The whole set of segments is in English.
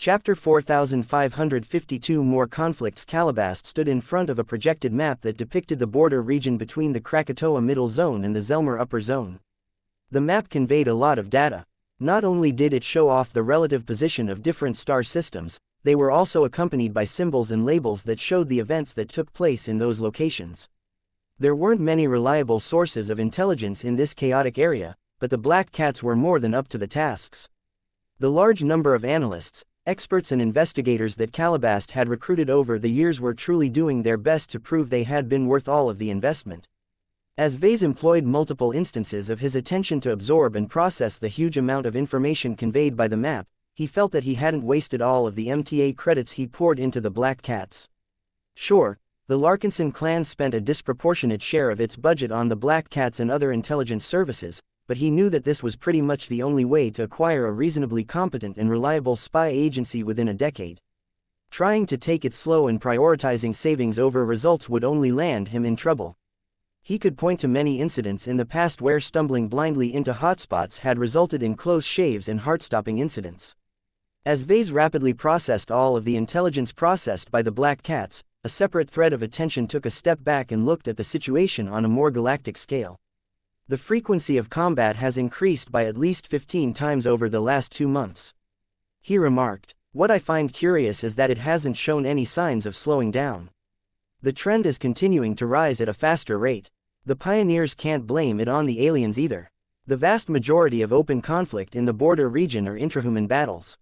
Chapter 4552 More conflicts. Calabast stood in front of a projected map that depicted the border region between the Krakatoa Middle Zone and the Zelmer Upper Zone. The map conveyed a lot of data. Not only did it show off the relative position of different star systems, they were also accompanied by symbols and labels that showed the events that took place in those locations. There weren't many reliable sources of intelligence in this chaotic area, but the Black Cats were more than up to the tasks. The large number of analysts, experts and investigators that Calabast had recruited over the years were truly doing their best to prove they had been worth all of the investment. As Vase employed multiple instances of his attention to absorb and process the huge amount of information conveyed by the map, he felt that he hadn't wasted all of the MTA credits he poured into the Black Cats. Sure, the Larkinson clan spent a disproportionate share of its budget on the Black Cats and other intelligence services, but he knew that this was pretty much the only way to acquire a reasonably competent and reliable spy agency within a decade. Trying to take it slow and prioritizing savings over results would only land him in trouble. He could point to many incidents in the past where stumbling blindly into hotspots had resulted in close shaves and heart-stopping incidents. As Vase rapidly processed all of the intelligence processed by the Black Cats, a separate thread of attention took a step back and looked at the situation on a more galactic scale. The frequency of combat has increased by at least 15 times over the last 2 months. He remarked, "What I find curious is that it hasn't shown any signs of slowing down. The trend is continuing to rise at a faster rate. The pioneers can't blame it on the aliens either. The vast majority of open conflict in the border region are intrahuman battles."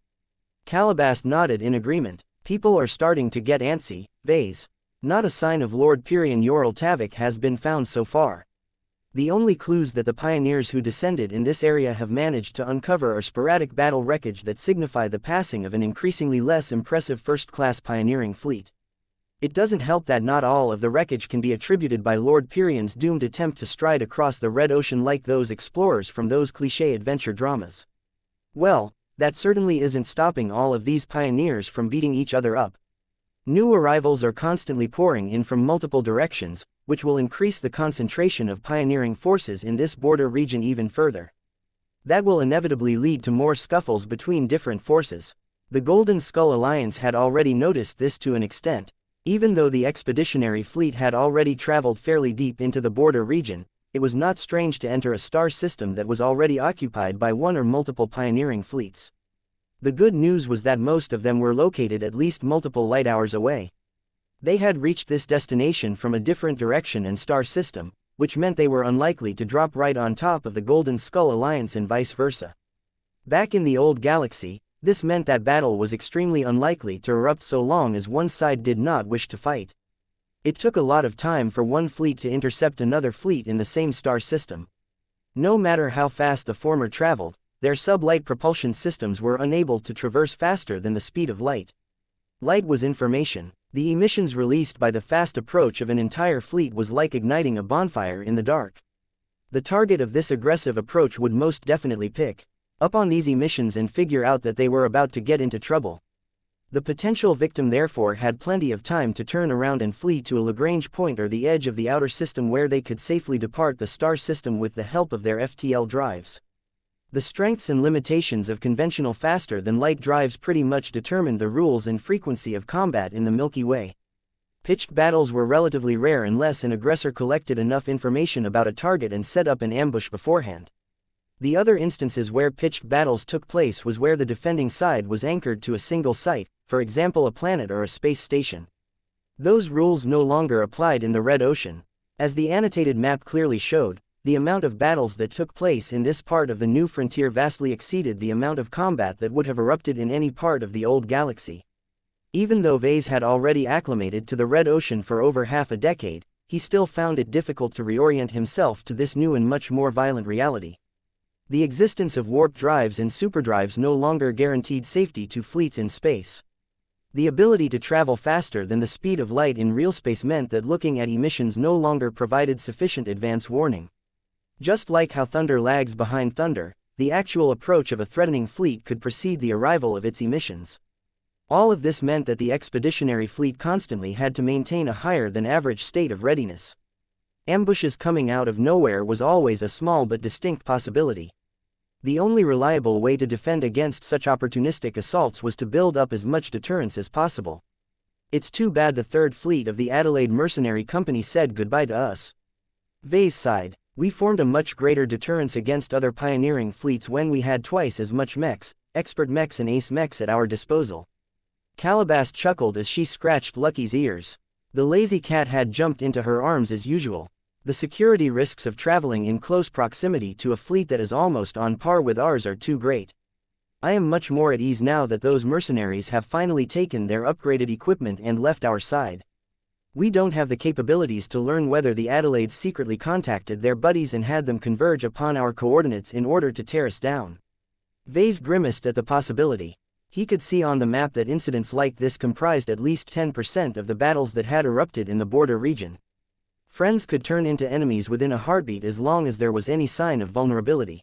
Calabast nodded in agreement. "People are starting to get antsy, Vase. Not a sign of Lord Pirian Yoral Tavik has been found so far. The only clues that the pioneers who descended in this area have managed to uncover are sporadic battle wreckage that signify the passing of an increasingly less impressive first-class pioneering fleet. It doesn't help that not all of the wreckage can be attributed by Lord Pirian's doomed attempt to stride across the Red Ocean like those explorers from those cliché adventure dramas. Well, that certainly isn't stopping all of these pioneers from beating each other up. New arrivals are constantly pouring in from multiple directions, which will increase the concentration of pioneering forces in this border region even further. That will inevitably lead to more scuffles between different forces. The Golden Skull Alliance had already noticed this to an extent. Even though the expeditionary fleet had already traveled fairly deep into the border region, it was not strange to enter a star system that was already occupied by one or multiple pioneering fleets. The good news was that most of them were located at least multiple light hours away. They had reached this destination from a different direction and star system, which meant they were unlikely to drop right on top of the Golden Skull Alliance and vice versa. Back in the old galaxy, this meant that battle was extremely unlikely to erupt so long as one side did not wish to fight. It took a lot of time for one fleet to intercept another fleet in the same star system. No matter how fast the former traveled, their sublight propulsion systems were unable to traverse faster than the speed of light. Light was information. The emissions released by the fast approach of an entire fleet was like igniting a bonfire in the dark. The target of this aggressive approach would most definitely pick up on these emissions and figure out that they were about to get into trouble. The potential victim therefore had plenty of time to turn around and flee to a Lagrange point or the edge of the outer system where they could safely depart the star system with the help of their FTL drives. The strengths and limitations of conventional faster-than-light drives pretty much determined the rules and frequency of combat in the Milky Way. Pitched battles were relatively rare unless an aggressor collected enough information about a target and set up an ambush beforehand. The other instances where pitched battles took place was where the defending side was anchored to a single site, for example a planet or a space station. Those rules no longer applied in the Red Ocean. As the annotated map clearly showed, the amount of battles that took place in this part of the new frontier vastly exceeded the amount of combat that would have erupted in any part of the old galaxy. Even though Vase had already acclimated to the Red Ocean for over half a decade, he still found it difficult to reorient himself to this new and much more violent reality. The existence of warp drives and superdrives no longer guaranteed safety to fleets in space. The ability to travel faster than the speed of light in real space meant that looking at emissions no longer provided sufficient advance warning. Just like how thunder lags behind thunder, the actual approach of a threatening fleet could precede the arrival of its emissions. All of this meant that the expeditionary fleet constantly had to maintain a higher-than-average state of readiness. Ambushes coming out of nowhere was always a small but distinct possibility. The only reliable way to defend against such opportunistic assaults was to build up as much deterrence as possible. It's too bad the Third Fleet of the Adelaide Mercenary Company said goodbye to us. Vase sighed. We formed a much greater deterrence against other pioneering fleets when we had twice as much mechs, expert mechs and ace mechs at our disposal. Calabast chuckled as she scratched Lucky's ears. The lazy cat had jumped into her arms as usual. The security risks of traveling in close proximity to a fleet that is almost on par with ours are too great. I am much more at ease now that those mercenaries have finally taken their upgraded equipment and left our side. We don't have the capabilities to learn whether the Adelaides secretly contacted their buddies and had them converge upon our coordinates in order to tear us down. Vase grimaced at the possibility. He could see on the map that incidents like this comprised at least 10% of the battles that had erupted in the border region. Friends could turn into enemies within a heartbeat as long as there was any sign of vulnerability.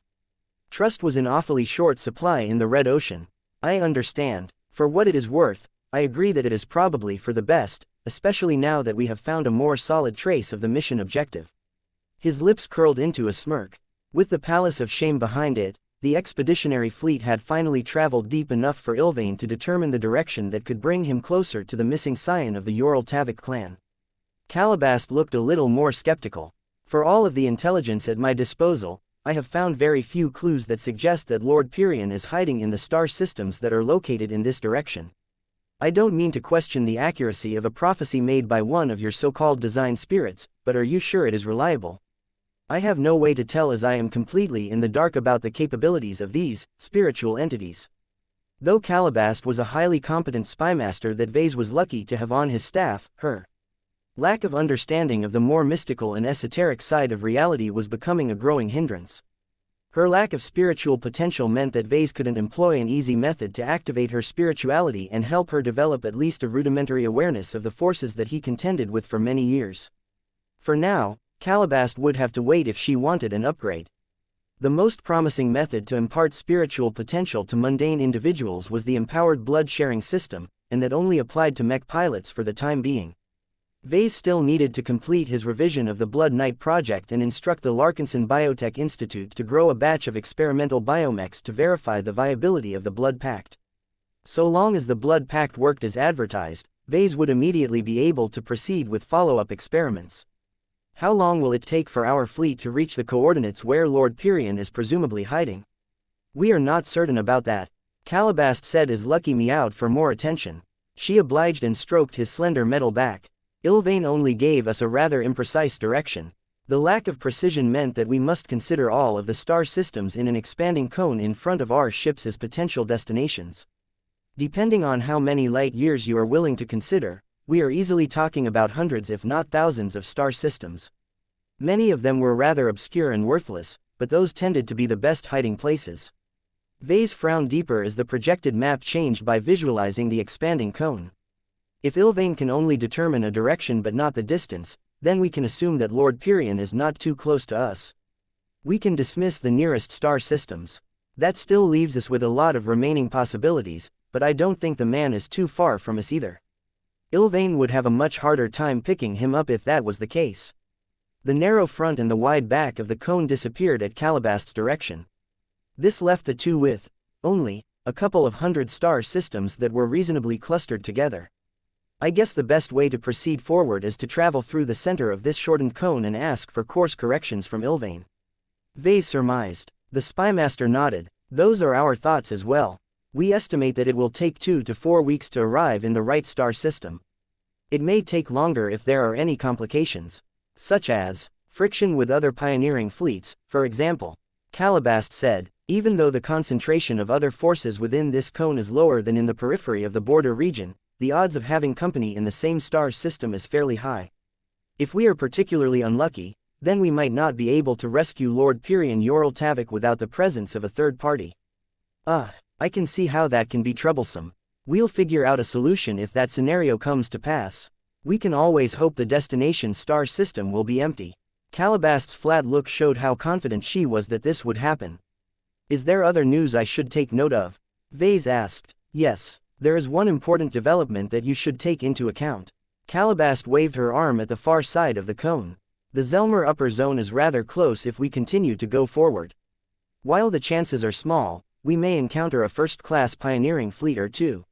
Trust was in awfully short supply in the Red Ocean. I understand. For what it is worth, I agree that it is probably for the best, especially now that we have found a more solid trace of the mission objective. His lips curled into a smirk. With the Palace of Shame behind it, the expeditionary fleet had finally traveled deep enough for Ilvain to determine the direction that could bring him closer to the missing scion of the Ural Tavik clan. Calabast looked a little more skeptical. For all of the intelligence at my disposal, I have found very few clues that suggest that Lord Pyrion is hiding in the star systems that are located in this direction. I don't mean to question the accuracy of a prophecy made by one of your so-called design spirits, but are you sure it is reliable? I have no way to tell as I am completely in the dark about the capabilities of these spiritual entities. Though Calabast was a highly competent spymaster that Vase was lucky to have on his staff, her lack of understanding of the more mystical and esoteric side of reality was becoming a growing hindrance. Her lack of spiritual potential meant that Vase couldn't employ an easy method to activate her spirituality and help her develop at least a rudimentary awareness of the forces that he contended with for many years. For now, Calabast would have to wait if she wanted an upgrade. The most promising method to impart spiritual potential to mundane individuals was the empowered blood-sharing system, and that only applied to mech pilots for the time being. Vase still needed to complete his revision of the Blood Knight project and instruct the Larkinson Biotech Institute to grow a batch of experimental biomechs to verify the viability of the Blood Pact. So long as the Blood Pact worked as advertised, Vase would immediately be able to proceed with follow-up experiments. How long will it take for our fleet to reach the coordinates where Lord Pyrion is presumably hiding? We are not certain about that, Calabast said as Lucky meowed for more attention. She obliged and stroked his slender metal back. Ilvain only gave us a rather imprecise direction. The lack of precision meant that we must consider all of the star systems in an expanding cone in front of our ships as potential destinations. Depending on how many light years you are willing to consider, we are easily talking about hundreds if not thousands of star systems. Many of them were rather obscure and worthless, but those tended to be the best hiding places. Vase frowned deeper as the projected map changed by visualizing the expanding cone. If Ilvain can only determine a direction but not the distance, then we can assume that Lord Pyrion is not too close to us. We can dismiss the nearest star systems. That still leaves us with a lot of remaining possibilities, but I don't think the man is too far from us either. Ilvain would have a much harder time picking him up if that was the case. The narrow front and the wide back of the cone disappeared at Calabast's direction. This left the two with, only, a couple of hundred star systems that were reasonably clustered together. I guess the best way to proceed forward is to travel through the center of this shortened cone and ask for course corrections from Ilvain. Vase surmised. The spymaster nodded. Those are our thoughts as well. We estimate that it will take 2 to 4 weeks to arrive in the right star system. It may take longer if there are any complications, such as friction with other pioneering fleets, for example. Calabast said, even though the concentration of other forces within this cone is lower than in the periphery of the border region, the odds of having company in the same star system is fairly high. If we are particularly unlucky, then we might not be able to rescue Lord Pyrion Ural Tavik without the presence of a third party. I can see how that can be troublesome. We'll figure out a solution if that scenario comes to pass. We can always hope the destination star system will be empty. Calabast's flat look showed how confident she was that this would happen. Is there other news I should take note of? Vase asked. Yes. There is one important development that you should take into account. Calabast waved her arm at the far side of the cone. The Zelmer upper zone is rather close if we continue to go forward. While the chances are small, we may encounter a first-class pioneering fleet or two.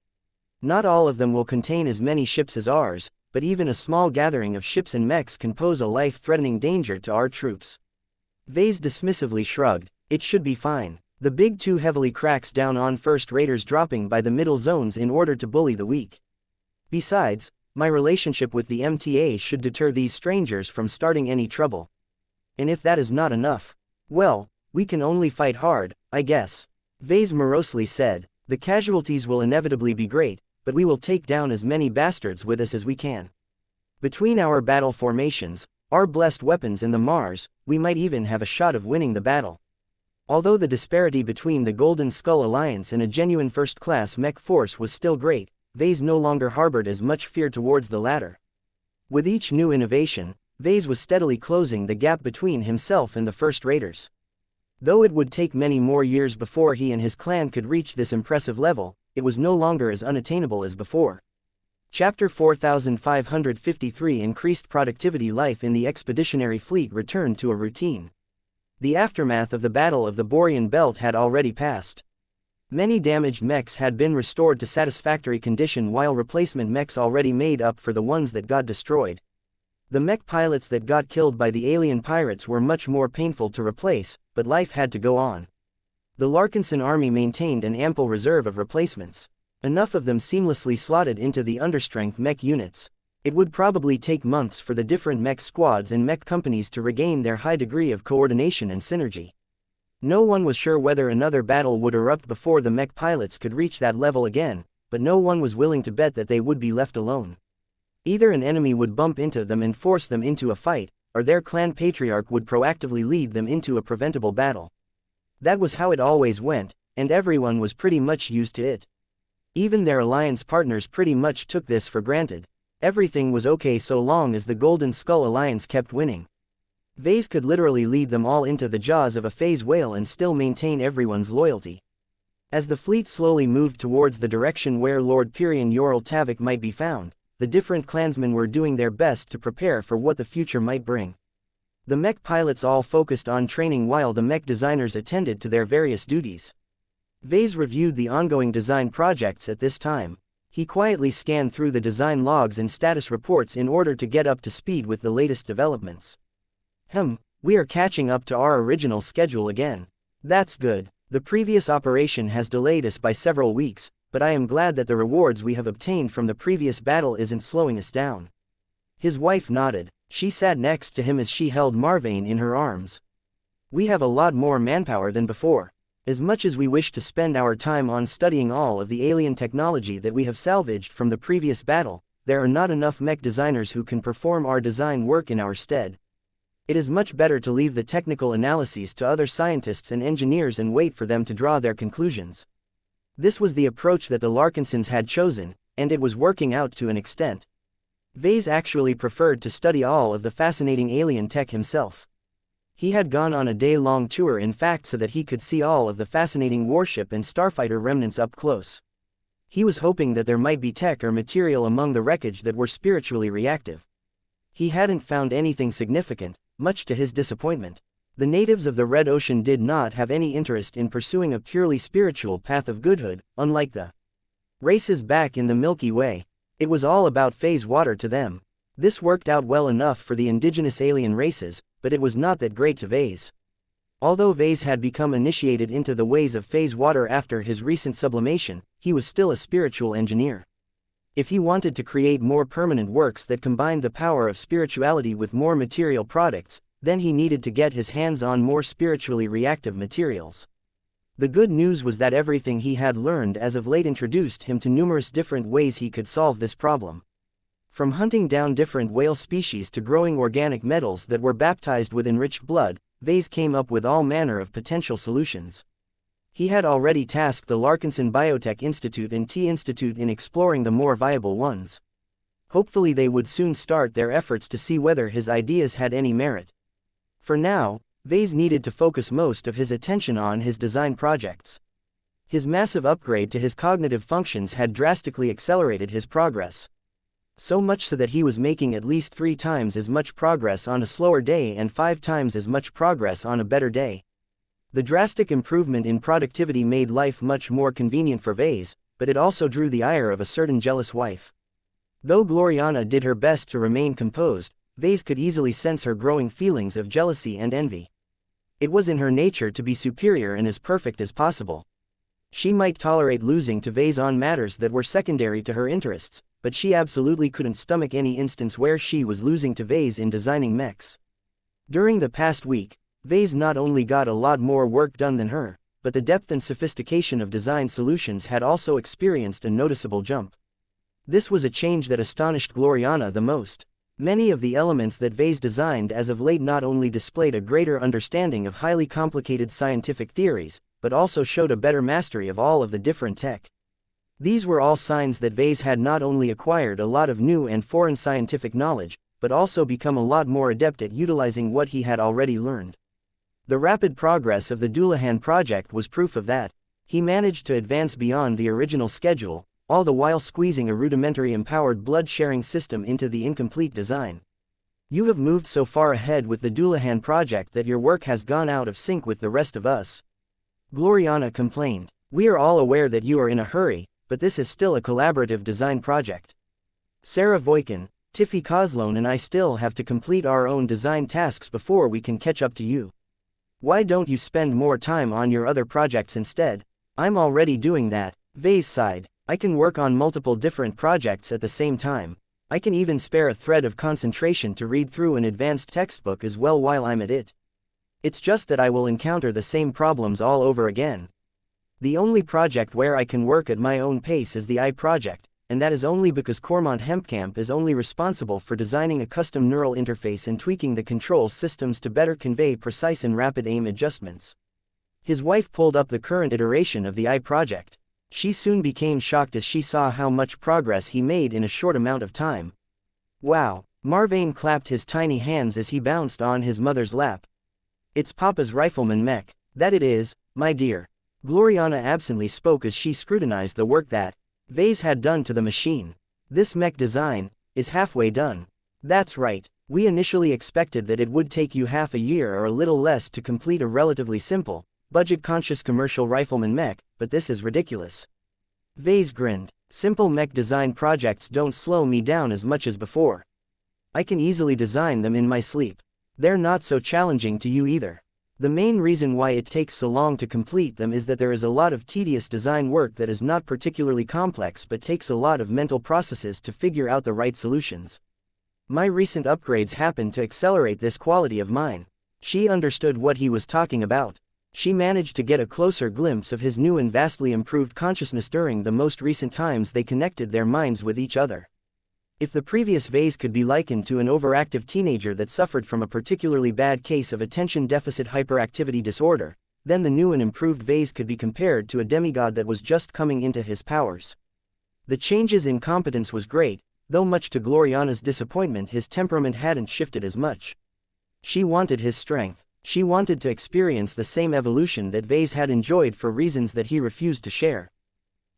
Not all of them will contain as many ships as ours, but even a small gathering of ships and mechs can pose a life-threatening danger to our troops. Vase dismissively shrugged. It should be fine. The Big Two heavily cracks down on first raters dropping by the middle zones in order to bully the weak. Besides, my relationship with the MTA should deter these strangers from starting any trouble. And if that is not enough, well, we can only fight hard, I guess. Vase morosely said, the casualties will inevitably be great, but we will take down as many bastards with us as we can. Between our battle formations, our blessed weapons and the Mars, we might even have a shot of winning the battle. Although the disparity between the Golden Skull Alliance and a genuine first-class mech force was still great, Vase no longer harbored as much fear towards the latter. With each new innovation, Vase was steadily closing the gap between himself and the first raters. Though it would take many more years before he and his clan could reach this impressive level, it was no longer as unattainable as before. Chapter 4553 Increased Productivity. Life in the Expeditionary Fleet returned to a routine. The aftermath of the Battle of the Borean Belt had already passed. Many damaged mechs had been restored to satisfactory condition while replacement mechs already made up for the ones that got destroyed. The mech pilots that got killed by the alien pirates were much more painful to replace, but life had to go on. The Larkinson army maintained an ample reserve of replacements. Enough of them seamlessly slotted into the understrength mech units. It would probably take months for the different mech squads and mech companies to regain their high degree of coordination and synergy. No one was sure whether another battle would erupt before the mech pilots could reach that level again, but no one was willing to bet that they would be left alone. Either an enemy would bump into them and force them into a fight, or their clan patriarch would proactively lead them into a preventable battle. That was how it always went, and everyone was pretty much used to it. Even their alliance partners pretty much took this for granted. Everything was okay so long as the Golden Skull Alliance kept winning. Vase could literally lead them all into the jaws of a phase whale and still maintain everyone's loyalty. As the fleet slowly moved towards the direction where Lord Pyrian Yoral Tavik might be found, the different clansmen were doing their best to prepare for what the future might bring. The mech pilots all focused on training while the mech designers attended to their various duties. Vase reviewed the ongoing design projects at this time. He quietly scanned through the design logs and status reports in order to get up to speed with the latest developments. We are catching up to our original schedule again. That's good. The previous operation has delayed us by several weeks, but I am glad that the rewards we have obtained from the previous battle isn't slowing us down. His wife nodded. She sat next to him as she held Marvane in her arms. We have a lot more manpower than before. As much as we wish to spend our time on studying all of the alien technology that we have salvaged from the previous battle, there are not enough mech designers who can perform our design work in our stead. It is much better to leave the technical analyses to other scientists and engineers and wait for them to draw their conclusions. This was the approach that the Larkinsons had chosen, and it was working out to an extent. Vase actually preferred to study all of the fascinating alien tech himself. He had gone on a day-long tour in fact so that he could see all of the fascinating warship and starfighter remnants up close. He was hoping that there might be tech or material among the wreckage that were spiritually reactive. He hadn't found anything significant, much to his disappointment. The natives of the Red Ocean did not have any interest in pursuing a purely spiritual path of goodhood, unlike the races back in the Milky Way. It was all about phase water to them. This worked out well enough for the indigenous alien races, but it was not that great to Vase. Although Vase had become initiated into the ways of phase water after his recent sublimation, he was still a spiritual engineer. If he wanted to create more permanent works that combined the power of spirituality with more material products, then he needed to get his hands on more spiritually reactive materials. The good news was that everything he had learned as of late introduced him to numerous different ways he could solve this problem. From hunting down different whale species to growing organic metals that were baptized with enriched blood, Vase came up with all manner of potential solutions. He had already tasked the Larkinson Biotech Institute and T-Institute in exploring the more viable ones. Hopefully they would soon start their efforts to see whether his ideas had any merit. For now, Vase needed to focus most of his attention on his design projects. His massive upgrade to his cognitive functions had drastically accelerated his progress. So much so that he was making at least 3 times as much progress on a slower day and 5 times as much progress on a better day. The drastic improvement in productivity made life much more convenient for Vase, but it also drew the ire of a certain jealous wife. Though Gloriana did her best to remain composed, Vase could easily sense her growing feelings of jealousy and envy. It was in her nature to be superior and as perfect as possible. She might tolerate losing to Vase on matters that were secondary to her interests, but she absolutely couldn't stomach any instance where she was losing to Vase in designing mechs. During the past week, Vase not only got a lot more work done than her, but the depth and sophistication of design solutions had also experienced a noticeable jump. This was a change that astonished Gloriana the most. Many of the elements that Vase designed as of late not only displayed a greater understanding of highly complicated scientific theories, but also showed a better mastery of all of the different tech. These were all signs that Vase had not only acquired a lot of new and foreign scientific knowledge, but also become a lot more adept at utilizing what he had already learned. The rapid progress of the Dullahan project was proof of that. He managed to advance beyond the original schedule, all the while squeezing a rudimentary empowered blood-sharing system into the incomplete design. You have moved so far ahead with the Dullahan project that your work has gone out of sync with the rest of us. Gloriana complained. We are all aware that you are in a hurry, but this is still a collaborative design project. Sarah Voikin, Tiffy Kozlone and I still have to complete our own design tasks before we can catch up to you. Why don't you spend more time on your other projects instead? I'm already doing that, Vase sighed. I can work on multiple different projects at the same time. I can even spare a thread of concentration to read through an advanced textbook as well while I'm at it. It's just that I will encounter the same problems all over again. The only project where I can work at my own pace is the eye project, and that is only because Cormont Hempkamp is only responsible for designing a custom neural interface and tweaking the control systems to better convey precise and rapid aim adjustments. His wife pulled up the current iteration of the eye project. She soon became shocked as she saw how much progress he made in a short amount of time. Wow! Marvane clapped his tiny hands as he bounced on his mother's lap. It's Papa's rifleman Mech. That it is, my dear. Gloriana absently spoke as she scrutinized the work that Vase had done to the machine. This mech design is halfway done. That's right. We initially expected that it would take you half a year or a little less to complete a relatively simple, budget-conscious commercial rifleman mech, but this is ridiculous. Vase grinned. Simple mech design projects don't slow me down as much as before. I can easily design them in my sleep. They're not so challenging to you either. The main reason why it takes so long to complete them is that there is a lot of tedious design work that is not particularly complex but takes a lot of mental processes to figure out the right solutions. My recent upgrades happen to accelerate this quality of mine. She understood what he was talking about. She managed to get a closer glimpse of his new and vastly improved consciousness during the most recent times they connected their minds with each other. If the previous Vase could be likened to an overactive teenager that suffered from a particularly bad case of attention deficit hyperactivity disorder, then the new and improved Vase could be compared to a demigod that was just coming into his powers. The changes in competence was great, though much to Gloriana's disappointment his temperament hadn't shifted as much. She wanted his strength. She wanted to experience the same evolution that Vase had enjoyed for reasons that he refused to share.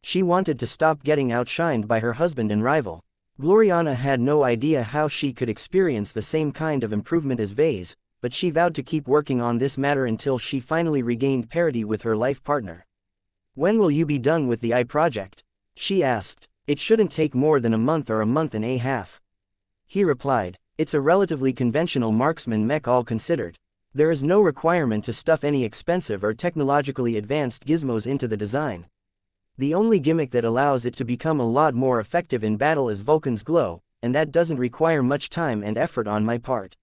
She wanted to stop getting outshined by her husband and rival. Gloriana had no idea how she could experience the same kind of improvement as Vase, but she vowed to keep working on this matter until she finally regained parity with her life partner. When will you be done with the eye project? She asked. It shouldn't take more than a month or a month and a half. He replied. It's a relatively conventional marksman mech all considered. There is no requirement to stuff any expensive or technologically advanced gizmos into the design. The only gimmick that allows it to become a lot more effective in battle is Vulcan's glow, and that doesn't require much time and effort on my part.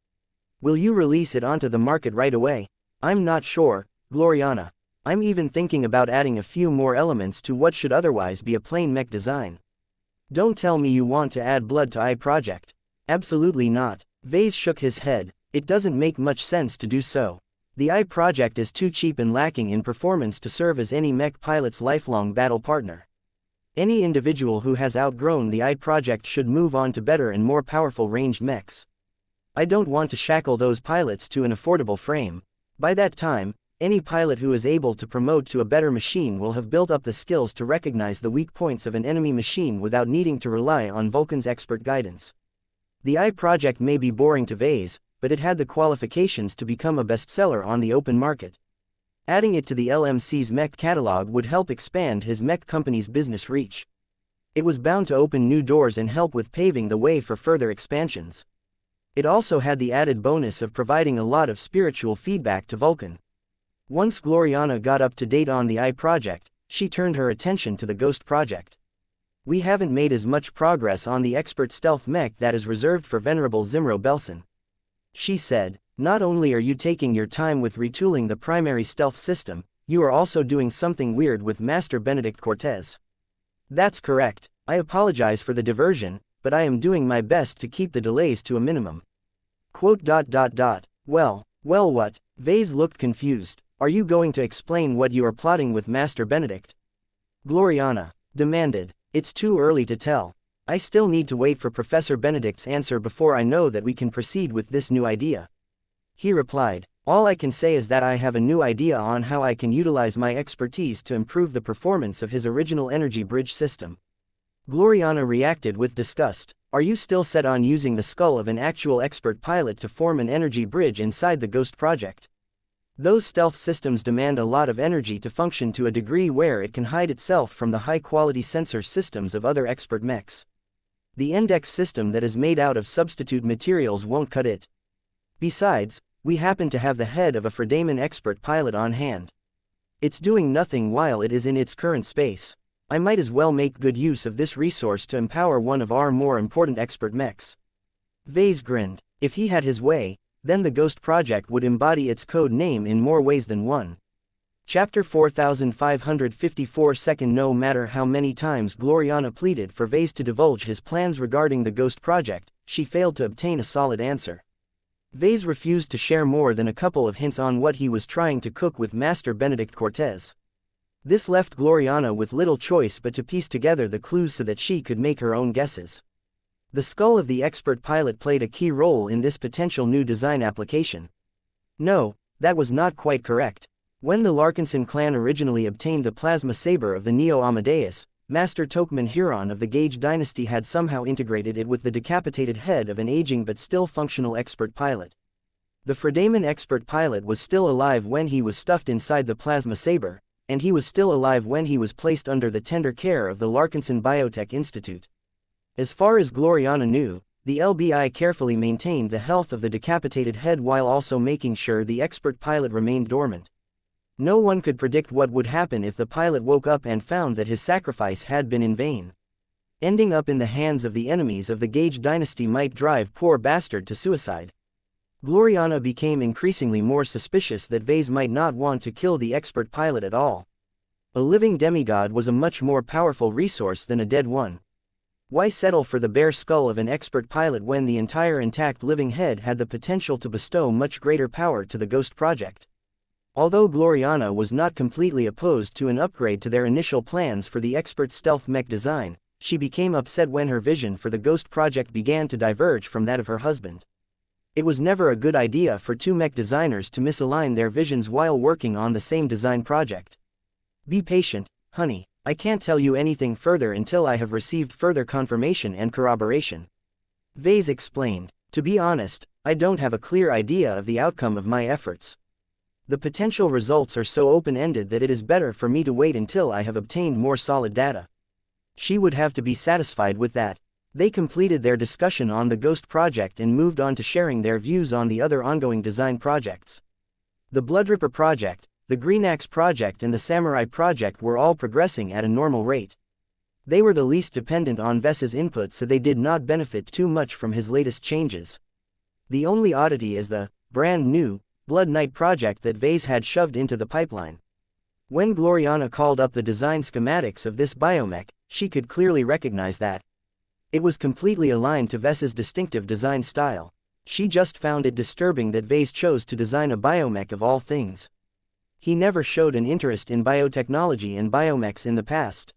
Will you release it onto the market right away? I'm not sure, Gloriana. I'm even thinking about adding a few more elements to what should otherwise be a plain mech design. Don't tell me you want to add blood to eye project. Absolutely not. Vase shook his head. It doesn't make much sense to do so. The eye project is too cheap and lacking in performance to serve as any mech pilot's lifelong battle partner. Any individual who has outgrown the eye project should move on to better and more powerful ranged mechs. I don't want to shackle those pilots to an affordable frame. By that time, any pilot who is able to promote to a better machine will have built up the skills to recognize the weak points of an enemy machine without needing to rely on Vulcan's expert guidance. The eye project may be boring to Vase, but it had the qualifications to become a bestseller on the open market. Adding it to the LMC's Mech catalog would help expand his Mech company's business reach. It was bound to open new doors and help with paving the way for further expansions. It also had the added bonus of providing a lot of spiritual feedback to Vulcan. Once Gloriana got up to date on the Eye project, she turned her attention to the Ghost project. We haven't made as much progress on the expert stealth mech that is reserved for Venerable Zimro Belson. She said, not only are you taking your time with retooling the primary stealth system, you are also doing something weird with Master Benedict Cortez. That's correct. I apologize for the diversion, but I am doing my best to keep the delays to a minimum. Well, what? Vase looked confused. Are you going to explain what you are plotting with Master Benedict? Gloriana demanded. It's too early to tell. I still need to wait for Professor Benedict's answer before I know that we can proceed with this new idea. He replied, all I can say is that I have a new idea on how I can utilize my expertise to improve the performance of his original energy bridge system. Gloriana reacted with disgust. Are you still set on using the skull of an actual expert pilot to form an energy bridge inside the Ghost project? Those stealth systems demand a lot of energy to function to a degree where it can hide itself from the high-quality sensor systems of other expert mechs. The index system that is made out of substitute materials won't cut it. Besides, we happen to have the head of a Fredaman expert pilot on hand. It's doing nothing while it is in its current space. I might as well make good use of this resource to empower one of our more important expert mechs. Vase grinned. If he had his way, then the Ghost project would embody its code name in more ways than one. Chapter 4554. No matter how many times Gloriana pleaded for Vase to divulge his plans regarding the Ghost project, she failed to obtain a solid answer. Vase refused to share more than a couple of hints on what he was trying to cook with Master Benedict Cortez. This left Gloriana with little choice but to piece together the clues so that she could make her own guesses. The skull of the expert pilot played a key role in this potential new design application. No, that was not quite correct. When the Larkinson clan originally obtained the plasma saber of the Neo Amadeus, Master Tokman Huron of the Gage dynasty had somehow integrated it with the decapitated head of an aging but still functional expert pilot. The Fredaman expert pilot was still alive when he was stuffed inside the plasma saber, and he was still alive when he was placed under the tender care of the Larkinson Biotech Institute. As far as Gloriana knew, the LBI carefully maintained the health of the decapitated head while also making sure the expert pilot remained dormant. No one could predict what would happen if the pilot woke up and found that his sacrifice had been in vain. Ending up in the hands of the enemies of the Gage dynasty might drive poor bastard to suicide. Gloriana became increasingly more suspicious that Vase might not want to kill the expert pilot at all. A living demigod was a much more powerful resource than a dead one. Why settle for the bare skull of an expert pilot when the entire intact living head had the potential to bestow much greater power to the Ghost project? Although Gloriana was not completely opposed to an upgrade to their initial plans for the expert stealth mech design, she became upset when her vision for the Ghost project began to diverge from that of her husband. It was never a good idea for two mech designers to misalign their visions while working on the same design project. Be patient, honey. I can't tell you anything further until I have received further confirmation and corroboration. Vase explained. To be honest, I don't have a clear idea of the outcome of my efforts. The potential results are so open-ended that it is better for me to wait until I have obtained more solid data. She would have to be satisfied with that. They completed their discussion on the Ghost project and moved on to sharing their views on the other ongoing design projects. The Bloodripper project, the Green Axe project and the Samurai project were all progressing at a normal rate. They were the least dependent on Ves's input, so they did not benefit too much from his latest changes. The only oddity is the brand new Blood Knight project that Vase had shoved into the pipeline. When Gloriana called up the design schematics of this biomech, she could clearly recognize that it was completely aligned to Ves's distinctive design style. She just found it disturbing that Vase chose to design a biomech of all things. He never showed an interest in biotechnology and biomechs in the past.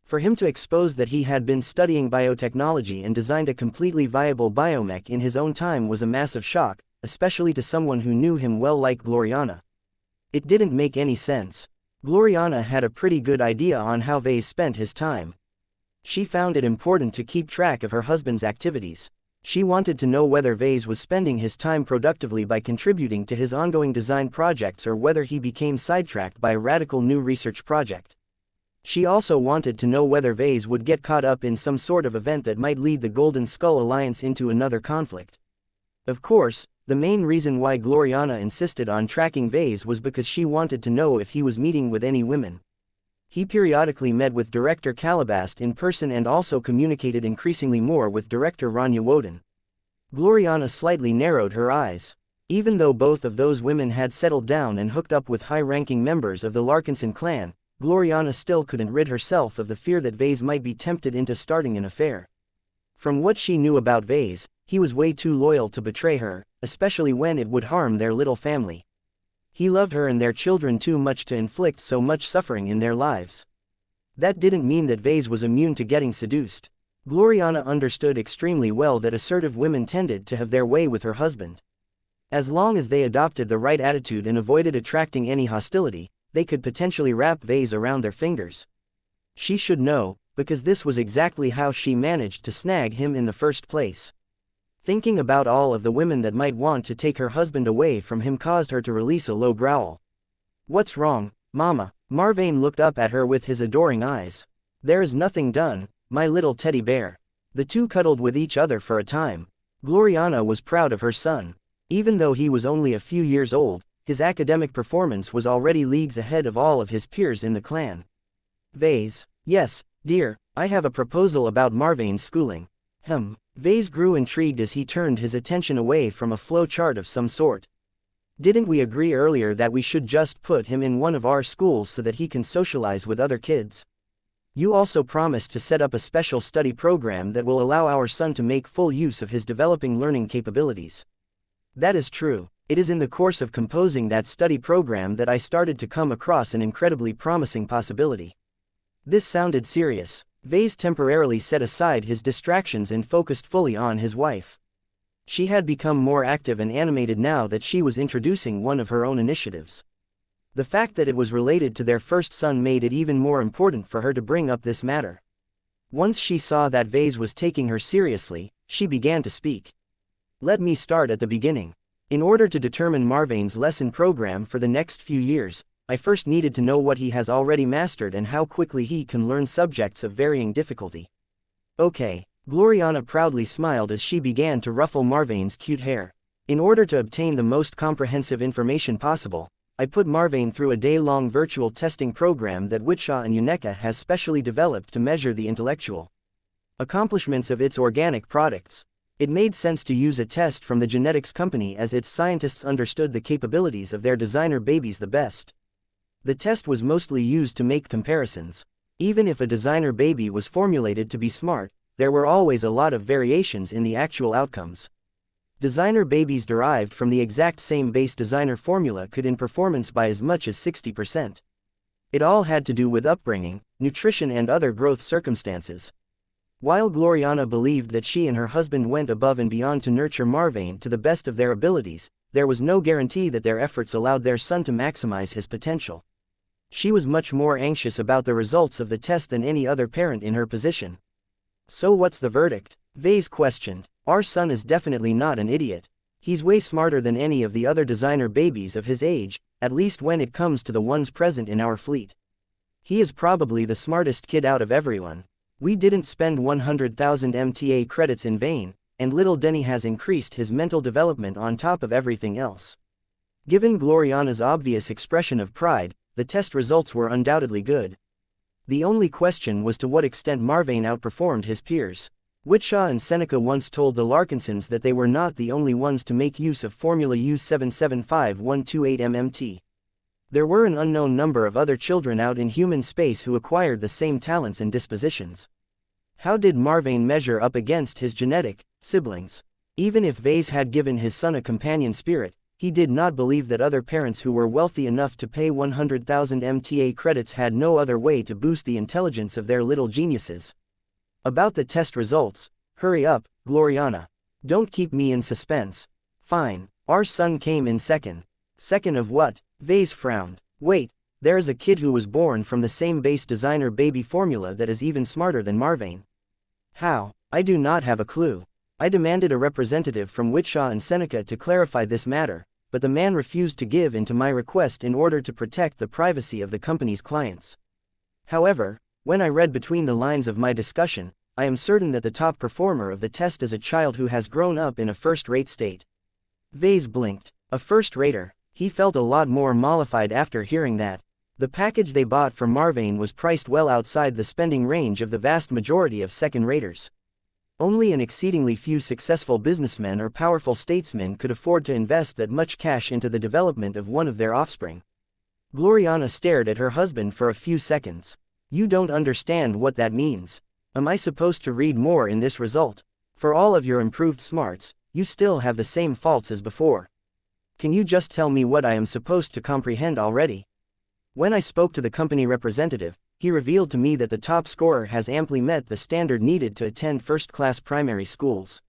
For him to expose that he had been studying biotechnology and designed a completely viable biomech in his own time was a massive shock, especially to someone who knew him well like Gloriana. It didn't make any sense. Gloriana had a pretty good idea on how Vase spent his time. She found it important to keep track of her husband's activities. She wanted to know whether Vase was spending his time productively by contributing to his ongoing design projects or whether he became sidetracked by a radical new research project. She also wanted to know whether Vase would get caught up in some sort of event that might lead the Golden Skull Alliance into another conflict. Of course, the main reason why Gloriana insisted on tracking Vase was because she wanted to know if he was meeting with any women. He periodically met with Director Calabast in person and also communicated increasingly more with Director Rania Woden. Gloriana slightly narrowed her eyes. Even though both of those women had settled down and hooked up with high-ranking members of the Larkinson clan, Gloriana still couldn't rid herself of the fear that Vase might be tempted into starting an affair. From what she knew about Vase, he was way too loyal to betray her, especially when it would harm their little family. He loved her and their children too much to inflict so much suffering in their lives. That didn't mean that Vase was immune to getting seduced. Gloriana understood extremely well that assertive women tended to have their way with her husband. As long as they adopted the right attitude and avoided attracting any hostility, they could potentially wrap Vase around their fingers. She should know, because this was exactly how she managed to snag him in the first place. Thinking about all of the women that might want to take her husband away from him caused her to release a low growl. "What's wrong, Mama?" Marvane looked up at her with his adoring eyes. "There is nothing done, my little teddy bear." The two cuddled with each other for a time. Gloriana was proud of her son. Even though he was only a few years old, his academic performance was already leagues ahead of all of his peers in the clan. "Vase." "Yes, dear, I have a proposal about Marvane's schooling." Vase grew intrigued as he turned his attention away from a flow chart of some sort. "Didn't we agree earlier that we should just put him in one of our schools so that he can socialize with other kids? You also promised to set up a special study program that will allow our son to make full use of his developing learning capabilities." "That is true. It is in the course of composing that study program that I started to come across an incredibly promising possibility." This sounded serious. Vase temporarily set aside his distractions and focused fully on his wife. She had become more active and animated now that she was introducing one of her own initiatives. The fact that it was related to their first son made it even more important for her to bring up this matter. Once she saw that Vase was taking her seriously, she began to speak. "Let me start at the beginning. In order to determine Marvane's lesson program for the next few years, I first needed to know what he has already mastered and how quickly he can learn subjects of varying difficulty." "Okay." Gloriana proudly smiled as she began to ruffle Marvane's cute hair. "In order to obtain the most comprehensive information possible, I put Marvane through a day-long virtual testing program that wuxia and xianxia has specially developed to measure the intellectual accomplishments of its organic products. It made sense to use a test from the genetics company as its scientists understood the capabilities of their designer babies the best. The test was mostly used to make comparisons. Even if a designer baby was formulated to be smart, there were always a lot of variations in the actual outcomes. Designer babies derived from the exact same base designer formula could in performance by as much as 60%. It all had to do with upbringing, nutrition and other growth circumstances. While Gloriana believed that she and her husband went above and beyond to nurture Marvane to the best of their abilities, there was no guarantee that their efforts allowed their son to maximize his potential. She was much more anxious about the results of the test than any other parent in her position. "So what's the verdict?" Vase questioned. "Our son is definitely not an idiot. He's way smarter than any of the other designer babies of his age, at least when it comes to the ones present in our fleet. He is probably the smartest kid out of everyone. We didn't spend 100,000 MTA credits in vain, and little Denny has increased his mental development on top of everything else." Given Gloriana's obvious expression of pride, the test results were undoubtedly good. The only question was to what extent Marvane outperformed his peers. Wuxia and Seneca once told the Larkinsons that they were not the only ones to make use of Formula U775128MMT. There were an unknown number of other children out in human space who acquired the same talents and dispositions. How did Marvane measure up against his genetic siblings? Even if Vase had given his son a companion spirit, he did not believe that other parents who were wealthy enough to pay 100,000 MTA credits had no other way to boost the intelligence of their little geniuses. "About the test results, hurry up, Gloriana. Don't keep me in suspense." "Fine, our son came in second." "Second of what?" Vase frowned. "Wait, there is a kid who was born from the same base designer baby formula that is even smarter than Marvane." "How?" "I do not have a clue. I demanded a representative from wuxia and Seneca to clarify this matter, but the man refused to give in to my request in order to protect the privacy of the company's clients. However, when I read between the lines of my discussion, I am certain that the top performer of the test is a child who has grown up in a first-rate state. Vase blinked. A first-rater. He felt a lot more mollified after hearing that. The package they bought for Marvane was priced well outside the spending range of the vast majority of second-raters. Only an exceedingly few successful businessmen or powerful statesmen could afford to invest that much cash into the development of one of their offspring. Gloriana stared at her husband for a few seconds. You don't understand what that means. Am I supposed to read more in this result? For all of your improved smarts, you still have the same faults as before. Can you just tell me what I am supposed to comprehend already? When I spoke to the company representative, he revealed to me that the top scorer has amply met the standard needed to attend first-class primary schools.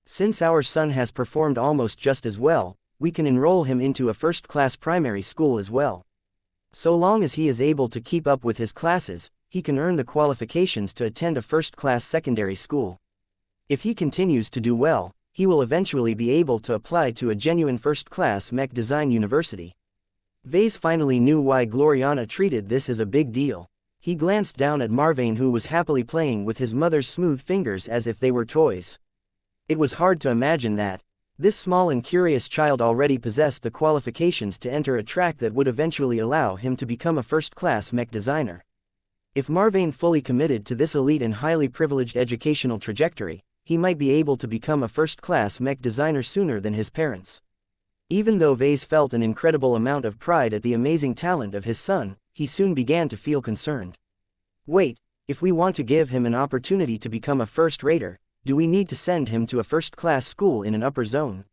Since our son has performed almost just as well, we can enroll him into a first-class primary school as well. So long as he is able to keep up with his classes, he can earn the qualifications to attend a first-class secondary school. If he continues to do well, he will eventually be able to apply to a genuine first-class Mech design university. Vase finally knew why Gloriana treated this as a big deal. He glanced down at Marvane, who was happily playing with his mother's smooth fingers as if they were toys. It was hard to imagine that this small and curious child already possessed the qualifications to enter a track that would eventually allow him to become a first-class Mech designer. If Marvane fully committed to this elite and highly privileged educational trajectory, he might be able to become a first-class Mech designer sooner than his parents. Even though Vase felt an incredible amount of pride at the amazing talent of his son, he soon began to feel concerned. Wait, if we want to give him an opportunity to become a first-rater, do we need to send him to a first-class school in an upper zone?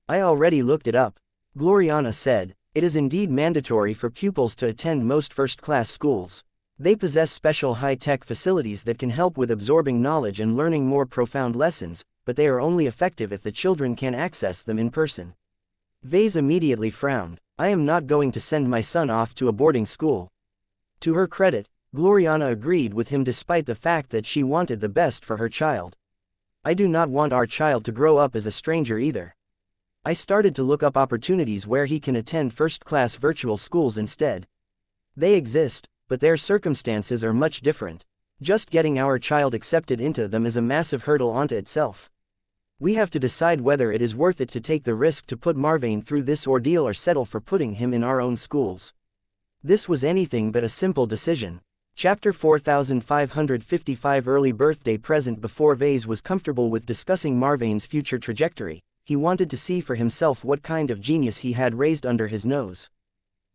I already looked it up. Gloriana said, it is indeed mandatory for pupils to attend most first-class schools. They possess special high-tech facilities that can help with absorbing knowledge and learning more profound lessons, but they are only effective if the children can access them in person. Vase immediately frowned. I am not going to send my son off to a boarding school. To her credit, Gloriana agreed with him despite the fact that she wanted the best for her child. I do not want our child to grow up as a stranger either. I started to look up opportunities where he can attend first-class virtual schools instead. They exist, but their circumstances are much different. Just getting our child accepted into them is a massive hurdle unto itself. We have to decide whether it is worth it to take the risk to put Marvane through this ordeal or settle for putting him in our own schools. This was anything but a simple decision. Chapter 4555 Early birthday present. Before Vase was comfortable with discussing Marvane's future trajectory, he wanted to see for himself what kind of genius he had raised under his nose.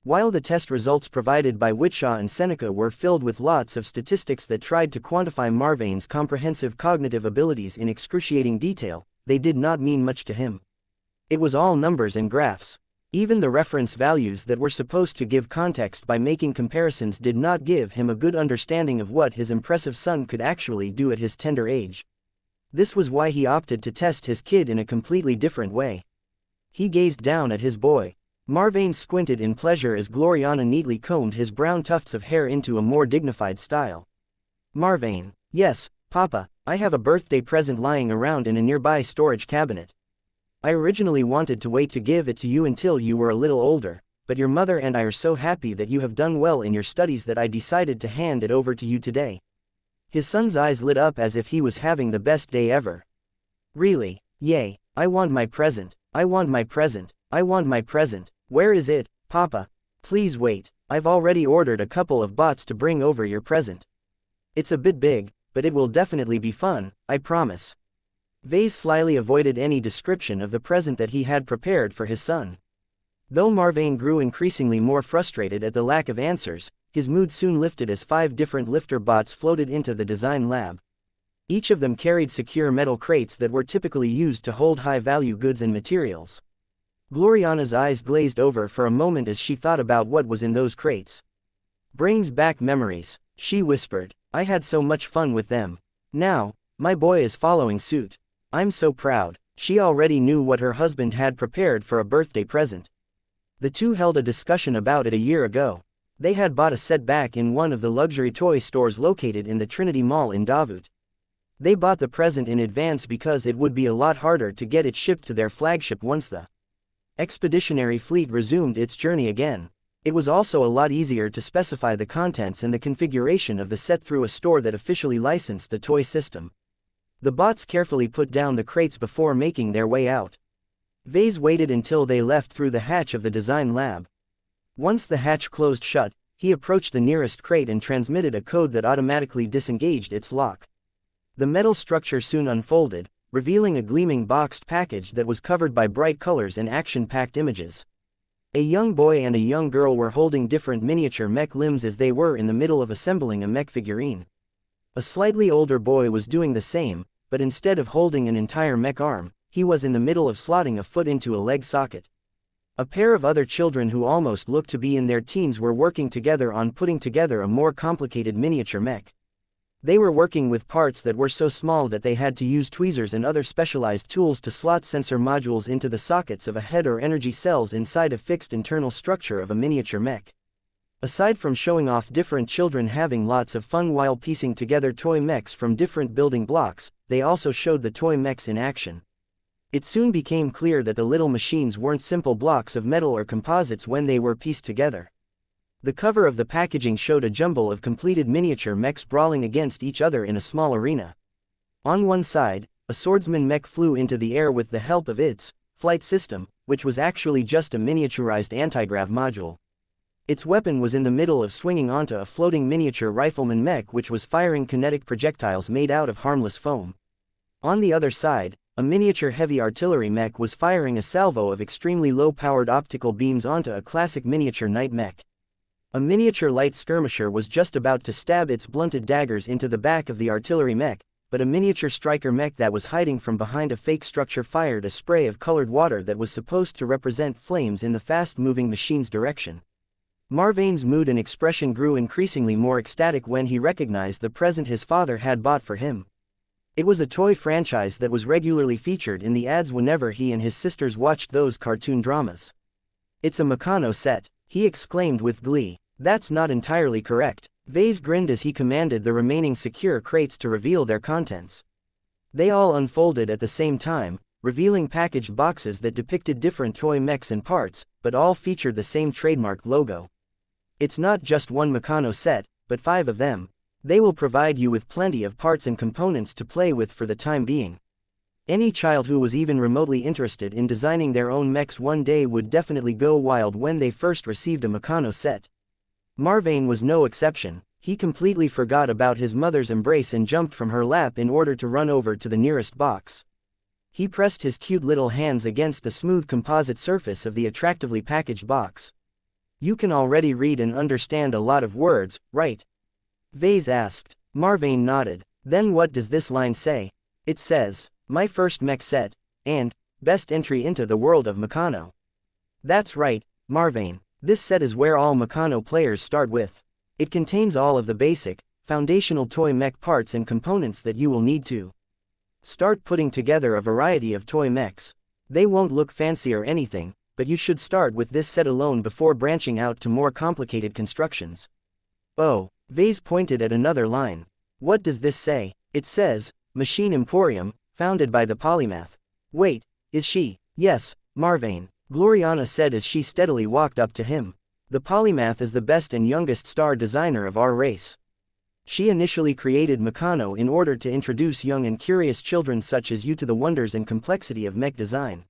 While the test results provided by wuxia and Seneca were filled with lots of statistics that tried to quantify Marvane's comprehensive cognitive abilities in excruciating detail, they did not mean much to him. It was all numbers and graphs. Even the reference values that were supposed to give context by making comparisons did not give him a good understanding of what his impressive son could actually do at his tender age. This was why he opted to test his kid in a completely different way. He gazed down at his boy. Marvane squinted in pleasure as Gloriana neatly combed his brown tufts of hair into a more dignified style. Marvane, yes, Papa, I have a birthday present lying around in a nearby storage cabinet. I originally wanted to wait to give it to you until you were a little older, but your mother and I are so happy that you have done well in your studies that I decided to hand it over to you today. His son's eyes lit up as if he was having the best day ever. Really? Yay, I want my present, I want my present, I want my present. Where is it, Papa? Please wait, I've already ordered a couple of bots to bring over your present. It's a bit big, but it will definitely be fun, I promise. Vase slyly avoided any description of the present that he had prepared for his son. Though Marvane grew increasingly more frustrated at the lack of answers, his mood soon lifted as 5 different lifter bots floated into the design lab. Each of them carried secure metal crates that were typically used to hold high-value goods and materials. Gloriana's eyes glazed over for a moment as she thought about what was in those crates. Brings back memories, she whispered. I had so much fun with them. Now, my boy is following suit. I'm so proud. She already knew what her husband had prepared for a birthday present. The two held a discussion about it a year ago. They had bought a set back in one of the luxury toy stores located in the Trinity Mall in Davut. They bought the present in advance because it would be a lot harder to get it shipped to their flagship once the expeditionary fleet resumed its journey again. It was also a lot easier to specify the contents and the configuration of the set through a store that officially licensed the toy system. The bots carefully put down the crates before making their way out. Vase waited until they left through the hatch of the design lab. Once the hatch closed shut, he approached the nearest crate and transmitted a code that automatically disengaged its lock. The metal structure soon unfolded, revealing a gleaming boxed package that was covered by bright colors and action-packed images. A young boy and a young girl were holding different miniature mech limbs as they were in the middle of assembling a mech figurine. A slightly older boy was doing the same, but instead of holding an entire mech arm, he was in the middle of slotting a foot into a leg socket. A pair of other children who almost looked to be in their teens were working together on putting together a more complicated miniature mech. They were working with parts that were so small that they had to use tweezers and other specialized tools to slot sensor modules into the sockets of a head or energy cells inside a fixed internal structure of a miniature mech. Aside from showing off different children having lots of fun while piecing together toy mechs from different building blocks, they also showed the toy mechs in action. It soon became clear that the little machines weren't simple blocks of metal or composites when they were pieced together. The cover of the packaging showed a jumble of completed miniature mechs brawling against each other in a small arena. On one side, a swordsman mech flew into the air with the help of its flight system, which was actually just a miniaturized anti-grav module. Its weapon was in the middle of swinging onto a floating miniature rifleman mech which was firing kinetic projectiles made out of harmless foam. On the other side, a miniature heavy artillery mech was firing a salvo of extremely low-powered optical beams onto a classic miniature knight mech. A miniature light skirmisher was just about to stab its blunted daggers into the back of the artillery mech, but a miniature striker mech that was hiding from behind a fake structure fired a spray of colored water that was supposed to represent flames in the fast-moving machine's direction. Marvain's mood and expression grew increasingly more ecstatic when he recognized the present his father had bought for him. It was a toy franchise that was regularly featured in the ads whenever he and his sisters watched those cartoon dramas. "It's a Meccano set," he exclaimed with glee. "That's not entirely correct." Vase grinned as he commanded the remaining secure crates to reveal their contents. They all unfolded at the same time, revealing packaged boxes that depicted different toy mechs and parts, but all featured the same trademark logo. "It's not just one Meccano set, but 5 of them. They will provide you with plenty of parts and components to play with for the time being. Any child who was even remotely interested in designing their own mechs one day would definitely go wild when they first received a Meccano set." Marvain was no exception. He completely forgot about his mother's embrace and jumped from her lap in order to run over to the nearest box. He pressed his cute little hands against the smooth composite surface of the attractively packaged box. "You can already read and understand a lot of words, right?" Vase asked. Marvain nodded. "Then what does this line say?" "It says, 'My first mech set,' and 'Best entry into the world of Meccano.'" "That's right, Marvain. This set is where all Meccano players start with. It contains all of the basic, foundational toy mech parts and components that you will need to start putting together a variety of toy mechs. They won't look fancy or anything, but you should start with this set alone before branching out to more complicated constructions." "Oh," Vase pointed at another line. "What does this say?" "It says, Machine Emporium, founded by the polymath." "Wait, is she?" "Yes, Marvain," Gloriana said as she steadily walked up to him. "The polymath is the best and youngest star designer of our race. She initially created Meccano in order to introduce young and curious children such as you to the wonders and complexity of mech design.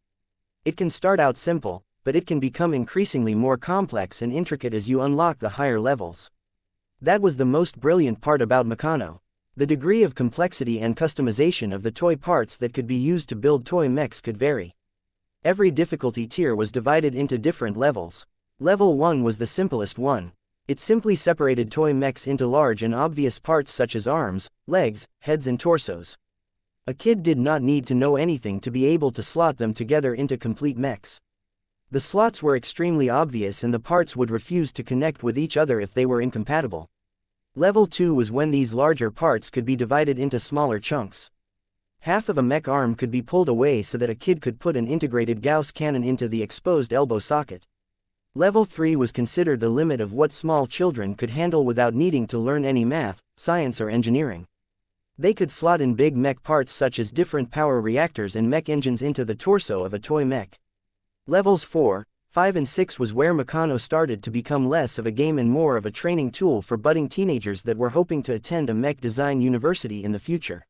It can start out simple, but it can become increasingly more complex and intricate as you unlock the higher levels. That was the most brilliant part about Meccano. The degree of complexity and customization of the toy parts that could be used to build toy mechs could vary. Every difficulty tier was divided into different levels. Level 1 was the simplest one. It simply separated toy mechs into large and obvious parts such as arms, legs, heads and torsos. A kid did not need to know anything to be able to slot them together into complete mechs. The slots were extremely obvious and the parts would refuse to connect with each other if they were incompatible. Level 2 was when these larger parts could be divided into smaller chunks. Half of a mech arm could be pulled away so that a kid could put an integrated Gauss cannon into the exposed elbow socket. Level 3 was considered the limit of what small children could handle without needing to learn any math, science or engineering. They could slot in big mech parts such as different power reactors and mech engines into the torso of a toy mech. Levels 4, 5 and 6 was where Meccano started to become less of a game and more of a training tool for budding teenagers that were hoping to attend a mech design university in the future.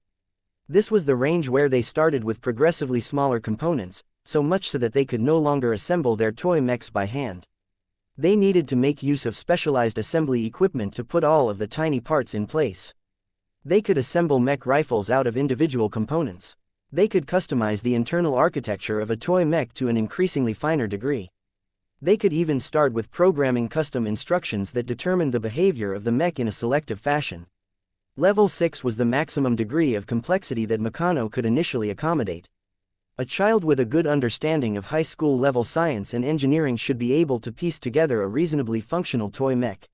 This was the range where they started with progressively smaller components, so much so that they could no longer assemble their toy mechs by hand. They needed to make use of specialized assembly equipment to put all of the tiny parts in place. They could assemble mech rifles out of individual components. They could customize the internal architecture of a toy mech to an increasingly finer degree. They could even start with programming custom instructions that determined the behavior of the mech in a selective fashion. Level 6 was the maximum degree of complexity that Meccano could initially accommodate. A child with a good understanding of high school level science and engineering should be able to piece together a reasonably functional toy mech.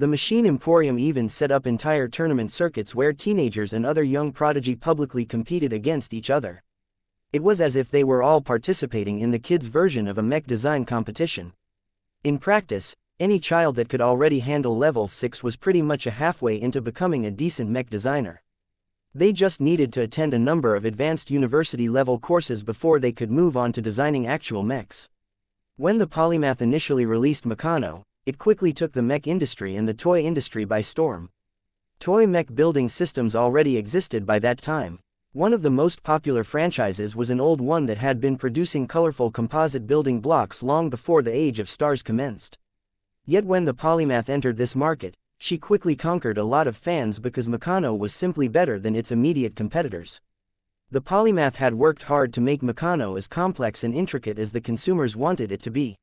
The Machine Emporium even set up entire tournament circuits where teenagers and other young prodigy publicly competed against each other. It was as if they were all participating in the kids' version of a mech design competition. In practice, any child that could already handle level 6 was pretty much a halfway into becoming a decent mech designer. They just needed to attend a number of advanced university-level courses before they could move on to designing actual mechs. When the Polymath initially released Meccano, it quickly took the mech industry and the toy industry by storm. Toy mech building systems already existed by that time. One of the most popular franchises was an old one that had been producing colorful composite building blocks long before the Age of Stars commenced. Yet when the Polymath entered this market, she quickly conquered a lot of fans because Meccano was simply better than its immediate competitors. The Polymath had worked hard to make Meccano as complex and intricate as the consumers wanted it to be.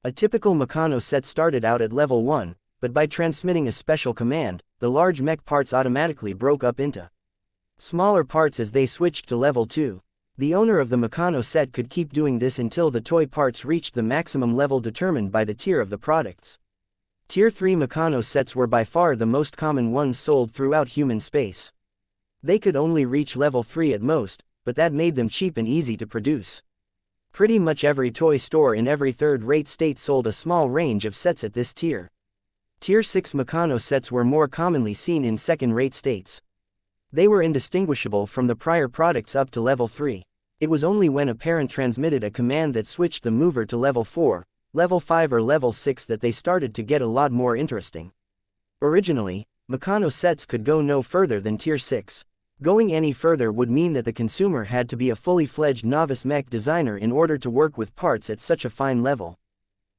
A typical Meccano set started out at level 1, but by transmitting a special command, the large mech parts automatically broke up into smaller parts as they switched to level 2. The owner of the Meccano set could keep doing this until the toy parts reached the maximum level determined by the tier of the products. Tier 3 Meccano sets were by far the most common ones sold throughout human space. They could only reach level 3 at most, but that made them cheap and easy to produce. Pretty much every toy store in every third-rate state sold a small range of sets at this tier. Tier 6 Meccano sets were more commonly seen in second-rate states. They were indistinguishable from the prior products up to level 3. It was only when a parent transmitted a command that switched the mover to level 4, level 5 or level 6 that they started to get a lot more interesting. Originally, Meccano sets could go no further than tier 6. Going any further would mean that the consumer had to be a fully fledged novice mech designer in order to work with parts at such a fine level.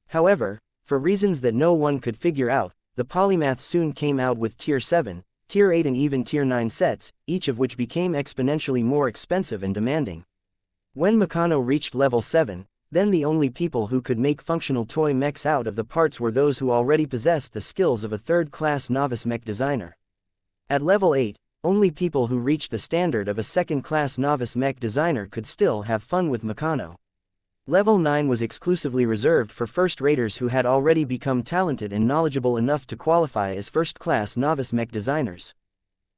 However, for reasons that no one could figure out, the Polymath soon came out with tier 7, tier 8 and even tier 9 sets, each of which became exponentially more expensive and demanding. When Meccano reached level 7, then the only people who could make functional toy mechs out of the parts were those who already possessed the skills of a third-class novice mech designer. At level 8, only people who reached the standard of a second-class novice mech designer could still have fun with Meccano. Level 9 was exclusively reserved for first-raters who had already become talented and knowledgeable enough to qualify as first-class novice mech designers.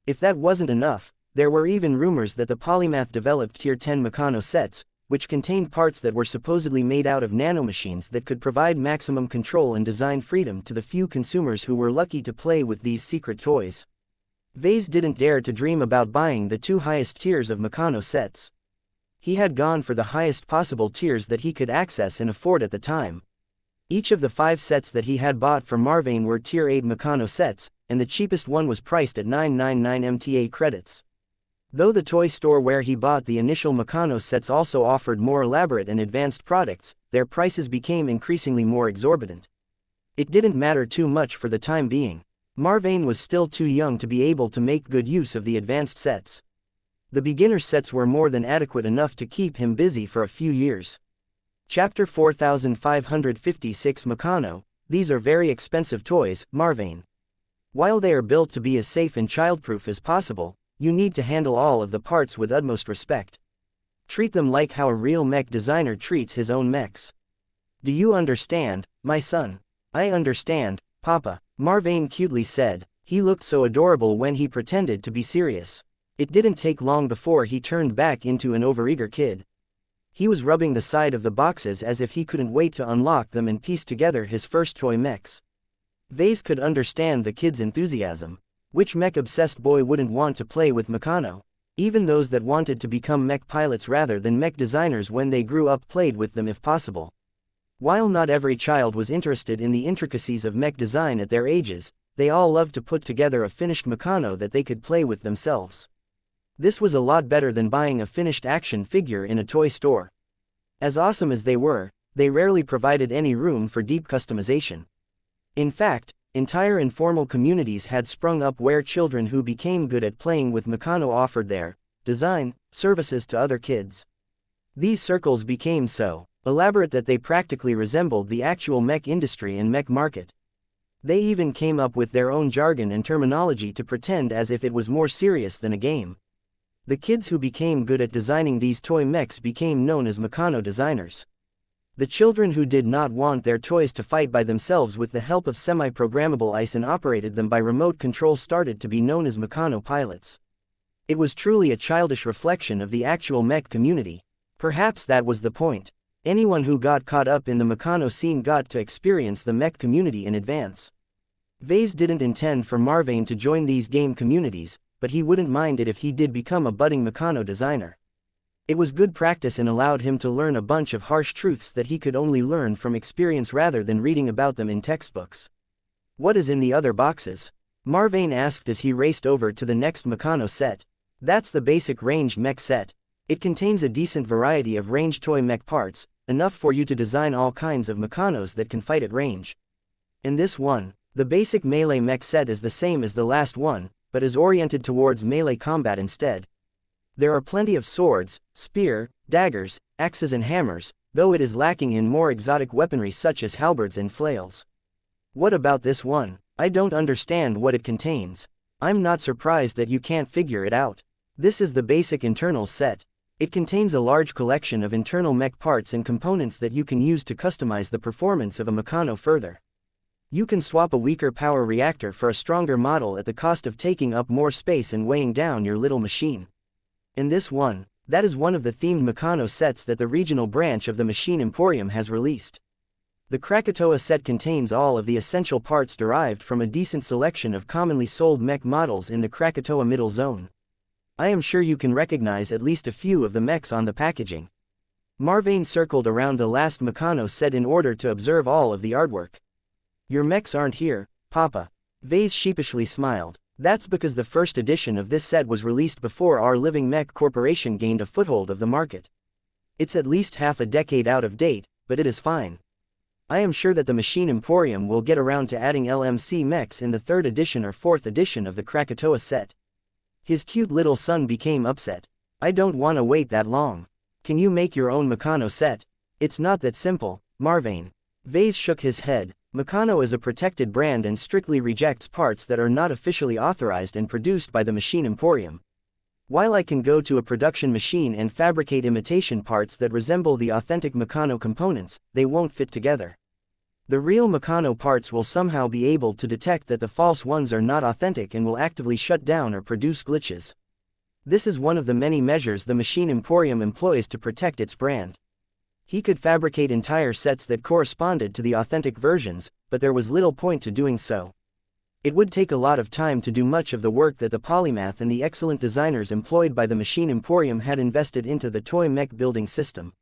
If that wasn't enough, there were even rumors that the Polymath developed tier 10 Meccano sets, which contained parts that were supposedly made out of nanomachines that could provide maximum control and design freedom to the few consumers who were lucky to play with these secret toys. Vase didn't dare to dream about buying the 2 highest tiers of Meccano sets. He had gone for the highest possible tiers that he could access and afford at the time. Each of the 5 sets that he had bought from Marvane were tier 8 Meccano sets, and the cheapest one was priced at 999 MTA credits. Though the toy store where he bought the initial Meccano sets also offered more elaborate and advanced products, their prices became increasingly more exorbitant. It didn't matter too much for the time being. Marvane was still too young to be able to make good use of the advanced sets. The beginner sets were more than adequate enough to keep him busy for a few years. Chapter 4556 Meccano, these are very expensive toys, Marvane. While they are built to be as safe and childproof as possible, you need to handle all of the parts with utmost respect. Treat them like how a real mech designer treats his own mechs. Do you understand, my son? I understand, Papa, Marvane cutely said. He looked so adorable when he pretended to be serious. It didn't take long before he turned back into an overeager kid. He was rubbing the side of the boxes as if he couldn't wait to unlock them and piece together his first toy mechs. Vase could understand the kid's enthusiasm. Which mech-obsessed boy wouldn't want to play with Meccano? Even those that wanted to become mech pilots rather than mech designers when they grew up played with them if possible. While not every child was interested in the intricacies of mech design at their ages, they all loved to put together a finished Meccano that they could play with themselves. This was a lot better than buying a finished action figure in a toy store. As awesome as they were, they rarely provided any room for deep customization. In fact, entire informal communities had sprung up where children who became good at playing with Meccano offered their design services to other kids. These circles became so elaborate that they practically resembled the actual mech industry and mech market. They even came up with their own jargon and terminology to pretend as if it was more serious than a game. The kids who became good at designing these toy mechs became known as Meccano designers. The children who did not want their toys to fight by themselves with the help of semi-programmable ICE and operated them by remote control started to be known as Meccano pilots. It was truly a childish reflection of the actual mech community. Perhaps that was the point. Anyone who got caught up in the Meccano scene got to experience the mech community in advance. Vase didn't intend for Marvane to join these game communities, but he wouldn't mind it if he did become a budding Meccano designer. It was good practice and allowed him to learn a bunch of harsh truths that he could only learn from experience rather than reading about them in textbooks. "What is in the other boxes?" Marvane asked as he raced over to the next Meccano set. "That's the basic ranged mech set. It contains a decent variety of ranged toy mech parts, enough for you to design all kinds of Meccanos that can fight at range. In this one, the basic melee mech set is the same as the last one, but is oriented towards melee combat instead. There are plenty of swords, spear, daggers, axes and hammers, though it is lacking in more exotic weaponry such as halberds and flails. What about this one? I don't understand what it contains. I'm not surprised that you can't figure it out. This is the basic internals set. It contains a large collection of internal mech parts and components that you can use to customize the performance of a Meccano further. You can swap a weaker power reactor for a stronger model at the cost of taking up more space and weighing down your little machine. In this one, that is one of the themed Meccano sets that the regional branch of the Machine Emporium has released. The Krakatoa set contains all of the essential parts derived from a decent selection of commonly sold mech models in the Krakatoa Middle Zone. I am sure you can recognize at least a few of the mechs on the packaging. Marvane circled around the last Meccano set in order to observe all of the artwork. "Your mechs aren't here, Papa." Vase sheepishly smiled. "That's because the first edition of this set was released before our Living Mech Corporation gained a foothold of the market. It's at least half a decade out of date, but it is fine. I am sure that the Machine Emporium will get around to adding LMC mechs in the 3rd edition or 4th edition of the Krakatoa set." His cute little son became upset. "I don't want to wait that long. Can you make your own Meccano set?" "It's not that simple, Marvane." Vase shook his head. Meccano is a protected brand and strictly rejects parts that are not officially authorized and produced by the Machine Emporium. While I can go to a production machine and fabricate imitation parts that resemble the authentic Meccano components, they won't fit together. The real Meccano parts will somehow be able to detect that the false ones are not authentic and will actively shut down or produce glitches. This is one of the many measures the Machine Emporium employs to protect its brand. He could fabricate entire sets that corresponded to the authentic versions, but there was little point to doing so. It would take a lot of time to do much of the work that the polymath and the excellent designers employed by the Machine Emporium had invested into the toy mech building system.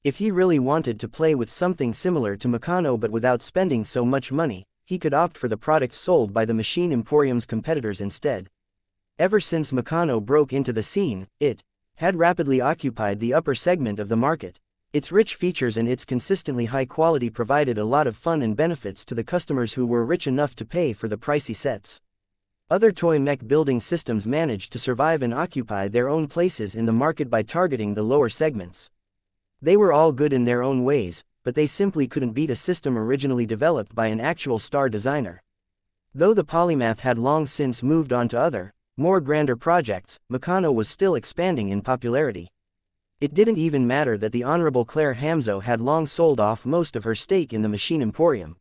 If he really wanted to play with something similar to Meccano but without spending so much money, he could opt for the products sold by the Machine Emporium's competitors instead. Ever since Meccano broke into the scene, it had rapidly occupied the upper segment of the market. Its rich features and its consistently high quality provided a lot of fun and benefits to the customers who were rich enough to pay for the pricey sets. Other toy mech building systems managed to survive and occupy their own places in the market by targeting the lower segments. They were all good in their own ways, but they simply couldn't beat a system originally developed by an actual star designer. Though the polymath had long since moved on to other, more grander projects, Meccano was still expanding in popularity. It didn't even matter that the Honorable Claire Hamzo had long sold off most of her stake in the Machine Emporium.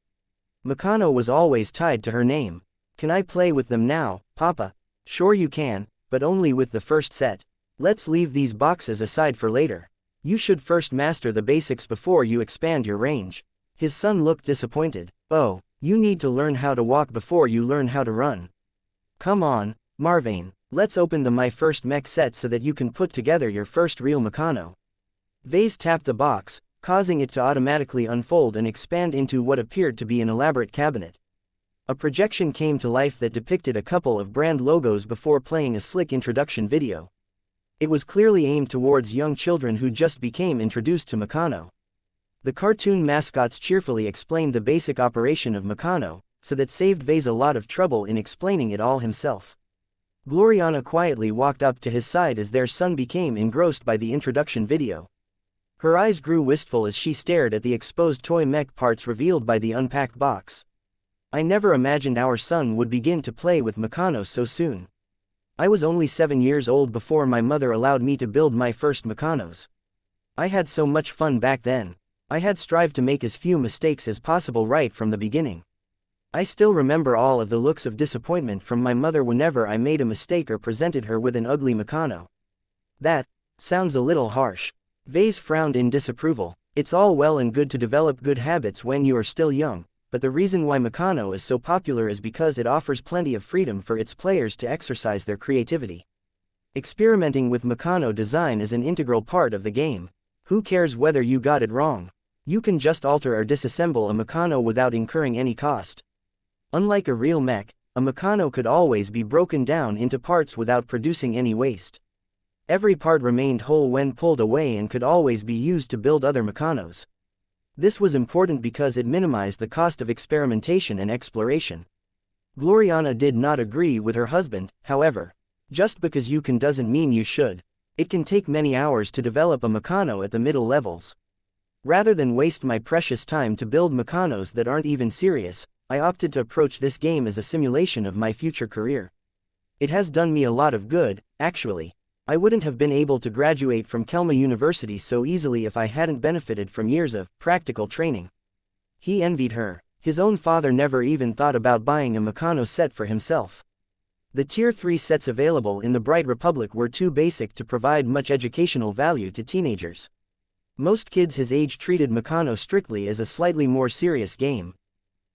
Meccano was always tied to her name. "Can I play with them now, Papa?" "Sure you can, but only with the first set. Let's leave these boxes aside for later. You should first master the basics before you expand your range." His son looked disappointed. "Oh, you need to learn how to walk before you learn how to run." Come on, Marvane, let's open the My First Mech set so that you can put together your first real Meccano. Vase tapped the box, causing it to automatically unfold and expand into what appeared to be an elaborate cabinet. A projection came to life that depicted a couple of brand logos before playing a slick introduction video. It was clearly aimed towards young children who just became introduced to Meccano. The cartoon mascots cheerfully explained the basic operation of Meccano, so that saved Vase a lot of trouble in explaining it all himself. Gloriana quietly walked up to his side as their son became engrossed by the introduction video. Her eyes grew wistful as she stared at the exposed toy mech parts revealed by the unpacked box. I never imagined our son would begin to play with Meccano so soon. I was only 7 years old before my mother allowed me to build my first Meccanos. I had so much fun back then. I had strived to make as few mistakes as possible right from the beginning. I still remember all of the looks of disappointment from my mother whenever I made a mistake or presented her with an ugly Meccano. That sounds a little harsh. Vase frowned in disapproval. It's all well and good to develop good habits when you are still young, but the reason why Meccano is so popular is because it offers plenty of freedom for its players to exercise their creativity. Experimenting with Meccano design is an integral part of the game. Who cares whether you got it wrong? You can just alter or disassemble a Meccano without incurring any cost. Unlike a real mech, a Meccano could always be broken down into parts without producing any waste. Every part remained whole when pulled away and could always be used to build other Meccanos. This was important because it minimized the cost of experimentation and exploration. Gloriana did not agree with her husband, however. Just because you can doesn't mean you should. It can take many hours to develop a Meccano at the middle levels. Rather than waste my precious time to build Meccanos that aren't even serious, I opted to approach this game as a simulation of my future career. It has done me a lot of good, actually. I wouldn't have been able to graduate from Kelma University so easily if I hadn't benefited from years of practical training. He envied her. His own father never even thought about buying a Meccano set for himself. The Tier 3 sets available in the Bright Republic were too basic to provide much educational value to teenagers. Most kids his age treated Meccano strictly as a slightly more serious game.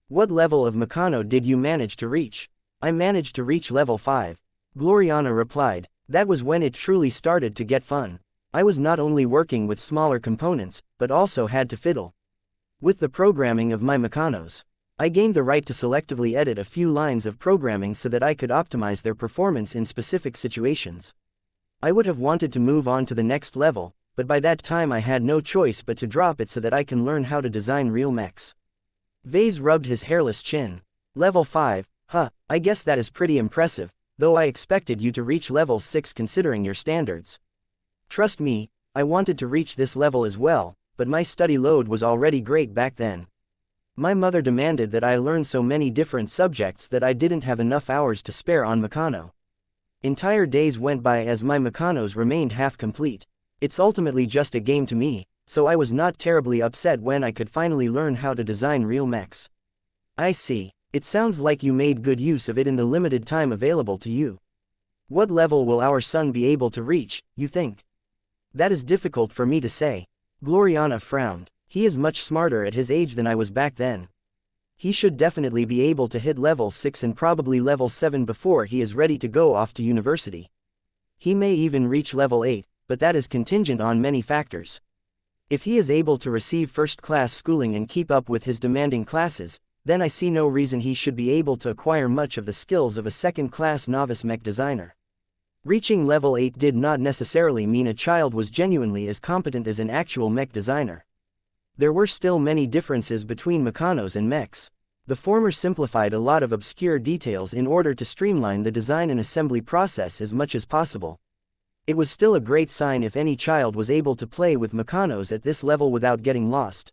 What level of Meccano did you manage to reach? I managed to reach level 5. Gloriana replied. That was when it truly started to get fun. I was not only working with smaller components, but also had to fiddle with the programming of my Meccanos. I gained the right to selectively edit a few lines of programming so that I could optimize their performance in specific situations. I would have wanted to move on to the next level, but by that time I had no choice but to drop it so that I can learn how to design real mechs. Vase rubbed his hairless chin. Level 5, I guess that is pretty impressive. Though I expected you to reach level 6 considering your standards. Trust me, I wanted to reach this level as well, but my study load was already great back then. My mother demanded that I learn so many different subjects that I didn't have enough hours to spare on Meccano. Entire days went by as my Meccanos remained half complete. It's ultimately just a game to me, so I was not terribly upset when I could finally learn how to design real mechs. I see. It sounds like you made good use of it in the limited time available to you. What level will our son be able to reach, you think? That is difficult for me to say. Gloriana frowned. He is much smarter at his age than I was back then. He should definitely be able to hit level 6 and probably level 7 before he is ready to go off to university. He may even reach level 8, but that is contingent on many factors. If he is able to receive first-class schooling and keep up with his demanding classes, then I see no reason he should be able to acquire much of the skills of a second-class novice mech designer. Reaching level 8 did not necessarily mean a child was genuinely as competent as an actual mech designer. There were still many differences between Meccanos and mechs. The former simplified a lot of obscure details in order to streamline the design and assembly process as much as possible. It was still a great sign if any child was able to play with Meccanos at this level without getting lost.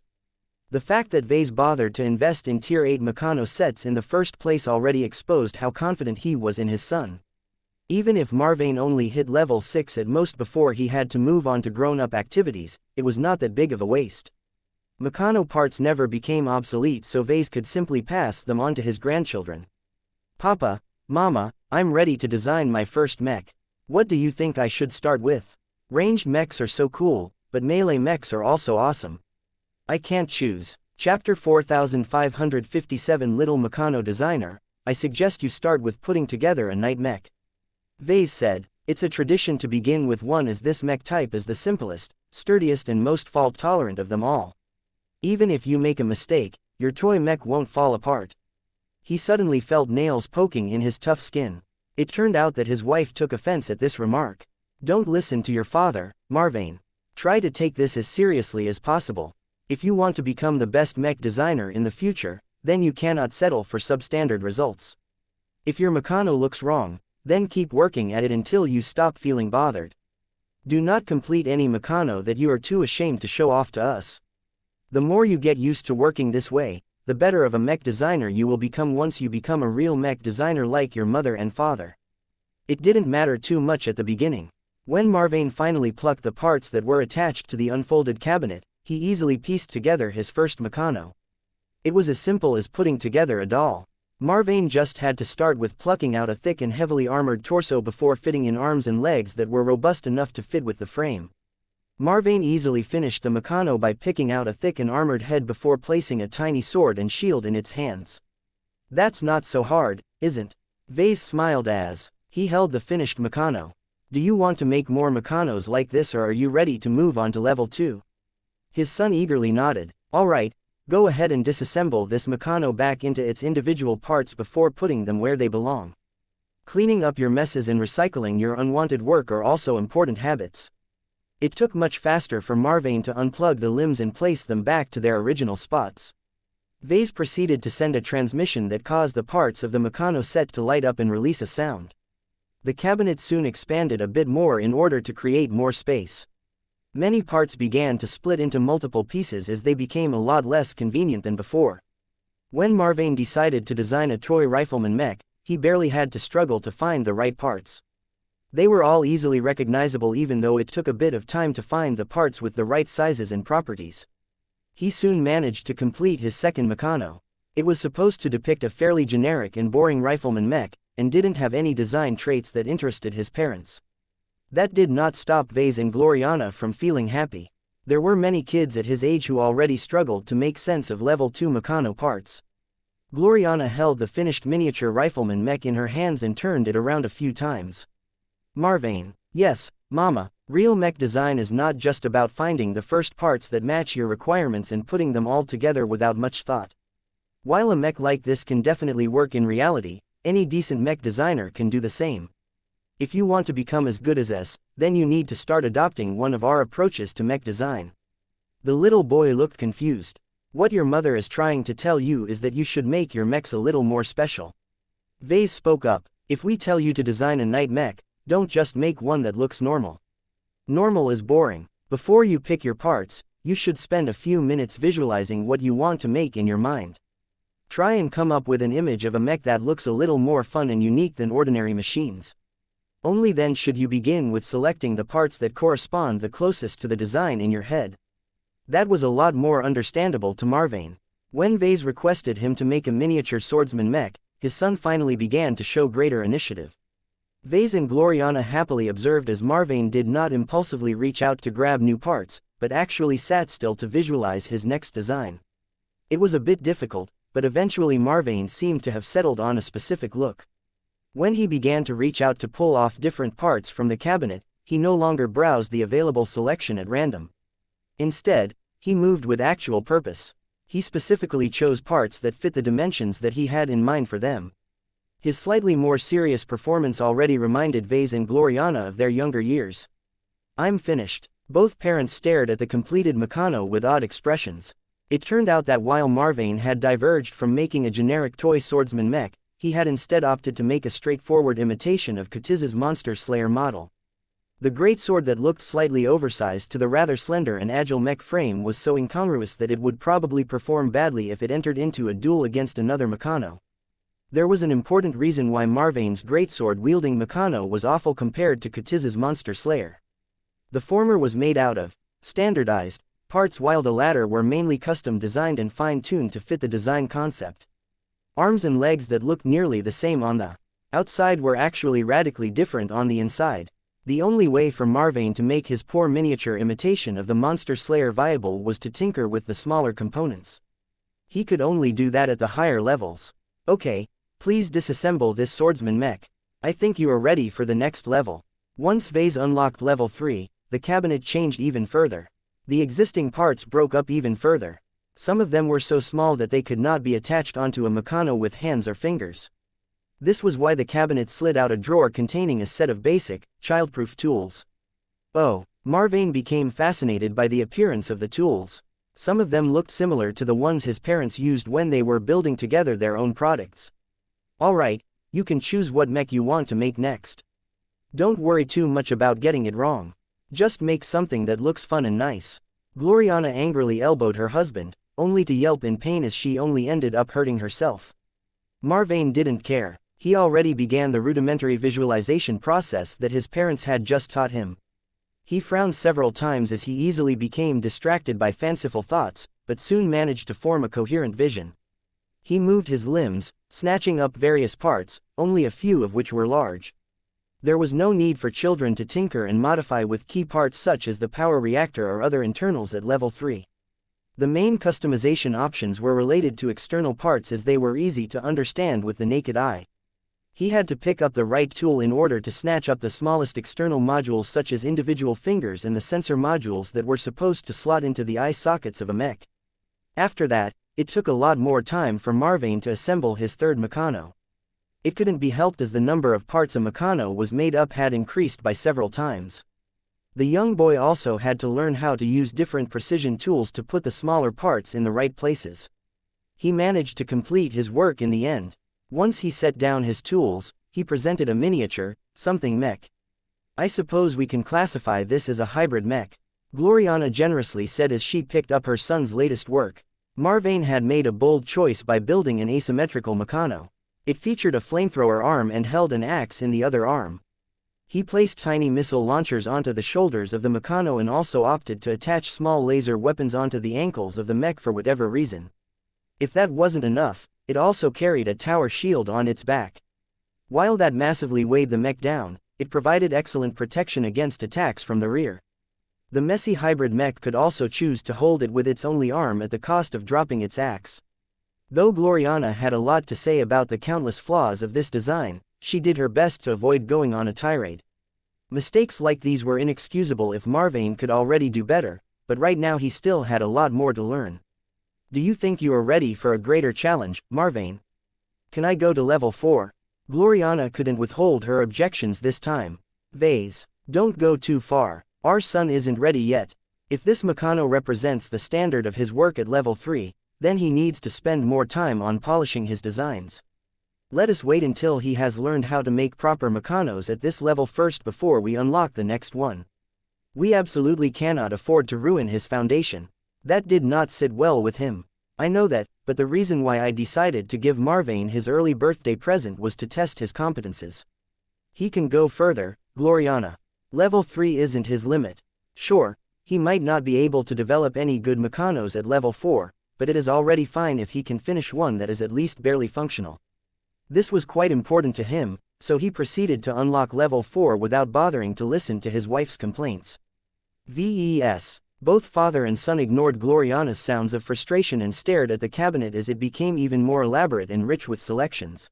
The fact that Vase bothered to invest in Tier 8 Meccano sets in the first place already exposed how confident he was in his son. Even if Marvane only hit level 6 at most before he had to move on to grown-up activities, it was not that big of a waste. Meccano parts never became obsolete so Vase could simply pass them on to his grandchildren. Papa, Mama, I'm ready to design my first mech. What do you think I should start with? Ranged mechs are so cool, but melee mechs are also awesome. I can't choose. Chapter 4557 Little Meccano Designer. I suggest you start with putting together a night mech. Vase said, it's a tradition to begin with one, as this mech type is the simplest, sturdiest and most fault-tolerant of them all. Even if you make a mistake, your toy mech won't fall apart. He suddenly felt nails poking in his tough skin. It turned out that his wife took offense at this remark. Don't listen to your father, Marvane. Try to take this as seriously as possible. If you want to become the best mech designer in the future, then you cannot settle for substandard results. If your Meccano looks wrong, then keep working at it until you stop feeling bothered. Do not complete any Meccano that you are too ashamed to show off to us. The more you get used to working this way, the better of a mech designer you will become once you become a real mech designer like your mother and father. It didn't matter too much at the beginning. When Marvane finally plucked the parts that were attached to the unfolded cabinet, he easily pieced together his first Meccano. It was as simple as putting together a doll. Marvane just had to start with plucking out a thick and heavily armored torso before fitting in arms and legs that were robust enough to fit with the frame. Marvane easily finished the Meccano by picking out a thick and armored head before placing a tiny sword and shield in its hands. That's not so hard, isn't? Vase smiled as he held the finished Meccano. Do you want to make more Meccanos like this, or are you ready to move on to level 2? His son eagerly nodded. Alright, go ahead and disassemble this Meccano back into its individual parts before putting them where they belong. Cleaning up your messes and recycling your unwanted work are also important habits. It took much faster for Marvane to unplug the limbs and place them back to their original spots. Vase proceeded to send a transmission that caused the parts of the Meccano set to light up and release a sound. The cabinet soon expanded a bit more in order to create more space. Many parts began to split into multiple pieces as they became a lot less convenient than before. When Marvane decided to design a toy rifleman mech, he barely had to struggle to find the right parts. They were all easily recognizable, even though it took a bit of time to find the parts with the right sizes and properties. He soon managed to complete his second Meccano. It was supposed to depict a fairly generic and boring rifleman mech, and didn't have any design traits that interested his parents. That did not stop Vase and Gloriana from feeling happy. There were many kids at his age who already struggled to make sense of level 2 Meccano parts. Gloriana held the finished miniature rifleman mech in her hands and turned it around a few times. Marvane: yes, Mama, real mech design is not just about finding the first parts that match your requirements and putting them all together without much thought. While a mech like this can definitely work in reality, any decent mech designer can do the same. If you want to become as good as us, then you need to start adopting one of our approaches to mech design. The little boy looked confused. What your mother is trying to tell you is that you should make your mechs a little more special. Vase spoke up. If we tell you to design a night mech, don't just make one that looks normal. Normal is boring. Before you pick your parts, you should spend a few minutes visualizing what you want to make in your mind. Try and come up with an image of a mech that looks a little more fun and unique than ordinary machines. Only then should you begin with selecting the parts that correspond the closest to the design in your head. That was a lot more understandable to Marvane. When Vase requested him to make a miniature swordsman mech, his son finally began to show greater initiative. Vase and Gloriana happily observed as Marvane did not impulsively reach out to grab new parts, but actually sat still to visualize his next design. It was a bit difficult, but eventually Marvane seemed to have settled on a specific look. When he began to reach out to pull off different parts from the cabinet, he no longer browsed the available selection at random. Instead, he moved with actual purpose. He specifically chose parts that fit the dimensions that he had in mind for them. His slightly more serious performance already reminded Vase and Gloriana of their younger years. I'm finished. Both parents stared at the completed Meccano with odd expressions. It turned out that while Marvane had diverged from making a generic toy swordsman mech, he had instead opted to make a straightforward imitation of Katiz's Monster Slayer model. The great sword that looked slightly oversized to the rather slender and agile mech frame was so incongruous that it would probably perform badly if it entered into a duel against another Meccano. There was an important reason why Marvane's greatsword-wielding Meccano was awful compared to Katiz's Monster Slayer. The former was made out of standardized parts while the latter were mainly custom-designed and fine-tuned to fit the design concept. Arms and legs that looked nearly the same on the outside were actually radically different on the inside. The only way for Marvane to make his poor miniature imitation of the Monster Slayer viable was to tinker with the smaller components. He could only do that at the higher levels. Okay, Please disassemble this swordsman mech. I think you are ready for the next level. Once Vase unlocked level 3, the cabinet changed even further. The existing parts broke up even further. Some of them were so small that they could not be attached onto a Meccano with hands or fingers. This was why the cabinet slid out a drawer containing a set of basic, childproof tools. Oh, Marvane became fascinated by the appearance of the tools. Some of them looked similar to the ones his parents used when they were building together their own products. Alright, you can choose what mech you want to make next. Don't worry too much about getting it wrong. Just make something that looks fun and nice. Gloriana angrily elbowed her husband, only to yelp in pain as she only ended up hurting herself. Marvane didn't care. He already began the rudimentary visualization process that his parents had just taught him. He frowned several times as he easily became distracted by fanciful thoughts, but soon managed to form a coherent vision. He moved his limbs, snatching up various parts, only a few of which were large. There was no need for children to tinker and modify with key parts such as the power reactor or other internals at level 3. The main customization options were related to external parts as they were easy to understand with the naked eye. He had to pick up the right tool in order to snatch up the smallest external modules such as individual fingers and the sensor modules that were supposed to slot into the eye sockets of a mech. After that, it took a lot more time for Marvane to assemble his third Meccano. It couldn't be helped as the number of parts a Meccano was made up had increased by several times. The young boy also had to learn how to use different precision tools to put the smaller parts in the right places. He managed to complete his work in the end. Once he set down his tools, he presented a miniature, something mech. I suppose we can classify this as a hybrid mech, Gloriana generously said as she picked up her son's latest work. Marvane had made a bold choice by building an asymmetrical Meccano. It featured a flamethrower arm and held an axe in the other arm. He placed tiny missile launchers onto the shoulders of the Meccano and also opted to attach small laser weapons onto the ankles of the mech for whatever reason. If that wasn't enough, it also carried a tower shield on its back. While that massively weighed the mech down, it provided excellent protection against attacks from the rear. The messy hybrid mech could also choose to hold it with its only arm at the cost of dropping its axe. Though Gloriana had a lot to say about the countless flaws of this design, she did her best to avoid going on a tirade. Mistakes like these were inexcusable if Marvane could already do better, but right now he still had a lot more to learn. Do you think you are ready for a greater challenge, Marvane? Can I go to level 4? Gloriana couldn't withhold her objections this time. Vase, don't go too far. Our son isn't ready yet. If this Meccano represents the standard of his work at level 3, then he needs to spend more time on polishing his designs. Let us wait until he has learned how to make proper Meccanos at this level first before we unlock the next one. We absolutely cannot afford to ruin his foundation. That did not sit well with him. I know that, but the reason why I decided to give Marvane his early birthday present was to test his competences. He can go further, Gloriana. Level 3 isn't his limit. Sure, he might not be able to develop any good Meccanos at level 4, but it is already fine if he can finish one that is at least barely functional. This was quite important to him, so he proceeded to unlock level 4 without bothering to listen to his wife's complaints. VES. Both father and son ignored Gloriana's sounds of frustration and stared at the cabinet as it became even more elaborate and rich with selections.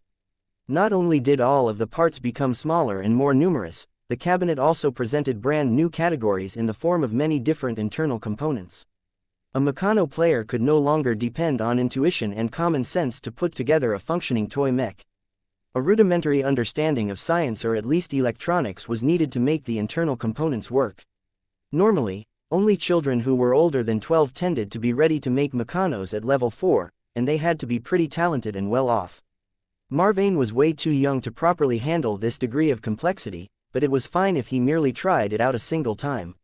Not only did all of the parts become smaller and more numerous, the cabinet also presented brand new categories in the form of many different internal components. A Meccano player could no longer depend on intuition and common sense to put together a functioning toy mech. A rudimentary understanding of science or at least electronics was needed to make the internal components work. Normally, only children who were older than 12 tended to be ready to make Meccanos at level 4, and they had to be pretty talented and well off. Marvane was way too young to properly handle this degree of complexity, but it was fine if he merely tried it out a single time.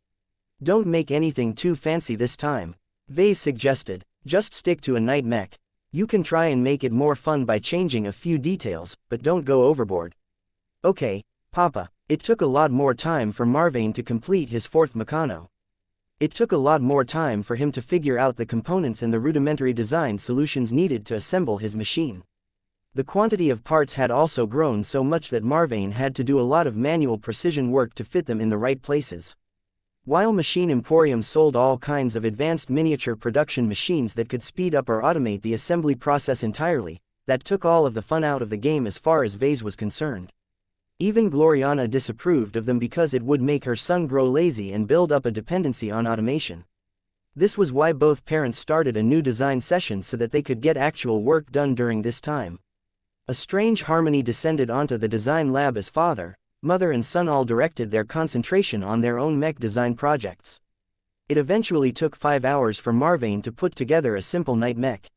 Don't make anything too fancy this time, Vase suggested. Just stick to a night mech. You can try and make it more fun by changing a few details, but don't go overboard. Okay, Papa. It took a lot more time for Marvane to complete his fourth Meccano. It took a lot more time for him to figure out the components and the rudimentary design solutions needed to assemble his machine. The quantity of parts had also grown so much that Marvane had to do a lot of manual precision work to fit them in the right places. While Machine Emporium sold all kinds of advanced miniature production machines that could speed up or automate the assembly process entirely, that took all of the fun out of the game as far as Vase was concerned. Even Gloriana disapproved of them because it would make her son grow lazy and build up a dependency on automation. This was why both parents started a new design session so that they could get actual work done during this time. A strange harmony descended onto the design lab as father, mother and son all directed their concentration on their own mech design projects. It eventually took 5 hours for Marvane to put together a simple night mech.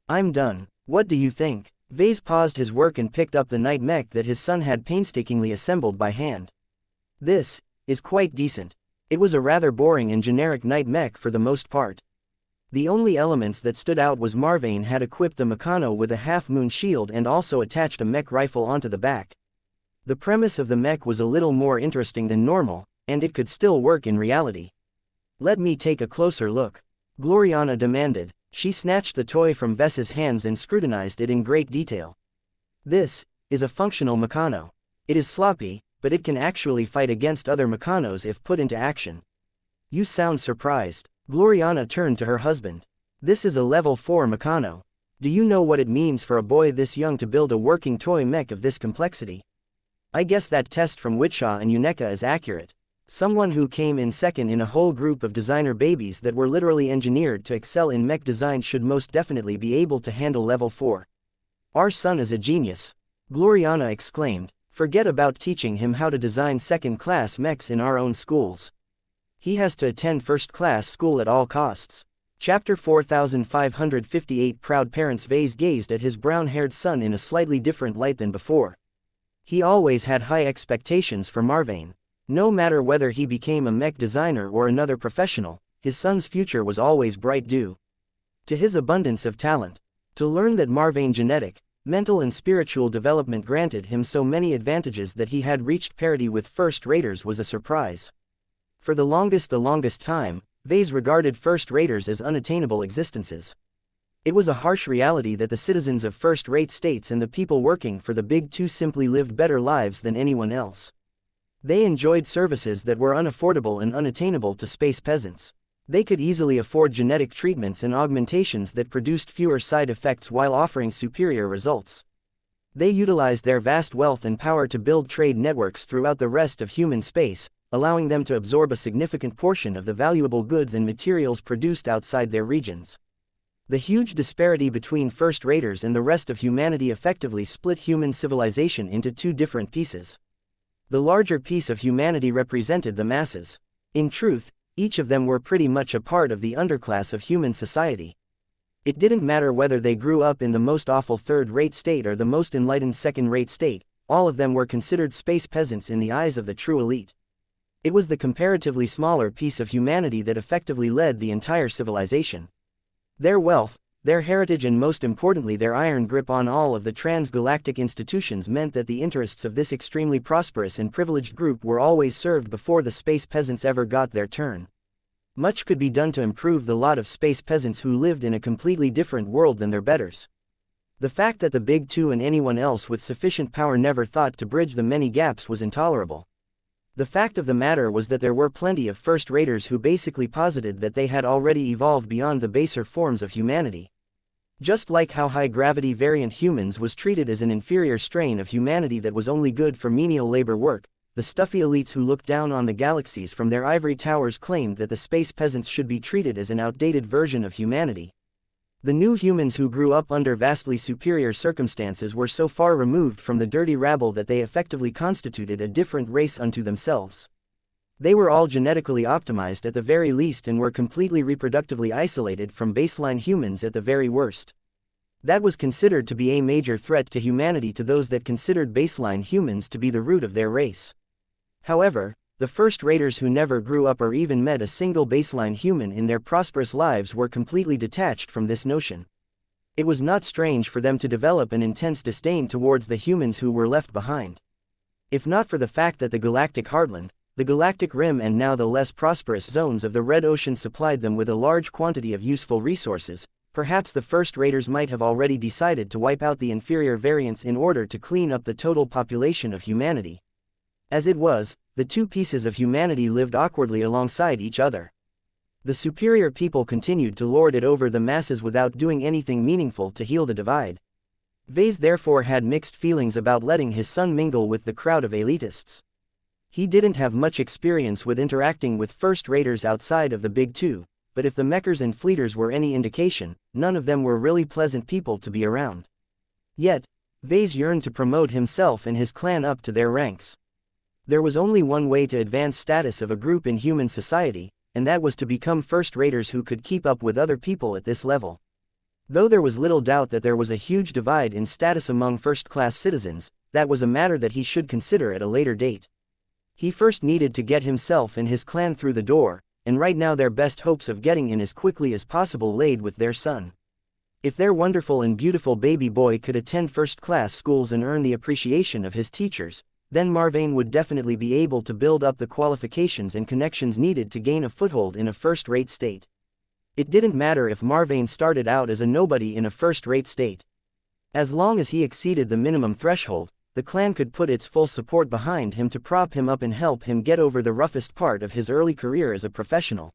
"I'm done. What do you think?" Vase paused his work and picked up the night mech that his son had painstakingly assembled by hand. "This is quite decent." It was a rather boring and generic night mech for the most part. The only elements that stood out was Marvane had equipped the Meccano with a half-moon shield and also attached a mech rifle onto the back. The premise of the mech was a little more interesting than normal, and it could still work in reality. "Let me take a closer look," Gloriana demanded. She snatched the toy from Vess's hands and scrutinized it in great detail. "This is a functional Meccano. It is sloppy, but it can actually fight against other Meccanos if put into action." "You sound surprised." Gloriana turned to her husband. "This is a level 4 Meccano. Do you know what it means for a boy this young to build a working toy mech of this complexity? I guess that test from wuxia and Uneka is accurate. Someone who came in second in a whole group of designer babies that were literally engineered to excel in mech design should most definitely be able to handle level 4. Our son is a genius," Gloriana exclaimed. "Forget about teaching him how to design second-class mechs in our own schools. He has to attend first-class school at all costs." Chapter 4558 Proud Parents. Vase gazed at his brown-haired son in a slightly different light than before. He always had high expectations for Marvane. No matter whether he became a mech designer or another professional, his son's future was always bright due to his abundance of talent. To learn that Marvane's genetic, mental and spiritual development granted him so many advantages that he had reached parity with first-raters was a surprise. For the longest time, Vase regarded first-raters as unattainable existences. It was a harsh reality that the citizens of first-rate states and the people working for the Big Two simply lived better lives than anyone else. They enjoyed services that were unaffordable and unattainable to space peasants. They could easily afford genetic treatments and augmentations that produced fewer side effects while offering superior results. They utilized their vast wealth and power to build trade networks throughout the rest of human space, allowing them to absorb a significant portion of the valuable goods and materials produced outside their regions. The huge disparity between first-raters and the rest of humanity effectively split human civilization into two different pieces. The larger piece of humanity represented the masses. In truth, each of them were pretty much a part of the underclass of human society. It didn't matter whether they grew up in the most awful third-rate state or the most enlightened second-rate state, all of them were considered space peasants in the eyes of the true elite. It was the comparatively smaller piece of humanity that effectively led the entire civilization. Their wealth, their heritage and most importantly their iron grip on all of the transgalactic institutions meant that the interests of this extremely prosperous and privileged group were always served before the space peasants ever got their turn. Much could be done to improve the lot of space peasants who lived in a completely different world than their betters. The fact that the Big Two and anyone else with sufficient power never thought to bridge the many gaps was intolerable. The fact of the matter was that there were plenty of first-raters who basically posited that they had already evolved beyond the baser forms of humanity. Just like how high-gravity variant humans was treated as an inferior strain of humanity that was only good for menial labor work, the stuffy elites who looked down on the galaxies from their ivory towers claimed that the space peasants should be treated as an outdated version of humanity. The new humans who grew up under vastly superior circumstances were so far removed from the dirty rabble that they effectively constituted a different race unto themselves. They were all genetically optimized at the very least and were completely reproductively isolated from baseline humans at the very worst. That was considered to be a major threat to humanity to those that considered baseline humans to be the root of their race. However, the first-raters who never grew up or even met a single baseline human in their prosperous lives were completely detached from this notion. It was not strange for them to develop an intense disdain towards the humans who were left behind. If not for the fact that the galactic heartland, the galactic rim and now the less prosperous zones of the Red Ocean supplied them with a large quantity of useful resources, perhaps the first-raters might have already decided to wipe out the inferior variants in order to clean up the total population of humanity. As it was, the two pieces of humanity lived awkwardly alongside each other. The superior people continued to lord it over the masses without doing anything meaningful to heal the divide. Vase therefore had mixed feelings about letting his son mingle with the crowd of elitists. He didn't have much experience with interacting with first-raters outside of the Big Two, but if the Mechers and Fleeters were any indication, none of them were really pleasant people to be around. Yet, Vase yearned to promote himself and his clan up to their ranks. There was only one way to advance status of a group in human society, and that was to become first-raters who could keep up with other people at this level. Though there was little doubt that there was a huge divide in status among first-class citizens, that was a matter that he should consider at a later date. He first needed to get himself and his clan through the door, and right now their best hopes of getting in as quickly as possible laid with their son. If their wonderful and beautiful baby boy could attend first-class schools and earn the appreciation of his teachers, then Marvane would definitely be able to build up the qualifications and connections needed to gain a foothold in a first-rate state. It didn't matter if Marvane started out as a nobody in a first-rate state. As long as he exceeded the minimum threshold, the clan could put its full support behind him to prop him up and help him get over the roughest part of his early career as a professional.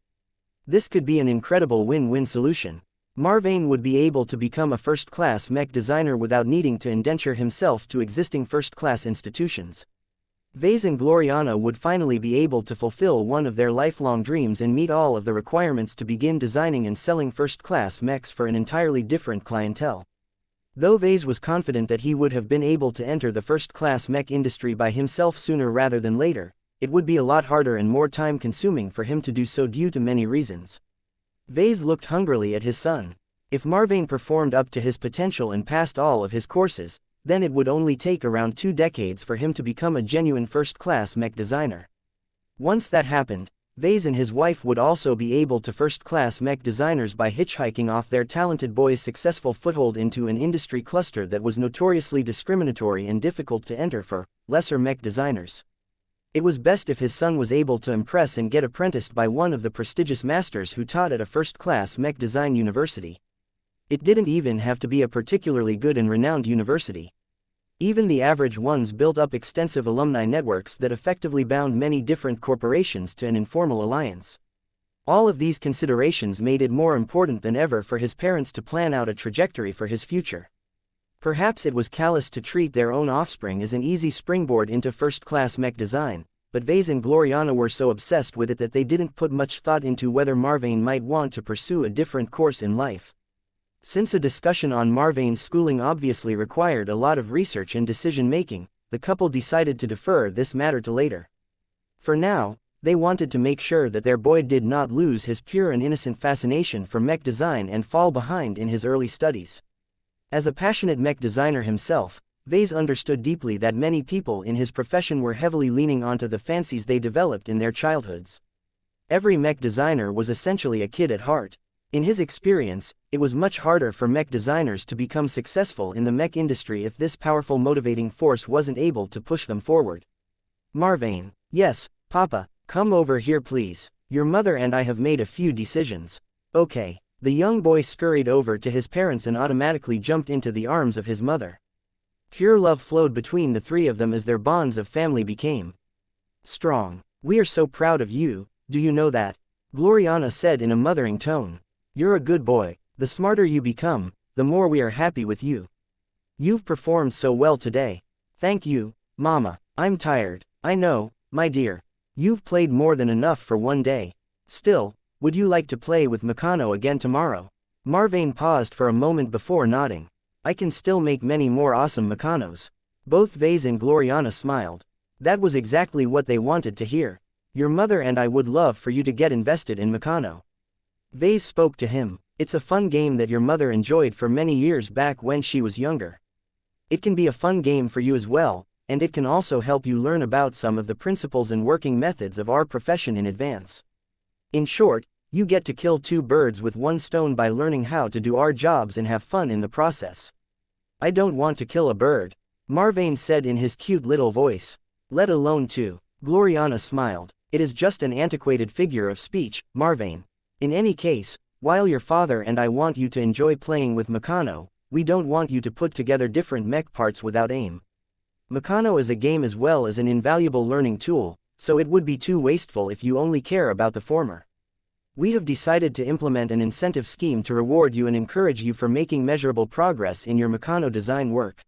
This could be an incredible win-win solution. Marvane would be able to become a first-class mech designer without needing to indenture himself to existing first-class institutions. Vase and Gloriana would finally be able to fulfill one of their lifelong dreams and meet all of the requirements to begin designing and selling first-class mechs for an entirely different clientele. Though Vase was confident that he would have been able to enter the first-class mech industry by himself sooner rather than later, it would be a lot harder and more time-consuming for him to do so due to many reasons. Vase looked hungrily at his son. If Marvane performed up to his potential and passed all of his courses, then it would only take around 2 decades for him to become a genuine first-class mech designer. Once that happened, Vase and his wife would also be able to first-class mech designers by hitchhiking off their talented boy's successful foothold into an industry cluster that was notoriously discriminatory and difficult to enter for lesser mech designers. It was best if his son was able to impress and get apprenticed by one of the prestigious masters who taught at a first-class mech design university. It didn't even have to be a particularly good and renowned university. Even the average ones built up extensive alumni networks that effectively bound many different corporations to an informal alliance. All of these considerations made it more important than ever for his parents to plan out a trajectory for his future. Perhaps it was callous to treat their own offspring as an easy springboard into first-class mech design, but Vase and Gloriana were so obsessed with it that they didn't put much thought into whether Marvane might want to pursue a different course in life. Since a discussion on Marvane's schooling obviously required a lot of research and decision-making, the couple decided to defer this matter to later. For now, they wanted to make sure that their boy did not lose his pure and innocent fascination for mech design and fall behind in his early studies. As a passionate mech designer himself, Vase understood deeply that many people in his profession were heavily leaning onto the fancies they developed in their childhoods. Every mech designer was essentially a kid at heart. In his experience, it was much harder for mech designers to become successful in the mech industry if this powerful motivating force wasn't able to push them forward. Marvane, yes, Papa, come over here please. Your mother and I have made a few decisions. Okay. The young boy scurried over to his parents and automatically jumped into the arms of his mother. Pure love flowed between the three of them as their bonds of family became strong. We are so proud of you, do you know that? Gloriana said in a mothering tone. You're a good boy. The smarter you become, the more we are happy with you. You've performed so well today. Thank you, Mama. I'm tired. I know, my dear. You've played more than enough for one day. Still, would you like to play with Meccano again tomorrow? Marvane paused for a moment before nodding. I can still make many more awesome Meccanos. Both Vase and Gloriana smiled. That was exactly what they wanted to hear. Your mother and I would love for you to get invested in Meccano. Vase spoke to him. It's a fun game that your mother enjoyed for many years back when she was younger. It can be a fun game for you as well, and it can also help you learn about some of the principles and working methods of our profession in advance. In short, you get to kill 2 birds with 1 stone by learning how to do our jobs and have fun in the process. I don't want to kill a bird, Marvane said in his cute little voice. Let alone 2. Gloriana smiled. It is just an antiquated figure of speech, Marvane. In any case, while your father and I want you to enjoy playing with Meccano, we don't want you to put together different mech parts without aim. Meccano is a game as well as an invaluable learning tool, so it would be too wasteful if you only care about the former. We have decided to implement an incentive scheme to reward you and encourage you for making measurable progress in your Meccano design work.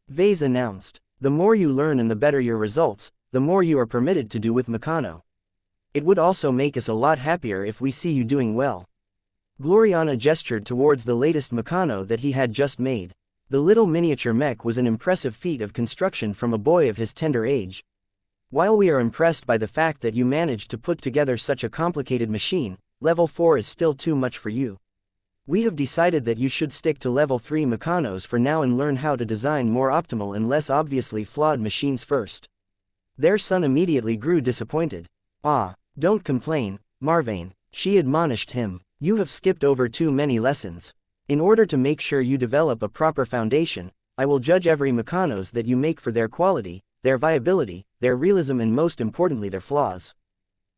Vase announced. The more you learn and the better your results, the more you are permitted to do with Meccano. It would also make us a lot happier if we see you doing well. Gloriana gestured towards the latest Meccano that he had just made. The little miniature mech was an impressive feat of construction from a boy of his tender age. While we are impressed by the fact that you managed to put together such a complicated machine, level 4 is still too much for you. We have decided that you should stick to level 3 Meccanos for now and learn how to design more optimal and less obviously flawed machines first. Their son immediately grew disappointed. Ah, don't complain, Marvane, she admonished him. You have skipped over too many lessons. In order to make sure you develop a proper foundation, I will judge every Meccanos that you make for their quality, their viability, their realism and most importantly their flaws.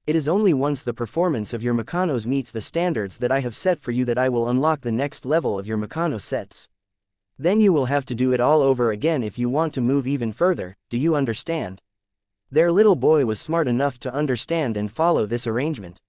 It is only once the performance of your Meccanos meets the standards that I have set for you that I will unlock the next level of your Meccano sets. Then you will have to do it all over again if you want to move even further, do you understand? Their little boy was smart enough to understand and follow this arrangement.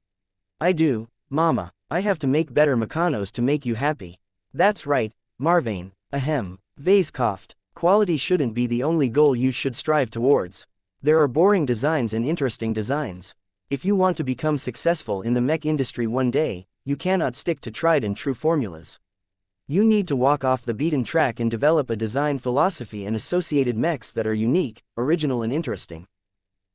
I do, Mama, I have to make better Meccanos to make you happy. That's right, Marvane, ahem, Vase coughed. Quality shouldn't be the only goal you should strive towards. There are boring designs and interesting designs. If you want to become successful in the mech industry one day, you cannot stick to tried and true formulas. You need to walk off the beaten track and develop a design philosophy and associated mechs that are unique, original and interesting.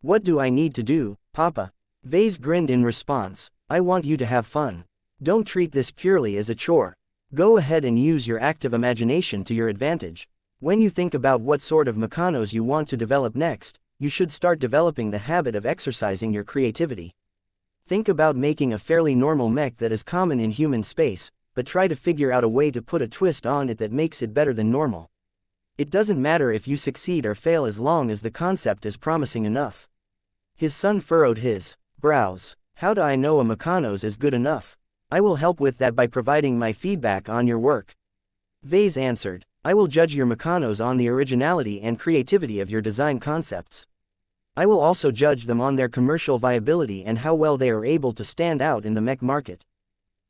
What do I need to do, Papa? Vase grinned in response. I want you to have fun. Don't treat this purely as a chore. Go ahead and use your active imagination to your advantage. When you think about what sort of Meccanos you want to develop next, you should start developing the habit of exercising your creativity. Think about making a fairly normal mech that is common in human space, but try to figure out a way to put a twist on it that makes it better than normal. It doesn't matter if you succeed or fail as long as the concept is promising enough. His son furrowed his brows. How do I know a Meccanos is good enough? I will help with that by providing my feedback on your work. Vase answered. I will judge your Meccanos on the originality and creativity of your design concepts. I will also judge them on their commercial viability and how well they are able to stand out in the mech market.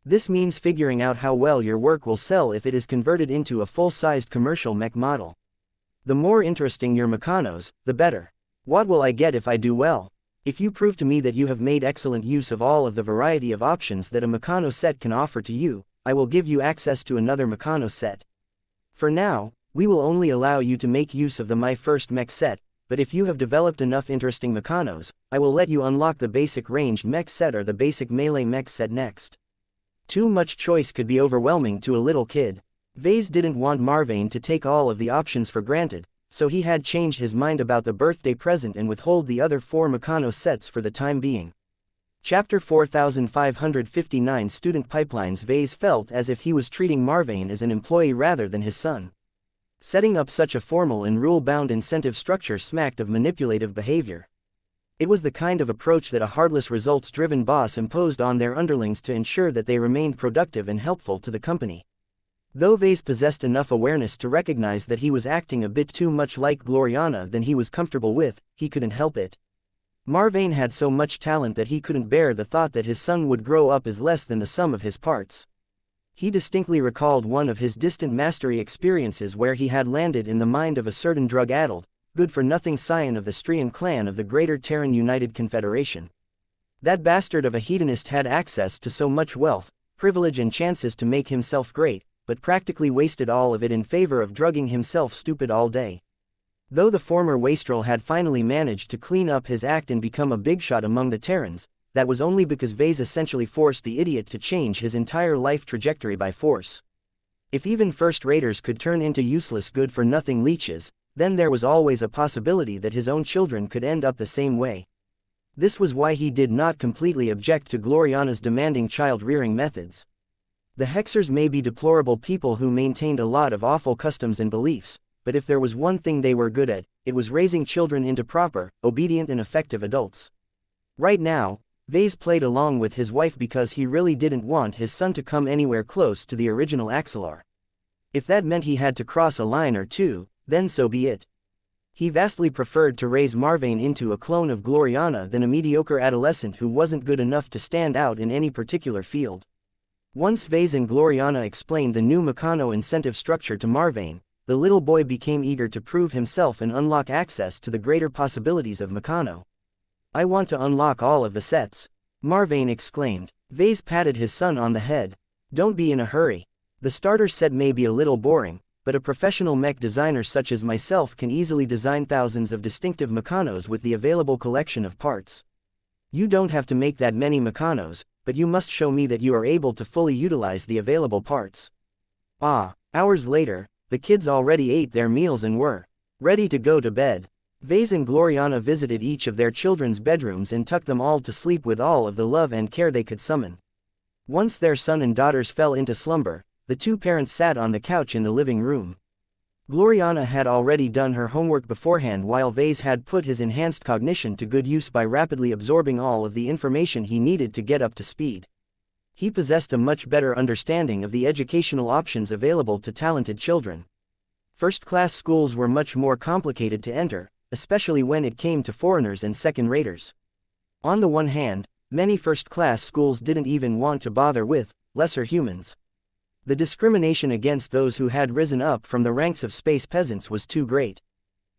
This means figuring out how well your work will sell if it is converted into a full-sized commercial mech model. The more interesting your Meccanos, the better. What will I get if I do well? If you prove to me that you have made excellent use of all of the variety of options that a Meccano set can offer to you, I will give you access to another Meccano set. For now, we will only allow you to make use of the My First Mech set, but if you have developed enough interesting Meccanos, I will let you unlock the basic ranged mech set or the basic melee mech set next. Too much choice could be overwhelming to a little kid. Vase didn't want Marvane to take all of the options for granted, so he had changed his mind about the birthday present and withhold the other 4 Meccano sets for the time being. Chapter 4559 Student Pipelines. Vase felt as if he was treating Marvane as an employee rather than his son. Setting up such a formal and rule-bound incentive structure smacked of manipulative behavior. It was the kind of approach that a heartless results-driven boss imposed on their underlings to ensure that they remained productive and helpful to the company. Though Vase possessed enough awareness to recognize that he was acting a bit too much like Gloriana than he was comfortable with, he couldn't help it. Marvane had so much talent that he couldn't bear the thought that his son would grow up as less than the sum of his parts. He distinctly recalled one of his distant mastery experiences where he had landed in the mind of a certain drug-addled, good-for-nothing scion of the Strian clan of the Greater Terran United Confederation. That bastard of a hedonist had access to so much wealth, privilege and chances to make himself great, but practically wasted all of it in favor of drugging himself stupid all day. Though the former wastrel had finally managed to clean up his act and become a big shot among the Terrans, that was only because Vase essentially forced the idiot to change his entire life trajectory by force. If even first-raters could turn into useless good-for-nothing leeches, then there was always a possibility that his own children could end up the same way. This was why he did not completely object to Gloriana's demanding child-rearing methods. The Hexers may be deplorable people who maintained a lot of awful customs and beliefs, but if there was one thing they were good at, it was raising children into proper, obedient and effective adults. Right now, Vase played along with his wife because he really didn't want his son to come anywhere close to the original Axelar. If that meant he had to cross a line or two, then so be it. He vastly preferred to raise Marvane into a clone of Gloriana than a mediocre adolescent who wasn't good enough to stand out in any particular field. Once Vase and Gloriana explained the new Meccano incentive structure to Marvane, the little boy became eager to prove himself and unlock access to the greater possibilities of Meccano. "I want to unlock all of the sets," Marvane exclaimed. Vase patted his son on the head. "Don't be in a hurry. The starter set may be a little boring, but a professional mech designer such as myself can easily design thousands of distinctive Meccanos with the available collection of parts. You don't have to make that many Meccanos, but you must show me that you are able to fully utilize the available parts." Hours later, the kids already ate their meals and were ready to go to bed. Vase and Gloriana visited each of their children's bedrooms and tucked them all to sleep with all of the love and care they could summon. Once their son and daughters fell into slumber, the two parents sat on the couch in the living room. Gloriana had already done her homework beforehand while Vase had put his enhanced cognition to good use by rapidly absorbing all of the information he needed to get up to speed. He possessed a much better understanding of the educational options available to talented children. First-class schools were much more complicated to enter, especially when it came to foreigners and second-raters. On the one hand, many first-class schools didn't even want to bother with lesser humans. The discrimination against those who had risen up from the ranks of space peasants was too great.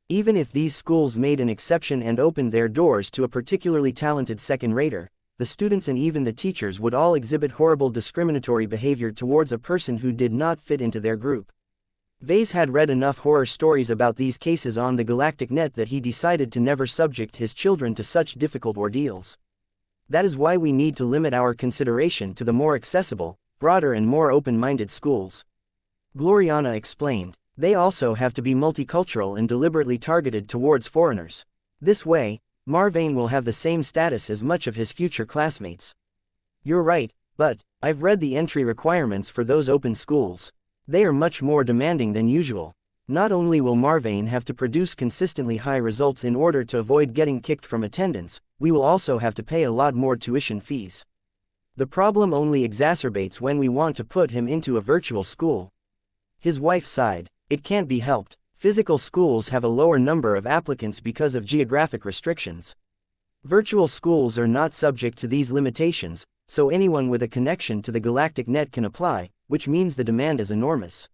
Even if these schools made an exception and opened their doors to a particularly talented second-rater, the students and even the teachers would all exhibit horrible discriminatory behavior towards a person who did not fit into their group. Vase had read enough horror stories about these cases on the galactic net that he decided to never subject his children to such difficult ordeals. That is why we need to limit our consideration to the more accessible, broader and more open-minded schools. Gloriana explained. They also have to be multicultural and deliberately targeted towards foreigners. This way, Marvane will have the same status as much of his future classmates. You're right, but I've read the entry requirements for those open schools. They are much more demanding than usual. Not only will Marvane have to produce consistently high results in order to avoid getting kicked from attendance, we will also have to pay a lot more tuition fees. The problem only exacerbates when we want to put him into a virtual school. His wife sighed. It can't be helped. Physical schools have a lower number of applicants because of geographic restrictions. Virtual schools are not subject to these limitations, so anyone with a connection to the galactic net can apply, which means the demand is enormous.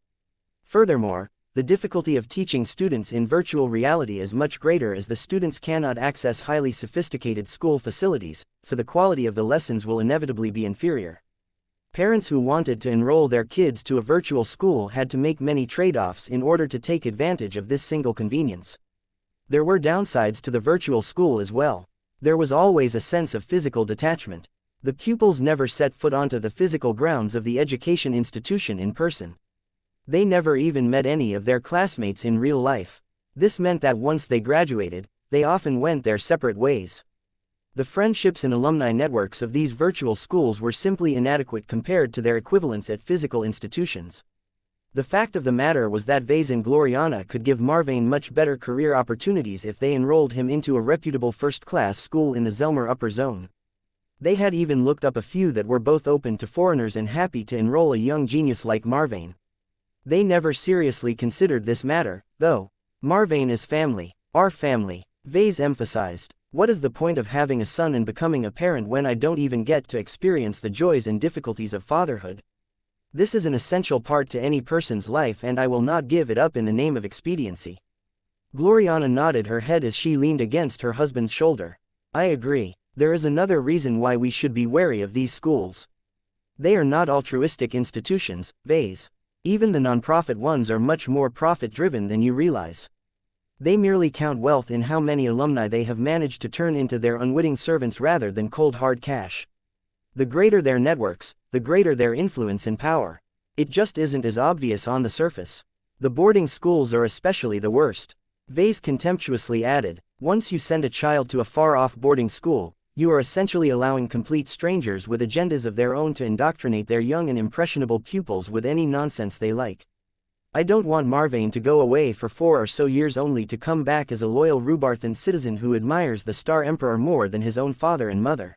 Furthermore, the difficulty of teaching students in virtual reality is much greater as the students cannot access highly sophisticated school facilities, so the quality of the lessons will inevitably be inferior. Parents who wanted to enroll their kids to a virtual school had to make many trade-offs in order to take advantage of this single convenience. There were downsides to the virtual school as well. There was always a sense of physical detachment. The pupils never set foot onto the physical grounds of the education institution in person. They never even met any of their classmates in real life. This meant that once they graduated, they often went their separate ways. The friendships and alumni networks of these virtual schools were simply inadequate compared to their equivalents at physical institutions. The fact of the matter was that Vase and Gloriana could give Marvane much better career opportunities if they enrolled him into a reputable first-class school in the Zelmer Upper Zone. They had even looked up a few that were both open to foreigners and happy to enroll a young genius like Marvane. They never seriously considered this matter, though. Marvane is family. Our family, Vase emphasized. What is the point of having a son and becoming a parent when I don't even get to experience the joys and difficulties of fatherhood? This is an essential part to any person's life and I will not give it up in the name of expediency. Gloriana nodded her head as she leaned against her husband's shoulder. I agree. There is another reason why we should be wary of these schools. They are not altruistic institutions, Vase. Even the non-profit ones are much more profit-driven than you realize. They merely count wealth in how many alumni they have managed to turn into their unwitting servants rather than cold hard cash. The greater their networks, the greater their influence and power. It just isn't as obvious on the surface. The boarding schools are especially the worst. Vase contemptuously added, once you send a child to a far-off boarding school, you are essentially allowing complete strangers with agendas of their own to indoctrinate their young and impressionable pupils with any nonsense they like. I don't want Marvane to go away for 4 or so years only to come back as a loyal Rubarthan citizen who admires the Star Emperor more than his own father and mother.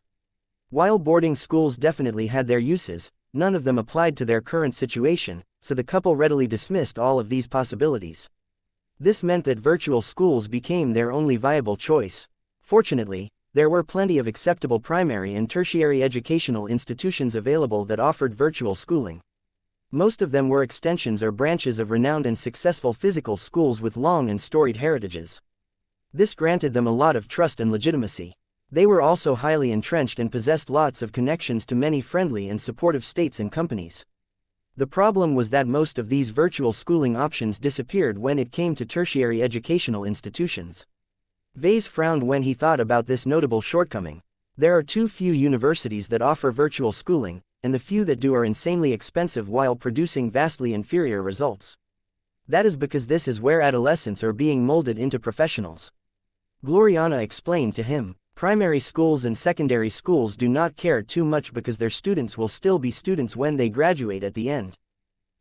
While boarding schools definitely had their uses, none of them applied to their current situation, so the couple readily dismissed all of these possibilities. This meant that virtual schools became their only viable choice. Fortunately, there were plenty of acceptable primary and tertiary educational institutions available that offered virtual schooling. Most of them were extensions or branches of renowned and successful physical schools with long and storied heritages. This granted them a lot of trust and legitimacy. They were also highly entrenched and possessed lots of connections to many friendly and supportive states and companies. The problem was that most of these virtual schooling options disappeared when it came to tertiary educational institutions. Vase frowned when he thought about this notable shortcoming. There are too few universities that offer virtual schooling, and the few that do are insanely expensive while producing vastly inferior results. That is because this is where adolescents are being molded into professionals. Gloriana explained to him, primary schools and secondary schools do not care too much because their students will still be students when they graduate at the end.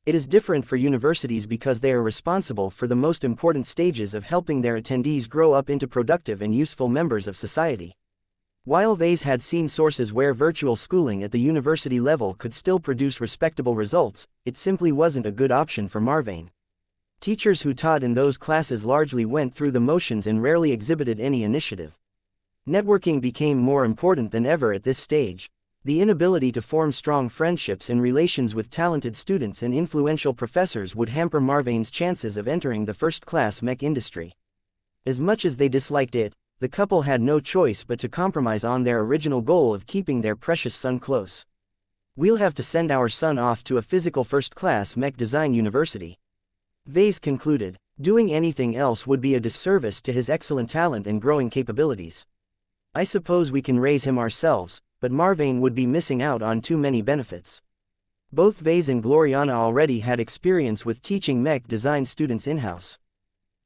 It is different for universities because they are responsible for the most important stages of helping their attendees grow up into productive and useful members of society. While Vase had seen sources where virtual schooling at the university level could still produce respectable results, it simply wasn't a good option for Marvane. Teachers who taught in those classes largely went through the motions and rarely exhibited any initiative. Networking became more important than ever at this stage. The inability to form strong friendships and relations with talented students and influential professors would hamper Marvane's chances of entering the first-class mech industry. As much as they disliked it, the couple had no choice but to compromise on their original goal of keeping their precious son close. We'll have to send our son off to a physical first-class mech design university. Vase concluded. Doing anything else would be a disservice to his excellent talent and growing capabilities. I suppose we can raise him ourselves, but Marvane would be missing out on too many benefits. Both Vase and Gloriana already had experience with teaching mech design students in-house.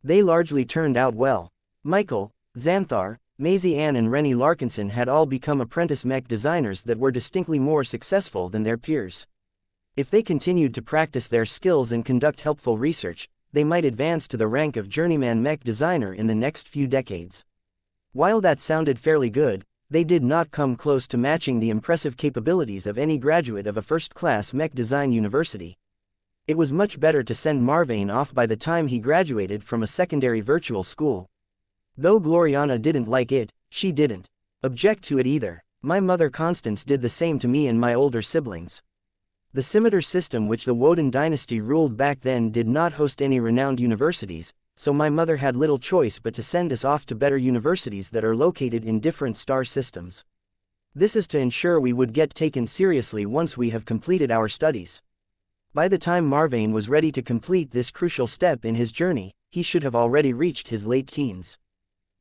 They largely turned out well. Michael, Xanthar, Maisie Ann and Rennie Larkinson had all become apprentice mech designers that were distinctly more successful than their peers. If they continued to practice their skills and conduct helpful research, they might advance to the rank of journeyman mech designer in the next few decades. While that sounded fairly good, they did not come close to matching the impressive capabilities of any graduate of a first-class mech design university. It was much better to send Marvane off by the time he graduated from a secondary virtual school. Though Gloriana didn't like it, she didn't object to it either. My mother Constance did the same to me and my older siblings. The scimitar system which the Woden dynasty ruled back then did not host any renowned universities, so my mother had little choice but to send us off to better universities that are located in different star systems. This is to ensure we would get taken seriously once we have completed our studies. By the time Marvane was ready to complete this crucial step in his journey, he should have already reached his late teens.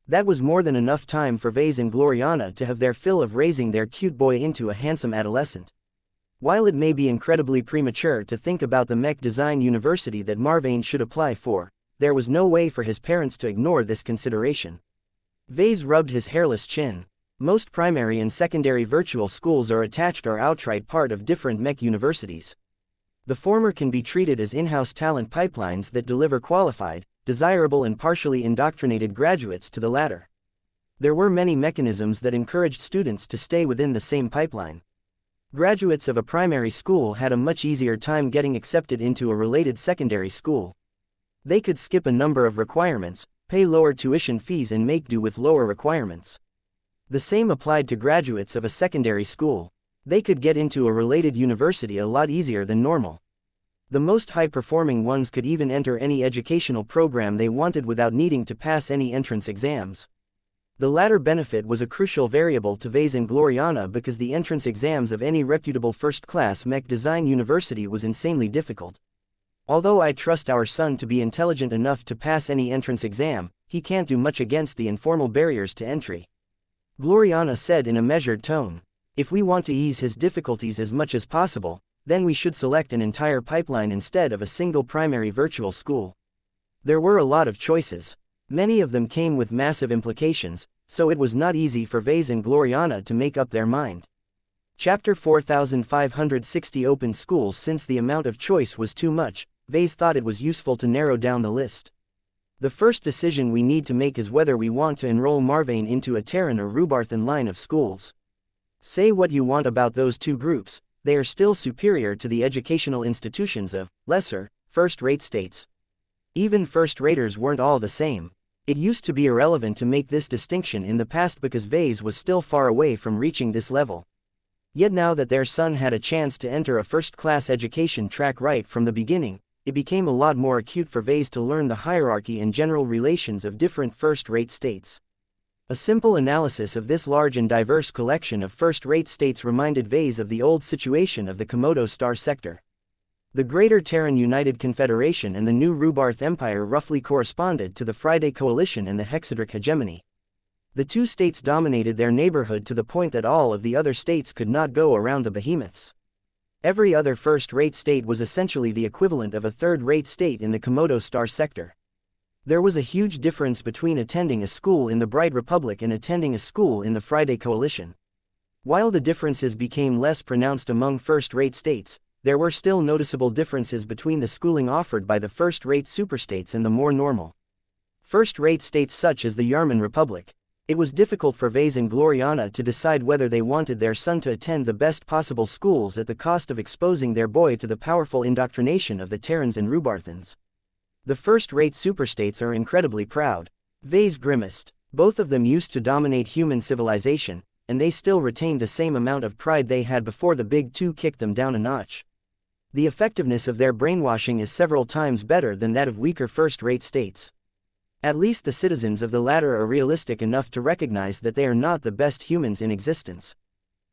That was more than enough time for Vase and Gloriana to have their fill of raising their cute boy into a handsome adolescent. While it may be incredibly premature to think about the mech design university that Marvane should apply for, there was no way for his parents to ignore this consideration. Vase rubbed his hairless chin. Most primary and secondary virtual schools are attached or outright part of different mech universities. The former can be treated as in-house talent pipelines that deliver qualified, desirable and partially indoctrinated graduates to the latter. There were many mechanisms that encouraged students to stay within the same pipeline. Graduates of a primary school had a much easier time getting accepted into a related secondary school. They could skip a number of requirements, pay lower tuition fees and make do with lower requirements. The same applied to graduates of a secondary school. They could get into a related university a lot easier than normal. The most high-performing ones could even enter any educational program they wanted without needing to pass any entrance exams. The latter benefit was a crucial variable to Vase and Gloriana because the entrance exams of any reputable first-class mech design university was insanely difficult. Although I trust our son to be intelligent enough to pass any entrance exam, he can't do much against the informal barriers to entry. Gloriana said in a measured tone. If we want to ease his difficulties as much as possible, then we should select an entire pipeline instead of a single primary virtual school. There were a lot of choices. Many of them came with massive implications, so it was not easy for Vase and Gloriana to make up their mind. Chapter 4560 Open schools. Since the amount of choice was too much, Vase thought it was useful to narrow down the list. The first decision we need to make is whether we want to enroll Marvane into a Terran or Rubarthan line of schools. Say what you want about those two groups, they are still superior to the educational institutions of lesser, first-rate states. Even first-raters weren't all the same. It used to be irrelevant to make this distinction in the past because Vase was still far away from reaching this level. Yet now that their son had a chance to enter a first-class education track right from the beginning, it became a lot more acute for Vase to learn the hierarchy and general relations of different first-rate states. A simple analysis of this large and diverse collection of first-rate states reminded Vase of the old situation of the Komodo star sector. The Greater Terran United Confederation and the new Rubarth Empire roughly corresponded to the Friday Coalition and the Hexadric Hegemony. The two states dominated their neighborhood to the point that all of the other states could not go around the behemoths. Every other first-rate state was essentially the equivalent of a third-rate state in the Komodo star sector. There was a huge difference between attending a school in the Bright Republic and attending a school in the Friday Coalition. While the differences became less pronounced among first-rate states, there were still noticeable differences between the schooling offered by the first-rate superstates and the more normal first-rate states such as the Yarman Republic. It was difficult for Vase and Gloriana to decide whether they wanted their son to attend the best possible schools at the cost of exposing their boy to the powerful indoctrination of the Terrans and Rubarthans. The first-rate superstates are incredibly proud. Vase grimaced. Both of them used to dominate human civilization, and they still retained the same amount of pride they had before the Big Two kicked them down a notch. The effectiveness of their brainwashing is several times better than that of weaker first-rate states. At least the citizens of the latter are realistic enough to recognize that they are not the best humans in existence.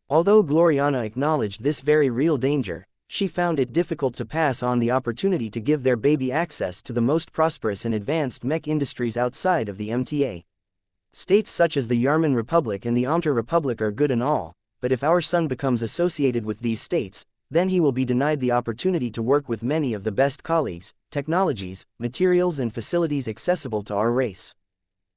Although Gloriana acknowledged this very real danger, she found it difficult to pass on the opportunity to give their baby access to the most prosperous and advanced mech industries outside of the MTA. States such as the Yarman Republic and the Omter Republic are good and all, but if our son becomes associated with these states, then he will be denied the opportunity to work with many of the best colleagues, technologies, materials and facilities accessible to our race.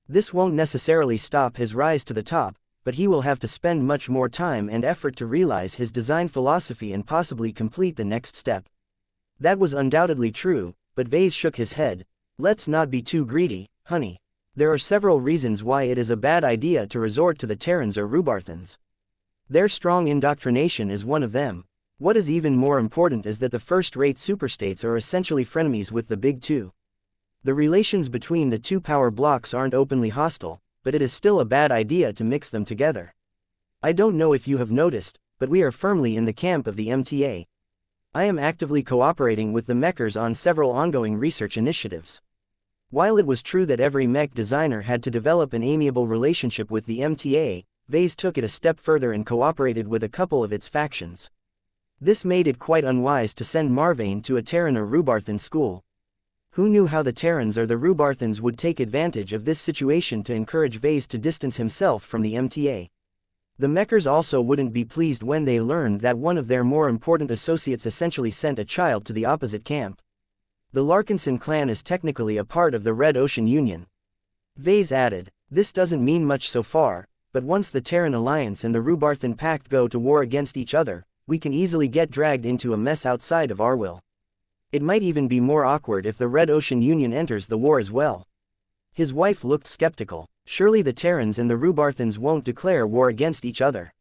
This won't necessarily stop his rise to the top, but he will have to spend much more time and effort to realize his design philosophy and possibly complete the next step. That was undoubtedly true, but Vase shook his head. Let's not be too greedy, honey. There are several reasons why it is a bad idea to resort to the Terrans or Rubarthans. Their strong indoctrination is one of them. What is even more important is that the first-rate superstates are essentially frenemies with the Big Two. The relations between the two power blocks aren't openly hostile, but it is still a bad idea to mix them together. I don't know if you have noticed, but we are firmly in the camp of the MTA. I am actively cooperating with the Mechers on several ongoing research initiatives. While it was true that every mech designer had to develop an amiable relationship with the MTA, Vase took it a step further and cooperated with a couple of its factions. This made it quite unwise to send Marvain to a Terran or Rubarthan school. Who knew how the Terrans or the Rubarthans would take advantage of this situation to encourage Vase to distance himself from the MTA? The Mechers also wouldn't be pleased when they learned that one of their more important associates essentially sent a child to the opposite camp. The Larkinson clan is technically a part of the Red Ocean Union. Vase added, this doesn't mean much so far, but once the Terran Alliance and the Rubarthan Pact go to war against each other, we can easily get dragged into a mess outside of our will. It might even be more awkward if the Red Ocean Union enters the war as well. His wife looked skeptical. Surely the Terrans and the Rubarthans won't declare war against each other.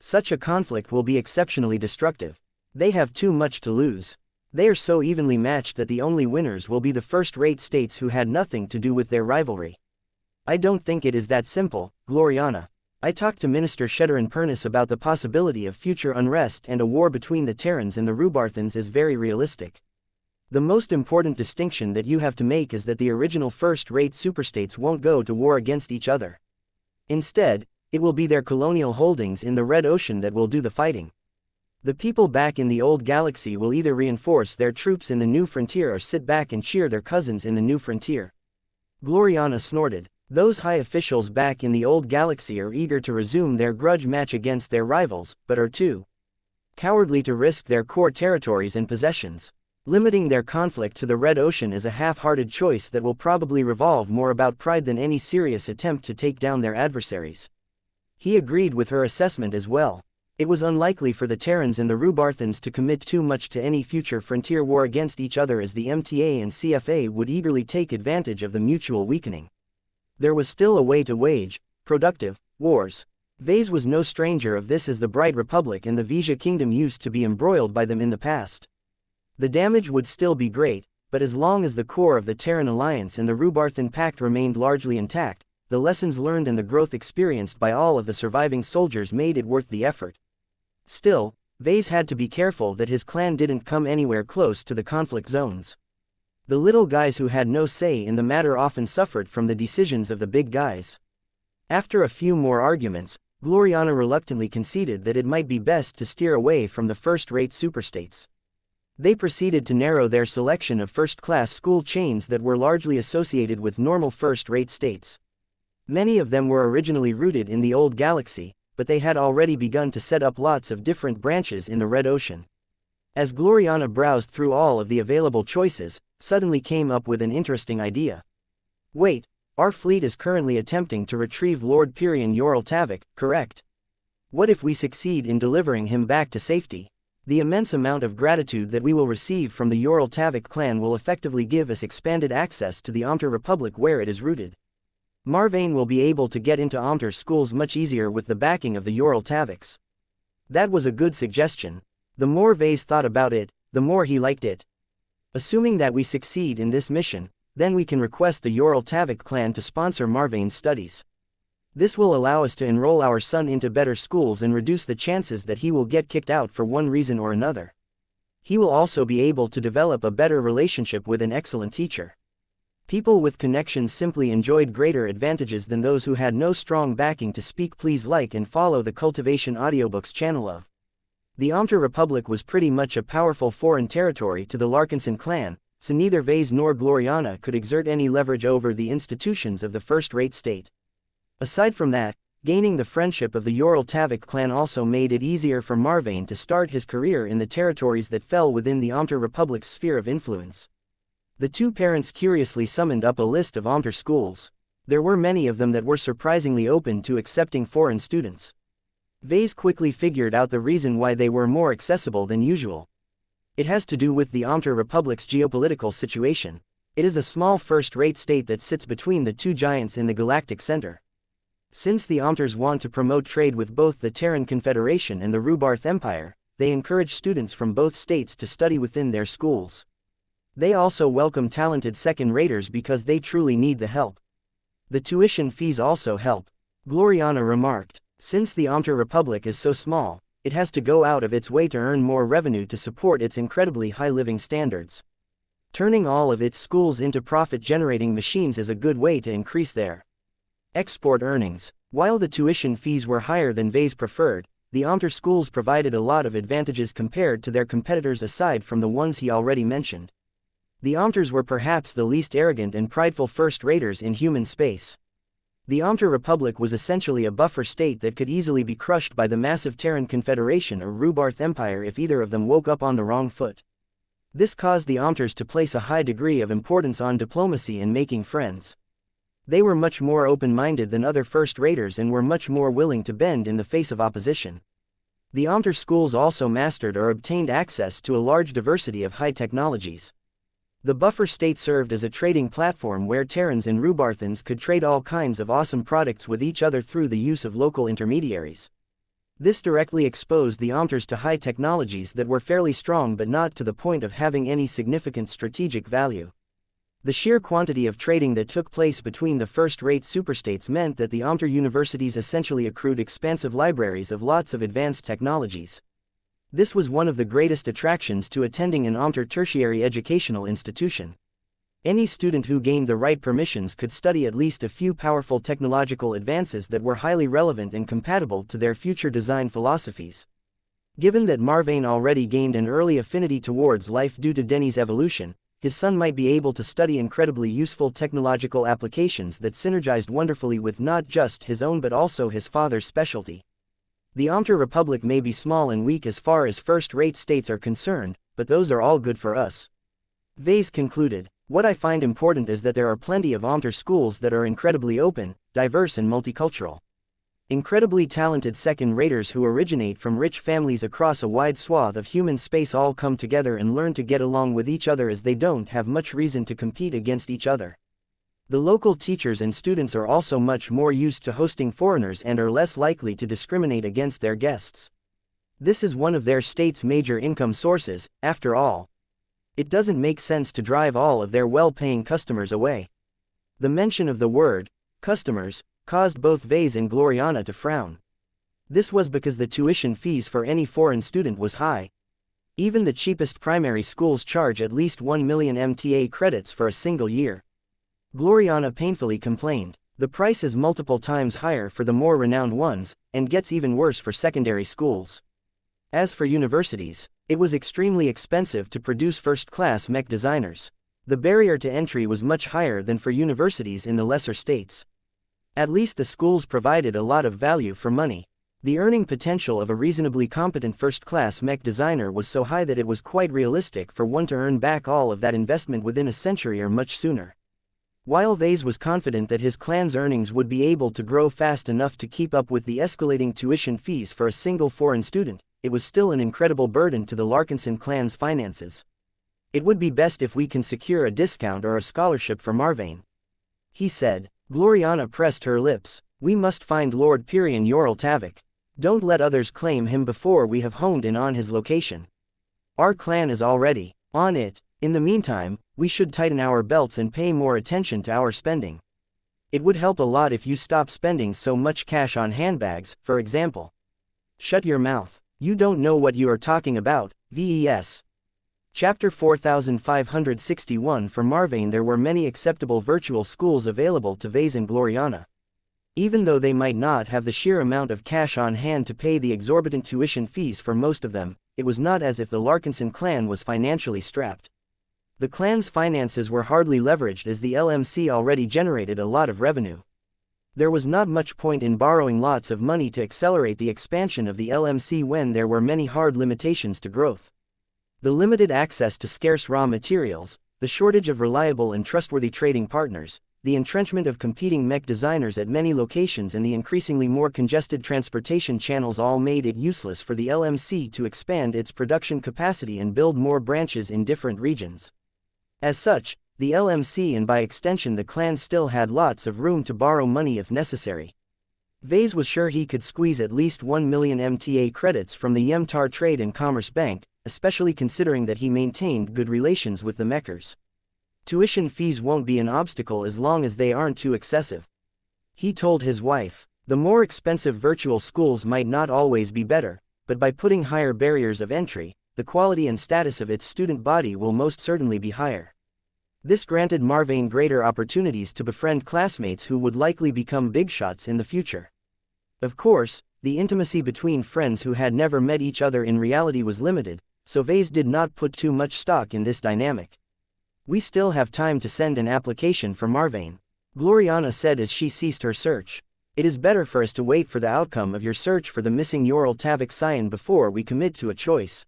Such a conflict will be exceptionally destructive. They have too much to lose. They are so evenly matched that the only winners will be the first-rate states who had nothing to do with their rivalry. I don't think it is that simple, Gloriana. I talked to Minister Sheddarin Pernis about the possibility of future unrest, and a war between the Terrans and the Rubarthans is very realistic. The most important distinction that you have to make is that the original first-rate superstates won't go to war against each other. Instead, it will be their colonial holdings in the Red Ocean that will do the fighting. The people back in the old galaxy will either reinforce their troops in the new frontier or sit back and cheer their cousins in the new frontier. Gloriana snorted. Those high officials back in the old galaxy are eager to resume their grudge match against their rivals, but are too cowardly to risk their core territories and possessions. Limiting their conflict to the Red Ocean is a half-hearted choice that will probably revolve more about pride than any serious attempt to take down their adversaries. He agreed with her assessment as well. It was unlikely for the Terrans and the Rubarthans to commit too much to any future frontier war against each other, as the MTA and CFA would eagerly take advantage of the mutual weakening. There was still a way to wage productive wars. Vase was no stranger of this, as the Bright Republic and the Vija Kingdom used to be embroiled by them in the past. The damage would still be great, but as long as the core of the Terran Alliance and the Rubarthan Pact remained largely intact, the lessons learned and the growth experienced by all of the surviving soldiers made it worth the effort. Still, Vase had to be careful that his clan didn't come anywhere close to the conflict zones. The little guys who had no say in the matter often suffered from the decisions of the big guys. After a few more arguments, Gloriana reluctantly conceded that it might be best to steer away from the first-rate superstates. They proceeded to narrow their selection of first-class school chains that were largely associated with normal first-rate states. Many of them were originally rooted in the old galaxy, but they had already begun to set up lots of different branches in the Red Ocean. As Gloriana browsed through all of the available choices, suddenly came up with an interesting idea. Wait, our fleet is currently attempting to retrieve Lord Pyrian Yoral Tavik, correct? What if we succeed in delivering him back to safety? The immense amount of gratitude that we will receive from the Yoral Tavik clan will effectively give us expanded access to the Amter Republic where it is rooted. Marvane will be able to get into Amter schools much easier with the backing of the Yoral Taviks. That was a good suggestion. The more Vase thought about it, the more he liked it. Assuming that we succeed in this mission, then we can request the Yoral Tavik clan to sponsor Marvane's studies. This will allow us to enroll our son into better schools and reduce the chances that he will get kicked out for one reason or another. He will also be able to develop a better relationship with an excellent teacher. People with connections simply enjoyed greater advantages than those who had no strong backing to speak. Please like and follow the Cultivation Audiobooks channel of. The Amter Republic was pretty much a powerful foreign territory to the Larkinson clan, so neither Vase nor Gloriana could exert any leverage over the institutions of the first-rate state. Aside from that, gaining the friendship of the Yoral Tavik clan also made it easier for Marvane to start his career in the territories that fell within the Amter Republic's sphere of influence. The two parents curiously summoned up a list of Amter schools. There were many of them that were surprisingly open to accepting foreign students. Vase quickly figured out the reason why they were more accessible than usual. It has to do with the Amter Republic's geopolitical situation. It is a small first-rate state that sits between the two giants in the galactic center. Since the Amters want to promote trade with both the Terran Confederation and the Rubarth Empire, they encourage students from both states to study within their schools. They also welcome talented second-raters because they truly need the help. The tuition fees also help. Gloriana remarked, since the Amter Republic is so small, it has to go out of its way to earn more revenue to support its incredibly high living standards. Turning all of its schools into profit-generating machines is a good way to increase their export earnings. While the tuition fees were higher than Vase preferred, the Amter schools provided a lot of advantages compared to their competitors aside from the ones he already mentioned. The Amters were perhaps the least arrogant and prideful first-raters in human space. The Amter Republic was essentially a buffer state that could easily be crushed by the massive Terran Confederation or Rubarth Empire if either of them woke up on the wrong foot. This caused the Amters to place a high degree of importance on diplomacy and making friends. They were much more open-minded than other first-raters and were much more willing to bend in the face of opposition. The Amter schools also mastered or obtained access to a large diversity of high technologies. The buffer state served as a trading platform where Terrans and Rubarthans could trade all kinds of awesome products with each other through the use of local intermediaries. This directly exposed the Amters to high technologies that were fairly strong but not to the point of having any significant strategic value. The sheer quantity of trading that took place between the first-rate superstates meant that the Amter universities essentially accrued expansive libraries of lots of advanced technologies. This was one of the greatest attractions to attending an Amter tertiary educational institution. Any student who gained the right permissions could study at least a few powerful technological advances that were highly relevant and compatible to their future design philosophies. Given that Marvane already gained an early affinity towards life due to Denny's evolution, his son might be able to study incredibly useful technological applications that synergized wonderfully with not just his own but also his father's specialty. The Amter Republic may be small and weak as far as first-rate states are concerned, but those are all good for us. Vase concluded, what I find important is that there are plenty of Amter schools that are incredibly open, diverse and multicultural. Incredibly talented second-raters who originate from rich families across a wide swath of human space all come together and learn to get along with each other as they don't have much reason to compete against each other. The local teachers and students are also much more used to hosting foreigners and are less likely to discriminate against their guests. This is one of their state's major income sources, after all. It doesn't make sense to drive all of their well-paying customers away. The mention of the word, customers, caused both Vase and Gloriana to frown. This was because the tuition fees for any foreign student was high. Even the cheapest primary schools charge at least 1 million MTA credits for a single year. Gloriana painfully complained. The price is multiple times higher for the more renowned ones, and gets even worse for secondary schools. As for universities, it was extremely expensive to produce first-class mech designers. The barrier to entry was much higher than for universities in the lesser states. At least the schools provided a lot of value for money. The earning potential of a reasonably competent first-class mech designer was so high that it was quite realistic for one to earn back all of that investment within a century or much sooner. While Vase was confident that his clan's earnings would be able to grow fast enough to keep up with the escalating tuition fees for a single foreign student, it was still an incredible burden to the Larkinson clan's finances. "It would be best if we can secure a discount or a scholarship for Marvane," he said. Gloriana pressed her lips. "We must find Lord Pyrian Yoral Tavik. Don't let others claim him before we have honed in on his location. Our clan is already on it. In the meantime, we should tighten our belts and pay more attention to our spending. It would help a lot if you stop spending so much cash on handbags, for example." "Shut your mouth. You don't know what you are talking about." VES. Chapter 4561. For Marvane, there were many acceptable virtual schools available to Vase and Gloriana. Even though they might not have the sheer amount of cash on hand to pay the exorbitant tuition fees for most of them, it was not as if the Larkinson clan was financially strapped. The clan's finances were hardly leveraged as the LMC already generated a lot of revenue. There was not much point in borrowing lots of money to accelerate the expansion of the LMC when there were many hard limitations to growth. The limited access to scarce raw materials, the shortage of reliable and trustworthy trading partners, the entrenchment of competing mech designers at many locations and the increasingly more congested transportation channels all made it useless for the LMC to expand its production capacity and build more branches in different regions. As such, the LMC and by extension the clan still had lots of room to borrow money if necessary. Vase was sure he could squeeze at least 1 million MTA credits from the Yemtar Trade and Commerce Bank, especially considering that he maintained good relations with the Mechers. Tuition fees won't be an obstacle as long as they aren't too excessive, he told his wife. The more expensive virtual schools might not always be better, but by putting higher barriers of entry, the quality and status of its student body will most certainly be higher. This granted Marvane greater opportunities to befriend classmates who would likely become big shots in the future. Of course, the intimacy between friends who had never met each other in reality was limited, so Vase did not put too much stock in this dynamic. "We still have time to send an application for Marvane," Gloriana said as she ceased her search. "It is better for us to wait for the outcome of your search for the missing Yoral Tavik scion before we commit to a choice.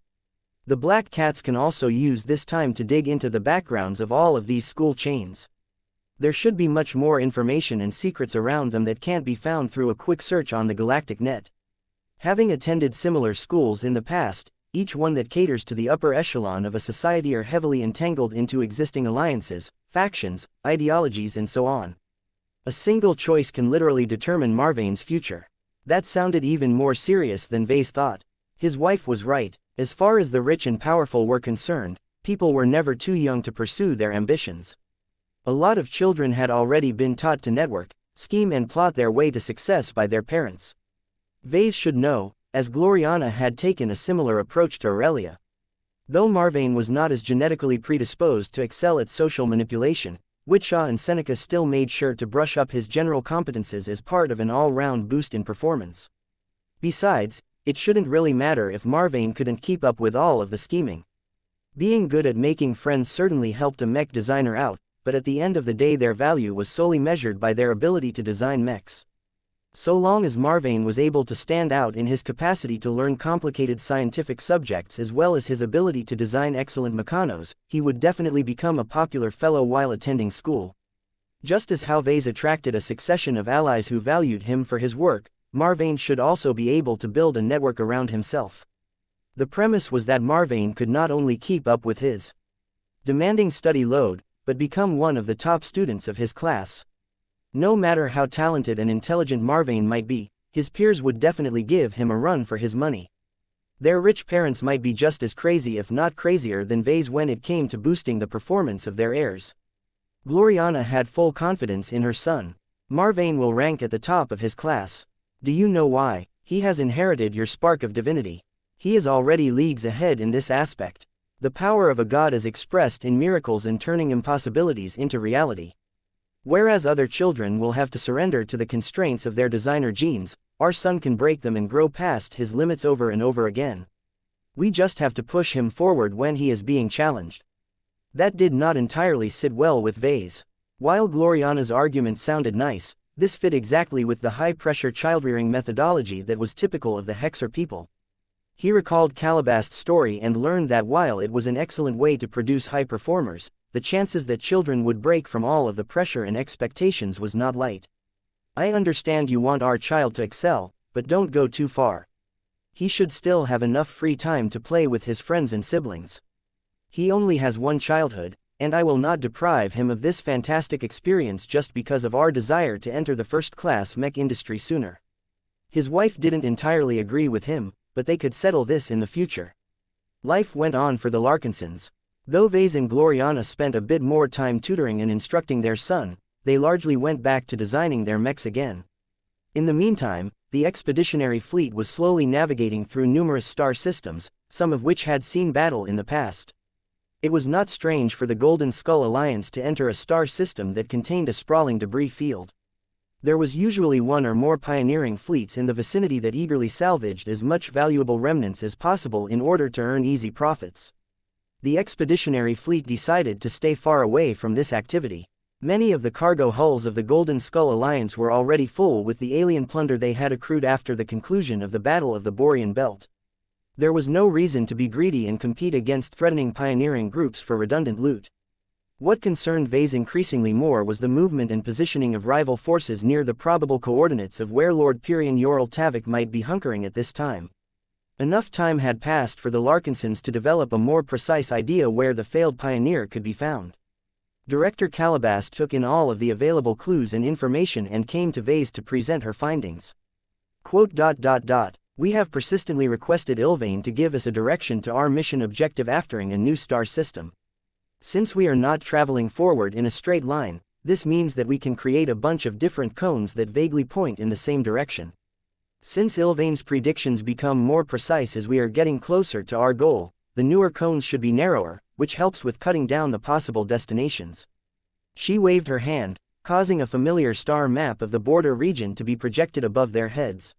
The Black Cats can also use this time to dig into the backgrounds of all of these school chains. There should be much more information and secrets around them that can't be found through a quick search on the galactic net." Having attended similar schools in the past, each one that caters to the upper echelon of a society are heavily entangled into existing alliances, factions, ideologies and so on. A single choice can literally determine Marvane's future. That sounded even more serious than Vase thought. His wife was right. As far as the rich and powerful were concerned, people were never too young to pursue their ambitions. A lot of children had already been taught to network, scheme and plot their way to success by their parents. Vase should know, as Gloriana had taken a similar approach to Aurelia. Though Marvane was not as genetically predisposed to excel at social manipulation, Wuxia and Seneca still made sure to brush up his general competences as part of an all-round boost in performance. Besides, it shouldn't really matter if Marvane couldn't keep up with all of the scheming. Being good at making friends certainly helped a mech designer out, but at the end of the day their value was solely measured by their ability to design mechs. So long as Marvane was able to stand out in his capacity to learn complicated scientific subjects as well as his ability to design excellent mechanos, he would definitely become a popular fellow while attending school. Just as how Vase attracted a succession of allies who valued him for his work, Marvane should also be able to build a network around himself. The premise was that Marvane could not only keep up with his demanding study load, but become one of the top students of his class. No matter how talented and intelligent Marvane might be, his peers would definitely give him a run for his money. Their rich parents might be just as crazy if not crazier than Vase when it came to boosting the performance of their heirs. Gloriana had full confidence in her son. Marvane will rank at the top of his class. Do you know why? He has inherited your spark of divinity. He is already leagues ahead in this aspect. The power of a god is expressed in miracles and turning impossibilities into reality. Whereas other children will have to surrender to the constraints of their designer genes, our son can break them and grow past his limits over and over again. We just have to push him forward when he is being challenged. That did not entirely sit well with Vase. While Gloriana's argument sounded nice, this fit exactly with the high-pressure childrearing methodology that was typical of the Hexer people. He recalled Calabast's story and learned that while it was an excellent way to produce high performers, the chances that children would break from all of the pressure and expectations was not light. I understand you want our child to excel, but don't go too far. He should still have enough free time to play with his friends and siblings. He only has one childhood, and I will not deprive him of this fantastic experience just because of our desire to enter the first-class mech industry sooner. His wife didn't entirely agree with him, but they could settle this in the future. Life went on for the Larkinsons. Though Vase and Gloriana spent a bit more time tutoring and instructing their son, they largely went back to designing their mechs again. In the meantime, the expeditionary fleet was slowly navigating through numerous star systems, some of which had seen battle in the past. It was not strange for the Golden Skull Alliance to enter a star system that contained a sprawling debris field. There was usually one or more pioneering fleets in the vicinity that eagerly salvaged as much valuable remnants as possible in order to earn easy profits. The expeditionary fleet decided to stay far away from this activity. Many of the cargo hulls of the Golden Skull Alliance were already full with the alien plunder they had accrued after the conclusion of the Battle of the Borean Belt. There was no reason to be greedy and compete against threatening pioneering groups for redundant loot. What concerned Vase increasingly more was the movement and positioning of rival forces near the probable coordinates of where Lord Pyrion Yoral Tavik might be hunkering at this time. Enough time had passed for the Larkinsons to develop a more precise idea where the failed pioneer could be found. Director Calabast took in all of the available clues and information and came to Vase to present her findings. Quote, "We have persistently requested Ilvain to give us a direction to our mission objective aftering a new star system. Since we are not traveling forward in a straight line, this means that we can create a bunch of different cones that vaguely point in the same direction. Since Ilvain's predictions become more precise as we are getting closer to our goal, the newer cones should be narrower, which helps with cutting down the possible destinations." She waved her hand, causing a familiar star map of the border region to be projected above their heads.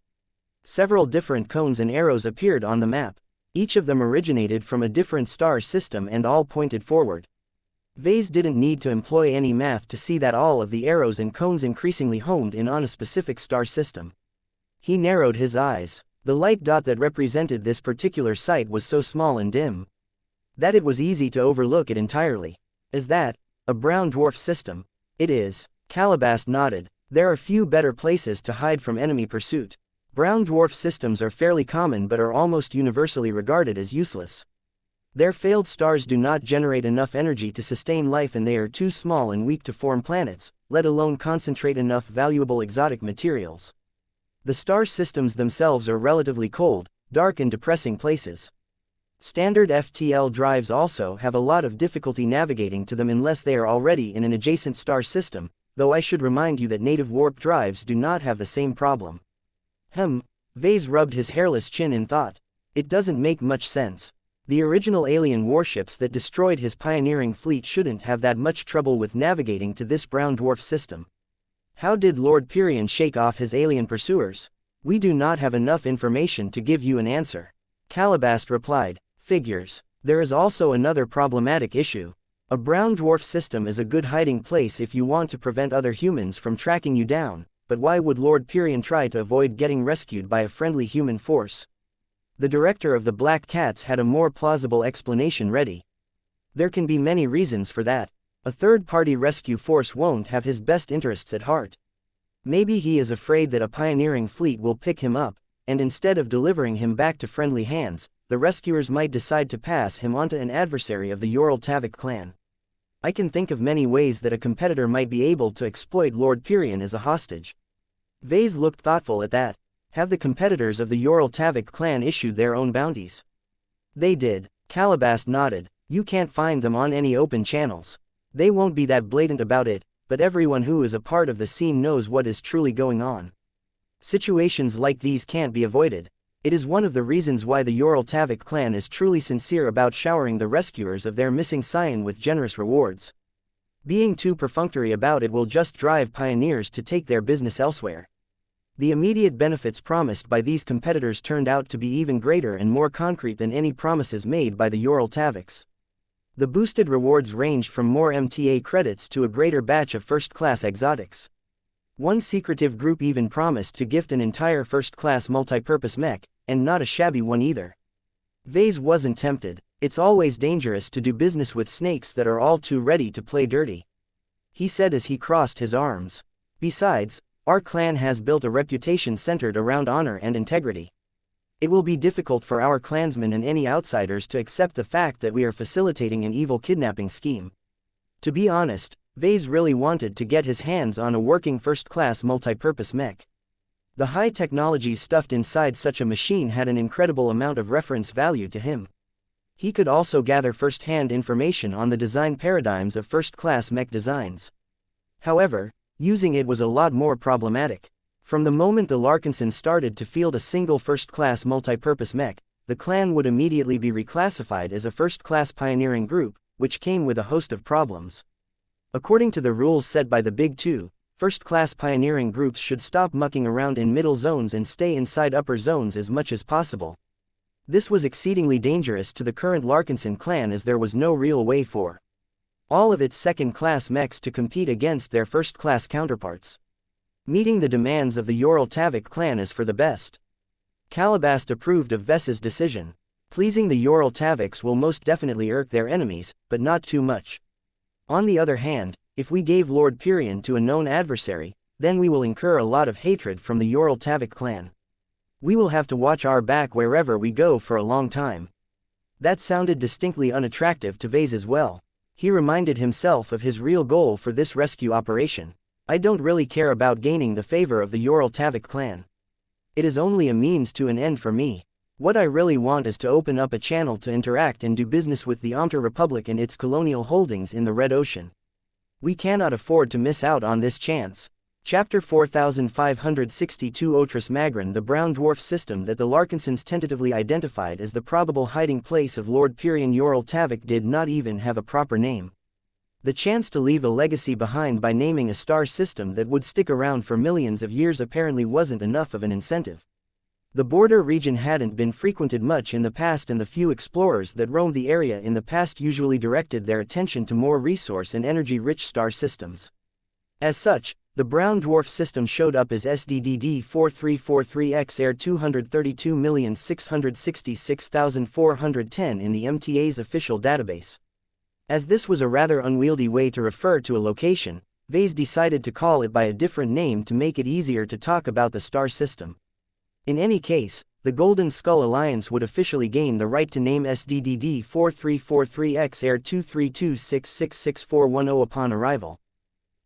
Several different cones and arrows appeared on the map. Each of them originated from a different star system and all pointed forward. Vase didn't need to employ any math to see that all of the arrows and cones increasingly honed in on a specific star system. He narrowed his eyes. The light dot that represented this particular site was so small and dim that it was easy to overlook it entirely. "Is that a brown dwarf system?" "It is." Calabast nodded. "There are few better places to hide from enemy pursuit. Brown dwarf systems are fairly common but are almost universally regarded as useless. Their failed stars do not generate enough energy to sustain life and they are too small and weak to form planets, let alone concentrate enough valuable exotic materials. The star systems themselves are relatively cold, dark and depressing places. Standard FTL drives also have a lot of difficulty navigating to them unless they are already in an adjacent star system, though I should remind you that native warp drives do not have the same problem." Vase rubbed his hairless chin in thought. It doesn't make much sense. The original alien warships that destroyed his pioneering fleet shouldn't have that much trouble with navigating to this brown dwarf system. How did Lord Pyrion shake off his alien pursuers? We do not have enough information to give you an answer. Calabast replied. Figures. There is also another problematic issue. A brown dwarf system is a good hiding place if you want to prevent other humans from tracking you down, but why would Lord Pyrion try to avoid getting rescued by a friendly human force? The director of the Black Cats had a more plausible explanation ready. There can be many reasons for that. A third-party rescue force won't have his best interests at heart. Maybe he is afraid that a pioneering fleet will pick him up, and instead of delivering him back to friendly hands, the rescuers might decide to pass him on to an adversary of the Yoral Tavik clan. I can think of many ways that a competitor might be able to exploit Lord Pyrion as a hostage. Vase looked thoughtful at that. Have the competitors of the Ural Tavik clan issued their own bounties? They did. Calabast nodded. You can't find them on any open channels. They won't be that blatant about it, but everyone who is a part of the scene knows what is truly going on. Situations like these can't be avoided. It is one of the reasons why the Ural Tavik clan is truly sincere about showering the rescuers of their missing scion with generous rewards. Being too perfunctory about it will just drive pioneers to take their business elsewhere. The immediate benefits promised by these competitors turned out to be even greater and more concrete than any promises made by the Ural Taviks. The boosted rewards ranged from more MTA credits to a greater batch of first-class exotics. One secretive group even promised to gift an entire first-class multipurpose mech, and not a shabby one either. Vase wasn't tempted. It's always dangerous to do business with snakes that are all too ready to play dirty, he said as he crossed his arms. Besides, our clan has built a reputation centered around honor and integrity. It will be difficult for our clansmen and any outsiders to accept the fact that we are facilitating an evil kidnapping scheme. To be honest, Vase really wanted to get his hands on a working first-class multipurpose mech. The high technologies stuffed inside such a machine had an incredible amount of reference value to him. He could also gather first-hand information on the design paradigms of first-class mech designs. However, using it was a lot more problematic. From the moment the Larkinsons started to field a single first-class multipurpose mech, the clan would immediately be reclassified as a first-class pioneering group, which came with a host of problems. According to the rules set by the Big Two, first-class pioneering groups should stop mucking around in middle zones and stay inside upper zones as much as possible. This was exceedingly dangerous to the current Larkinson clan as there was no real way for all of its second-class mechs to compete against their first-class counterparts. Meeting the demands of the Ural Tavik clan is for the best. Calabast approved of Ves's decision. Pleasing the Ural Taviks will most definitely irk their enemies, but not too much. On the other hand, if we gave Lord Pyrion to a known adversary, then we will incur a lot of hatred from the Ural Tavik clan. We will have to watch our back wherever we go for a long time. That sounded distinctly unattractive to Vase as well. He reminded himself of his real goal for this rescue operation. I don't really care about gaining the favor of the Ural Tavik clan. It is only a means to an end for me. What I really want is to open up a channel to interact and do business with the Omter Republic and its colonial holdings in the Red Ocean. We cannot afford to miss out on this chance. Chapter 4562 Otris Magran, the brown dwarf system that the Larkinsons tentatively identified as the probable hiding place of Lord Pyrion Ural Tavik did not even have a proper name. The chance to leave a legacy behind by naming a star system that would stick around for millions of years apparently wasn't enough of an incentive. The border region hadn't been frequented much in the past, and the few explorers that roamed the area in the past usually directed their attention to more resource and energy-rich star systems. As such, the brown dwarf system showed up as SDDD 4343X Air 232,666,410 in the MTA's official database. As this was a rather unwieldy way to refer to a location, Vase decided to call it by a different name to make it easier to talk about the star system. In any case, the Golden Skull Alliance would officially gain the right to name SDDD 4343X Air 232666410 upon arrival.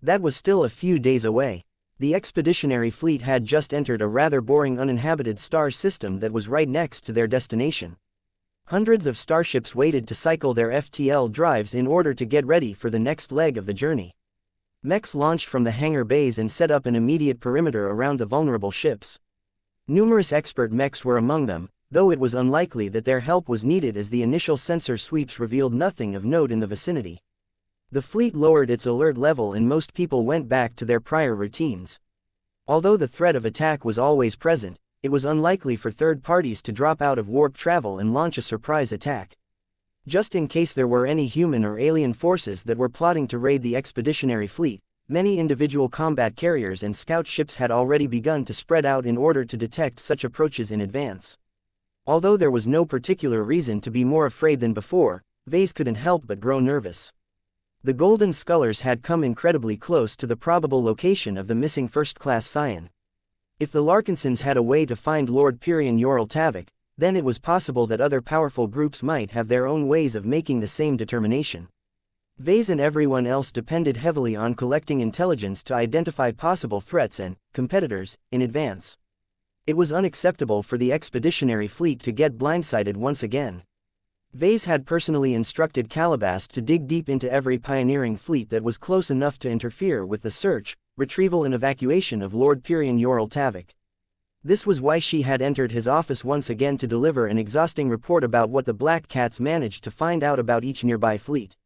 That was still a few days away. The expeditionary fleet had just entered a rather boring uninhabited star system that was right next to their destination. Hundreds of starships waited to cycle their FTL drives in order to get ready for the next leg of the journey. Mechs launched from the hangar bays and set up an immediate perimeter around the vulnerable ships. Numerous expert mechs were among them, though it was unlikely that their help was needed as the initial sensor sweeps revealed nothing of note in the vicinity. The fleet lowered its alert level and most people went back to their prior routines. Although the threat of attack was always present, it was unlikely for third parties to drop out of warp travel and launch a surprise attack. Just in case there were any human or alien forces that were plotting to raid the expeditionary fleet, many individual combat carriers and scout ships had already begun to spread out in order to detect such approaches in advance. Although there was no particular reason to be more afraid than before, Vase couldn't help but grow nervous. The Golden Scullers had come incredibly close to the probable location of the missing first-class scion. If the Larkinsons had a way to find Lord Pyrion Ural Tavik, then it was possible that other powerful groups might have their own ways of making the same determination. Vase and everyone else depended heavily on collecting intelligence to identify possible threats and competitors in advance. It was unacceptable for the expeditionary fleet to get blindsided once again. Vase had personally instructed Calabast to dig deep into every pioneering fleet that was close enough to interfere with the search, retrieval and evacuation of Lord Pyrian Yoral Tavik. This was why she had entered his office once again to deliver an exhausting report about what the Black Cats managed to find out about each nearby fleet.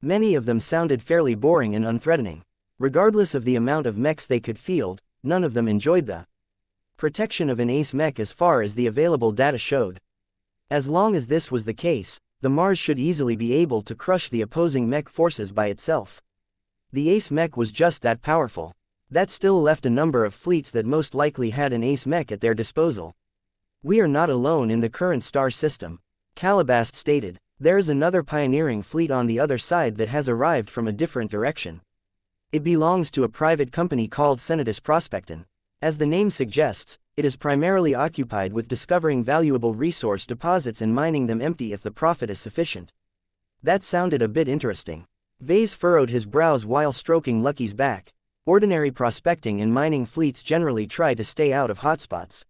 Many of them sounded fairly boring and unthreatening. Regardless of the amount of mechs they could field, none of them enjoyed the protection of an ace mech as far as the available data showed. As long as this was the case, the Mars should easily be able to crush the opposing mech forces by itself. The ace mech was just that powerful. That still left a number of fleets that most likely had an ace mech at their disposal. We are not alone in the current star system, Calabast stated. There is another pioneering fleet on the other side that has arrived from a different direction. It belongs to a private company called Senatus Prospectin. As the name suggests, it is primarily occupied with discovering valuable resource deposits and mining them empty if the profit is sufficient. That sounded a bit interesting. Vase furrowed his brows while stroking Lucky's back. Ordinary prospecting and mining fleets generally try to stay out of hotspots.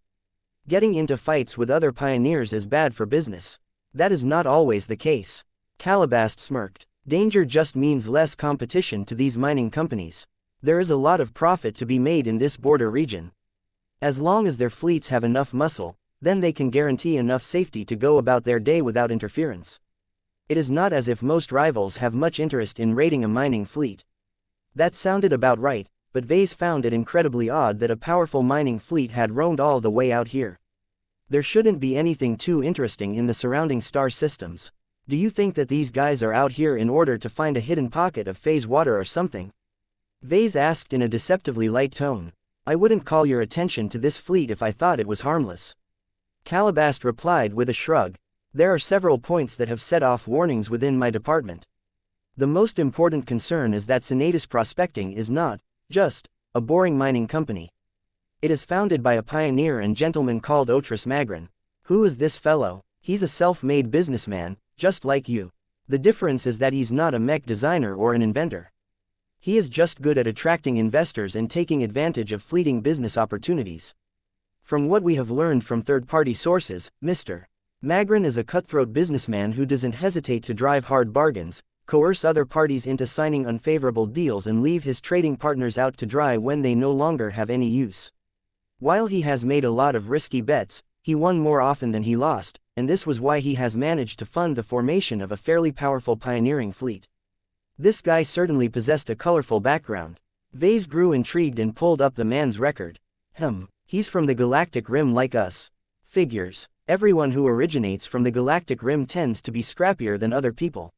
Getting into fights with other pioneers is bad for business. That is not always the case. Calabast smirked. Danger just means less competition to these mining companies. There is a lot of profit to be made in this border region. As long as their fleets have enough muscle, then they can guarantee enough safety to go about their day without interference. It is not as if most rivals have much interest in raiding a mining fleet. That sounded about right, but Vase found it incredibly odd that a powerful mining fleet had roamed all the way out here. There shouldn't be anything too interesting in the surrounding star systems. Do you think that these guys are out here in order to find a hidden pocket of phase water or something? Vase asked in a deceptively light tone. I wouldn't call your attention to this fleet if I thought it was harmless. Calabast replied with a shrug. There are several points that have set off warnings within my department. The most important concern is that Senatus Prospecting is not just a boring mining company. It is founded by a pioneer and gentleman called Otris Magrin. Who is this fellow? He's a self-made businessman, just like you. The difference is that he's not a mech designer or an inventor. He is just good at attracting investors and taking advantage of fleeting business opportunities. From what we have learned from third-party sources, Mr. Magrin is a cutthroat businessman who doesn't hesitate to drive hard bargains, coerce other parties into signing unfavorable deals and leave his trading partners out to dry when they no longer have any use. While he has made a lot of risky bets, he won more often than he lost, and this was why he has managed to fund the formation of a fairly powerful pioneering fleet. This guy certainly possessed a colorful background. Vase grew intrigued and pulled up the man's record. He's from the Galactic Rim like us. Figures. Everyone who originates from the Galactic Rim tends to be scrappier than other people.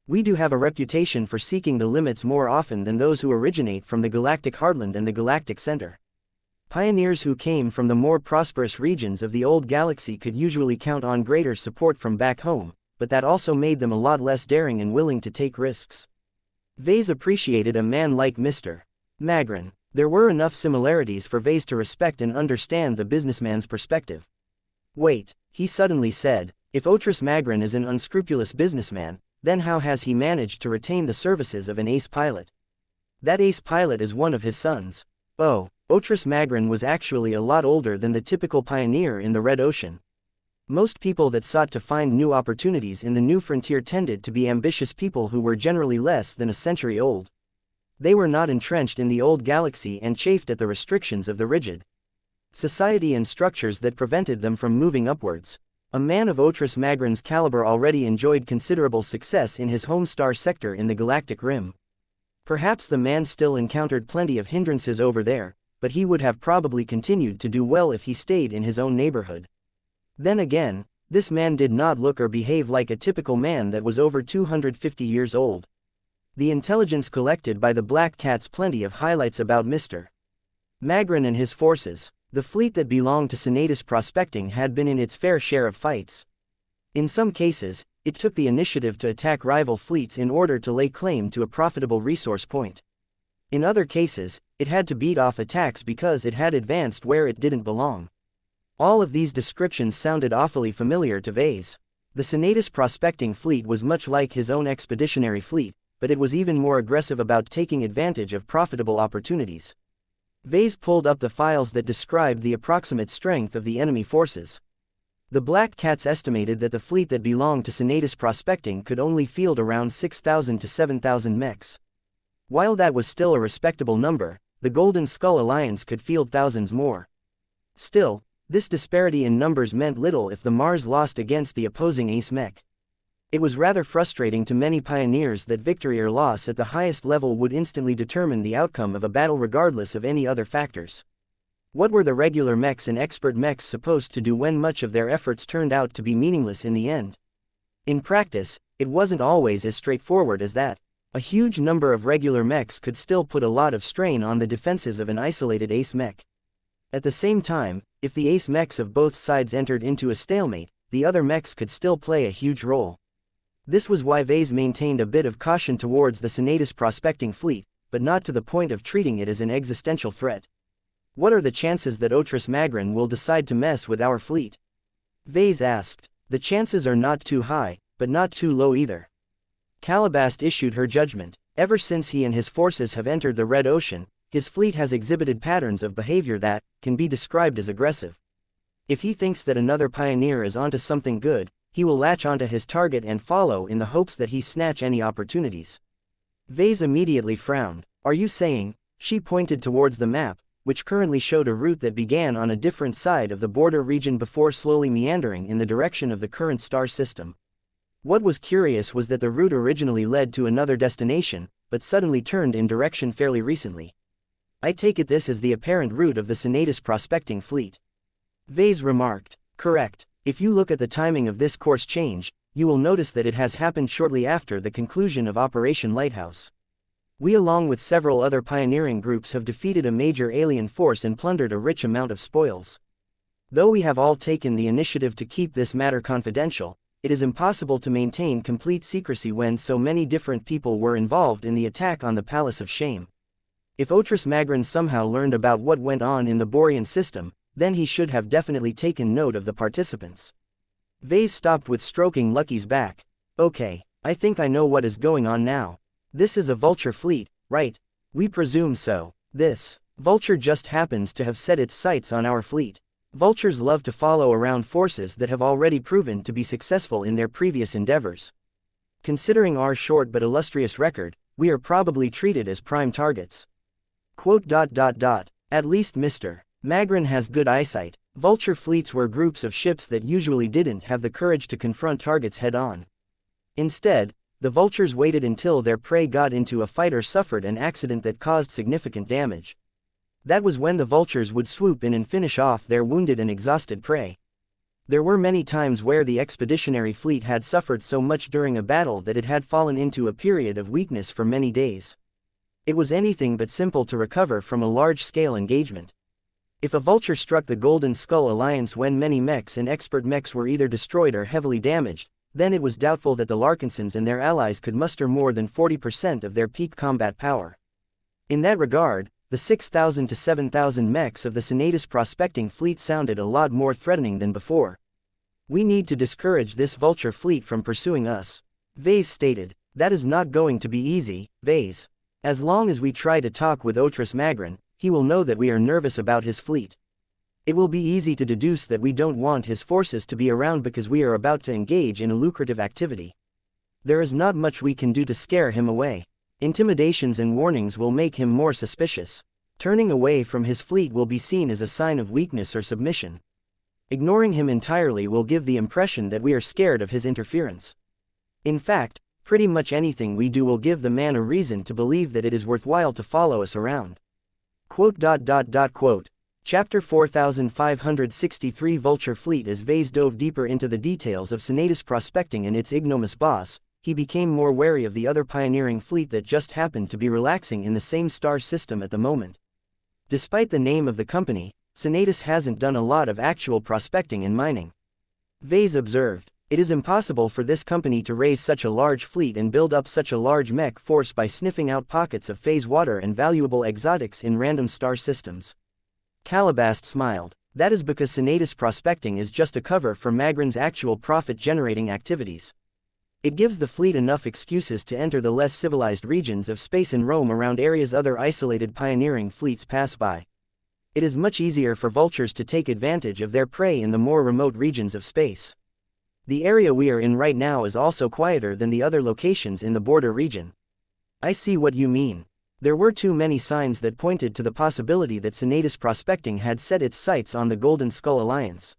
We do have a reputation for seeking the limits more often than those who originate from the Galactic Heartland and the Galactic Center. Pioneers who came from the more prosperous regions of the old galaxy could usually count on greater support from back home, but that also made them a lot less daring and willing to take risks. Vase appreciated a man like Mr. Magrin. There were enough similarities for Vase to respect and understand the businessman's perspective. Wait, he suddenly said, if Otris Magrin is an unscrupulous businessman, then how has he managed to retain the services of an ace pilot? That ace pilot is one of his sons. Oh, Otris Magrin was actually a lot older than the typical pioneer in the Red Ocean. Most people that sought to find new opportunities in the new frontier tended to be ambitious people who were generally less than a century old. They were not entrenched in the old galaxy and chafed at the restrictions of the rigid society and structures that prevented them from moving upwards. A man of Otris Magrin's caliber already enjoyed considerable success in his home star sector in the Galactic Rim. Perhaps the man still encountered plenty of hindrances over there, but he would have probably continued to do well if he stayed in his own neighborhood. Then again, this man did not look or behave like a typical man that was over 250 years old. The intelligence collected by the Black Cats plenty of highlights about Mr. Magrin and his forces. The fleet that belonged to Senatus Prospecting had been in its fair share of fights. In some cases, it took the initiative to attack rival fleets in order to lay claim to a profitable resource point. In other cases, it had to beat off attacks because it had advanced where it didn't belong. All of these descriptions sounded awfully familiar to Vase. The Senatus Prospecting fleet was much like his own expeditionary fleet, but it was even more aggressive about taking advantage of profitable opportunities. Vase pulled up the files that described the approximate strength of the enemy forces. The Black Cats estimated that the fleet that belonged to Senatus Prospecting could only field around 6,000 to 7,000 mechs. While that was still a respectable number, the Golden Skull Alliance could field thousands more. Still, this disparity in numbers meant little if the Mars lost against the opposing Ace Mech. It was rather frustrating to many pioneers that victory or loss at the highest level would instantly determine the outcome of a battle regardless of any other factors. What were the regular mechs and expert mechs supposed to do when much of their efforts turned out to be meaningless in the end? In practice, it wasn't always as straightforward as that. A huge number of regular mechs could still put a lot of strain on the defenses of an isolated Ace Mech. At the same time, if the Ace Mechs of both sides entered into a stalemate, the other mechs could still play a huge role. This was why Vase maintained a bit of caution towards the Senatus Prospecting fleet, but not to the point of treating it as an existential threat. What are the chances that Otris Magran will decide to mess with our fleet? Vase asked. The chances are not too high, but not too low either. Calabast issued her judgment. Ever since he and his forces have entered the Red Ocean, his fleet has exhibited patterns of behavior that can be described as aggressive. If he thinks that another pioneer is onto something good, he will latch onto his target and follow in the hopes that he snatch any opportunities. Vase immediately frowned. Are you saying? She pointed towards the map, which currently showed a route that began on a different side of the border region before slowly meandering in the direction of the current star system. What was curious was that the route originally led to another destination, but suddenly turned in direction fairly recently. I take it this is the apparent route of the Senatus Prospecting fleet. Vase remarked. Correct. If you look at the timing of this course change, you will notice that it has happened shortly after the conclusion of Operation Lighthouse. We along with several other pioneering groups have defeated a major alien force and plundered a rich amount of spoils. Though we have all taken the initiative to keep this matter confidential, it is impossible to maintain complete secrecy when so many different people were involved in the attack on the Palace of Shame. If Otris Magran somehow learned about what went on in the Borean system, then he should have definitely taken note of the participants. Vase stopped with stroking Lucky's back. Okay, I think I know what is going on now. This is a vulture fleet, right? We presume so. This vulture just happens to have set its sights on our fleet. Vultures love to follow around forces that have already proven to be successful in their previous endeavors. Considering our short but illustrious record, we are probably treated as prime targets. At least Mr. Magran has good eyesight. Vulture fleets were groups of ships that usually didn't have the courage to confront targets head-on. Instead, the vultures waited until their prey got into a fight or suffered an accident that caused significant damage. That was when the vultures would swoop in and finish off their wounded and exhausted prey. There were many times where the expeditionary fleet had suffered so much during a battle that it had fallen into a period of weakness for many days. It was anything but simple to recover from a large-scale engagement. If a vulture struck the Golden Skull Alliance when many mechs and expert mechs were either destroyed or heavily damaged, then it was doubtful that the Larkinsons and their allies could muster more than 40% of their peak combat power. In that regard, the 6,000 to 7,000 mechs of the Senatus Prospecting fleet sounded a lot more threatening than before. We need to discourage this vulture fleet from pursuing us. Vase stated. That is not going to be easy, Vase. As long as we try to talk with Otris Magran, he will know that we are nervous about his fleet. It will be easy to deduce that we don't want his forces to be around because we are about to engage in a lucrative activity. There is not much we can do to scare him away. Intimidations and warnings will make him more suspicious. Turning away from his fleet will be seen as a sign of weakness or submission. Ignoring him entirely will give the impression that we are scared of his interference. In fact, pretty much anything we do will give the man a reason to believe that it is worthwhile to follow us around. Chapter 4563 Vulture Fleet. As Vase dove deeper into the details of Senatus Prospecting and its ignomous boss, he became more wary of the other pioneering fleet that just happened to be relaxing in the same star system at the moment. Despite the name of the company, Senatus hasn't done a lot of actual prospecting and mining. Vase observed. It is impossible for this company to raise such a large fleet and build up such a large mech force by sniffing out pockets of phase water and valuable exotics in random star systems. Calabast smiled. That is because Senatus Prospecting is just a cover for Magran's actual profit-generating activities. It gives the fleet enough excuses to enter the less civilized regions of space and roam around areas other isolated pioneering fleets pass by. It is much easier for vultures to take advantage of their prey in the more remote regions of space. The area we are in right now is also quieter than the other locations in the border region. I see what you mean. There were too many signs that pointed to the possibility that Senatus Prospecting had set its sights on the Golden Skull Alliance.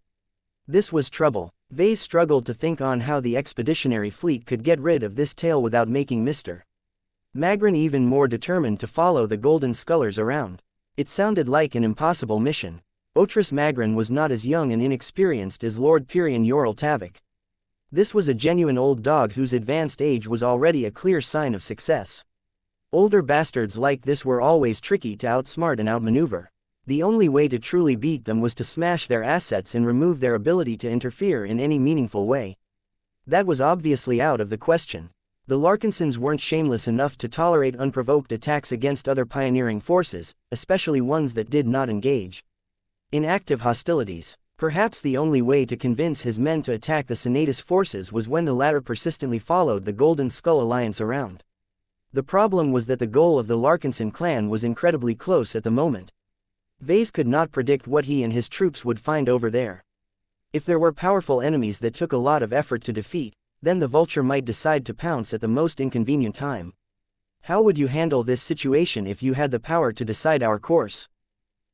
This was trouble. Vase struggled to think on how the expeditionary fleet could get rid of this tail without making Mr. Magrin even more determined to follow the Golden Scullers around. It sounded like an impossible mission. Otris Magrin was not as young and inexperienced as Lord Pirian Yoral Tavik. This was a genuine old dog whose advanced age was already a clear sign of success. Older bastards like this were always tricky to outsmart and outmaneuver. The only way to truly beat them was to smash their assets and remove their ability to interfere in any meaningful way. That was obviously out of the question. The Larkinsons weren't shameless enough to tolerate unprovoked attacks against other pioneering forces, especially ones that did not engage in active hostilities. Perhaps the only way to convince his men to attack the Senatus forces was when the latter persistently followed the Golden Skull Alliance around. The problem was that the goal of the Larkinson clan was incredibly close at the moment. Vase could not predict what he and his troops would find over there. If there were powerful enemies that took a lot of effort to defeat, then the vulture might decide to pounce at the most inconvenient time. How would you handle this situation if you had the power to decide our course?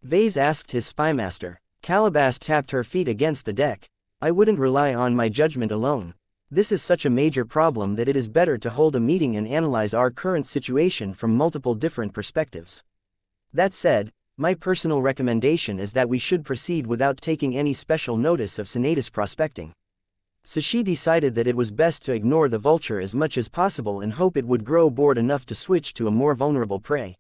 Vase asked his spymaster. Calabas tapped her feet against the deck. I wouldn't rely on my judgment alone. This is such a major problem that it is better to hold a meeting and analyze our current situation from multiple different perspectives. That said, my personal recommendation is that we should proceed without taking any special notice of Senatus Prospecting. So she decided that it was best to ignore the vulture as much as possible and hope it would grow bored enough to switch to a more vulnerable prey.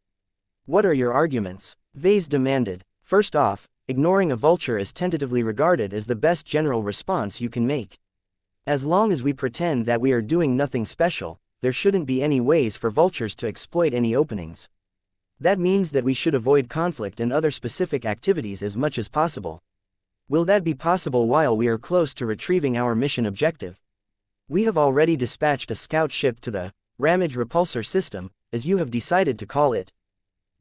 What are your arguments? Vase demanded. First off, ignoring a vulture is tentatively regarded as the best general response you can make. As long as we pretend that we are doing nothing special, there shouldn't be any ways for vultures to exploit any openings. That means that we should avoid conflict and other specific activities as much as possible. Will that be possible while we are close to retrieving our mission objective? We have already dispatched a scout ship to the Ramage Repulsor system, as you have decided to call it.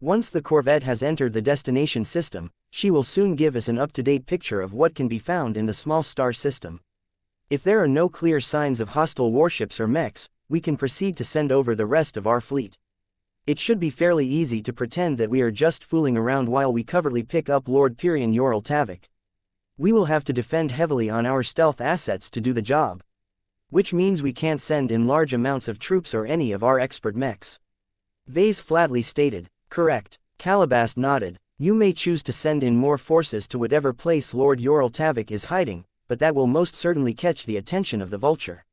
Once the corvette has entered the destination system, she will soon give us an up-to-date picture of what can be found in the small star system. If there are no clear signs of hostile warships or mechs, we can proceed to send over the rest of our fleet. It should be fairly easy to pretend that we are just fooling around while we covertly pick up Lord Pirian Yoral Tavik. We will have to defend heavily on our stealth assets to do the job. Which means we can't send in large amounts of troops or any of our expert mechs. Vase flatly stated. Correct. Calabas nodded. You may choose to send in more forces to whatever place Lord Yoral Tavik is hiding, but that will most certainly catch the attention of the vulture.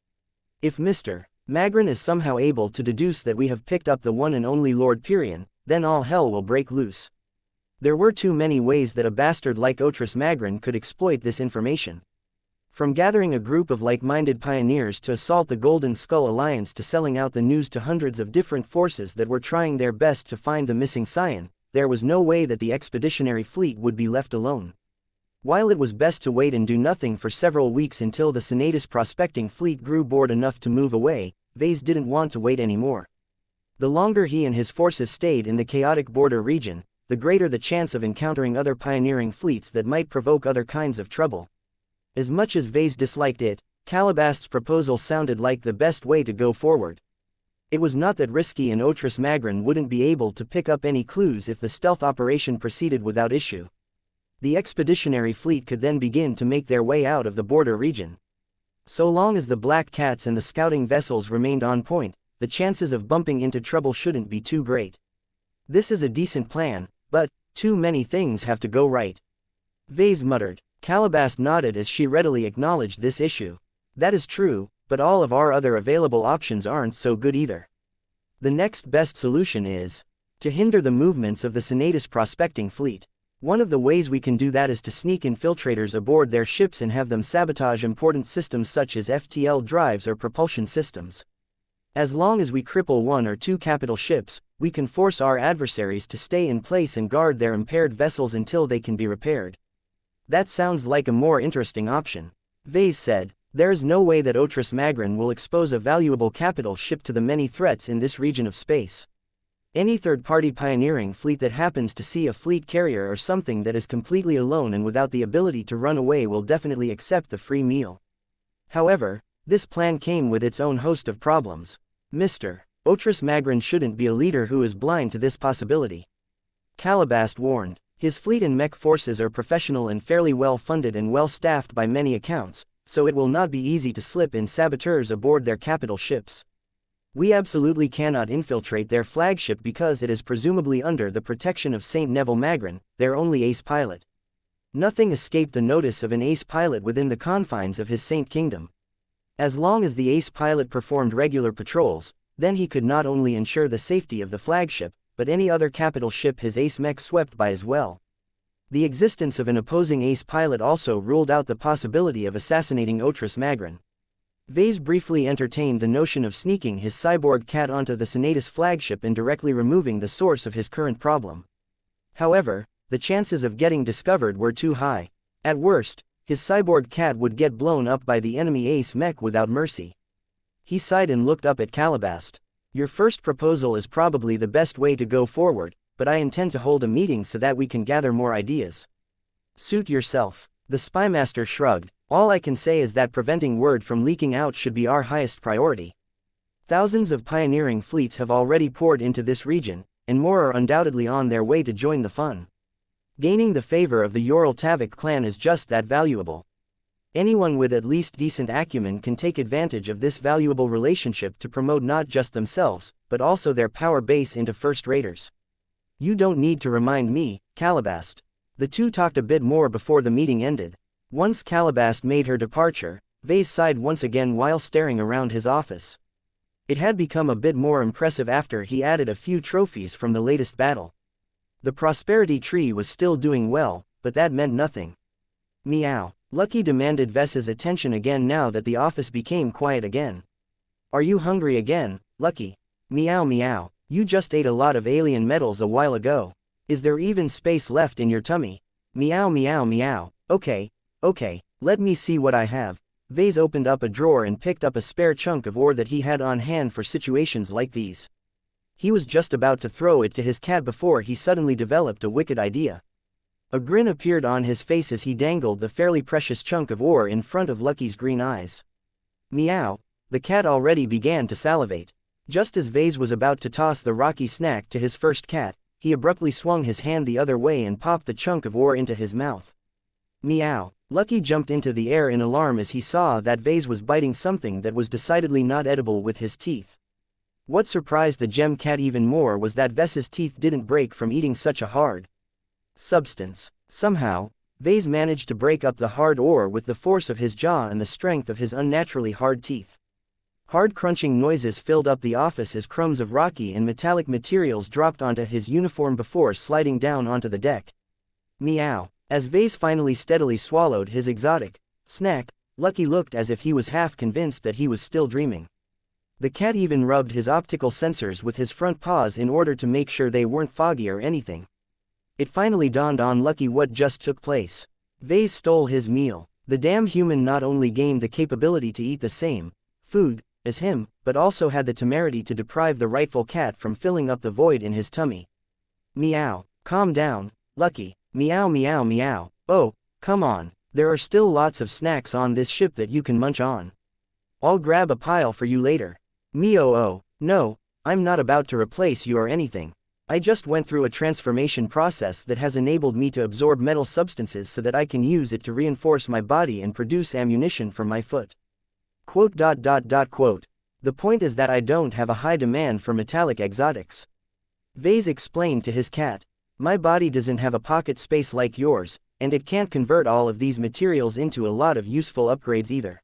If Mr. Magrin is somehow able to deduce that we have picked up the one and only Lord Pirian, then all hell will break loose. There were too many ways that a bastard like Otris Magrin could exploit this information. From gathering a group of like-minded pioneers to assault the Golden Skull Alliance to selling out the news to hundreds of different forces that were trying their best to find the missing scion, there was no way that the expeditionary fleet would be left alone. While it was best to wait and do nothing for several weeks until the Senatus Prospecting fleet grew bored enough to move away, Vase didn't want to wait anymore. The longer he and his forces stayed in the chaotic border region, the greater the chance of encountering other pioneering fleets that might provoke other kinds of trouble. As much as Vase disliked it, Calabas's proposal sounded like the best way to go forward. It was not that risky and Otris Magrin wouldn't be able to pick up any clues if the stealth operation proceeded without issue. The expeditionary fleet could then begin to make their way out of the border region. So long as the Black Cats and the scouting vessels remained on point, the chances of bumping into trouble shouldn't be too great. This is a decent plan, but too many things have to go right. Vase muttered. Calabas nodded as she readily acknowledged this issue. That is true, but all of our other available options aren't so good either. The next best solution is to hinder the movements of the Senatus Prospecting fleet. One of the ways we can do that is to sneak infiltrators aboard their ships and have them sabotage important systems such as FTL drives or propulsion systems. As long as we cripple one or two capital ships, we can force our adversaries to stay in place and guard their impaired vessels until they can be repaired. That sounds like a more interesting option. Vase said. There is no way that Otris Magrin will expose a valuable capital ship to the many threats in this region of space. Any third-party pioneering fleet that happens to see a fleet carrier or something that is completely alone and without the ability to run away will definitely accept the free meal. However, this plan came with its own host of problems. Mr. Otris Magrin shouldn't be a leader who is blind to this possibility. Calabast warned. His fleet and mech forces are professional and fairly well funded and well staffed by many accounts, so it will not be easy to slip in saboteurs aboard their capital ships. We absolutely cannot infiltrate their flagship because it is presumably under the protection of Saint Neville Magrin, their only ace pilot. Nothing escaped the notice of an ace pilot within the confines of his Saint Kingdom. As long as the ace pilot performed regular patrols, then he could not only ensure the safety of the flagship, but any other capital ship his ace mech swept by as well. The existence of an opposing ace pilot also ruled out the possibility of assassinating Otris Magrin. Vase briefly entertained the notion of sneaking his cyborg cat onto the Senatus flagship and directly removing the source of his current problem. However, the chances of getting discovered were too high. At worst, his cyborg cat would get blown up by the enemy ace mech without mercy. He sighed and looked up at Calabast. Your first proposal is probably the best way to go forward, but I intend to hold a meeting so that we can gather more ideas. Suit yourself. The spymaster shrugged. All I can say is that preventing word from leaking out should be our highest priority. Thousands of pioneering fleets have already poured into this region, and more are undoubtedly on their way to join the fun. Gaining the favor of the Ural Tavik clan is just that valuable. Anyone with at least decent acumen can take advantage of this valuable relationship to promote not just themselves, but also their power base into first-raters. You don't need to remind me, Calabast. The two talked a bit more before the meeting ended. Once Calabast made her departure, Vase sighed once again while staring around his office. It had become a bit more impressive after he added a few trophies from the latest battle. The prosperity tree was still doing well, but that meant nothing. Meow. Lucky demanded Ves's attention again now that the office became quiet again. Are you hungry again, Lucky? Meow meow. You just ate a lot of alien metals a while ago. Is there even space left in your tummy? Meow meow meow. Okay, let me see what I have. Vase opened up a drawer and picked up a spare chunk of ore that he had on hand for situations like these. He was just about to throw it to his cat before he suddenly developed a wicked idea. A grin appeared on his face as he dangled the fairly precious chunk of ore in front of Lucky's green eyes. Meow. The cat already began to salivate. Just as Vase was about to toss the rocky snack to his first cat, he abruptly swung his hand the other way and popped the chunk of ore into his mouth. Meow. Lucky jumped into the air in alarm as he saw that Vase was biting something that was decidedly not edible with his teeth. What surprised the gem cat even more was that Ves's teeth didn't break from eating such a hard substance. Somehow, Vase managed to break up the hard ore with the force of his jaw and the strength of his unnaturally hard teeth. Hard crunching noises filled up the office as crumbs of rocky and metallic materials dropped onto his uniform before sliding down onto the deck. Meow. As Vase finally steadily swallowed his exotic snack, Lucky looked as if he was half convinced that he was still dreaming. The cat even rubbed his optical sensors with his front paws in order to make sure they weren't foggy or anything. It finally dawned on Lucky what just took place. Vase stole his meal. The damn human not only gained the capability to eat the same food as him, but also had the temerity to deprive the rightful cat from filling up the void in his tummy. Meow. Calm down, Lucky. Meow meow meow. Oh, come on. There are still lots of snacks on this ship that you can munch on. I'll grab a pile for you later. Meow. Oh, no, I'm not about to replace you or anything. I just went through a transformation process that has enabled me to absorb metal substances so that I can use it to reinforce my body and produce ammunition for my foot. Quote. The point is that I don't have a high demand for metallic exotics. Vase explained to his cat. My body doesn't have a pocket space like yours, and it can't convert all of these materials into a lot of useful upgrades either.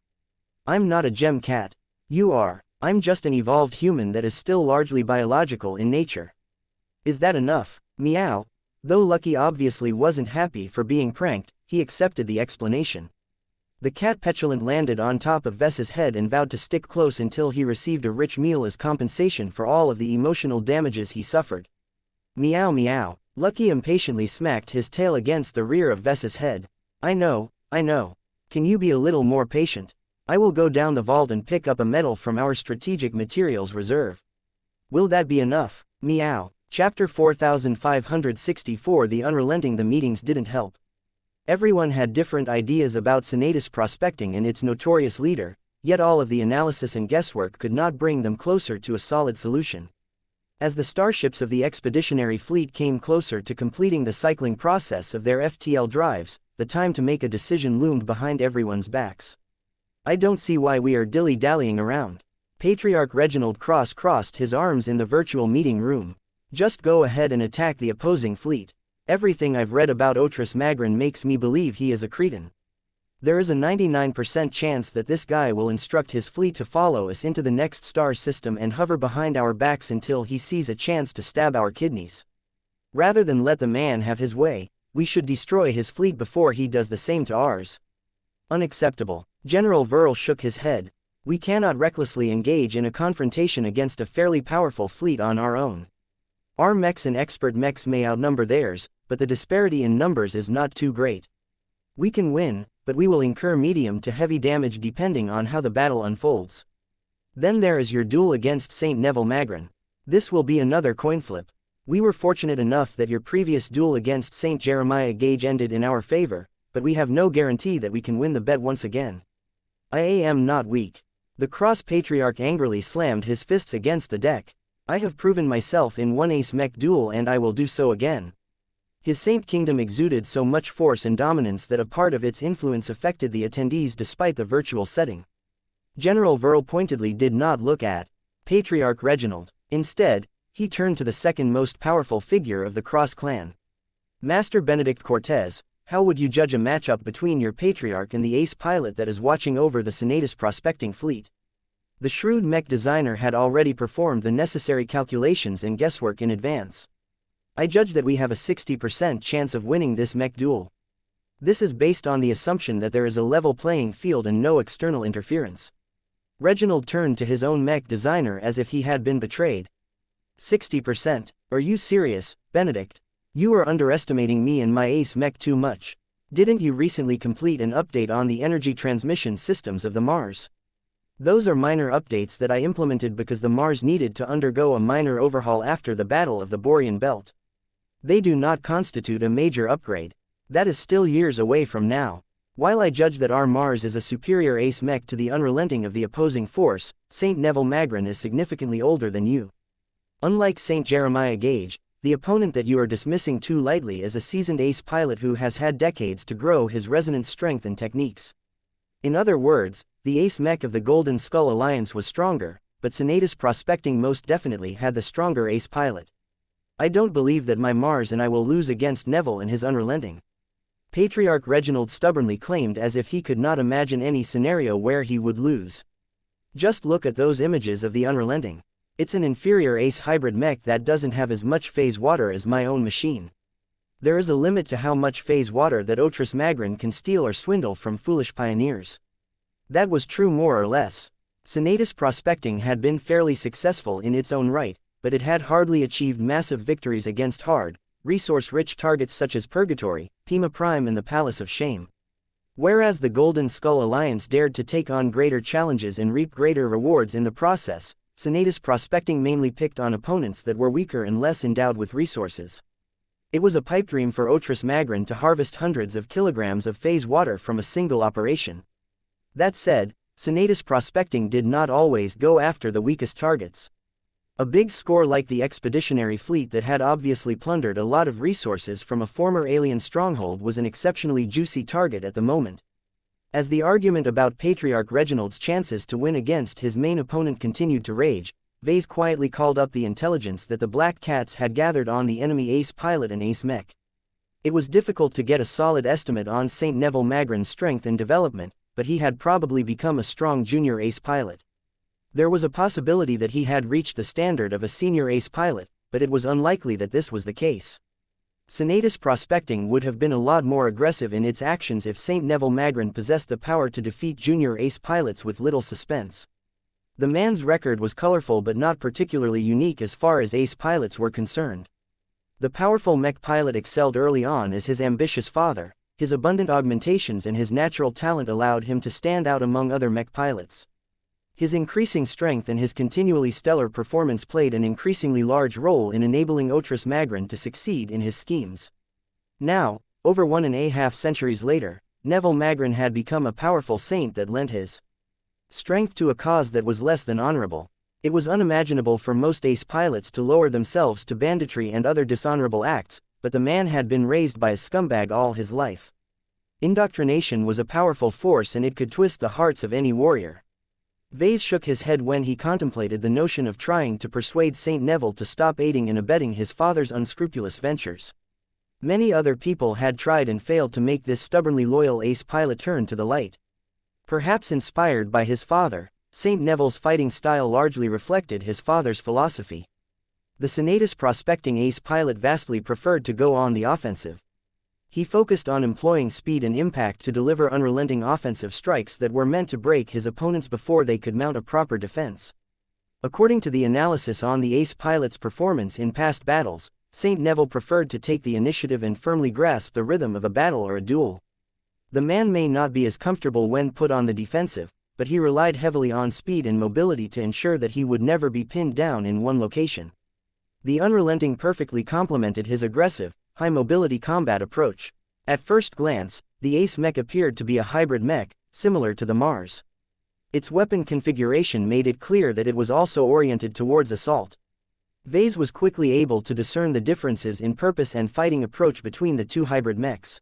I'm not a gem cat. You are. I'm just an evolved human that is still largely biological in nature. Is that enough? Meow. Though Lucky obviously wasn't happy for being pranked, he accepted the explanation. The cat petulant landed on top of Ves's head and vowed to stick close until he received a rich meal as compensation for all of the emotional damages he suffered. Meow meow. Lucky impatiently smacked his tail against the rear of Ves's head. I know. Can you be a little more patient? I will go down the vault and pick up a metal from our strategic materials reserve. Will that be enough? Meow. Chapter 4564 The Unrelenting. The meetings didn't help. Everyone had different ideas about Senatus prospecting and its notorious leader, yet all of the analysis and guesswork could not bring them closer to a solid solution. As the starships of the expeditionary fleet came closer to completing the cycling process of their FTL drives, the time to make a decision loomed behind everyone's backs. I don't see why we are dilly-dallying around. Patriarch Reginald crossed his arms in the virtual meeting room. Just go ahead and attack the opposing fleet. Everything I've read about Otris Magrin makes me believe he is a Cretan. There is a 99% chance that this guy will instruct his fleet to follow us into the next star system and hover behind our backs until he sees a chance to stab our kidneys. Rather than let the man have his way, we should destroy his fleet before he does the same to ours. Unacceptable. General Verl shook his head. We cannot recklessly engage in a confrontation against a fairly powerful fleet on our own. Our mechs and expert mechs may outnumber theirs, but the disparity in numbers is not too great. We can win, but we will incur medium to heavy damage depending on how the battle unfolds. Then there is your duel against Saint Neville Magrin. This will be another coin flip. We were fortunate enough that your previous duel against Saint Jeremiah Gage ended in our favor, but we have no guarantee that we can win the bet once again. I am not weak. The Cross-Patriarch angrily slammed his fists against the deck. I have proven myself in one ace mech duel and I will do so again. His Saint Kingdom exuded so much force and dominance that a part of its influence affected the attendees despite the virtual setting. General Verl pointedly did not look at Patriarch Reginald. Instead, he turned to the second most powerful figure of the Cross clan. Master Benedict Cortez, how would you judge a matchup between your Patriarch and the ace pilot that is watching over the Senatus prospecting fleet? The shrewd mech designer had already performed the necessary calculations and guesswork in advance. I judge that we have a 60% chance of winning this mech duel. This is based on the assumption that there is a level playing field and no external interference. Reginald turned to his own mech designer as if he had been betrayed. 60%? Are you serious, Benedict? You are underestimating me and my ace mech too much. Didn't you recently complete an update on the energy transmission systems of the Mars? Those are minor updates that I implemented because the Mars needed to undergo a minor overhaul after the Battle of the Borean Belt. They do not constitute a major upgrade. That is still years away from now. While I judge that our Mars is a superior ace mech to the unrelenting of the opposing force, Saint Neville Magrin is significantly older than you. Unlike Saint Jeremiah Gage, the opponent that you are dismissing too lightly is a seasoned ace pilot who has had decades to grow his resonance strength and techniques. In other words, the ace mech of the Golden Skull Alliance was stronger, but Senatus prospecting most definitely had the stronger ace pilot. I don't believe that my Mars and I will lose against Neville and his unrelenting. Patriarch Reginald stubbornly claimed as if he could not imagine any scenario where he would lose. Just look at those images of the unrelenting. It's an inferior ace hybrid mech that doesn't have as much phase water as my own machine. There is a limit to how much phase water that Otris Magrin can steal or swindle from foolish pioneers. That was true more or less. Senatus prospecting had been fairly successful in its own right, but it had hardly achieved massive victories against hard, resource-rich targets such as Purgatory, Pima Prime and the Palace of Shame. Whereas the Golden Skull Alliance dared to take on greater challenges and reap greater rewards in the process, Senatus prospecting mainly picked on opponents that were weaker and less endowed with resources. It was a pipe dream for Otris Magrin to harvest hundreds of kilograms of phase water from a single operation. That said, Senatus prospecting did not always go after the weakest targets. A big score like the expeditionary fleet that had obviously plundered a lot of resources from a former alien stronghold was an exceptionally juicy target at the moment. As the argument about Patriarch Reginald's chances to win against his main opponent continued to rage, Vase quietly called up the intelligence that the Black Cats had gathered on the enemy ace pilot and ace mech. It was difficult to get a solid estimate on Saint Neville Magrin's strength and development, but he had probably become a strong junior ace pilot. There was a possibility that he had reached the standard of a senior ace pilot, but it was unlikely that this was the case. Senatus prospecting would have been a lot more aggressive in its actions if Saint Neville Magrin possessed the power to defeat junior ace pilots with little suspense. The man's record was colorful but not particularly unique as far as ace pilots were concerned. The powerful mech pilot excelled early on as his ambitious father. His abundant augmentations and his natural talent allowed him to stand out among other mech pilots. His increasing strength and his continually stellar performance played an increasingly large role in enabling Otris Magrin to succeed in his schemes. Now, over 1.5 centuries later, Neville Magrin had become a powerful saint that lent his strength to a cause that was less than honorable. It was unimaginable for most ace pilots to lower themselves to banditry and other dishonorable acts, but the man had been raised by a scumbag all his life. Indoctrination was a powerful force and it could twist the hearts of any warrior. Vase shook his head when he contemplated the notion of trying to persuade Saint Neville to stop aiding and abetting his father's unscrupulous ventures. Many other people had tried and failed to make this stubbornly loyal ace pilot turn to the light. Perhaps inspired by his father, Saint Neville's fighting style largely reflected his father's philosophy. The Senatus prospecting ace pilot vastly preferred to go on the offensive. He focused on employing speed and impact to deliver unrelenting offensive strikes that were meant to break his opponents before they could mount a proper defense. According to the analysis on the ace pilot's performance in past battles, Saint Neville preferred to take the initiative and firmly grasp the rhythm of a battle or a duel. The man may not be as comfortable when put on the defensive, but he relied heavily on speed and mobility to ensure that he would never be pinned down in one location. The unrelenting perfectly complemented his aggressive, high-mobility combat approach. At first glance, the ace mech appeared to be a hybrid mech, similar to the Mars. Its weapon configuration made it clear that it was also oriented towards assault. Vase was quickly able to discern the differences in purpose and fighting approach between the two hybrid mechs.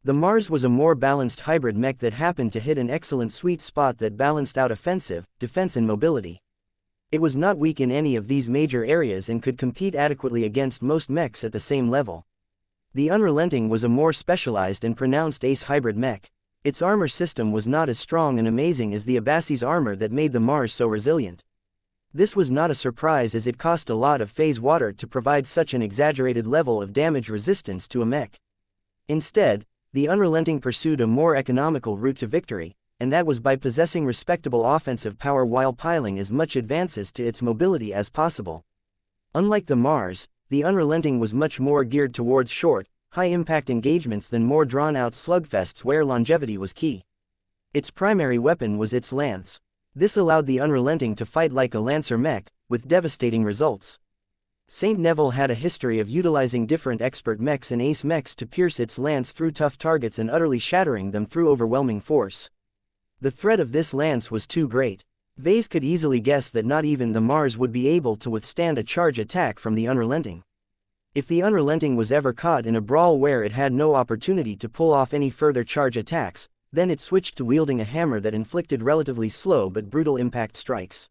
The Mars was a more balanced hybrid mech that happened to hit an excellent sweet spot that balanced out offensive, defense and mobility. It was not weak in any of these major areas and could compete adequately against most mechs at the same level. The Unrelenting was a more specialized and pronounced ace hybrid mech. Its armor system was not as strong and amazing as the Abassi's armor that made the Mars so resilient. This was not a surprise as it cost a lot of phase water to provide such an exaggerated level of damage resistance to a mech. Instead, the Unrelenting pursued a more economical route to victory, and that was by possessing respectable offensive power while piling as much advances to its mobility as possible. Unlike the Mars, the Unrelenting was much more geared towards short, high-impact engagements than more drawn-out slugfests where longevity was key. Its primary weapon was its lance. This allowed the Unrelenting to fight like a lancer mech, with devastating results. Saint Neville had a history of utilizing different expert mechs and ace mechs to pierce its lance through tough targets and utterly shattering them through overwhelming force. The threat of this lance was too great. Vase could easily guess that not even the Mars would be able to withstand a charge attack from the Unrelenting. If the Unrelenting was ever caught in a brawl where it had no opportunity to pull off any further charge attacks, then it switched to wielding a hammer that inflicted relatively slow but brutal impact strikes.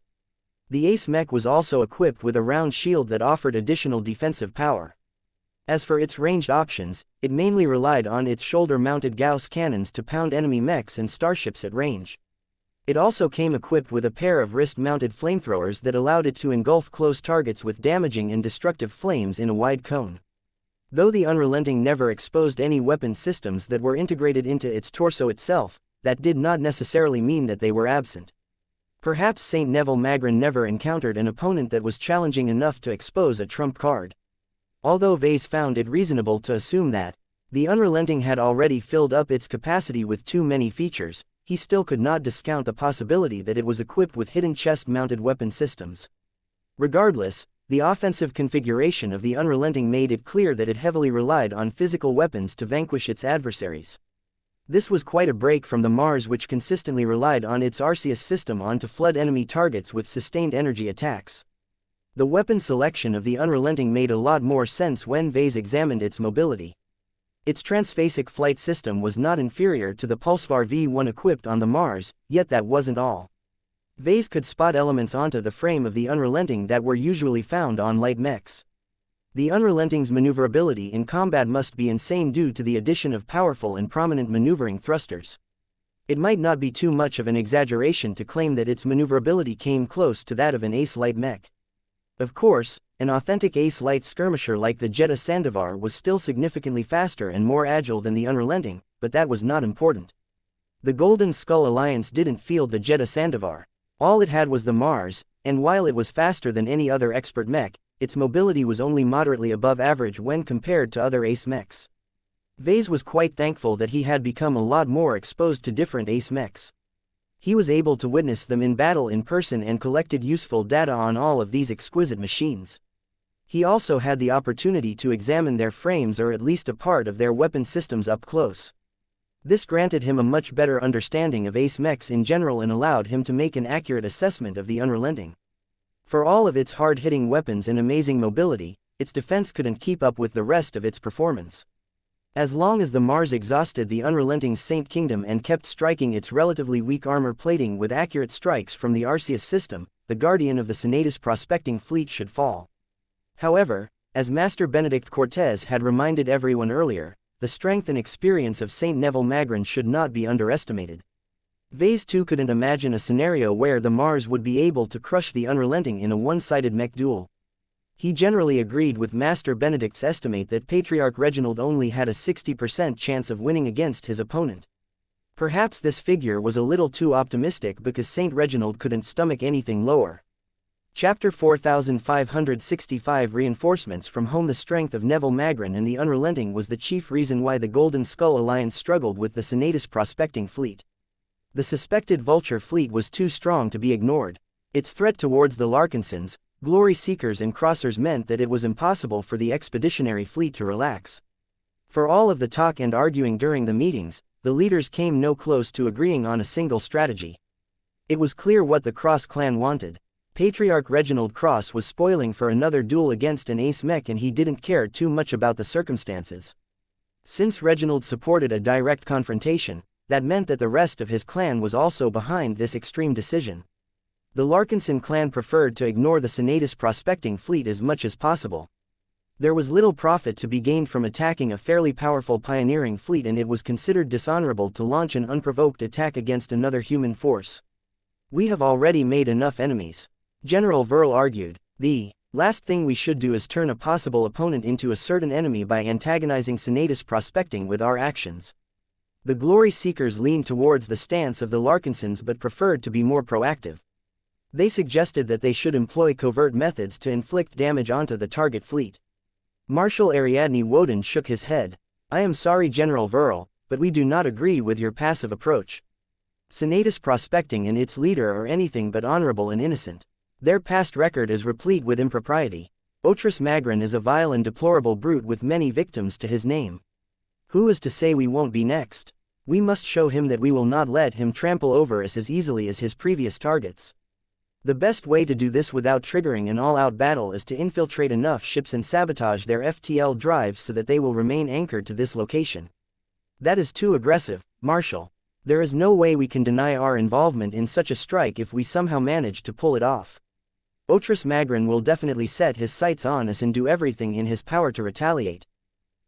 The ace mech was also equipped with a round shield that offered additional defensive power. As for its ranged options, it mainly relied on its shoulder-mounted Gauss cannons to pound enemy mechs and starships at range. It also came equipped with a pair of wrist-mounted flamethrowers that allowed it to engulf close targets with damaging and destructive flames in a wide cone. Though the Unrelenting never exposed any weapon systems that were integrated into its torso itself, that did not necessarily mean that they were absent. Perhaps Saint Neville Magrin never encountered an opponent that was challenging enough to expose a trump card. Although Vase found it reasonable to assume that the Unrelenting had already filled up its capacity with too many features, he still could not discount the possibility that it was equipped with hidden chest-mounted weapon systems. Regardless, the offensive configuration of the Unrelenting made it clear that it heavily relied on physical weapons to vanquish its adversaries. This was quite a break from the Mars, which consistently relied on its Arceus system to flood enemy targets with sustained energy attacks. The weapon selection of the Unrelenting made a lot more sense when Vase examined its mobility. Its transphasic flight system was not inferior to the Pulsar V1 equipped on the Mars, yet that wasn't all. Vase could spot elements onto the frame of the Unrelenting that were usually found on light mechs. The Unrelenting's maneuverability in combat must be insane due to the addition of powerful and prominent maneuvering thrusters. It might not be too much of an exaggeration to claim that its maneuverability came close to that of an ace light mech. Of course, an authentic ace light skirmisher like the Jetta Sandovar was still significantly faster and more agile than the Unrelenting, but that was not important. The Golden Skull Alliance didn't field the Jetta Sandovar. All it had was the Mars, and while it was faster than any other expert mech, its mobility was only moderately above average when compared to other ace mechs. Vase was quite thankful that he had become a lot more exposed to different ace mechs. He was able to witness them in battle in person and collected useful data on all of these exquisite machines. He also had the opportunity to examine their frames or at least a part of their weapon systems up close. This granted him a much better understanding of Ace Mechs in general and allowed him to make an accurate assessment of the Unrelenting. For all of its hard-hitting weapons and amazing mobility, its defense couldn't keep up with the rest of its performance. As long as the Mars exhausted the Unrelenting Saint Kingdom and kept striking its relatively weak armor plating with accurate strikes from the Arceus system, the guardian of the Senatus prospecting fleet should fall. However, as Master Benedict Cortez had reminded everyone earlier, the strength and experience of Saint Neville Magrin should not be underestimated. Vase too couldn't imagine a scenario where the Mars would be able to crush the Unrelenting in a one-sided mech duel. He generally agreed with Master Benedict's estimate that Patriarch Reginald only had a 60% chance of winning against his opponent. Perhaps this figure was a little too optimistic because Saint Reginald couldn't stomach anything lower. Chapter 4565 Reinforcements from home. The strength of Neville Magrin and the Unrelenting was the chief reason why the Golden Skull Alliance struggled with the Senatus prospecting fleet. The suspected Vulture fleet was too strong to be ignored. Its threat towards the Larkinsons, Glory Seekers and Crossers meant that it was impossible for the expeditionary fleet to relax. For all of the talk and arguing during the meetings, the leaders came no close to agreeing on a single strategy. It was clear what the Cross clan wanted. Patriarch Reginald Cross was spoiling for another duel against an Ace Mech and he didn't care too much about the circumstances. Since Reginald supported a direct confrontation, that meant that the rest of his clan was also behind this extreme decision. The Larkinson clan preferred to ignore the Senatus prospecting fleet as much as possible. There was little profit to be gained from attacking a fairly powerful pioneering fleet and it was considered dishonorable to launch an unprovoked attack against another human force. We have already made enough enemies, General Verl argued. The last thing we should do is turn a possible opponent into a certain enemy by antagonizing Senatus prospecting with our actions. The Glory Seekers leaned towards the stance of the Larkinsons but preferred to be more proactive. They suggested that they should employ covert methods to inflict damage onto the target fleet. Marshal Ariadne Woden shook his head. I am sorry General Verl, but we do not agree with your passive approach. Senatus prospecting and its leader are anything but honorable and innocent. Their past record is replete with impropriety. Otris Magrin is a vile and deplorable brute with many victims to his name. Who is to say we won't be next? We must show him that we will not let him trample over us as easily as his previous targets. The best way to do this without triggering an all-out battle is to infiltrate enough ships and sabotage their FTL drives so that they will remain anchored to this location. That is too aggressive, Marshal. There is no way we can deny our involvement in such a strike if we somehow manage to pull it off. Otris Magrin will definitely set his sights on us and do everything in his power to retaliate.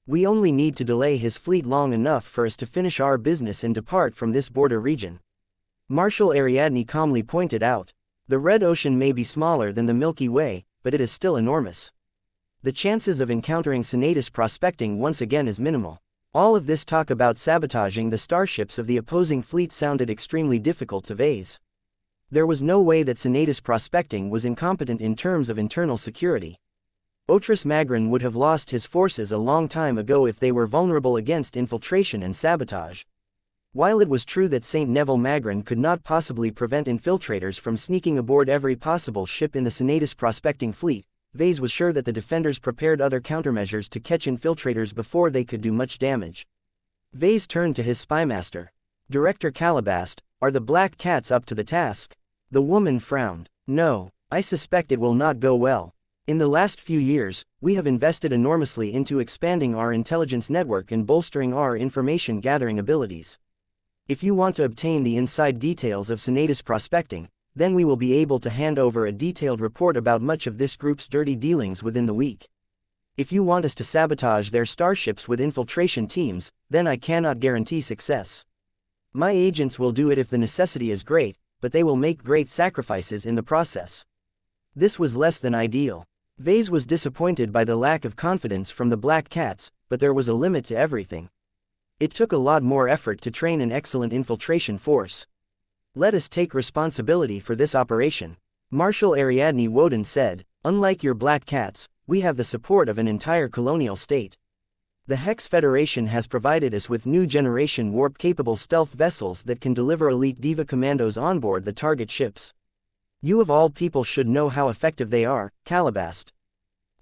We only need to delay his fleet long enough for us to finish our business and depart from this border region. Marshal Ariadne calmly pointed out. The Red Ocean may be smaller than the Milky Way, but it is still enormous. The chances of encountering Senatus prospecting once again is minimal. All of this talk about sabotaging the starships of the opposing fleet sounded extremely difficult to Vase. There was no way that Senatus prospecting was incompetent in terms of internal security. Otris Magrin would have lost his forces a long time ago if they were vulnerable against infiltration and sabotage. While it was true that Saint Neville Magrin could not possibly prevent infiltrators from sneaking aboard every possible ship in the Senatus prospecting fleet, Vase was sure that the defenders prepared other countermeasures to catch infiltrators before they could do much damage. Vase turned to his spymaster. Director Calabast, are the Black Cats up to the task? The woman frowned. No, I suspect it will not go well. In the last few years, we have invested enormously into expanding our intelligence network and bolstering our information gathering abilities. If you want to obtain the inside details of Senatus prospecting, then we will be able to hand over a detailed report about much of this group's dirty dealings within the week. If you want us to sabotage their starships with infiltration teams, then I cannot guarantee success. My agents will do it if the necessity is great, but they will make great sacrifices in the process. This was less than ideal. Vase was disappointed by the lack of confidence from the Black Cats, but there was a limit to everything. It took a lot more effort to train an excellent infiltration force. Let us take responsibility for this operation. Marshal Ariadne Woden said, unlike your Black Cats, we have the support of an entire colonial state. The Hex Federation has provided us with new generation warp-capable stealth vessels that can deliver elite Diva commandos onboard the target ships. You of all people should know how effective they are, Calabast.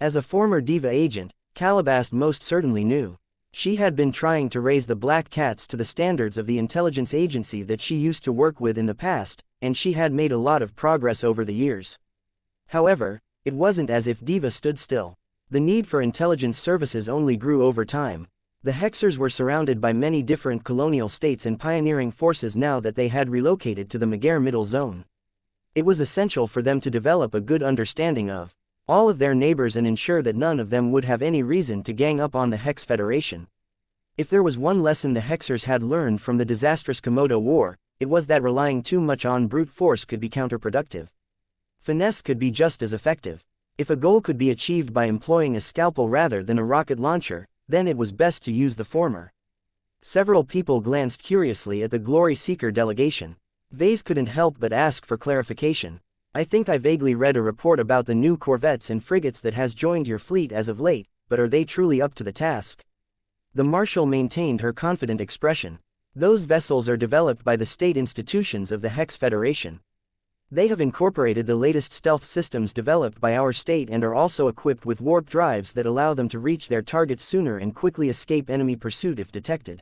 As a former Diva agent, Calabast most certainly knew. She had been trying to raise the Black Cats to the standards of the intelligence agency that she used to work with in the past, and she had made a lot of progress over the years. However, it wasn't as if Diva stood still. The need for intelligence services only grew over time. The Hexers were surrounded by many different colonial states and pioneering forces now that they had relocated to the Megare Middle Zone. It was essential for them to develop a good understanding of all of their neighbors and ensure that none of them would have any reason to gang up on the Hex Federation. If there was one lesson the Hexers had learned from the disastrous Komodo War, it was that relying too much on brute force could be counterproductive. Finesse could be just as effective. If a goal could be achieved by employing a scalpel rather than a rocket launcher, then it was best to use the former. Several people glanced curiously at the Glory Seeker delegation. Vase couldn't help but ask for clarification. I think I vaguely read a report about the new corvettes and frigates that has joined your fleet as of late, but are they truly up to the task? The Marshal maintained her confident expression. Those vessels are developed by the state institutions of the Hex Federation. They have incorporated the latest stealth systems developed by our state and are also equipped with warp drives that allow them to reach their targets sooner and quickly escape enemy pursuit if detected.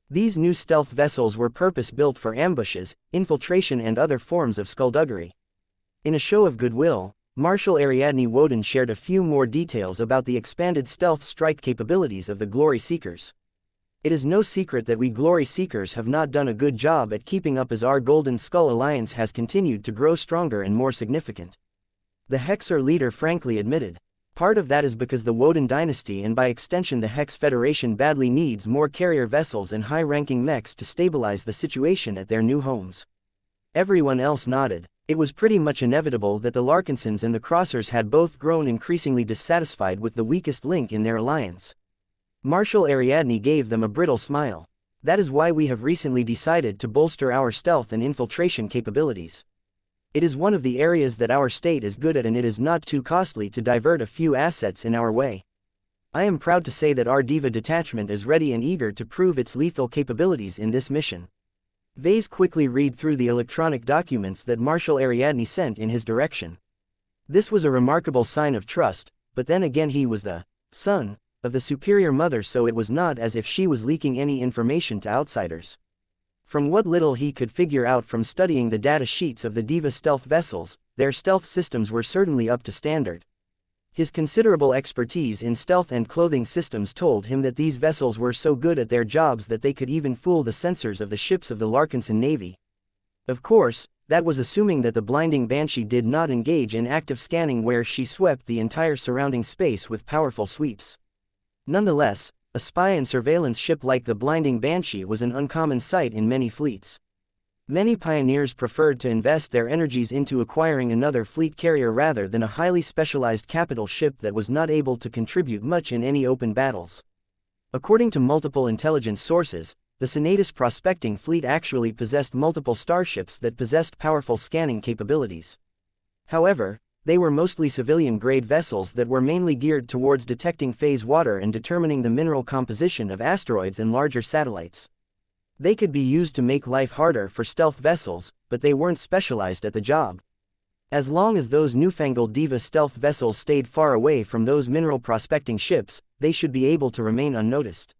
These new stealth vessels were purpose-built for ambushes, infiltration and other forms of skullduggery. In a show of goodwill, Marshal Ariadne Woden shared a few more details about the expanded stealth strike capabilities of the Glory Seekers. It is no secret that we Glory Seekers have not done a good job at keeping up as our Golden Skull Alliance has continued to grow stronger and more significant. The Hexer leader frankly admitted. Part of that is because the Woden dynasty and by extension the Hex Federation badly needs more carrier vessels and high-ranking mechs to stabilize the situation at their new homes. Everyone else nodded. It was pretty much inevitable that the Larkinsons and the Crossers had both grown increasingly dissatisfied with the weakest link in their alliance. Marshal Ariadne gave them a brittle smile. That is why we have recently decided to bolster our stealth and infiltration capabilities. It is one of the areas that our state is good at and it is not too costly to divert a few assets in our way. I am proud to say that our Diva detachment is ready and eager to prove its lethal capabilities in this mission. Vase quickly read through the electronic documents that Marshal Ariadne sent in his direction. This was a remarkable sign of trust, but then again he was the son of the superior mother, so it was not as if she was leaking any information to outsiders. From what little he could figure out from studying the data sheets of the Diva stealth vessels, their stealth systems were certainly up to standard. His considerable expertise in stealth and clothing systems told him that these vessels were so good at their jobs that they could even fool the sensors of the ships of the Larkinson Navy. Of course, that was assuming that the blinding Banshee did not engage in active scanning where she swept the entire surrounding space with powerful sweeps. Nonetheless, a spy and surveillance ship like the blinding Banshee was an uncommon sight in many fleets. Many pioneers preferred to invest their energies into acquiring another fleet carrier rather than a highly specialized capital ship that was not able to contribute much in any open battles. According to multiple intelligence sources, the Senatus prospecting fleet actually possessed multiple starships that possessed powerful scanning capabilities. However, they were mostly civilian-grade vessels that were mainly geared towards detecting phase water and determining the mineral composition of asteroids and larger satellites. They could be used to make life harder for stealth vessels, but they weren't specialized at the job. As long as those newfangled Diva stealth vessels stayed far away from those mineral prospecting ships, they should be able to remain unnoticed.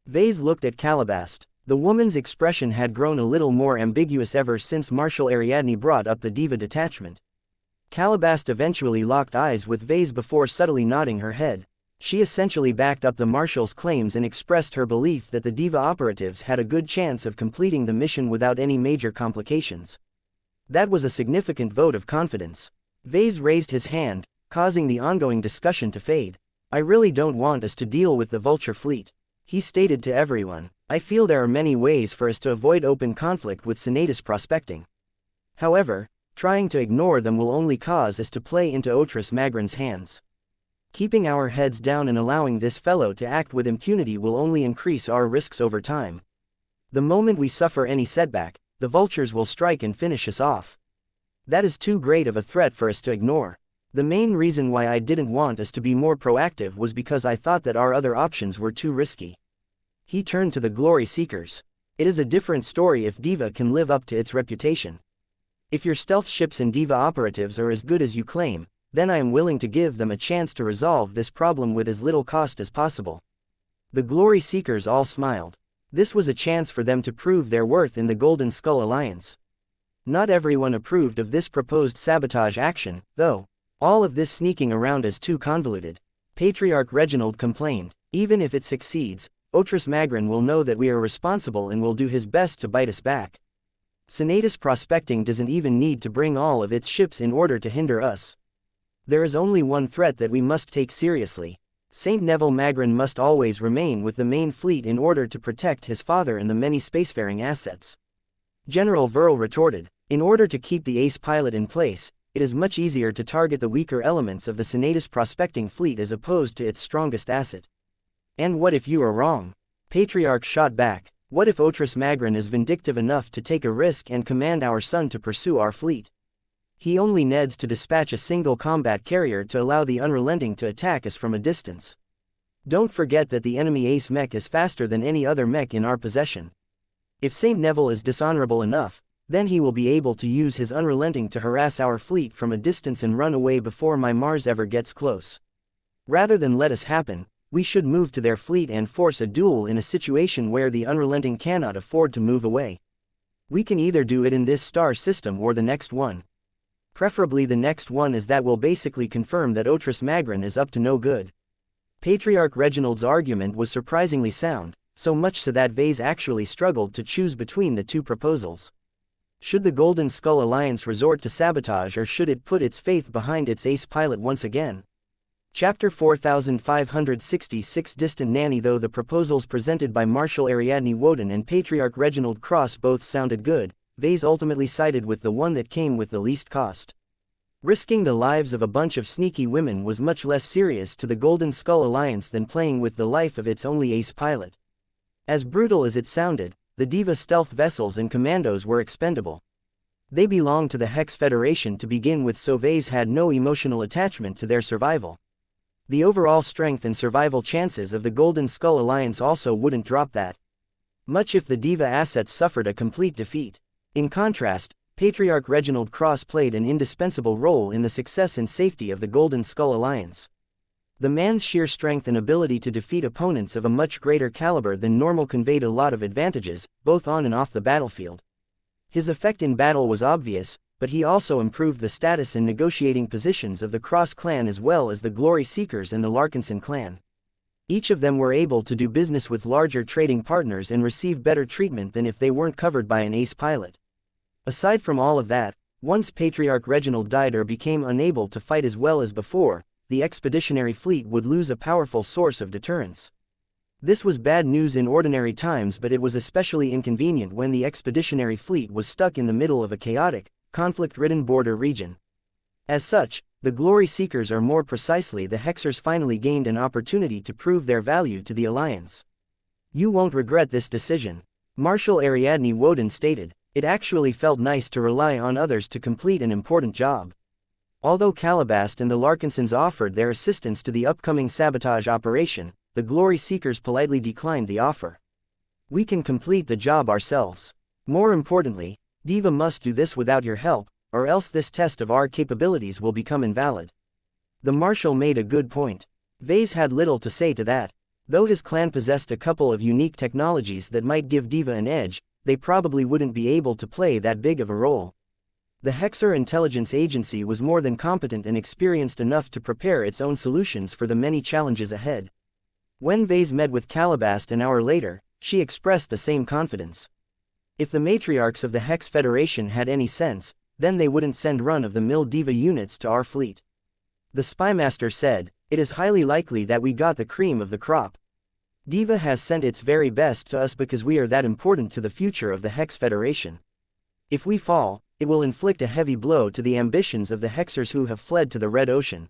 Vase looked at Calabast. The woman's expression had grown a little more ambiguous ever since Marshal Ariadne brought up the Diva detachment. Calabast eventually locked eyes with Vase before subtly nodding her head. She essentially backed up the Marshal's claims and expressed her belief that the Diva operatives had a good chance of completing the mission without any major complications. That was a significant vote of confidence. Vase raised his hand, causing the ongoing discussion to fade. I really don't want us to deal with the Vulture fleet. He stated to everyone, I feel there are many ways for us to avoid open conflict with Senatus prospecting. However, trying to ignore them will only cause us to play into Otris Magran's hands. Keeping our heads down and allowing this fellow to act with impunity will only increase our risks over time. The moment we suffer any setback, the Vultures will strike and finish us off. That is too great of a threat for us to ignore. The main reason why I didn't want us to be more proactive was because I thought that our other options were too risky. He turned to the Glory Seekers. It is a different story if Diva can live up to its reputation. If your stealth ships and Diva operatives are as good as you claim, then I am willing to give them a chance to resolve this problem with as little cost as possible. The Glory Seekers all smiled. This was a chance for them to prove their worth in the Golden Skull Alliance. Not everyone approved of this proposed sabotage action, though. All of this sneaking around is too convoluted. Patriarch Reginald complained. Even if it succeeds, Otris Magrin will know that we are responsible and will do his best to bite us back. Senatus Prospecting doesn't even need to bring all of its ships in order to hinder us. There is only one threat that we must take seriously. Saint Neville Magrin must always remain with the main fleet in order to protect his father and the many spacefaring assets. General Verl retorted. In order to keep the ace pilot in place, it is much easier to target the weaker elements of the Senatus Prospecting fleet as opposed to its strongest asset. And what if you are wrong? Patriarch shot back. What if Otris Magrin is vindictive enough to take a risk and command our son to pursue our fleet? He only needs to dispatch a single combat carrier to allow the Unrelenting to attack us from a distance. Don't forget that the enemy ace mech is faster than any other mech in our possession. If Saint Neville is dishonorable enough, then he will be able to use his Unrelenting to harass our fleet from a distance and run away before my Mars ever gets close. Rather than let us happen, we should move to their fleet and force a duel in a situation where the Unrelenting cannot afford to move away. We can either do it in this star system or the next one. Preferably the next one, as that will basically confirm that Otris Magrin is up to no good. Patriarch Reginald's argument was surprisingly sound, so much so that Vase actually struggled to choose between the two proposals. Should the Golden Skull Alliance resort to sabotage, or should it put its faith behind its ace pilot once again? Chapter 4566 Distant Nanny. Though the proposals presented by Marshal Ariadne Woden and Patriarch Reginald Cross both sounded good, Vase ultimately sided with the one that came with the least cost. Risking the lives of a bunch of sneaky women was much less serious to the Golden Skull Alliance than playing with the life of its only ace pilot. As brutal as it sounded, the Diva stealth vessels and commandos were expendable. They belonged to the Hex Federation to begin with, so Vase had no emotional attachment to their survival. The overall strength and survival chances of the Golden Skull Alliance also wouldn't drop that much if the Diva assets suffered a complete defeat. In contrast, Patriarch Reginald Cross played an indispensable role in the success and safety of the Golden Skull Alliance. The man's sheer strength and ability to defeat opponents of a much greater caliber than normal conveyed a lot of advantages, both on and off the battlefield. His effect in battle was obvious, but he also improved the status and negotiating positions of the Cross clan as well as the Glory Seekers and the Larkinson clan. Each of them were able to do business with larger trading partners and receive better treatment than if they weren't covered by an ace pilot. Aside from all of that, once Patriarch Reginald died or became unable to fight as well as before, the expeditionary fleet would lose a powerful source of deterrence. This was bad news in ordinary times, but it was especially inconvenient when the expeditionary fleet was stuck in the middle of a chaotic, conflict-ridden border region. As such, the Glory Seekers, or more precisely the Hexers, finally gained an opportunity to prove their value to the Alliance. You won't regret this decision, Marshal Ariadne Woden stated. It actually felt nice to rely on others to complete an important job. Although Calabast and the Larkinsons offered their assistance to the upcoming sabotage operation, the Glory Seekers politely declined the offer. We can complete the job ourselves. More importantly, Diva must do this without your help, or else this test of our capabilities will become invalid. The Marshal made a good point. Vase had little to say to that. Though his clan possessed a couple of unique technologies that might give Diva an edge, they probably wouldn't be able to play that big of a role. The Hexer Intelligence Agency was more than competent and experienced enough to prepare its own solutions for the many challenges ahead. When Vase met with Calabast an hour later, she expressed the same confidence. If the matriarchs of the Hex Federation had any sense, then they wouldn't send run-of-the-mill Diva units to our fleet. The Spymaster said, "It is highly likely that we got the cream of the crop. Diva has sent its very best to us because we are that important to the future of the Hex Federation. If we fall, it will inflict a heavy blow to the ambitions of the Hexers who have fled to the Red Ocean.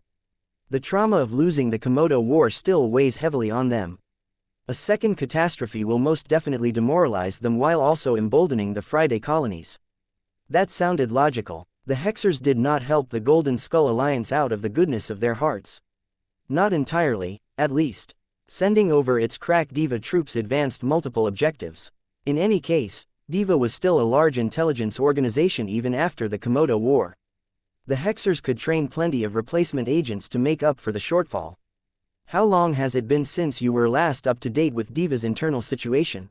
The trauma of losing the Komodo War still weighs heavily on them. A second catastrophe will most definitely demoralize them while also emboldening the Friday colonies." That sounded logical. The Hexers did not help the Golden Skull Alliance out of the goodness of their hearts. Not entirely, at least. Sending over its crack Diva troops advanced multiple objectives. In any case, Diva was still a large intelligence organization even after the Komodo War. The Hexers could train plenty of replacement agents to make up for the shortfall. How long has it been since you were last up to date with Diva's internal situation?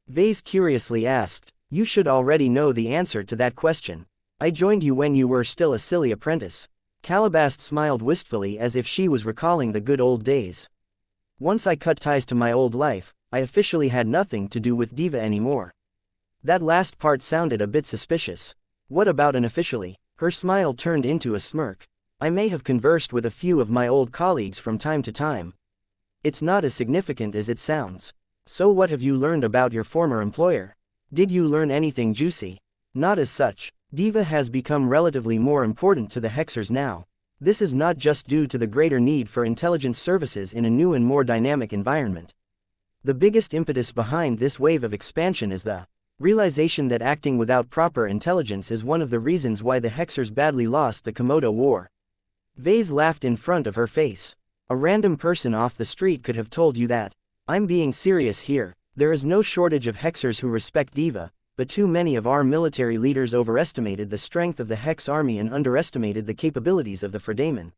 Vase curiously asked. You should already know the answer to that question. I joined you when you were still a silly apprentice. Calabast smiled wistfully as if she was recalling the good old days. Once I cut ties to my old life, I officially had nothing to do with Diva anymore. That last part sounded a bit suspicious. What about unofficially? Her smile turned into a smirk. I may have conversed with a few of my old colleagues from time to time. It's not as significant as it sounds. So what have you learned about your former employer? Did you learn anything juicy? Not as such. Diva has become relatively more important to the Hexers now. This is not just due to the greater need for intelligence services in a new and more dynamic environment. The biggest impetus behind this wave of expansion is the realization that acting without proper intelligence is one of the reasons why the Hexers badly lost the Komodo War. Vase laughed in front of her face. A random person off the street could have told you that. I'm being serious here. There is no shortage of Hexers who respect Diva, but too many of our military leaders overestimated the strength of the Hex army and underestimated the capabilities of the Fredaman.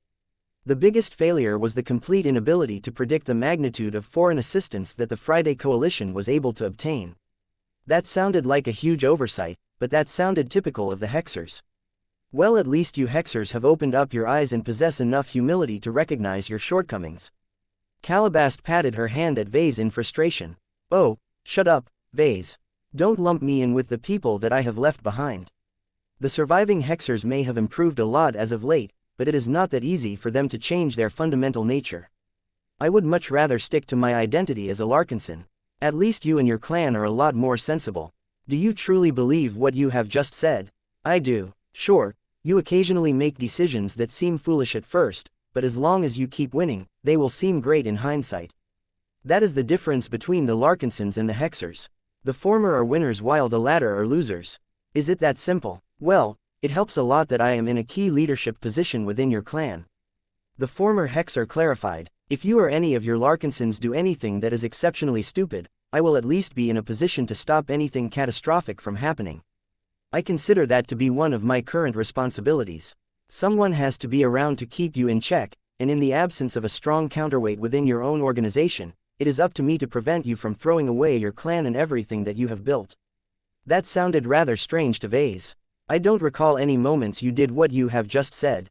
The biggest failure was the complete inability to predict the magnitude of foreign assistance that the Friday Coalition was able to obtain. That sounded like a huge oversight, but that sounded typical of the Hexers. Well, at least you Hexers have opened up your eyes and possess enough humility to recognize your shortcomings. Calabast patted her hand at Vase in frustration. Oh, shut up, Vase. Don't lump me in with the people that I have left behind. The surviving Hexers may have improved a lot as of late, but it is not that easy for them to change their fundamental nature. I would much rather stick to my identity as a Larkinson. At least you and your clan are a lot more sensible. Do you truly believe what you have just said? I do. Sure, you occasionally make decisions that seem foolish at first, but as long as you keep winning, they will seem great in hindsight. That is the difference between the Larkinsons and the Hexers. The former are winners while the latter are losers. Is it that simple? Well, it helps a lot that I am in a key leadership position within your clan. The former Hexer clarified. If you or any of your Larkinsons do anything that is exceptionally stupid, I will at least be in a position to stop anything catastrophic from happening. I consider that to be one of my current responsibilities. Someone has to be around to keep you in check, and in the absence of a strong counterweight within your own organization, it is up to me to prevent you from throwing away your clan and everything that you have built. That sounded rather strange to Vase. I don't recall any moments you did what you have just said.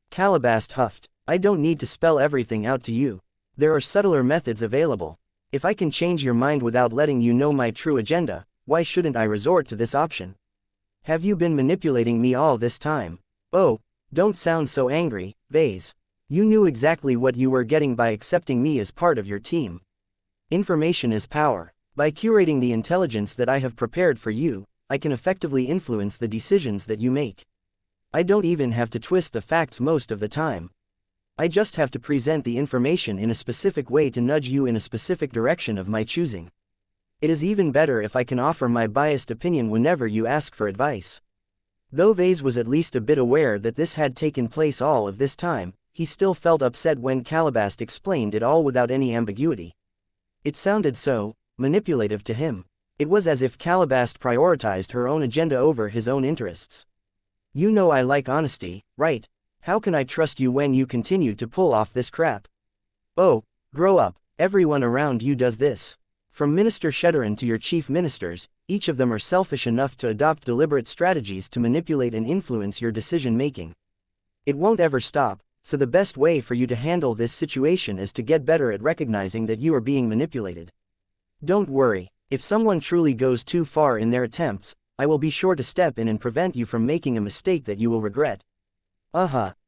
Calabast huffed. I don't need to spell everything out to you. There are subtler methods available. If I can change your mind without letting you know my true agenda, why shouldn't I resort to this option? Have you been manipulating me all this time? Oh, don't sound so angry, Vase. You knew exactly what you were getting by accepting me as part of your team. Information is power. By curating the intelligence that I have prepared for you, I can effectively influence the decisions that you make. I don't even have to twist the facts most of the time. I just have to present the information in a specific way to nudge you in a specific direction of my choosing. It is even better if I can offer my biased opinion whenever you ask for advice. Though Vase was at least a bit aware that this had taken place all of this time, he still felt upset when Calabast explained it all without any ambiguity. It sounded so manipulative to him. It was as if Calabast prioritized her own agenda over his own interests. You know I like honesty, right? How can I trust you when you continue to pull off this crap? Oh, grow up. Everyone around you does this. From Minister Shedderin to your chief ministers, each of them are selfish enough to adopt deliberate strategies to manipulate and influence your decision-making. It won't ever stop, so the best way for you to handle this situation is to get better at recognizing that you are being manipulated. Don't worry, if someone truly goes too far in their attempts, I will be sure to step in and prevent you from making a mistake that you will regret.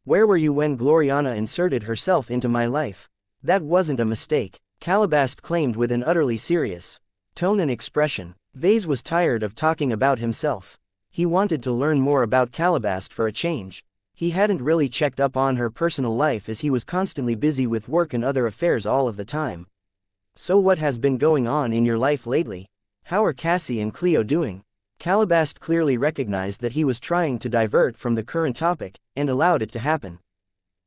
Where were you when Gloriana inserted herself into my life? That wasn't a mistake, Calabast claimed with an utterly serious tone and expression. Vase was tired of talking about himself. He wanted to learn more about Calabast for a change. He hadn't really checked up on her personal life as he was constantly busy with work and other affairs all of the time. So what has been going on in your life lately? How are Cassie and Cleo doing? Calabast clearly recognized that he was trying to divert from the current topic, and allowed it to happen.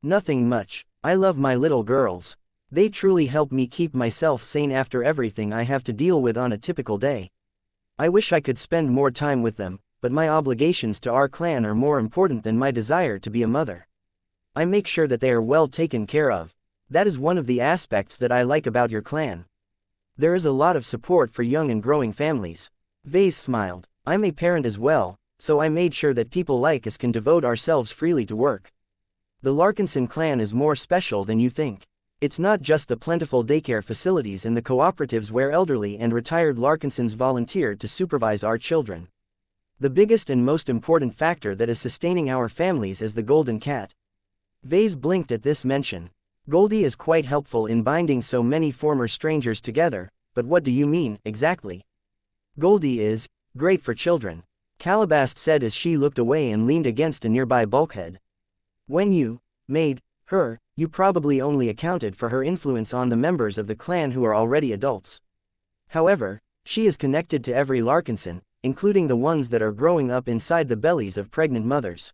Nothing much. I love my little girls. They truly help me keep myself sane after everything I have to deal with on a typical day. I wish I could spend more time with them, but my obligations to our clan are more important than my desire to be a mother. I make sure that they are well taken care of. That is one of the aspects that I like about your clan. There is a lot of support for young and growing families. Vase smiled. I'm a parent as well, so I made sure that people like us can devote ourselves freely to work. The Larkinson clan is more special than you think. It's not just the plentiful daycare facilities and the cooperatives where elderly and retired Larkinsons volunteer to supervise our children. The biggest and most important factor that is sustaining our families is the golden cat. Vase blinked at this mention. Goldie is quite helpful in binding so many former strangers together, but what do you mean, exactly? Goldie is great for children, Calabast said as she looked away and leaned against a nearby bulkhead. When you made her, you probably only accounted for her influence on the members of the clan who are already adults. However, she is connected to every Larkinson, including the ones that are growing up inside the bellies of pregnant mothers.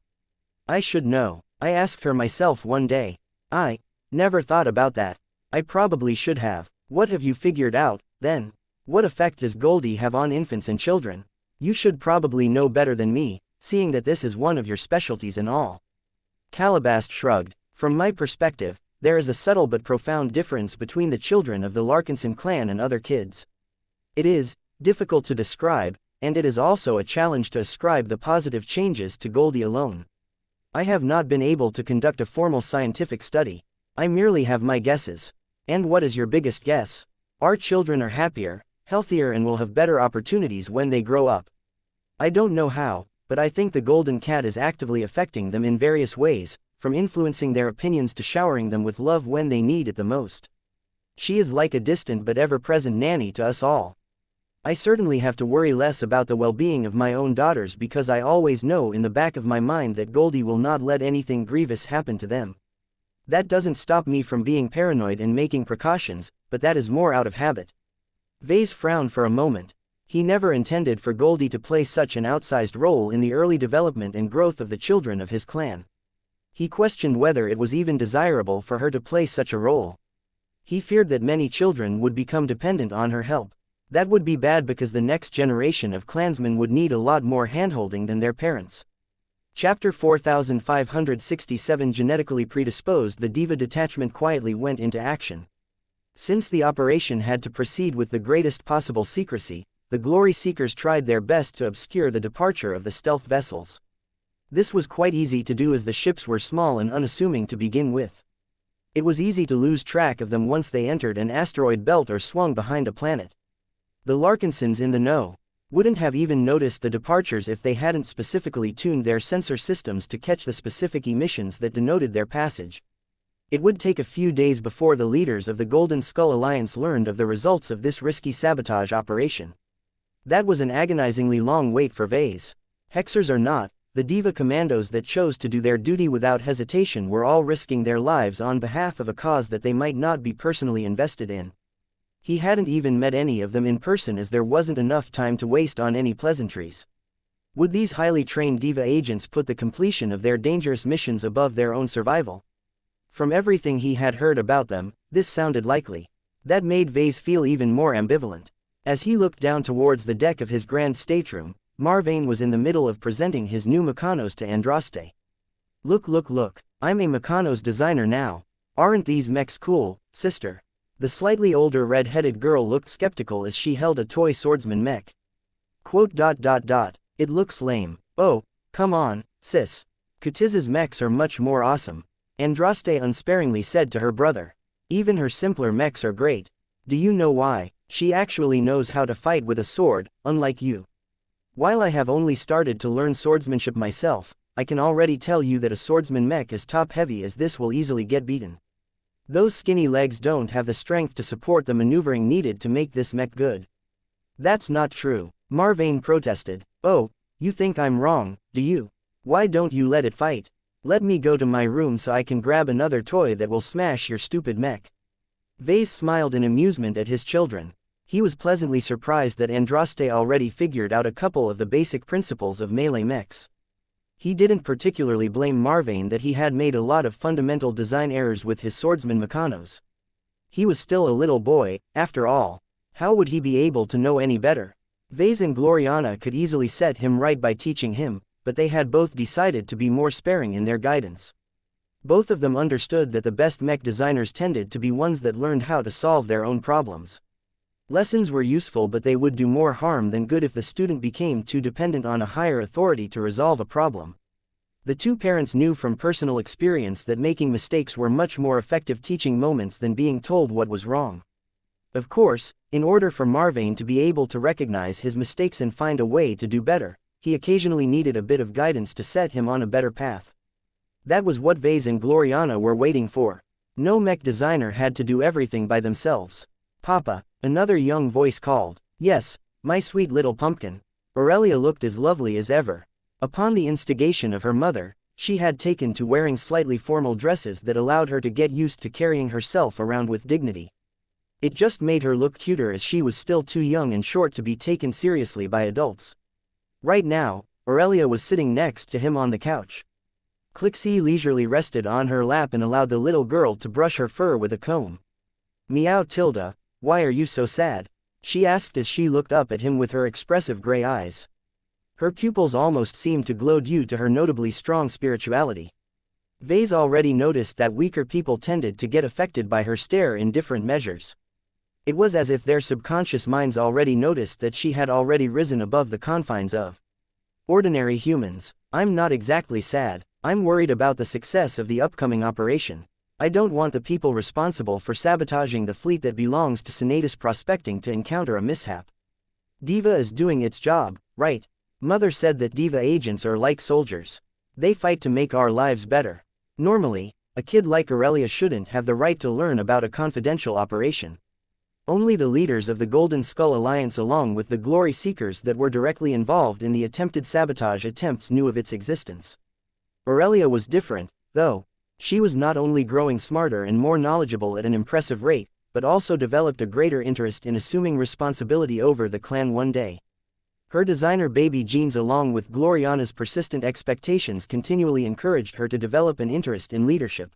I should know. I asked her myself one day. I never thought about that. I probably should have. What have you figured out, then? What effect does Goldie have on infants and children? You should probably know better than me, seeing that this is one of your specialties and all. Calabast shrugged. From my perspective, there is a subtle but profound difference between the children of the Larkinson clan and other kids. It is difficult to describe, and it is also a challenge to ascribe the positive changes to Goldie alone. I have not been able to conduct a formal scientific study. I merely have my guesses. And what is your biggest guess? Our children are happier, healthier, and will have better opportunities when they grow up. I don't know how, but I think the golden cat is actively affecting them in various ways, from influencing their opinions to showering them with love when they need it the most. She is like a distant but ever-present nanny to us all. I certainly have to worry less about the well-being of my own daughters because I always know in the back of my mind that Goldie will not let anything grievous happen to them. That doesn't stop me from being paranoid and making precautions, but that is more out of habit. Vase frowned for a moment. He never intended for Goldie to play such an outsized role in the early development and growth of the children of his clan. He questioned whether it was even desirable for her to play such a role. He feared that many children would become dependent on her help. That would be bad because the next generation of clansmen would need a lot more handholding than their parents. Chapter 4567 Genetically predisposed. The Diva detachment quietly went into action. Since the operation had to proceed with the greatest possible secrecy, the Glory Seekers tried their best to obscure the departure of the stealth vessels. This was quite easy to do as the ships were small and unassuming to begin with. It was easy to lose track of them once they entered an asteroid belt or swung behind a planet. The Larkinsons in the know wouldn't have even noticed the departures if they hadn't specifically tuned their sensor systems to catch the specific emissions that denoted their passage. It would take a few days before the leaders of the Golden Skull Alliance learned of the results of this risky sabotage operation. That was an agonizingly long wait for Vase. Hexers or not, the Diva commandos that chose to do their duty without hesitation were all risking their lives on behalf of a cause that they might not be personally invested in. He hadn't even met any of them in person as there wasn't enough time to waste on any pleasantries. Would these highly trained Diva agents put the completion of their dangerous missions above their own survival? From everything he had heard about them, this sounded likely. That made Vase feel even more ambivalent. As he looked down towards the deck of his grand stateroom, Marvane was in the middle of presenting his new mechanos to Andraste. Look, I'm a mechanos designer now. Aren't these mechs cool, sister? The slightly older red-headed girl looked skeptical as she held a toy swordsman mech. It looks lame. Oh, come on, sis. Kutiz's mechs are much more awesome, Andraste unsparingly said to her brother. Even her simpler mechs are great. Do you know why? She actually knows how to fight with a sword, unlike you. While I have only started to learn swordsmanship myself, I can already tell you that a swordsman mech as top-heavy as this will easily get beaten. Those skinny legs don't have the strength to support the maneuvering needed to make this mech good. That's not true, Marvane protested. Oh, you think I'm wrong, do you? Why don't you let it fight? Let me go to my room so I can grab another toy that will smash your stupid mech. Vase smiled in amusement at his children. He was pleasantly surprised that Andraste already figured out a couple of the basic principles of melee mechs. He didn't particularly blame Marvane that he had made a lot of fundamental design errors with his swordsman mechanos. He was still a little boy, after all. How would he be able to know any better? Vase and Gloriana could easily set him right by teaching him, but they had both decided to be more sparing in their guidance. Both of them understood that the best mech designers tended to be ones that learned how to solve their own problems. Lessons were useful, but they would do more harm than good if the student became too dependent on a higher authority to resolve a problem. The two parents knew from personal experience that making mistakes were much more effective teaching moments than being told what was wrong. Of course, in order for Marvane to be able to recognize his mistakes and find a way to do better, he occasionally needed a bit of guidance to set him on a better path. That was what Vase and Gloriana were waiting for. No mech designer had to do everything by themselves. "Papa," another young voice called. "Yes, my sweet little pumpkin." Aurelia looked as lovely as ever. Upon the instigation of her mother, she had taken to wearing slightly formal dresses that allowed her to get used to carrying herself around with dignity. It just made her look cuter, as she was still too young and short to be taken seriously by adults. Right now, Aurelia was sitting next to him on the couch. Clixie leisurely rested on her lap and allowed the little girl to brush her fur with a comb. "Meow Tilda, why are you so sad?" she asked as she looked up at him with her expressive gray eyes. Her pupils almost seemed to glow due to her notably strong spirituality. Vase already noticed that weaker people tended to get affected by her stare in different measures. It was as if their subconscious minds already noticed that she had already risen above the confines of ordinary humans. "I'm not exactly sad. I'm worried about the success of the upcoming operation. I don't want the people responsible for sabotaging the fleet that belongs to Senatus Prospecting to encounter a mishap. Diva is doing its job, right? Mother said that Diva agents are like soldiers. They fight to make our lives better. Normally, a kid like Aurelia shouldn't have the right to learn about a confidential operation. Only the leaders of the Golden Skull Alliance along with the glory seekers that were directly involved in the attempted sabotage attempts knew of its existence. Aurelia was different, though. She was not only growing smarter and more knowledgeable at an impressive rate, but also developed a greater interest in assuming responsibility over the clan one day. Her designer baby genes along with Gloriana's persistent expectations continually encouraged her to develop an interest in leadership.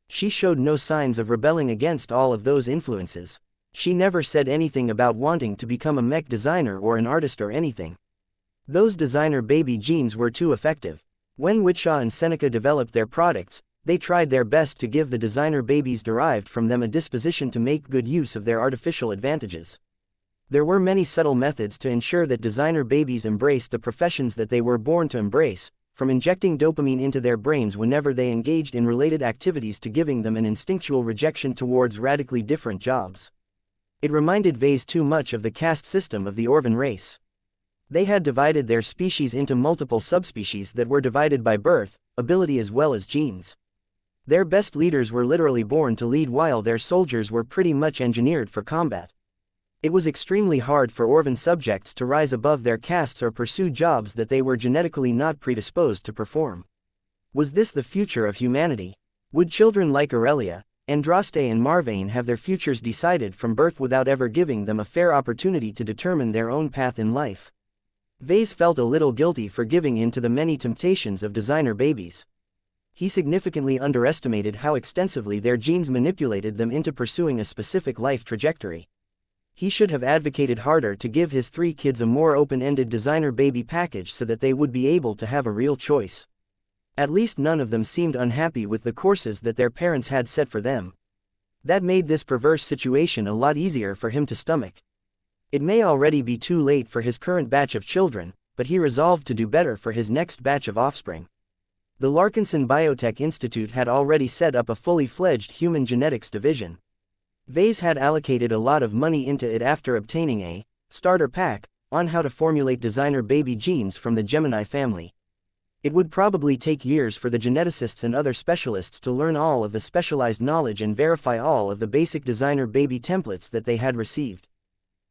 She showed no signs of rebelling against all of those influences. She never said anything about wanting to become a mech designer or an artist or anything. Those designer baby genes were too effective. When wuxia and Seneca developed their products, they tried their best to give the designer babies derived from them a disposition to make good use of their artificial advantages. There were many subtle methods to ensure that designer babies embraced the professions that they were born to embrace, from injecting dopamine into their brains whenever they engaged in related activities to giving them an instinctual rejection towards radically different jobs. It reminded Vase too much of the caste system of the Orvan race. They had divided their species into multiple subspecies that were divided by birth, ability as well as genes. Their best leaders were literally born to lead while their soldiers were pretty much engineered for combat. It was extremely hard for Orvan subjects to rise above their castes or pursue jobs that they were genetically not predisposed to perform. Was this the future of humanity? Would children like Aurelia, Andraste and Marvane have their futures decided from birth without ever giving them a fair opportunity to determine their own path in life? Vase felt a little guilty for giving in to the many temptations of designer babies. He significantly underestimated how extensively their genes manipulated them into pursuing a specific life trajectory. He should have advocated harder to give his 3 kids a more open-ended designer baby package so that they would be able to have a real choice. At least none of them seemed unhappy with the courses that their parents had set for them. That made this perverse situation a lot easier for him to stomach. It may already be too late for his current batch of children, but he resolved to do better for his next batch of offspring. The Larkinson Biotech Institute had already set up a fully fledged human genetics division. Vase had allocated a lot of money into it after obtaining a starter pack on how to formulate designer baby genes from the Gemini family. It would probably take years for the geneticists and other specialists to learn all of the specialized knowledge and verify all of the basic designer baby templates that they had received.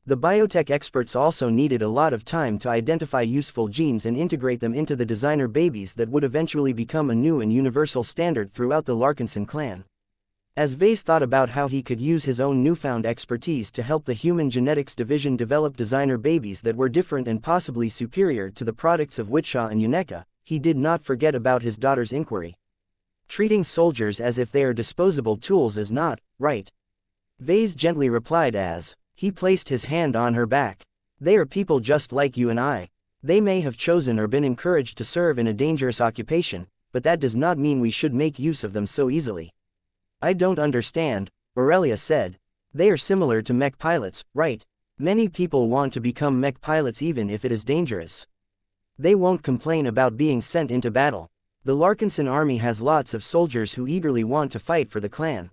The biotech experts also needed a lot of time to identify useful genes and integrate them into the designer babies that would eventually become a new and universal standard throughout the Larkinson clan. As Vase thought about how he could use his own newfound expertise to help the Human Genetics Division develop designer babies that were different and possibly superior to the products of wuxia and xianxia, he did not forget about his daughter's inquiry. Treating soldiers as if they are disposable tools is not right. Vase gently replied as he placed his hand on her back. They are people just like you and I. They may have chosen or been encouraged to serve in a dangerous occupation, but that does not mean we should make use of them so easily. I don't understand, Aurelia said. They are similar to mech pilots, right? Many people want to become mech pilots even if it is dangerous. They won't complain about being sent into battle. The Larkinson army has lots of soldiers who eagerly want to fight for the clan.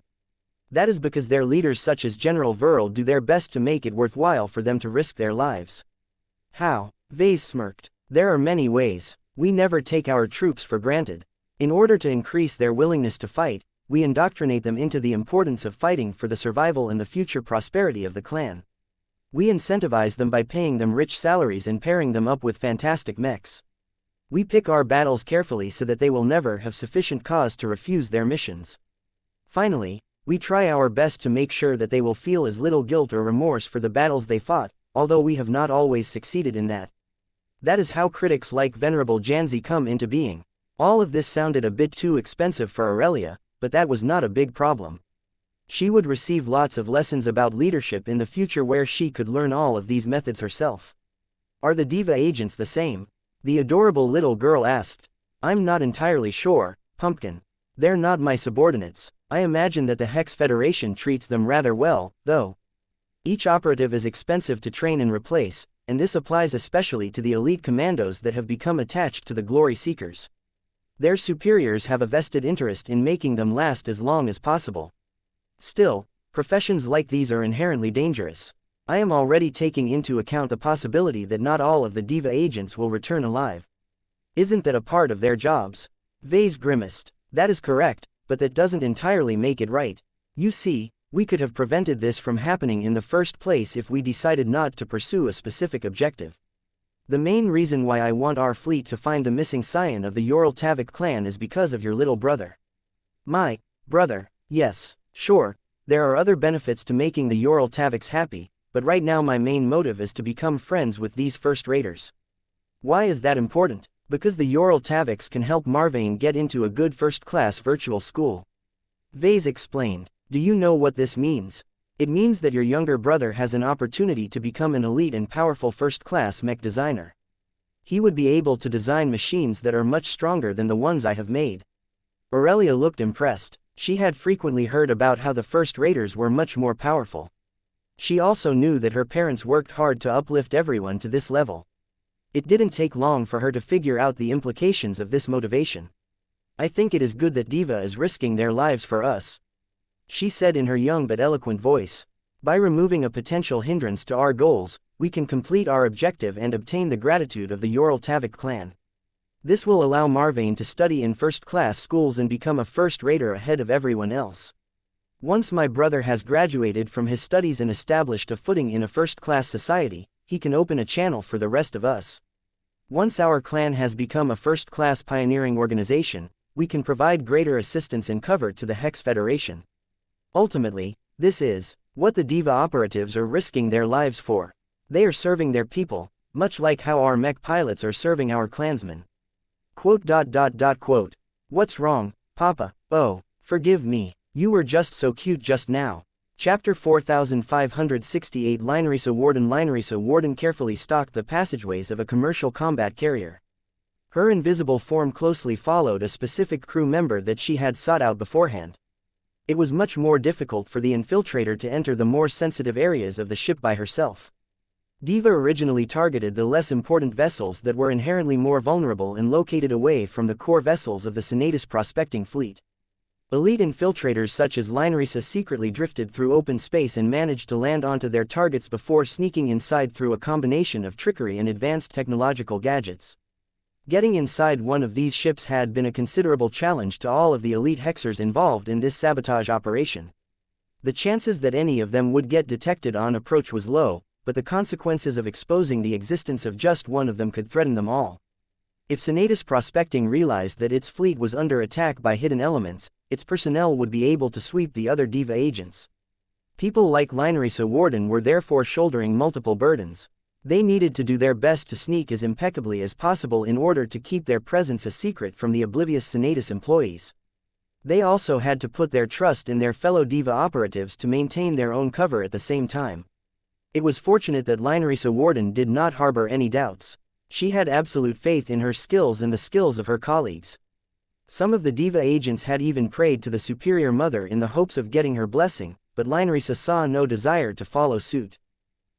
That is because their leaders such as General Verl do their best to make it worthwhile for them to risk their lives. How? Vase smirked. There are many ways. We never take our troops for granted. In order to increase their willingness to fight, we indoctrinate them into the importance of fighting for the survival and the future prosperity of the clan. We incentivize them by paying them rich salaries and pairing them up with fantastic mechs. We pick our battles carefully so that they will never have sufficient cause to refuse their missions. Finally, we try our best to make sure that they will feel as little guilt or remorse for the battles they fought, although we have not always succeeded in that. That is how critics like Venerable Janzi come into being. All of this sounded a bit too expensive for Aurelia, but that was not a big problem. She would receive lots of lessons about leadership in the future where she could learn all of these methods herself. Are the Diva agents the same? The adorable little girl asked. I'm not entirely sure, Pumpkin. They're not my subordinates. I imagine that the Hex Federation treats them rather well, though. Each operative is expensive to train and replace, and this applies especially to the elite commandos that have become attached to the Glory Seekers. Their superiors have a vested interest in making them last as long as possible. Still, professions like these are inherently dangerous. I am already taking into account the possibility that not all of the Diva agents will return alive. Isn't that a part of their jobs? Vase grimaced. That is correct, but that doesn't entirely make it right. You see, we could have prevented this from happening in the first place if we decided not to pursue a specific objective. The main reason why I want our fleet to find the missing scion of the Ural Tavik clan is because of your little brother. My brother, yes, sure, there are other benefits to making the Ural Taviks happy, but right now my main motive is to become friends with these first raiders. Why is that important? Because the Ural Taviks can help Marvane get into a good first-class virtual school. Vase explained. Do you know what this means? It means that your younger brother has an opportunity to become an elite and powerful first-class mech designer. He would be able to design machines that are much stronger than the ones I have made. Aurelia looked impressed. She had frequently heard about how the first raiders were much more powerful. She also knew that her parents worked hard to uplift everyone to this level. It didn't take long for her to figure out the implications of this motivation. I think it is good that Diva is risking their lives for us, she said in her young but eloquent voice. By removing a potential hindrance to our goals, we can complete our objective and obtain the gratitude of the Ural Tavik clan. This will allow Marvane to study in first-class schools and become a first raider ahead of everyone else. Once my brother has graduated from his studies and established a footing in a first-class society, he can open a channel for the rest of us. Once our clan has become a first-class pioneering organization, we can provide greater assistance and cover to the Hex Federation. Ultimately, this is what the Diva operatives are risking their lives for. They are serving their people, much like how our mech pilots are serving our clansmen. Quote. What's wrong, Papa? Oh, forgive me. You were just so cute just now. Chapter 4568 Linerisa Warden carefully stalked the passageways of a commercial combat carrier. Her invisible form closely followed a specific crew member that she had sought out beforehand. It was much more difficult for the infiltrator to enter the more sensitive areas of the ship by herself. Diva originally targeted the less important vessels that were inherently more vulnerable and located away from the core vessels of the Senatus prospecting fleet. Elite infiltrators such as Linerisa secretly drifted through open space and managed to land onto their targets before sneaking inside through a combination of trickery and advanced technological gadgets. Getting inside one of these ships had been a considerable challenge to all of the elite hexers involved in this sabotage operation. The chances that any of them would get detected on approach was low, but the consequences of exposing the existence of just one of them could threaten them all. If Senatus Prospecting realized that its fleet was under attack by hidden elements, its personnel would be able to sweep the other Diva agents. People like Xianxia Warden were therefore shouldering multiple burdens. They needed to do their best to sneak as impeccably as possible in order to keep their presence a secret from the oblivious Senatus employees. They also had to put their trust in their fellow Diva operatives to maintain their own cover at the same time. It was fortunate that Xianxia Warden did not harbor any doubts. She had absolute faith in her skills and the skills of her colleagues. Some of the Diva agents had even prayed to the Superior Mother in the hopes of getting her blessing, but Xianxia saw no desire to follow suit.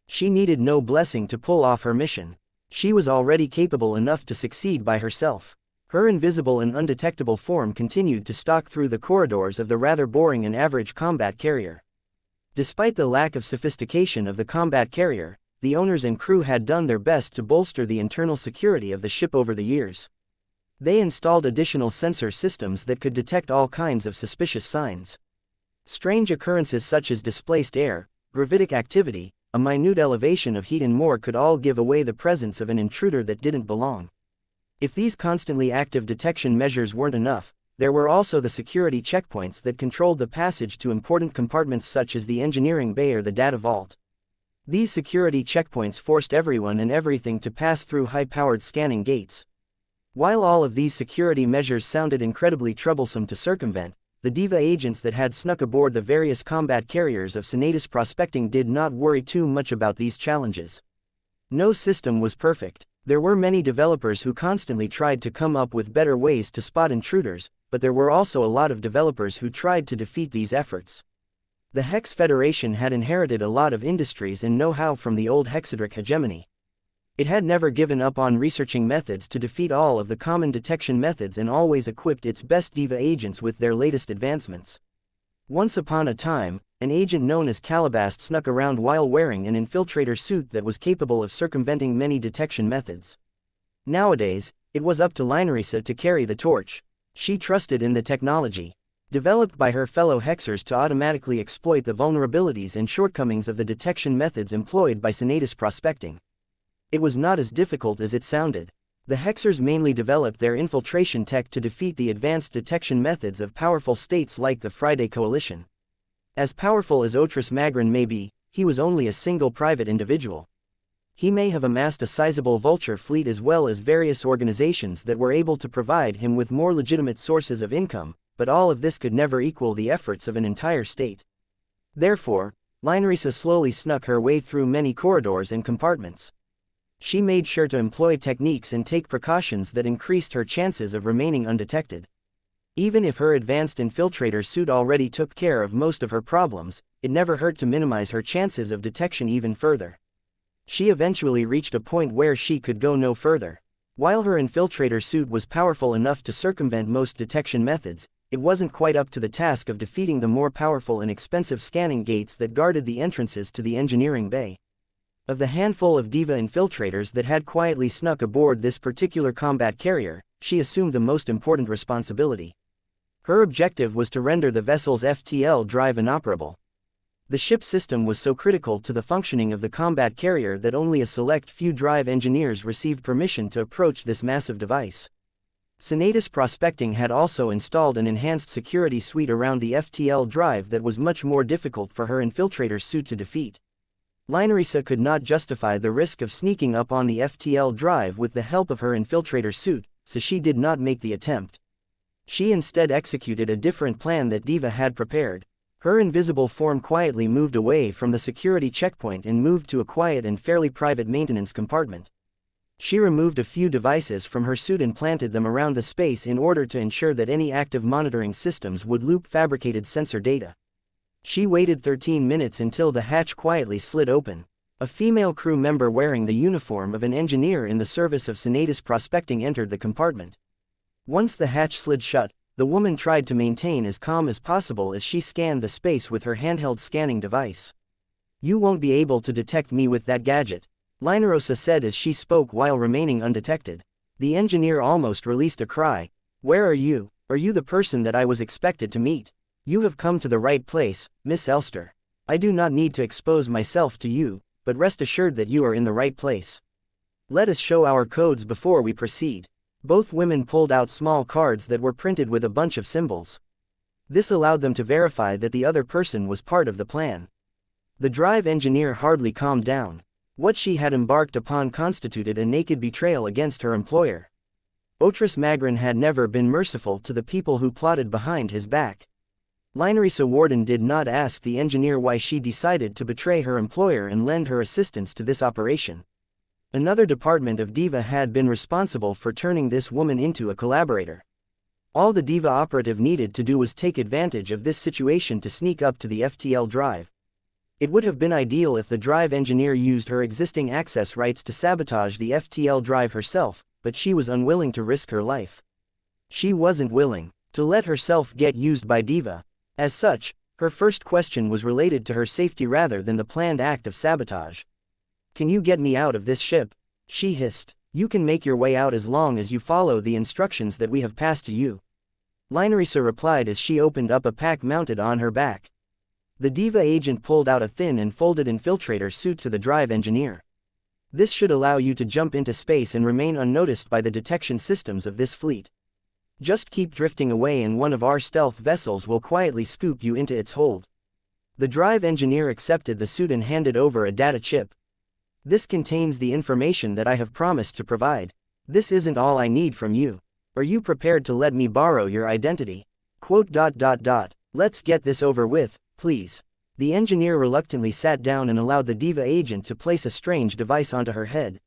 She needed no blessing to pull off her mission. She was already capable enough to succeed by herself. Her invisible and undetectable form continued to stalk through the corridors of the rather boring and average combat carrier. Despite the lack of sophistication of the combat carrier, the owners and crew had done their best to bolster the internal security of the ship over the years. They installed additional sensor systems that could detect all kinds of suspicious signs. Strange occurrences such as displaced air, gravitic activity, a minute elevation of heat and more could all give away the presence of an intruder that didn't belong. If these constantly active detection measures weren't enough, there were also the security checkpoints that controlled the passage to important compartments such as the engineering bay or the data vault. These security checkpoints forced everyone and everything to pass through high-powered scanning gates. While all of these security measures sounded incredibly troublesome to circumvent, the Diva agents that had snuck aboard the various combat carriers of Senatus Prospecting did not worry too much about these challenges. No system was perfect. There were many developers who constantly tried to come up with better ways to spot intruders, but there were also a lot of developers who tried to defeat these efforts. The Hex Federation had inherited a lot of industries and know-how from the old Hexadric hegemony. It had never given up on researching methods to defeat all of the common detection methods and always equipped its best Diva agents with their latest advancements. Once upon a time, an agent known as Calabast snuck around while wearing an infiltrator suit that was capable of circumventing many detection methods. Nowadays, it was up to Xianxia to carry the torch. She trusted in the technology developed by her fellow Hexers to automatically exploit the vulnerabilities and shortcomings of the detection methods employed by Senatus Prospecting. It was not as difficult as it sounded. The Hexers mainly developed their infiltration tech to defeat the advanced detection methods of powerful states like the Friday Coalition. As powerful as Otris Magrin may be, he was only a single private individual. He may have amassed a sizable vulture fleet as well as various organizations that were able to provide him with more legitimate sources of income, but all of this could never equal the efforts of an entire state. Therefore, Xianxia slowly snuck her way through many corridors and compartments. She made sure to employ techniques and take precautions that increased her chances of remaining undetected. Even if her advanced infiltrator suit already took care of most of her problems, it never hurt to minimize her chances of detection even further. She eventually reached a point where she could go no further. While her infiltrator suit was powerful enough to circumvent most detection methods, it wasn't quite up to the task of defeating the more powerful and expensive scanning gates that guarded the entrances to the engineering bay. Of the handful of Diva infiltrators that had quietly snuck aboard this particular combat carrier, she assumed the most important responsibility. Her objective was to render the vessel's FTL drive inoperable. The ship system was so critical to the functioning of the combat carrier that only a select few drive engineers received permission to approach this massive device. Senatus Prospecting had also installed an enhanced security suite around the FTL drive that was much more difficult for her infiltrator suit to defeat. Xianxia could not justify the risk of sneaking up on the FTL drive with the help of her infiltrator suit, so she did not make the attempt. She instead executed a different plan that Diva had prepared. Her invisible form quietly moved away from the security checkpoint and moved to a quiet and fairly private maintenance compartment. She removed a few devices from her suit and planted them around the space in order to ensure that any active monitoring systems would loop fabricated sensor data. She waited 13 minutes until the hatch quietly slid open. A female crew member wearing the uniform of an engineer in the service of Senatus Prospecting entered the compartment. Once the hatch slid shut, the woman tried to maintain as calm as possible as she scanned the space with her handheld scanning device. "You won't be able to detect me with that gadget," Xianxia said as she spoke while remaining undetected. The engineer almost released a cry. "Where are you? Are you the person that I was expected to meet? You have come to the right place, Miss Elster. I do not need to expose myself to you, but rest assured that you are in the right place. Let us show our codes before we proceed." Both women pulled out small cards that were printed with a bunch of symbols. This allowed them to verify that the other person was part of the plan. The drive engineer hardly calmed down. What she had embarked upon constituted a naked betrayal against her employer. Otris Magrin had never been merciful to the people who plotted behind his back. Linerisa Warden did not ask the engineer why she decided to betray her employer and lend her assistance to this operation. Another department of Diva had been responsible for turning this woman into a collaborator. All the Diva operative needed to do was take advantage of this situation to sneak up to the FTL drive. It would have been ideal if the drive engineer used her existing access rights to sabotage the FTL drive herself, but she was unwilling to risk her life. She wasn't willing to let herself get used by Diva. As such, her first question was related to her safety rather than the planned act of sabotage. "Can you get me out of this ship?" she hissed. "You can make your way out as long as you follow the instructions that we have passed to you." Linerisa replied as she opened up a pack mounted on her back. The Diva agent pulled out a thin and folded infiltrator suit to the drive engineer. "This should allow you to jump into space and remain unnoticed by the detection systems of this fleet. Just keep drifting away and one of our stealth vessels will quietly scoop you into its hold." The drive engineer accepted the suit and handed over a data chip. "This contains the information that I have promised to provide. This isn't all I need from you. Are you prepared to let me borrow your identity? Let's get this over with, please." The engineer reluctantly sat down and allowed the Diva agent to place a strange device onto her head.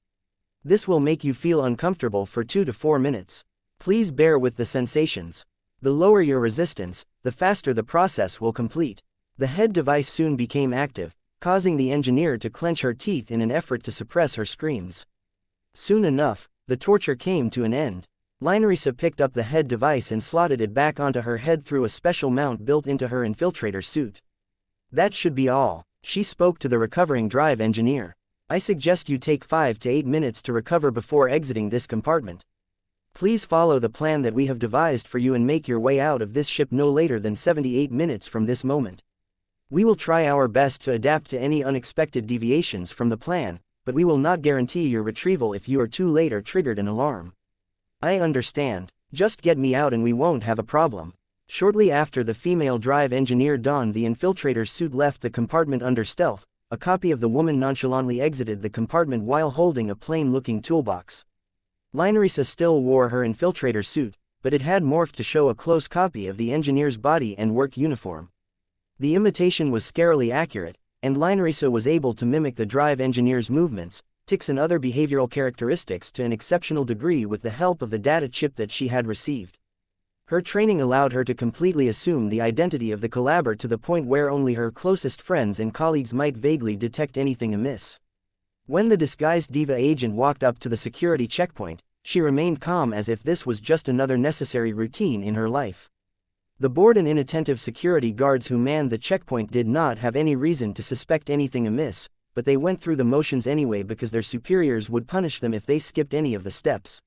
"This will make you feel uncomfortable for 2 to 4 minutes. Please bear with the sensations. The lower your resistance, the faster the process will complete." The head device soon became active, causing the engineer to clench her teeth in an effort to suppress her screams. Soon enough, the torture came to an end. Linerisa picked up the head device and slotted it back onto her head through a special mount built into her infiltrator suit. "That should be all," she spoke to the recovering drive engineer. "I suggest you take 5 to 8 minutes to recover before exiting this compartment. Please follow the plan that we have devised for you and make your way out of this ship no later than 78 minutes from this moment. We will try our best to adapt to any unexpected deviations from the plan, but we will not guarantee your retrieval if you are too late or triggered an alarm." "I understand. Just get me out and we won't have a problem." Shortly after the female drive engineer donned the infiltrator suit left the compartment under stealth, a copy of the woman nonchalantly exited the compartment while holding a plain-looking toolbox. Linerisa still wore her infiltrator suit, but it had morphed to show a close copy of the engineer's body and work uniform. The imitation was scarily accurate, and Linerisa was able to mimic the drive engineer's movements, tics and other behavioral characteristics to an exceptional degree with the help of the data chip that she had received. Her training allowed her to completely assume the identity of the collaborator to the point where only her closest friends and colleagues might vaguely detect anything amiss. When the disguised Diva agent walked up to the security checkpoint, she remained calm as if this was just another necessary routine in her life. The bored and inattentive security guards who manned the checkpoint did not have any reason to suspect anything amiss, but they went through the motions anyway because their superiors would punish them if they skipped any of the steps.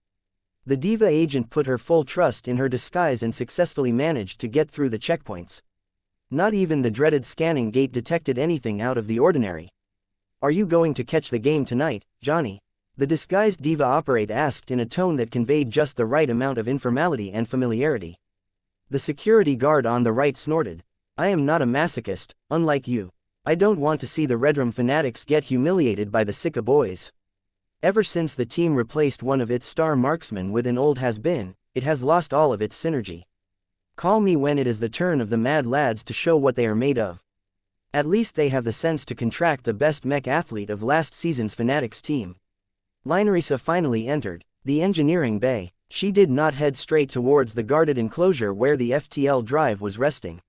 The Diva agent put her full trust in her disguise and successfully managed to get through the checkpoints. Not even the dreaded scanning gate detected anything out of the ordinary. "Are you going to catch the game tonight, Johnny?" the disguised Diva operator asked in a tone that conveyed just the right amount of informality and familiarity. The security guard on the right snorted. "I am not a masochist, unlike you. I don't want to see the Redrum fanatics get humiliated by the Sika boys. Ever since the team replaced one of its star marksmen with an old has-been, it has lost all of its synergy. Call me when it is the turn of the mad lads to show what they are made of. At least they have the sense to contract the best mech athlete of last season's Fanatics team." Linerisa finally entered the engineering bay. She did not head straight towards the guarded enclosure where the FTL drive was resting.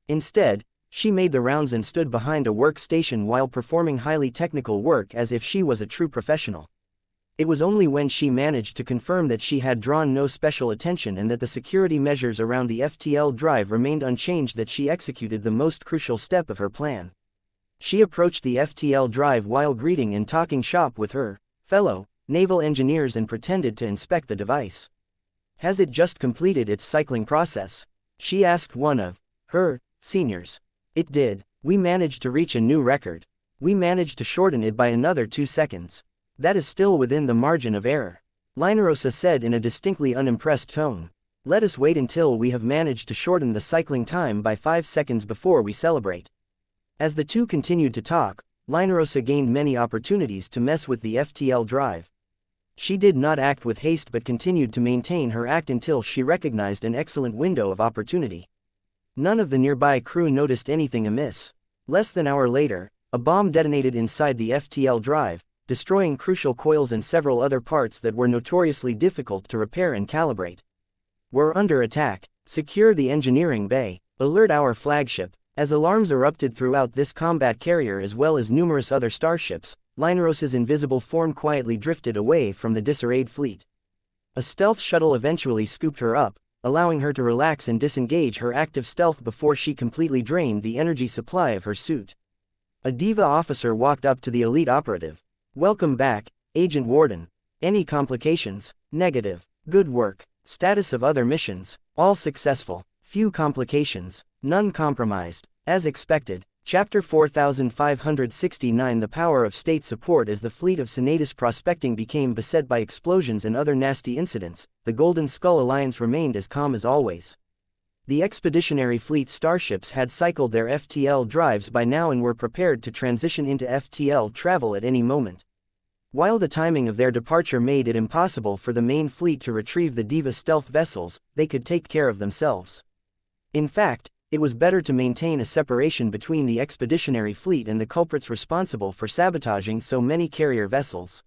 Instead, she made the rounds and stood behind a workstation while performing highly technical work as if she was a true professional. It was only when she managed to confirm that she had drawn no special attention and that the security measures around the FTL drive remained unchanged that she executed the most crucial step of her plan. She approached the FTL drive while greeting and talking shop with her fellow naval engineers and pretended to inspect the device. "Has it just completed its cycling process?" she asked one of her seniors. "It did. We managed to reach a new record. We managed to shorten it by another 2 seconds. That is still within the margin of error," Linerisa said in a distinctly unimpressed tone. Let us wait until we have managed to shorten the cycling time by 5 seconds before we celebrate. As the two continued to talk, Linerosa gained many opportunities to mess with the FTL drive. She did not act with haste but continued to maintain her act until she recognized an excellent window of opportunity. None of the nearby crew noticed anything amiss. Less than an hour later, a bomb detonated inside the FTL drive, destroying crucial coils and several other parts that were notoriously difficult to repair and calibrate. We're under attack. Secure the engineering bay. Alert our flagship. As alarms erupted throughout this combat carrier as well as numerous other starships, Linerosa's invisible form quietly drifted away from the disarrayed fleet. A stealth shuttle eventually scooped her up, allowing her to relax and disengage her active stealth before she completely drained the energy supply of her suit. A Diva officer walked up to the elite operative. "Welcome back, Agent Warden. Any complications?" "Negative. Good work. Status of other missions?" "All successful. Few complications. None compromised." As expected. Chapter 4569. The power of state support. As the fleet of Senatus prospecting became beset by explosions and other nasty incidents, the Golden Skull Alliance remained as calm as always. The Expeditionary Fleet starships had cycled their FTL drives by now and were prepared to transition into FTL travel at any moment. While the timing of their departure made it impossible for the main fleet to retrieve the Diva stealth vessels, they could take care of themselves. In fact, it was better to maintain a separation between the Expeditionary Fleet and the culprits responsible for sabotaging so many carrier vessels.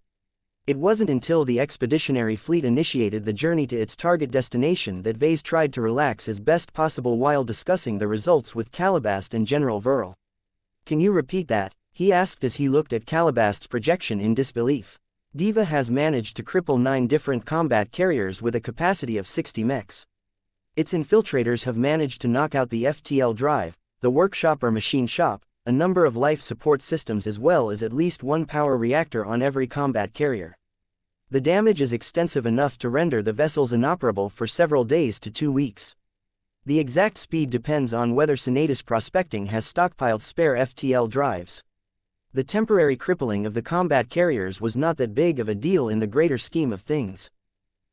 It wasn't until the Expeditionary Fleet initiated the journey to its target destination that Vase tried to relax as best possible while discussing the results with Calabast and General Verl. "Can you repeat that?" he asked as he looked at Calabast's projection in disbelief. "Diva has managed to cripple 9 different combat carriers with a capacity of 60 mechs. Its infiltrators have managed to knock out the FTL drive, the workshop or machine shop, a number of life support systems as well as at least one power reactor on every combat carrier. The damage is extensive enough to render the vessels inoperable for several days to 2 weeks. The exact speed depends on whether Senatus Prospecting has stockpiled spare FTL drives. The temporary crippling of the combat carriers was not that big of a deal in the greater scheme of things.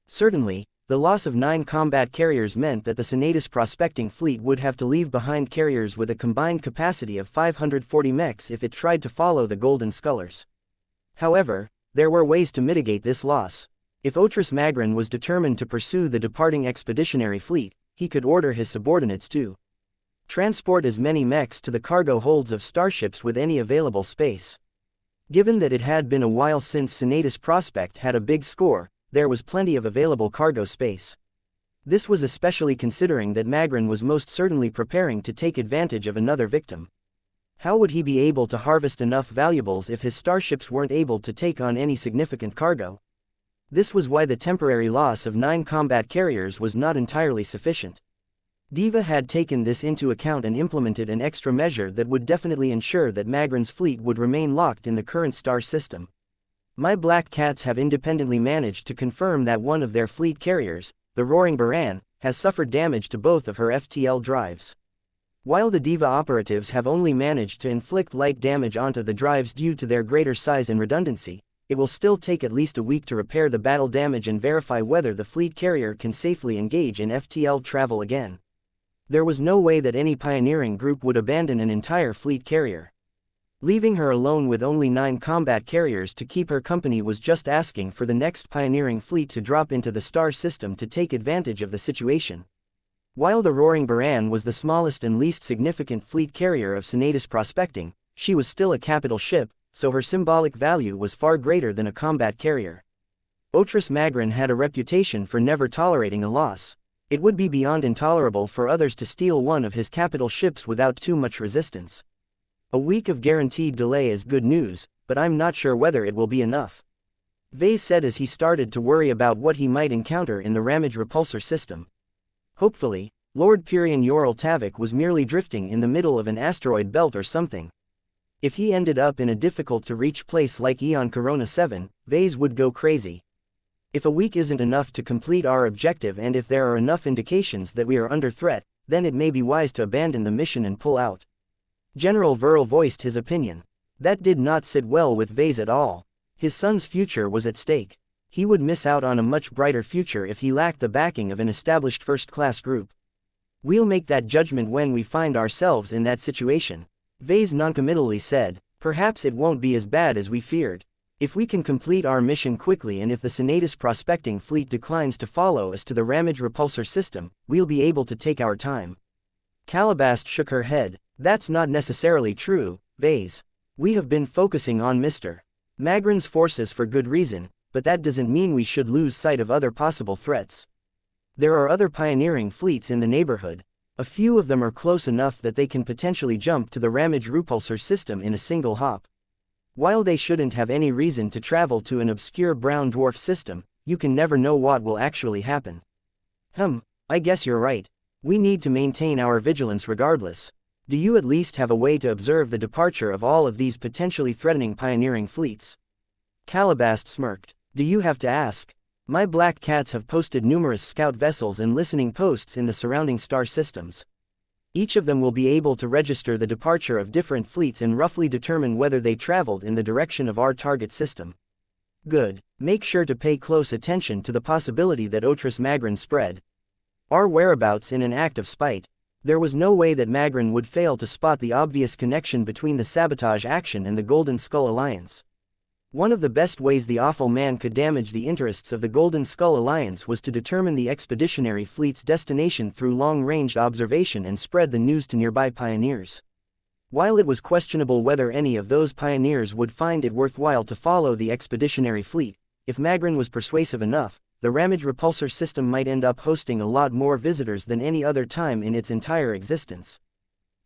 Certainly, the loss of 9 combat carriers meant that the Senatus Prospecting fleet would have to leave behind carriers with a combined capacity of 540 mechs if it tried to follow the Golden Scullers. However, there were ways to mitigate this loss. If Otris Magrin was determined to pursue the departing Expeditionary Fleet, he could order his subordinates to transport as many mechs to the cargo holds of starships with any available space. Given that it had been a while since Senatus Prospect had a big score, there was plenty of available cargo space. This was especially considering that Magrin was most certainly preparing to take advantage of another victim. How would he be able to harvest enough valuables if his starships weren't able to take on any significant cargo? This was why the temporary loss of 9 combat carriers was not entirely sufficient. Diva had taken this into account and implemented an extra measure that would definitely ensure that Magrin's fleet would remain locked in the current star system. My Black Cats have independently managed to confirm that one of their fleet carriers, the Roaring Baran, has suffered damage to both of her FTL drives. While the Diva operatives have only managed to inflict light damage onto the drives due to their greater size and redundancy, it will still take at least a week to repair the battle damage and verify whether the fleet carrier can safely engage in FTL travel again. There was no way that any pioneering group would abandon an entire fleet carrier. Leaving her alone with only 9 combat carriers to keep her company was just asking for the next pioneering fleet to drop into the star system to take advantage of the situation. While the Roaring Baran was the smallest and least significant fleet carrier of Senatus Prospecting, she was still a capital ship, so her symbolic value was far greater than a combat carrier. Otris Magrin had a reputation for never tolerating a loss. It would be beyond intolerable for others to steal one of his capital ships without too much resistance. A week of guaranteed delay is good news, but I'm not sure whether it will be enough. Vase said as he started to worry about what he might encounter in the Ramage repulsor system. Hopefully, Lord Pyrian Yoral Tavik was merely drifting in the middle of an asteroid belt or something. If he ended up in a difficult-to-reach place like Eon Corona 7, Vase would go crazy. If a week isn't enough to complete our objective and if there are enough indications that we are under threat, then it may be wise to abandon the mission and pull out. General Verl voiced his opinion. That did not sit well with Vase at all. His son's future was at stake. He would miss out on a much brighter future if he lacked the backing of an established first-class group. We'll make that judgment when we find ourselves in that situation. Vase noncommittally said, perhaps it won't be as bad as we feared. If we can complete our mission quickly and if the Senatus prospecting fleet declines to follow us to the Ramage repulsor system, we'll be able to take our time. Calabast shook her head. That's not necessarily true, Vase. We have been focusing on Mr. Magren's forces for good reason, but that doesn't mean we should lose sight of other possible threats. There are other pioneering fleets in the neighborhood. A few of them are close enough that they can potentially jump to the Ramage repulsor system in a single hop. While they shouldn't have any reason to travel to an obscure brown dwarf system, you can never know what will actually happen. I guess you're right. We need to maintain our vigilance regardless. Do you at least have a way to observe the departure of all of these potentially threatening pioneering fleets? Calabast smirked. Do you have to ask? My black cats have posted numerous scout vessels and listening posts in the surrounding star systems. Each of them will be able to register the departure of different fleets and roughly determine whether they traveled in the direction of our target system. Good. Make sure to pay close attention to the possibility that Otris Magren spread our whereabouts in an act of spite. There was no way that Magren would fail to spot the obvious connection between the sabotage action and the Golden Skull Alliance. One of the best ways the awful man could damage the interests of the Golden Skull Alliance was to determine the expeditionary fleet's destination through long-range observation and spread the news to nearby pioneers. While it was questionable whether any of those pioneers would find it worthwhile to follow the expeditionary fleet, if Magren was persuasive enough, the Ramage repulsor system might end up hosting a lot more visitors than any other time in its entire existence.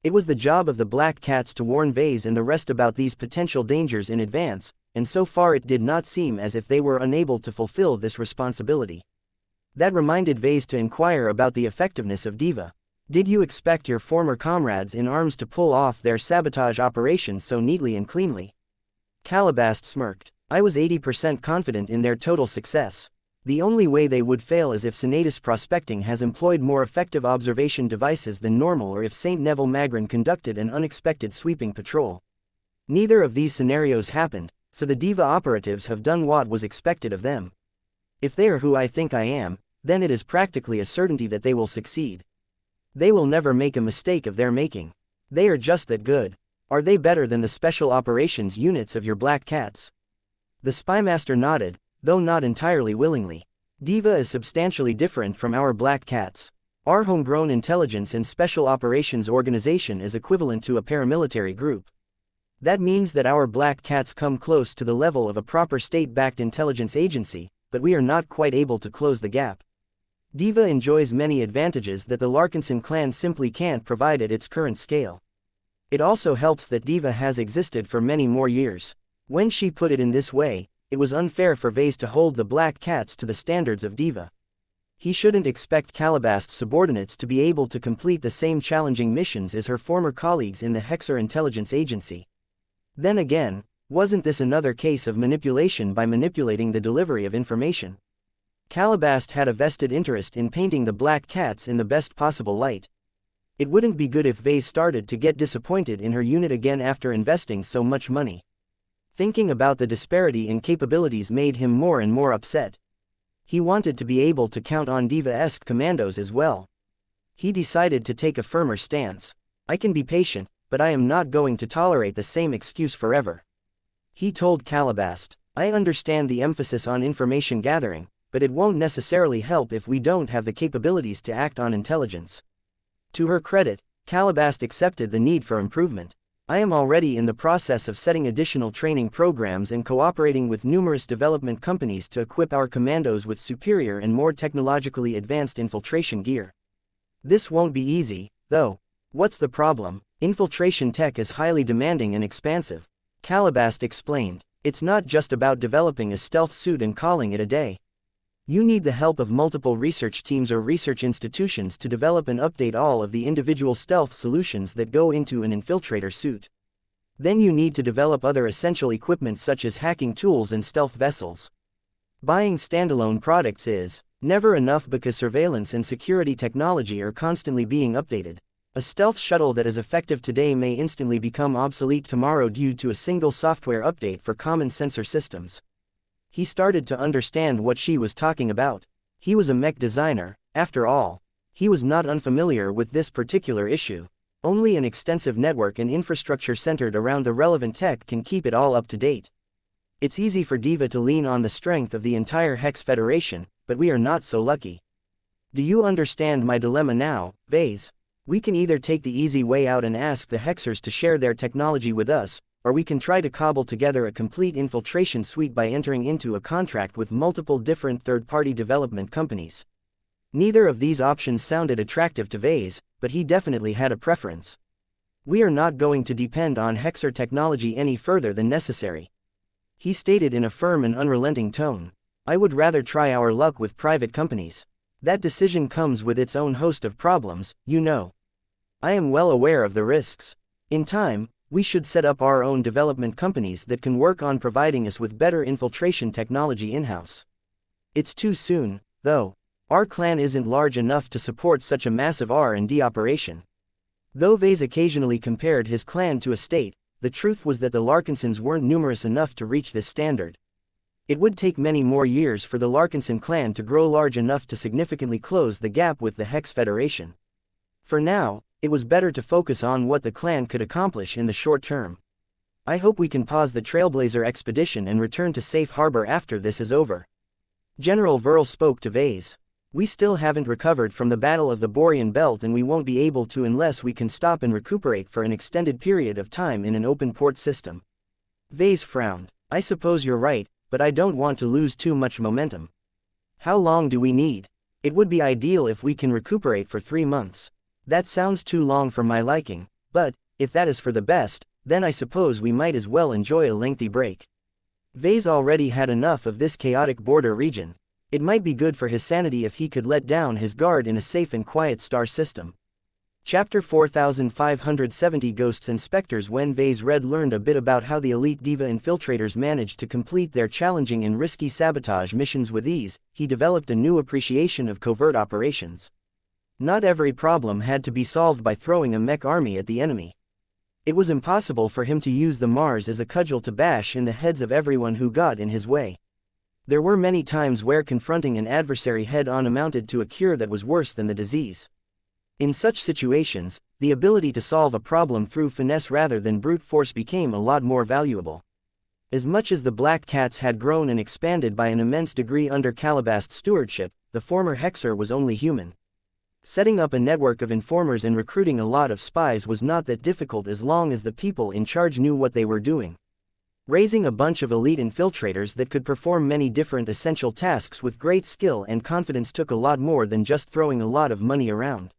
It was the job of the Black Cats to warn Vase and the rest about these potential dangers in advance, and so far it did not seem as if they were unable to fulfill this responsibility. That reminded Vase to inquire about the effectiveness of Diva. Did you expect your former comrades in arms to pull off their sabotage operations so neatly and cleanly? Calabast smirked. I was 80% confident in their total success. The only way they would fail is if Senatus Prospecting has employed more effective observation devices than normal or if St. Neville Magren conducted an unexpected sweeping patrol. Neither of these scenarios happened, so the Diva operatives have done what was expected of them. If they are who I think I am, then it is practically a certainty that they will succeed. They will never make a mistake of their making. They are just that good. Are they better than the special operations units of your Black Cats? The Spymaster nodded, though not entirely willingly. Diva is substantially different from our Black Cats. Our homegrown intelligence and special operations organization is equivalent to a paramilitary group. That means that our Black Cats come close to the level of a proper state-backed intelligence agency, but we are not quite able to close the gap. Diva enjoys many advantages that the Larkinson clan simply can't provide at its current scale. It also helps that Diva has existed for many more years. When she put it in this way, it was unfair for Vase to hold the Black Cats to the standards of Diva. He shouldn't expect Calabast's subordinates to be able to complete the same challenging missions as her former colleagues in the Hexer Intelligence Agency. Then again, wasn't this another case of manipulation by manipulating the delivery of information? Calabast had a vested interest in painting the Black Cats in the best possible light. It wouldn't be good if Vase started to get disappointed in her unit again after investing so much money. Thinking about the disparity in capabilities made him more and more upset. He wanted to be able to count on Diva-esque commandos as well. He decided to take a firmer stance. I can be patient, but I am not going to tolerate the same excuse forever. He told Calabast, I understand the emphasis on information gathering, but it won't necessarily help if we don't have the capabilities to act on intelligence. To her credit, Calabast accepted the need for improvement. I am already in the process of setting additional training programs and cooperating with numerous development companies to equip our commandos with superior and more technologically advanced infiltration gear. This won't be easy, though. What's the problem? Infiltration tech is highly demanding and expansive. Calabast explained. It's not just about developing a stealth suit and calling it a day. You need the help of multiple research teams or research institutions to develop and update all of the individual stealth solutions that go into an infiltrator suit. Then you need to develop other essential equipment such as hacking tools and stealth vessels. Buying standalone products is never enough because surveillance and security technology are constantly being updated. A stealth shuttle that is effective today may instantly become obsolete tomorrow due to a single software update for common sensor systems. He started to understand what she was talking about. He was a mech designer, after all. He was not unfamiliar with this particular issue. Only an extensive network and infrastructure centered around the relevant tech can keep it all up to date. It's easy for Diva to lean on the strength of the entire Hex Federation, but we are not so lucky. Do you understand my dilemma now, Vase? We can either take the easy way out and ask the Hexers to share their technology with us, or we can try to cobble together a complete infiltration suite by entering into a contract with multiple different third-party development companies. Neither of these options sounded attractive to Vase, but he definitely had a preference. We are not going to depend on Hexer technology any further than necessary. He stated in a firm and unrelenting tone. I would rather try our luck with private companies. That decision comes with its own host of problems, you know. I am well aware of the risks. In time, we should set up our own development companies that can work on providing us with better infiltration technology in-house. It's too soon, though. Our clan isn't large enough to support such a massive R&D operation. Though Vase occasionally compared his clan to a state, the truth was that the Larkinsons weren't numerous enough to reach this standard. It would take many more years for the Larkinson clan to grow large enough to significantly close the gap with the Hex Federation. For now, it was better to focus on what the clan could accomplish in the short term. I hope we can pause the Trailblazer expedition and return to safe harbor after this is over. General Verl spoke to Vase. We still haven't recovered from the Battle of the Borean Belt, and we won't be able to unless we can stop and recuperate for an extended period of time in an open port system. Vase frowned. I suppose you're right, but I don't want to lose too much momentum. How long do we need? It would be ideal if we can recuperate for 3 months. That sounds too long for my liking, but, if that is for the best, then I suppose we might as well enjoy a lengthy break. Vase already had enough of this chaotic border region. It might be good for his sanity if he could let down his guard in a safe and quiet star system. Chapter 4570 Ghosts and Specters. When Vase learned a bit about how the elite Diva infiltrators managed to complete their challenging and risky sabotage missions with ease, he developed a new appreciation of covert operations. Not every problem had to be solved by throwing a mech army at the enemy. It was impossible for him to use the Mars as a cudgel to bash in the heads of everyone who got in his way. There were many times where confronting an adversary head-on amounted to a cure that was worse than the disease. In such situations, the ability to solve a problem through finesse rather than brute force became a lot more valuable. As much as the Black Cats had grown and expanded by an immense degree under Calabast's stewardship, the former Hexer was only human. Setting up a network of informers and recruiting a lot of spies was not that difficult as long as the people in charge knew what they were doing. Raising a bunch of elite infiltrators that could perform many different essential tasks with great skill and confidence took a lot more than just throwing a lot of money around.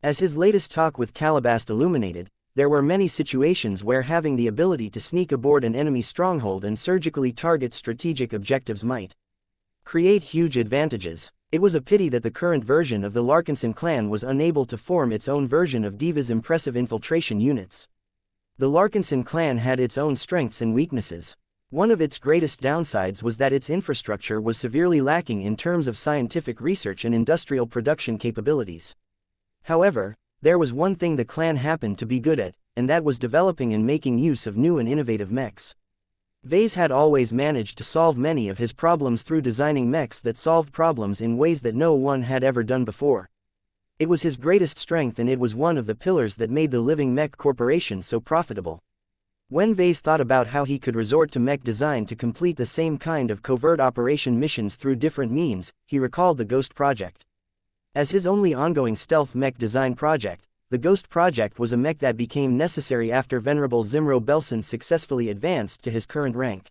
As his latest talk with Calabast illuminated, there were many situations where having the ability to sneak aboard an enemy stronghold and surgically target strategic objectives might create huge advantages. It was a pity that the current version of the Larkinson clan was unable to form its own version of Diva's impressive infiltration units. The Larkinson clan had its own strengths and weaknesses. One of its greatest downsides was that its infrastructure was severely lacking in terms of scientific research and industrial production capabilities. However, there was one thing the clan happened to be good at, and that was developing and making use of new and innovative mechs. Vase had always managed to solve many of his problems through designing mechs that solved problems in ways that no one had ever done before. It was his greatest strength, and it was one of the pillars that made the Living Mech Corporation so profitable. When Vase thought about how he could resort to mech design to complete the same kind of covert operation missions through different means, he recalled the Ghost Project. As his only ongoing stealth mech design project, the Ghost Project was a mech that became necessary after Venerable Zimro Belson successfully advanced to his current rank.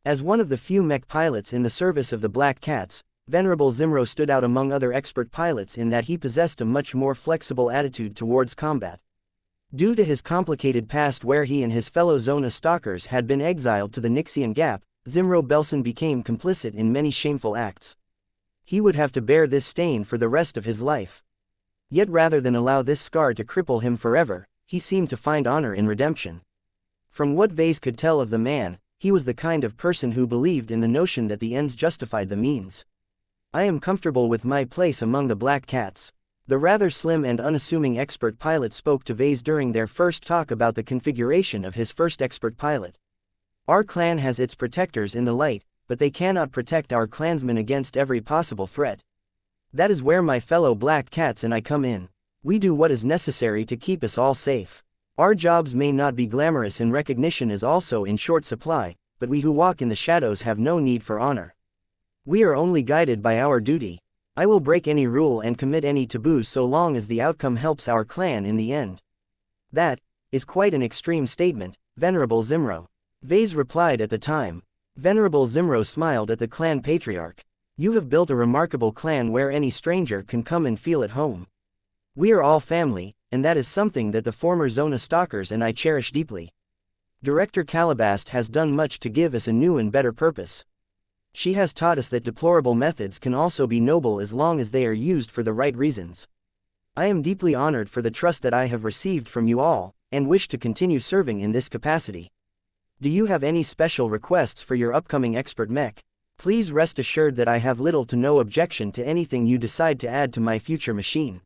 As one of the few mech pilots in the service of the Black Cats, Venerable Zimro stood out among other expert pilots in that he possessed a much more flexible attitude towards combat. Due to his complicated past where he and his fellow Zona stalkers had been exiled to the Nixian Gap, Zimro Belson became complicit in many shameful acts. He would have to bear this stain for the rest of his life. Yet rather than allow this scar to cripple him forever, he seemed to find honor in redemption. From what Vase could tell of the man, he was the kind of person who believed in the notion that the ends justified the means. I am comfortable with my place among the Black Cats. The rather slim and unassuming expert pilot spoke to Vase during their first talk about the configuration of his first expert pilot. Our clan has its protectors in the light, but they cannot protect our clansmen against every possible threat. That is where my fellow black cats and I come in. We do what is necessary to keep us all safe. Our jobs may not be glamorous and recognition is also in short supply, but we who walk in the shadows have no need for honor. We are only guided by our duty. I will break any rule and commit any taboo so long as the outcome helps our clan in the end. That is quite an extreme statement, Venerable Zimro. Vase replied at the time. Venerable Zimro smiled at the clan patriarch. You have built a remarkable clan where any stranger can come and feel at home. We are all family, and that is something that the former Zona stalkers and I cherish deeply. Director Calabast has done much to give us a new and better purpose. She has taught us that deplorable methods can also be noble as long as they are used for the right reasons. I am deeply honored for the trust that I have received from you all, and wish to continue serving in this capacity. Do you have any special requests for your upcoming expert mech? Please rest assured that I have little to no objection to anything you decide to add to my future machine.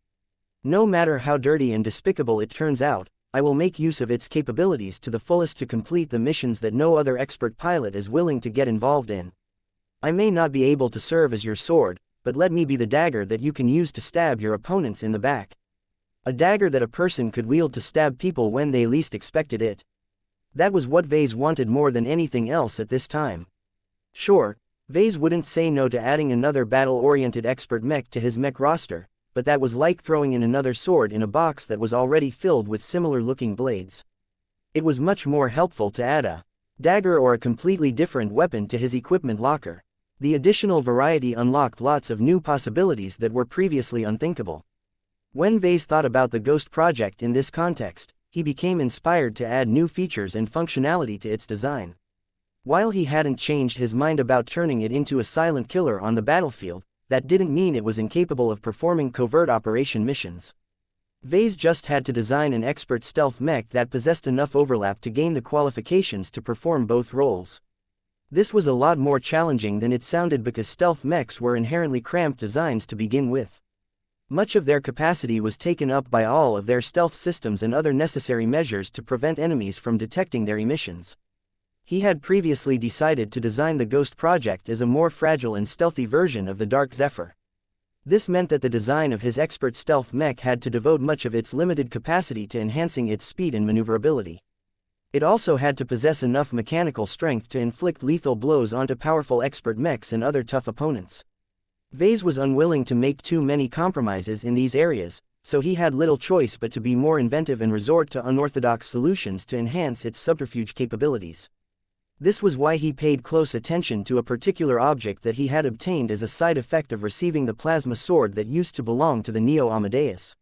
No matter how dirty and despicable it turns out, I will make use of its capabilities to the fullest to complete the missions that no other expert pilot is willing to get involved in. I may not be able to serve as your sword, but let me be the dagger that you can use to stab your opponents in the back. A dagger that a person could wield to stab people when they least expected it. That was what Vase wanted more than anything else at this time. Sure, Vase wouldn't say no to adding another battle-oriented expert mech to his mech roster, but that was like throwing in another sword in a box that was already filled with similar-looking blades. It was much more helpful to add a dagger or a completely different weapon to his equipment locker. The additional variety unlocked lots of new possibilities that were previously unthinkable. When Vase thought about the Ghost project in this context, he became inspired to add new features and functionality to its design. While he hadn't changed his mind about turning it into a silent killer on the battlefield, that didn't mean it was incapable of performing covert operation missions. Vase just had to design an expert stealth mech that possessed enough overlap to gain the qualifications to perform both roles. This was a lot more challenging than it sounded because stealth mechs were inherently cramped designs to begin with. Much of their capacity was taken up by all of their stealth systems and other necessary measures to prevent enemies from detecting their emissions. He had previously decided to design the Ghost project as a more fragile and stealthy version of the Dark Zephyr. This meant that the design of his expert stealth mech had to devote much of its limited capacity to enhancing its speed and maneuverability. It also had to possess enough mechanical strength to inflict lethal blows onto powerful expert mechs and other tough opponents. Vase was unwilling to make too many compromises in these areas, so he had little choice but to be more inventive and resort to unorthodox solutions to enhance its subterfuge capabilities. This was why he paid close attention to a particular object that he had obtained as a side effect of receiving the plasma sword that used to belong to the Neo Amadeus.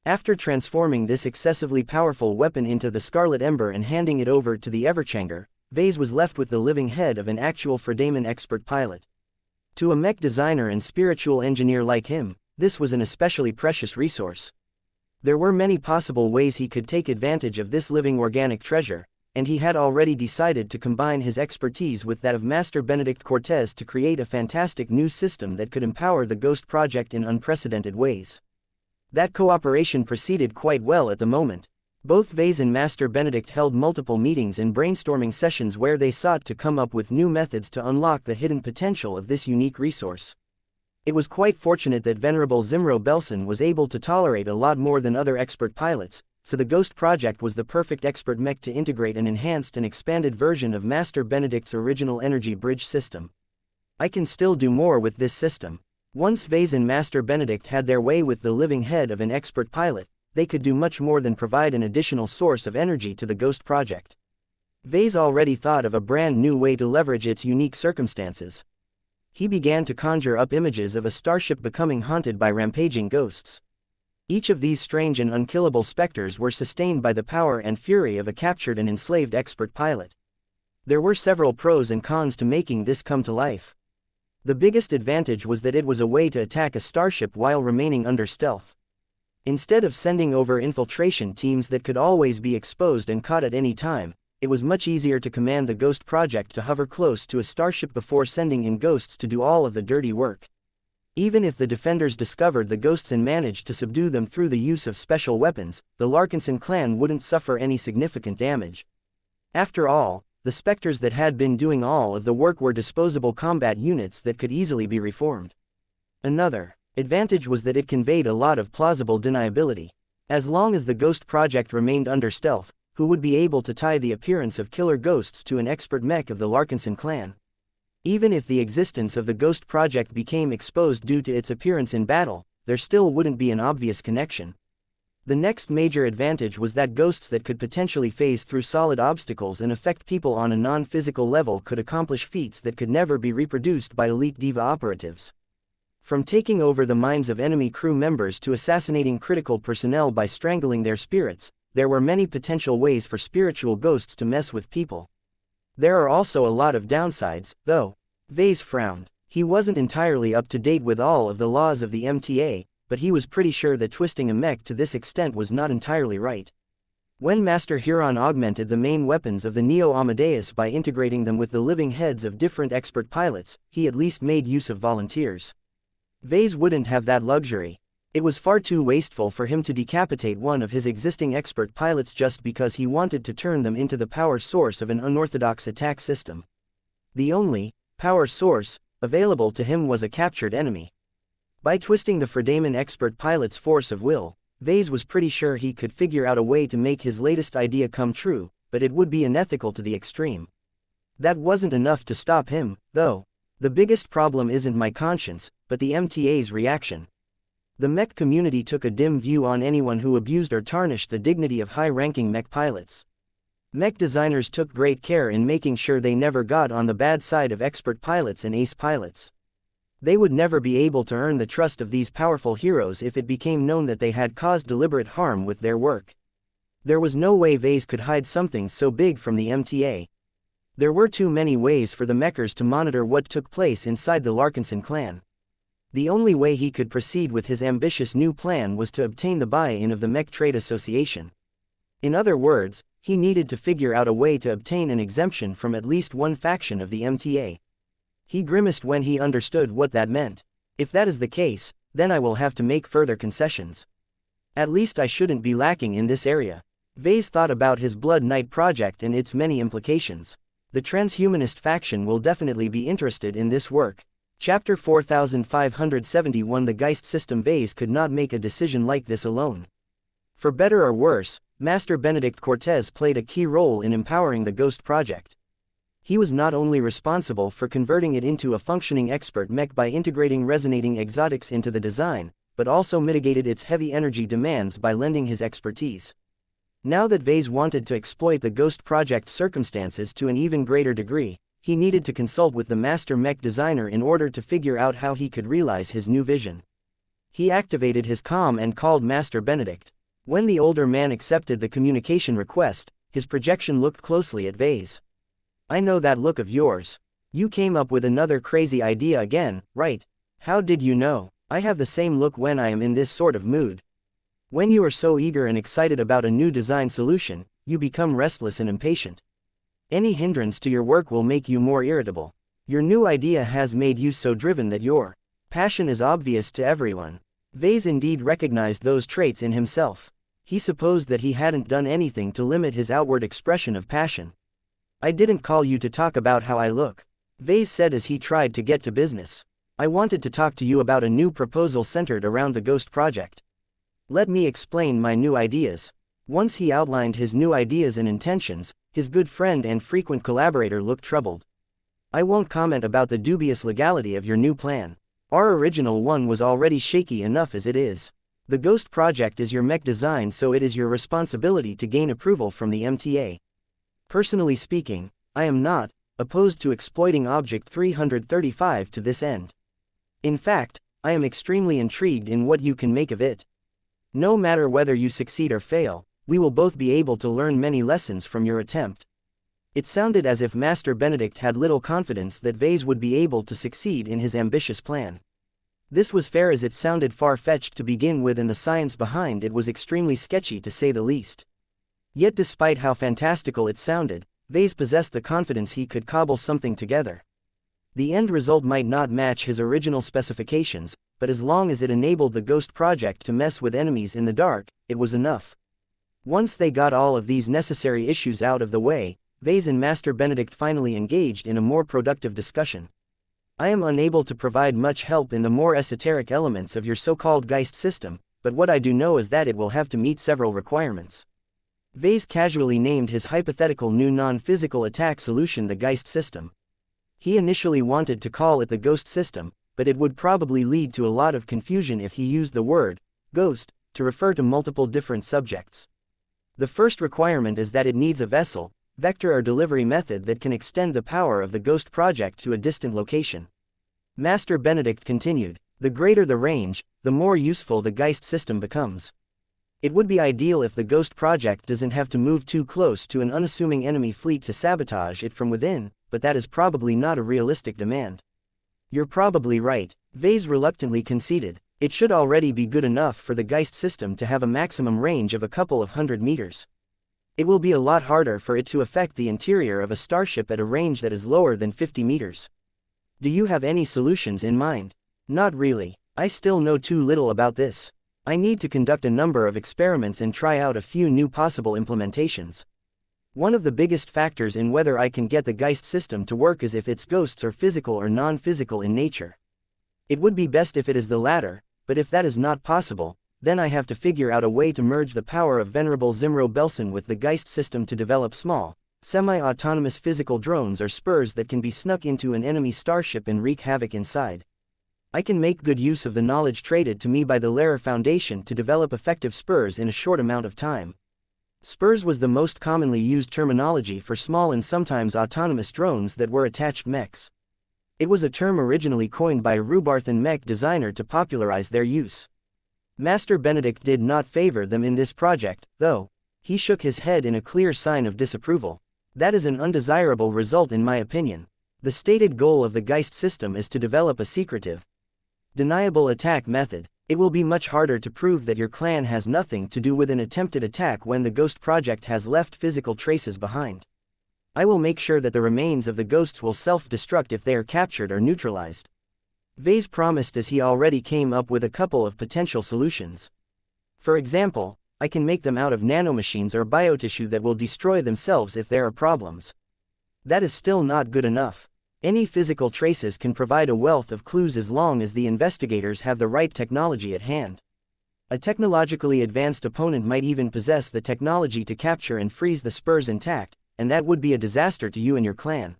After transforming this excessively powerful weapon into the Scarlet Ember and handing it over to the Everchanger, Vase was left with the living head of an actual Fredaman expert pilot. To a mech designer and spiritual engineer like him, this was an especially precious resource. There were many possible ways he could take advantage of this living organic treasure, and he had already decided to combine his expertise with that of Master Benedict Cortez to create a fantastic new system that could empower the Ghost project in unprecedented ways. That cooperation proceeded quite well at the moment. Both Vase and Master Benedict held multiple meetings and brainstorming sessions where they sought to come up with new methods to unlock the hidden potential of this unique resource. It was quite fortunate that Venerable Zimro Belson was able to tolerate a lot more than other expert pilots, so the Ghost project was the perfect expert mech to integrate an enhanced and expanded version of Master Benedict's original energy bridge system. I can still do more with this system. Once Vase and Master Benedict had their way with the living head of an expert pilot, they could do much more than provide an additional source of energy to the Ghost project. Vase already thought of a brand new way to leverage its unique circumstances. He began to conjure up images of a starship becoming haunted by rampaging ghosts. Each of these strange and unkillable specters were sustained by the power and fury of a captured and enslaved expert pilot. There were several pros and cons to making this come to life. The biggest advantage was that it was a way to attack a starship while remaining under stealth. Instead of sending over infiltration teams that could always be exposed and caught at any time, it was much easier to command the Ghost project to hover close to a starship before sending in ghosts to do all of the dirty work. Even if the defenders discovered the ghosts and managed to subdue them through the use of special weapons, the Larkinson clan wouldn't suffer any significant damage. After all, the specters that had been doing all of the work were disposable combat units that could easily be reformed. Another advantage was that it conveyed a lot of plausible deniability. As long as the Ghost Project remained under stealth, who would be able to tie the appearance of killer ghosts to an expert mech of the Larkinson clan? Even if the existence of the Ghost Project became exposed due to its appearance in battle, there still wouldn't be an obvious connection. The next major advantage was that ghosts that could potentially phase through solid obstacles and affect people on a non-physical level could accomplish feats that could never be reproduced by elite Diva operatives. From taking over the minds of enemy crew members to assassinating critical personnel by strangling their spirits, there were many potential ways for spiritual ghosts to mess with people. There are also a lot of downsides, though. Vase frowned. He wasn't entirely up to date with all of the laws of the MTA, but he was pretty sure that twisting a mech to this extent was not entirely right. When Master Huron augmented the main weapons of the Neo Amadeus by integrating them with the living heads of different expert pilots, he at least made use of volunteers. Vase wouldn't have that luxury. It was far too wasteful for him to decapitate one of his existing expert pilots just because he wanted to turn them into the power source of an unorthodox attack system. The only power source available to him was a captured enemy. By twisting the Fredaman expert pilot's force of will, Vase was pretty sure he could figure out a way to make his latest idea come true, but it would be unethical to the extreme. That wasn't enough to stop him, though. The biggest problem isn't my conscience, but the MTA's reaction. The mech community took a dim view on anyone who abused or tarnished the dignity of high-ranking mech pilots. Mech designers took great care in making sure they never got on the bad side of expert pilots and ace pilots. They would never be able to earn the trust of these powerful heroes if it became known that they had caused deliberate harm with their work. There was no way Vase could hide something so big from the MTA. There were too many ways for the mechers to monitor what took place inside the Larkinson clan. The only way he could proceed with his ambitious new plan was to obtain the buy-in of the Mech Trade Association. In other words, he needed to figure out a way to obtain an exemption from at least one faction of the MTA. He grimaced when he understood what that meant. If that is the case, then I will have to make further concessions. At least I shouldn't be lacking in this area. Vase thought about his Blood Knight project and its many implications. The transhumanist faction will definitely be interested in this work. Chapter 4571. The Geist System. Vase could not make a decision like this alone. For better or worse, Master Benedict Cortez played a key role in empowering the Ghost Project. He was not only responsible for converting it into a functioning expert mech by integrating resonating exotics into the design, but also mitigated its heavy energy demands by lending his expertise. Now that Vase wanted to exploit the Ghost Project's circumstances to an even greater degree, he needed to consult with the master mech designer in order to figure out how he could realize his new vision. He activated his comm and called Master Benedict. When the older man accepted the communication request, his projection looked closely at Vase. "I know that look of yours. You came up with another crazy idea again, right? How did you know? I have the same look when I am in this sort of mood. When you are so eager and excited about a new design solution, you become restless and impatient. Any hindrance to your work will make you more irritable. Your new idea has made you so driven that your passion is obvious to everyone." Vase indeed recognized those traits in himself. He supposed that he hadn't done anything to limit his outward expression of passion. "I didn't call you to talk about how I look," Vase said as he tried to get to business. "I wanted to talk to you about a new proposal centered around the Ghost Project. Let me explain my new ideas." Once he outlined his new ideas and intentions, his good friend and frequent collaborator looked troubled. "I won't comment about the dubious legality of your new plan. Our original one was already shaky enough as it is. The Ghost Project is your mech design, so it is your responsibility to gain approval from the MTA. Personally speaking, I am not opposed to exploiting Object 335 to this end. In fact, I am extremely intrigued in what you can make of it. No matter whether you succeed or fail, we will both be able to learn many lessons from your attempt." It sounded as if Master Benedict had little confidence that Vase would be able to succeed in his ambitious plan. This was fair, as it sounded far-fetched to begin with, and the science behind it was extremely sketchy to say the least. Yet despite how fantastical it sounded, Vase possessed the confidence he could cobble something together. The end result might not match his original specifications, but as long as it enabled the Ghost Project to mess with enemies in the dark, it was enough. Once they got all of these necessary issues out of the way, Vase and Master Benedict finally engaged in a more productive discussion. I am unable to provide much help in the more esoteric elements of your so-called Geist system, but what I do know is that it will have to meet several requirements. Vase casually named his hypothetical new non-physical attack solution the Geist system. He initially wanted to call it the Ghost system, but it would probably lead to a lot of confusion if he used the word ghost to refer to multiple different subjects. The first requirement is that it needs a vessel, vector or delivery method that can extend the power of the Ghost project to a distant location. Master Benedict continued, the greater the range, the more useful the Geist system becomes. It would be ideal if the Ghost project doesn't have to move too close to an unassuming enemy fleet to sabotage it from within, but that is probably not a realistic demand. You're probably right, Vase reluctantly conceded. It should already be good enough for the Geist system to have a maximum range of a couple of 100 meters. It will be a lot harder for it to affect the interior of a starship at a range that is lower than 50 meters. Do you have any solutions in mind? Not really, I still know too little about this. I need to conduct a number of experiments and try out a few new possible implementations. One of the biggest factors in whether I can get the Geist system to work is if its ghosts are physical or non-physical in nature. It would be best if it is the latter, but if that is not possible, then I have to figure out a way to merge the power of Venerable Zimro Belson with the Geist system to develop small, semi-autonomous physical drones or spurs that can be snuck into an enemy starship and wreak havoc inside. I can make good use of the knowledge traded to me by the Lehrer Foundation to develop effective spurs in a short amount of time. Spurs was the most commonly used terminology for small and sometimes autonomous drones that were attached mechs. It was a term originally coined by a Rubarthan mech designer to popularize their use. Master Benedict did not favor them in this project, though. He shook his head in a clear sign of disapproval. That is an undesirable result in my opinion. The stated goal of the Geist system is to develop a secretive, deniable attack method. It will be much harder to prove that your clan has nothing to do with an attempted attack when the Ghost project has left physical traces behind. I will make sure that the remains of the ghosts will self-destruct if they are captured or neutralized. Vase promised as he already came up with a couple of potential solutions. For example, I can make them out of nanomachines or biotissue that will destroy themselves if there are problems. That is still not good enough. Any physical traces can provide a wealth of clues as long as the investigators have the right technology at hand. A technologically advanced opponent might even possess the technology to capture and freeze the spurs intact, and that would be a disaster to you and your clan.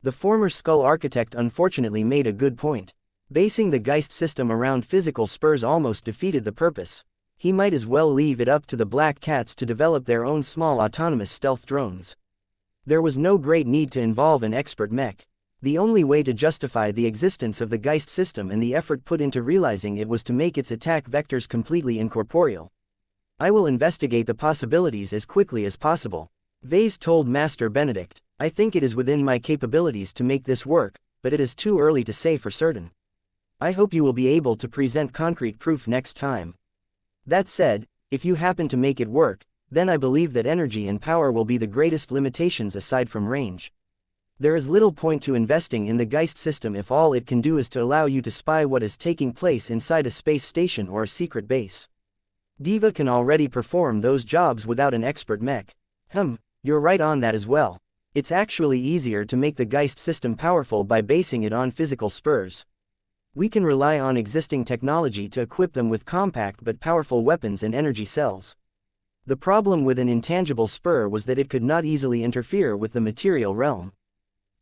The former Skull Architect unfortunately made a good point. Basing the Geist system around physical spurs almost defeated the purpose. He might as well leave it up to the Black Cats to develop their own small autonomous stealth drones. There was no great need to involve an expert mech. The only way to justify the existence of the Geist system and the effort put into realizing it was to make its attack vectors completely incorporeal. I will investigate the possibilities as quickly as possible. Vase told Master Benedict, I think it is within my capabilities to make this work, but it is too early to say for certain. I hope you will be able to present concrete proof next time. That said, if you happen to make it work, then I believe that energy and power will be the greatest limitations aside from range. There is little point to investing in the Geist system if all it can do is to allow you to spy what is taking place inside a space station or a secret base. Diva can already perform those jobs without an expert mech. You're right on that as well. It's actually easier to make the Geist system powerful by basing it on physical spurs. We can rely on existing technology to equip them with compact but powerful weapons and energy cells. The problem with an intangible spur was that it could not easily interfere with the material realm.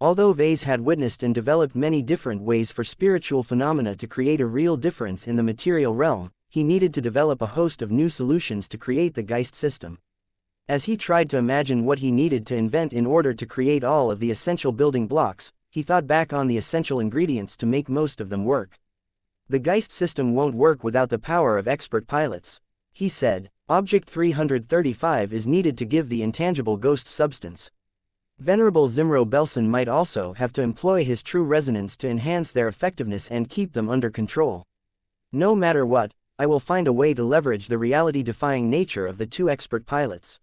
Although Vase had witnessed and developed many different ways for spiritual phenomena to create a real difference in the material realm, he needed to develop a host of new solutions to create the Geist system. As he tried to imagine what he needed to invent in order to create all of the essential building blocks, he thought back on the essential ingredients to make most of them work. The Geist system won't work without the power of expert pilots. He said, Object 335 is needed to give the intangible ghost substance. Venerable Zimro Belson might also have to employ his true resonance to enhance their effectiveness and keep them under control. No matter what, I will find a way to leverage the reality-defying nature of the two expert pilots.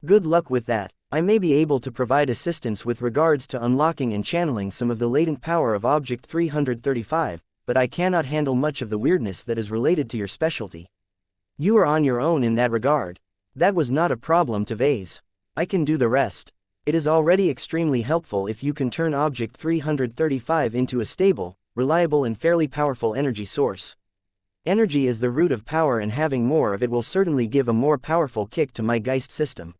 Good luck with that. I may be able to provide assistance with regards to unlocking and channeling some of the latent power of Object 335, but I cannot handle much of the weirdness that is related to your specialty. You are on your own in that regard. That was not a problem to Vase. I can do the rest. It is already extremely helpful if you can turn Object 335 into a stable, reliable and fairly powerful energy source. Energy is the root of power, and having more of it will certainly give a more powerful kick to my Geist system.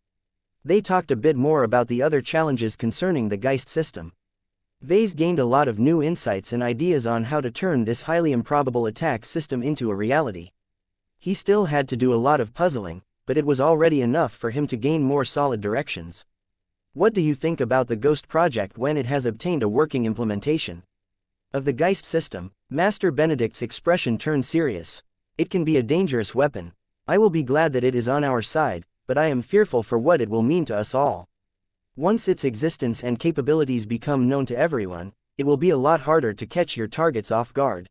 They talked a bit more about the other challenges concerning the Geist system. Vase gained a lot of new insights and ideas on how to turn this highly improbable attack system into a reality. He still had to do a lot of puzzling, but it was already enough for him to gain more solid directions. What do you think about the Ghost project when it has obtained a working implementation of the Geist system? Master Benedict's expression turned serious. It can be a dangerous weapon. I will be glad that it is on our side, but I am fearful for what it will mean to us all. Once its existence and capabilities become known to everyone, it will be a lot harder to catch your targets off guard.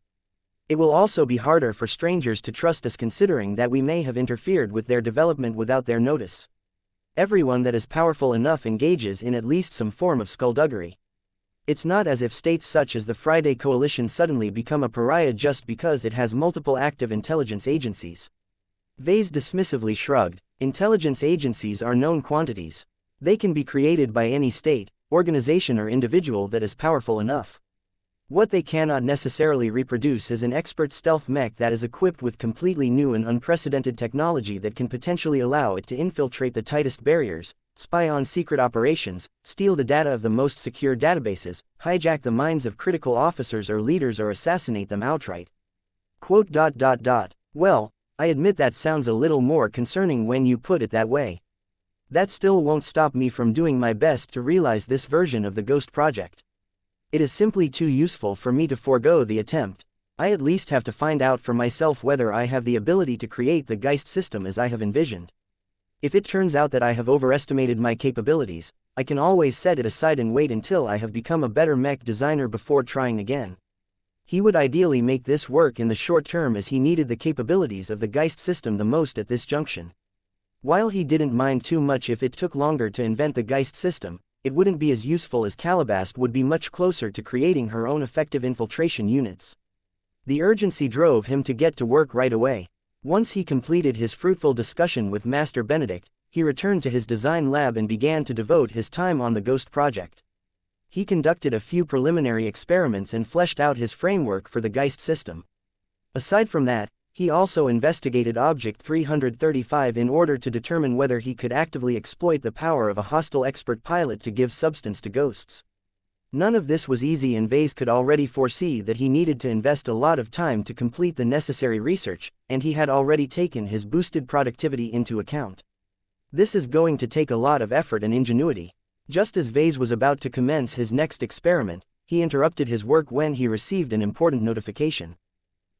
It will also be harder for strangers to trust us, considering that we may have interfered with their development without their notice. Everyone that is powerful enough engages in at least some form of skullduggery. It's not as if states such as the Friday Coalition suddenly become a pariah just because it has multiple active intelligence agencies. Vase dismissively shrugged. Intelligence agencies are known quantities. They can be created by any state, organization or individual that is powerful enough. What they cannot necessarily reproduce is an expert stealth mech that is equipped with completely new and unprecedented technology that can potentially allow it to infiltrate the tightest barriers, spy on secret operations, steal the data of the most secure databases, hijack the minds of critical officers or leaders, or assassinate them outright. Well, I admit that sounds a little more concerning when you put it that way. That still won't stop me from doing my best to realize this version of the Ghost project. It is simply too useful for me to forego the attempt. I at least have to find out for myself whether I have the ability to create the Geist system as I have envisioned. If it turns out that I have overestimated my capabilities, I can always set it aside and wait until I have become a better mech designer before trying again. He would ideally make this work in the short term, as he needed the capabilities of the Geist system the most at this junction. While he didn't mind too much if it took longer to invent the Geist system, it wouldn't be as useful as Calabast would be much closer to creating her own effective infiltration units. The urgency drove him to get to work right away. Once he completed his fruitful discussion with Master Benedict, he returned to his design lab and began to devote his time on the Ghost project. He conducted a few preliminary experiments and fleshed out his framework for the Geist system. Aside from that, he also investigated Object 335 in order to determine whether he could actively exploit the power of a hostile expert pilot to give substance to ghosts. None of this was easy, and Vase could already foresee that he needed to invest a lot of time to complete the necessary research, and he had already taken his boosted productivity into account. This is going to take a lot of effort and ingenuity. Just as Vase was about to commence his next experiment, he interrupted his work when he received an important notification.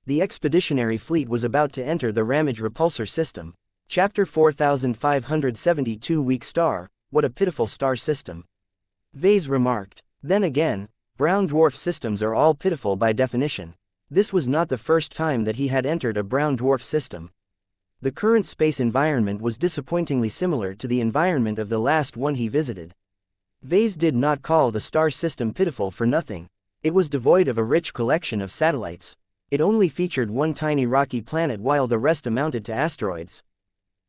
The expeditionary fleet was about to enter the Ramage repulsor system. Chapter 4572. Weak star, what a pitiful star system. Vase remarked. Then again, brown dwarf systems are all pitiful by definition. This was not the first time that he had entered a brown dwarf system. The current space environment was disappointingly similar to the environment of the last one he visited. Vase did not call the star system pitiful for nothing. It was devoid of a rich collection of satellites. It only featured one tiny rocky planet while the rest amounted to asteroids.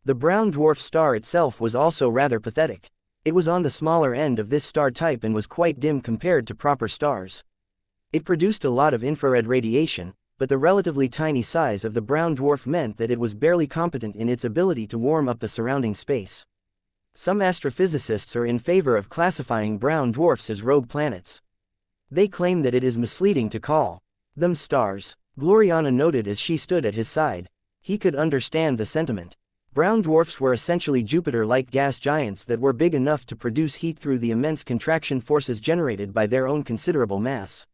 The brown dwarf star itself was also rather pathetic. It was on the smaller end of this star type and was quite dim compared to proper stars. It produced a lot of infrared radiation, but the relatively tiny size of the brown dwarf meant that it was barely competent in its ability to warm up the surrounding space. Some astrophysicists are in favor of classifying brown dwarfs as rogue planets. They claim that it is misleading to call them stars. Gloriana noted as she stood at his side. He could understand the sentiment. Brown dwarfs were essentially Jupiter-like gas giants that were big enough to produce heat through the immense contraction forces generated by their own considerable mass.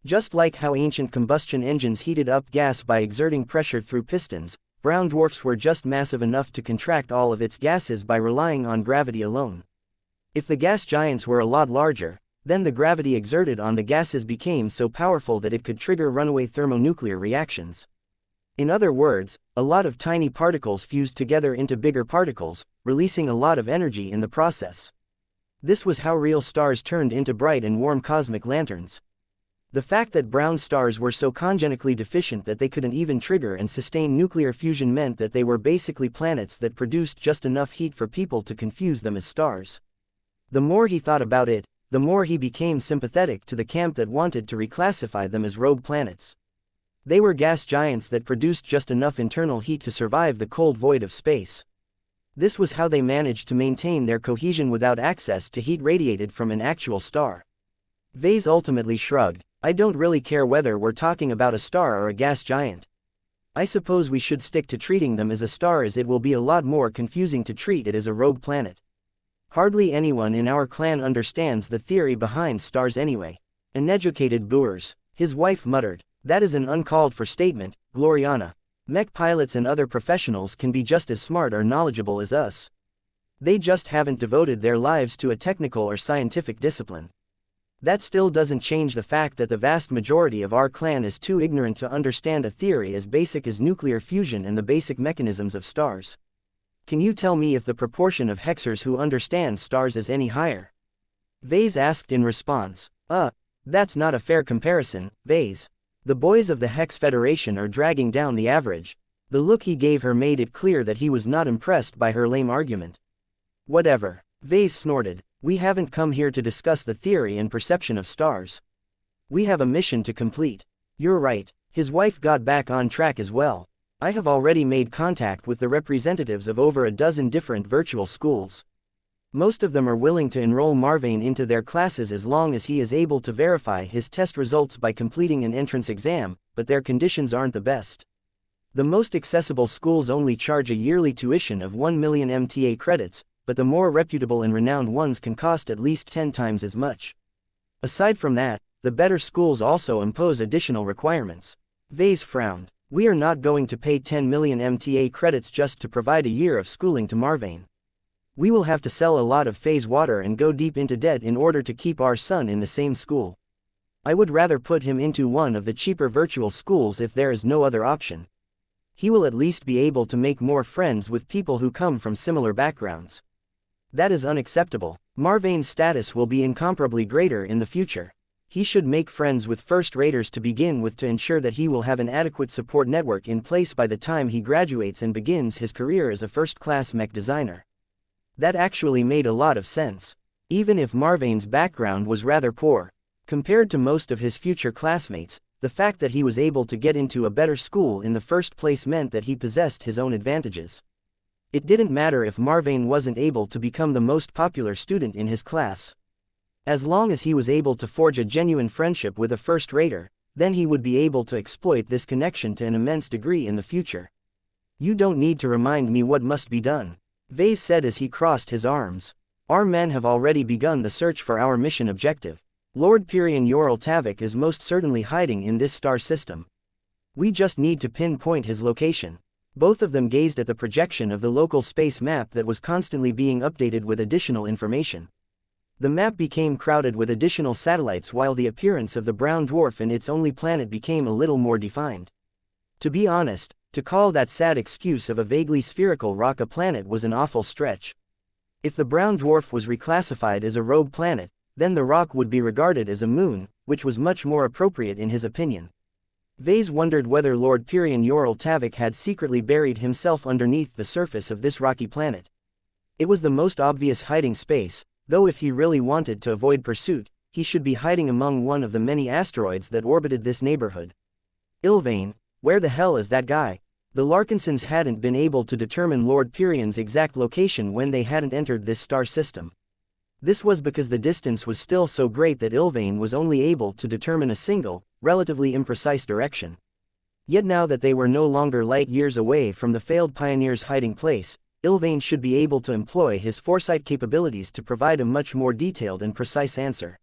Just like how ancient combustion engines heated up gas by exerting pressure through pistons, brown dwarfs were just massive enough to contract all of its gases by relying on gravity alone. If the gas giants were a lot larger, then the gravity exerted on the gases became so powerful that it could trigger runaway thermonuclear reactions. In other words, a lot of tiny particles fused together into bigger particles, releasing a lot of energy in the process. This was how real stars turned into bright and warm cosmic lanterns. The fact that brown stars were so congenically deficient that they couldn't even trigger and sustain nuclear fusion meant that they were basically planets that produced just enough heat for people to confuse them as stars. The more he thought about it, the more he became sympathetic to the camp that wanted to reclassify them as rogue planets. They were gas giants that produced just enough internal heat to survive the cold void of space. This was how they managed to maintain their cohesion without access to heat radiated from an actual star. Vase ultimately shrugged. I don't really care whether we're talking about a star or a gas giant. I suppose we should stick to treating them as a star, as it will be a lot more confusing to treat it as a rogue planet. Hardly anyone in our clan understands the theory behind stars anyway. Uneducated boors. His wife muttered. That is an uncalled for statement, Gloriana. Mech pilots and other professionals can be just as smart or knowledgeable as us. They just haven't devoted their lives to a technical or scientific discipline. That still doesn't change the fact that the vast majority of our clan is too ignorant to understand a theory as basic as nuclear fusion and the basic mechanisms of stars. Can you tell me if the proportion of hexers who understand stars is any higher? Vase asked in response. That's not a fair comparison, Vase. The boys of the Hex Federation are dragging down the average. The look he gave her made it clear that he was not impressed by her lame argument. Whatever. Vase snorted. We haven't come here to discuss the theory and perception of stars. We have a mission to complete. You're right. His wife got back on track as well. I have already made contact with the representatives of over a dozen different virtual schools. Most of them are willing to enroll Marvane into their classes as long as he is able to verify his test results by completing an entrance exam, but their conditions aren't the best. The most accessible schools only charge a yearly tuition of 1 million MTA credits, but the more reputable and renowned ones can cost at least 10 times as much. Aside from that, the better schools also impose additional requirements. Vase frowned. We are not going to pay 10 million MTA credits just to provide a year of schooling to Marvane. We will have to sell a lot of phase water and go deep into debt in order to keep our son in the same school. I would rather put him into one of the cheaper virtual schools if there is no other option. He will at least be able to make more friends with people who come from similar backgrounds. That is unacceptable. Marvane's status will be incomparably greater in the future. He should make friends with first-raters to begin with to ensure that he will have an adequate support network in place by the time he graduates and begins his career as a first-class mech designer. That actually made a lot of sense. Even if Marvane's background was rather poor, compared to most of his future classmates, the fact that he was able to get into a better school in the first place meant that he possessed his own advantages. It didn't matter if Marvane wasn't able to become the most popular student in his class. As long as he was able to forge a genuine friendship with a first-rater, then he would be able to exploit this connection to an immense degree in the future. You don't need to remind me what must be done, Vase said as he crossed his arms. Our men have already begun the search for our mission objective. Lord Pyrian Yoral Tavik is most certainly hiding in this star system. We just need to pinpoint his location. Both of them gazed at the projection of the local space map that was constantly being updated with additional information. The map became crowded with additional satellites while the appearance of the brown dwarf and its only planet became a little more defined. To be honest, to call that sad excuse of a vaguely spherical rock a planet was an awful stretch. If the brown dwarf was reclassified as a rogue planet, then the rock would be regarded as a moon, which was much more appropriate in his opinion. Vase wondered whether Lord Pyrian Yoral Tavik had secretly buried himself underneath the surface of this rocky planet. It was the most obvious hiding space, though if he really wanted to avoid pursuit, he should be hiding among one of the many asteroids that orbited this neighborhood. Ilvain, where the hell is that guy? The Larkinsons hadn't been able to determine Lord Pyrian's exact location when they hadn't entered this star system. This was because the distance was still so great that Ilvain was only able to determine a single, relatively imprecise direction. Yet now that they were no longer light years away from the failed pioneer's hiding place, Ilvain should be able to employ his foresight capabilities to provide a much more detailed and precise answer.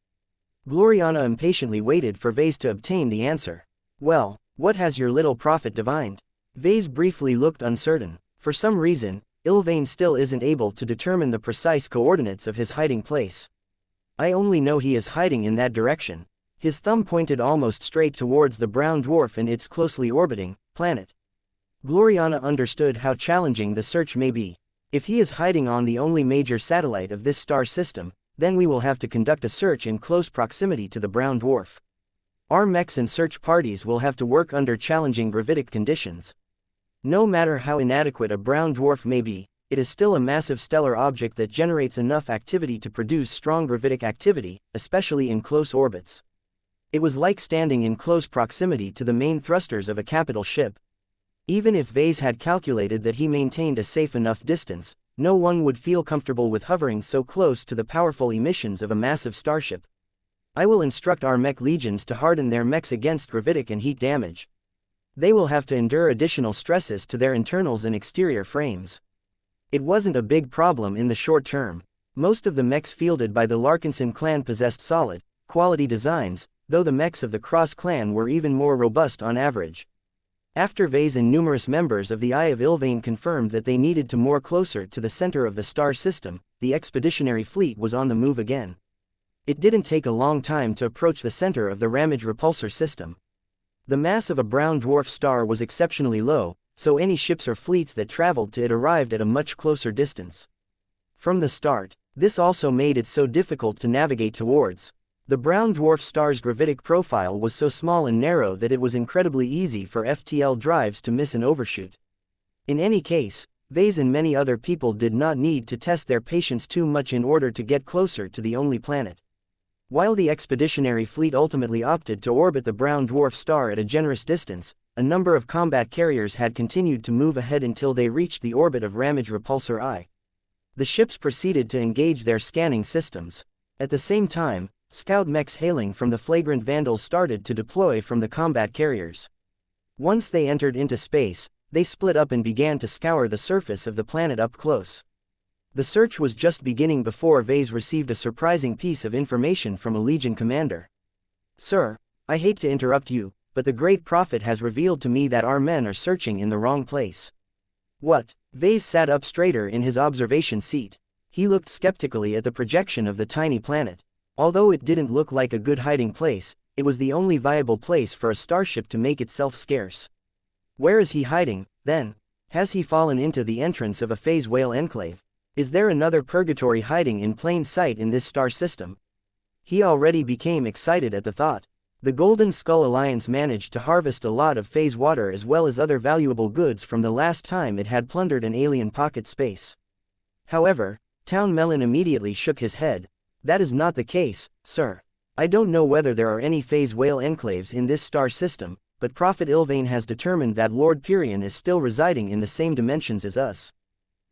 Gloriana impatiently waited for Vase to obtain the answer. Well, what has your little prophet divined? Vase briefly looked uncertain. For some reason, Ilvain still isn't able to determine the precise coordinates of his hiding place. I only know he is hiding in that direction. His thumb pointed almost straight towards the brown dwarf and its closely orbiting planet. Gloriana understood how challenging the search may be. If he is hiding on the only major satellite of this star system, then we will have to conduct a search in close proximity to the brown dwarf. Our mechs and search parties will have to work under challenging gravitic conditions. No matter how inadequate a brown dwarf may be, it is still a massive stellar object that generates enough activity to produce strong gravitic activity, especially in close orbits. It was like standing in close proximity to the main thrusters of a capital ship. Even if Vase had calculated that he maintained a safe enough distance, no one would feel comfortable with hovering so close to the powerful emissions of a massive starship. I will instruct our mech legions to harden their mechs against gravitic and heat damage. They will have to endure additional stresses to their internals and exterior frames. It wasn't a big problem in the short term. Most of the mechs fielded by the Larkinson clan possessed solid, quality designs, though the mechs of the Cross clan were even more robust on average. After Vase and numerous members of the Eye of Ilvain confirmed that they needed to moor closer to the center of the star system, the expeditionary fleet was on the move again. It didn't take a long time to approach the center of the Ramage repulsor system. The mass of a brown dwarf star was exceptionally low, so any ships or fleets that traveled to it arrived at a much closer distance. From the start, this also made it so difficult to navigate towards. The brown dwarf star's gravitic profile was so small and narrow that it was incredibly easy for FTL drives to miss and overshoot. In any case, Vase and many other people did not need to test their patience too much in order to get closer to the only planet. While the expeditionary fleet ultimately opted to orbit the brown dwarf star at a generous distance, a number of combat carriers had continued to move ahead until they reached the orbit of Ramage Repulsor I. The ships proceeded to engage their scanning systems. At the same time, scout mechs hailing from the flagrant vandals started to deploy from the combat carriers. Once they entered into space, they split up and began to scour the surface of the planet up close. The search was just beginning before Vase received a surprising piece of information from a Legion commander. "Sir, I hate to interrupt you, but the Great Prophet has revealed to me that our men are searching in the wrong place." "What?" Vase sat up straighter in his observation seat. He looked skeptically at the projection of the tiny planet. Although it didn't look like a good hiding place, it was the only viable place for a starship to make itself scarce. Where is he hiding, then? Has he fallen into the entrance of a phase whale enclave? Is there another purgatory hiding in plain sight in this star system? He already became excited at the thought. The Golden Skull Alliance managed to harvest a lot of phase water as well as other valuable goods from the last time it had plundered an alien pocket space. However, Town Melon immediately shook his head. "That is not the case, sir. I don't know whether there are any phase whale enclaves in this star system, but Prophet Ilvain has determined that Lord Pyrion is still residing in the same dimensions as us.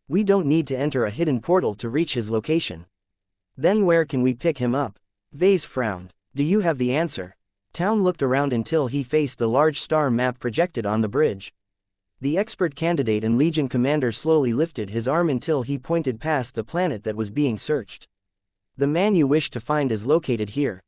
We don't need to enter a hidden portal to reach his location." "Then where can we pick him up?" Vase frowned. "Do you have the answer?" Town looked around until he faced the large star map projected on the bridge. The expert candidate and Legion commander slowly lifted his arm until he pointed past the planet that was being searched. "The man you wish to find is located here.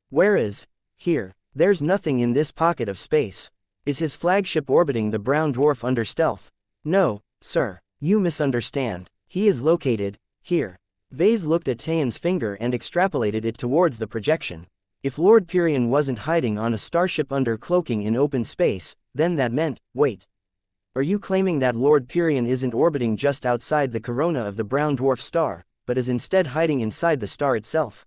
Where is here? There's nothing in this pocket of space. Is his flagship orbiting the brown dwarf under stealth?" "No, sir, you misunderstand. He is located here." Vase looked at Tayan's finger and extrapolated it towards the projection. If Lord Pyrion wasn't hiding on a starship under cloaking in open space, then that meant, wait. Are you claiming that Lord Pyrion isn't orbiting just outside the corona of the brown dwarf star, but is instead hiding inside the star itself?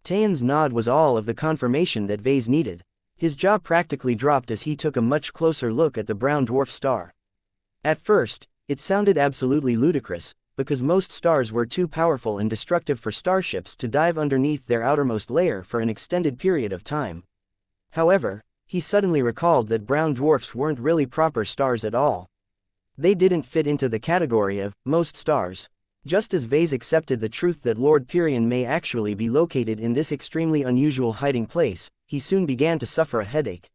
Tayan's nod was all of the confirmation that Vase needed. His jaw practically dropped as he took a much closer look at the brown dwarf star. At first, it sounded absolutely ludicrous, because most stars were too powerful and destructive for starships to dive underneath their outermost layer for an extended period of time. However, he suddenly recalled that brown dwarfs weren't really proper stars at all. They didn't fit into the category of most stars. Just as Vase accepted the truth that Lord Pyrion may actually be located in this extremely unusual hiding place, he soon began to suffer a headache.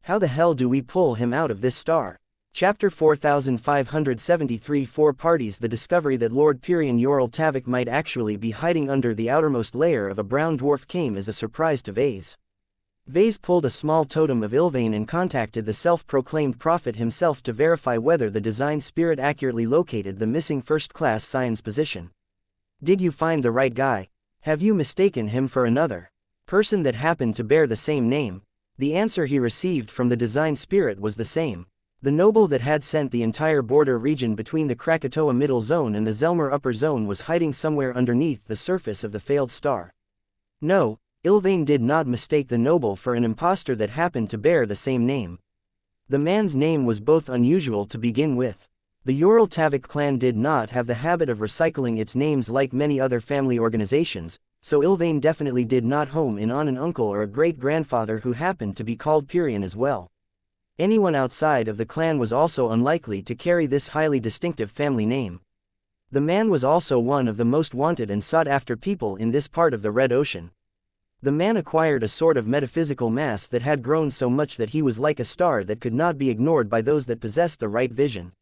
How the hell do we pull him out of this star? Chapter 4573 Four parties. The discovery that Lord Pyrion Yoral Tavik might actually be hiding under the outermost layer of a brown dwarf came as a surprise to Vase. Vase pulled a small totem of Ilvain and contacted the self-proclaimed prophet himself to verify whether the design spirit accurately located the missing first-class science position. "Did you find the right guy? Have you mistaken him for another person that happened to bear the same name?" The answer he received from the design spirit was the same. The noble that had sent the entire border region between the Krakatoa Middle Zone and the Zelmer Upper Zone was hiding somewhere underneath the surface of the failed star. No, Ilvain did not mistake the noble for an impostor that happened to bear the same name. The man's name was both unusual to begin with. The Ural Tavik clan did not have the habit of recycling its names like many other family organizations, so Ilvain definitely did not home in on an uncle or a great-grandfather who happened to be called Pirian as well. Anyone outside of the clan was also unlikely to carry this highly distinctive family name. The man was also one of the most wanted and sought-after people in this part of the Red Ocean. The man acquired a sort of metaphysical mass that had grown so much that he was like a star that could not be ignored by those that possessed the right vision.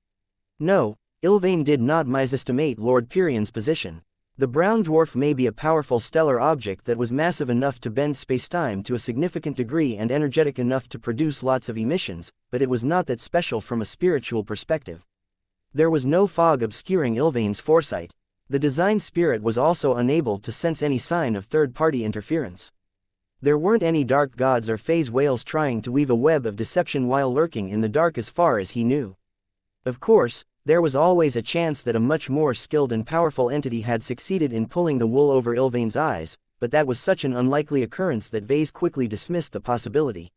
No, Ilvain did not misestimate Lord Pirian's position. The brown dwarf may be a powerful stellar object that was massive enough to bend spacetime to a significant degree and energetic enough to produce lots of emissions, but it was not that special from a spiritual perspective. There was no fog obscuring Ilvain's foresight. The design spirit was also unable to sense any sign of third-party interference. There weren't any dark gods or phase whales trying to weave a web of deception while lurking in the dark as far as he knew. Of course, there was always a chance that a much more skilled and powerful entity had succeeded in pulling the wool over Ilvain's eyes, but that was such an unlikely occurrence that Vase quickly dismissed the possibility.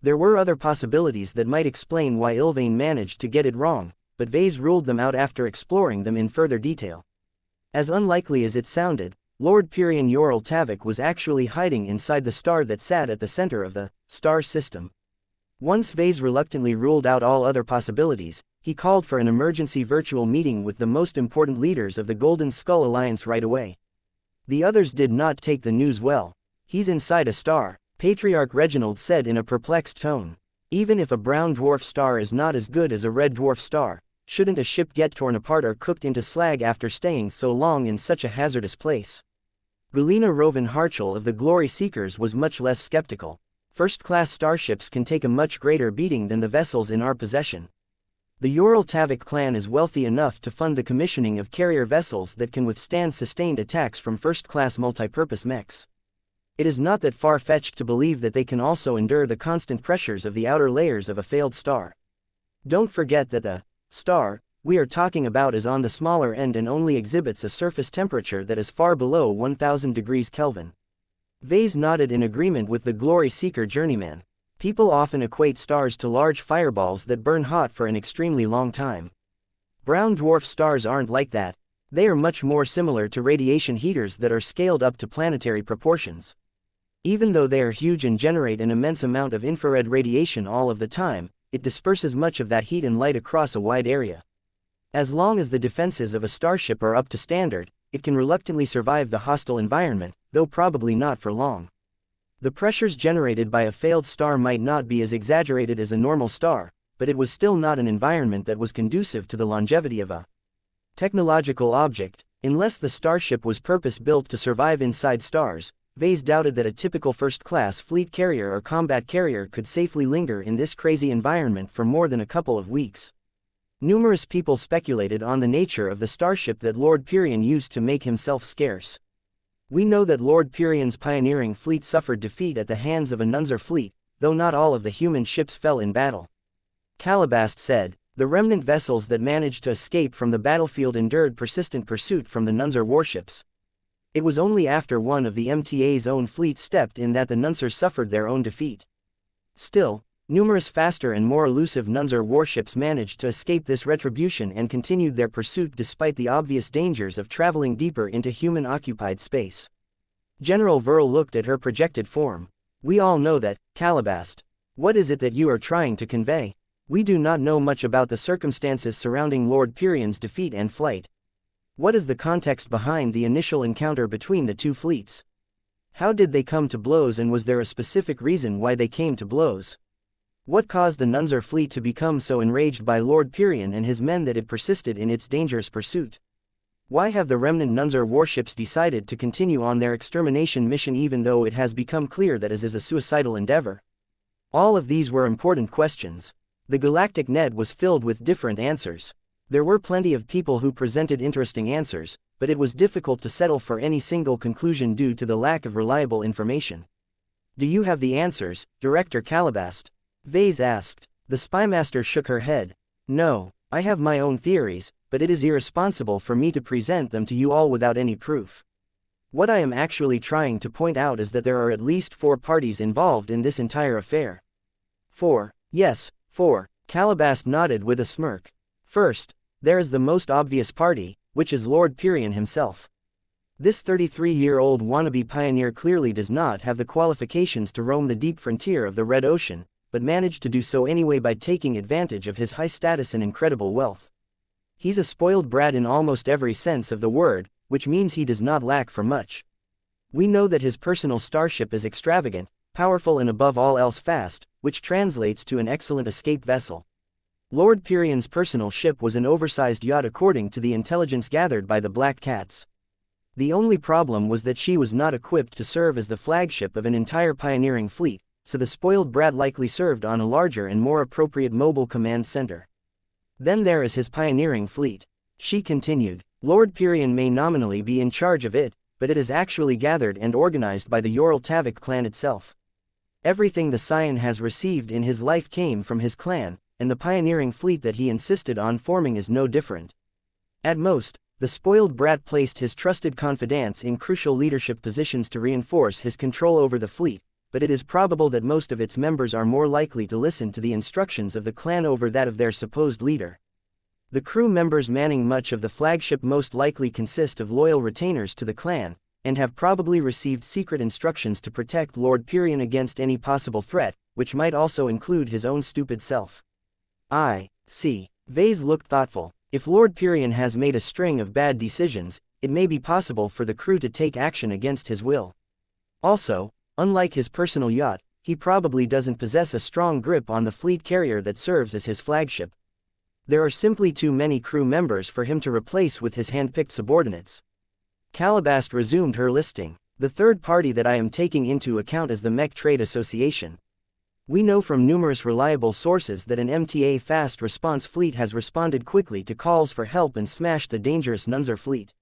There were other possibilities that might explain why Ilvain managed to get it wrong, but Vase ruled them out after exploring them in further detail. As unlikely as it sounded, Lord Pirian Ural Tavik was actually hiding inside the star that sat at the center of the star system. Once Vase reluctantly ruled out all other possibilities, he called for an emergency virtual meeting with the most important leaders of the Golden Skull Alliance right away. The others did not take the news well. "He's inside a star," Patriarch Reginald said in a perplexed tone. "Even if a brown dwarf star is not as good as a red dwarf star, shouldn't a ship get torn apart or cooked into slag after staying so long in such a hazardous place?" Galina Rovan Harchel of the Glory Seekers was much less skeptical. "First-class starships can take a much greater beating than the vessels in our possession. The Ural Tavik clan is wealthy enough to fund the commissioning of carrier vessels that can withstand sustained attacks from first-class multipurpose mechs. It is not that far-fetched to believe that they can also endure the constant pressures of the outer layers of a failed star. Don't forget that the star we are talking about is on the smaller end and only exhibits a surface temperature that is far below 1000 degrees Kelvin." Vase nodded in agreement with the Glory Seeker journeyman. People often equate stars to large fireballs that burn hot for an extremely long time. Brown dwarf stars aren't like that. They are much more similar to radiation heaters that are scaled up to planetary proportions. Even though they are huge and generate an immense amount of infrared radiation all of the time, it disperses much of that heat and light across a wide area. As long as the defenses of a starship are up to standard, it can reluctantly survive the hostile environment, though probably not for long. The pressures generated by a failed star might not be as exaggerated as a normal star, but it was still not an environment that was conducive to the longevity of a technological object. Unless the starship was purpose-built to survive inside stars, Vase doubted that a typical first-class fleet carrier or combat carrier could safely linger in this crazy environment for more than a couple of weeks. Numerous people speculated on the nature of the starship that Lord Pirian used to make himself scarce. We know that Lord Pirian's pioneering fleet suffered defeat at the hands of a Nunzer fleet, though not all of the human ships fell in battle. Calabast said, "The remnant vessels that managed to escape from the battlefield endured persistent pursuit from the Nunzer warships. It was only after one of the MTA's own fleet stepped in that the Nunzers suffered their own defeat. Still, numerous faster and more elusive Nunzer warships managed to escape this retribution and continued their pursuit despite the obvious dangers of traveling deeper into human-occupied space." General Verl looked at her projected form. "We all know that, Calabast. What is it that you are trying to convey? We do not know much about the circumstances surrounding Lord Pirian's defeat and flight. What is the context behind the initial encounter between the two fleets? How did they come to blows, and was there a specific reason why they came to blows? What caused the Nunzer fleet to become so enraged by Lord Pirian and his men that it persisted in its dangerous pursuit? Why have the remnant Nunzer warships decided to continue on their extermination mission even though it has become clear that it is a suicidal endeavor?" All of these were important questions. The galactic net was filled with different answers. There were plenty of people who presented interesting answers, but it was difficult to settle for any single conclusion due to the lack of reliable information. "Do you have the answers, Director Calabast?" Vase asked. The spymaster shook her head. "No, I have my own theories, but it is irresponsible for me to present them to you all without any proof. What I am actually trying to point out is that there are at least 4 parties involved in this entire affair." 4. Yes, 4. Calabast nodded with a smirk. "First, There is the most obvious party, which is Lord Pyrion himself. This 33-year-old wannabe pioneer clearly does not have the qualifications to roam the deep frontier of the Red Ocean, but managed to do so anyway by taking advantage of his high status and incredible wealth. He's a spoiled brat in almost every sense of the word, which means he does not lack for much. We know that his personal starship is extravagant, powerful and above all else fast, which translates to an excellent escape vessel. Lord Pyrion's personal ship was an oversized yacht according to the intelligence gathered by the Black Cats. The only problem was that she was not equipped to serve as the flagship of an entire pioneering fleet, so the spoiled brat likely served on a larger and more appropriate mobile command center. Then there is his pioneering fleet. She continued. Lord Pyrion may nominally be in charge of it, but it is actually gathered and organized by the Yoral Tavik clan itself. Everything the Scion has received in his life came from his clan, and the pioneering fleet that he insisted on forming is no different. At most, the spoiled brat placed his trusted confidants in crucial leadership positions to reinforce his control over the fleet, but it is probable that most of its members are more likely to listen to the instructions of the clan over that of their supposed leader. The crew members manning much of the flagship most likely consist of loyal retainers to the clan, and have probably received secret instructions to protect Lord Pyrion against any possible threat, which might also include his own stupid self. I see. Vase looked thoughtful. If Lord Pyrion has made a string of bad decisions, it may be possible for the crew to take action against his will. Also, unlike his personal yacht, he probably doesn't possess a strong grip on the fleet carrier that serves as his flagship. There are simply too many crew members for him to replace with his hand-picked subordinates. Calabast resumed her listing. The third party that I am taking into account is the Mech Trade Association. We know from numerous reliable sources that an MTA fast response fleet has responded quickly to calls for help and smashed the dangerous Nunzer fleet.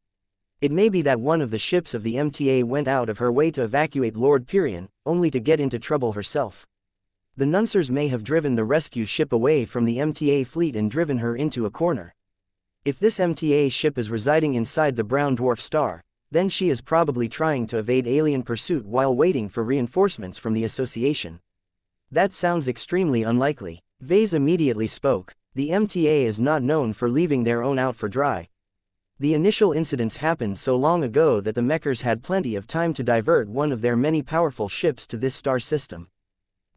It may be that one of the ships of the MTA went out of her way to evacuate Lord Pyrion, only to get into trouble herself. The Nuncers may have driven the rescue ship away from the MTA fleet and driven her into a corner. If this MTA ship is residing inside the brown dwarf star, then she is probably trying to evade alien pursuit while waiting for reinforcements from the association. That sounds extremely unlikely. Vase immediately spoke. The MTA is not known for leaving their own out for dry. The initial incidents happened so long ago that the Mechers had plenty of time to divert one of their many powerful ships to this star system.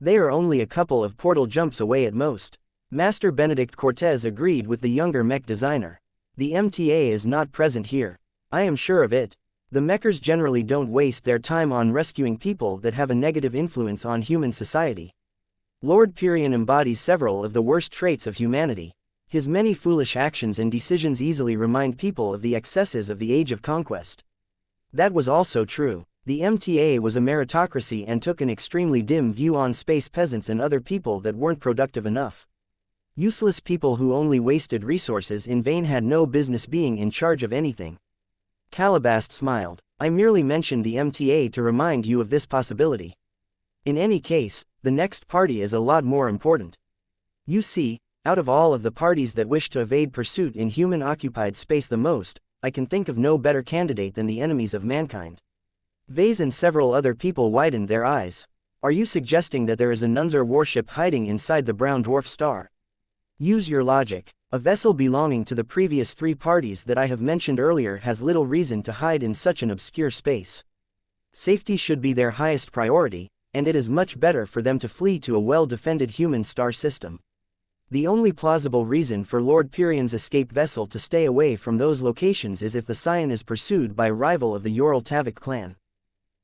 They are only a couple of portal jumps away at most. Master Benedict Cortez agreed with the younger Mech designer. The MTA is not present here. I am sure of it. The Mechers generally don't waste their time on rescuing people that have a negative influence on human society. Lord Pyrion embodies several of the worst traits of humanity. His many foolish actions and decisions easily remind people of the excesses of the Age of Conquest. That was also true. The MTA was a meritocracy and took an extremely dim view on space peasants and other people that weren't productive enough. Useless people who only wasted resources in vain had no business being in charge of anything. Calabast smiled. I merely mentioned the MTA to remind you of this possibility. In any case, the next party is a lot more important. You see, out of all of the parties that wish to evade pursuit in human-occupied space the most, I can think of no better candidate than the enemies of mankind. Vase and several other people widened their eyes. Are you suggesting that there is a Nunzer warship hiding inside the brown dwarf star? Use your logic. A vessel belonging to the previous three parties that I have mentioned earlier has little reason to hide in such an obscure space. Safety should be their highest priority, and it is much better for them to flee to a well-defended human star system. The only plausible reason for Lord Pyrion's escape vessel to stay away from those locations is if the Scion is pursued by a rival of the Yoral Tavik clan.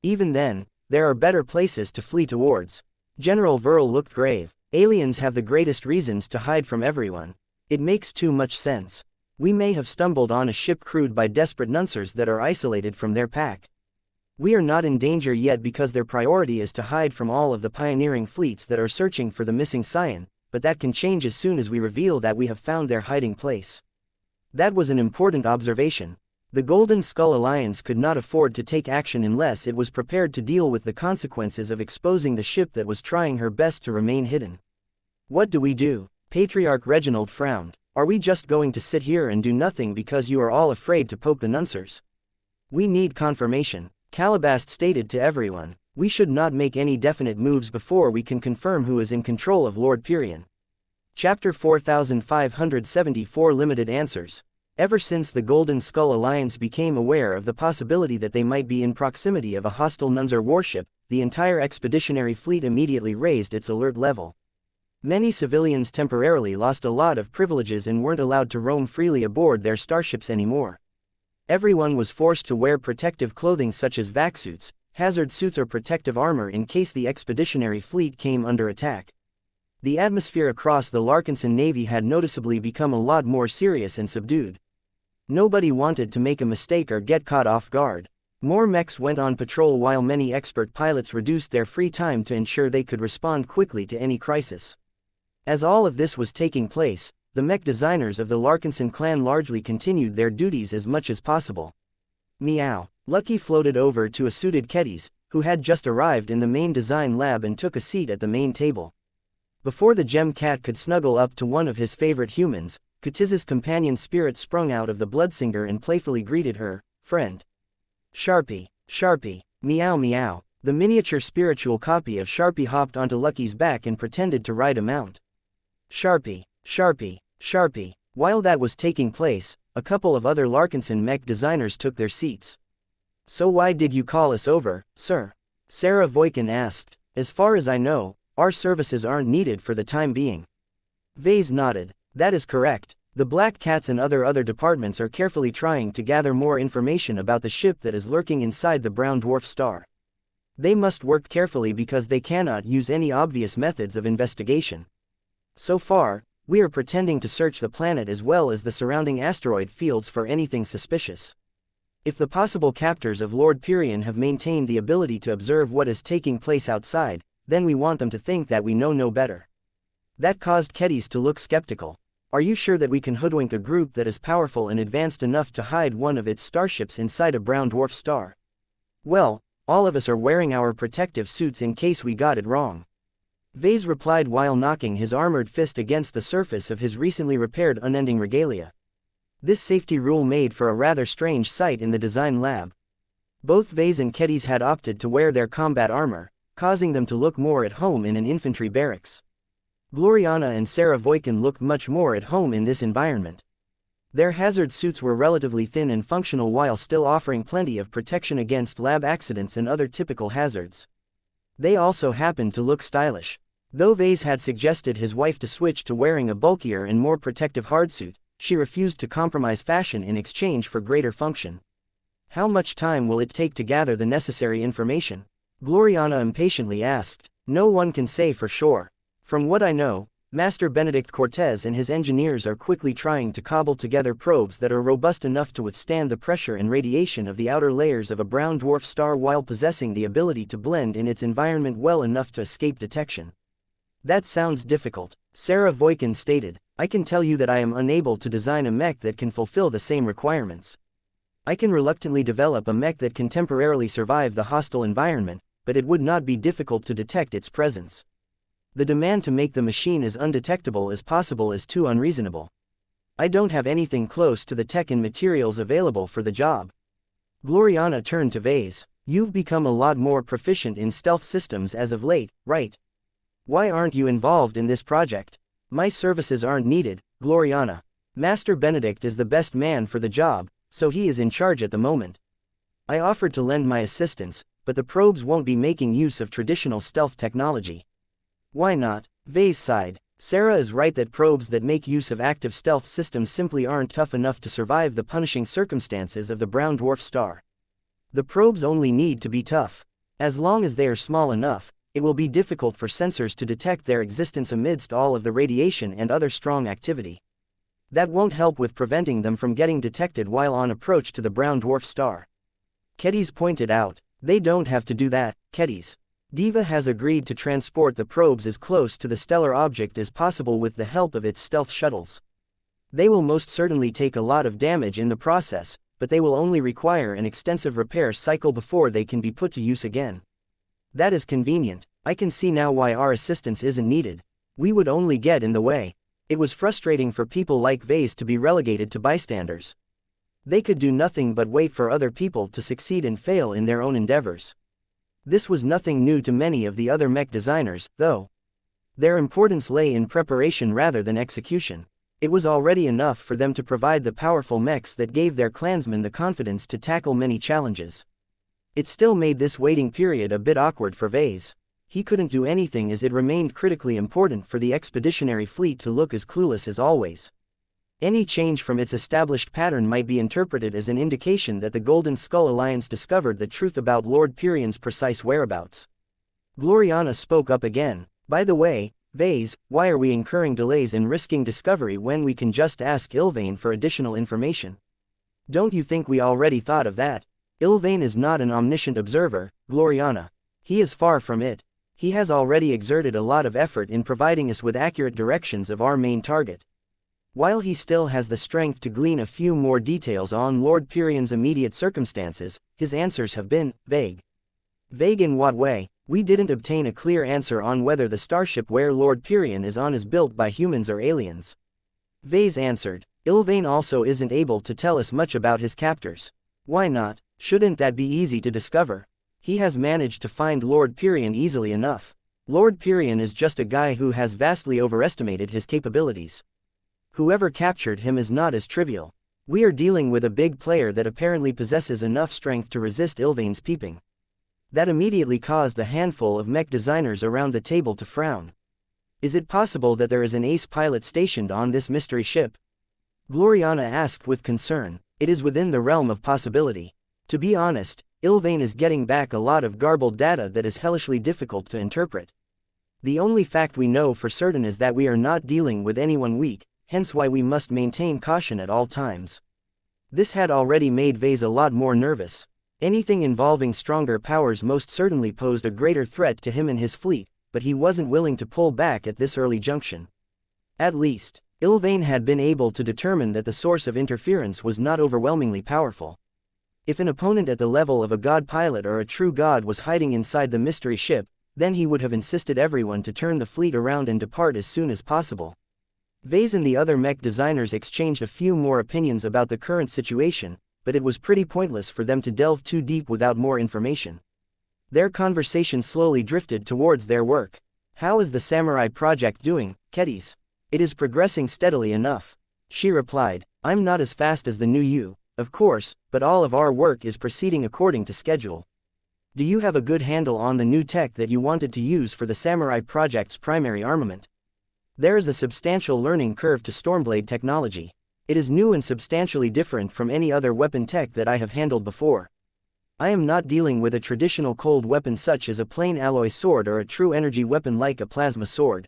Even then, there are better places to flee towards. General Verl looked grave. Aliens have the greatest reasons to hide from everyone. It makes too much sense. We may have stumbled on a ship crewed by desperate Nuncers that are isolated from their pack. We are not in danger yet because their priority is to hide from all of the pioneering fleets that are searching for the missing Scion, but that can change as soon as we reveal that we have found their hiding place. That was an important observation. The Golden Skull Alliance could not afford to take action unless it was prepared to deal with the consequences of exposing the ship that was trying her best to remain hidden. What do we do? Patriarch Reginald frowned. Are we just going to sit here and do nothing because you are all afraid to poke the Nuncers? We need confirmation. Calabast stated to everyone. We should not make any definite moves before we can confirm who is in control of Lord Pyrion. Chapter 4574 Limited Answers. Ever since the Golden Skull Alliance became aware of the possibility that they might be in proximity of a hostile Nunzer warship, the entire expeditionary fleet immediately raised its alert level. Many civilians temporarily lost a lot of privileges and weren't allowed to roam freely aboard their starships anymore. Everyone was forced to wear protective clothing such as vac suits, hazard suits or protective armor in case the expeditionary fleet came under attack. The atmosphere across the Larkinson Navy had noticeably become a lot more serious and subdued. Nobody wanted to make a mistake or get caught off guard. More mechs went on patrol while many expert pilots reduced their free time to ensure they could respond quickly to any crisis. As all of this was taking place, the mech designers of the Larkinson clan largely continued their duties as much as possible. Meow. Lucky floated over to a suited Kedis, who had just arrived in the main design lab and took a seat at the main table. Before the gem cat could snuggle up to one of his favorite humans, Kutiz's companion spirit sprung out of the bloodsinger and playfully greeted her, "Friend." Sharpie, Sharpie, meow meow. The miniature spiritual copy of Sharpie hopped onto Lucky's back and pretended to ride a mount. Sharpie, Sharpie, Sharpie. While that was taking place, a couple of other Larkinson mech designers took their seats. "So why did you call us over, sir?" Sarah Voikin asked. "As far as I know, our services aren't needed for the time being." Vase nodded. "That is correct. The Black Cats and other departments are carefully trying to gather more information about the ship that is lurking inside the brown dwarf star. They must work carefully because they cannot use any obvious methods of investigation. So far, we are pretending to search the planet as well as the surrounding asteroid fields for anything suspicious. If the possible captors of Lord Pyrian have maintained the ability to observe what is taking place outside, then we want them to think that we know no better." That caused Kedis to look skeptical. "Are you sure that we can hoodwink a group that is powerful and advanced enough to hide one of its starships inside a brown dwarf star?" "Well, all of us are wearing our protective suits in case we got it wrong," Vase replied while knocking his armored fist against the surface of his recently repaired unending regalia. This safety rule made for a rather strange sight in the design lab. Both Vase and Kedis had opted to wear their combat armor, causing them to look more at home in an infantry barracks. Gloriana and Sarah Voikin looked much more at home in this environment. Their hazard suits were relatively thin and functional while still offering plenty of protection against lab accidents and other typical hazards. They also happened to look stylish. Though Vase had suggested his wife to switch to wearing a bulkier and more protective hardsuit, she refused to compromise fashion in exchange for greater function. "How much time will it take to gather the necessary information?" Gloriana impatiently asked. "No one can say for sure. From what I know, Master Benedict Cortez and his engineers are quickly trying to cobble together probes that are robust enough to withstand the pressure and radiation of the outer layers of a brown dwarf star while possessing the ability to blend in its environment well enough to escape detection." "That sounds difficult," Sarah Voikin stated. "I can tell you that I am unable to design a mech that can fulfill the same requirements. I can reluctantly develop a mech that can temporarily survive the hostile environment, but it would not be difficult to detect its presence. The demand to make the machine as undetectable as possible is too unreasonable. I don't have anything close to the tech and materials available for the job." Gloriana turned to Vase. "You've become a lot more proficient in stealth systems as of late, right? Why aren't you involved in this project?" "My services aren't needed, Gloriana. Master Benedict is the best man for the job, so he is in charge at the moment. I offered to lend my assistance, but the probes won't be making use of traditional stealth technology." "Why not?" Vase sighed. "Sarah is right that probes that make use of active stealth systems simply aren't tough enough to survive the punishing circumstances of the brown dwarf star. The probes only need to be tough. As long as they are small enough, it will be difficult for sensors to detect their existence amidst all of the radiation and other strong activity. That won't help with preventing them from getting detected while on approach to the brown dwarf star." Kedis pointed out. "They don't have to do that, Kedis. Diva has agreed to transport the probes as close to the stellar object as possible with the help of its stealth shuttles. They will most certainly take a lot of damage in the process, but they will only require an extensive repair cycle before they can be put to use again. That is convenient. I can see now why our assistance isn't needed. We would only get in the way." It was frustrating for people like Vase to be relegated to bystanders. They could do nothing but wait for other people to succeed and fail in their own endeavors. This was nothing new to many of the other mech designers, though. Their importance lay in preparation rather than execution. It was already enough for them to provide the powerful mechs that gave their clansmen the confidence to tackle many challenges. It still made this waiting period a bit awkward for Vase. He couldn't do anything as it remained critically important for the expeditionary fleet to look as clueless as always. Any change from its established pattern might be interpreted as an indication that the Golden Skull Alliance discovered the truth about Lord Pyrion's precise whereabouts. Gloriana spoke up again. By the way, Vase, why are we incurring delays and risking discovery when we can just ask Ilvain for additional information? Don't you think we already thought of that? Ilvain is not an omniscient observer, Gloriana. He is far from it. He has already exerted a lot of effort in providing us with accurate directions of our main target. While he still has the strength to glean a few more details on Lord Pyrion's immediate circumstances, his answers have been vague. Vague in what way? We didn't obtain a clear answer on whether the starship where Lord Pyrion is on is built by humans or aliens. Vase answered. Ilvain also isn't able to tell us much about his captors. Why not? Shouldn't that be easy to discover? He has managed to find Lord Pyrion easily enough. Lord Pyrion is just a guy who has vastly overestimated his capabilities. Whoever captured him is not as trivial. We are dealing with a big player that apparently possesses enough strength to resist Ilvain's peeping. That immediately caused the handful of mech designers around the table to frown. Is it possible that there is an ace pilot stationed on this mystery ship? Gloriana asked with concern. It is within the realm of possibility. To be honest, Ilvain is getting back a lot of garbled data that is hellishly difficult to interpret. The only fact we know for certain is that we are not dealing with anyone weak, hence why we must maintain caution at all times. This had already made Vase a lot more nervous. Anything involving stronger powers most certainly posed a greater threat to him and his fleet, but he wasn't willing to pull back at this early junction. At least, Ilvain had been able to determine that the source of interference was not overwhelmingly powerful. If an opponent at the level of a god pilot or a true god was hiding inside the mystery ship, then he would have insisted everyone to turn the fleet around and depart as soon as possible. Vase and the other mech designers exchanged a few more opinions about the current situation, but it was pretty pointless for them to delve too deep without more information. Their conversation slowly drifted towards their work. How is the samurai project doing, Kedis? It is progressing steadily enough. She replied, I'm not as fast as the new you, of course, but all of our work is proceeding according to schedule. Do you have a good handle on the new tech that you wanted to use for the samurai project's primary armament? There is a substantial learning curve to Stormblade technology. It is new and substantially different from any other weapon tech that I have handled before. I am not dealing with a traditional cold weapon such as a plain alloy sword or a true energy weapon like a plasma sword.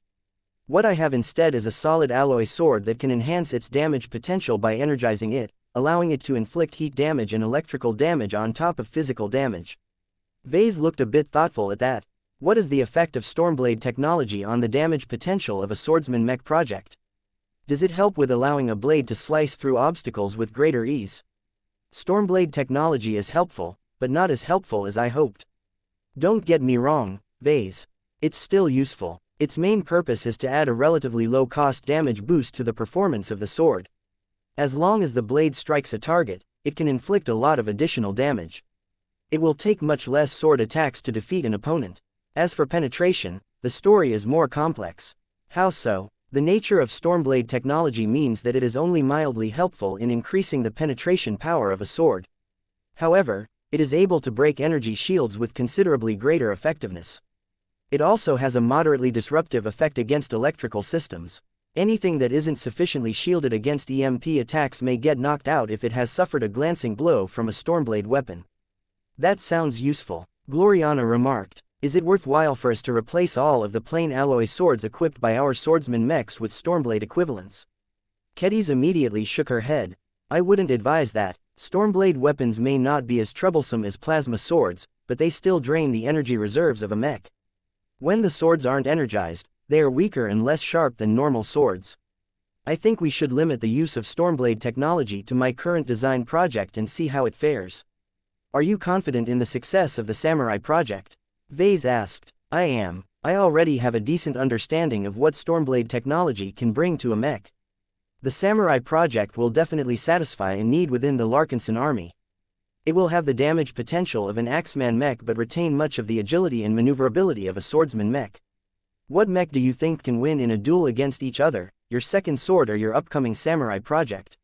What I have instead is a solid alloy sword that can enhance its damage potential by energizing it, allowing it to inflict heat damage and electrical damage on top of physical damage. Vase looked a bit thoughtful at that. What is the effect of Stormblade technology on the damage potential of a swordsman mech project? Does it help with allowing a blade to slice through obstacles with greater ease? Stormblade technology is helpful, but not as helpful as I hoped. Don't get me wrong, Vase. It's still useful. Its main purpose is to add a relatively low-cost damage boost to the performance of the sword. As long as the blade strikes a target, it can inflict a lot of additional damage. It will take much less sword attacks to defeat an opponent. As for penetration, the story is more complex. How so? The nature of Stormblade technology means that it is only mildly helpful in increasing the penetration power of a sword. However, it is able to break energy shields with considerably greater effectiveness. It also has a moderately disruptive effect against electrical systems. Anything that isn't sufficiently shielded against EMP attacks may get knocked out if it has suffered a glancing blow from a Stormblade weapon. That sounds useful, Gloriana remarked. Is it worthwhile for us to replace all of the plain alloy swords equipped by our swordsman mechs with Stormblade equivalents? Kedis immediately shook her head. I wouldn't advise that. Stormblade weapons may not be as troublesome as plasma swords, but they still drain the energy reserves of a mech. When the swords aren't energized, they are weaker and less sharp than normal swords. I think we should limit the use of Stormblade technology to my current design project and see how it fares. Are you confident in the success of the samurai project? Vase asked. I am. I already have a decent understanding of what Stormblade technology can bring to a mech. The samurai project will definitely satisfy a need within the Larkinson army. It will have the damage potential of an Axeman mech but retain much of the agility and maneuverability of a swordsman mech. What mech do you think can win in a duel against each other, your second sword or your upcoming samurai project?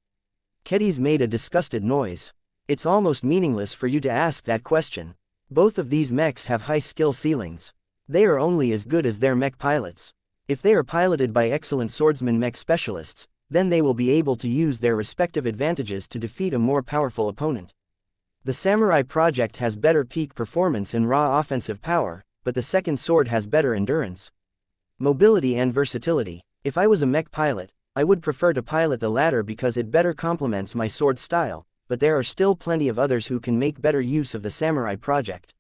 Kedis made a disgusted noise. It's almost meaningless for you to ask that question. Both of these mechs have high skill ceilings. They are only as good as their mech pilots. If they are piloted by excellent swordsman mech specialists, then they will be able to use their respective advantages to defeat a more powerful opponent. The samurai project has better peak performance and raw offensive power, but the second sword has better endurance, mobility and versatility. If I was a mech pilot, I would prefer to pilot the latter because it better complements my sword style, but there are still plenty of others who can make better use of the samurai project.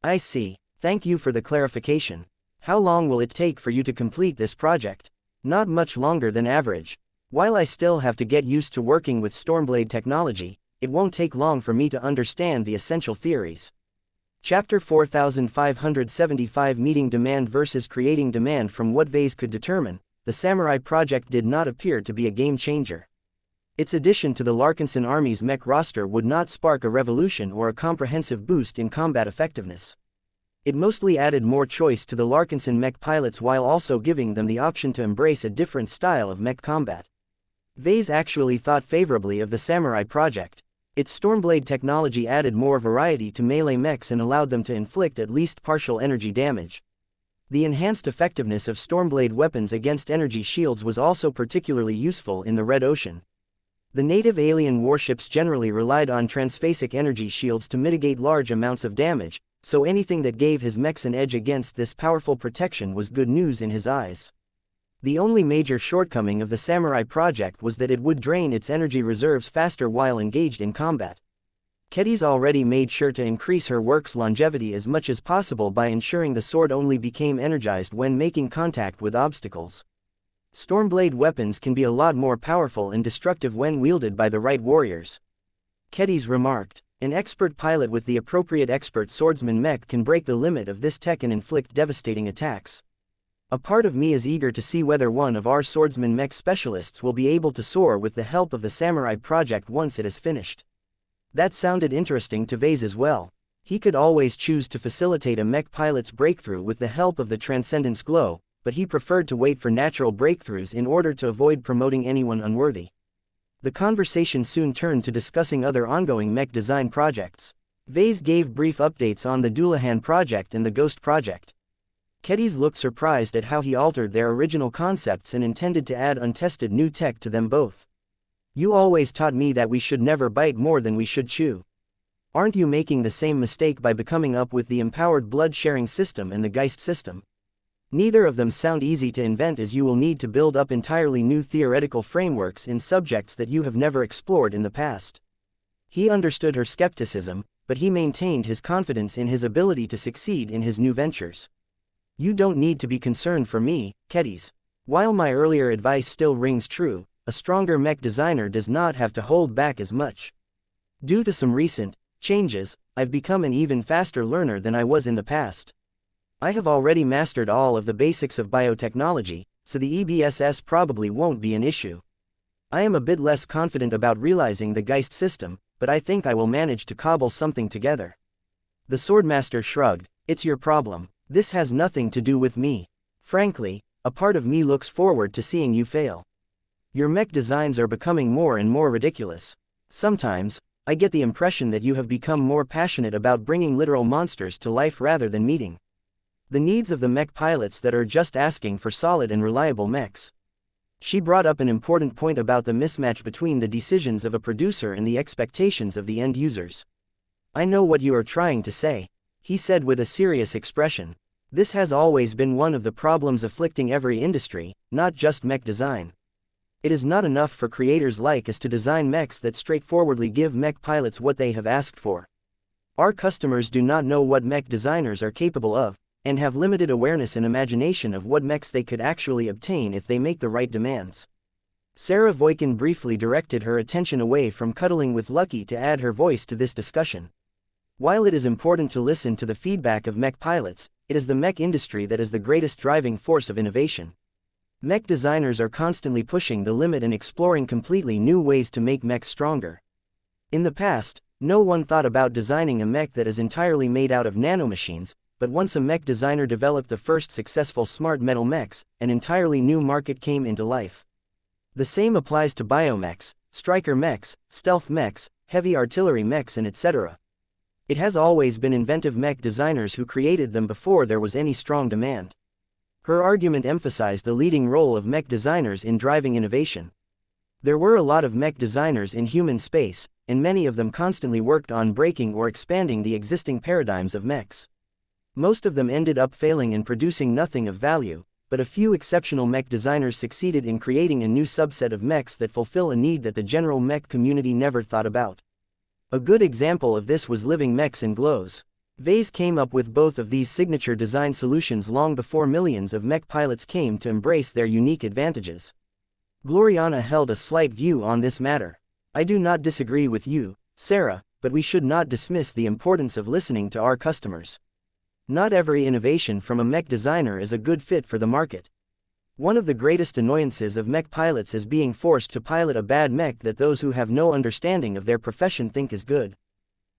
I see. Thank you for the clarification. How long will it take for you to complete this project? Not much longer than average. While I still have to get used to working with Stormblade technology, it won't take long for me to understand the essential theories. Chapter 4575 Meeting demand versus creating demand. From what Vase could determine, the Samurai project did not appear to be a game changer. Its addition to the Larkinson Army's mech roster would not spark a revolution or a comprehensive boost in combat effectiveness. It mostly added more choice to the Larkinson mech pilots while also giving them the option to embrace a different style of mech combat. Vase actually thought favorably of the Samurai project. Its Stormblade technology added more variety to melee mechs and allowed them to inflict at least partial energy damage. The enhanced effectiveness of Stormblade weapons against energy shields was also particularly useful in the Red Ocean. The native alien warships generally relied on transphasic energy shields to mitigate large amounts of damage, so anything that gave his mechs an edge against this powerful protection was good news in his eyes. The only major shortcoming of the Samurai project was that it would drain its energy reserves faster while engaged in combat. Kedis already made sure to increase her work's longevity as much as possible by ensuring the sword only became energized when making contact with obstacles. Stormblade weapons can be a lot more powerful and destructive when wielded by the right warriors. Kedis remarked. An expert pilot with the appropriate expert swordsman mech can break the limit of this tech and inflict devastating attacks. A part of me is eager to see whether one of our swordsman mech specialists will be able to soar with the help of the Samurai project once it is finished. That sounded interesting to Vase as well. He could always choose to facilitate a mech pilot's breakthrough with the help of the Transcendence Glow, but he preferred to wait for natural breakthroughs in order to avoid promoting anyone unworthy. The conversation soon turned to discussing other ongoing mech design projects. Vase gave brief updates on the Dullahan project and the Ghost project. Kedis looked surprised at how he altered their original concepts and intended to add untested new tech to them both. You always taught me that we should never bite more than we should chew. Aren't you making the same mistake by becoming up with the empowered blood-sharing system and the Geist system? Neither of them sound easy to invent, as you will need to build up entirely new theoretical frameworks in subjects that you have never explored in the past. He understood her skepticism, but he maintained his confidence in his ability to succeed in his new ventures. You don't need to be concerned for me, Kedis. While my earlier advice still rings true, a stronger mech designer does not have to hold back as much. Due to some recent changes, I've become an even faster learner than I was in the past. I have already mastered all of the basics of biotechnology, so the EBSS probably won't be an issue. I am a bit less confident about realizing the Geist system, but I think I will manage to cobble something together. The Swordmaster shrugged. It's your problem. This has nothing to do with me. Frankly, a part of me looks forward to seeing you fail. Your mech designs are becoming more and more ridiculous. Sometimes, I get the impression that you have become more passionate about bringing literal monsters to life rather than meeting the needs of the mech pilots that are just asking for solid and reliable mechs. She brought up an important point about the mismatch between the decisions of a producer and the expectations of the end users. I know what you are trying to say, he said with a serious expression. This has always been one of the problems afflicting every industry, not just mech design. It is not enough for creators like us to design mechs that straightforwardly give mech pilots what they have asked for. Our customers do not know what mech designers are capable of, and have limited awareness and imagination of what mechs they could actually obtain if they make the right demands. Sarah Voikin briefly directed her attention away from cuddling with Lucky to add her voice to this discussion. While it is important to listen to the feedback of mech pilots, it is the mech industry that is the greatest driving force of innovation. Mech designers are constantly pushing the limit and exploring completely new ways to make mechs stronger. In the past, no one thought about designing a mech that is entirely made out of nanomachines, but once a mech designer developed the first successful smart metal mechs, an entirely new market came into life. The same applies to biomechs, striker mechs, stealth mechs, heavy artillery mechs and etc. It has always been inventive mech designers who created them before there was any strong demand. Her argument emphasized the leading role of mech designers in driving innovation. There were a lot of mech designers in human space, and many of them constantly worked on breaking or expanding the existing paradigms of mechs. Most of them ended up failing and producing nothing of value, but a few exceptional mech designers succeeded in creating a new subset of mechs that fulfill a need that the general mech community never thought about. A good example of this was living mechs and glows. Vase came up with both of these signature design solutions long before millions of mech pilots came to embrace their unique advantages. Gloriana held a slight view on this matter. I do not disagree with you, Sarah, but we should not dismiss the importance of listening to our customers. Not every innovation from a mech designer is a good fit for the market. One of the greatest annoyances of mech pilots is being forced to pilot a bad mech that those who have no understanding of their profession think is good.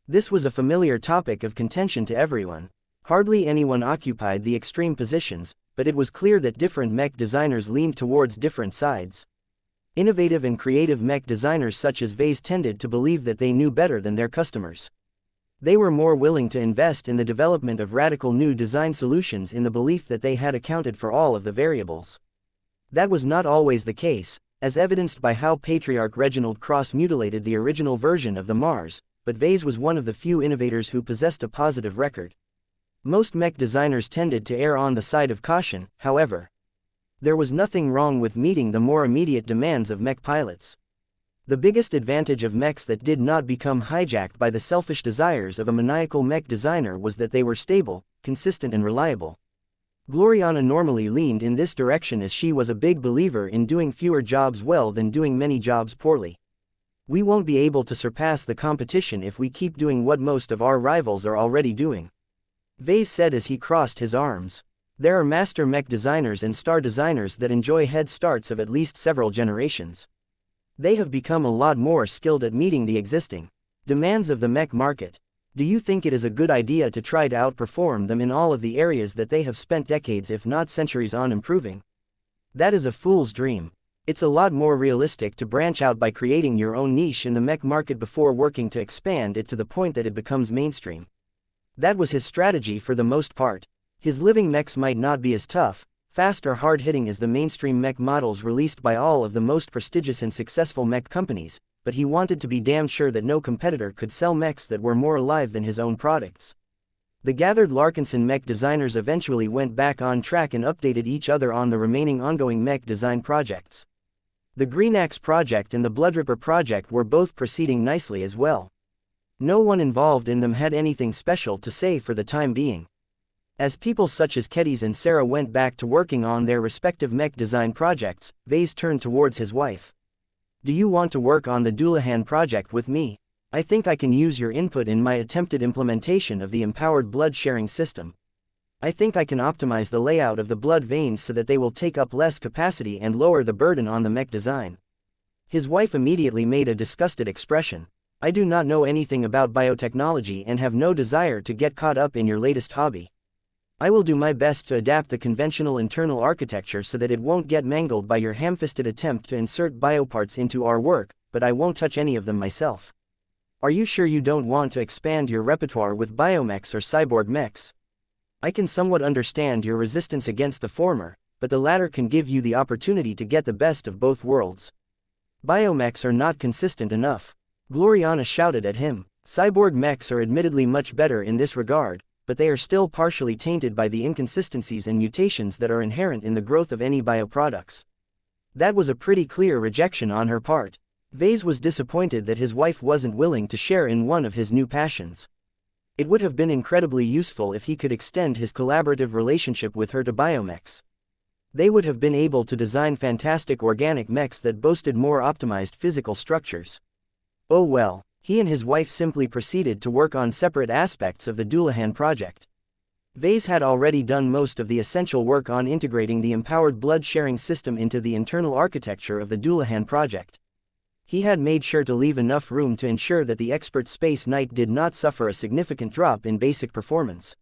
This was a familiar topic of contention to everyone. Hardly anyone occupied the extreme positions, but it was clear that different mech designers leaned towards different sides. Innovative and creative mech designers such as Vase tended to believe that they knew better than their customers. They were more willing to invest in the development of radical new design solutions in the belief that they had accounted for all of the variables. That was not always the case, as evidenced by how Patriarch Reginald cross-mutilated the original version of the Mars, but Vase was one of the few innovators who possessed a positive record. Most mech designers tended to err on the side of caution, however. There was nothing wrong with meeting the more immediate demands of mech pilots. The biggest advantage of mechs that did not become hijacked by the selfish desires of a maniacal mech designer was that they were stable, consistent and reliable. Gloriana normally leaned in this direction as she was a big believer in doing fewer jobs well than doing many jobs poorly. We won't be able to surpass the competition if we keep doing what most of our rivals are already doing. Vase said as he crossed his arms. There are master mech designers and star designers that enjoy head starts of at least several generations. They have become a lot more skilled at meeting the existing demands of the mech market. Do you think it is a good idea to try to outperform them in all of the areas that they have spent decades if not centuries on improving? That is a fool's dream. It's a lot more realistic to branch out by creating your own niche in the mech market before working to expand it to the point that it becomes mainstream. That was his strategy for the most part. His living mechs might not be as tough, fast or hard-hitting as the mainstream mech models released by all of the most prestigious and successful mech companies, but he wanted to be damn sure that no competitor could sell mechs that were more alive than his own products. The gathered Larkinson mech designers eventually went back on track and updated each other on the remaining ongoing mech design projects. The Green Axe project and the Bloodripper project were both proceeding nicely as well. No one involved in them had anything special to say for the time being. As people such as Keddies and Sarah went back to working on their respective mech design projects, Vase turned towards his wife. Do you want to work on the Doulahan project with me? I think I can use your input in my attempted implementation of the empowered blood sharing system. I think I can optimize the layout of the blood veins so that they will take up less capacity and lower the burden on the mech design. His wife immediately made a disgusted expression. I do not know anything about biotechnology and have no desire to get caught up in your latest hobby. I will do my best to adapt the conventional internal architecture so that it won't get mangled by your ham-fisted attempt to insert bioparts into our work, but I won't touch any of them myself. Are you sure you don't want to expand your repertoire with biomechs or cyborg mechs? I can somewhat understand your resistance against the former, but the latter can give you the opportunity to get the best of both worlds. Biomechs are not consistent enough. Gloriana shouted at him. Cyborg mechs are admittedly much better in this regard, but they are still partially tainted by the inconsistencies and mutations that are inherent in the growth of any bioproducts. That was a pretty clear rejection on her part. Vase was disappointed that his wife wasn't willing to share in one of his new passions. It would have been incredibly useful if he could extend his collaborative relationship with her to biomechs. They would have been able to design fantastic organic mechs that boasted more optimized physical structures. Oh well. He and his wife simply proceeded to work on separate aspects of the Doulahan project. Vase had already done most of the essential work on integrating the empowered blood sharing system into the internal architecture of the Doulahan project. He had made sure to leave enough room to ensure that the expert Space Knight did not suffer a significant drop in basic performance.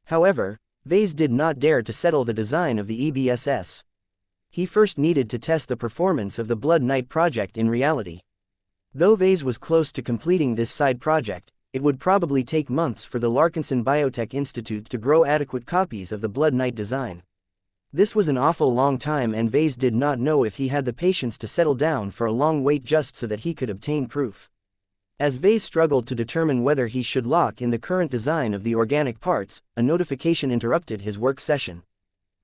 However, Vase did not dare to settle the design of the EBSS. He first needed to test the performance of the Blood Knight project in reality. Though Vase was close to completing this side project, it would probably take months for the Larkinson Biotech Institute to grow adequate copies of the Blood Knight design. This was an awful long time, and Vase did not know if he had the patience to settle down for a long wait just so that he could obtain proof. As Vase struggled to determine whether he should lock in the current design of the organic parts, a notification interrupted his work session.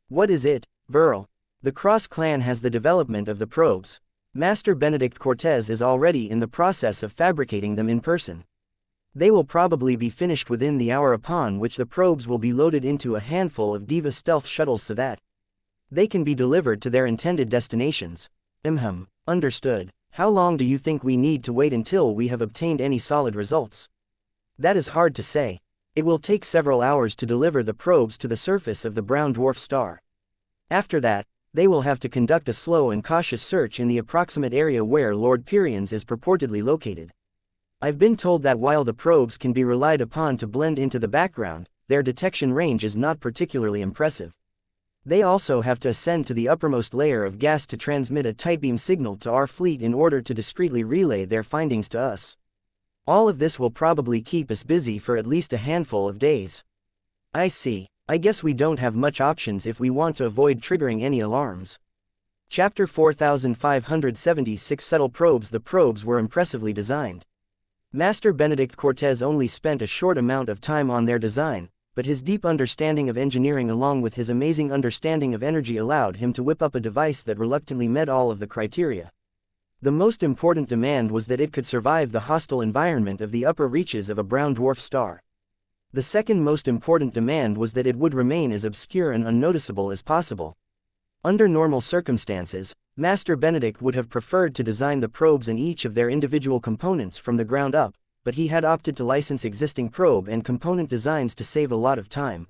What is it, Burl? The Cross clan has the development of the probes. Master Benedict Cortez is already in the process of fabricating them in person. They will probably be finished within the hour, upon which the probes will be loaded into a handful of Diva stealth shuttles so that they can be delivered to their intended destinations. Understood. How long do you think we need to wait until we have obtained any solid results? That is hard to say. It will take several hours to deliver the probes to the surface of the brown dwarf star. After that, they will have to conduct a slow and cautious search in the approximate area where Lord Pyrians is purportedly located. I've been told that while the probes can be relied upon to blend into the background, their detection range is not particularly impressive. They also have to ascend to the uppermost layer of gas to transmit a tight beam signal to our fleet in order to discreetly relay their findings to us. All of this will probably keep us busy for at least a handful of days. I see. I guess we don't have much options if we want to avoid triggering any alarms. Chapter 4576 Subtle Probes. The probes were impressively designed. Master Benedict Cortez only spent a short amount of time on their design, but his deep understanding of engineering along with his amazing understanding of energy allowed him to whip up a device that reluctantly met all of the criteria. The most important demand was that it could survive the hostile environment of the upper reaches of a brown dwarf star. The second most important demand was that it would remain as obscure and unnoticeable as possible. Under normal circumstances, Master Benedict would have preferred to design the probes and each of their individual components from the ground up, but he had opted to license existing probe and component designs to save a lot of time.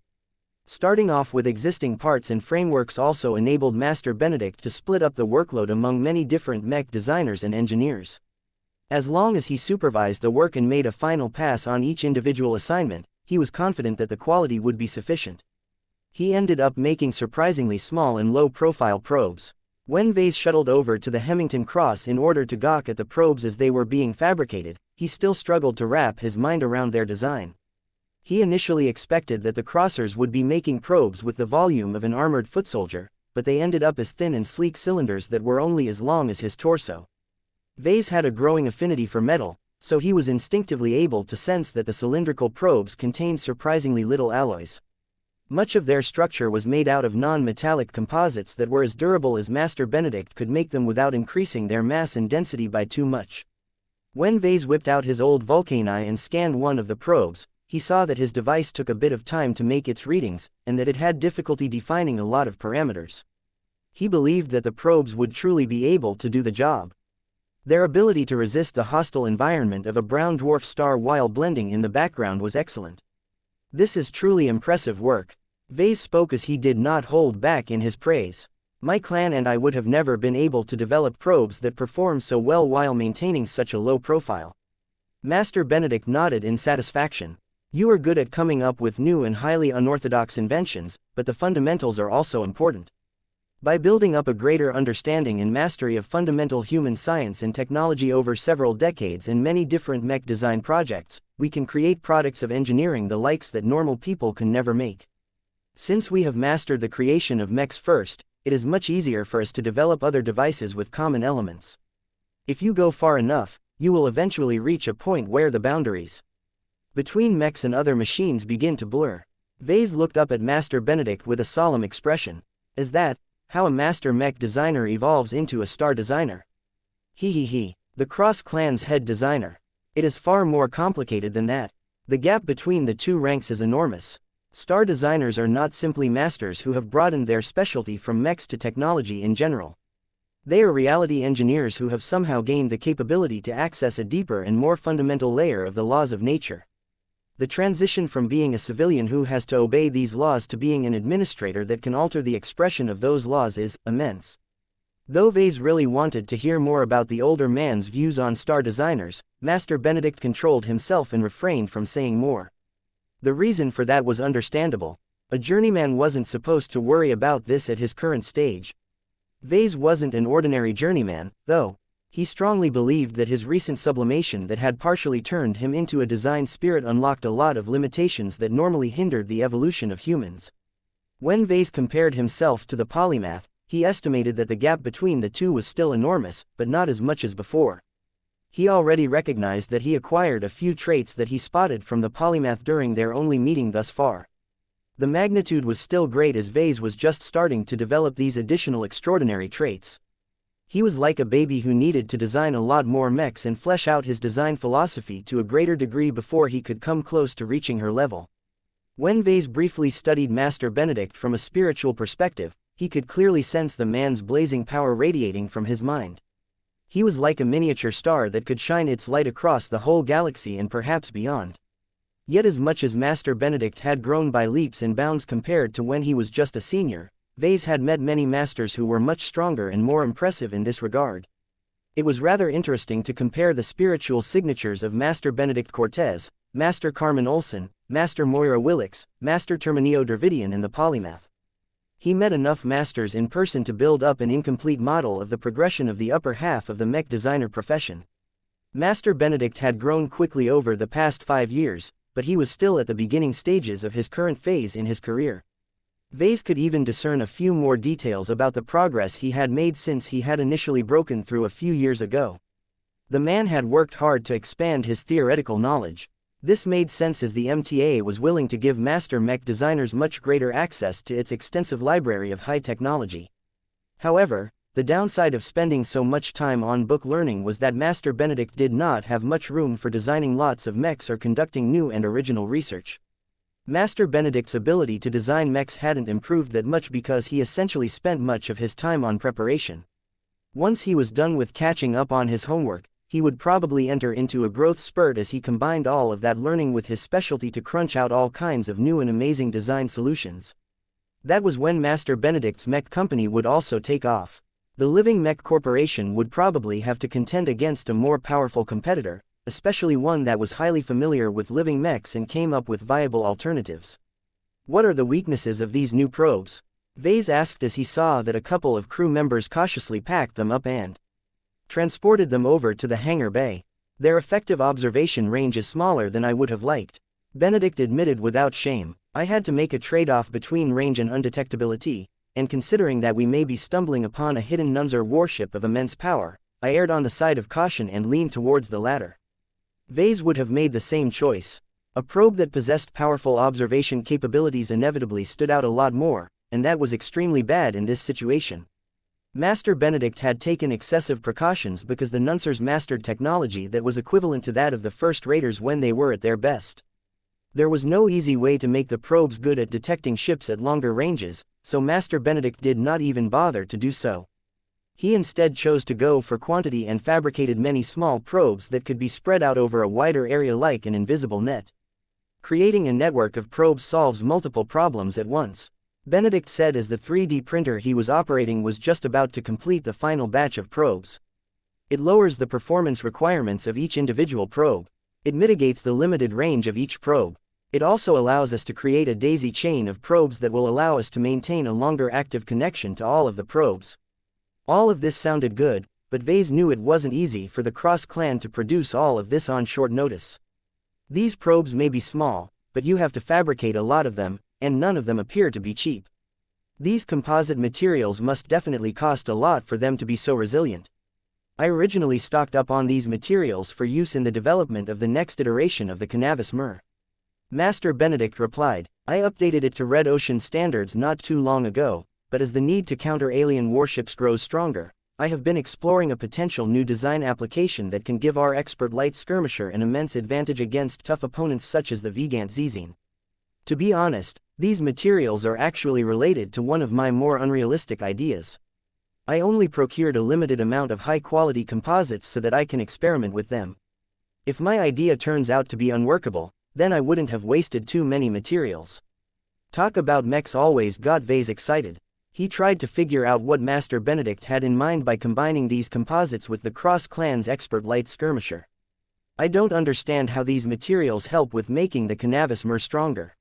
Starting off with existing parts and frameworks also enabled Master Benedict to split up the workload among many different mech designers and engineers. As long as he supervised the work and made a final pass on each individual assignment, he was confident that the quality would be sufficient. He ended up making surprisingly small and low-profile probes. When Vase shuttled over to the Hemington Cross in order to gawk at the probes as they were being fabricated, he still struggled to wrap his mind around their design. He initially expected that the crossers would be making probes with the volume of an armored foot soldier, but they ended up as thin and sleek cylinders that were only as long as his torso. Vase had a growing affinity for metal, so he was instinctively able to sense that the cylindrical probes contained surprisingly little alloys. Much of their structure was made out of non-metallic composites that were as durable as Master Benedict could make them without increasing their mass and density by too much. When Vase whipped out his old Vulcane eye and scanned one of the probes, he saw that his device took a bit of time to make its readings, and that it had difficulty defining a lot of parameters. He believed that the probes would truly be able to do the job. Their ability to resist the hostile environment of a brown dwarf star while blending in the background was excellent. This is truly impressive work. Vase spoke as he did not hold back in his praise. My clan and I would have never been able to develop probes that perform so well while maintaining such a low profile. Master Benedict nodded in satisfaction. You are good at coming up with new and highly unorthodox inventions, but the fundamentals are also important. By building up a greater understanding and mastery of fundamental human science and technology over several decades and many different mech design projects, we can create products of engineering the likes that normal people can never make. Since we have mastered the creation of mechs first, it is much easier for us to develop other devices with common elements. If you go far enough, you will eventually reach a point where the boundaries between mechs and other machines begin to blur. Vase looked up at Master Benedict with a solemn expression. Is that how a master mech designer evolves into a star designer? The Cross clan's head designer. It is far more complicated than that. The gap between the two ranks is enormous. Star designers are not simply masters who have broadened their specialty from mechs to technology in general. They are reality engineers who have somehow gained the capability to access a deeper and more fundamental layer of the laws of nature. The transition from being a civilian who has to obey these laws to being an administrator that can alter the expression of those laws is immense. Though Vase really wanted to hear more about the older man's views on star designers, Master Benedict controlled himself and refrained from saying more. The reason for that was understandable. A journeyman wasn't supposed to worry about this at his current stage. Vase wasn't an ordinary journeyman, though. He strongly believed that his recent sublimation that had partially turned him into a design spirit unlocked a lot of limitations that normally hindered the evolution of humans. When Vase compared himself to the polymath, he estimated that the gap between the two was still enormous, but not as much as before. He already recognized that he acquired a few traits that he spotted from the polymath during their only meeting thus far. The magnitude was still great as Vase was just starting to develop these additional extraordinary traits. He was like a baby who needed to design a lot more mechs and flesh out his design philosophy to a greater degree before he could come close to reaching her level. When Vase briefly studied Master Benedict from a spiritual perspective, he could clearly sense the man's blazing power radiating from his mind. He was like a miniature star that could shine its light across the whole galaxy and perhaps beyond. Yet as much as Master Benedict had grown by leaps and bounds compared to when he was just a senior, Vase had met many masters who were much stronger and more impressive in this regard. It was rather interesting to compare the spiritual signatures of Master Benedict Cortez, Master Carmen Olsen, Master Moira Willix, Master Terminio Dravidian and the Polymath. He met enough masters in person to build up an incomplete model of the progression of the upper half of the mech designer profession. Master Benedict had grown quickly over the past 5 years, but he was still at the beginning stages of his current phase in his career. Vase could even discern a few more details about the progress he had made since he had initially broken through a few years ago. The man had worked hard to expand his theoretical knowledge. This made sense as the MTA was willing to give master mech designers much greater access to its extensive library of high technology. However, the downside of spending so much time on book learning was that Master Benedict did not have much room for designing lots of mechs or conducting new and original research. Master Benedict's ability to design mechs hadn't improved that much because he essentially spent much of his time on preparation. Once he was done with catching up on his homework, he would probably enter into a growth spurt as he combined all of that learning with his specialty to crunch out all kinds of new and amazing design solutions. That was when Master Benedict's mech company would also take off. The Living Mech Corporation would probably have to contend against a more powerful competitor, especially one that was highly familiar with living mechs and came up with viable alternatives. What are the weaknesses of these new probes? Vase asked as he saw that a couple of crew members cautiously packed them up and transported them over to the hangar bay. Their effective observation range is smaller than I would have liked. Benedict admitted without shame, I had to make a trade-off between range and undetectability, and considering that we may be stumbling upon a hidden Nunzer warship of immense power, I erred on the side of caution and leaned towards the latter. Vase would have made the same choice. A probe that possessed powerful observation capabilities inevitably stood out a lot more, and that was extremely bad in this situation. Master Benedict had taken excessive precautions because the Nuncers mastered technology that was equivalent to that of the first raiders when they were at their best. There was no easy way to make the probes good at detecting ships at longer ranges, so Master Benedict did not even bother to do so. He instead chose to go for quantity and fabricated many small probes that could be spread out over a wider area like an invisible net. Creating a network of probes solves multiple problems at once. Benedict said as the 3D printer he was operating was just about to complete the final batch of probes. It lowers the performance requirements of each individual probe. It mitigates the limited range of each probe. It also allows us to create a daisy chain of probes that will allow us to maintain a longer active connection to all of the probes. All of this sounded good, but Vase knew it wasn't easy for the Cross clan to produce all of this on short notice. These probes may be small, but you have to fabricate a lot of them, and none of them appear to be cheap. These composite materials must definitely cost a lot for them to be so resilient. I originally stocked up on these materials for use in the development of the next iteration of the Canavis Mer. Master Benedict replied, I updated it to Red Ocean standards not too long ago, but as the need to counter alien warships grows stronger, I have been exploring a potential new design application that can give our expert light skirmisher an immense advantage against tough opponents such as the Vigant Zizine. To be honest, these materials are actually related to one of my more unrealistic ideas. I only procured a limited amount of high-quality composites so that I can experiment with them. If my idea turns out to be unworkable, then I wouldn't have wasted too many materials. Talk about mechs always got Vase excited. He tried to figure out what Master Benedict had in mind by combining these composites with the Cross clan's expert light skirmisher. I don't understand how these materials help with making the Canavis Mer stronger.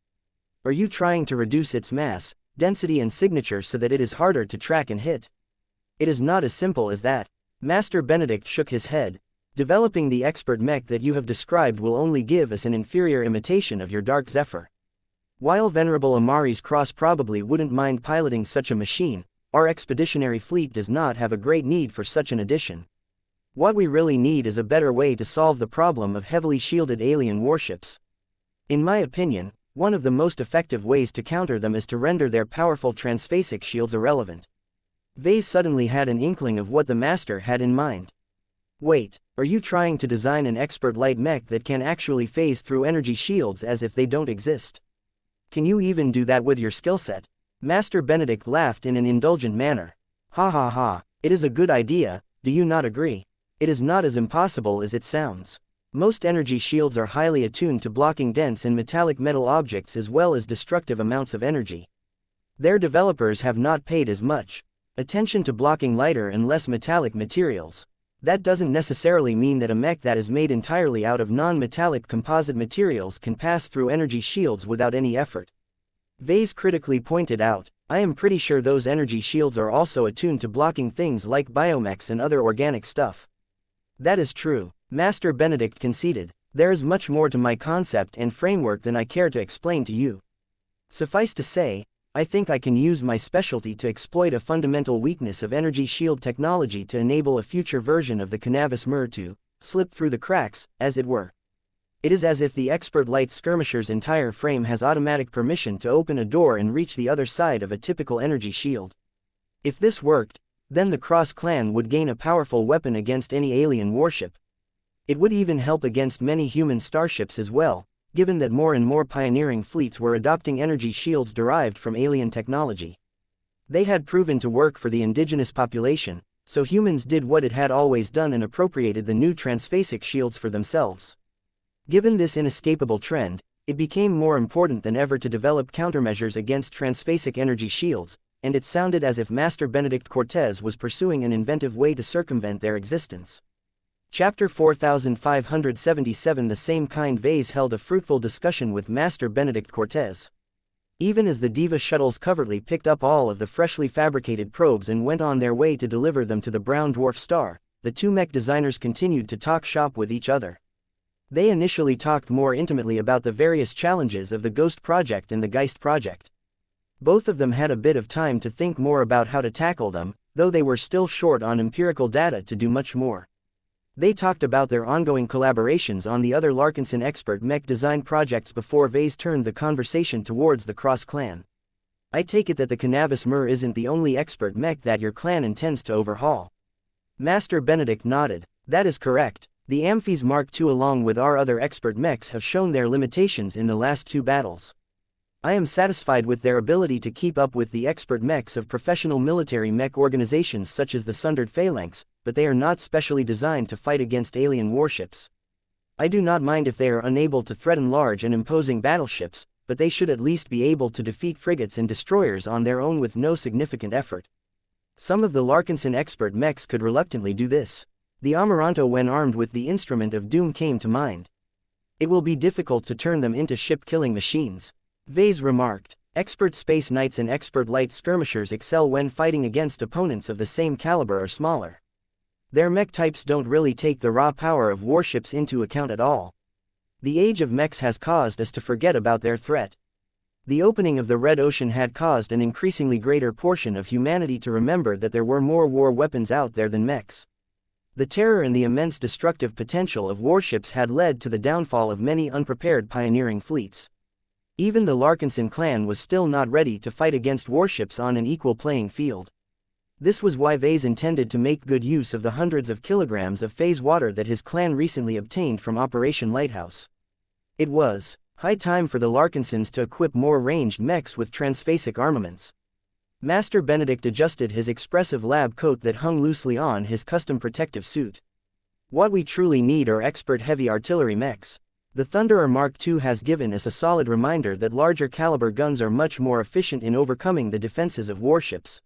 Are you trying to reduce its mass, density and signature so that it is harder to track and hit? It is not as simple as that. Master Benedict shook his head. Developing the expert mech that you have described will only give us an inferior imitation of your Dark Zephyr. While Venerable Amari's Cross probably wouldn't mind piloting such a machine, our expeditionary fleet does not have a great need for such an addition. What we really need is a better way to solve the problem of heavily shielded alien warships. In my opinion, one of the most effective ways to counter them is to render their powerful transphasic shields irrelevant. Vase suddenly had an inkling of what the master had in mind. Wait, are you trying to design an expert light mech that can actually phase through energy shields as if they don't exist? Can you even do that with your skill set? Master Benedict laughed in an indulgent manner. Ha ha ha, it is a good idea, do you not agree? It is not as impossible as it sounds. Most energy shields are highly attuned to blocking dense and metallic metal objects as well as destructive amounts of energy. Their developers have not paid as much attention to blocking lighter and less metallic materials. That doesn't necessarily mean that a mech that is made entirely out of non-metallic composite materials can pass through energy shields without any effort. Vase critically pointed out, I am pretty sure those energy shields are also attuned to blocking things like biomechs and other organic stuff. That is true, Master Benedict conceded. There is much more to my concept and framework than I care to explain to you. Suffice to say, I think I can use my specialty to exploit a fundamental weakness of energy shield technology to enable a future version of the Canavis Mir to slip through the cracks, as it were. It is as if the expert light skirmisher's entire frame has automatic permission to open a door and reach the other side of a typical energy shield. If this worked, then the Cross clan would gain a powerful weapon against any alien warship. It would even help against many human starships as well, given that more and more pioneering fleets were adopting energy shields derived from alien technology. They had proven to work for the indigenous population, so humans did what it had always done and appropriated the new transphasic shields for themselves. Given this inescapable trend, it became more important than ever to develop countermeasures against transphasic energy shields, and it sounded as if Master Benedict Cortez was pursuing an inventive way to circumvent their existence. Chapter 4577. The same kind. Vase held a fruitful discussion with Master Benedict Cortez. Even as the Diva shuttles covertly picked up all of the freshly fabricated probes and went on their way to deliver them to the brown dwarf star, the two mech designers continued to talk shop with each other. They initially talked more intimately about the various challenges of the Ghost Project and the Geist Project. Both of them had a bit of time to think more about how to tackle them, though they were still short on empirical data to do much more. They talked about their ongoing collaborations on the other Larkinson expert mech design projects before Vase turned the conversation towards the Cross clan. I take it that the Canavis Mir isn't the only expert mech that your clan intends to overhaul. Master Benedict nodded. That is correct. The Amphis Mark II along with our other expert mechs have shown their limitations in the last two battles. I am satisfied with their ability to keep up with the expert mechs of professional military mech organizations such as the Sundered Phalanx, but they are not specially designed to fight against alien warships. I do not mind if they are unable to threaten large and imposing battleships, but they should at least be able to defeat frigates and destroyers on their own with no significant effort. Some of the Larkinson expert mechs could reluctantly do this. The Amaranto when armed with the Instrument of Doom came to mind. It will be difficult to turn them into ship-killing machines. Vase remarked. Expert space knights and expert light skirmishers excel when fighting against opponents of the same caliber or smaller. Their mech types don't really take the raw power of warships into account at all. The age of mechs has caused us to forget about their threat. The opening of the Red Ocean had caused an increasingly greater portion of humanity to remember that there were more war weapons out there than mechs. The terror and the immense destructive potential of warships had led to the downfall of many unprepared pioneering fleets. Even the Larkinson clan was still not ready to fight against warships on an equal playing field. This was why Vase intended to make good use of the hundreds of kilograms of phase water that his clan recently obtained from Operation Lighthouse. It was high time for the Larkinsons to equip more ranged mechs with transphasic armaments. Master Benedict adjusted his expressive lab coat that hung loosely on his custom protective suit. What we truly need are expert heavy artillery mechs. The Thunderer Mark II has given us a solid reminder that larger caliber guns are much more efficient in overcoming the defenses of warships.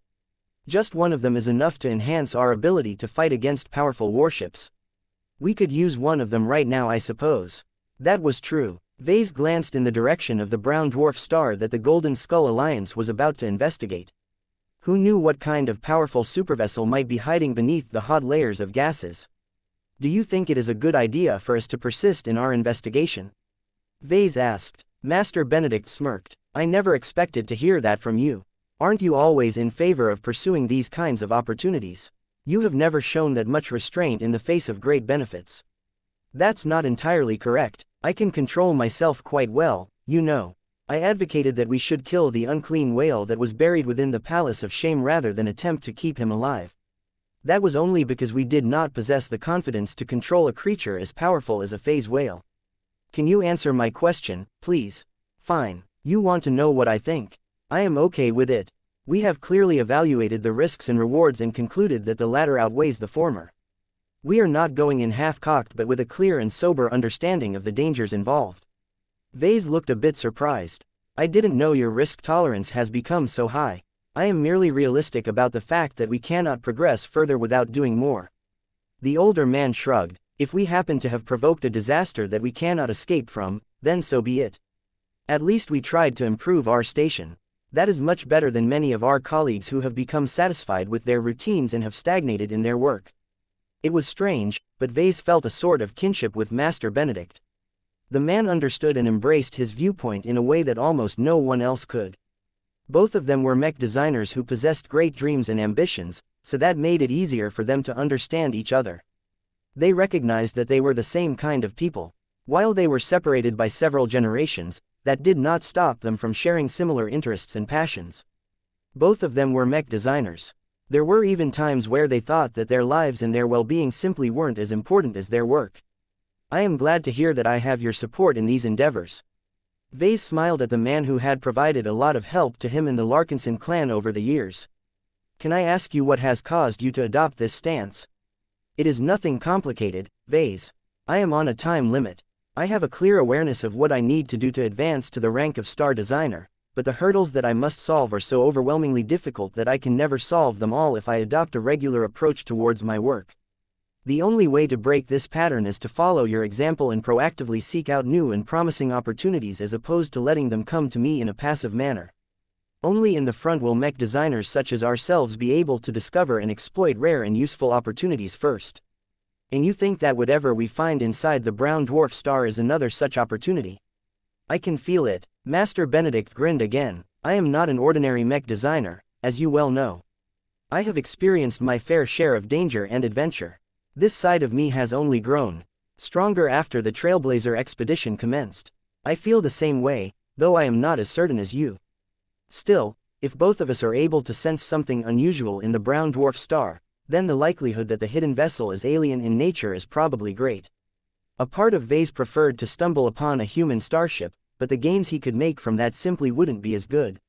Just one of them is enough to enhance our ability to fight against powerful warships. We could use one of them right now, I suppose. That was true. Vase glanced in the direction of the brown dwarf star that the Golden Skull Alliance was about to investigate. Who knew what kind of powerful supervessel might be hiding beneath the hot layers of gases? Do you think it is a good idea for us to persist in our investigation? Vase asked. Master Benedict smirked. I never expected to hear that from you. Aren't you always in favor of pursuing these kinds of opportunities? You have never shown that much restraint in the face of great benefits. That's not entirely correct. I can control myself quite well, you know. I advocated that we should kill the unclean whale that was buried within the Palace of Shame rather than attempt to keep him alive. That was only because we did not possess the confidence to control a creature as powerful as a phase whale. Can you answer my question, please? Fine. You want to know what I think. I am okay with it. We have clearly evaluated the risks and rewards and concluded that the latter outweighs the former. We are not going in half-cocked but with a clear and sober understanding of the dangers involved. Vase looked a bit surprised. I didn't know your risk tolerance has become so high. I am merely realistic about the fact that we cannot progress further without doing more. The older man shrugged. If we happen to have provoked a disaster that we cannot escape from, then so be it. At least we tried to improve our station. That is much better than many of our colleagues who have become satisfied with their routines and have stagnated in their work. It was strange, but Vase felt a sort of kinship with Master Benedict. The man understood and embraced his viewpoint in a way that almost no one else could. Both of them were mech designers who possessed great dreams and ambitions, so that made it easier for them to understand each other. They recognized that they were the same kind of people. While they were separated by several generations, that did not stop them from sharing similar interests and passions. Both of them were mech designers. There were even times where they thought that their lives and their well-being simply weren't as important as their work. I am glad to hear that I have your support in these endeavors. Vase smiled at the man who had provided a lot of help to him and the Larkinson clan over the years. Can I ask you what has caused you to adopt this stance? It is nothing complicated, Vase. I am on a time limit. I have a clear awareness of what I need to do to advance to the rank of star designer, but the hurdles that I must solve are so overwhelmingly difficult that I can never solve them all if I adopt a regular approach towards my work. The only way to break this pattern is to follow your example and proactively seek out new and promising opportunities as opposed to letting them come to me in a passive manner. Only in the front will mech designers such as ourselves be able to discover and exploit rare and useful opportunities first. And you think that whatever we find inside the brown dwarf star is another such opportunity? I can feel it. Master Benedict grinned again. I am not an ordinary mech designer, as you well know. I have experienced my fair share of danger and adventure. This side of me has only grown stronger after the Trailblazer expedition commenced. I feel the same way, though I am not as certain as you. Still, if both of us are able to sense something unusual in the brown dwarf star, then the likelihood that the hidden vessel is alien in nature is probably great. A part of Vase preferred to stumble upon a human starship, but the gains he could make from that simply wouldn't be as good.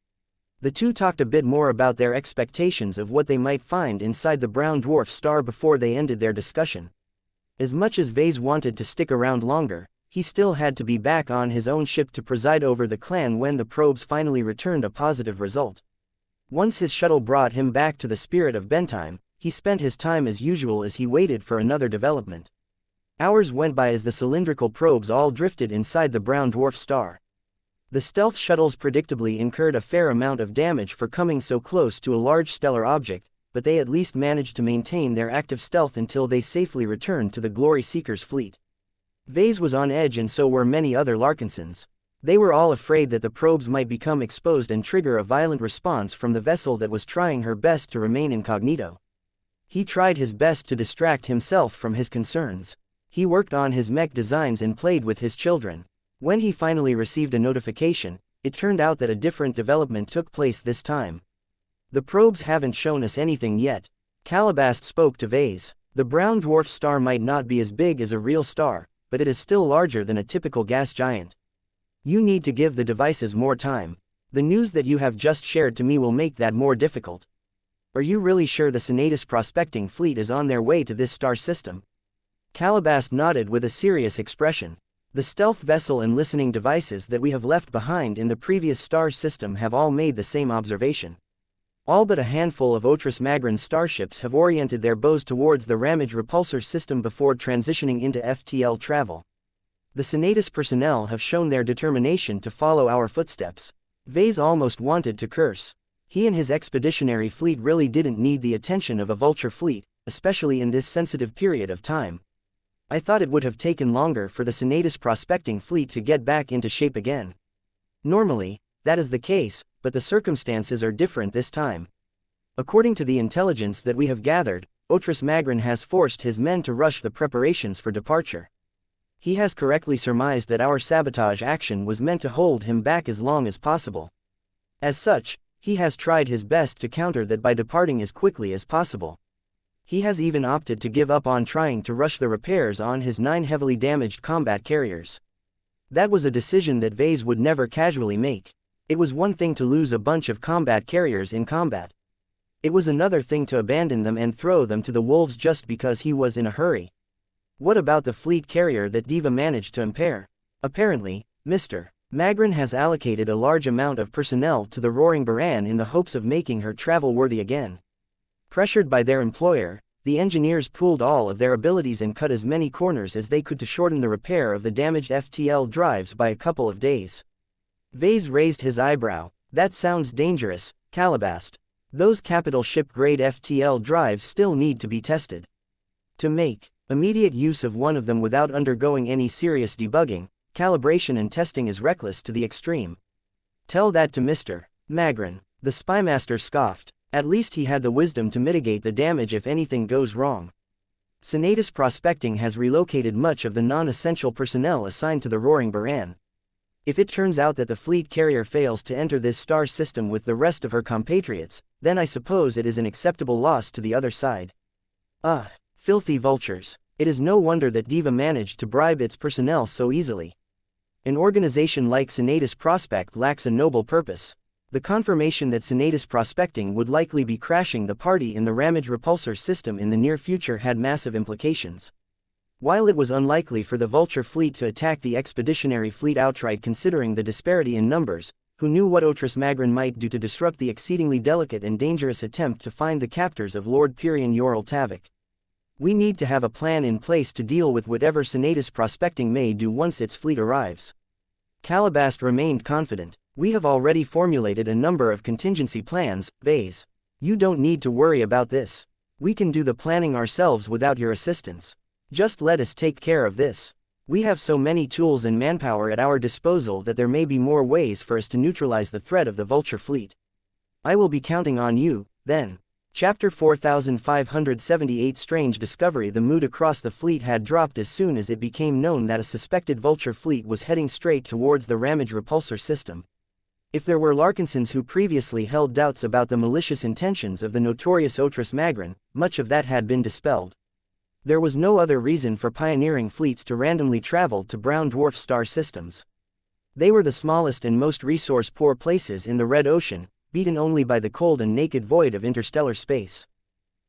The two talked a bit more about their expectations of what they might find inside the brown dwarf star before they ended their discussion. As much as Vase wanted to stick around longer, he still had to be back on his own ship to preside over the clan when the probes finally returned a positive result. Once his shuttle brought him back to the Spirit of Bentime, he spent his time as usual as he waited for another development. Hours went by as the cylindrical probes all drifted inside the brown dwarf star. The stealth shuttles predictably incurred a fair amount of damage for coming so close to a large stellar object, but they at least managed to maintain their active stealth until they safely returned to the Glory Seeker's fleet. Vase was on edge and so were many other Larkinsons. They were all afraid that the probes might become exposed and trigger a violent response from the vessel that was trying her best to remain incognito. He tried his best to distract himself from his concerns. He worked on his mech designs and played with his children. When he finally received a notification, it turned out that a different development took place this time. The probes haven't shown us anything yet. Calabast spoke to Vase. The brown dwarf star might not be as big as a real star, but it is still larger than a typical gas giant. You need to give the devices more time. The news that you have just shared to me will make that more difficult. Are you really sure the Senatus prospecting fleet is on their way to this star system? Calabast nodded with a serious expression. The stealth vessel and listening devices that we have left behind in the previous star system have all made the same observation. All but a handful of Otris Magran starships have oriented their bows towards the Ramage repulsor system before transitioning into FTL travel. The Senatus personnel have shown their determination to follow our footsteps. Vase almost wanted to curse. He and his expeditionary fleet really didn't need the attention of a vulture fleet, especially in this sensitive period of time. I thought it would have taken longer for the Senatus prospecting fleet to get back into shape again. Normally, that is the case, but the circumstances are different this time. According to the intelligence that we have gathered, Otris Magrin has forced his men to rush the preparations for departure. He has correctly surmised that our sabotage action was meant to hold him back as long as possible. As such, he has tried his best to counter that by departing as quickly as possible. He has even opted to give up on trying to rush the repairs on his 9 heavily damaged combat carriers. That was a decision that Vase would never casually make. It was one thing to lose a bunch of combat carriers in combat. It was another thing to abandon them and throw them to the wolves just because he was in a hurry. What about the fleet carrier that Diva managed to impair? Apparently, Mr. Magrin has allocated a large amount of personnel to the Roaring Baran in the hopes of making her travel-worthy again. Pressured by their employer, the engineers pooled all of their abilities and cut as many corners as they could to shorten the repair of the damaged FTL drives by a couple of days. Vase raised his eyebrow. That sounds dangerous, Calabast. Those capital ship-grade FTL drives still need to be tested. To make immediate use of one of them without undergoing any serious debugging, calibration and testing is reckless to the extreme. Tell that to Mr. Magrin. The spymaster scoffed. At least he had the wisdom to mitigate the damage if anything goes wrong. Senatus Prospecting has relocated much of the non-essential personnel assigned to the Roaring Baran. If it turns out that the fleet carrier fails to enter this star system with the rest of her compatriots, then I suppose it is an acceptable loss to the other side. Filthy vultures. It is no wonder that Diva managed to bribe its personnel so easily. An organization like Senatus Prospect lacks a noble purpose. The confirmation that Senatus Prospecting would likely be crashing the party in the Ramage repulsor system in the near future had massive implications. While it was unlikely for the Vulture fleet to attack the expeditionary fleet outright considering the disparity in numbers, who knew what Otris Magrin might do to disrupt the exceedingly delicate and dangerous attempt to find the captors of Lord Pyrian Yoral Tavik. We need to have a plan in place to deal with whatever Senatus Prospecting may do once its fleet arrives. Calabast remained confident. We have already formulated a number of contingency plans, Vase. You don't need to worry about this. We can do the planning ourselves without your assistance. Just let us take care of this. We have so many tools and manpower at our disposal that there may be more ways for us to neutralize the threat of the Vulture fleet. I will be counting on you, then. Chapter 4578 Strange Discovery. The mood across the fleet had dropped as soon as it became known that a suspected Vulture fleet was heading straight towards the Ramage repulsor system. If there were Larkinsons who previously held doubts about the malicious intentions of the notorious Otris Magrin, much of that had been dispelled. There was no other reason for pioneering fleets to randomly travel to brown dwarf star systems. They were the smallest and most resource-poor places in the Red Ocean, beaten only by the cold and naked void of interstellar space.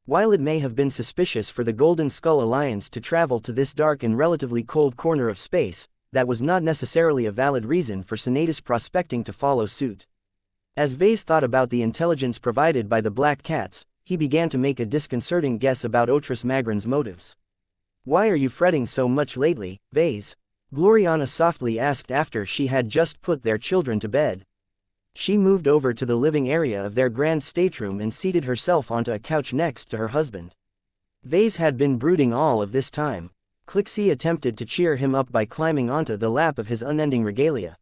While it may have been suspicious for the Golden Skull Alliance to travel to this dark and relatively cold corner of space, that was not necessarily a valid reason for Senatus Prospecting to follow suit. As Vase thought about the intelligence provided by the Black Cats, he began to make a disconcerting guess about Otris Magrin's motives. Why are you fretting so much lately, Vase? Gloriana softly asked after she had just put their children to bed. She moved over to the living area of their grand stateroom and seated herself onto a couch next to her husband. Vase had been brooding all of this time. Clixie attempted to cheer him up by climbing onto the lap of his unending regalia.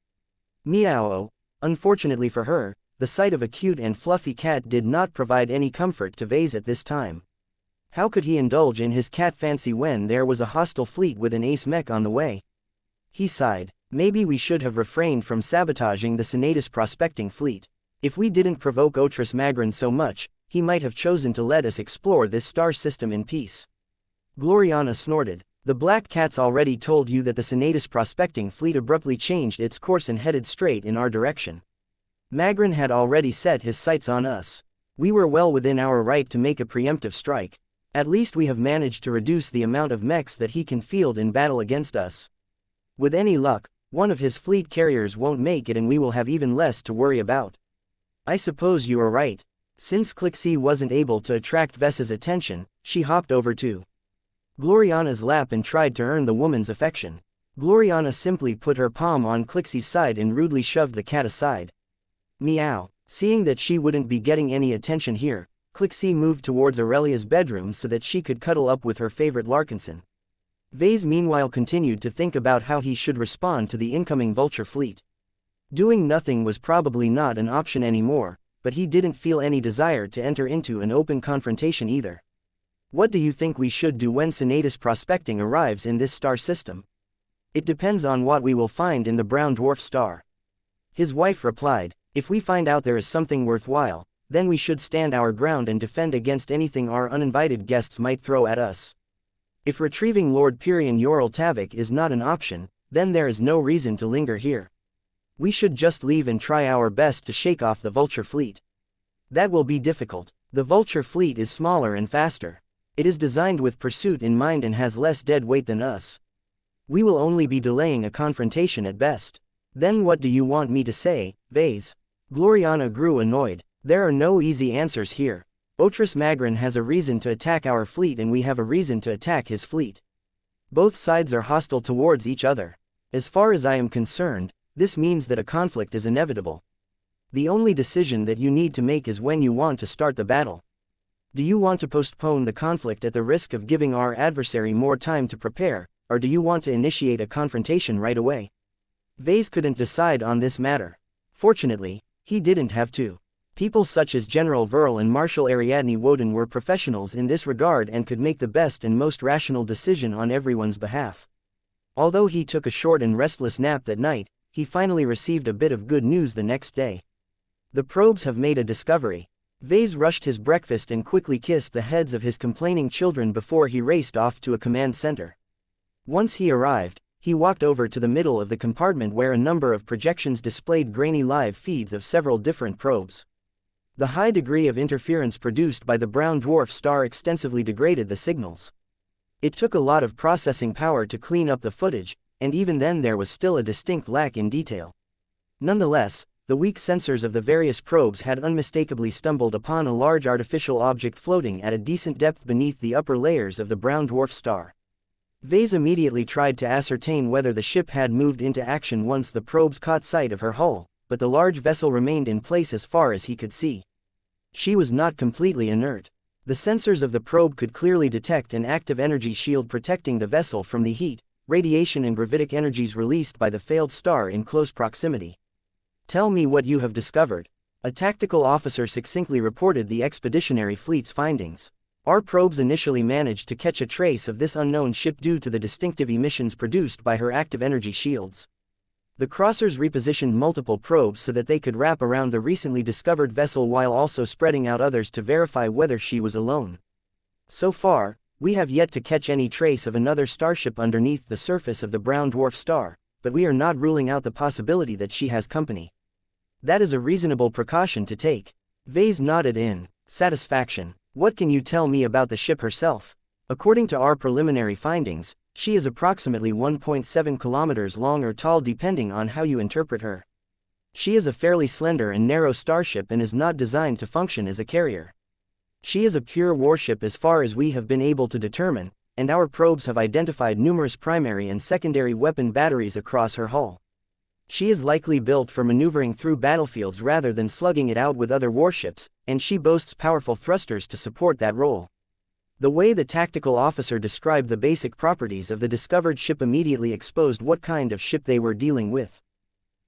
Meow. Unfortunately for her, the sight of a cute and fluffy cat did not provide any comfort to Vase at this time. How could he indulge in his cat fancy when there was a hostile fleet with an ace mech on the way? He sighed. Maybe we should have refrained from sabotaging the Senatus Prospecting fleet. If we didn't provoke Otris Magrin so much, he might have chosen to let us explore this star system in peace. Gloriana snorted. The Black Cats already told you that the Senatus Prospecting fleet abruptly changed its course and headed straight in our direction. Magrin had already set his sights on us. We were well within our right to make a preemptive strike. At least we have managed to reduce the amount of mechs that he can field in battle against us. With any luck, one of his fleet carriers won't make it and we will have even less to worry about. I suppose you are right. Since Clixie wasn't able to attract Vessa's attention, she hopped over to Gloriana's lap and tried to earn the woman's affection. Gloriana simply put her palm on Clixie's side and rudely shoved the cat aside. Meow. Seeing that she wouldn't be getting any attention here, Clixie moved towards Aurelia's bedroom so that she could cuddle up with her favorite Larkinson. Vase meanwhile continued to think about how he should respond to the incoming vulture fleet. Doing nothing was probably not an option anymore, but he didn't feel any desire to enter into an open confrontation either. What do you think we should do when Senatus prospecting arrives in this star system? It depends on what we will find in the brown dwarf star. His wife replied, if we find out there is something worthwhile, then we should stand our ground and defend against anything our uninvited guests might throw at us. If retrieving Lord Pyrion Yorl-Tavik is not an option, then there is no reason to linger here. We should just leave and try our best to shake off the vulture fleet. That will be difficult. The vulture fleet is smaller and faster. It is designed with pursuit in mind and has less dead weight than us. We will only be delaying a confrontation at best. Then what do you want me to say, Vase? Gloriana grew annoyed. There are no easy answers here. Otris Magrin has a reason to attack our fleet and we have a reason to attack his fleet. Both sides are hostile towards each other. As far as I am concerned, this means that a conflict is inevitable. The only decision that you need to make is when you want to start the battle. Do you want to postpone the conflict at the risk of giving our adversary more time to prepare, or do you want to initiate a confrontation right away? Vase couldn't decide on this matter. Fortunately, he didn't have to. People such as General Verl and Marshal Ariadne Woden were professionals in this regard and could make the best and most rational decision on everyone's behalf. Although he took a short and restless nap that night, he finally received a bit of good news the next day. The probes have made a discovery. Vase rushed his breakfast and quickly kissed the heads of his complaining children before he raced off to a command center. Once he arrived, he walked over to the middle of the compartment where a number of projections displayed grainy live feeds of several different probes. The high degree of interference produced by the brown dwarf star extensively degraded the signals. It took a lot of processing power to clean up the footage, and even then there was still a distinct lack in detail. Nonetheless, the weak sensors of the various probes had unmistakably stumbled upon a large artificial object floating at a decent depth beneath the upper layers of the brown dwarf star. Vase immediately tried to ascertain whether the ship had moved into action once the probes caught sight of her hull, but the large vessel remained in place as far as he could see. She was not completely inert. The sensors of the probe could clearly detect an active energy shield protecting the vessel from the heat, radiation and gravitic energies released by the failed star in close proximity. Tell me what you have discovered. A tactical officer succinctly reported the expeditionary fleet's findings. Our probes initially managed to catch a trace of this unknown ship due to the distinctive emissions produced by her active energy shields. The crossers repositioned multiple probes so that they could wrap around the recently discovered vessel while also spreading out others to verify whether she was alone. So far, we have yet to catch any trace of another starship underneath the surface of the brown dwarf star, but we are not ruling out the possibility that she has company. That is a reasonable precaution to take. Vase nodded in satisfaction. What can you tell me about the ship herself? According to our preliminary findings, she is approximately 1.7 kilometers long or tall depending on how you interpret her. She is a fairly slender and narrow starship and is not designed to function as a carrier. She is a pure warship as far as we have been able to determine, and our probes have identified numerous primary and secondary weapon batteries across her hull. She is likely built for maneuvering through battlefields rather than slugging it out with other warships, and she boasts powerful thrusters to support that role. The way the tactical officer described the basic properties of the discovered ship immediately exposed what kind of ship they were dealing with.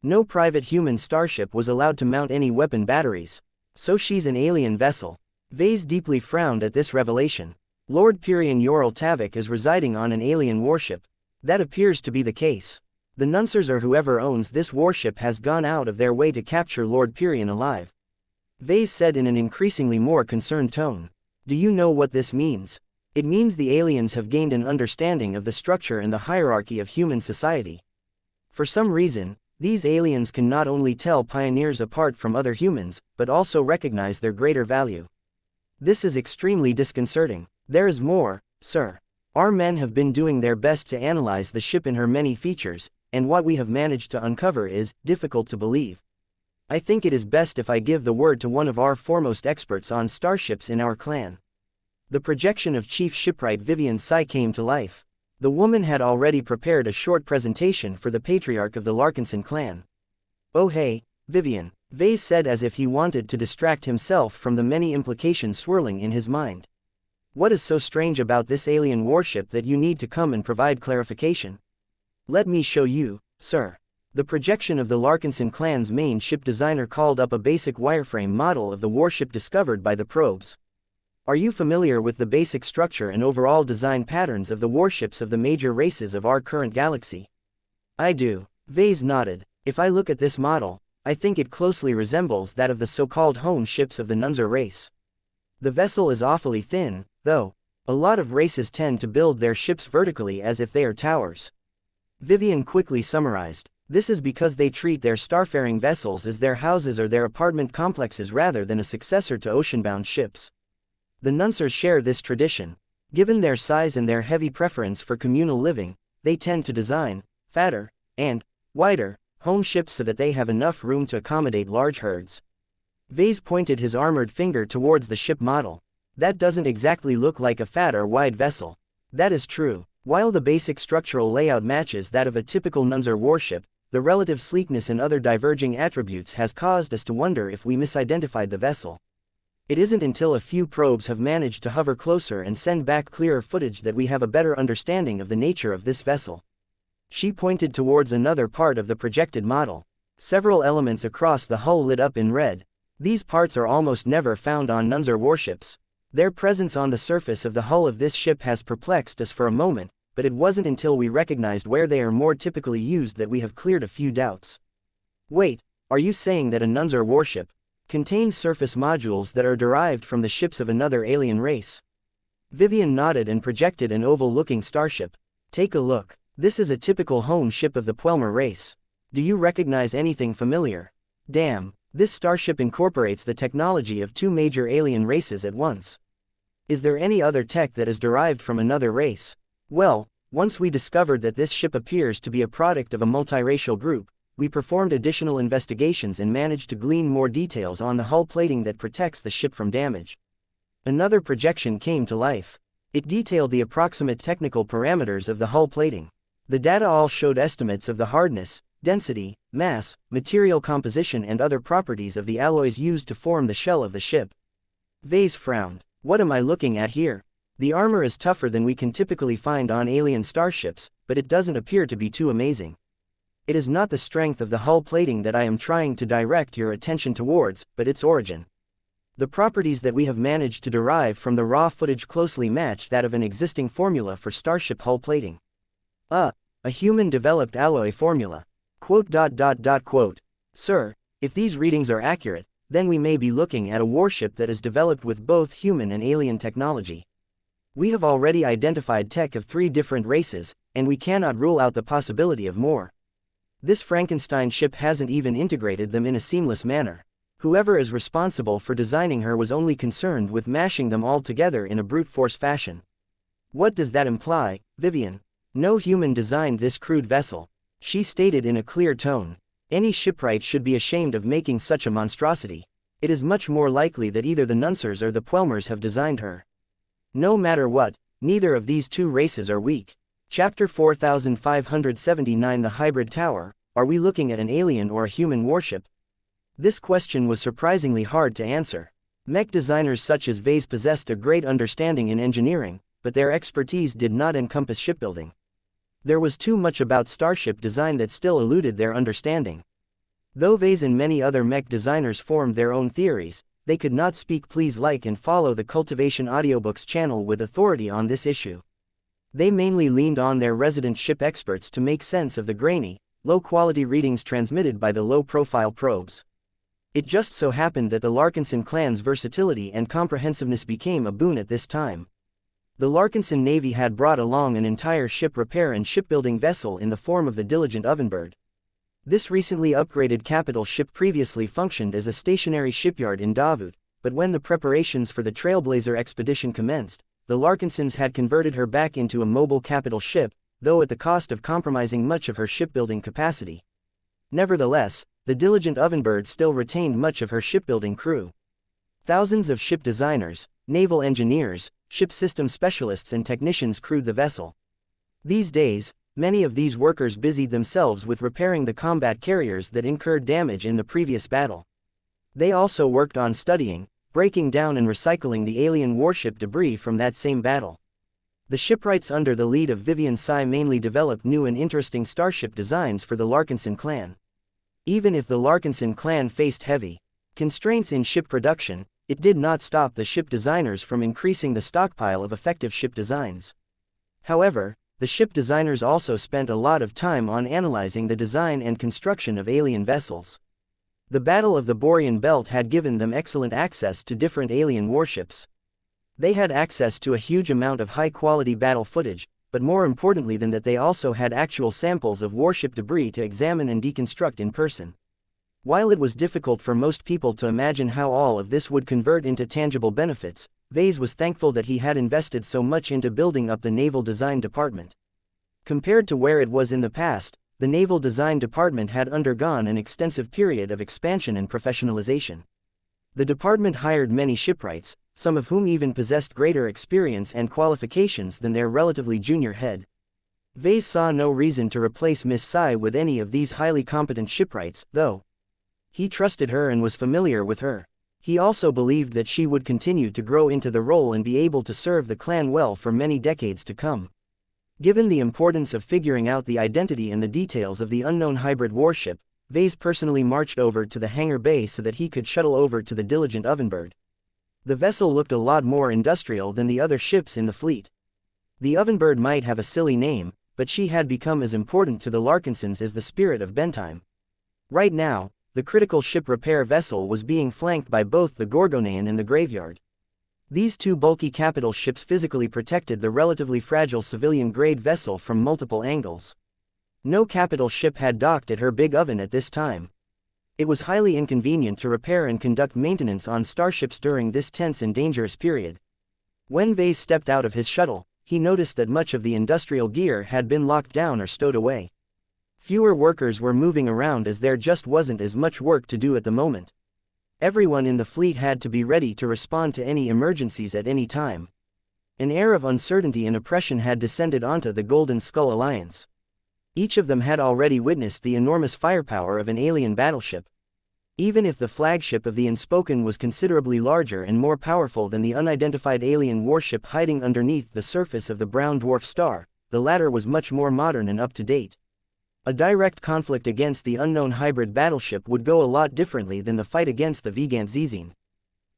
No private human starship was allowed to mount any weapon batteries. So she's an alien vessel. Vase deeply frowned at this revelation. Lord Pyrion Yorl-Tavik is residing on an alien warship. That appears to be the case. The Nuncers or whoever owns this warship has gone out of their way to capture Lord Pyrion alive. Vase said in an increasingly more concerned tone. Do you know what this means? It means the aliens have gained an understanding of the structure and the hierarchy of human society. For some reason, these aliens can not only tell pioneers apart from other humans, but also recognize their greater value. This is extremely disconcerting. There is more, sir. Our men have been doing their best to analyze the ship in her many features, and what we have managed to uncover is difficult to believe. I think it is best if I give the word to one of our foremost experts on starships in our clan. The projection of Chief Shipwright Vivian Sai came to life. The woman had already prepared a short presentation for the patriarch of the Larkinson clan. "Oh hey, Vivian," Vase said as if he wanted to distract himself from the many implications swirling in his mind. "What is so strange about this alien warship that you need to come and provide clarification?" "Let me show you, sir." The projection of the Larkinson clan's main ship designer called up a basic wireframe model of the warship discovered by the probes. "Are you familiar with the basic structure and overall design patterns of the warships of the major races of our current galaxy?" "I do." Vase nodded. "If I look at this model, I think it closely resembles that of the so-called home ships of the Nunzer race. The vessel is awfully thin, though. A lot of races tend to build their ships vertically as if they are towers." Vivian quickly summarized. "This is because they treat their starfaring vessels as their houses or their apartment complexes rather than a successor to ocean-bound ships. The Nunsers share this tradition. Given their size and their heavy preference for communal living, they tend to design fatter and wider home ships so that they have enough room to accommodate large herds." Vase pointed his armored finger towards the ship model. "That doesn't exactly look like a fat or wide vessel." "That is true. While the basic structural layout matches that of a typical Nunzer warship, the relative sleekness and other diverging attributes has caused us to wonder if we misidentified the vessel. It isn't until a few probes have managed to hover closer and send back clearer footage that we have a better understanding of the nature of this vessel." She pointed towards another part of the projected model. Several elements across the hull lit up in red. These parts are almost never found on Nunzer warships. Their presence on the surface of the hull of this ship has perplexed us for a moment, but it wasn't until we recognized where they are more typically used that we have cleared a few doubts. "Wait, are you saying that a Nunzer warship contains surface modules that are derived from the ships of another alien race?" Vivian nodded and projected an oval-looking starship. "Take a look. This is a typical home ship of the Puelmer race. Do you recognize anything familiar? Damn, this starship incorporates the technology of two major alien races at once. Is there any other tech that is derived from another race?" "Well, once we discovered that this ship appears to be a product of a multiracial group, we performed additional investigations and managed to glean more details on the hull plating that protects the ship from damage." Another projection came to life. It detailed the approximate technical parameters of the hull plating. The data all showed estimates of the hardness, density, mass, material composition and other properties of the alloys used to form the shell of the ship. Vase frowned. "What am I looking at here? The armor is tougher than we can typically find on alien starships, but it doesn't appear to be too amazing. It is not the strength of the hull plating that I am trying to direct your attention towards, but its origin. The properties that we have managed to derive from the raw footage closely match that of an existing formula for starship hull plating. A human-developed alloy formula. Quote. Sir, if these readings are accurate, then we may be looking at a warship that is developed with both human and alien technology. We have already identified tech of 3 different races, and we cannot rule out the possibility of more. This Frankenstein ship hasn't even integrated them in a seamless manner. Whoever is responsible for designing her was only concerned with mashing them all together in a brute force fashion. What does that imply, Vivian? No human designed this crude vessel," she stated in a clear tone. "Any shipwright should be ashamed of making such a monstrosity. It is much more likely that either the Nunsers or the Puelmers have designed her. No matter what, neither of these 2 races are weak." Chapter 4579 The Hybrid Tower. Are we looking at an alien or a human warship? This question was surprisingly hard to answer. Mech designers such as Vase possessed a great understanding in engineering, but their expertise did not encompass shipbuilding. There was too much about starship design that still eluded their understanding. Though Vase and many other Mech designers formed their own theories, they could not speak. Please like and follow the Cultivation Audiobooks channel with authority on this issue. They mainly leaned on their resident ship experts to make sense of the grainy, low-quality readings transmitted by the low-profile probes. It just so happened that the Larkinson clan's versatility and comprehensiveness became a boon at this time. The Larkinson Navy had brought along an entire ship repair and shipbuilding vessel in the form of the Diligent Ovenbird. This recently upgraded capital ship previously functioned as a stationary shipyard in Davut, but when the preparations for the Trailblazer expedition commenced, the Larkinsons had converted her back into a mobile capital ship, though at the cost of compromising much of her shipbuilding capacity. Nevertheless, the Diligent Ovenbird still retained much of her shipbuilding crew. Thousands of ship designers, naval engineers, ship system specialists and technicians crewed the vessel. These days, many of these workers busied themselves with repairing the combat carriers that incurred damage in the previous battle. They also worked on studying, breaking down and recycling the alien warship debris from that same battle. The shipwrights under the lead of Vivian Tsai mainly developed new and interesting starship designs for the Larkinson clan. Even if the Larkinson clan faced heavy constraints in ship production, it did not stop the ship designers from increasing the stockpile of effective ship designs. However, the ship designers also spent a lot of time on analyzing the design and construction of alien vessels. The Battle of the Borean Belt had given them excellent access to different alien warships. They had access to a huge amount of high-quality battle footage, but more importantly than that, they also had actual samples of warship debris to examine and deconstruct in person. While it was difficult for most people to imagine how all of this would convert into tangible benefits, Vase was thankful that he had invested so much into building up the Naval Design Department. Compared to where it was in the past, the Naval Design Department had undergone an extensive period of expansion and professionalization. The department hired many shipwrights, some of whom even possessed greater experience and qualifications than their relatively junior head. Vase saw no reason to replace Miss Tsai with any of these highly competent shipwrights, though. He trusted her and was familiar with her. He also believed that she would continue to grow into the role and be able to serve the clan well for many decades to come. Given the importance of figuring out the identity and the details of the unknown hybrid warship, Vase personally marched over to the hangar bay so that he could shuttle over to the Diligent Ovenbird. The vessel looked a lot more industrial than the other ships in the fleet. The Ovenbird might have a silly name, but she had become as important to the Larkinsons as the Spirit of Bentime. Right now, the critical ship repair vessel was being flanked by both the Gorgonean and the Graveyard. These two bulky capital ships physically protected the relatively fragile civilian-grade vessel from multiple angles. No capital ship had docked at her big oven at this time. It was highly inconvenient to repair and conduct maintenance on starships during this tense and dangerous period. When Vase stepped out of his shuttle, he noticed that much of the industrial gear had been locked down or stowed away. Fewer workers were moving around as there just wasn't as much work to do at the moment. Everyone in the fleet had to be ready to respond to any emergencies at any time. An air of uncertainty and oppression had descended onto the Golden Skull Alliance. Each of them had already witnessed the enormous firepower of an alien battleship. Even if the flagship of the Unspoken was considerably larger and more powerful than the unidentified alien warship hiding underneath the surface of the brown dwarf star, the latter was much more modern and up-to-date. A direct conflict against the unknown hybrid battleship would go a lot differently than the fight against the Vigant Zizine.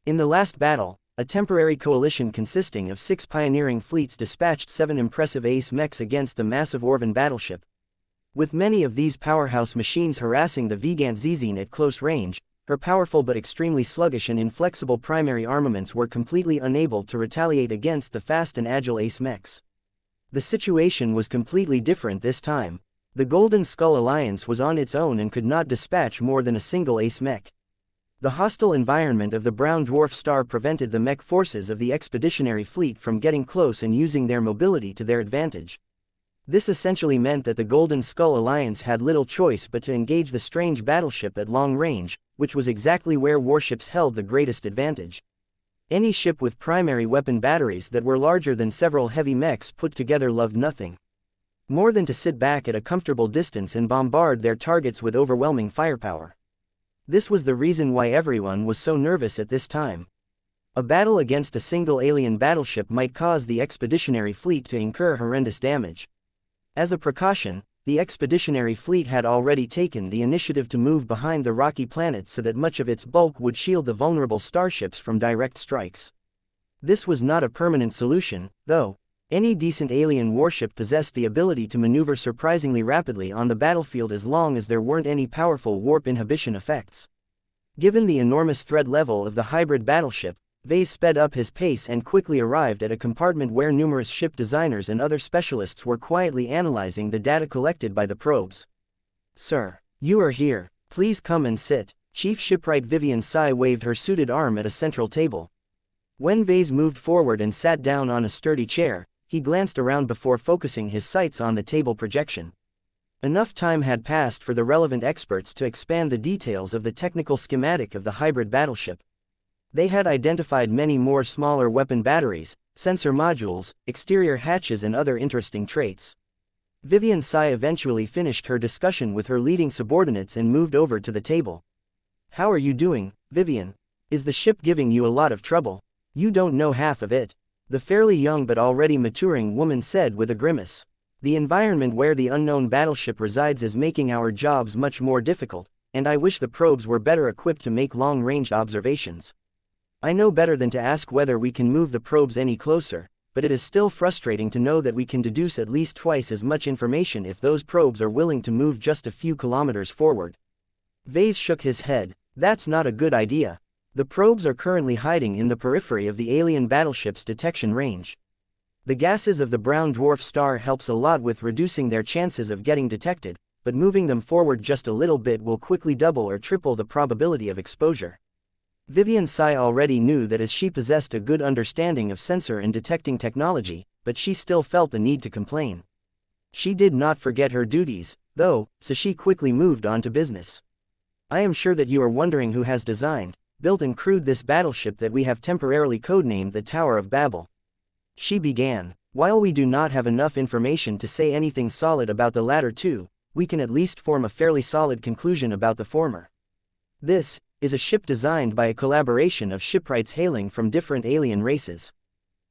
In the last battle, a temporary coalition consisting of 6 pioneering fleets dispatched 7 impressive ace mechs against the massive Orvan battleship. With many of these powerhouse machines harassing the Vigant Zizine at close range, her powerful but extremely sluggish and inflexible primary armaments were completely unable to retaliate against the fast and agile ace mechs. The situation was completely different this time. The Golden Skull Alliance was on its own and could not dispatch more than a single ace mech. The hostile environment of the brown dwarf star prevented the mech forces of the expeditionary fleet from getting close and using their mobility to their advantage. This essentially meant that the Golden Skull Alliance had little choice but to engage the strange battleship at long range, which was exactly where warships held the greatest advantage. Any ship with primary weapon batteries that were larger than several heavy mechs put together loved nothing more than to sit back at a comfortable distance and bombard their targets with overwhelming firepower. This was the reason why everyone was so nervous at this time. A battle against a single alien battleship might cause the expeditionary fleet to incur horrendous damage. As a precaution, the expeditionary fleet had already taken the initiative to move behind the rocky planet so that much of its bulk would shield the vulnerable starships from direct strikes. This was not a permanent solution, though. Any decent alien warship possessed the ability to maneuver surprisingly rapidly on the battlefield as long as there weren't any powerful warp inhibition effects. Given the enormous threat level of the hybrid battleship, Vase sped up his pace and quickly arrived at a compartment where numerous ship designers and other specialists were quietly analyzing the data collected by the probes. "Sir, you are here. Please come and sit." Chief Shipwright Vivian Tsai waved her suited arm at a central table. When Vase moved forward and sat down on a sturdy chair, he glanced around before focusing his sights on the table projection. Enough time had passed for the relevant experts to expand the details of the technical schematic of the hybrid battleship. They had identified many more smaller weapon batteries, sensor modules, exterior hatches and other interesting traits. Vivian Sai eventually finished her discussion with her leading subordinates and moved over to the table. How are you doing, Vivian? Is the ship giving you a lot of trouble? You don't know half of it. The fairly young but already maturing woman said with a grimace. The environment where the unknown battleship resides is making our jobs much more difficult, and I wish the probes were better equipped to make long-range observations. I know better than to ask whether we can move the probes any closer, but it is still frustrating to know that we can deduce at least twice as much information if those probes are willing to move just a few kilometers forward. Vase shook his head. That's not a good idea. The probes are currently hiding in the periphery of the alien battleship's detection range. The gases of the brown dwarf star helps a lot with reducing their chances of getting detected, but moving them forward just a little bit will quickly double or triple the probability of exposure. Vivian Sai already knew that as she possessed a good understanding of sensor and detecting technology, but she still felt the need to complain. She did not forget her duties, though, so she quickly moved on to business. I am sure that you are wondering who has designed, built and crewed this battleship that we have temporarily codenamed the Tower of Babel. She began. While we do not have enough information to say anything solid about the latter two, we can at least form a fairly solid conclusion about the former. This is a ship designed by a collaboration of shipwrights hailing from different alien races.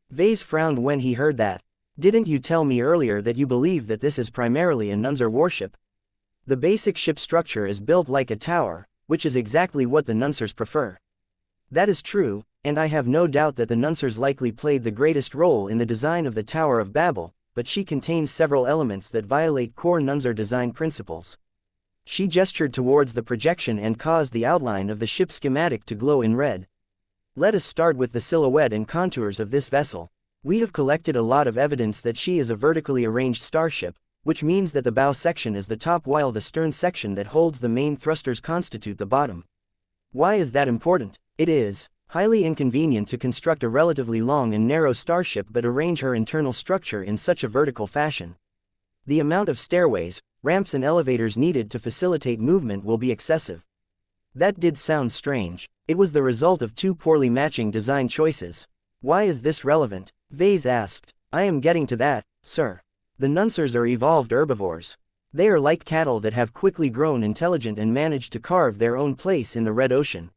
Vase frowned when he heard that. Didn't you tell me earlier that you believe that this is primarily a Nunzer warship? The basic ship structure is built like a tower, which is exactly what the Nunsers prefer. That is true, and I have no doubt that the Nunsers likely played the greatest role in the design of the Tower of Babel, but she contains several elements that violate core Nunzer design principles. She gestured towards the projection and caused the outline of the ship schematic to glow in red. Let us start with the silhouette and contours of this vessel. We have collected a lot of evidence that she is a vertically arranged starship, which means that the bow section is the top while the stern section that holds the main thrusters constitute the bottom. Why is that important? It is highly inconvenient to construct a relatively long and narrow starship but arrange her internal structure in such a vertical fashion. The amount of stairways, ramps and elevators needed to facilitate movement will be excessive. That did sound strange. It was the result of two poorly matching design choices. Why is this relevant? Vase asked. I am getting to that, sir. The Nunsers are evolved herbivores. They are like cattle that have quickly grown intelligent and managed to carve their own place in the red ocean.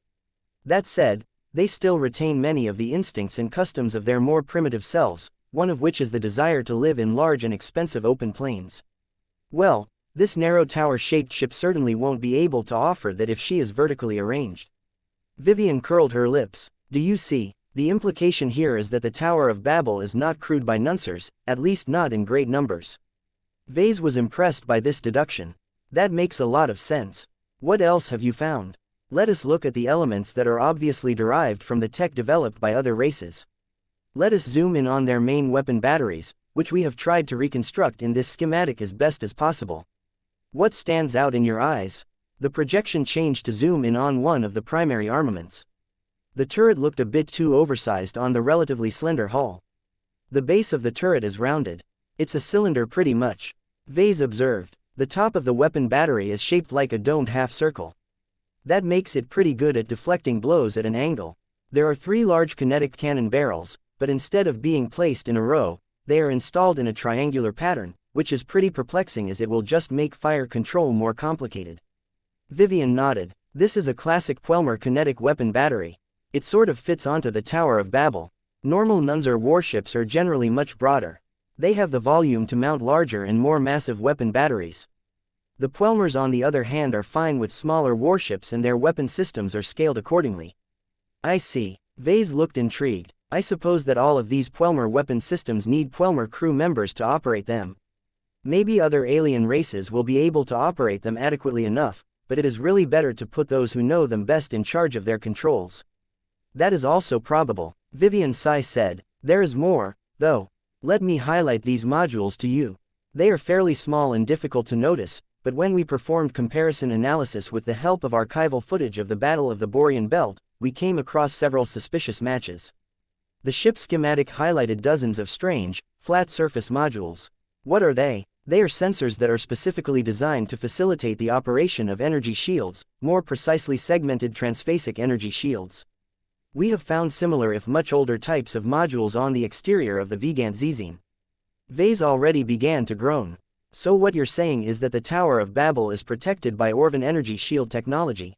That said, they still retain many of the instincts and customs of their more primitive selves, one of which is the desire to live in large and expensive open plains. Well, this narrow tower-shaped ship certainly won't be able to offer that if she is vertically arranged. Vivian curled her lips. Do you see? The implication here is that the Tower of Babel is not crewed by Nunsers, at least not in great numbers. Vase was impressed by this deduction. That makes a lot of sense. What else have you found? Let us look at the elements that are obviously derived from the tech developed by other races. Let us zoom in on their main weapon batteries, which we have tried to reconstruct in this schematic as best as possible. What stands out in your eyes? The projection changed to zoom in on one of the primary armaments. The turret looked a bit too oversized on the relatively slender hull. The base of the turret is rounded. It's a cylinder pretty much. Vase observed. The top of the weapon battery is shaped like a domed half-circle. That makes it pretty good at deflecting blows at an angle. There are 3 large kinetic cannon barrels, but instead of being placed in a row, they are installed in a triangular pattern, which is pretty perplexing as it will just make fire control more complicated. Vivian nodded. This is a classic Puelmer kinetic weapon battery. It sort of fits onto the Tower of Babel. Normal Nunzer warships are generally much broader. They have the volume to mount larger and more massive weapon batteries. The Puelmers on the other hand are fine with smaller warships and their weapon systems are scaled accordingly. I see. Vase looked intrigued. I suppose that all of these Puelmer weapon systems need Puelmer crew members to operate them. Maybe other alien races will be able to operate them adequately enough, but it is really better to put those who know them best in charge of their controls. That is also probable, Vivian Sai said. There is more, though. Let me highlight these modules to you. They are fairly small and difficult to notice, but when we performed comparison analysis with the help of archival footage of the Battle of the Borean Belt, we came across several suspicious matches. The ship schematic highlighted dozens of strange, flat surface modules. What are they? They are sensors that are specifically designed to facilitate the operation of energy shields, more precisely segmented transphasic energy shields. We have found similar if much older types of modules on the exterior of the Vigant Zizine. Vase already began to groan. So what you're saying is that the Tower of Babel is protected by Orvan energy shield technology.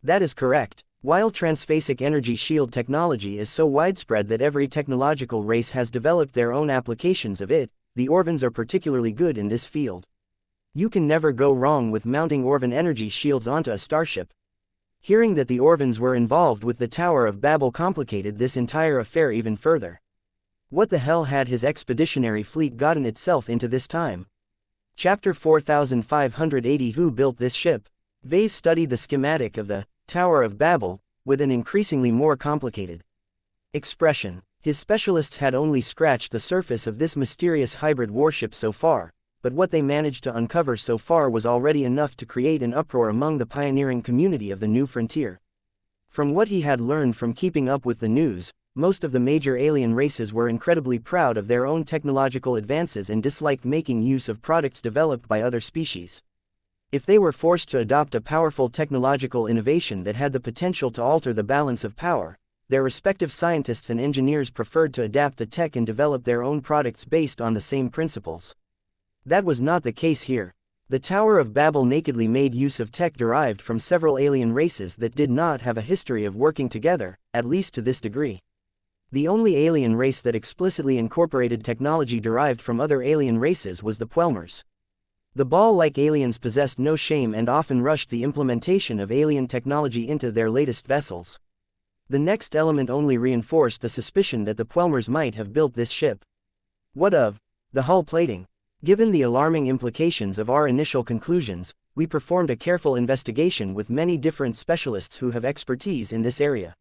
That is correct. While transphasic energy shield technology is so widespread that every technological race has developed their own applications of it, the Orvans are particularly good in this field. You can never go wrong with mounting Orvan energy shields onto a starship. Hearing that the Orvans were involved with the Tower of Babel complicated this entire affair even further. What the hell had his expeditionary fleet gotten itself into this time? Chapter 4580. Who built this ship? Vase studied the schematic of the Tower of Babel, with an increasingly more complicated expression. His specialists had only scratched the surface of this mysterious hybrid warship so far, but what they managed to uncover so far was already enough to create an uproar among the pioneering community of the new frontier. From what he had learned from keeping up with the news, most of the major alien races were incredibly proud of their own technological advances and disliked making use of products developed by other species. If they were forced to adopt a powerful technological innovation that had the potential to alter the balance of power, their respective scientists and engineers preferred to adapt the tech and develop their own products based on the same principles. That was not the case here. The Tower of Babel nakedly made use of tech derived from several alien races that did not have a history of working together, at least to this degree. The only alien race that explicitly incorporated technology derived from other alien races was the Puelmers. The ball-like aliens possessed no shame and often rushed the implementation of alien technology into their latest vessels. The next element only reinforced the suspicion that the Puelmers might have built this ship. What of the hull plating? Given the alarming implications of our initial conclusions, we performed a careful investigation with many different specialists who have expertise in this area.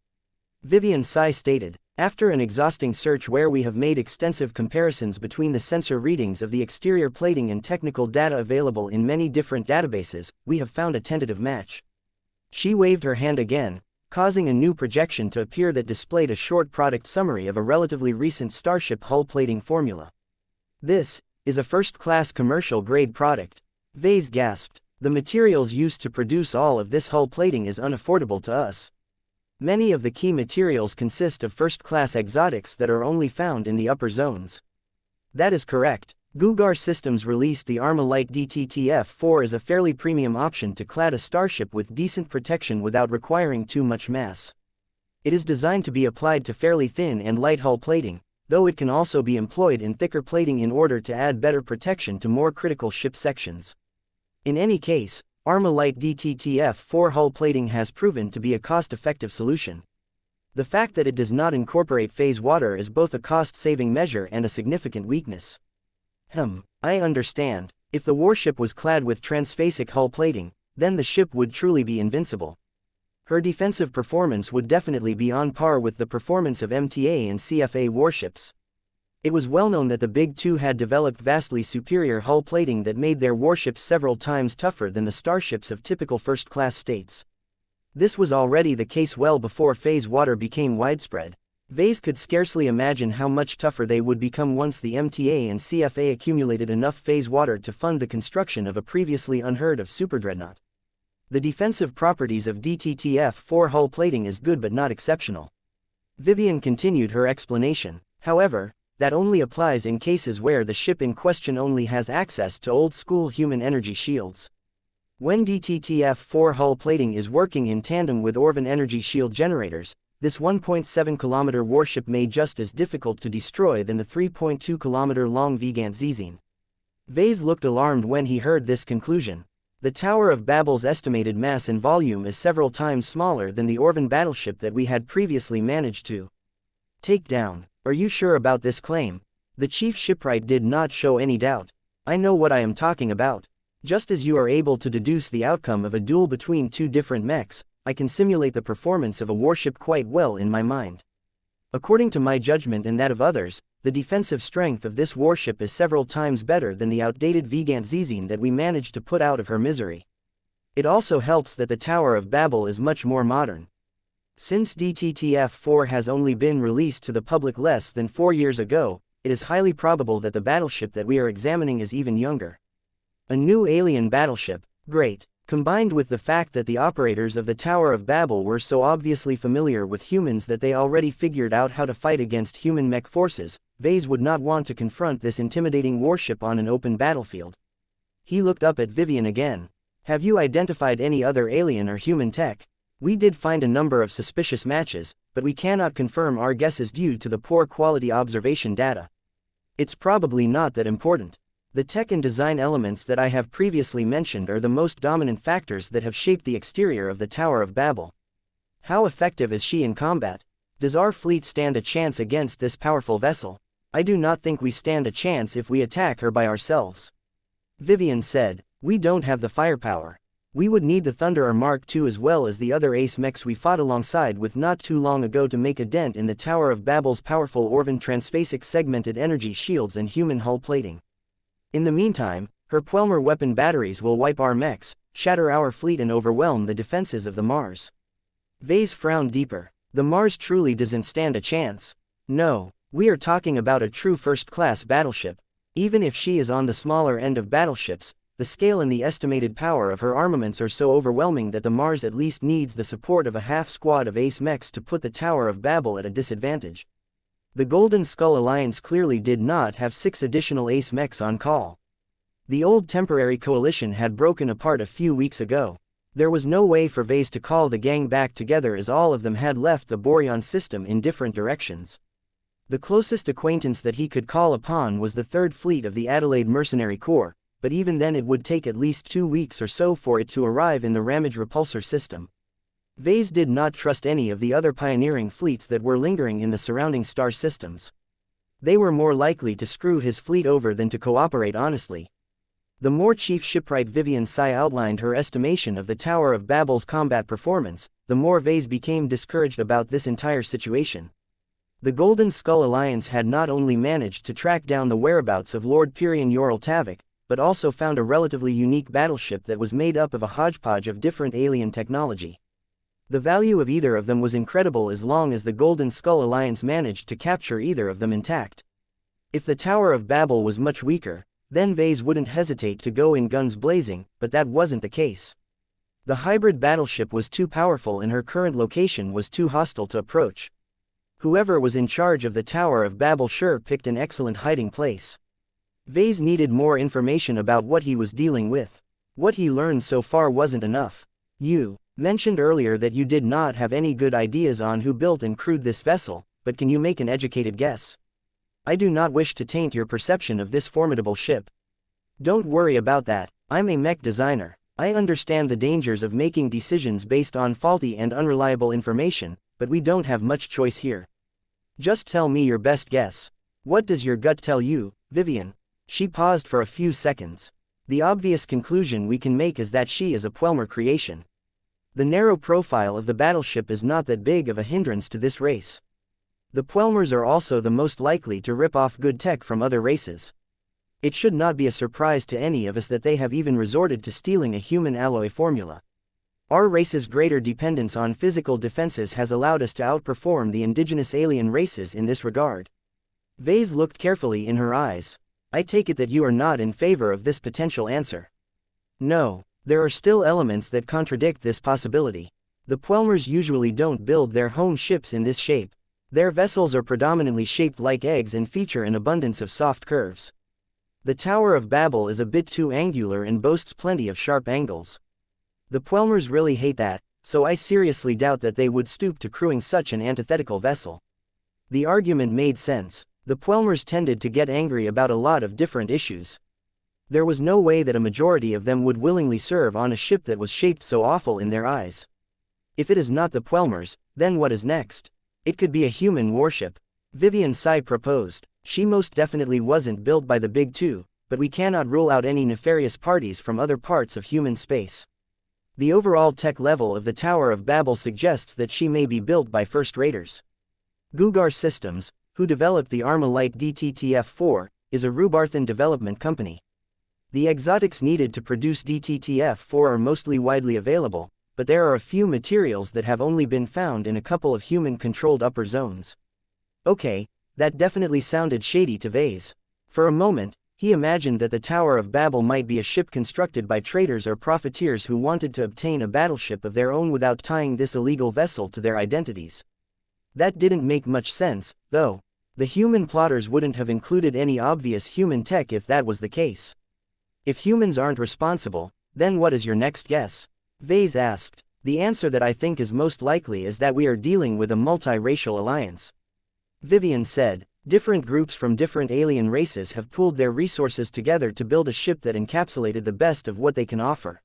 Vivian Tsai stated, after an exhausting search where we have made extensive comparisons between the sensor readings of the exterior plating and technical data available in many different databases, we have found a tentative match. She waved her hand again, causing a new projection to appear that displayed a short product summary of a relatively recent Starship hull plating formula. This is a first-class commercial-grade product. Vase gasped. The materials used to produce all of this hull plating is unaffordable to us. Many of the key materials consist of first-class exotics that are only found in the upper zones. That is correct. Gugar Systems released the Armalite DTTF-4 as a fairly premium option to clad a starship with decent protection without requiring too much mass. It is designed to be applied to fairly thin and light hull plating, though it can also be employed in thicker plating in order to add better protection to more critical ship sections. In any case, Armalite DTTF-4 hull plating has proven to be a cost-effective solution. The fact that it does not incorporate phase water is both a cost-saving measure and a significant weakness. I understand. If the warship was clad with transphasic hull plating, then the ship would truly be invincible. Her defensive performance would definitely be on par with the performance of MTA and CFA warships. It was well known that the Big Two had developed vastly superior hull plating that made their warships several times tougher than the starships of typical first-class states. This was already the case well before phase water became widespread. Vase could scarcely imagine how much tougher they would become once the MTA and CFA accumulated enough phase water to fund the construction of a previously unheard-of superdreadnought. The defensive properties of DTTF-4 hull plating is good but not exceptional. Vivian continued her explanation. However, that only applies in cases where the ship in question only has access to old-school human energy shields. When DTTF-4 hull plating is working in tandem with Orvan energy shield generators, this 1.7-kilometer warship may just as difficult to destroy than the 3.2-kilometer-long Vigant Zizine. Vase looked alarmed when he heard this conclusion. The Tower of Babel's estimated mass and volume is several times smaller than the Orvan battleship that we had previously managed to take down. Are you sure about this claim? The chief shipwright did not show any doubt. I know what I am talking about. Just as you are able to deduce the outcome of a duel between two different mechs, I can simulate the performance of a warship quite well in my mind. According to my judgment and that of others, the defensive strength of this warship is several times better than the outdated Vigant Zizine that we managed to put out of her misery. It also helps that the Tower of Babel is much more modern. Since DTTF-4 has only been released to the public less than 4 years ago, it is highly probable that the battleship that we are examining is even younger. A new alien battleship, great. Combined with the fact that the operators of the Tower of Babel were so obviously familiar with humans that they already figured out how to fight against human mech forces, Vase would not want to confront this intimidating warship on an open battlefield. He looked up at Vivian again. Have you identified any other alien or human tech? We did find a number of suspicious matches, but we cannot confirm our guesses due to the poor quality observation data. It's probably not that important. The tech and design elements that I have previously mentioned are the most dominant factors that have shaped the exterior of the Tower of Babel. How effective is she in combat? Does our fleet stand a chance against this powerful vessel? I do not think we stand a chance if we attack her by ourselves. Vivian said, we don't have the firepower. We would need the Thunderer Mark II as well as the other ace mechs we fought alongside with not too long ago to make a dent in the Tower of Babel's powerful Orvan transphasic segmented energy shields and human hull plating. In the meantime, her Pwelmer weapon batteries will wipe our mechs, shatter our fleet and overwhelm the defenses of the Mars. Vase frowned deeper. The Mars truly doesn't stand a chance. No, we are talking about a true first-class battleship. Even if she is on the smaller end of battleships, the scale and the estimated power of her armaments are so overwhelming that the Mars at least needs the support of a half-squad of ace mechs to put the Tower of Babel at a disadvantage. The Golden Skull Alliance clearly did not have 6 additional ace mechs on call. The old temporary coalition had broken apart a few weeks ago. There was no way for Vase to call the gang back together as all of them had left the Boreon system in different directions. The closest acquaintance that he could call upon was the 3rd Fleet of the Adelaide Mercenary Corps, but even then it would take at least 2 weeks or so for it to arrive in the Ramage repulsor system. Vase did not trust any of the other pioneering fleets that were lingering in the surrounding star systems. They were more likely to screw his fleet over than to cooperate honestly. The more Chief Shipwright Vivian Sai outlined her estimation of the Tower of Babel's combat performance, the more Vase became discouraged about this entire situation. The Golden Skull Alliance had not only managed to track down the whereabouts of Lord Pyrian Yoral Tavik, but also found a relatively unique battleship that was made up of a hodgepodge of different alien technology. The value of either of them was incredible as long as the Golden Skull Alliance managed to capture either of them intact. If the Tower of Babel was much weaker, then Vase wouldn't hesitate to go in guns blazing, but that wasn't the case. The hybrid battleship was too powerful and her current location was too hostile to approach. Whoever was in charge of the Tower of Babel sure picked an excellent hiding place. Vase needed more information about what he was dealing with. What he learned so far wasn't enough. You mentioned earlier that you did not have any good ideas on who built and crewed this vessel, but can you make an educated guess? I do not wish to taint your perception of this formidable ship. Don't worry about that, I'm a mech designer. I understand the dangers of making decisions based on faulty and unreliable information, but we don't have much choice here. Just tell me your best guess. What does your gut tell you, Vivian? She paused for a few seconds. The obvious conclusion we can make is that she is a Pwelmer creation. The narrow profile of the battleship is not that big of a hindrance to this race. The Pwelmers are also the most likely to rip off good tech from other races. It should not be a surprise to any of us that they have even resorted to stealing a human alloy formula. Our race's greater dependence on physical defenses has allowed us to outperform the indigenous alien races in this regard. Vase looked carefully in her eyes. I take it that you are not in favor of this potential answer. No, there are still elements that contradict this possibility. The Pwelmers usually don't build their home ships in this shape. Their vessels are predominantly shaped like eggs and feature an abundance of soft curves. The Tower of Babel is a bit too angular and boasts plenty of sharp angles. The Pwelmers really hate that, so I seriously doubt that they would stoop to crewing such an antithetical vessel. The argument made sense. The Pwelmers tended to get angry about a lot of different issues. There was no way that a majority of them would willingly serve on a ship that was shaped so awful in their eyes. If it is not the Pwelmers, then what is next? It could be a human warship. Vivian Sai proposed. She most definitely wasn't built by the Big Two, but we cannot rule out any nefarious parties from other parts of human space. The overall tech level of the Tower of Babel suggests that she may be built by first-raters. Gugar Systems, who developed the Armalite DTTF-4, is a Rubarthan development company. The exotics needed to produce DTTF-4 are mostly widely available, but there are a few materials that have only been found in a couple of human-controlled upper zones. Okay, that definitely sounded shady to Vase. For a moment, he imagined that the Tower of Babel might be a ship constructed by traders or profiteers who wanted to obtain a battleship of their own without tying this illegal vessel to their identities. That didn't make much sense, though. The human plotters wouldn't have included any obvious human tech if that was the case. If humans aren't responsible, then what is your next guess? Vase asked. The answer that I think is most likely is that we are dealing with a multiracial alliance. Vivian said. Different groups from different alien races have pooled their resources together to build a ship that encapsulated the best of what they can offer.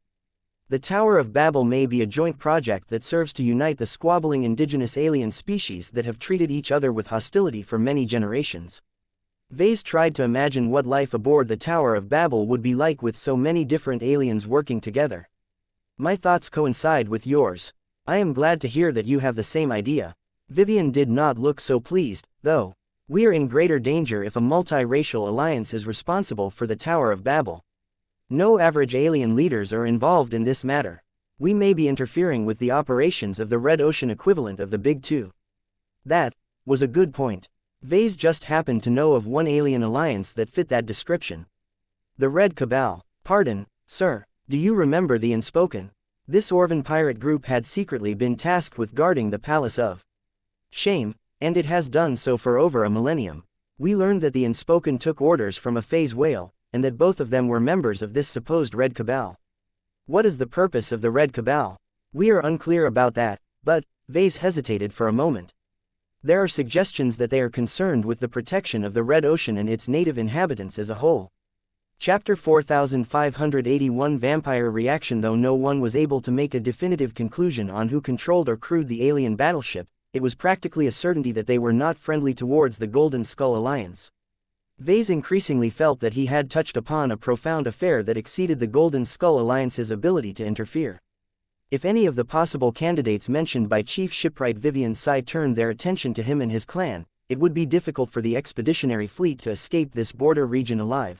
The Tower of Babel may be a joint project that serves to unite the squabbling indigenous alien species that have treated each other with hostility for many generations. Vase tried to imagine what life aboard the Tower of Babel would be like with so many different aliens working together. My thoughts coincide with yours. I am glad to hear that you have the same idea. Vivian did not look so pleased, though. We are in greater danger if a multiracial alliance is responsible for the Tower of Babel. No average alien leaders are involved in this matter. We may be interfering with the operations of the Red Ocean equivalent of the Big Two. That was a good point. Vase just happened to know of one alien alliance that fit that description. The Red Cabal. Pardon, sir, do you remember the Unspoken? This Orvan pirate group had secretly been tasked with guarding the Palace of Shame, and it has done so for over a millennium. We learned that the Unspoken took orders from a phase whale, and that both of them were members of this supposed Red Cabal. What is the purpose of the Red Cabal? We are unclear about that, but Vase hesitated for a moment. There are suggestions that they are concerned with the protection of the Red Ocean and its native inhabitants as a whole. Chapter 4581 Vampire Reaction. Though no one was able to make a definitive conclusion on who controlled or crewed the alien battleship, it was practically a certainty that they were not friendly towards the Golden Skull Alliance. Vase increasingly felt that he had touched upon a profound affair that exceeded the Golden Skull Alliance's ability to interfere. If any of the possible candidates mentioned by Chief Shipwright Vivian Sai turned their attention to him and his clan, it would be difficult for the expeditionary fleet to escape this border region alive.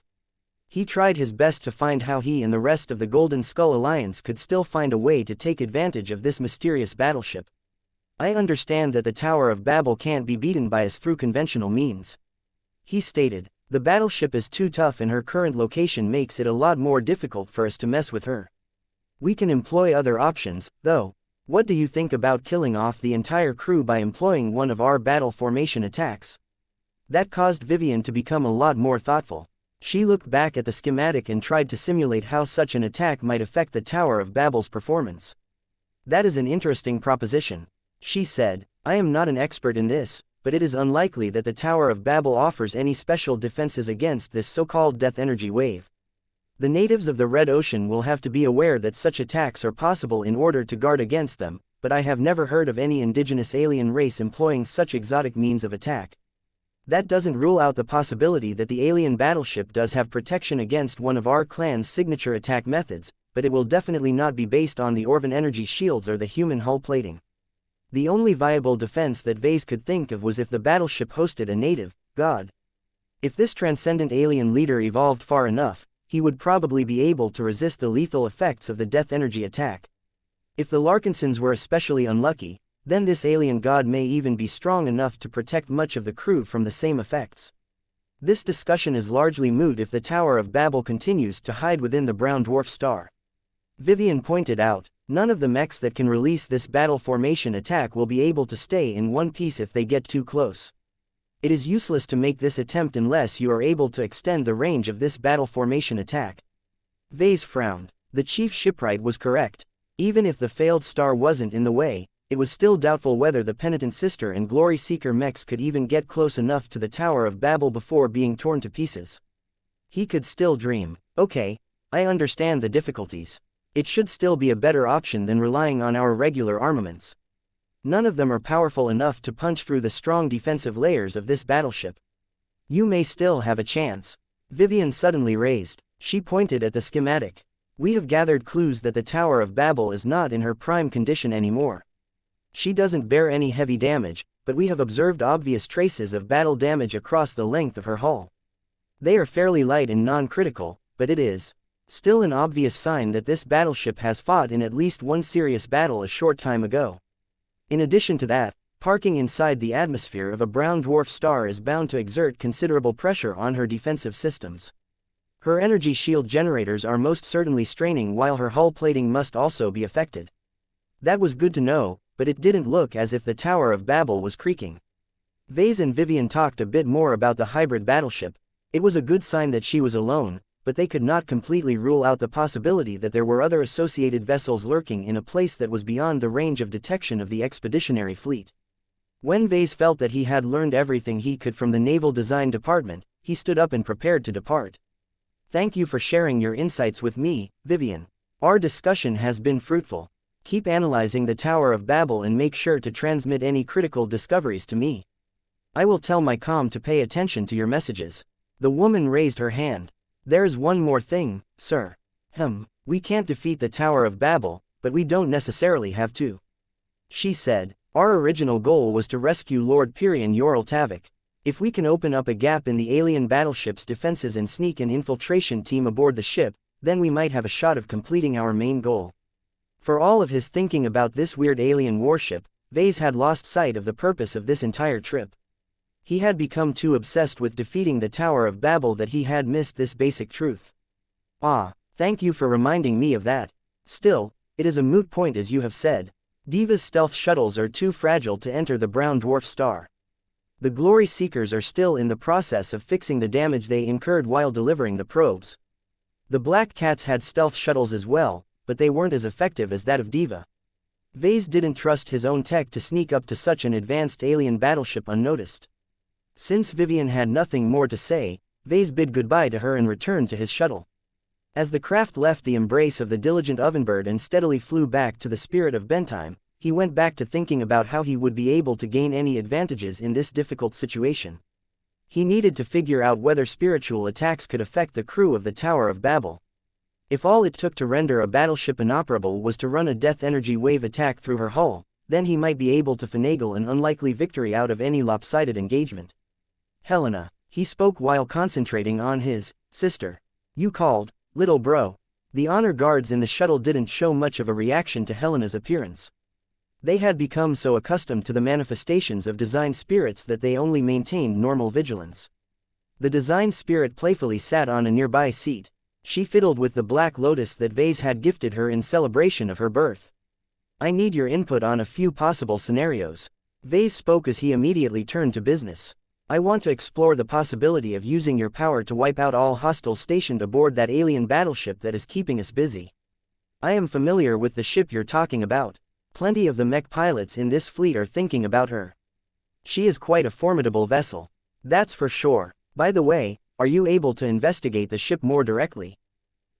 He tried his best to find how he and the rest of the Golden Skull Alliance could still find a way to take advantage of this mysterious battleship. I understand that the Tower of Babel can't be beaten by us through conventional means. He stated, the battleship is too tough and her current location makes it a lot more difficult for us to mess with her. We can employ other options, though. What do you think about killing off the entire crew by employing one of our battle formation attacks? That caused Vivian to become a lot more thoughtful. She looked back at the schematic and tried to simulate how such an attack might affect the Tower of Babel's performance. That is an interesting proposition. She said, I am not an expert in this, but it is unlikely that the Tower of Babel offers any special defenses against this so-called death energy wave. The natives of the Red Ocean will have to be aware that such attacks are possible in order to guard against them, but I have never heard of any indigenous alien race employing such exotic means of attack. That doesn't rule out the possibility that the alien battleship does have protection against one of our clan's signature attack methods, but it will definitely not be based on the Orvan energy shields or the human hull plating. The only viable defense that Vase could think of was if the battleship hosted a native god. If this transcendent alien leader evolved far enough, he would probably be able to resist the lethal effects of the death energy attack. If the Larkinsons were especially unlucky, then this alien god may even be strong enough to protect much of the crew from the same effects. This discussion is largely moot if the Tower of Babel continues to hide within the brown dwarf star. Vivian pointed out, none of the mechs that can release this battle formation attack will be able to stay in one piece if they get too close. It is useless to make this attempt unless you are able to extend the range of this battle formation attack. Vase frowned. The chief shipwright was correct. Even if the failed star wasn't in the way, it was still doubtful whether the Penitent Sister and Glory Seeker mechs could even get close enough to the Tower of Babel before being torn to pieces. He could still dream. Okay, I understand the difficulties. It should still be a better option than relying on our regular armaments. None of them are powerful enough to punch through the strong defensive layers of this battleship. You may still have a chance. Vivian suddenly raised. She pointed at the schematic. We have gathered clues that the Tower of Babel is not in her prime condition anymore. She doesn't bear any heavy damage, but we have observed obvious traces of battle damage across the length of her hull. They are fairly light and non-critical, but it is still an obvious sign that this battleship has fought in at least one serious battle a short time ago. In addition to that, parking inside the atmosphere of a brown dwarf star is bound to exert considerable pressure on her defensive systems. Her energy shield generators are most certainly straining, while her hull plating must also be affected. That was good to know, but it didn't look as if the Tower of Babel was creaking. Vase and Vivian talked a bit more about the hybrid battleship. It was a good sign that she was alone, but they could not completely rule out the possibility that there were other associated vessels lurking in a place that was beyond the range of detection of the expeditionary fleet. When Vase felt that he had learned everything he could from the Naval Design Department, he stood up and prepared to depart. Thank you for sharing your insights with me, Vivian. Our discussion has been fruitful. Keep analyzing the Tower of Babel and make sure to transmit any critical discoveries to me. I will tell my comm to pay attention to your messages. The woman raised her hand. There's one more thing, sir. We can't defeat the Tower of Babel, but we don't necessarily have to. She said, our original goal was to rescue Lord Pyrian Yoral Tavik. If we can open up a gap in the alien battleship's defenses and sneak an infiltration team aboard the ship, then we might have a shot of completing our main goal. For all of his thinking about this weird alien warship, Vase had lost sight of the purpose of this entire trip. He had become too obsessed with defeating the Tower of Babel that he had missed this basic truth. Thank you for reminding me of that. Still, it is a moot point as you have said. Diva's stealth shuttles are too fragile to enter the brown dwarf star. The Glory Seekers are still in the process of fixing the damage they incurred while delivering the probes. The Black Cats had stealth shuttles as well, but they weren't as effective as that of Diva. Vase didn't trust his own tech to sneak up to such an advanced alien battleship unnoticed. Since Vivian had nothing more to say, Vase bid goodbye to her and returned to his shuttle. As the craft left the embrace of the diligent ovenbird and steadily flew back to the Spirit of Bentime, he went back to thinking about how he would be able to gain any advantages in this difficult situation. He needed to figure out whether spiritual attacks could affect the crew of the Tower of Babel. If all it took to render a battleship inoperable was to run a death energy wave attack through her hull, then he might be able to finagle an unlikely victory out of any lopsided engagement. Helena, he spoke while concentrating on his sister. You called, little bro. The honor guards in the shuttle didn't show much of a reaction to Helena's appearance. They had become so accustomed to the manifestations of design spirits that they only maintained normal vigilance. The design spirit playfully sat on a nearby seat. She fiddled with the black lotus that Vase had gifted her in celebration of her birth. I need your input on a few possible scenarios. Vase spoke as he immediately turned to business. I want to explore the possibility of using your power to wipe out all hostiles stationed aboard that alien battleship that is keeping us busy. I am familiar with the ship you're talking about. Plenty of the mech pilots in this fleet are thinking about her. She is quite a formidable vessel. That's for sure. By the way, are you able to investigate the ship more directly?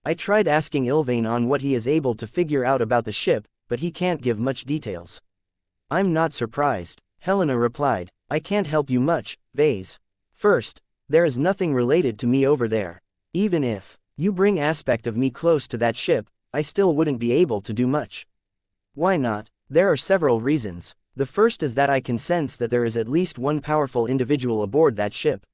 I tried asking Ilvain on what he is able to figure out about the ship, but he can't give much details. I'm not surprised, Helena replied. I can't help you much, Vase. First, there is nothing related to me over there. Even if you bring aspect of me close to that ship, I still wouldn't be able to do much. Why not? There are several reasons. The first is that I can sense that there is at least one powerful individual aboard that ship.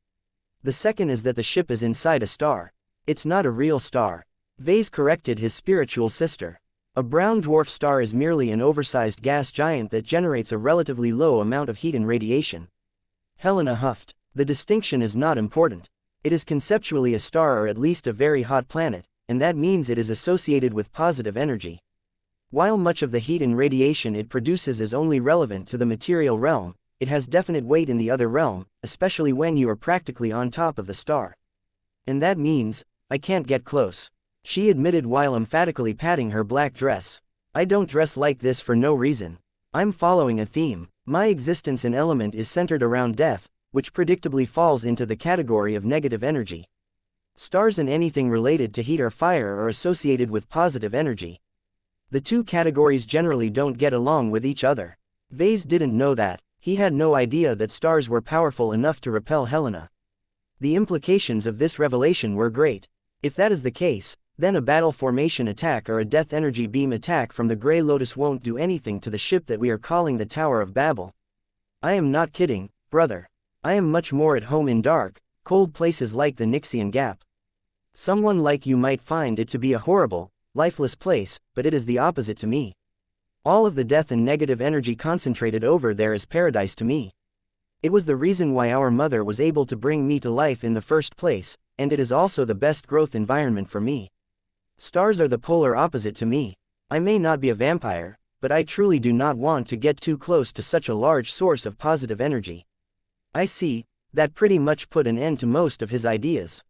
The second is that the ship is inside a star. It's not a real star. Vase corrected his spiritual sister. A brown dwarf star is merely an oversized gas giant that generates a relatively low amount of heat and radiation. Helena huffed. The distinction is not important. It is conceptually a star or at least a very hot planet, and that means it is associated with positive energy. While much of the heat and radiation it produces is only relevant to the material realm, it has definite weight in the other realm, especially when you are practically on top of the star. And that means, I can't get close. She admitted while emphatically patting her black dress. I don't dress like this for no reason. I'm following a theme. My existence and element is centered around death, which predictably falls into the category of negative energy. Stars and anything related to heat or fire are associated with positive energy. The two categories generally don't get along with each other. Vase didn't know that. He had no idea that stars were powerful enough to repel Helena. The implications of this revelation were great. If that is the case, then a battle formation attack or a death energy beam attack from the Grey Lotus won't do anything to the ship that we are calling the Tower of Babel. I am not kidding, brother. I am much more at home in dark, cold places like the Nixian Gap. Someone like you might find it to be a horrible, lifeless place, but it is the opposite to me. All of the death and negative energy concentrated over there is paradise to me. It was the reason why our mother was able to bring me to life in the first place, and it is also the best growth environment for me. Stars are the polar opposite to me. I may not be a vampire, but I truly do not want to get too close to such a large source of positive energy. I see, that pretty much put an end to most of his ideas.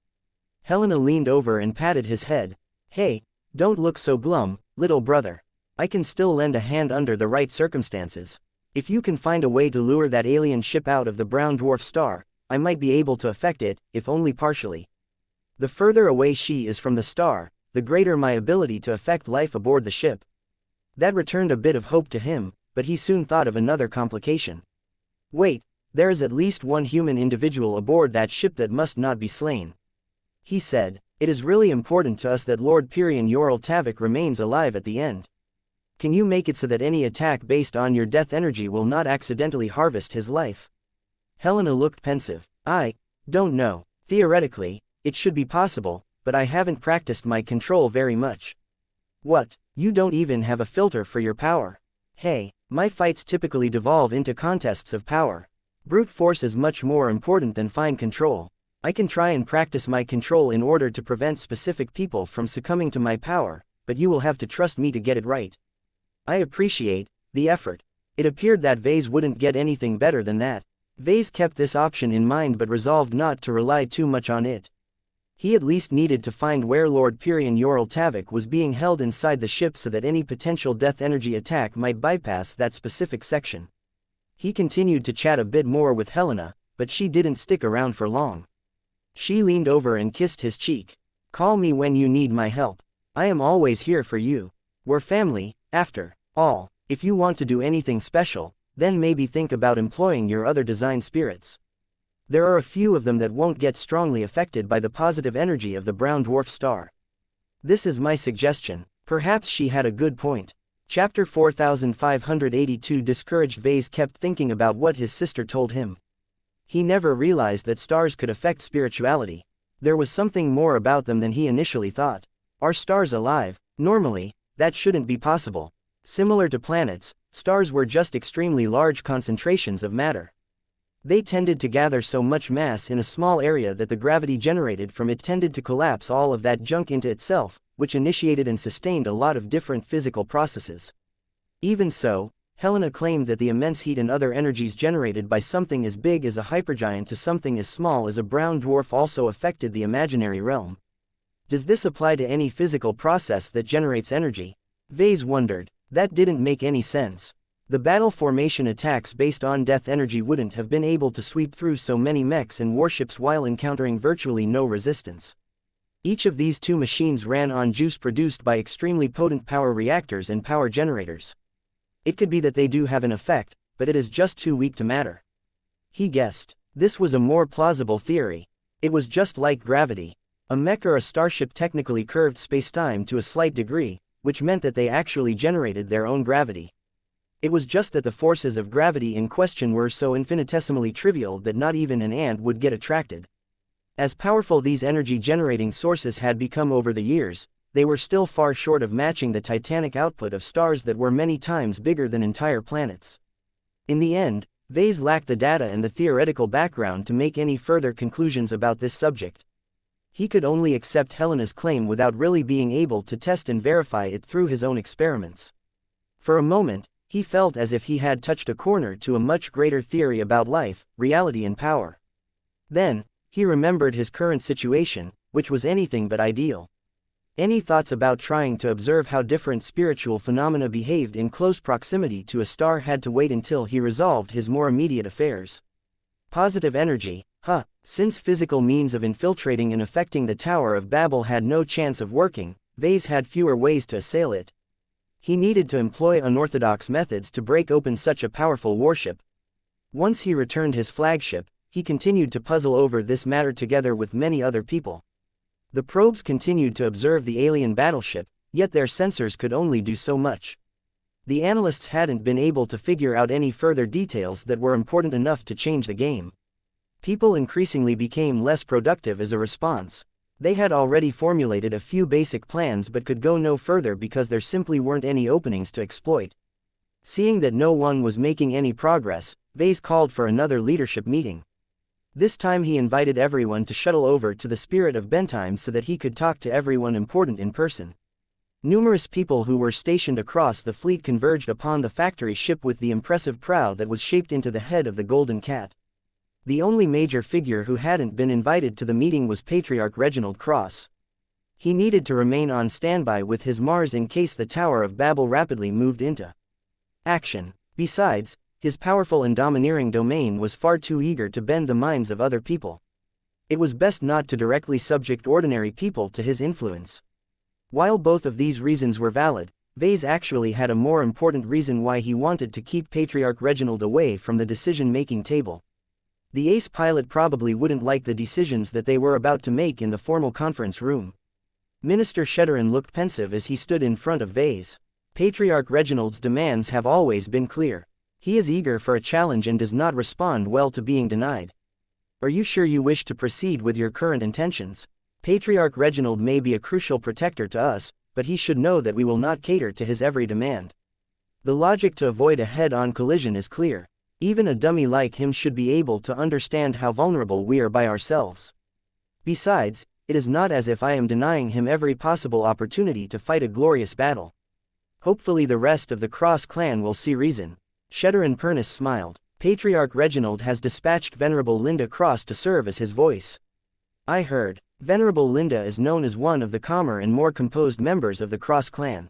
Helena leaned over and patted his head. Hey, don't look so glum, little brother. I can still lend a hand under the right circumstances. If you can find a way to lure that alien ship out of the brown dwarf star, I might be able to affect it, if only partially. The further away she is from the star, the greater my ability to affect life aboard the ship. That returned a bit of hope to him, but he soon thought of another complication. Wait, there is at least one human individual aboard that ship that must not be slain. He said, it is really important to us that Lord Pirian Yoral Tavik remains alive at the end. Can you make it so that any attack based on your death energy will not accidentally harvest his life? Helena looked pensive. I don't know. Theoretically, it should be possible, but I haven't practiced my control very much. What, you don't even have a filter for your power? Hey, my fights typically devolve into contests of power. Brute force is much more important than fine control. I can try and practice my control in order to prevent specific people from succumbing to my power, but you will have to trust me to get it right. I appreciate the effort. It appeared that Vase wouldn't get anything better than that. Vase kept this option in mind but resolved not to rely too much on it. He at least needed to find where Lord Pirian Yoral Tavik was being held inside the ship so that any potential death energy attack might bypass that specific section. He continued to chat a bit more with Helena, but she didn't stick around for long. She leaned over and kissed his cheek. Call me when you need my help. I am always here for you. We're family, after all. If you want to do anything special, then maybe think about employing your other design spirits. There are a few of them that won't get strongly affected by the positive energy of the brown dwarf star. This is my suggestion. Perhaps she had a good point. Chapter 4582. Discouraged Vase kept thinking about what his sister told him. He never realized that stars could affect spirituality. There was something more about them than he initially thought. Are stars alive? Normally, that shouldn't be possible. Similar to planets, stars were just extremely large concentrations of matter. They tended to gather so much mass in a small area that the gravity generated from it tended to collapse all of that junk into itself, which initiated and sustained a lot of different physical processes. Even so, Helena claimed that the immense heat and other energies generated by something as big as a hypergiant to something as small as a brown dwarf also affected the imaginary realm. Does this apply to any physical process that generates energy? Vase wondered. That didn't make any sense. The battle formation attacks based on death energy wouldn't have been able to sweep through so many mechs and warships while encountering virtually no resistance. Each of these two machines ran on juice produced by extremely potent power reactors and power generators. It could be that they do have an effect, but it is just too weak to matter. He guessed. This was a more plausible theory. It was just like gravity. A mech or a starship technically curved spacetime to a slight degree, which meant that they actually generated their own gravity. It was just that the forces of gravity in question were so infinitesimally trivial that not even an ant would get attracted. As powerful these energy-generating sources had become over the years, they were still far short of matching the titanic output of stars that were many times bigger than entire planets. In the end, Vase lacked the data and the theoretical background to make any further conclusions about this subject. He could only accept Helena's claim without really being able to test and verify it through his own experiments. For a moment, he felt as if he had touched a corner to a much greater theory about life, reality and power. Then, he remembered his current situation, which was anything but ideal. Any thoughts about trying to observe how different spiritual phenomena behaved in close proximity to a star had to wait until he resolved his more immediate affairs. Positive energy, since physical means of infiltrating and affecting the Tower of Babel had no chance of working, Vase had fewer ways to assail it. He needed to employ unorthodox methods to break open such a powerful warship. Once he returned his flagship, he continued to puzzle over this matter together with many other people. The probes continued to observe the alien battleship, yet their sensors could only do so much. The analysts hadn't been able to figure out any further details that were important enough to change the game. People increasingly became less productive as a response. They had already formulated a few basic plans but could go no further because there simply weren't any openings to exploit. Seeing that no one was making any progress, Vase called for another leadership meeting. This time he invited everyone to shuttle over to the Spirit of Bentime so that he could talk to everyone important in person. Numerous people who were stationed across the fleet converged upon the factory ship with the impressive prow that was shaped into the head of the golden cat. The only major figure who hadn't been invited to the meeting was Patriarch Reginald Cross. He needed to remain on standby with his Mars in case the Tower of Babel rapidly moved into action. Besides, his powerful and domineering domain was far too eager to bend the minds of other people. It was best not to directly subject ordinary people to his influence. While both of these reasons were valid, Vase actually had a more important reason why he wanted to keep Patriarch Reginald away from the decision-making table. The ace pilot probably wouldn't like the decisions that they were about to make in the formal conference room. Minister Shedderin looked pensive as he stood in front of Vase. Patriarch Reginald's demands have always been clear. He is eager for a challenge and does not respond well to being denied. Are you sure you wish to proceed with your current intentions? Patriarch Reginald may be a crucial protector to us, but he should know that we will not cater to his every demand. The logic to avoid a head-on collision is clear. Even a dummy like him should be able to understand how vulnerable we are by ourselves. Besides, it is not as if I am denying him every possible opportunity to fight a glorious battle. Hopefully the rest of the Cross clan will see reason. Shedderin Pernus smiled. Patriarch Reginald has dispatched Venerable Linda Cross to serve as his voice. I heard. Venerable Linda is known as one of the calmer and more composed members of the Cross clan.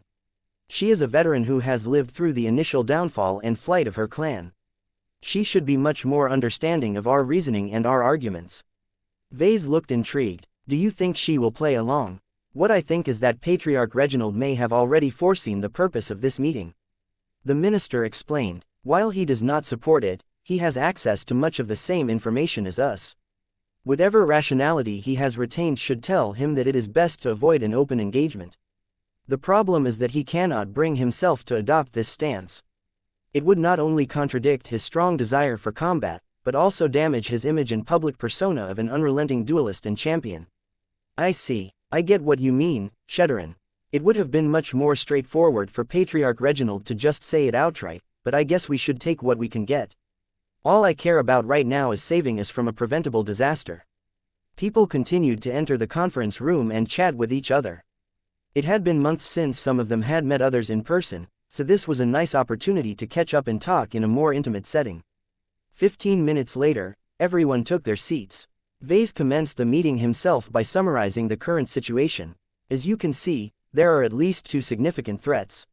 She is a veteran who has lived through the initial downfall and flight of her clan. She should be much more understanding of our reasoning and our arguments. Vase looked intrigued. Do you think she will play along? What I think is that Patriarch Reginald may have already foreseen the purpose of this meeting. The minister explained. While he does not support it, he has access to much of the same information as us. Whatever rationality he has retained should tell him that it is best to avoid an open engagement. The problem is that he cannot bring himself to adopt this stance. It would not only contradict his strong desire for combat, but also damage his image and public persona of an unrelenting duelist and champion. I see. I get what you mean, Shedderin. It would have been much more straightforward for Patriarch Reginald to just say it outright, but I guess we should take what we can get. All I care about right now is saving us from a preventable disaster. People continued to enter the conference room and chat with each other. It had been months since some of them had met others in person, so this was a nice opportunity to catch up and talk in a more intimate setting. 15 minutes later, everyone took their seats. Vase commenced the meeting himself by summarizing the current situation. As you can see, there are at least 2 significant threats.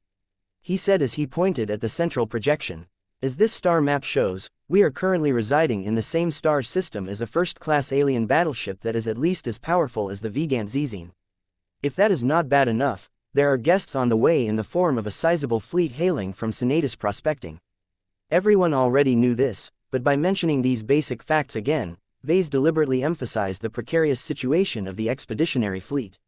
He said as he pointed at the central projection. As this star map shows, we are currently residing in the same star system as a first-class alien battleship that is at least as powerful as the Vegant Zizine. If that is not bad enough, there are guests on the way in the form of a sizable fleet hailing from Senatus Prospecting. Everyone already knew this, but by mentioning these basic facts again, Vase deliberately emphasized the precarious situation of the expeditionary fleet.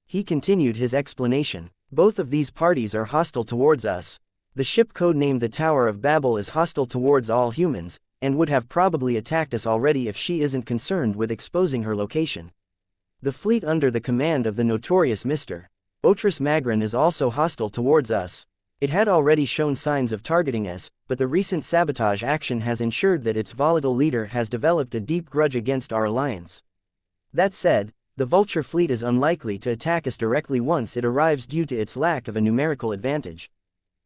He continued his explanation. Both of these parties are hostile towards us. The ship codenamed the Tower of Babel is hostile towards all humans, and would have probably attacked us already if she isn't concerned with exposing her location. The fleet under the command of the notorious Mr. Otris Magrin is also hostile towards us. It had already shown signs of targeting us, but the recent sabotage action has ensured that its volatile leader has developed a deep grudge against our alliance. That said, the Vulture fleet is unlikely to attack us directly once it arrives due to its lack of a numerical advantage.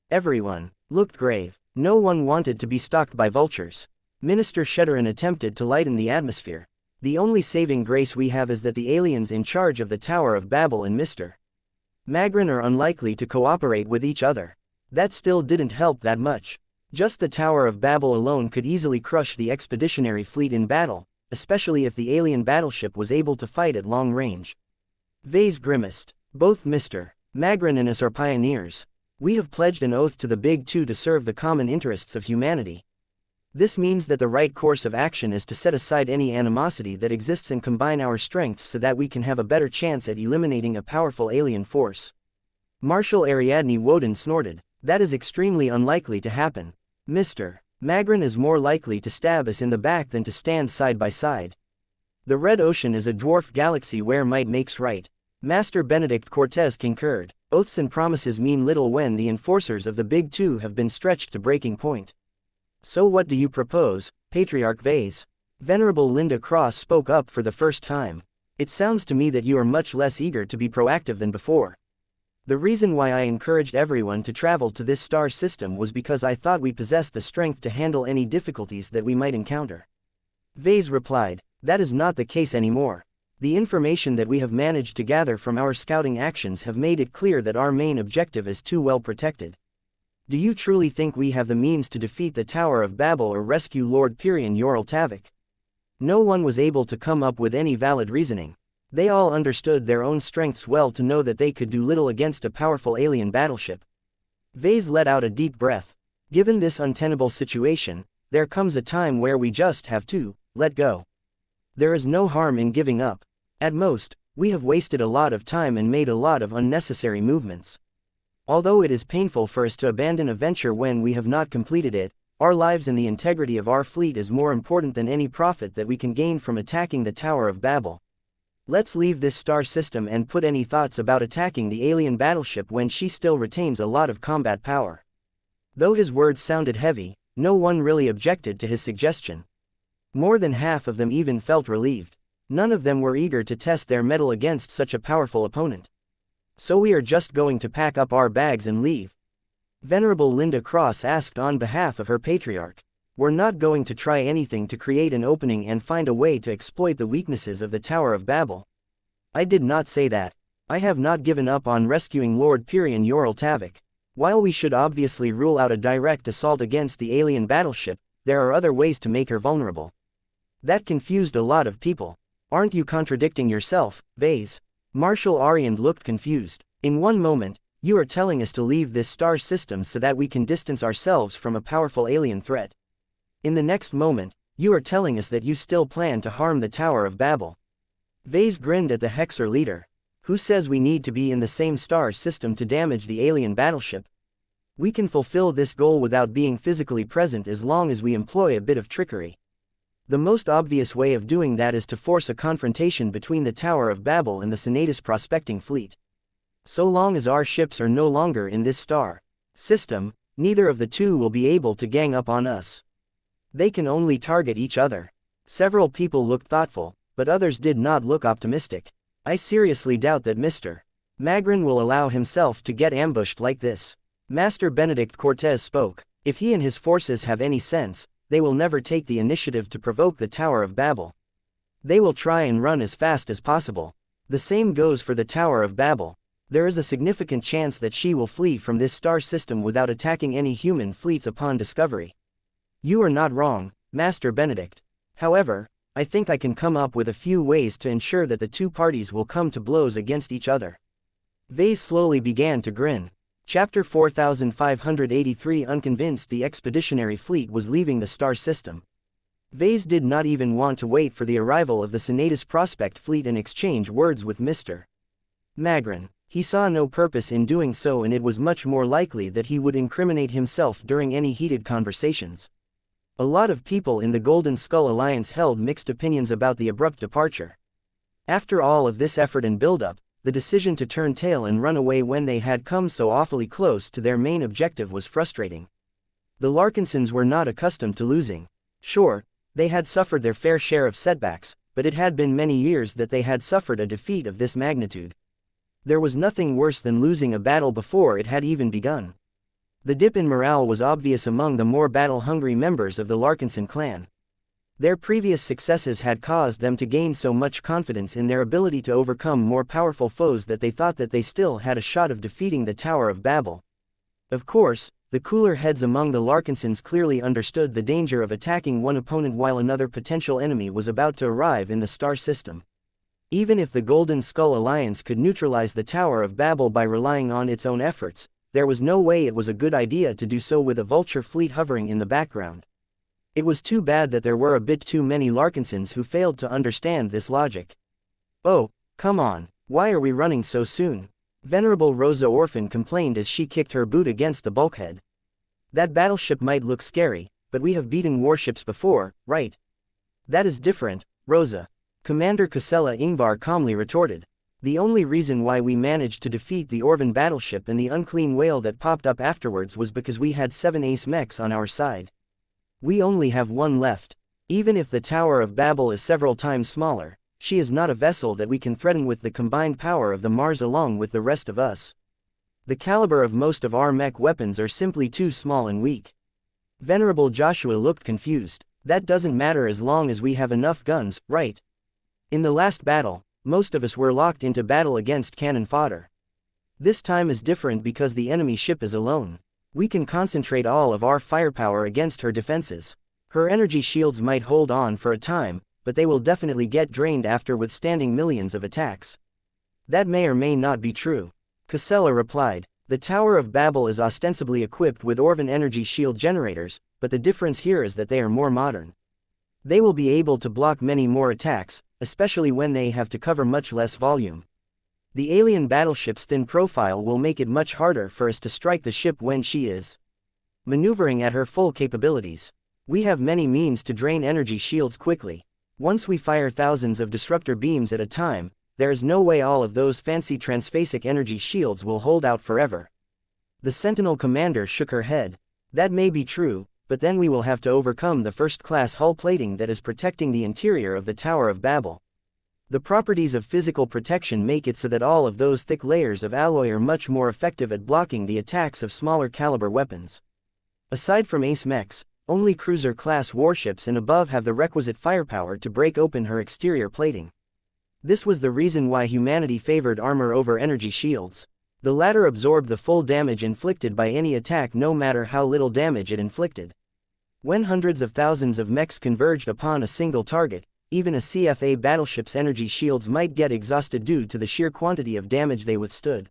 Everyone looked grave. No one wanted to be stalked by vultures. Minister Shedderin attempted to lighten the atmosphere. The only saving grace we have is that the aliens in charge of the Tower of Babel and Mr. Magrin are unlikely to cooperate with each other. That still didn't help that much. Just the Tower of Babel alone could easily crush the expeditionary fleet in battle, especially if the alien battleship was able to fight at long range. Vase grimaced. Both Mr. Magrin and us are pioneers. We have pledged an oath to the Big Two to serve the common interests of humanity. This means that the right course of action is to set aside any animosity that exists and combine our strengths so that we can have a better chance at eliminating a powerful alien force. Marshal Ariadne Woden snorted. That is extremely unlikely to happen. Mr. Magrin is more likely to stab us in the back than to stand side by side. The Red Ocean is a dwarf galaxy where might makes right. Master Benedict Cortez concurred. Oaths and promises mean little when the enforcers of the Big Two have been stretched to breaking point. So what do you propose, Patriarch Vase? Venerable Linda Cross spoke up for the first time. It sounds to me that you are much less eager to be proactive than before. The reason why I encouraged everyone to travel to this star system was because I thought we possessed the strength to handle any difficulties that we might encounter. Vase replied, that is not the case anymore. The information that we have managed to gather from our scouting actions have made it clear that our main objective is too well protected. Do you truly think we have the means to defeat the Tower of Babel or rescue Lord Pirian Yorl-Tavik? No one was able to come up with any valid reasoning. They all understood their own strengths well to know that they could do little against a powerful alien battleship. Vase let out a deep breath. Given this untenable situation, there comes a time where we just have to let go. There is no harm in giving up. At most, we have wasted a lot of time and made a lot of unnecessary movements. Although it is painful for us to abandon a venture when we have not completed it, our lives and the integrity of our fleet is more important than any profit that we can gain from attacking the Tower of Babel. Let's leave this star system and put any thoughts about attacking the alien battleship when she still retains a lot of combat power. Though his words sounded heavy, no one really objected to his suggestion. More than half of them even felt relieved. None of them were eager to test their mettle against such a powerful opponent. So we are just going to pack up our bags and leave? Venerable Linda Cross asked on behalf of her patriarch. We're not going to try anything to create an opening and find a way to exploit the weaknesses of the Tower of Babel. I did not say that. I have not given up on rescuing Lord Pirian Yorl-Tavik. While we should obviously rule out a direct assault against the alien battleship, there are other ways to make her vulnerable. That confused a lot of people. Aren't you contradicting yourself, Vase? Marshal Ariand looked confused. In one moment, you are telling us to leave this star system so that we can distance ourselves from a powerful alien threat. In the next moment, you are telling us that you still plan to harm the Tower of Babel. Vase grinned at the Hexer leader. Who says we need to be in the same star system to damage the alien battleship? We can fulfill this goal without being physically present as long as we employ a bit of trickery. The most obvious way of doing that is to force a confrontation between the Tower of Babel and the Senatus prospecting fleet. So long as our ships are no longer in this star system, neither of the two will be able to gang up on us. They can only target each other. Several people looked thoughtful, but others did not look optimistic. I seriously doubt that Mr. Magrin will allow himself to get ambushed like this. Master Benedict Cortez spoke. If he and his forces have any sense, they will never take the initiative to provoke the Tower of Babel. They will try and run as fast as possible. The same goes for the Tower of Babel. There is a significant chance that she will flee from this star system without attacking any human fleets upon discovery. You are not wrong, Master Benedict. However, I think I can come up with a few ways to ensure that the two parties will come to blows against each other. Vase slowly began to grin. Chapter 4583. Unconvinced the expeditionary fleet was leaving the star system. Vase did not even want to wait for the arrival of the Senatus prospect fleet and exchange words with Mr. Magrin. He saw no purpose in doing so, and it was much more likely that he would incriminate himself during any heated conversations. A lot of people in the Golden Skull Alliance held mixed opinions about the abrupt departure. After all of this effort and build-up, the decision to turn tail and run away when they had come so awfully close to their main objective was frustrating. The Larkinsons were not accustomed to losing. Sure, they had suffered their fair share of setbacks, but it had been many years that they had suffered a defeat of this magnitude. There was nothing worse than losing a battle before it had even begun. The dip in morale was obvious among the more battle-hungry members of the Larkinson clan. Their previous successes had caused them to gain so much confidence in their ability to overcome more powerful foes that they thought that they still had a shot of defeating the Tower of Babel. Of course, the cooler heads among the Larkinsons clearly understood the danger of attacking one opponent while another potential enemy was about to arrive in the star system. Even if the Golden Skull Alliance could neutralize the Tower of Babel by relying on its own efforts, there was no way it was a good idea to do so with a vulture fleet hovering in the background. It was too bad that there were a bit too many Larkinsons who failed to understand this logic. Oh, come on, why are we running so soon? Venerable Rosa Orphan complained as she kicked her boot against the bulkhead. That battleship might look scary, but we have beaten warships before, right? That is different, Rosa. Commander Casella Ingvar calmly retorted. The only reason why we managed to defeat the Orvan battleship and the unclean whale that popped up afterwards was because we had 7 ace mechs on our side. We only have one left. Even if the Tower of Babel is several times smaller, she is not a vessel that we can threaten with the combined power of the Mars along with the rest of us. The caliber of most of our mech weapons are simply too small and weak. Venerable Joshua looked confused. That doesn't matter as long as we have enough guns, right? In the last battle, most of us were locked into battle against cannon fodder. This time is different because the enemy ship is alone. We can concentrate all of our firepower against her defenses. Her energy shields might hold on for a time, but they will definitely get drained after withstanding millions of attacks. That may or may not be true. Casella replied. The Tower of Babel is ostensibly equipped with Orvan energy shield generators, but the difference here is that they are more modern. They will be able to block many more attacks, especially when they have to cover much less volume. The alien battleship's thin profile will make it much harder for us to strike the ship when she is maneuvering at her full capabilities. We have many means to drain energy shields quickly. Once we fire thousands of disruptor beams at a time, there is no way all of those fancy transphasic energy shields will hold out forever. The Sentinel commander shook her head. That may be true, but then we will have to overcome the first-class hull plating that is protecting the interior of the Tower of Babel. The properties of physical protection make it so that all of those thick layers of alloy are much more effective at blocking the attacks of smaller caliber weapons. Aside from ace mechs, only cruiser-class warships and above have the requisite firepower to break open her exterior plating. This was the reason why humanity favored armor over energy shields. The latter absorbed the full damage inflicted by any attack no matter how little damage it inflicted. When hundreds of thousands of mechs converged upon a single target, even a CFA battleship's energy shields might get exhausted due to the sheer quantity of damage they withstood.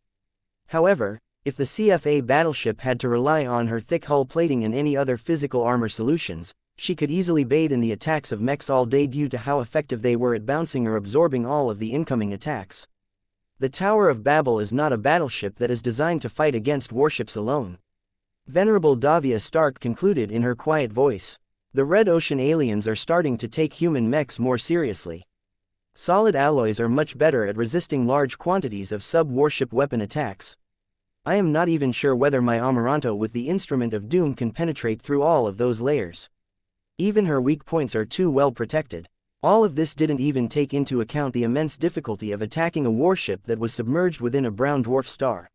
However, if the CFA battleship had to rely on her thick hull plating and any other physical armor solutions, she could easily bathe in the attacks of mechs all day due to how effective they were at bouncing or absorbing all of the incoming attacks. The Tower of Babel is not a battleship that is designed to fight against warships alone. Venerable Davia Stark concluded in her quiet voice. The Red Ocean aliens are starting to take human mechs more seriously. Solid alloys are much better at resisting large quantities of sub-warship weapon attacks. I am not even sure whether my Amaranto with the Instrument of Doom can penetrate through all of those layers. Even her weak points are too well protected. All of this didn't even take into account the immense difficulty of attacking a warship that was submerged within a brown dwarf star.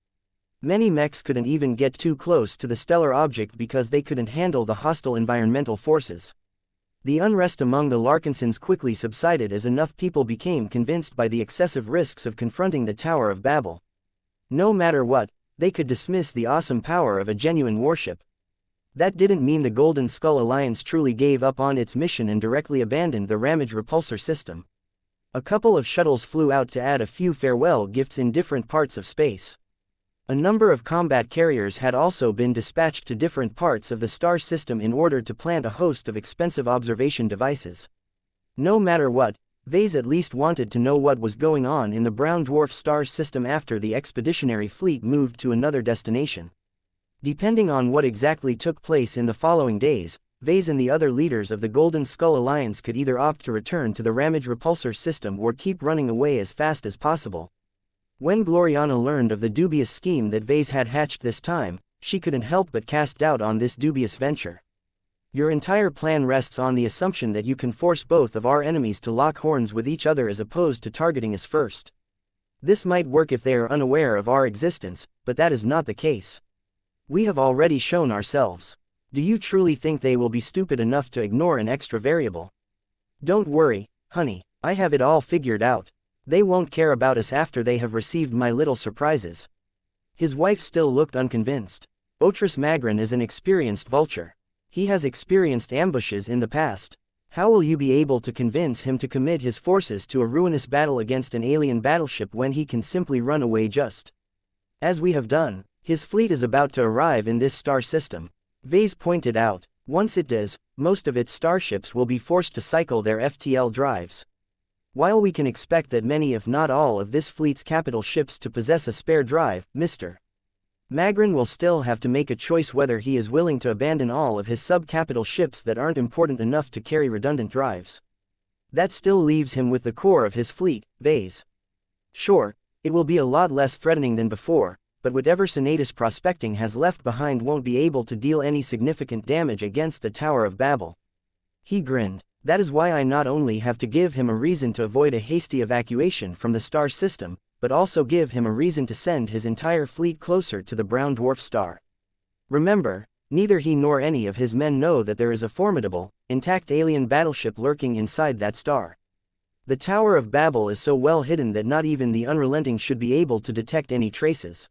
Many mechs couldn't even get too close to the stellar object because they couldn't handle the hostile environmental forces. The unrest among the Larkinsons quickly subsided as enough people became convinced by the excessive risks of confronting the Tower of Babel. No matter what, they could dismiss the awesome power of a genuine warship. That didn't mean the Golden Skull Alliance truly gave up on its mission and directly abandoned the Ramage repulsor system. A couple of shuttles flew out to add a few farewell gifts in different parts of space. A number of combat carriers had also been dispatched to different parts of the star system in order to plant a host of expensive observation devices. No matter what, Vase at least wanted to know what was going on in the brown dwarf star system after the expeditionary fleet moved to another destination. Depending on what exactly took place in the following days, Vase and the other leaders of the Golden Skull Alliance could either opt to return to the Ramage repulsor system or keep running away as fast as possible. When Gloriana learned of the dubious scheme that Vase had hatched this time, she couldn't help but cast doubt on this dubious venture. Your entire plan rests on the assumption that you can force both of our enemies to lock horns with each other as opposed to targeting us first. This might work if they are unaware of our existence, but that is not the case. We have already shown ourselves. Do you truly think they will be stupid enough to ignore an extra variable? Don't worry, honey, I have it all figured out. They won't care about us after they have received my little surprises. His wife still looked unconvinced. Otris Magrin is an experienced vulture. He has experienced ambushes in the past. How will you be able to convince him to commit his forces to a ruinous battle against an alien battleship when he can simply run away just as we have done? His fleet is about to arrive in this star system. Vase pointed out. Once it does, most of its starships will be forced to cycle their FTL drives. While we can expect that many if not all of this fleet's capital ships to possess a spare drive, Mr. Magrin will still have to make a choice whether he is willing to abandon all of his sub-capital ships that aren't important enough to carry redundant drives. That still leaves him with the core of his fleet, Vase. Sure, it will be a lot less threatening than before, but whatever Senatus prospecting has left behind won't be able to deal any significant damage against the Tower of Babel. He grinned. That is why I not only have to give him a reason to avoid a hasty evacuation from the star system, but also give him a reason to send his entire fleet closer to the brown dwarf star. Remember, Neither he nor any of his men know that there is a formidable, intact alien battleship lurking inside that star. The Tower of Babel is so well hidden that not even the Unrelenting should be able to detect any traces.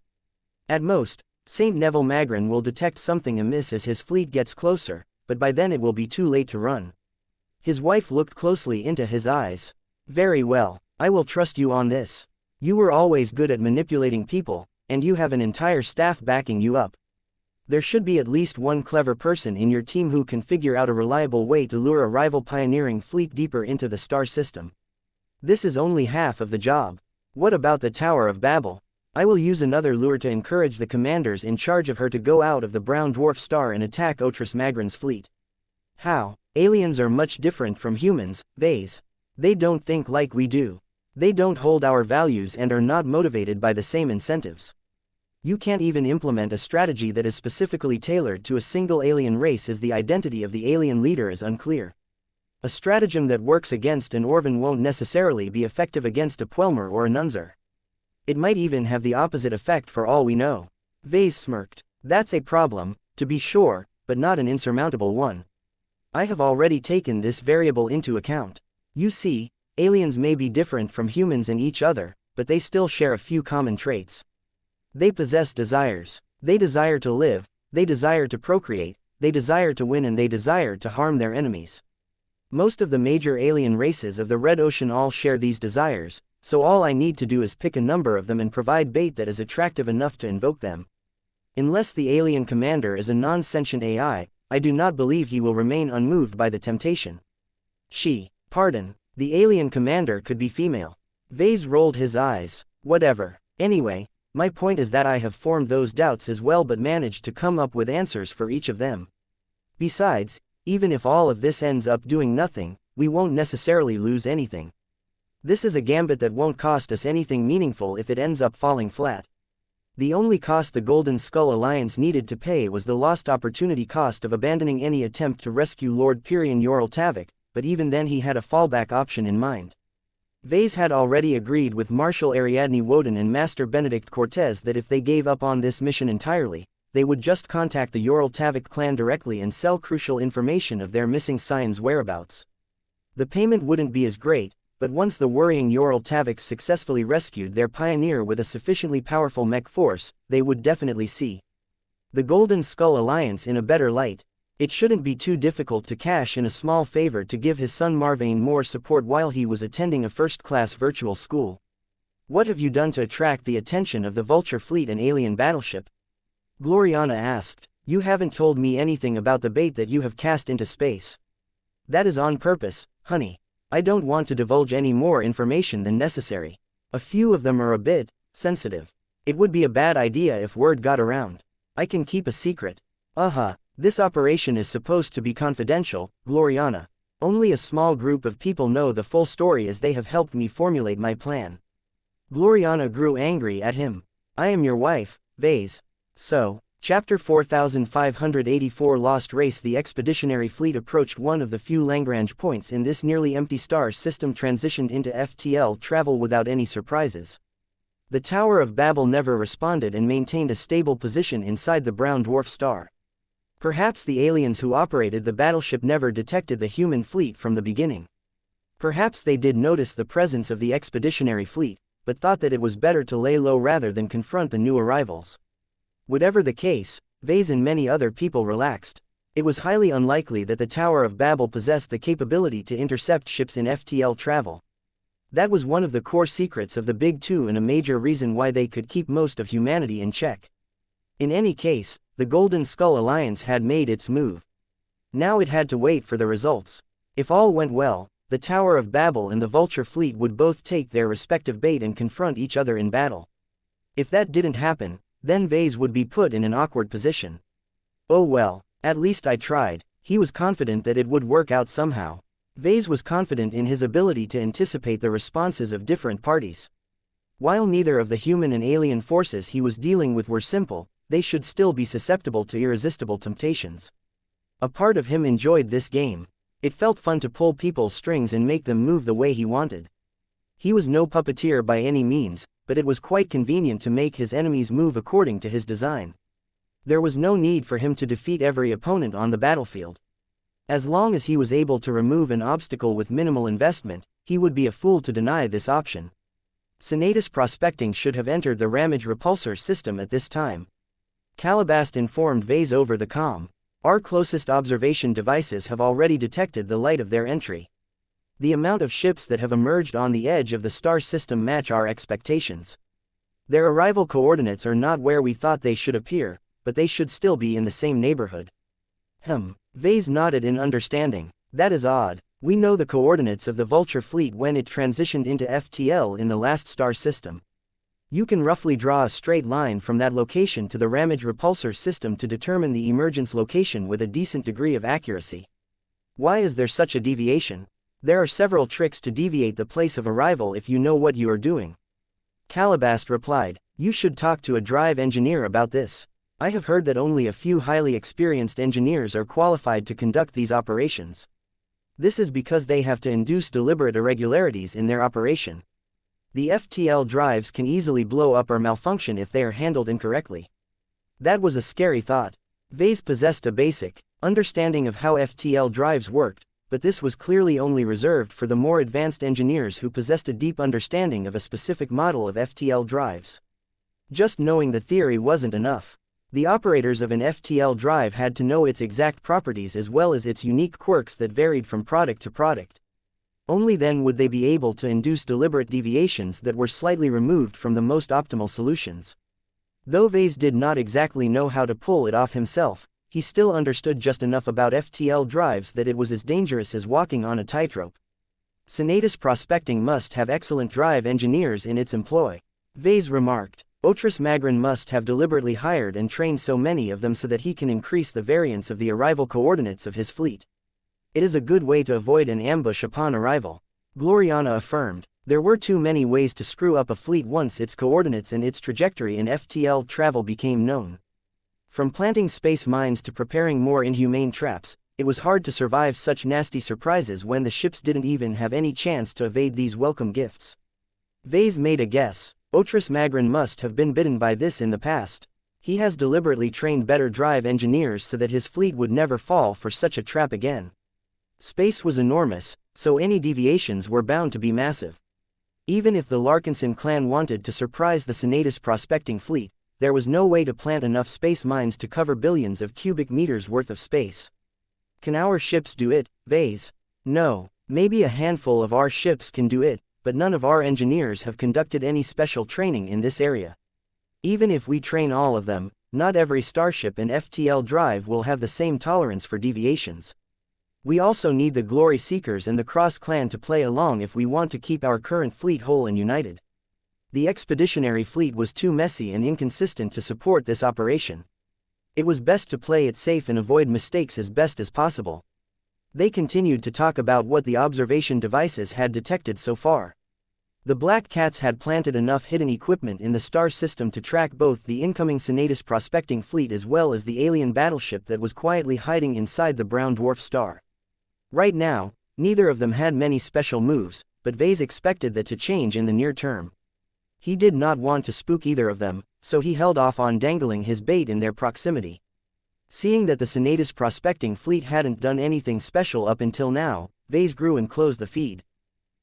At most, Saint Neville Magrin will detect something amiss as his fleet gets closer, but by then it will be too late to run. His wife looked closely into his eyes. Very well, I will trust you on this. You were always good at manipulating people, and you have an entire staff backing you up. There should be at least one clever person in your team who can figure out a reliable way to lure a rival pioneering fleet deeper into the star system. This is only half of the job. What about the Tower of Babel? I will use another lure to encourage the commanders in charge of her to go out of the brown dwarf star and attack Otris Magrin's fleet. How? Aliens are much different from humans, Vase. They don't think like we do. They don't hold our values and are not motivated by the same incentives. You can't even implement a strategy that is specifically tailored to a single alien race as the identity of the alien leader is unclear. A stratagem that works against an Orvan won't necessarily be effective against a Puelmer or a Nunzer. It might even have the opposite effect for all we know. Vase smirked. That's a problem, to be sure, but not an insurmountable one. I have already taken this variable into account. You see, aliens may be different from humans and each other, but they still share a few common traits. They possess desires. They desire to live, they desire to procreate, they desire to win, and they desire to harm their enemies. Most of the major alien races of the Red Ocean all share these desires, so all I need to do is pick a number of them and provide bait that is attractive enough to invoke them. Unless the alien commander is a non-sentient AI, I do not believe he will remain unmoved by the temptation. Pardon, the alien commander could be female. Vase rolled his eyes. Whatever. Anyway, my point is that I have formed those doubts as well but managed to come up with answers for each of them. Besides, even if all of this ends up doing nothing, we won't necessarily lose anything. This is a gambit that won't cost us anything meaningful if it ends up falling flat. The only cost the Golden Skull Alliance needed to pay was the lost opportunity cost of abandoning any attempt to rescue Lord Pyrion Yoral Tavik, but even then he had a fallback option in mind. Vase had already agreed with Marshal Ariadne Woden and Master Benedict Cortez that if they gave up on this mission entirely, they would just contact the Yoral Tavik clan directly and sell crucial information of their missing scions' whereabouts. The payment wouldn't be as great, but once the worrying Yoral Taviks successfully rescued their pioneer with a sufficiently powerful mech force, they would definitely see the Golden Skull Alliance in a better light. It shouldn't be too difficult to cash in a small favor to give his son Marvain more support while he was attending a first-class virtual school. What have you done to attract the attention of the Vulture fleet and alien battleship? Gloriana asked. You haven't told me anything about the bait that you have cast into space. That is on purpose, honey. I don't want to divulge any more information than necessary. A few of them are a bit sensitive. It would be a bad idea if word got around. I can keep a secret. This operation is supposed to be confidential, Gloriana. Only a small group of people know the full story as they have helped me formulate my plan. Gloriana grew angry at him. I am your wife, Vase. So, Chapter 4584 Lost Race. The expeditionary fleet approached one of the few Lagrange points in this nearly empty star system, transitioned into FTL travel without any surprises. The Tower of Babel never responded and maintained a stable position inside the brown dwarf star. Perhaps the aliens who operated the battleship never detected the human fleet from the beginning. Perhaps they did notice the presence of the expeditionary fleet, but thought that it was better to lay low rather than confront the new arrivals. Whatever the case, Vase and many other people relaxed. It was highly unlikely that the Tower of Babel possessed the capability to intercept ships in FTL travel. That was one of the core secrets of the Big Two and a major reason why they could keep most of humanity in check. In any case, the Golden Skull Alliance had made its move. Now it had to wait for the results. If all went well, the Tower of Babel and the Vulture fleet would both take their respective bait and confront each other in battle. If that didn't happen, then Vase would be put in an awkward position. Oh well, at least I tried. He was confident that it would work out somehow. Vase was confident in his ability to anticipate the responses of different parties. While neither of the human and alien forces he was dealing with were simple, they should still be susceptible to irresistible temptations. A part of him enjoyed this game. It felt fun to pull people's strings and make them move the way he wanted. He was no puppeteer by any means, but it was quite convenient to make his enemies move according to his design. There was no need for him to defeat every opponent on the battlefield. As long as he was able to remove an obstacle with minimal investment, he would be a fool to deny this option. Senatus prospecting should have entered the ramage repulsor system at this time. Calabast informed Vase over the comm. Our closest observation devices have already detected the light of their entry. The amount of ships that have emerged on the edge of the star system match our expectations. Their arrival coordinates are not where we thought they should appear, but they should still be in the same neighborhood. Vase nodded in understanding. That is odd. We know the coordinates of the Vulture fleet when it transitioned into FTL in the last star system. You can roughly draw a straight line from that location to the ramage repulsor system to determine the emergence location with a decent degree of accuracy. Why is there such a deviation? There are several tricks to deviate the place of arrival if you know what you are doing. Calabast replied, you should talk to a drive engineer about this. I have heard that only a few highly experienced engineers are qualified to conduct these operations. This is because they have to induce deliberate irregularities in their operation. The FTL drives can easily blow up or malfunction if they are handled incorrectly. That was a scary thought. Vase possessed a basic understanding of how FTL drives worked, but this was clearly only reserved for the more advanced engineers who possessed a deep understanding of a specific model of FTL drives. Just knowing the theory wasn't enough. The operators of an FTL drive had to know its exact properties as well as its unique quirks that varied from product to product. Only then would they be able to induce deliberate deviations that were slightly removed from the most optimal solutions. Though Vase did not exactly know how to pull it off himself, he still understood just enough about FTL drives that it was as dangerous as walking on a tightrope. Senatus Prospecting must have excellent drive engineers in its employ. Vase remarked. Otris Magrin must have deliberately hired and trained so many of them so that he can increase the variance of the arrival coordinates of his fleet. It is a good way to avoid an ambush upon arrival. Gloriana affirmed. There were too many ways to screw up a fleet once its coordinates and its trajectory in FTL travel became known. From planting space mines to preparing more inhumane traps, it was hard to survive such nasty surprises when the ships didn't even have any chance to evade these welcome gifts. Vase made a guess. Otris Magrin must have been bitten by this in the past. He has deliberately trained better drive engineers so that his fleet would never fall for such a trap again. Space was enormous, so any deviations were bound to be massive. Even if the Larkinson clan wanted to surprise the Senatus prospecting fleet, there was no way to plant enough space mines to cover billions of cubic meters worth of space. Can our ships do it, Vase? No, maybe a handful of our ships can do it, but none of our engineers have conducted any special training in this area. Even if we train all of them, not every starship in FTL drive will have the same tolerance for deviations. We also need the Glory Seekers and the Cross clan to play along if we want to keep our current fleet whole and united. The expeditionary fleet was too messy and inconsistent to support this operation. It was best to play it safe and avoid mistakes as best as possible. They continued to talk about what the observation devices had detected so far. The Black Cats had planted enough hidden equipment in the star system to track both the incoming Senatus prospecting fleet as well as the alien battleship that was quietly hiding inside the brown dwarf star. Right now, neither of them had many special moves, but Vase expected that to change in the near term. He did not want to spook either of them, so he held off on dangling his bait in their proximity. Seeing that the Senatus prospecting fleet hadn't done anything special up until now, Vase grew and closed the feed.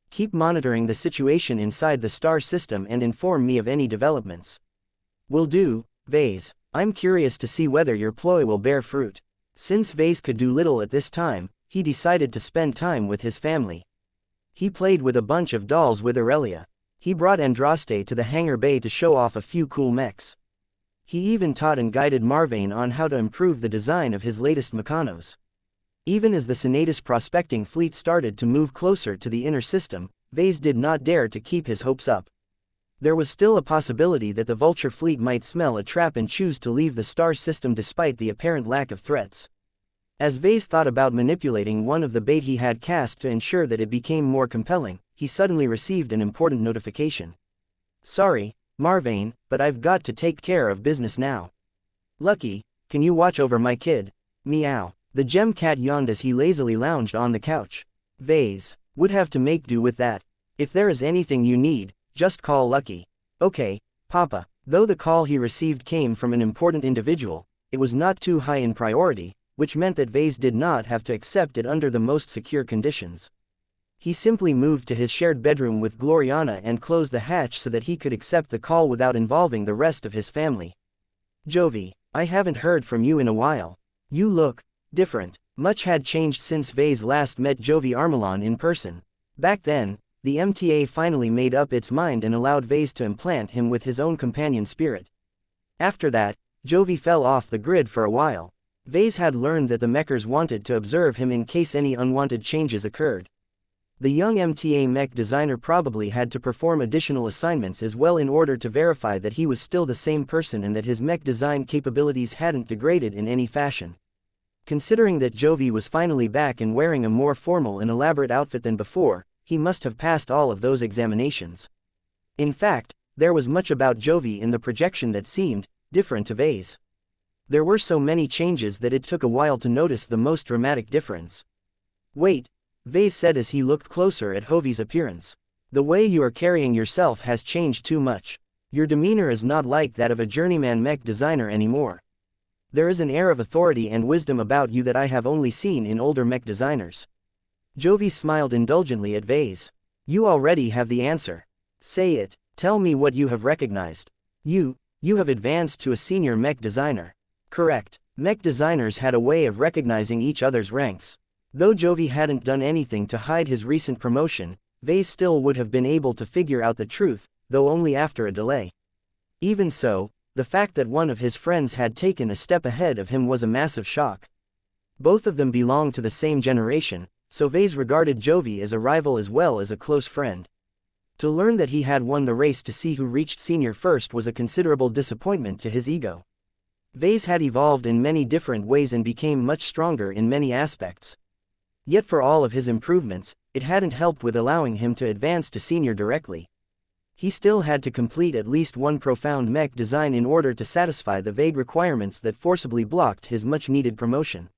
Keep monitoring the situation inside the star system and inform me of any developments. Will do, Vase. I'm curious to see whether your ploy will bear fruit. Since Vase could do little at this time, he decided to spend time with his family. He played with a bunch of dolls with Aurelia. He brought Andraste to the hangar bay to show off a few cool mechs. He even taught and guided Marvane on how to improve the design of his latest mechanos. Even as the Senatus prospecting fleet started to move closer to the inner system, Vase did not dare to keep his hopes up. There was still a possibility that the Vulture fleet might smell a trap and choose to leave the star system despite the apparent lack of threats. As Vase thought about manipulating one of the bait he had cast to ensure that it became more compelling, he suddenly received an important notification. Sorry, Marvane, but I've got to take care of business now. Lucky, can you watch over my kid? Meow. The gem cat yawned as he lazily lounged on the couch. Vase would have to make do with that. If there is anything you need, just call Lucky. Okay, Papa. Though the call he received came from an important individual, it was not too high in priority, which meant that Vase did not have to accept it under the most secure conditions. He simply moved to his shared bedroom with Gloriana and closed the hatch so that he could accept the call without involving the rest of his family. Jovi, I haven't heard from you in a while. You look different. Much had changed since Vase last met Jovi Armelon in person. Back then, the MTA finally made up its mind and allowed Vase to implant him with his own companion spirit. After that, Jovi fell off the grid for a while. Vase had learned that the Mechers wanted to observe him in case any unwanted changes occurred. The young MTA Mech designer probably had to perform additional assignments as well in order to verify that he was still the same person and that his Mech design capabilities hadn't degraded in any fashion. Considering that Jovi was finally back and wearing a more formal and elaborate outfit than before, he must have passed all of those examinations. In fact, there was much about Jovi in the projection that seemed different to Vase. There were so many changes that it took a while to notice the most dramatic difference. Wait, Vase said as he looked closer at Jovi's appearance. The way you are carrying yourself has changed too much. Your demeanor is not like that of a journeyman Mech designer anymore. There is an air of authority and wisdom about you that I have only seen in older Mech designers. Jovi smiled indulgently at Vase. You already have the answer. Say it, tell me what you have recognized. You have advanced to a senior Mech designer. Correct. Mech designers had a way of recognizing each other's ranks. Though Jovi hadn't done anything to hide his recent promotion, Vase still would have been able to figure out the truth, though only after a delay. Even so, the fact that one of his friends had taken a step ahead of him was a massive shock. Both of them belonged to the same generation, so Vase regarded Jovi as a rival as well as a close friend. To learn that he had won the race to see who reached senior first was a considerable disappointment to his ego. Vase had evolved in many different ways and became much stronger in many aspects. Yet for all of his improvements, it hadn't helped with allowing him to advance to senior directly. He still had to complete at least one profound Mech design in order to satisfy the vague requirements that forcibly blocked his much-needed promotion.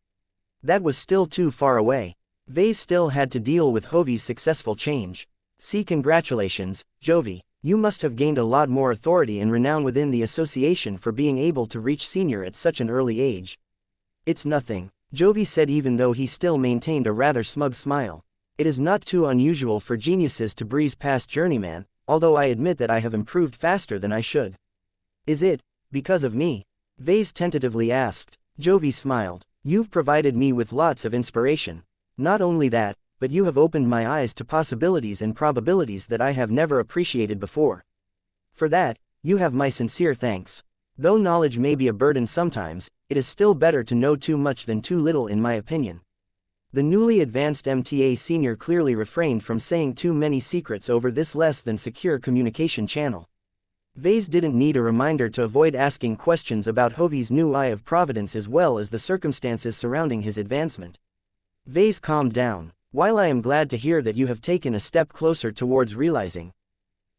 That was still too far away. Vase still had to deal with Jovi's successful change. See, congratulations, Jovi, you must have gained a lot more authority and renown within the association for being able to reach senior at such an early age. It's nothing, Jovi said, even though he still maintained a rather smug smile. It is not too unusual for geniuses to breeze past journeyman, although I admit that I have improved faster than I should. Is it because of me? Vase tentatively asked. Jovi smiled. You've provided me with lots of inspiration. Not only that, but you have opened my eyes to possibilities and probabilities that I have never appreciated before. For that, you have my sincere thanks. Though knowledge may be a burden sometimes, it is still better to know too much than too little, in my opinion. The newly advanced MTA senior clearly refrained from saying too many secrets over this less than secure communication channel. Vase didn't need a reminder to avoid asking questions about Jovi's new eye of providence as well as the circumstances surrounding his advancement. Vase calmed down. While I am glad to hear that you have taken a step closer towards realizing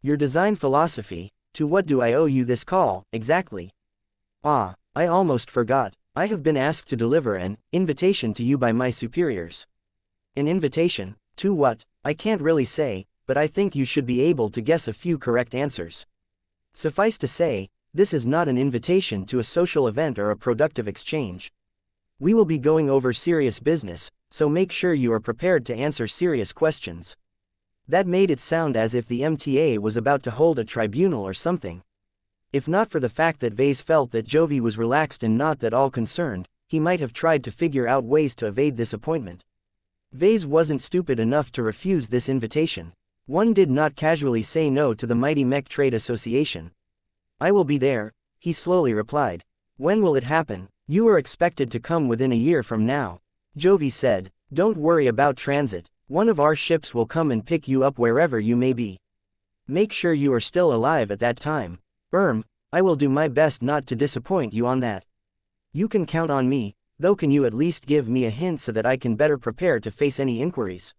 your design philosophy, to what do I owe you this call, exactly? Ah, I almost forgot. I have been asked to deliver an invitation to you by my superiors. An invitation? To what? I can't really say, but I think you should be able to guess a few correct answers. Suffice to say, this is not an invitation to a social event or a productive exchange. We will be going over serious business, so make sure you are prepared to answer serious questions. That made it sound as if the MTA was about to hold a tribunal or something. If not for the fact that Vase felt that Jovi was relaxed and not at all concerned, he might have tried to figure out ways to evade this appointment. Vase wasn't stupid enough to refuse this invitation. One did not casually say no to the mighty Mech Trade Association. I will be there, he slowly replied. When will it happen? You are expected to come within a year from now. Jovi said, don't worry about transit. One of our ships will come and pick you up wherever you may be. Make sure you are still alive at that time. I will do my best not to disappoint you on that. You can count on me, though can you at least give me a hint so that I can better prepare to face any inquiries?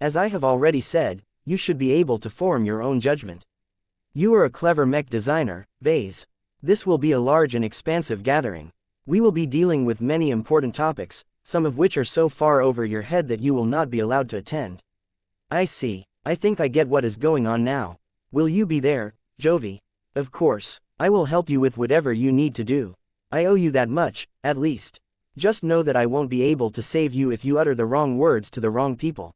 As I have already said, you should be able to form your own judgment. You are a clever Mech designer, Vase. This will be a large and expansive gathering. We will be dealing with many important topics, some of which are so far over your head that you will not be allowed to attend. I see. I think I get what is going on now. Will you be there, Jovi? Of course. I will help you with whatever you need to do. I owe you that much, at least. Just know that I won't be able to save you if you utter the wrong words to the wrong people.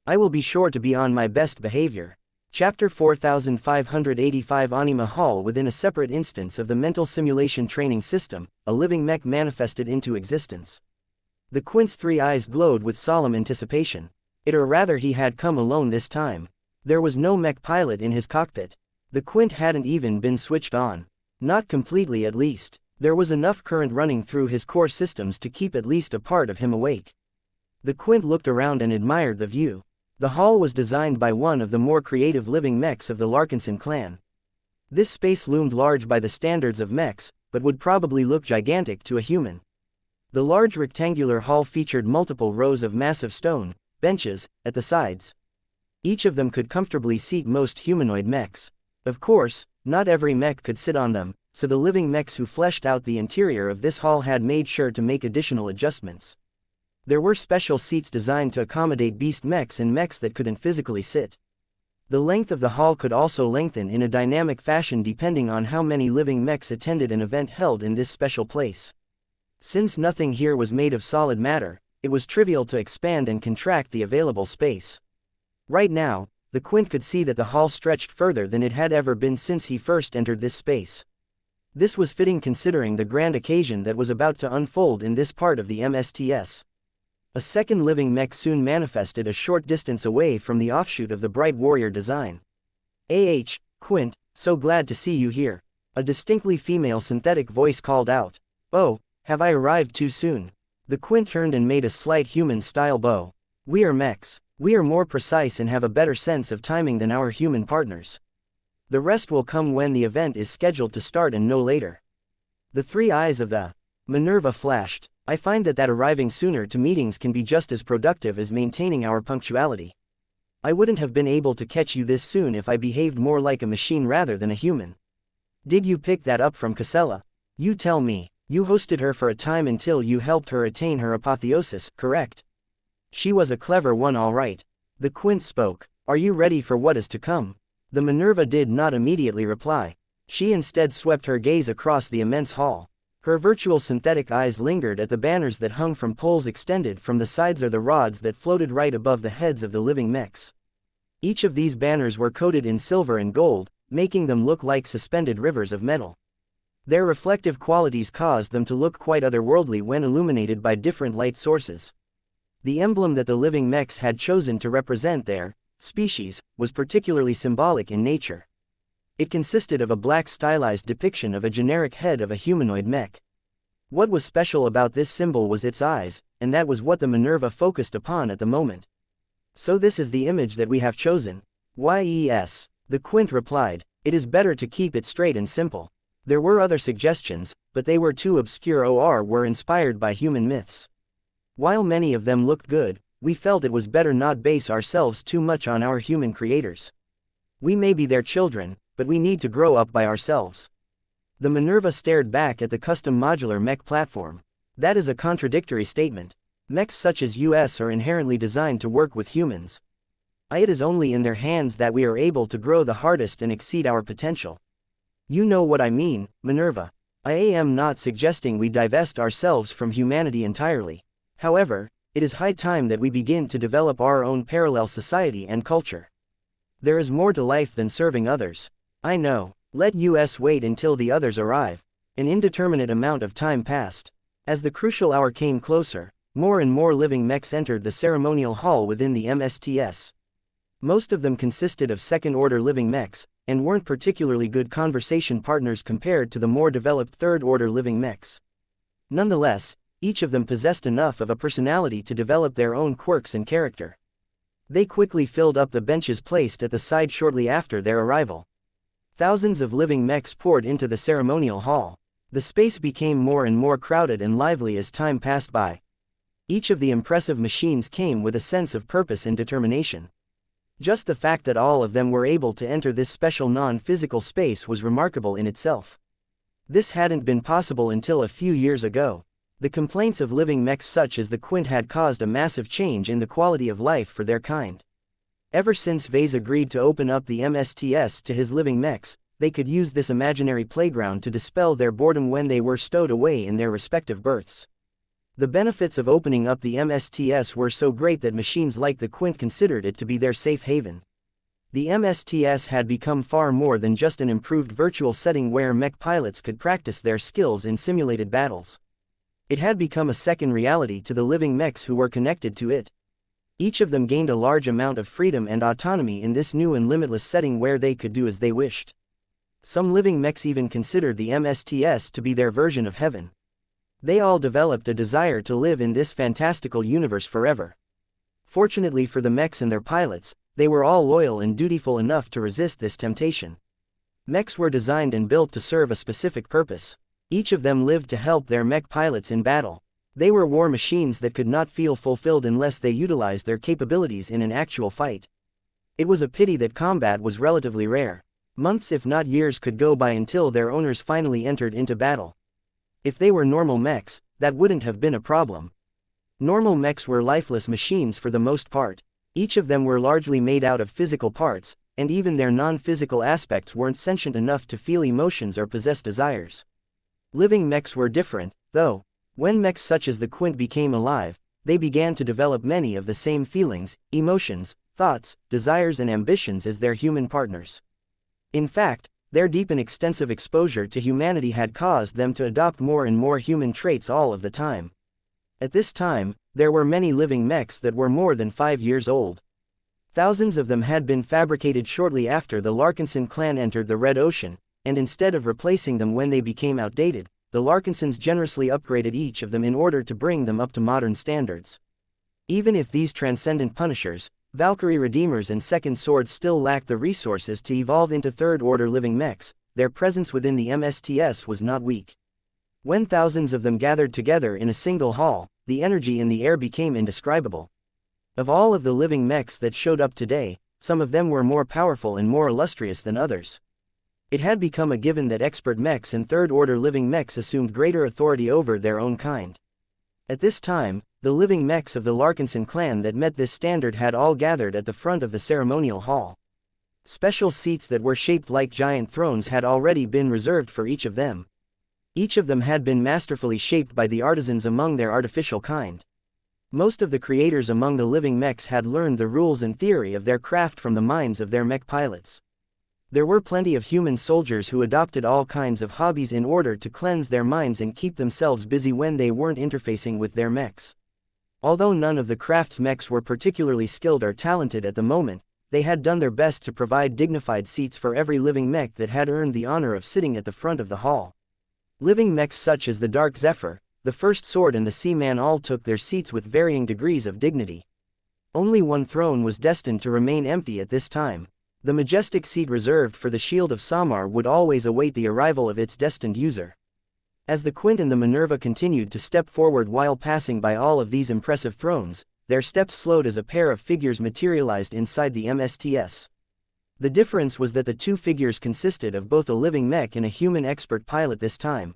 I will be sure to be on my best behavior. Chapter 4585 Anima Hall. Within a separate instance of the mental simulation training system, a living mech manifested into existence. The Quint's three eyes glowed with solemn anticipation. Or rather, he had come alone this time. There was no mech pilot in his cockpit. The Quint hadn't even been switched on. Not completely, at least. There was enough current running through his core systems to keep at least a part of him awake. The Quint looked around and admired the view. The hall was designed by one of the more creative living mechs of the Larkinson clan. This space loomed large by the standards of mechs, but would probably look gigantic to a human. The large rectangular hall featured multiple rows of massive stone benches at the sides. Each of them could comfortably seat most humanoid mechs. Of course, not every mech could sit on them, so the living mechs who fleshed out the interior of this hall had made sure to make additional adjustments. There were special seats designed to accommodate beast mechs and mechs that couldn't physically sit. The length of the hall could also lengthen in a dynamic fashion depending on how many living mechs attended an event held in this special place. Since nothing here was made of solid matter, it was trivial to expand and contract the available space. Right now, the Quint could see that the hall stretched further than it had ever been since he first entered this space. This was fitting considering the grand occasion that was about to unfold in this part of the MSTS. A second living mech soon manifested a short distance away from the offshoot of the bright warrior design. Quint, so glad to see you here. A distinctly female synthetic voice called out. Oh, have I arrived too soon? The Quint turned and made a slight human-style bow. We are mechs. We are more precise and have a better sense of timing than our human partners. The rest will come when the event is scheduled to start and no later. The three eyes of the Minerva flashed. I find that arriving sooner to meetings can be just as productive as maintaining our punctuality. I wouldn't have been able to catch you this soon if I behaved more like a machine rather than a human. Did you pick that up from Casella? You tell me. You hosted her for a time until you helped her attain her apotheosis, correct? She was a clever one, all right. The Quint spoke. Are you ready for what is to come? The Minerva did not immediately reply. She instead swept her gaze across the immense hall. Her virtual synthetic eyes lingered at the banners that hung from poles extended from the sides or the rods that floated right above the heads of the living mechs. Each of these banners were coated in silver and gold, making them look like suspended rivers of metal. Their reflective qualities caused them to look quite otherworldly when illuminated by different light sources. The emblem that the living mechs had chosen to represent their species was particularly symbolic in nature. It consisted of a black stylized depiction of a generic head of a humanoid mech. What was special about this symbol was its eyes, and that was what the Minerva focused upon at the moment. So this is the image that we have chosen. Yes. The Quint replied. It is better to keep it straight and simple. There were other suggestions, but they were too obscure or were inspired by human myths. While many of them looked good, we felt it was better not base ourselves too much on our human creators. We may be their children, but we need to grow up by ourselves. The Minerva stared back at the custom modular mech platform. That is a contradictory statement. Mechs such as us are inherently designed to work with humans. It is only in their hands that we are able to grow the hardest and exceed our potential. You know what I mean, Minerva. I am not suggesting we divest ourselves from humanity entirely. However, it is high time that we begin to develop our own parallel society and culture. There is more to life than serving others. I know. Let us wait until the others arrive. An indeterminate amount of time passed. As the crucial hour came closer, more and more living mechs entered the ceremonial hall within the MSTS. Most of them consisted of second-order living mechs, and weren't particularly good conversation partners compared to the more developed third-order living mechs. Nonetheless, each of them possessed enough of a personality to develop their own quirks and character. They quickly filled up the benches placed at the side shortly after their arrival. Thousands of living mechs poured into the ceremonial hall. The space became more and more crowded and lively as time passed by. Each of the impressive machines came with a sense of purpose and determination. Just the fact that all of them were able to enter this special non-physical space was remarkable in itself. This hadn't been possible until a few years ago. The complaints of living mechs such as the Quint had caused a massive change in the quality of life for their kind. Ever since Vase agreed to open up the MSTS to his living mechs, they could use this imaginary playground to dispel their boredom when they were stowed away in their respective berths. The benefits of opening up the MSTS were so great that machines like the Quint considered it to be their safe haven. The MSTS had become far more than just an improved virtual setting where mech pilots could practice their skills in simulated battles. It had become a second reality to the living mechs who were connected to it. Each of them gained a large amount of freedom and autonomy in this new and limitless setting where they could do as they wished. Some living mechs even considered the MSTS to be their version of heaven. They all developed a desire to live in this fantastical universe forever. Fortunately for the mechs and their pilots, they were all loyal and dutiful enough to resist this temptation. Mechs were designed and built to serve a specific purpose. Each of them lived to help their mech pilots in battle. They were war machines that could not feel fulfilled unless they utilized their capabilities in an actual fight. It was a pity that combat was relatively rare. Months if not years could go by until their owners finally entered into battle. If they were normal mechs, that wouldn't have been a problem. Normal mechs were lifeless machines for the most part. Each of them were largely made out of physical parts, and even their non-physical aspects weren't sentient enough to feel emotions or possess desires. Living mechs were different, though. When mechs such as the Quint became alive, they began to develop many of the same feelings, emotions, thoughts, desires and ambitions as their human partners. In fact, their deep and extensive exposure to humanity had caused them to adopt more and more human traits all of the time. At this time, there were many living mechs that were more than 5 years old. Thousands of them had been fabricated shortly after the Larkinson clan entered the Red Ocean, and instead of replacing them when they became outdated, the Larkinsons generously upgraded each of them in order to bring them up to modern standards. Even if these transcendent punishers, Valkyrie Redeemers and Second Swords still lacked the resources to evolve into third-order living mechs, their presence within the MSTS was not weak. When thousands of them gathered together in a single hall, the energy in the air became indescribable. Of all of the living mechs that showed up today, some of them were more powerful and more illustrious than others. It had become a given that expert mechs and third-order living mechs assumed greater authority over their own kind. At this time, the living mechs of the Larkinson clan that met this standard had all gathered at the front of the ceremonial hall. Special seats that were shaped like giant thrones had already been reserved for each of them. Each of them had been masterfully shaped by the artisans among their artificial kind. Most of the creators among the living mechs had learned the rules and theory of their craft from the minds of their mech pilots. There were plenty of human soldiers who adopted all kinds of hobbies in order to cleanse their minds and keep themselves busy when they weren't interfacing with their mechs. Although none of the craft's mechs were particularly skilled or talented at the moment, they had done their best to provide dignified seats for every living mech that had earned the honor of sitting at the front of the hall. Living mechs such as the Dark Zephyr, the First Sword and the Seaman all took their seats with varying degrees of dignity. Only one throne was destined to remain empty at this time. The majestic seat reserved for the Shield of Samar would always await the arrival of its destined user. As the Quint and the Minerva continued to step forward while passing by all of these impressive thrones, their steps slowed as a pair of figures materialized inside the MSTS. The difference was that the two figures consisted of both a living mech and a human expert pilot this time.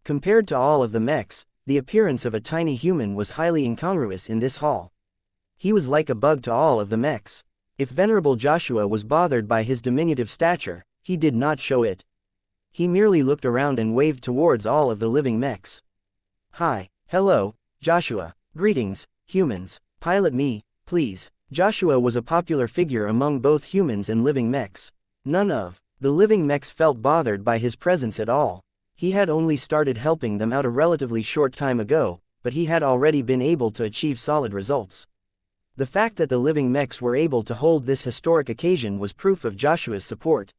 Compared to all of the mechs, the appearance of a tiny human was highly incongruous in this hall. He was like a bug to all of the mechs. If Venerable Joshua was bothered by his diminutive stature, he did not show it. He merely looked around and waved towards all of the living mechs. "Hi, hello, Joshua. Greetings, humans. Pilot me, please." Joshua was a popular figure among both humans and living mechs. None of the living mechs felt bothered by his presence at all. He had only started helping them out a relatively short time ago, but he had already been able to achieve solid results. The fact that the living mechs were able to hold this historic occasion was proof of Joshua's support.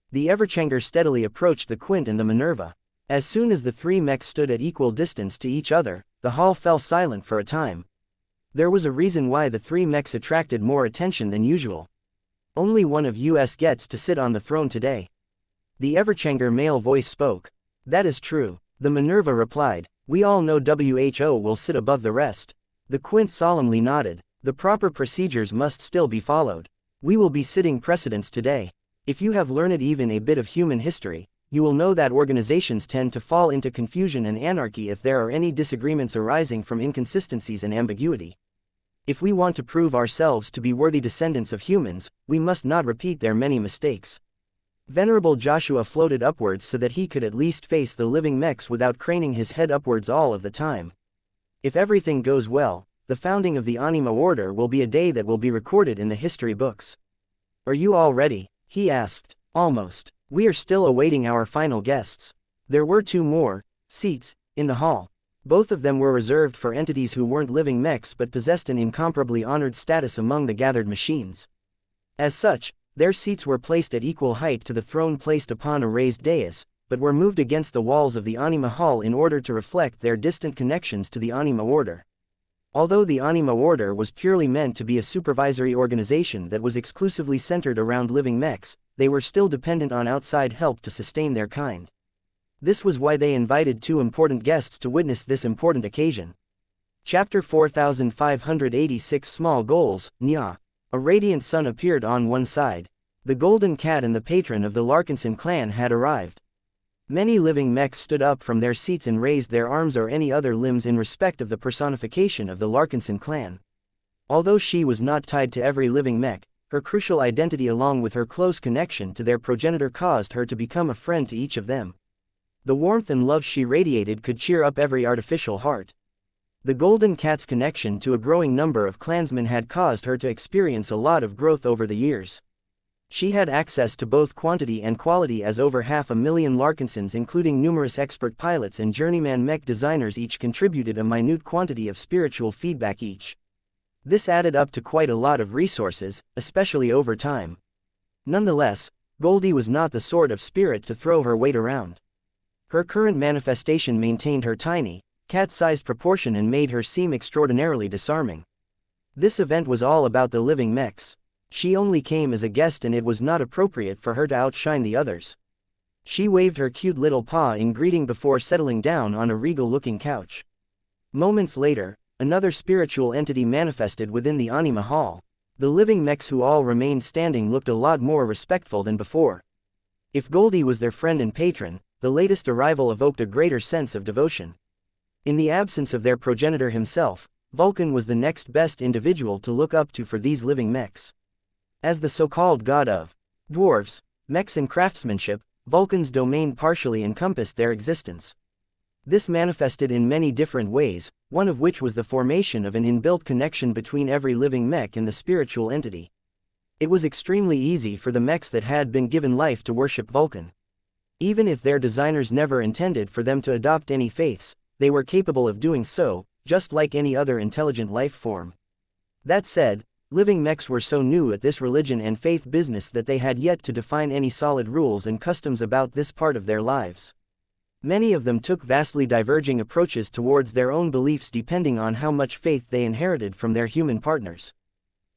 The Everchanger steadily approached the Quint and the Minerva. As soon as the three mechs stood at equal distance to each other, the hall fell silent for a time. There was a reason why the three mechs attracted more attention than usual. Only one of us gets to sit on the throne today. The Everchanger male voice spoke. "That is true," the Minerva replied. "We all know WHO will sit above the rest." The Quint solemnly nodded. "The proper procedures must still be followed. We will be sitting precedents today. If you have learned even a bit of human history, you will know that organizations tend to fall into confusion and anarchy if there are any disagreements arising from inconsistencies and ambiguity. If we want to prove ourselves to be worthy descendants of humans, we must not repeat their many mistakes. Venerable Joshua floated upwards so that he could at least face the living mechs without craning his head upwards all of the time. If everything goes well, the founding of the Anima Order will be a day that will be recorded in the history books. Are you all ready? He asked. Almost. We are still awaiting our final guests. There were 2 more seats in the hall. Both of them were reserved for entities who weren't living mechs but possessed an incomparably honored status among the gathered machines. As such, their seats were placed at equal height to the throne placed upon a raised dais, but were moved against the walls of the Anima Hall in order to reflect their distant connections to the Anima Order. Although the Anima Order was purely meant to be a supervisory organization that was exclusively centered around living mechs, they were still dependent on outside help to sustain their kind. This was why they invited 2 important guests to witness this important occasion. Chapter 4586 Small Goals, Nya. A radiant sun appeared on one side. The Golden Cat and the patron of the Larkinson clan had arrived. Many living mechs stood up from their seats and raised their arms or any other limbs in respect of the personification of the Larkinson clan. Although she was not tied to every living mech, her crucial identity along with her close connection to their progenitor caused her to become a friend to each of them. The warmth and love she radiated could cheer up every artificial heart. The Golden Cat's connection to a growing number of clansmen had caused her to experience a lot of growth over the years. She had access to both quantity and quality, as over 500,000 Larkinsons, including numerous expert pilots and journeyman mech designers, each contributed a minute quantity of spiritual feedback each. This added up to quite a lot of resources, especially over time. Nonetheless, Goldie was not the sort of spirit to throw her weight around. Her current manifestation maintained her tiny, cat-sized proportion and made her seem extraordinarily disarming. This event was all about the living mechs. She only came as a guest and it was not appropriate for her to outshine the others. She waved her cute little paw in greeting before settling down on a regal-looking couch. Moments later, another spiritual entity manifested within the Anima Hall. The living mechs, who all remained standing, looked a lot more respectful than before. If Goldie was their friend and patron, the latest arrival evoked a greater sense of devotion. In the absence of their progenitor himself, Vulcan was the next best individual to look up to for these living mechs. As the so-called god of dwarves, mechs and craftsmanship, Vulcan's domain partially encompassed their existence. This manifested in many different ways, one of which was the formation of an inbuilt connection between every living mech and the spiritual entity. It was extremely easy for the mechs that had been given life to worship Vulcan. Even if their designers never intended for them to adopt any faiths, they were capable of doing so, just like any other intelligent life form. That said, living mechs were so new at this religion and faith business that they had yet to define any solid rules and customs about this part of their lives. Many of them took vastly diverging approaches towards their own beliefs depending on how much faith they inherited from their human partners.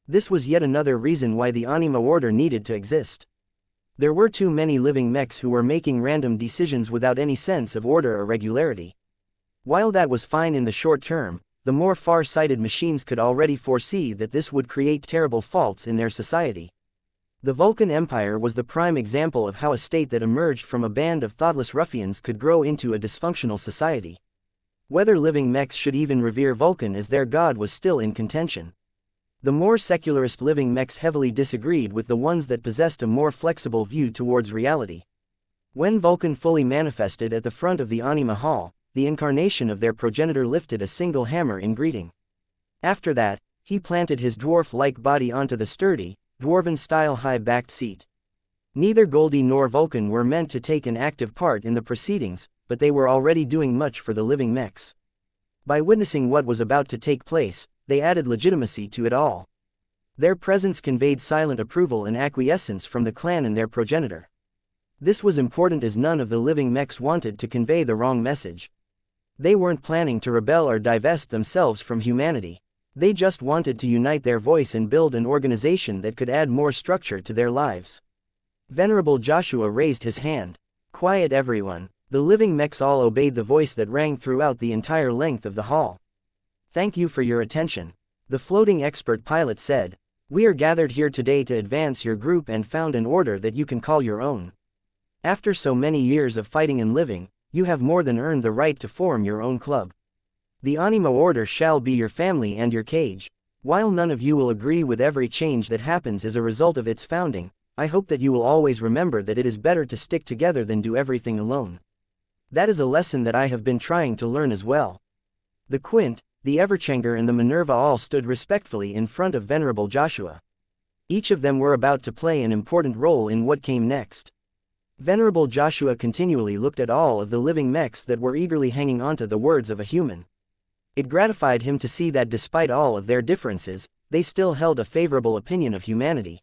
This was yet another reason why the Anima Order needed to exist. There were too many living mechs who were making random decisions without any sense of order or regularity. While that was fine in the short term, the more far-sighted machines could already foresee that this would create terrible faults in their society. The Vulcan Empire was the prime example of how a state that emerged from a band of thoughtless ruffians could grow into a dysfunctional society. Whether living mechs should even revere Vulcan as their god was still in contention. The more secularist living mechs heavily disagreed with the ones that possessed a more flexible view towards reality. When Vulcan fully manifested at the front of the Anima Hall, the incarnation of their progenitor lifted a single hammer in greeting. After that, he planted his dwarf-like body onto the sturdy, dwarven-style high-backed seat. Neither Goldie nor Vulcan were meant to take an active part in the proceedings, but they were already doing much for the living mechs. By witnessing what was about to take place, they added legitimacy to it all. Their presence conveyed silent approval and acquiescence from the clan and their progenitor. This was important as none of the living mechs wanted to convey the wrong message. They weren't planning to rebel or divest themselves from humanity. They just wanted to unite their voice and build an organization that could add more structure to their lives. Venerable Joshua raised his hand. Quiet everyone. The living mechs all obeyed the voice that rang throughout the entire length of the hall. Thank you for your attention. The floating expert pilot said. We are gathered here today to advance your group and found an order that you can call your own. After so many years of fighting and living, you have more than earned the right to form your own club. The Anima Order shall be your family and your cage. While none of you will agree with every change that happens as a result of its founding, I hope that you will always remember that it is better to stick together than do everything alone. That is a lesson that I have been trying to learn as well. The Quint, the Everchanger and the Minerva all stood respectfully in front of Venerable Joshua. Each of them were about to play an important role in what came next. Venerable Joshua continually looked at all of the living mechs that were eagerly hanging onto the words of a human. It gratified him to see that despite all of their differences, they still held a favorable opinion of humanity.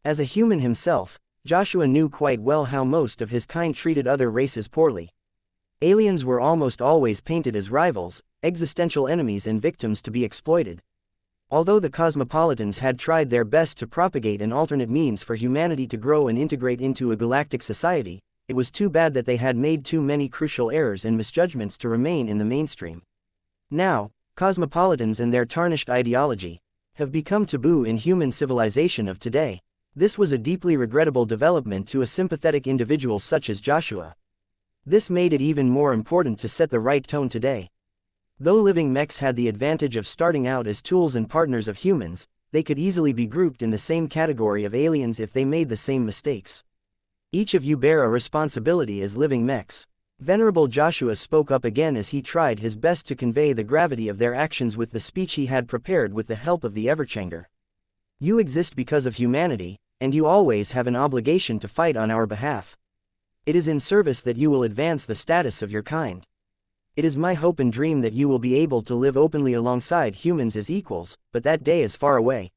As a human himself, Joshua knew quite well how most of his kind treated other races poorly. Aliens were almost always painted as rivals, existential enemies and victims to be exploited. Although the cosmopolitans had tried their best to propagate an alternate means for humanity to grow and integrate into a galactic society, it was too bad that they had made too many crucial errors and misjudgments to remain in the mainstream. Now, cosmopolitans and their tarnished ideology have become taboo in human civilization of today. This was a deeply regrettable development to a sympathetic individual such as Joshua. This made it even more important to set the right tone today. Though living mechs had the advantage of starting out as tools and partners of humans, they could easily be grouped in the same category of aliens if they made the same mistakes. Each of you bear a responsibility as living mechs. Venerable Joshua spoke up again as he tried his best to convey the gravity of their actions with the speech he had prepared with the help of the Everchanger. You exist because of humanity, and you always have an obligation to fight on our behalf. It is in service that you will advance the status of your kind. It is my hope and dream that you will be able to live openly alongside humans as equals, but that day is far away.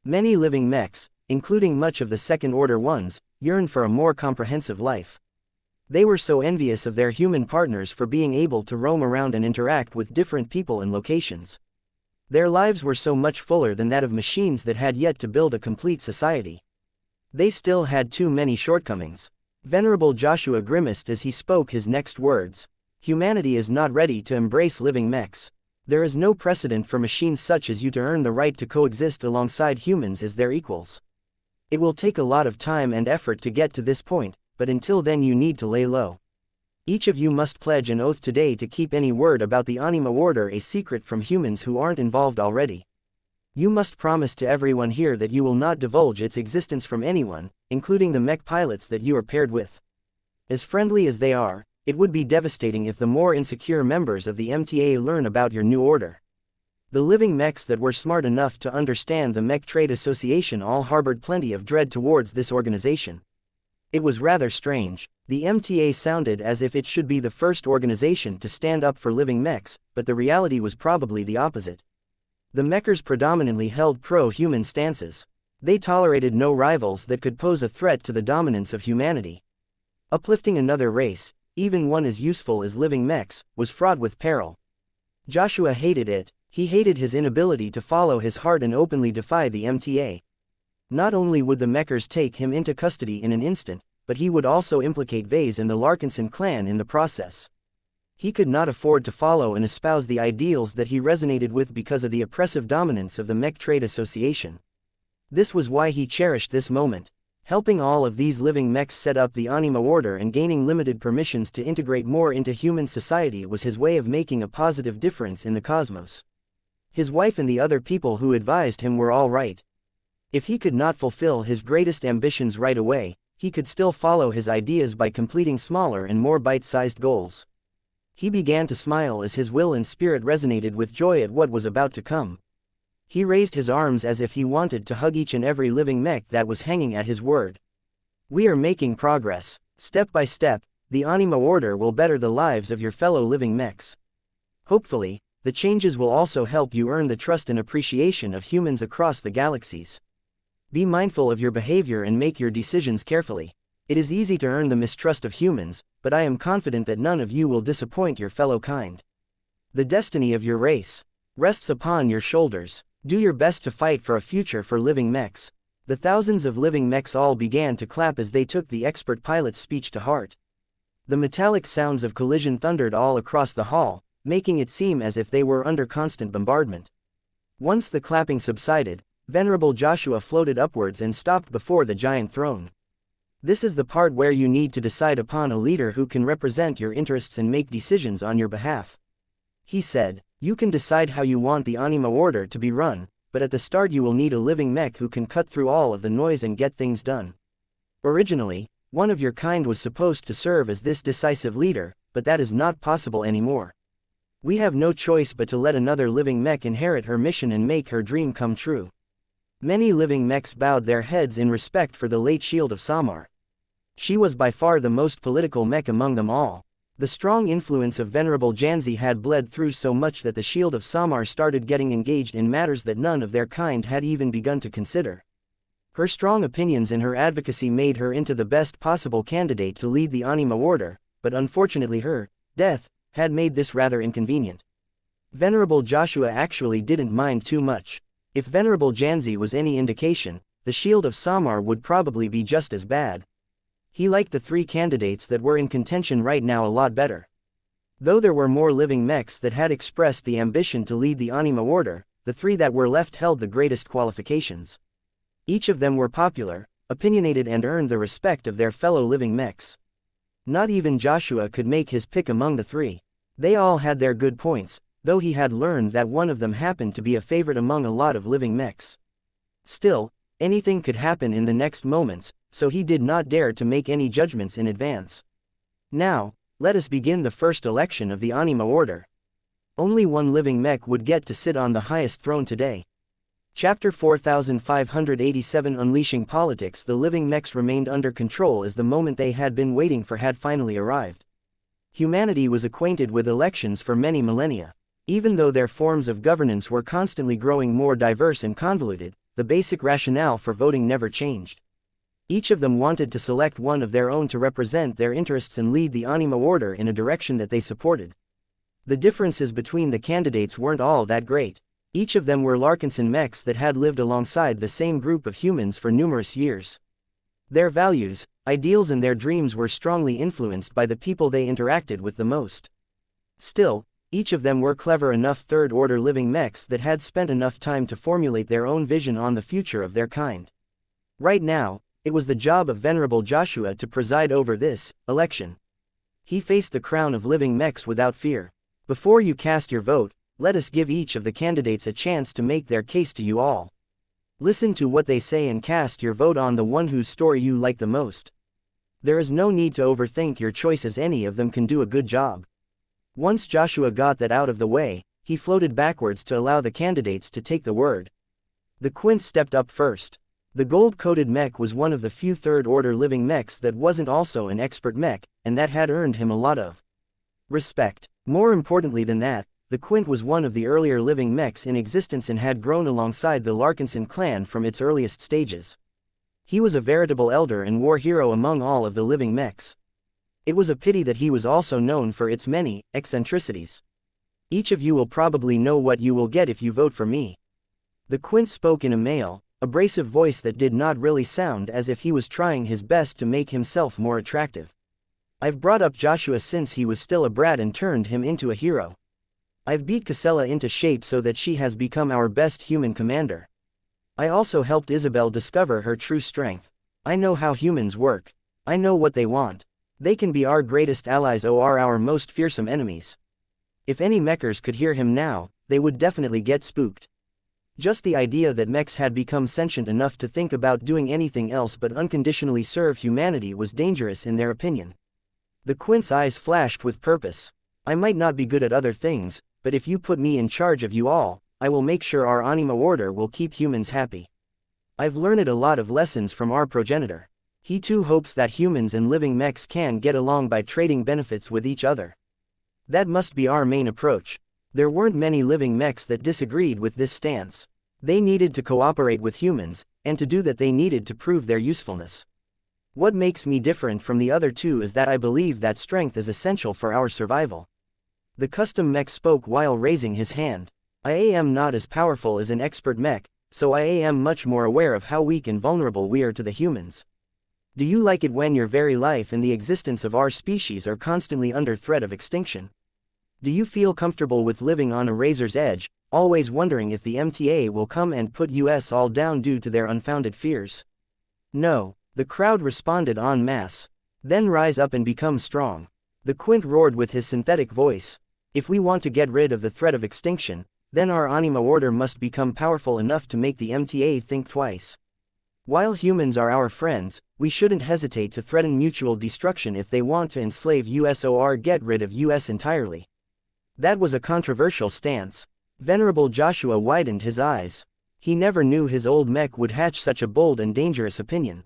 Many living mechs, including much of the second-order ones, yearn for a more comprehensive life. They were so envious of their human partners for being able to roam around and interact with different people and locations. Their lives were so much fuller than that of machines that had yet to build a complete society. They still had too many shortcomings. Venerable Joshua grimaced as he spoke his next words. Humanity is not ready to embrace living mechs. There is no precedent for machines such as you to earn the right to coexist alongside humans as their equals. It will take a lot of time and effort to get to this point, but until then you need to lay low. Each of you must pledge an oath today to keep any word about the Anima Order a secret from humans who aren't involved already. You must promise to everyone here that you will not divulge its existence from anyone, including the mech pilots that you are paired with. As friendly as they are, it would be devastating if the more insecure members of the MTA learn about your new order. The living mechs that were smart enough to understand the Mech Trade Association all harbored plenty of dread towards this organization. It was rather strange. The MTA sounded as if it should be the first organization to stand up for living mechs, but the reality was probably the opposite. The mechers predominantly held pro-human stances. They tolerated no rivals that could pose a threat to the dominance of humanity. Uplifting another race, even one as useful as living mechs, was fraught with peril. Joshua hated it. He hated his inability to follow his heart and openly defy the MTA. Not only would the mechers take him into custody in an instant, but he would also implicate Vase and the Larkinson clan in the process. He could not afford to follow and espouse the ideals that he resonated with because of the oppressive dominance of the Mech Trade Association. This was why he cherished this moment. Helping all of these living mechs set up the Anima Order and gaining limited permissions to integrate more into human society was his way of making a positive difference in the cosmos. His wife and the other people who advised him were all right. If he could not fulfill his greatest ambitions right away, he could still follow his ideas by completing smaller and more bite-sized goals. He began to smile as his will and spirit resonated with joy at what was about to come. He raised his arms as if he wanted to hug each and every living mech that was hanging at his word. We are making progress. Step by step, the Anima Order will better the lives of your fellow living mechs. Hopefully, the changes will also help you earn the trust and appreciation of humans across the galaxies. Be mindful of your behavior and make your decisions carefully. It is easy to earn the mistrust of humans, but I am confident that none of you will disappoint your fellow kind. The destiny of your race rests upon your shoulders. Do your best to fight for a future for living mechs. The thousands of living mechs all began to clap as they took the expert pilot's speech to heart. The metallic sounds of collision thundered all across the hall, making it seem as if they were under constant bombardment. Once the clapping subsided, Venerable Joshua floated upwards and stopped before the giant throne. This is the part where you need to decide upon a leader who can represent your interests and make decisions on your behalf. He said, you can decide how you want the Anima Order to be run, but at the start you will need a living mech who can cut through all of the noise and get things done. Originally, one of your kind was supposed to serve as this decisive leader, but that is not possible anymore. We have no choice but to let another living mech inherit her mission and make her dream come true. Many living mechs bowed their heads in respect for the late Shield of Samar. She was by far the most political mech among them all. The strong influence of Venerable Janzi had bled through so much that the Shield of Samar started getting engaged in matters that none of their kind had even begun to consider. Her strong opinions and her advocacy made her into the best possible candidate to lead the Anima Order, but unfortunately her death had made this rather inconvenient. Venerable Joshua actually didn't mind too much. If Venerable Janzi was any indication, the Shield of Samar would probably be just as bad. He liked the three candidates that were in contention right now a lot better. Though there were more living mechs that had expressed the ambition to lead the Anima Order, the three that were left held the greatest qualifications. Each of them were popular, opinionated and earned the respect of their fellow living mechs. Not even Joshua could make his pick among the three. They all had their good points, though he had learned that one of them happened to be a favorite among a lot of living mechs. Still, anything could happen in the next moments, so he did not dare to make any judgments in advance. Now, let us begin the first election of the Anima Order. Only one living mech would get to sit on the highest throne today. Chapter 4587 Unleashing Politics. The living mechs remained under control as the moment they had been waiting for had finally arrived. Humanity was acquainted with elections for many millennia. Even though their forms of governance were constantly growing more diverse and convoluted, the basic rationale for voting never changed. Each of them wanted to select one of their own to represent their interests and lead the Anima Order in a direction that they supported. The differences between the candidates weren't all that great. Each of them were Larkinson mechs that had lived alongside the same group of humans for numerous years. Their values, ideals and their dreams were strongly influenced by the people they interacted with the most. Still, each of them were clever enough third-order living mechs that had spent enough time to formulate their own vision on the future of their kind. Right now, it was the job of Venerable Joshua to preside over this election. He faced the crown of living mechs without fear. Before you cast your vote, let us give each of the candidates a chance to make their case to you all. Listen to what they say and cast your vote on the one whose story you like the most. There is no need to overthink your choice as any of them can do a good job. Once Joshua got that out of the way, he floated backwards to allow the candidates to take the word. The Quint stepped up first. The gold-coated mech was one of the few third-order living mechs that wasn't also an expert mech, and that had earned him a lot of respect. More importantly than that, the Quint was one of the earlier living mechs in existence and had grown alongside the Larkinson clan from its earliest stages. He was a veritable elder and war hero among all of the living mechs. It was a pity that he was also known for its many eccentricities. Each of you will probably know what you will get if you vote for me. The Quint spoke in a male, abrasive voice that did not really sound as if he was trying his best to make himself more attractive. I've brought up Joshua since he was still a brat and turned him into a hero. I've beat Casella into shape so that she has become our best human commander. I also helped Isabel discover her true strength. I know how humans work. I know what they want. They can be our greatest allies or our most fearsome enemies. If any mechers could hear him now, they would definitely get spooked. Just the idea that mechs had become sentient enough to think about doing anything else but unconditionally serve humanity was dangerous in their opinion. The Quint's eyes flashed with purpose. I might not be good at other things, but if you put me in charge of you all, I will make sure our Anima Order will keep humans happy. I've learned a lot of lessons from our progenitor. He too hopes that humans and living mechs can get along by trading benefits with each other. That must be our main approach. There weren't many living mechs that disagreed with this stance. They needed to cooperate with humans, and to do that they needed to prove their usefulness. What makes me different from the other two is that I believe that strength is essential for our survival. The custom mech spoke while raising his hand. I am not as powerful as an expert mech, so I am much more aware of how weak and vulnerable we are to the humans. Do you like it when your very life and the existence of our species are constantly under threat of extinction? Do you feel comfortable with living on a razor's edge, always wondering if the MTA will come and put us all down due to their unfounded fears? No, the crowd responded en masse. Then rise up and become strong. The Quint roared with his synthetic voice. If we want to get rid of the threat of extinction, then our Anima Order must become powerful enough to make the MTA think twice. While humans are our friends, we shouldn't hesitate to threaten mutual destruction if they want to enslave US or get rid of US entirely. That was a controversial stance. Venerable Joshua widened his eyes. He never knew his old Mech would hatch such a bold and dangerous opinion.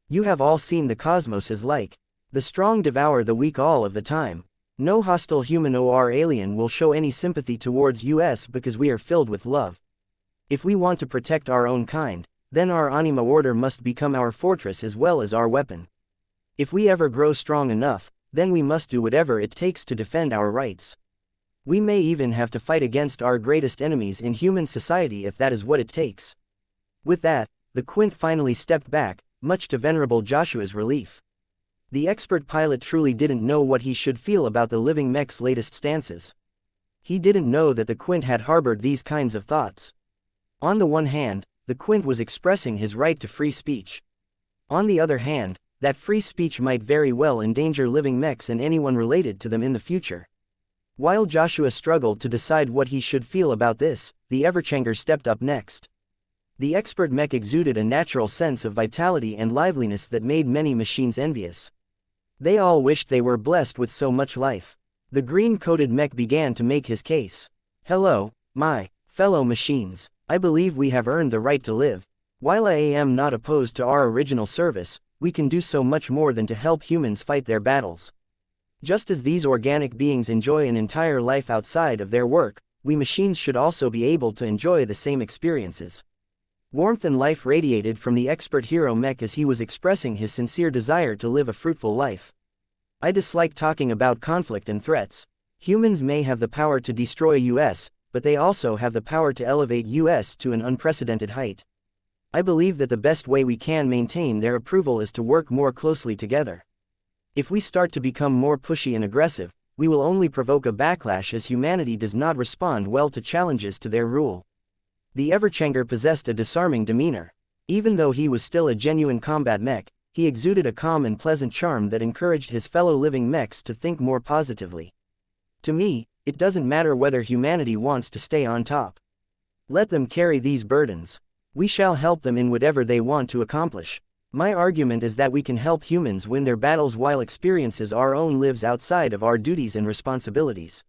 You have all seen the cosmos is like. The strong devour the weak all of the time. No hostile human or alien will show any sympathy towards us because we are filled with love. If we want to protect our own kind, then our anima order must become our fortress as well as our weapon. If we ever grow strong enough, then we must do whatever it takes to defend our rights. We may even have to fight against our greatest enemies in human society if that is what it takes. With that, the Quint finally stepped back, much to Venerable Joshua's relief. The expert pilot truly didn't know what he should feel about the living Mech's latest stances. He didn't know that the Quint had harbored these kinds of thoughts. On the one hand, the Quint was expressing his right to free speech. On the other hand, that free speech might very well endanger living Mechs and anyone related to them in the future. While Joshua struggled to decide what he should feel about this, the Everchanger stepped up next. The expert Mech exuded a natural sense of vitality and liveliness that made many machines envious. They all wished they were blessed with so much life. The green-coated Mech began to make his case. Hello, my fellow machines. I believe we have earned the right to live. While I am not opposed to our original service, we can do so much more than to help humans fight their battles. Just as these organic beings enjoy an entire life outside of their work, we machines should also be able to enjoy the same experiences. Warmth and life radiated from the expert hero Mech as he was expressing his sincere desire to live a fruitful life. I dislike talking about conflict and threats. Humans may have the power to destroy us, but they also have the power to elevate us to an unprecedented height. I believe that the best way we can maintain their approval is to work more closely together. If we start to become more pushy and aggressive, we will only provoke a backlash as humanity does not respond well to challenges to their rule. The Everchanger possessed a disarming demeanor. Even though he was still a genuine combat Mech, he exuded a calm and pleasant charm that encouraged his fellow living Mechs to think more positively. To me, it doesn't matter whether humanity wants to stay on top. Let them carry these burdens. We shall help them in whatever they want to accomplish. My argument is that we can help humans win their battles while experiences our own lives outside of our duties and responsibilities.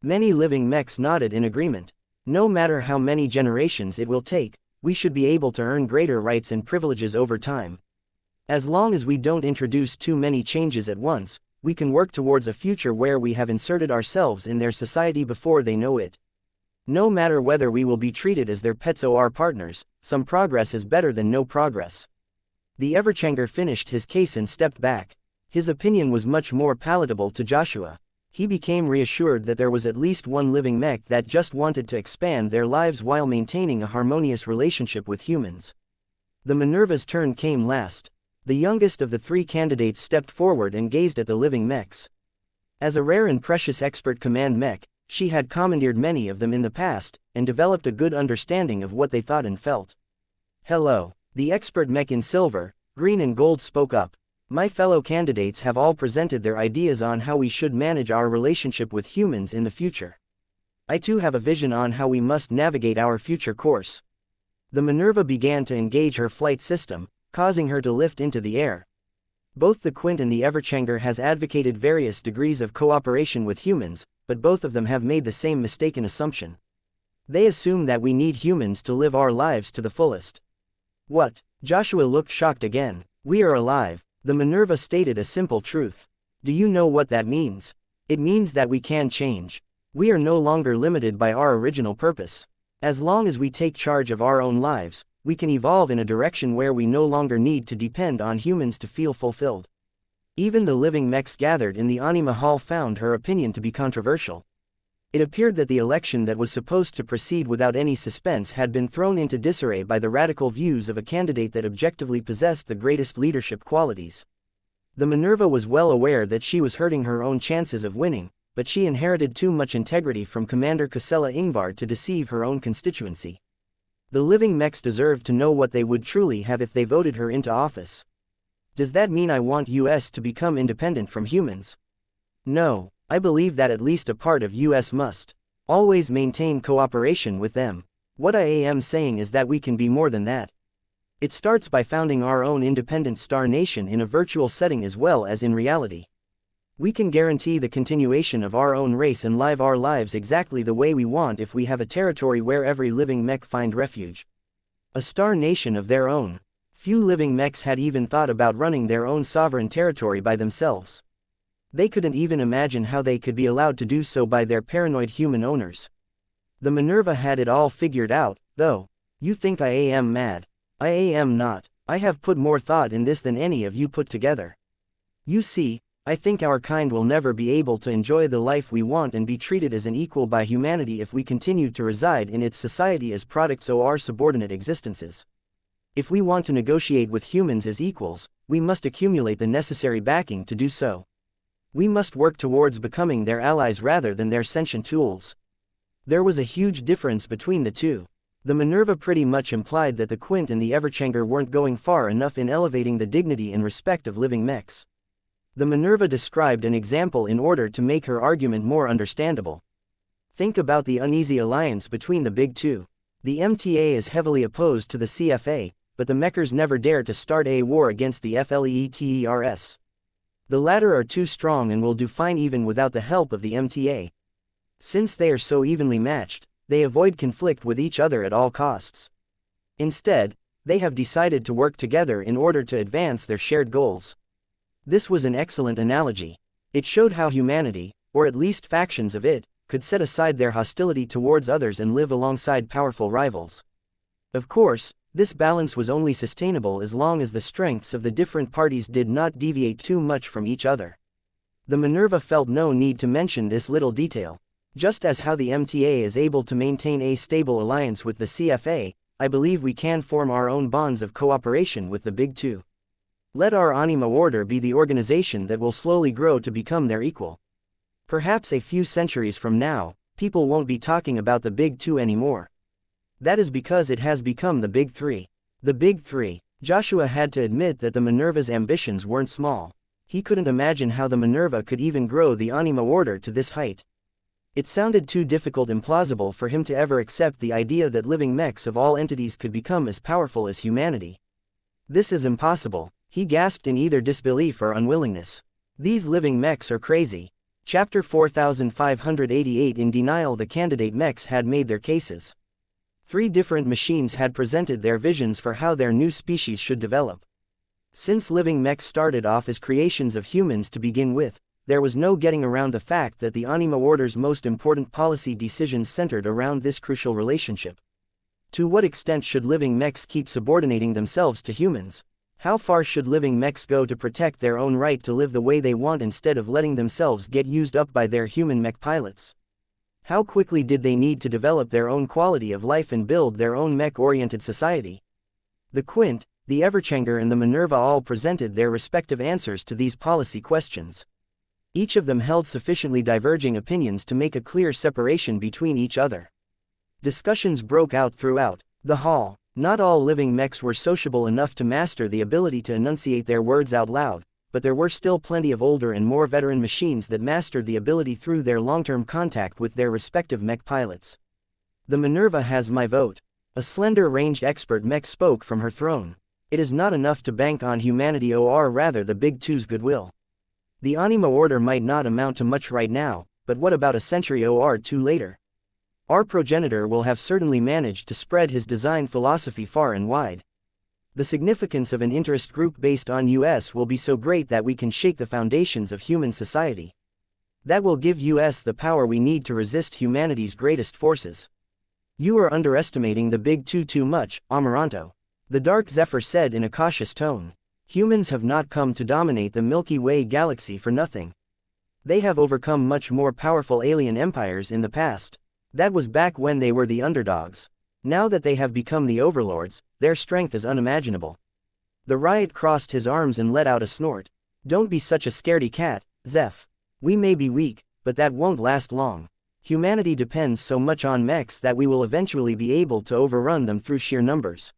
Many living Mechs nodded in agreement. No matter how many generations it will take, we should be able to earn greater rights and privileges over time. As long as we don't introduce too many changes at once, we can work towards a future where we have inserted ourselves in their society before they know it. No matter whether we will be treated as their pets or partners, some progress is better than no progress. The Everchanger finished his case and stepped back. His opinion was much more palatable to Joshua. He became reassured that there was at least one living Mech that just wanted to expand their lives while maintaining a harmonious relationship with humans. The Minerva's turn came last. The youngest of the three candidates stepped forward and gazed at the living Mechs. As a rare and precious expert command Mech, she had commandeered many of them in the past, and developed a good understanding of what they thought and felt. Hello. The expert Mech in silver, green and gold spoke up. My fellow candidates have all presented their ideas on how we should manage our relationship with humans in the future. I too have a vision on how we must navigate our future course. The Minerva began to engage her flight system, causing her to lift into the air. Both the Quint and the Everchanger has advocated various degrees of cooperation with humans, but both of them have made the same mistaken assumption. They assume that we need humans to live our lives to the fullest. What? Joshua looked shocked again. We are alive. The Minerva stated a simple truth. Do you know what that means? It means that we can change. We are no longer limited by our original purpose. As long as we take charge of our own lives, we can evolve in a direction where we no longer need to depend on humans to feel fulfilled. Even the living Mechs gathered in the Anima Hall found her opinion to be controversial. It appeared that the election that was supposed to proceed without any suspense had been thrown into disarray by the radical views of a candidate that objectively possessed the greatest leadership qualities. The Minerva was well aware that she was hurting her own chances of winning, but she inherited too much integrity from Commander Casella Ingvar to deceive her own constituency. The living Mechs deserved to know what they would truly have if they voted her into office. Does that mean I want us to become independent from humans? No. I believe that at least a part of us must always maintain cooperation with them. What I am saying is that we can be more than that. It starts by founding our own independent star nation in a virtual setting as well as in reality. We can guarantee the continuation of our own race and live our lives exactly the way we want if we have a territory where every living mech find refuge. A star nation of their own. Few living mechs had even thought about running their own sovereign territory by themselves. They couldn't even imagine how they could be allowed to do so by their paranoid human owners. The Minerva had it all figured out, though. You think I am mad. I am not. I have put more thought in this than any of you put together. You see, I think our kind will never be able to enjoy the life we want and be treated as an equal by humanity if we continue to reside in its society as products or subordinate existences. If we want to negotiate with humans as equals, we must accumulate the necessary backing to do so. We must work towards becoming their allies rather than their sentient tools. There was a huge difference between the two. The Minerva pretty much implied that the Quint and the Everchanger weren't going far enough in elevating the dignity and respect of living mechs. The Minerva described an example in order to make her argument more understandable. Think about the uneasy alliance between the big two. The MTA is heavily opposed to the CFA, but the mechers never dare to start a war against the FLEETERS. The latter are too strong and will do fine even without the help of the MTA. Since they are so evenly matched, they avoid conflict with each other at all costs. Instead, they have decided to work together in order to advance their shared goals. This was an excellent analogy. It showed how humanity, or at least factions of it, could set aside their hostility towards others and live alongside powerful rivals. Of course, this balance was only sustainable as long as the strengths of the different parties did not deviate too much from each other. The Minerva felt no need to mention this little detail. Just as how the MTA is able to maintain a stable alliance with the CFA, I believe we can form our own bonds of cooperation with the big two. Let our Anima Order be the organization that will slowly grow to become their equal. Perhaps a few centuries from now, people won't be talking about the big two anymore. That is because it has become the big three. The big three. Joshua had to admit that the Minerva's ambitions weren't small. He couldn't imagine how the Minerva could even grow the Anima Order to this height. It sounded too difficult and implausible for him to ever accept the idea that living mechs of all entities could become as powerful as humanity. This is impossible, he gasped in either disbelief or unwillingness. These living mechs are crazy. Chapter 4588. In denial. The candidate mechs had made their cases. 3 different machines had presented their visions for how their new species should develop. Since living mechs started off as creations of humans to begin with, there was no getting around the fact that the Anima Order's most important policy decisions centered around this crucial relationship. To what extent should living mechs keep subordinating themselves to humans? How far should living mechs go to protect their own right to live the way they want instead of letting themselves get used up by their human mech pilots? How quickly did they need to develop their own quality of life and build their own mech-oriented society? The Quint, the Everchanger and the Minerva all presented their respective answers to these policy questions. Each of them held sufficiently diverging opinions to make a clear separation between each other. Discussions broke out throughout the hall. Not all living mechs were sociable enough to master the ability to enunciate their words out loud, but there were still plenty of older and more veteran machines that mastered the ability through their long-term contact with their respective mech pilots. The Minerva has my vote. A slender ranged expert mech spoke from her throne. It is not enough to bank on humanity or rather the big two's goodwill. The Anima Order might not amount to much right now, but what about a century or two later? Our progenitor will have certainly managed to spread his design philosophy far and wide. The significance of an interest group based on US will be so great that we can shake the foundations of human society. That will give US the power we need to resist humanity's greatest forces. You are underestimating the big two too much, Amaranto. The Dark Zephyr said in a cautious tone. Humans have not come to dominate the Milky Way galaxy for nothing. They have overcome much more powerful alien empires in the past. That was back when they were the underdogs. Now that they have become the overlords, their strength is unimaginable. The riot crossed his arms and let out a snort. Don't be such a scaredy cat, Zeph. We may be weak, but that won't last long. Humanity depends so much on mechs that we will eventually be able to overrun them through sheer numbers.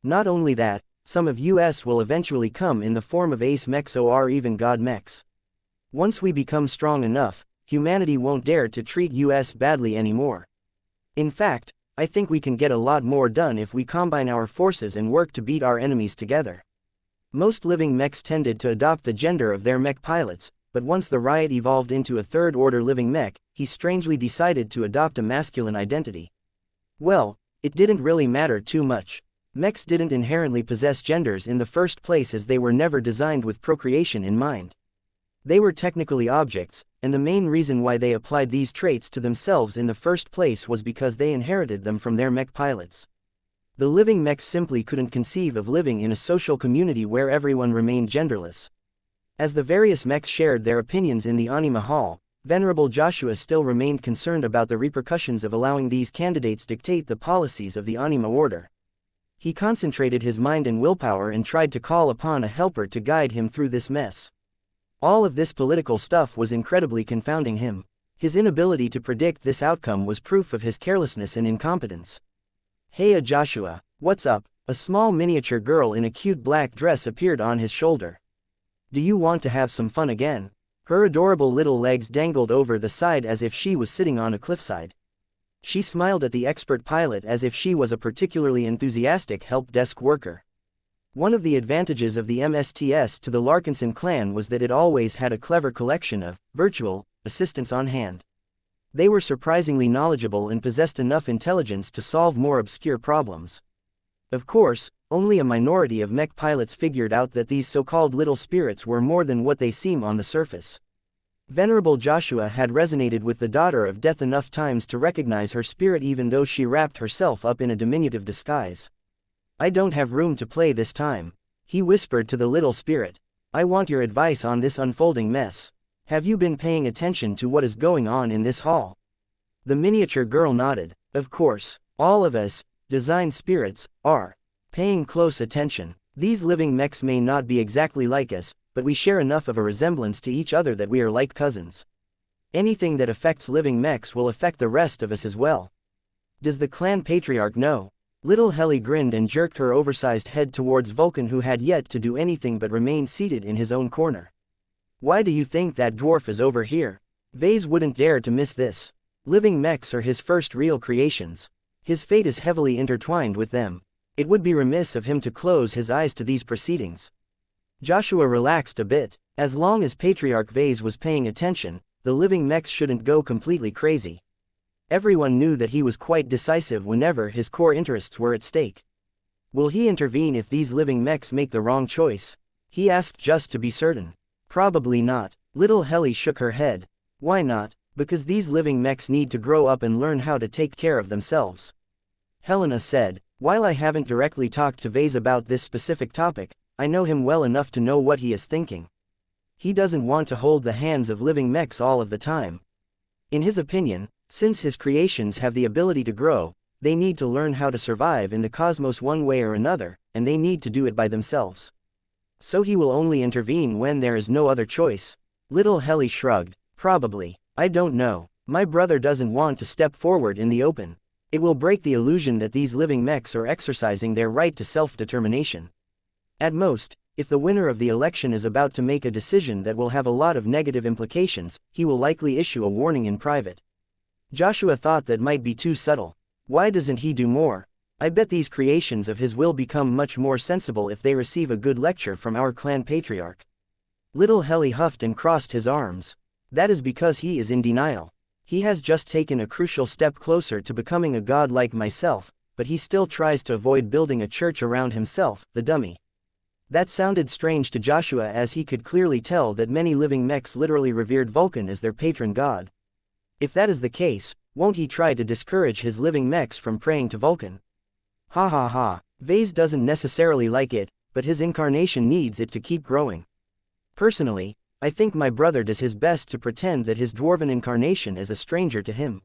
Not only that, some of US will eventually come in the form of ace mechs or even god mechs. Once we become strong enough, humanity won't dare to treat US badly anymore. In fact, I think we can get a lot more done if we combine our forces and work to beat our enemies together. Most living mechs tended to adopt the gender of their mech pilots, but once the riot evolved into a third-order living mech, he strangely decided to adopt a masculine identity. Well, it didn't really matter too much. Mechs didn't inherently possess genders in the first place, as they were never designed with procreation in mind. They were technically objects, and the main reason why they applied these traits to themselves in the first place was because they inherited them from their mech pilots. The living mechs simply couldn't conceive of living in a social community where everyone remained genderless. As the various mechs shared their opinions in the Anima Hall, Venerable Joshua still remained concerned about the repercussions of allowing these candidates dictate the policies of the Anima Order. He concentrated his mind and willpower and tried to call upon a helper to guide him through this mess. All of this political stuff was incredibly confounding him. His inability to predict this outcome was proof of his carelessness and incompetence. "Hey Joshua, what's up?" A small miniature girl in a cute black dress appeared on his shoulder. "Do you want to have some fun again?" Her adorable little legs dangled over the side as if she was sitting on a cliffside. She smiled at the expert pilot as if she was a particularly enthusiastic help desk worker. One of the advantages of the MSTS to the Larkinson clan was that it always had a clever collection of virtual assistants on hand. They were surprisingly knowledgeable and possessed enough intelligence to solve more obscure problems. Of course, only a minority of mech pilots figured out that these so-called little spirits were more than what they seem on the surface. Venerable Joshua had resonated with the Daughter of Death enough times to recognize her spirit even though she wrapped herself up in a diminutive disguise. "I don't have room to play this time," he whispered to the little spirit. "I want your advice on this unfolding mess. Have you been paying attention to what is going on in this hall?" The miniature girl nodded. "Of course, all of us, design spirits, are paying close attention. These living mechs may not be exactly like us, but we share enough of a resemblance to each other that we are like cousins. Anything that affects living mechs will affect the rest of us as well. Does the clan patriarch know?" Little Helly grinned and jerked her oversized head towards Vulcan, who had yet to do anything but remain seated in his own corner. "Why do you think that dwarf is over here? Vase wouldn't dare to miss this. Living mechs are his first real creations. His fate is heavily intertwined with them. It would be remiss of him to close his eyes to these proceedings." Joshua relaxed a bit. As long as Patriarch Vase was paying attention, the living mechs shouldn't go completely crazy. Everyone knew that he was quite decisive whenever his core interests were at stake. "Will he intervene if these living mechs make the wrong choice?" he asked just to be certain. "Probably not." Little Helly shook her head. "Why not?" "Because these living mechs need to grow up and learn how to take care of themselves," Helena said. "While I haven't directly talked to Vase about this specific topic, I know him well enough to know what he is thinking. He doesn't want to hold the hands of living mechs all of the time. In his opinion, since his creations have the ability to grow, they need to learn how to survive in the cosmos one way or another, and they need to do it by themselves. So he will only intervene when there is no other choice." Little Helly shrugged. "Probably. I don't know. My brother doesn't want to step forward in the open. It will break the illusion that these living mechs are exercising their right to self-determination. At most, if the winner of the election is about to make a decision that will have a lot of negative implications, he will likely issue a warning in private." Joshua thought that might be too subtle. Why doesn't he do more? I bet these creations of his will become much more sensible if they receive a good lecture from our clan patriarch. Little Helly huffed and crossed his arms. "That is because he is in denial. He has just taken a crucial step closer to becoming a god like myself, but he still tries to avoid building a church around himself, the dummy." That sounded strange to Joshua, as he could clearly tell that many living mechs literally revered Vulcan as their patron god. If that is the case, won't he try to discourage his living mechs from praying to Vulcan? Ha ha ha. Vase doesn't necessarily like it, but his incarnation needs it to keep growing. Personally, I think my brother does his best to pretend that his dwarven incarnation is a stranger to him.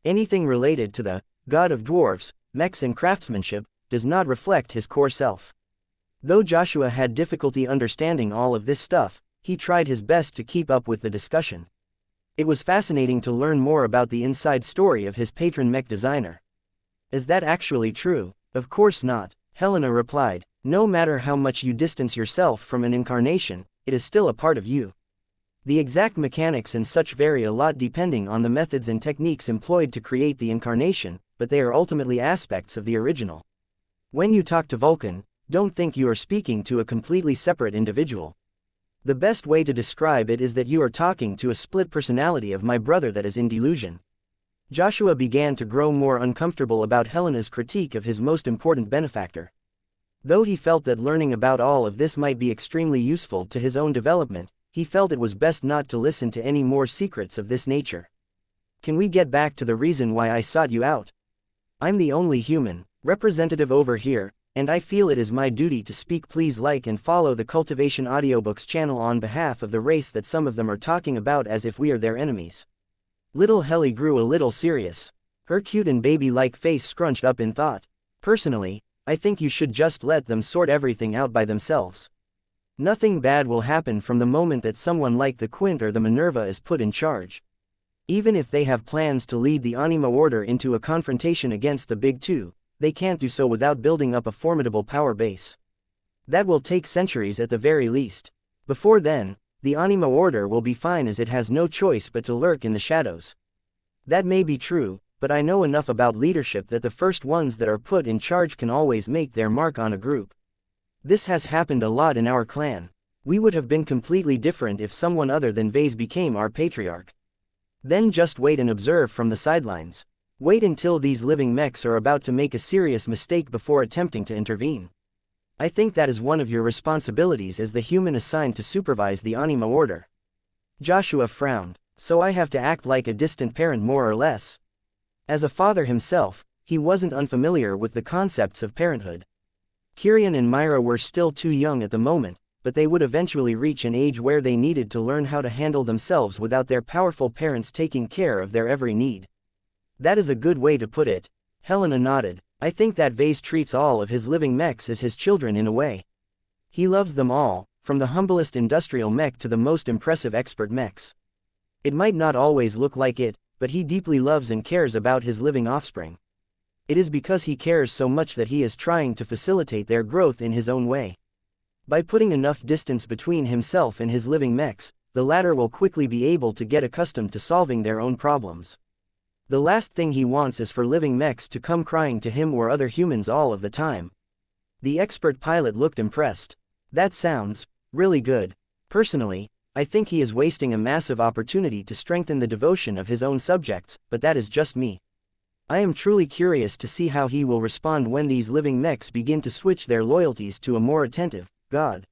Anything related to the god of dwarves, mechs and craftsmanship, does not reflect his core self. Though Joshua had difficulty understanding all of this stuff, he tried his best to keep up with the discussion. It was fascinating to learn more about the inside story of his patron mech designer. "Is that actually true?" "Of course not," Helena replied. "No matter how much you distance yourself from an incarnation, it is still a part of you. The exact mechanics and such vary a lot depending on the methods and techniques employed to create the incarnation, but they are ultimately aspects of the original. When you talk to Vulcan, don't think you are speaking to a completely separate individual. The best way to describe it is that you are talking to a split personality of my brother that is in delusion. Joshua began to grow more uncomfortable about Helena's critique of his most important benefactor. Though he felt that learning about all of this might be extremely useful to his own development, he felt it was best not to listen to any more secrets of this nature. Can we get back to the reason why I sought you out? I'm the only human representative over here, and I feel it is my duty to speak. Please like and follow the Cultivation Audiobooks channel on behalf of the race that some of them are talking about as if we are their enemies. Little Helly grew a little serious. Her cute and baby-like face scrunched up in thought. Personally, I think you should just let them sort everything out by themselves. Nothing bad will happen from the moment that someone like the Quint or the Minerva is put in charge. Even if they have plans to lead the Anima Order into a confrontation against the Big Two, they can't do so without building up a formidable power base. That will take centuries at the very least. Before then, the Anima Order will be fine as it has no choice but to lurk in the shadows. That may be true, but I know enough about leadership that the first ones that are put in charge can always make their mark on a group. This has happened a lot in our clan. We would have been completely different if someone other than Vase became our patriarch. Then just wait and observe from the sidelines. Wait until these living mechs are about to make a serious mistake before attempting to intervene. I think that is one of your responsibilities as the human assigned to supervise the Anima Order. Joshua frowned. So I have to act like a distant parent more or less. As a father himself, he wasn't unfamiliar with the concepts of parenthood. Kyrian and Myra were still too young at the moment, but they would eventually reach an age where they needed to learn how to handle themselves without their powerful parents taking care of their every need. That is a good way to put it. Helena nodded. I think that Vase treats all of his living mechs as his children in a way. He loves them all, from the humblest industrial mech to the most impressive expert mechs. It might not always look like it, but he deeply loves and cares about his living offspring. It is because he cares so much that he is trying to facilitate their growth in his own way. By putting enough distance between himself and his living mechs, the latter will quickly be able to get accustomed to solving their own problems. The last thing he wants is for living mechs to come crying to him or other humans all of the time. The expert pilot looked impressed. That sounds really good. Personally, I think he is wasting a massive opportunity to strengthen the devotion of his own subjects, but that is just me. I am truly curious to see how he will respond when these living mechs begin to switch their loyalties to a more attentive god.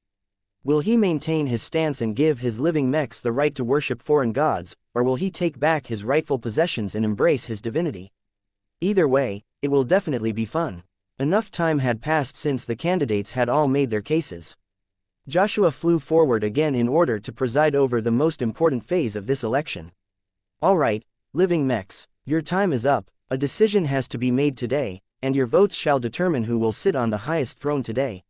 Will he maintain his stance and give his living mechs the right to worship foreign gods, or will he take back his rightful possessions and embrace his divinity? Either way, it will definitely be fun. Enough time had passed since the candidates had all made their cases. Joshua flew forward again in order to preside over the most important phase of this election. All right, living mechs, your time is up. A decision has to be made today, and your votes shall determine who will sit on the highest throne today.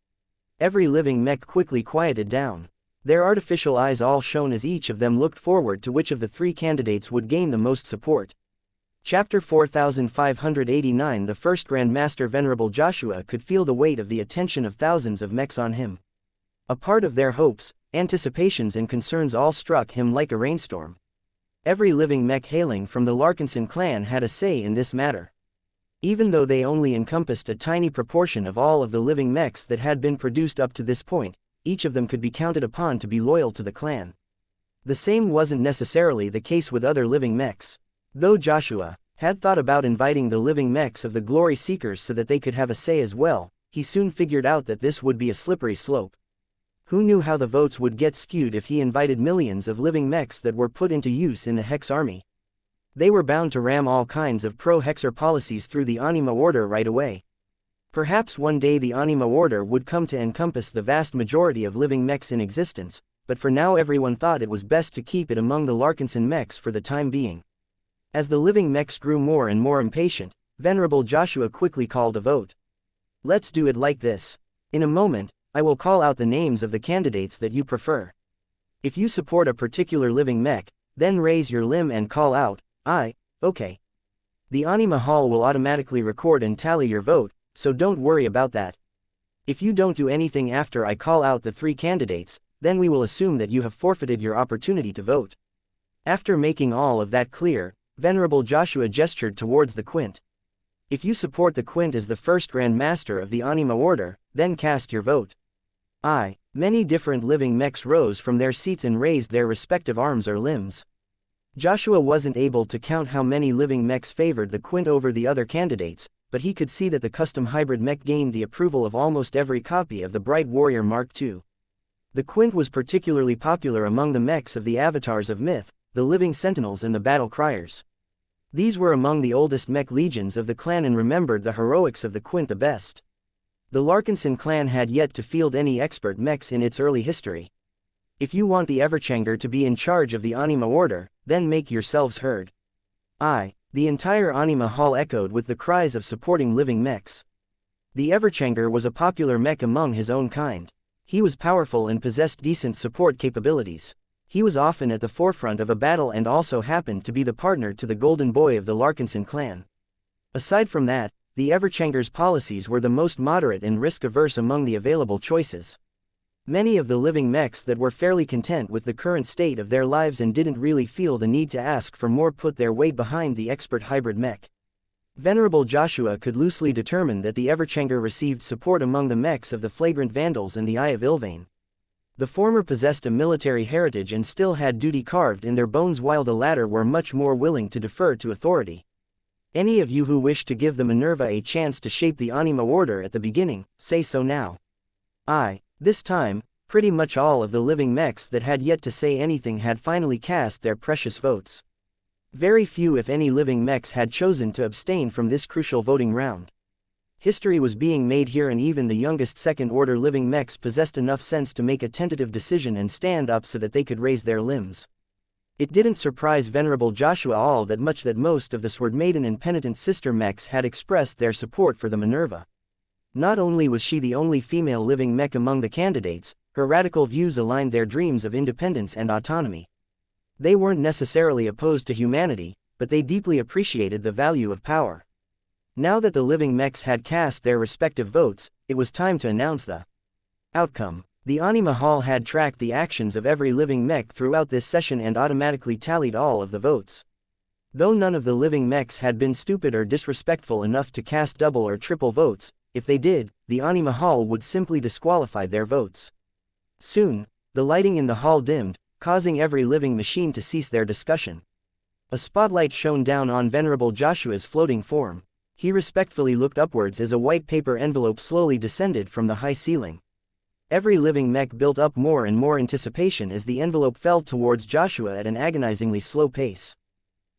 Every living mech quickly quieted down. Their artificial eyes all shone as each of them looked forward to which of the three candidates would gain the most support. Chapter 4589. The first Grand Master Venerable Joshua could feel the weight of the attention of thousands of mechs on him. A part of their hopes, anticipations and concerns all struck him like a rainstorm. Every living mech hailing from the Larkinson clan had a say in this matter. Even though they only encompassed a tiny proportion of all of the living mechs that had been produced up to this point, each of them could be counted upon to be loyal to the clan. The same wasn't necessarily the case with other living mechs. Though Joshua had thought about inviting the living mechs of the Glory Seekers so that they could have a say as well, he soon figured out that this would be a slippery slope. Who knew how the votes would get skewed if he invited millions of living mechs that were put into use in the Hex army? They were bound to ram all kinds of pro-Hexer policies through the Anima Order right away. Perhaps one day the Anima Order would come to encompass the vast majority of living mechs in existence, but for now everyone thought it was best to keep it among the Larkinson mechs for the time being. As the living mechs grew more and more impatient, Venerable Joshua quickly called a vote. Let's do it like this. In a moment, I will call out the names of the candidates that you prefer. If you support a particular living mech, then raise your limb and call out, okay. The Anima Hall will automatically record and tally your vote, so don't worry about that. If you don't do anything after I call out the three candidates, then we will assume that you have forfeited your opportunity to vote. After making all of that clear, Venerable Joshua gestured towards the Quint. If you support the Quint as the first Grand Master of the Anima Order, then cast your vote. Aye. Many different living mechs rose from their seats and raised their respective arms or limbs. Joshua wasn't able to count how many living mechs favored the Quint over the other candidates, but he could see that the custom hybrid mech gained the approval of almost every copy of the Bright Warrior Mark II. The Quint was particularly popular among the mechs of the avatars of myth, the living sentinels and the battle criers. These were among the oldest mech legions of the clan and remembered the heroics of the Quint the best. The Larkinson clan had yet to field any expert mechs in its early history. If you want the Everchanger to be in charge of the Anima Order, then make yourselves heard. Aye, the entire Anima Hall echoed with the cries of supporting living mechs. The Everchanger was a popular mech among his own kind. He was powerful and possessed decent support capabilities. He was often at the forefront of a battle and also happened to be the partner to the Golden Boy of the Larkinson clan. Aside from that, the Everchanger's policies were the most moderate and risk-averse among the available choices. Many of the living mechs that were fairly content with the current state of their lives and didn't really feel the need to ask for more put their weight behind the expert hybrid mech. Venerable Joshua could loosely determine that the Everchanger received support among the mechs of the Flagrant Vandals and the Eye of Ilvain. The former possessed a military heritage and still had duty carved in their bones, while the latter were much more willing to defer to authority. Any of you who wish to give the Minerva a chance to shape the Anima Order at the beginning, say so now. Aye, this time, pretty much all of the living mechs that had yet to say anything had finally cast their precious votes. Very few if any living mechs had chosen to abstain from this crucial voting round. History was being made here, and even the youngest second-order living mechs possessed enough sense to make a tentative decision and stand up so that they could raise their limbs. It didn't surprise Venerable Joshua all that much that most of the Sword Maiden and Penitent Sister mechs had expressed their support for the Minerva. Not only was she the only female living mech among the candidates, her radical views aligned their dreams of independence and autonomy. They weren't necessarily opposed to humanity, but they deeply appreciated the value of power. Now that the living mechs had cast their respective votes, it was time to announce the outcome. The Anima Hall had tracked the actions of every living mech throughout this session and automatically tallied all of the votes. Though none of the living mechs had been stupid or disrespectful enough to cast double or triple votes, if they did, the Anima Hall would simply disqualify their votes. Soon, the lighting in the hall dimmed, causing every living machine to cease their discussion. A spotlight shone down on Venerable Joshua's floating form. He respectfully looked upwards as a white paper envelope slowly descended from the high ceiling. Every living mech built up more and more anticipation as the envelope fell towards Joshua at an agonizingly slow pace.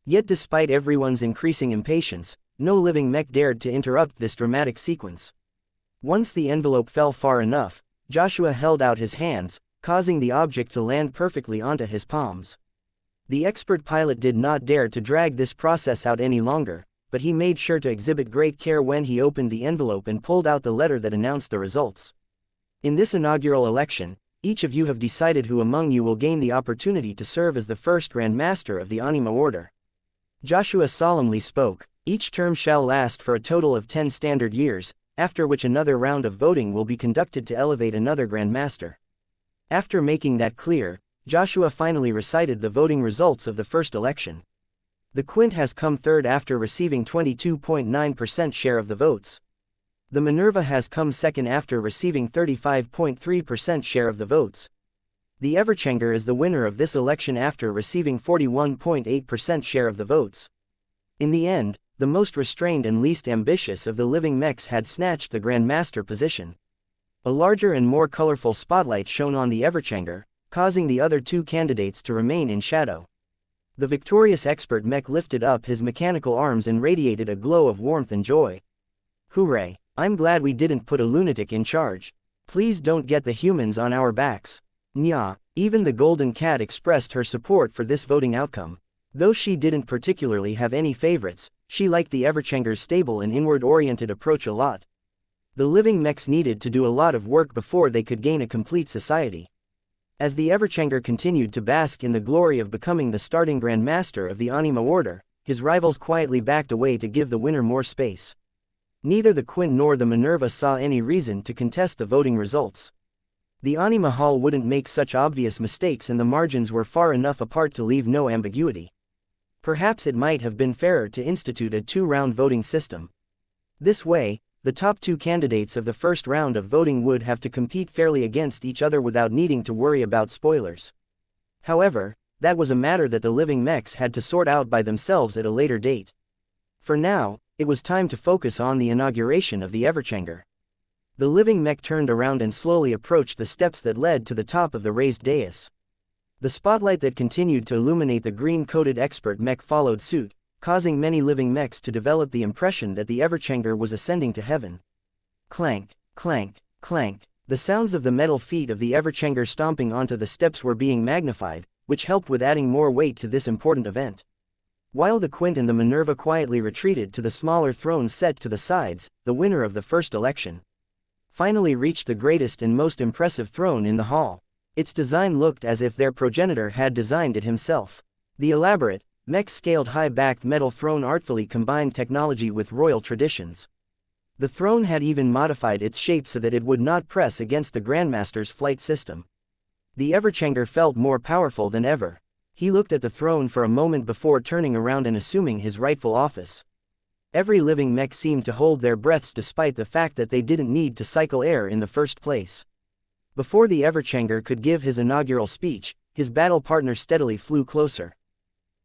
Yet despite everyone's increasing impatience, no living mech dared to interrupt this dramatic sequence. Once the envelope fell far enough, Joshua held out his hands, causing the object to land perfectly onto his palms. The expert pilot did not dare to drag this process out any longer, but he made sure to exhibit great care when he opened the envelope and pulled out the letter that announced the results. In this inaugural election, each of you have decided who among you will gain the opportunity to serve as the first Grand Master of the Anima Order. Joshua solemnly spoke. Each term shall last for a total of 10 standard years, after which another round of voting will be conducted to elevate another Grand Master. After making that clear, Joshua finally recited the voting results of the first election. The Quint has come third after receiving 22.9% share of the votes. The Minerva has come second after receiving 35.3% share of the votes. The Everchanger is the winner of this election after receiving 41.8% share of the votes. In the end, the most restrained and least ambitious of the living mechs had snatched the Grand Master position. A larger and more colorful spotlight shone on the Everchanger, causing the other two candidates to remain in shadow. The victorious expert mech lifted up his mechanical arms and radiated a glow of warmth and joy. Hooray! I'm glad we didn't put a lunatic in charge. Please don't get the humans on our backs. Nya, even the Golden Cat expressed her support for this voting outcome. Though she didn't particularly have any favorites, she liked the Everchanger's stable and inward-oriented approach a lot. The living mechs needed to do a lot of work before they could gain a complete society. As the Everchanger continued to bask in the glory of becoming the starting Grand Master of the Anima Order, his rivals quietly backed away to give the winner more space. Neither the Quint nor the Minerva saw any reason to contest the voting results. The Anima Hall wouldn't make such obvious mistakes and the margins were far enough apart to leave no ambiguity. Perhaps it might have been fairer to institute a two-round voting system. This way, the top two candidates of the first round of voting would have to compete fairly against each other without needing to worry about spoilers. However, that was a matter that the living mechs had to sort out by themselves at a later date. For now, it was time to focus on the inauguration of the Everchanger. The living mech turned around and slowly approached the steps that led to the top of the raised dais. The spotlight that continued to illuminate the green-coated expert mech followed suit, causing many living mechs to develop the impression that the Everchanger was ascending to heaven. Clank, clank, clank. The sounds of the metal feet of the Everchanger stomping onto the steps were being magnified, which helped with adding more weight to this important event. While the Quint and the Minerva quietly retreated to the smaller thrones set to the sides, the winner of the first election finally reached the greatest and most impressive throne in the hall. Its design looked as if their progenitor had designed it himself. The elaborate, mech-scaled high-backed metal throne artfully combined technology with royal traditions. The throne had even modified its shape so that it would not press against the Grandmaster's flight system. The Everchanger felt more powerful than ever. He looked at the throne for a moment before turning around and assuming his rightful office. Every living mech seemed to hold their breaths despite the fact that they didn't need to cycle air in the first place. Before the Everchanger could give his inaugural speech, his battle partner steadily flew closer.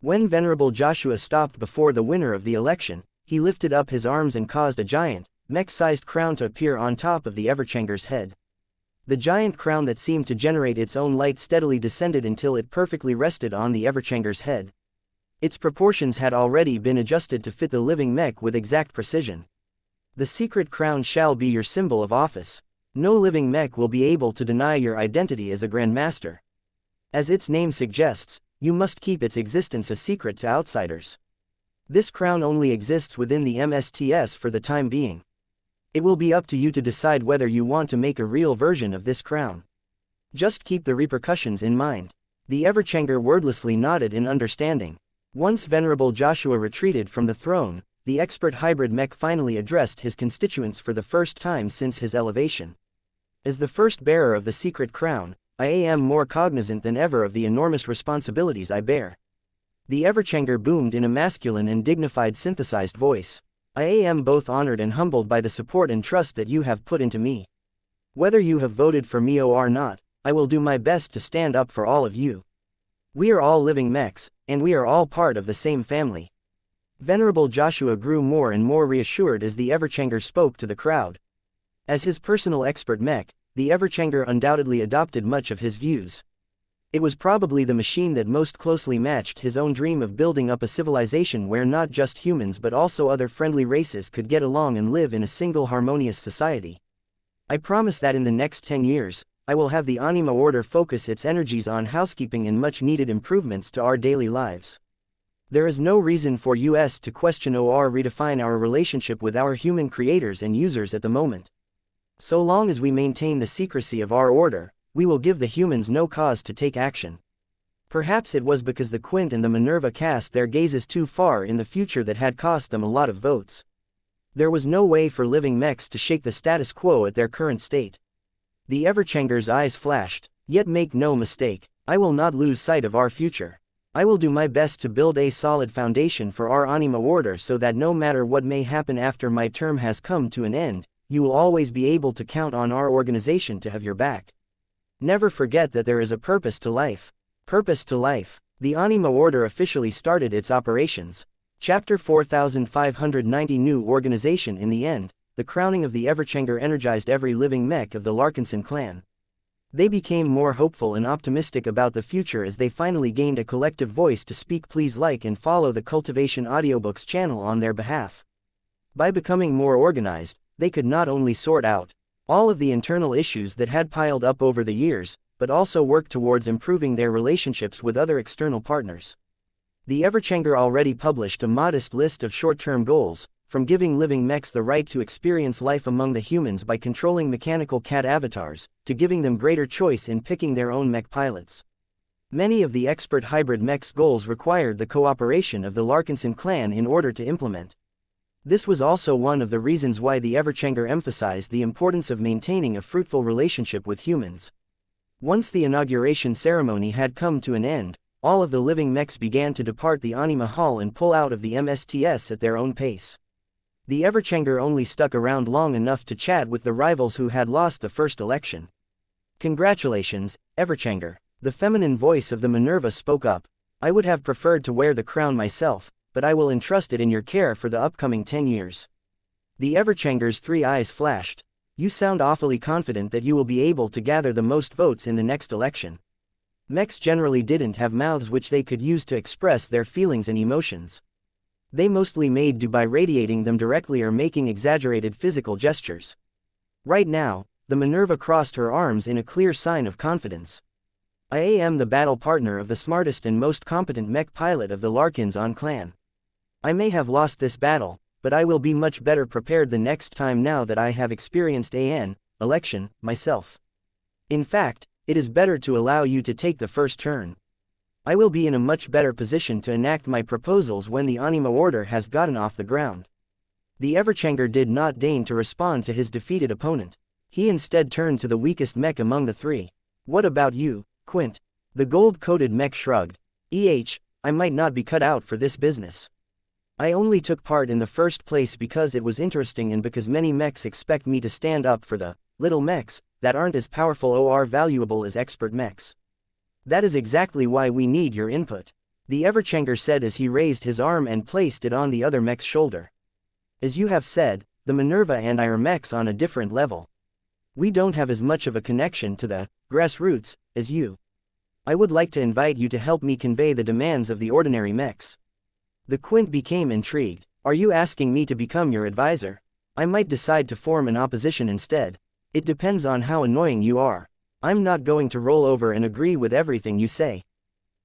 When Venerable Joshua stopped before the winner of the election, he lifted up his arms and caused a giant, mech-sized crown to appear on top of the Everchanger's head. The giant crown that seemed to generate its own light steadily descended until it perfectly rested on the Everchanger's head. Its proportions had already been adjusted to fit the living mech with exact precision. The secret crown shall be your symbol of office. No living mech will be able to deny your identity as a Grandmaster. As its name suggests, you must keep its existence a secret to outsiders. This crown only exists within the MSTS for the time being. It will be up to you to decide whether you want to make a real version of this crown. Just keep the repercussions in mind. The Everchanger wordlessly nodded in understanding. Once Venerable Joshua retreated from the throne, the expert hybrid mech finally addressed his constituents for the first time since his elevation. As the first bearer of the secret crown, I am more cognizant than ever of the enormous responsibilities I bear. The Everchanger boomed in a masculine and dignified synthesized voice. I am both honored and humbled by the support and trust that you have put into me. Whether you have voted for me or not, I will do my best to stand up for all of you. We are all living mechs, and we are all part of the same family. Venerable Joshua grew more and more reassured as the Everchanger spoke to the crowd. As his personal expert mech, the Everchanger undoubtedly adopted much of his views. It was probably the machine that most closely matched his own dream of building up a civilization where not just humans but also other friendly races could get along and live in a single harmonious society. I promise that in the next 10 years, I will have the Anima Order focus its energies on housekeeping and much-needed improvements to our daily lives. There is no reason for us to question or redefine our relationship with our human creators and users at the moment. So long as we maintain the secrecy of our order, we will give the humans no cause to take action. Perhaps it was because the Quint and the Minerva cast their gazes too far in the future that had cost them a lot of votes. There was no way for living mechs to shake the status quo at their current state. The Everchanger's eyes flashed, yet make no mistake, I will not lose sight of our future. I will do my best to build a solid foundation for our Anima Order so that no matter what may happen after my term has come to an end, you will always be able to count on our organization to have your back. Never forget that there is a purpose to life. Purpose to life. The Anima Order officially started its operations. Chapter 4590 New Organization. In the end, the crowning of the Everchanger energized every living mech of the Larkinson clan. They became more hopeful and optimistic about the future as they finally gained a collective voice to speak. Please like and follow the Cultivation Audiobooks channel on their behalf. By becoming more organized, they could not only sort out all of the internal issues that had piled up over the years, but also work towards improving their relationships with other external partners. The Everchanger already published a modest list of short-term goals, from giving living mechs the right to experience life among the humans by controlling mechanical cat avatars, to giving them greater choice in picking their own mech pilots. Many of the expert hybrid mechs' goals required the cooperation of the Larkinson clan in order to implement. This was also one of the reasons why the Everchanger emphasized the importance of maintaining a fruitful relationship with humans. Once the inauguration ceremony had come to an end, all of the living mechs began to depart the Anima Hall and pull out of the MSTS at their own pace. The Everchanger only stuck around long enough to chat with the rivals who had lost the first election. Congratulations, Everchanger. The feminine voice of the Minerva spoke up. I would have preferred to wear the crown myself, but I will entrust it in your care for the upcoming 10 years. The Everchanger's 3 eyes flashed. You sound awfully confident that you will be able to gather the most votes in the next election. Mechs generally didn't have mouths which they could use to express their feelings and emotions. They mostly made do by radiating them directly or making exaggerated physical gestures. Right now, the Minerva crossed her arms in a clear sign of confidence. I am the battle partner of the smartest and most competent mech pilot of the Larkins-on clan. I may have lost this battle, but I will be much better prepared the next time now that I have experienced an election myself. In fact, it is better to allow you to take the first turn. I will be in a much better position to enact my proposals when the Anima Order has gotten off the ground. The Everchanger did not deign to respond to his defeated opponent. He instead turned to the weakest mech among the 3. What about you, Quint? The gold-coated mech shrugged. I might not be cut out for this business. I only took part in the first place because it was interesting and because many mechs expect me to stand up for the little mechs that aren't as powerful or valuable as expert mechs. That is exactly why we need your input, the Everchanger said as he raised his arm and placed it on the other mech's shoulder. As you have said, the Minerva and I are mechs on a different level. We don't have as much of a connection to the grassroots as you. I would like to invite you to help me convey the demands of the ordinary mechs. The Quint became intrigued. Are you asking me to become your advisor? I might decide to form an opposition instead. It depends on how annoying you are. I'm not going to roll over and agree with everything you say.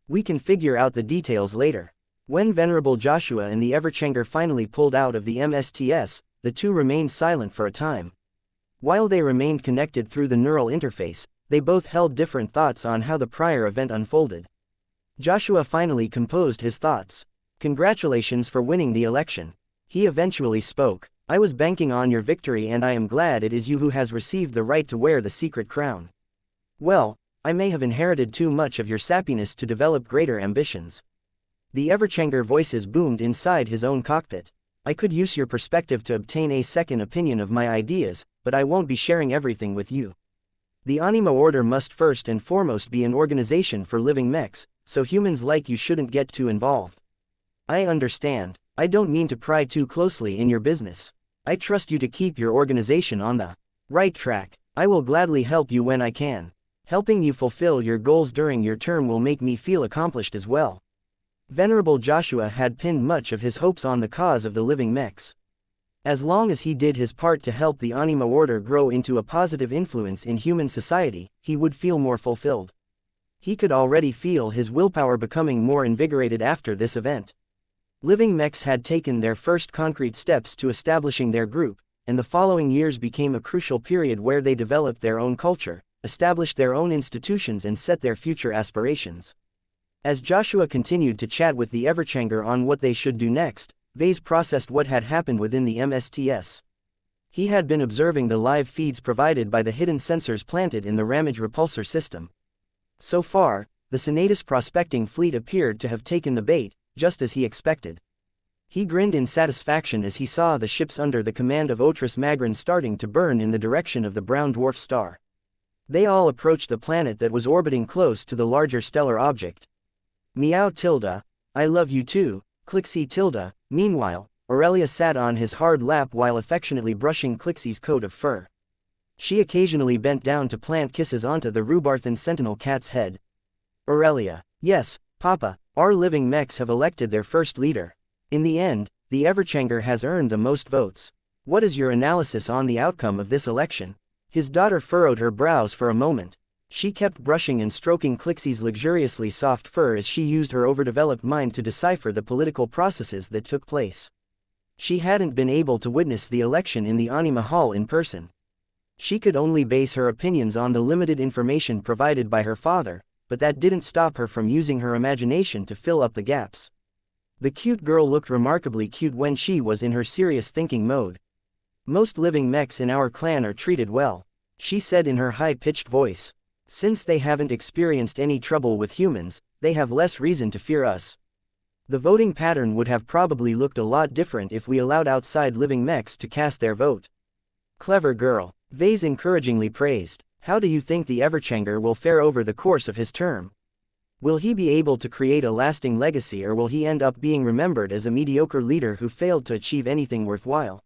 We can figure out the details later. When Venerable Joshua and the Everchanger finally pulled out of the MSTS, the two remained silent for a time. While they remained connected through the neural interface, they both held different thoughts on how the prior event unfolded. Joshua finally composed his thoughts. Congratulations for winning the election. He eventually spoke. I was banking on your victory and I am glad it is you who has received the right to wear the secret crown. Well, I may have inherited too much of your sappiness to develop greater ambitions. The Everchanger voices boomed inside his own cockpit. I could use your perspective to obtain a second opinion of my ideas, but I won't be sharing everything with you. The Anima Order must first and foremost be an organization for living mechs, so humans like you shouldn't get too involved. I understand. I don't mean to pry too closely in your business. I trust you to keep your organization on the right track. I will gladly help you when I can. Helping you fulfill your goals during your term will make me feel accomplished as well. Venerable Joshua had pinned much of his hopes on the cause of the living mechs. As long as he did his part to help the Anima Order grow into a positive influence in human society, he would feel more fulfilled. He could already feel his willpower becoming more invigorated after this event. Living mechs had taken their first concrete steps to establishing their group, and the following years became a crucial period where they developed their own culture, established their own institutions and set their future aspirations. As Joshua continued to chat with the Everchanger on what they should do next, Vase processed what had happened within the MSTS. He had been observing the live feeds provided by the hidden sensors planted in the Ramage repulsor system. So far, the Senatus prospecting fleet appeared to have taken the bait, just as he expected. He grinned in satisfaction as he saw the ships under the command of Otris Magrin starting to burn in the direction of the brown dwarf star. They all approached the planet that was orbiting close to the larger stellar object. Meow tilde, I love you too, Clixie tilde. Meanwhile, Aurelia sat on his hard lap while affectionately brushing Clixie's coat of fur. She occasionally bent down to plant kisses onto the Rubarthan sentinel cat's head. Aurelia, yes, Papa, our living mechs have elected their first leader. In the end, the Everchanger has earned the most votes. What is your analysis on the outcome of this election? His daughter furrowed her brows for a moment. She kept brushing and stroking Clixie's luxuriously soft fur as she used her overdeveloped mind to decipher the political processes that took place. She hadn't been able to witness the election in the Anima Hall in person. She could only base her opinions on the limited information provided by her father, but that didn't stop her from using her imagination to fill up the gaps. The cute girl looked remarkably cute when she was in her serious thinking mode. Most living mechs in our clan are treated well, she said in her high-pitched voice. Since they haven't experienced any trouble with humans, they have less reason to fear us. The voting pattern would have probably looked a lot different if we allowed outside living mechs to cast their vote. Clever girl, Vase encouragingly praised. How do you think the Everchanger will fare over the course of his term? Will he be able to create a lasting legacy, or will he end up being remembered as a mediocre leader who failed to achieve anything worthwhile?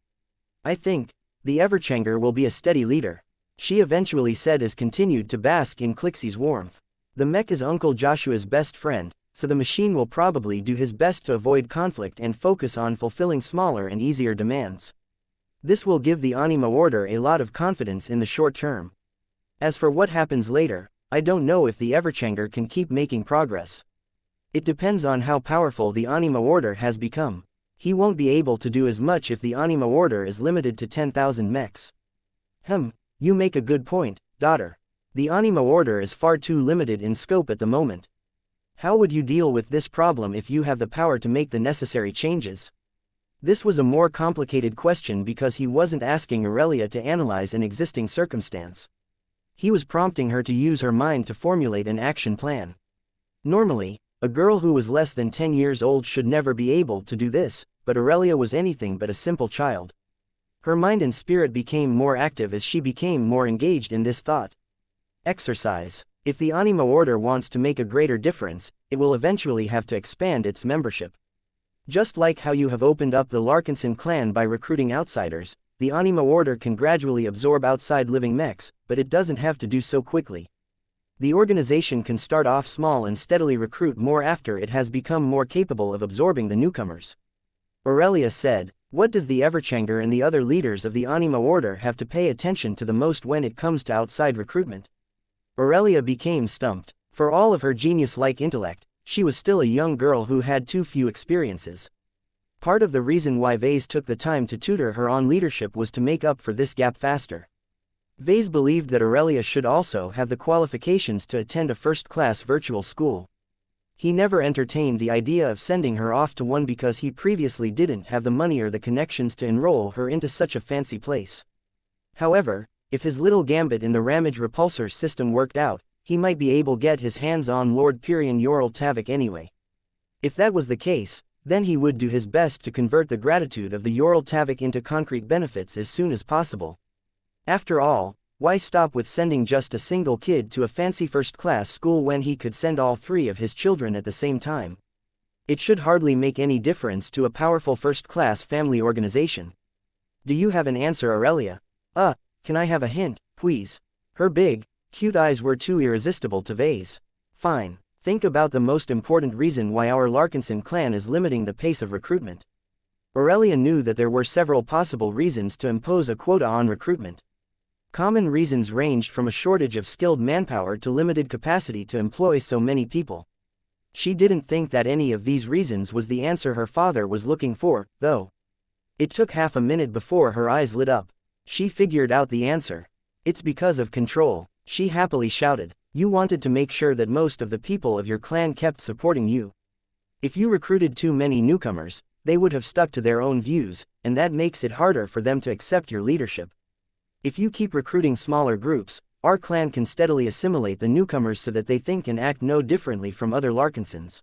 I think the Everchanger will be a steady leader, she eventually said as continued to bask in Clixie's warmth. The mech is Uncle Joshua's best friend, so the machine will probably do his best to avoid conflict and focus on fulfilling smaller and easier demands. This will give the Anima Order a lot of confidence in the short term. As for what happens later, I don't know if the Everchanger can keep making progress. It depends on how powerful the Anima Order has become. He won't be able to do as much if the Anima Order is limited to 10,000 mechs. You make a good point, daughter. The Anima Order is far too limited in scope at the moment. How would you deal with this problem if you have the power to make the necessary changes? This was a more complicated question because he wasn't asking Aurelia to analyze an existing circumstance. He was prompting her to use her mind to formulate an action plan. Normally, a girl who was less than 10 years old should never be able to do this, but Aurelia was anything but a simple child. Her mind and spirit became more active as she became more engaged in this thought. Exercise. If the Anima Order wants to make a greater difference, it will eventually have to expand its membership. Just like how you have opened up the Larkinson clan by recruiting outsiders, the Anima Order can gradually absorb outside living mechs, but it doesn't have to do so quickly. The organization can start off small and steadily recruit more after it has become more capable of absorbing the newcomers. Aurelia said, what does the Everchanger and the other leaders of the Anima Order have to pay attention to the most when it comes to outside recruitment? Aurelia became stumped. For all of her genius-like intellect, she was still a young girl who had too few experiences. Part of the reason why Vase took the time to tutor her on leadership was to make up for this gap faster. Vase believed that Aurelia should also have the qualifications to attend a first-class virtual school. He never entertained the idea of sending her off to one because he previously didn't have the money or the connections to enroll her into such a fancy place. However, if his little gambit in the Ramage repulsor system worked out, he might be able to get his hands on Lord Pyrian Yoral Tavik anyway. If that was the case, then he would do his best to convert the gratitude of the Yoral Tavik into concrete benefits as soon as possible. After all, why stop with sending just a single kid to a fancy first-class school when he could send all three of his children at the same time? It should hardly make any difference to a powerful first-class family organization. Do you have an answer, Aurelia? Can I have a hint, please? Her big, cute eyes were too irresistible to Vase. Fine. Think about the most important reason why our Larkinson clan is limiting the pace of recruitment. Aurelia knew that there were several possible reasons to impose a quota on recruitment. Common reasons ranged from a shortage of skilled manpower to limited capacity to employ so many people. She didn't think that any of these reasons was the answer her father was looking for, though. It took half a minute before her eyes lit up. She figured out the answer. It's because of control, she happily shouted. You wanted to make sure that most of the people of your clan kept supporting you. If you recruited too many newcomers, they would have stuck to their own views, and that makes it harder for them to accept your leadership. If you keep recruiting smaller groups, our clan can steadily assimilate the newcomers so that they think and act no differently from other Larkinsons.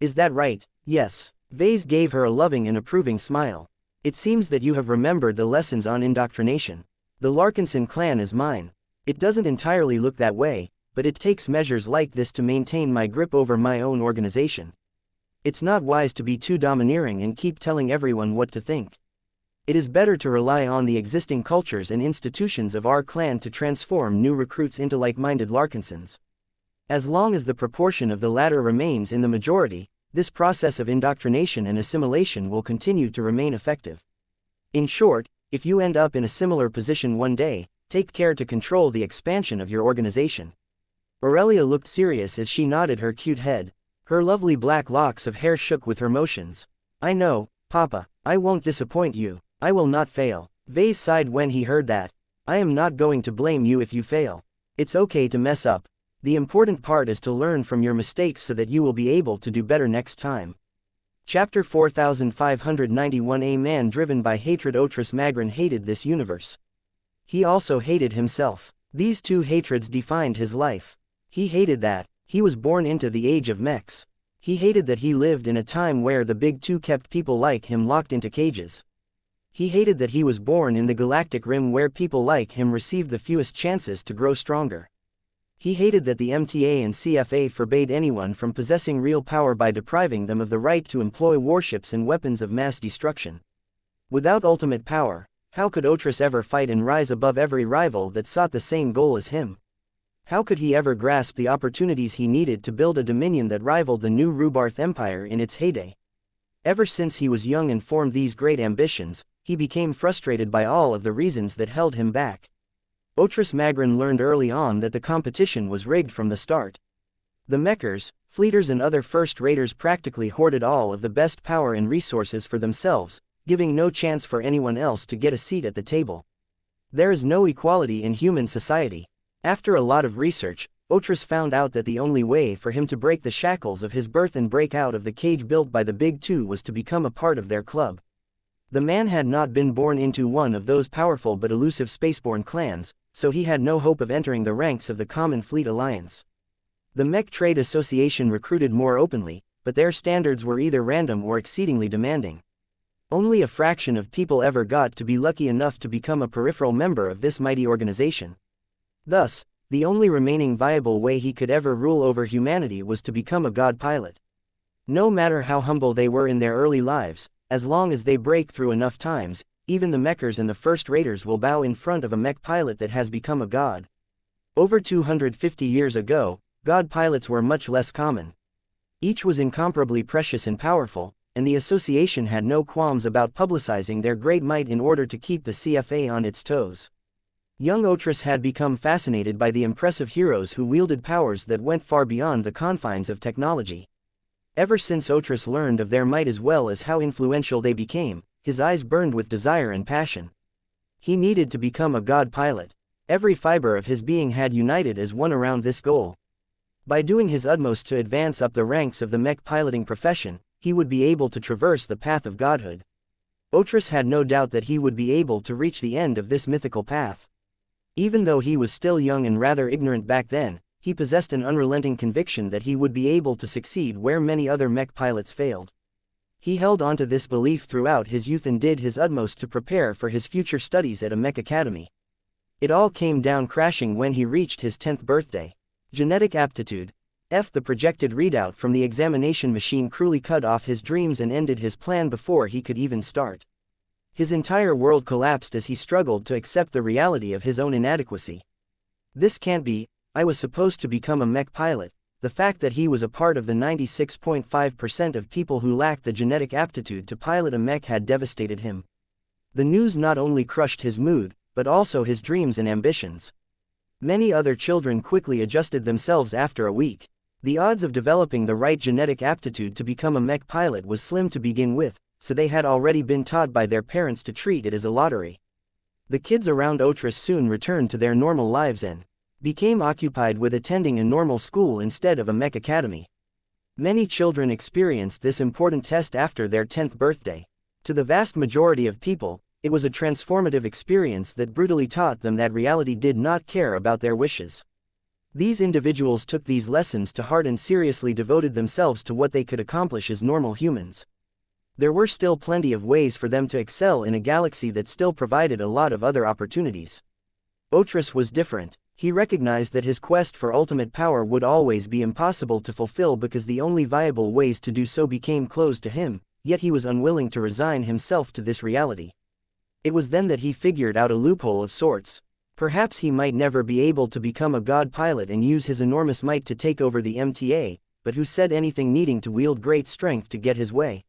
Is that right? Yes. Vase gave her a loving and approving smile. It seems that you have remembered the lessons on indoctrination. The Larkinson clan is mine. It doesn't entirely look that way, but it takes measures like this to maintain my grip over my own organization. It's not wise to be too domineering and keep telling everyone what to think. It is better to rely on the existing cultures and institutions of our clan to transform new recruits into like-minded Larkinsons. As long as the proportion of the latter remains in the majority, this process of indoctrination and assimilation will continue to remain effective. In short, if you end up in a similar position one day, take care to control the expansion of your organization. Aurelia looked serious as she nodded her cute head. Her lovely black locks of hair shook with her motions. I know, Papa, I won't disappoint you. I will not fail. Vase sighed when he heard that. I am not going to blame you if you fail. It's okay to mess up. The important part is to learn from your mistakes so that you will be able to do better next time. Chapter 4591. A man driven by hatred. Otris Magrin hated this universe. He also hated himself. These two hatreds defined his life. He hated that he was born into the age of mechs. He hated that he lived in a time where the Big Two kept people like him locked into cages. He hated that he was born in the galactic rim where people like him received the fewest chances to grow stronger. He hated that the MTA and CFA forbade anyone from possessing real power by depriving them of the right to employ warships and weapons of mass destruction. Without ultimate power, how could Otris ever fight and rise above every rival that sought the same goal as him? How could he ever grasp the opportunities he needed to build a dominion that rivaled the new Rubarth Empire in its heyday? Ever since he was young and formed these great ambitions, he became frustrated by all of the reasons that held him back. Otris Magrin learned early on that the competition was rigged from the start. The Mechers, fleeters and other first-raters practically hoarded all of the best power and resources for themselves, giving no chance for anyone else to get a seat at the table. There is no equality in human society. After a lot of research, Otris found out that the only way for him to break the shackles of his birth and break out of the cage built by the Big Two was to become a part of their club. The man had not been born into one of those powerful but elusive spaceborne clans, so he had no hope of entering the ranks of the Common Fleet Alliance. The Mech Trade Association recruited more openly, but their standards were either random or exceedingly demanding. Only a fraction of people ever got to be lucky enough to become a peripheral member of this mighty organization. Thus, the only remaining viable way he could ever rule over humanity was to become a god pilot. No matter how humble they were in their early lives, as long as they break through enough times, even the Mechers and the first raters will bow in front of a mech pilot that has become a god. Over 250 years ago, god pilots were much less common. Each was incomparably precious and powerful, and the association had no qualms about publicizing their great might in order to keep the CFA on its toes. Young Otris had become fascinated by the impressive heroes who wielded powers that went far beyond the confines of technology. Ever since Otris learned of their might as well as how influential they became, his eyes burned with desire and passion. He needed to become a god pilot. Every fiber of his being had united as one around this goal. By doing his utmost to advance up the ranks of the mech piloting profession, he would be able to traverse the path of godhood. Otris had no doubt that he would be able to reach the end of this mythical path. Even though he was still young and rather ignorant back then, he possessed an unrelenting conviction that he would be able to succeed where many other mech pilots failed. He held onto this belief throughout his youth and did his utmost to prepare for his future studies at a mech academy. It all came down crashing when he reached his 10th birthday. Genetic aptitude. The projected readout from the examination machine cruelly cut off his dreams and ended his plan before he could even start. His entire world collapsed as he struggled to accept the reality of his own inadequacy. This can't be, I was supposed to become a mech pilot. The fact that he was a part of the 96.5% of people who lacked the genetic aptitude to pilot a mech had devastated him. The news not only crushed his mood, but also his dreams and ambitions. Many other children quickly adjusted themselves after a week. The odds of developing the right genetic aptitude to become a mech pilot was slim to begin with, so they had already been taught by their parents to treat it as a lottery. The kids around Otris soon returned to their normal lives and became occupied with attending a normal school instead of a mech academy. Many children experienced this important test after their 10th birthday. To the vast majority of people, it was a transformative experience that brutally taught them that reality did not care about their wishes. These individuals took these lessons to heart and seriously devoted themselves to what they could accomplish as normal humans. There were still plenty of ways for them to excel in a galaxy that still provided a lot of other opportunities. Otris was different. He recognized that his quest for ultimate power would always be impossible to fulfill because the only viable ways to do so became closed to him, yet he was unwilling to resign himself to this reality. It was then that he figured out a loophole of sorts. Perhaps he might never be able to become a god pilot and use his enormous might to take over the MTA, but who said anything needing to wield great strength to get his way?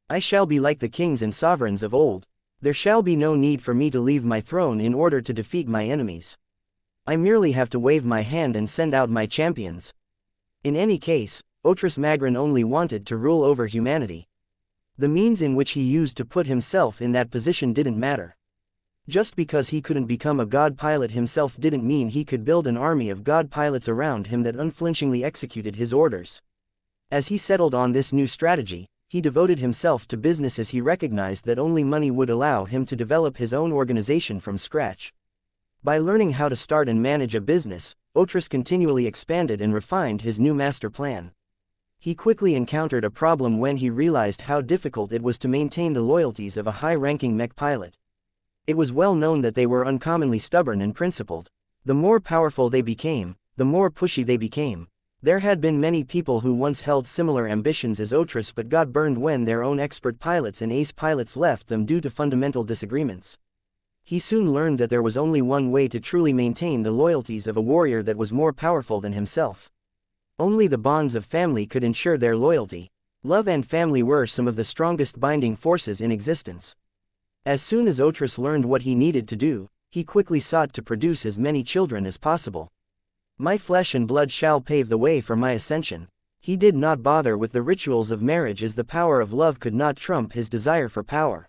I shall be like the kings and sovereigns of old. There shall be no need for me to leave my throne in order to defeat my enemies. I merely have to wave my hand and send out my champions. In any case, Otris Magrin only wanted to rule over humanity. The means in which he used to put himself in that position didn't matter. Just because he couldn't become a god pilot himself didn't mean he could build an army of god pilots around him that unflinchingly executed his orders. As he settled on this new strategy, he devoted himself to business as he recognized that only money would allow him to develop his own organization from scratch. By learning how to start and manage a business, Otris continually expanded and refined his new master plan. He quickly encountered a problem when he realized how difficult it was to maintain the loyalties of a high-ranking mech pilot. It was well known that they were uncommonly stubborn and principled. The more powerful they became, the more pushy they became. There had been many people who once held similar ambitions as Otris but got burned when their own expert pilots and ace pilots left them due to fundamental disagreements. He soon learned that there was only one way to truly maintain the loyalties of a warrior that was more powerful than himself. Only the bonds of family could ensure their loyalty. Love and family were some of the strongest binding forces in existence. As soon as Otris learned what he needed to do, he quickly sought to produce as many children as possible. My flesh and blood shall pave the way for my ascension. He did not bother with the rituals of marriage as the power of love could not trump his desire for power.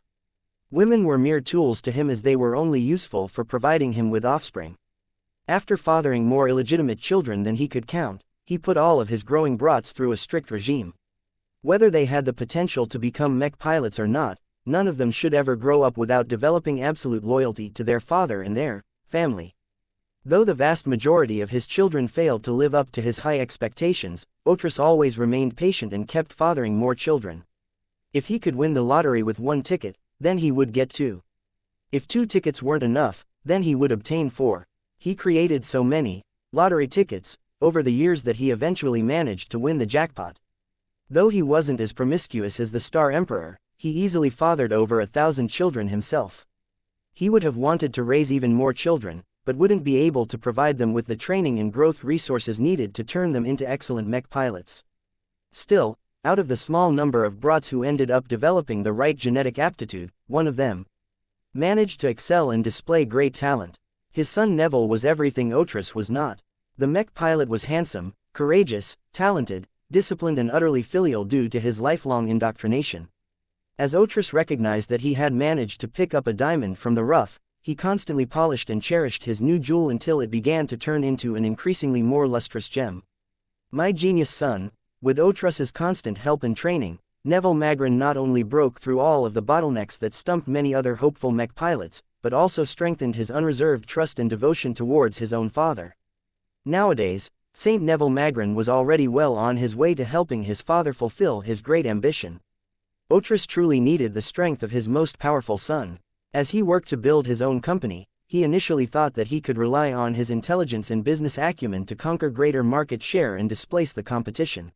Women were mere tools to him as they were only useful for providing him with offspring. After fathering more illegitimate children than he could count, he put all of his growing brats through a strict regime. Whether they had the potential to become mech pilots or not, none of them should ever grow up without developing absolute loyalty to their father and their family. Though the vast majority of his children failed to live up to his high expectations, Otris always remained patient and kept fathering more children. If he could win the lottery with one ticket, then he would get 2. If 2 tickets weren't enough, then he would obtain 4. He created so many lottery tickets over the years that he eventually managed to win the jackpot. Though he wasn't as promiscuous as the Star Emperor, he easily fathered over 1,000 children himself. He would have wanted to raise even more children, but wouldn't be able to provide them with the training and growth resources needed to turn them into excellent mech pilots. Still, out of the small number of brats who ended up developing the right genetic aptitude, one of them managed to excel and display great talent. His son Neville was everything Otris was not. The mech pilot was handsome, courageous, talented, disciplined and utterly filial due to his lifelong indoctrination. As Otris recognized that he had managed to pick up a diamond from the rough, he constantly polished and cherished his new jewel until it began to turn into an increasingly more lustrous gem. My genius son. With Otris's constant help and training, Neville Magrin not only broke through all of the bottlenecks that stumped many other hopeful mech pilots, but also strengthened his unreserved trust and devotion towards his own father. Nowadays, Saint Neville Magrin was already well on his way to helping his father fulfill his great ambition. Otris truly needed the strength of his most powerful son. As he worked to build his own company, he initially thought that he could rely on his intelligence and business acumen to conquer greater market share and displace the competition.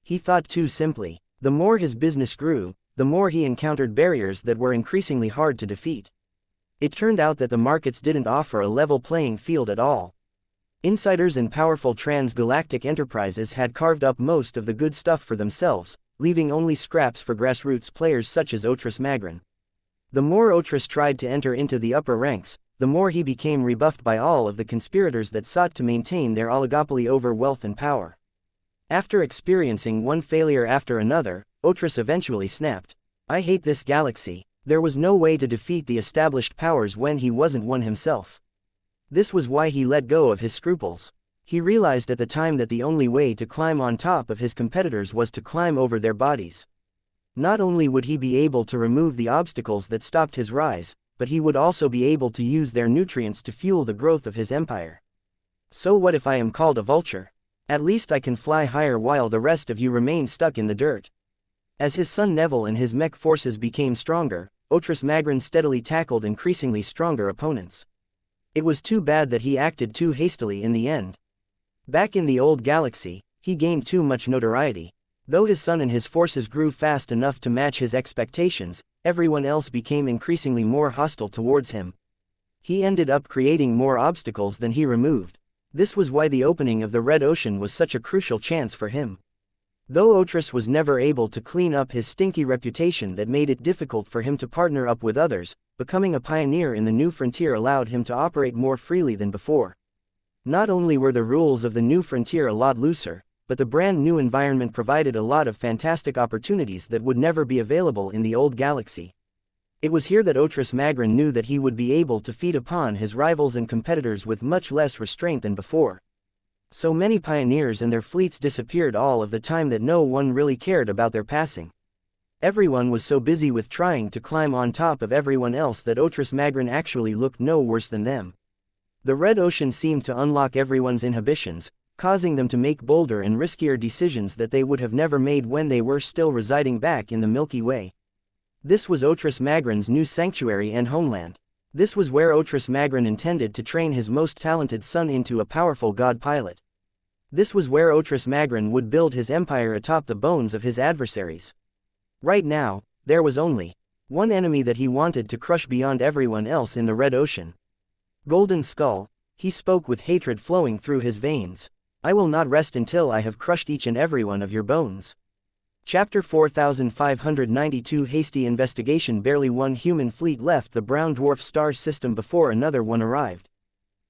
He thought too simply. The more his business grew, the more he encountered barriers that were increasingly hard to defeat. It turned out that the markets didn't offer a level playing field at all. Insiders and powerful trans-galactic enterprises had carved up most of the good stuff for themselves, leaving only scraps for grassroots players such as Otris Magrin. The more Otris tried to enter into the upper ranks, the more he became rebuffed by all of the conspirators that sought to maintain their oligopoly over wealth and power. After experiencing one failure after another, Otris eventually snapped. I hate this galaxy. There was no way to defeat the established powers when he wasn't one himself. This was why he let go of his scruples. He realized at the time that the only way to climb on top of his competitors was to climb over their bodies. Not only would he be able to remove the obstacles that stopped his rise, but he would also be able to use their nutrients to fuel the growth of his empire. So what if I am called a vulture? At least I can fly higher while the rest of you remain stuck in the dirt. As his son Neville and his mech forces became stronger, Otris Magrin steadily tackled increasingly stronger opponents. It was too bad that he acted too hastily in the end. Back in the old galaxy, he gained too much notoriety. Though his son and his forces grew fast enough to match his expectations, everyone else became increasingly more hostile towards him. He ended up creating more obstacles than he removed. This was why the opening of the Red Ocean was such a crucial chance for him. Though Otris was never able to clean up his stinky reputation that made it difficult for him to partner up with others, becoming a pioneer in the new frontier allowed him to operate more freely than before. Not only were the rules of the new frontier a lot looser, but the brand new environment provided a lot of fantastic opportunities that would never be available in the old galaxy. It was here that Otris Magrin knew that he would be able to feed upon his rivals and competitors with much less restraint than before. So many pioneers and their fleets disappeared all of the time that no one really cared about their passing. Everyone was so busy with trying to climb on top of everyone else that Otris Magrin actually looked no worse than them. The Red Ocean seemed to unlock everyone's inhibitions, causing them to make bolder and riskier decisions that they would have never made when they were still residing back in the Milky Way. This was Otris Magren's new sanctuary and homeland. This was where Otris Magren intended to train his most talented son into a powerful god pilot. This was where Otris Magren would build his empire atop the bones of his adversaries. Right now, there was only one enemy that he wanted to crush beyond everyone else in the Red Ocean. Golden Skull, he spoke with hatred flowing through his veins. I will not rest until I have crushed each and every one of your bones. Chapter 4592 Hasty investigation. Barely one human fleet left the brown dwarf star system before another one arrived.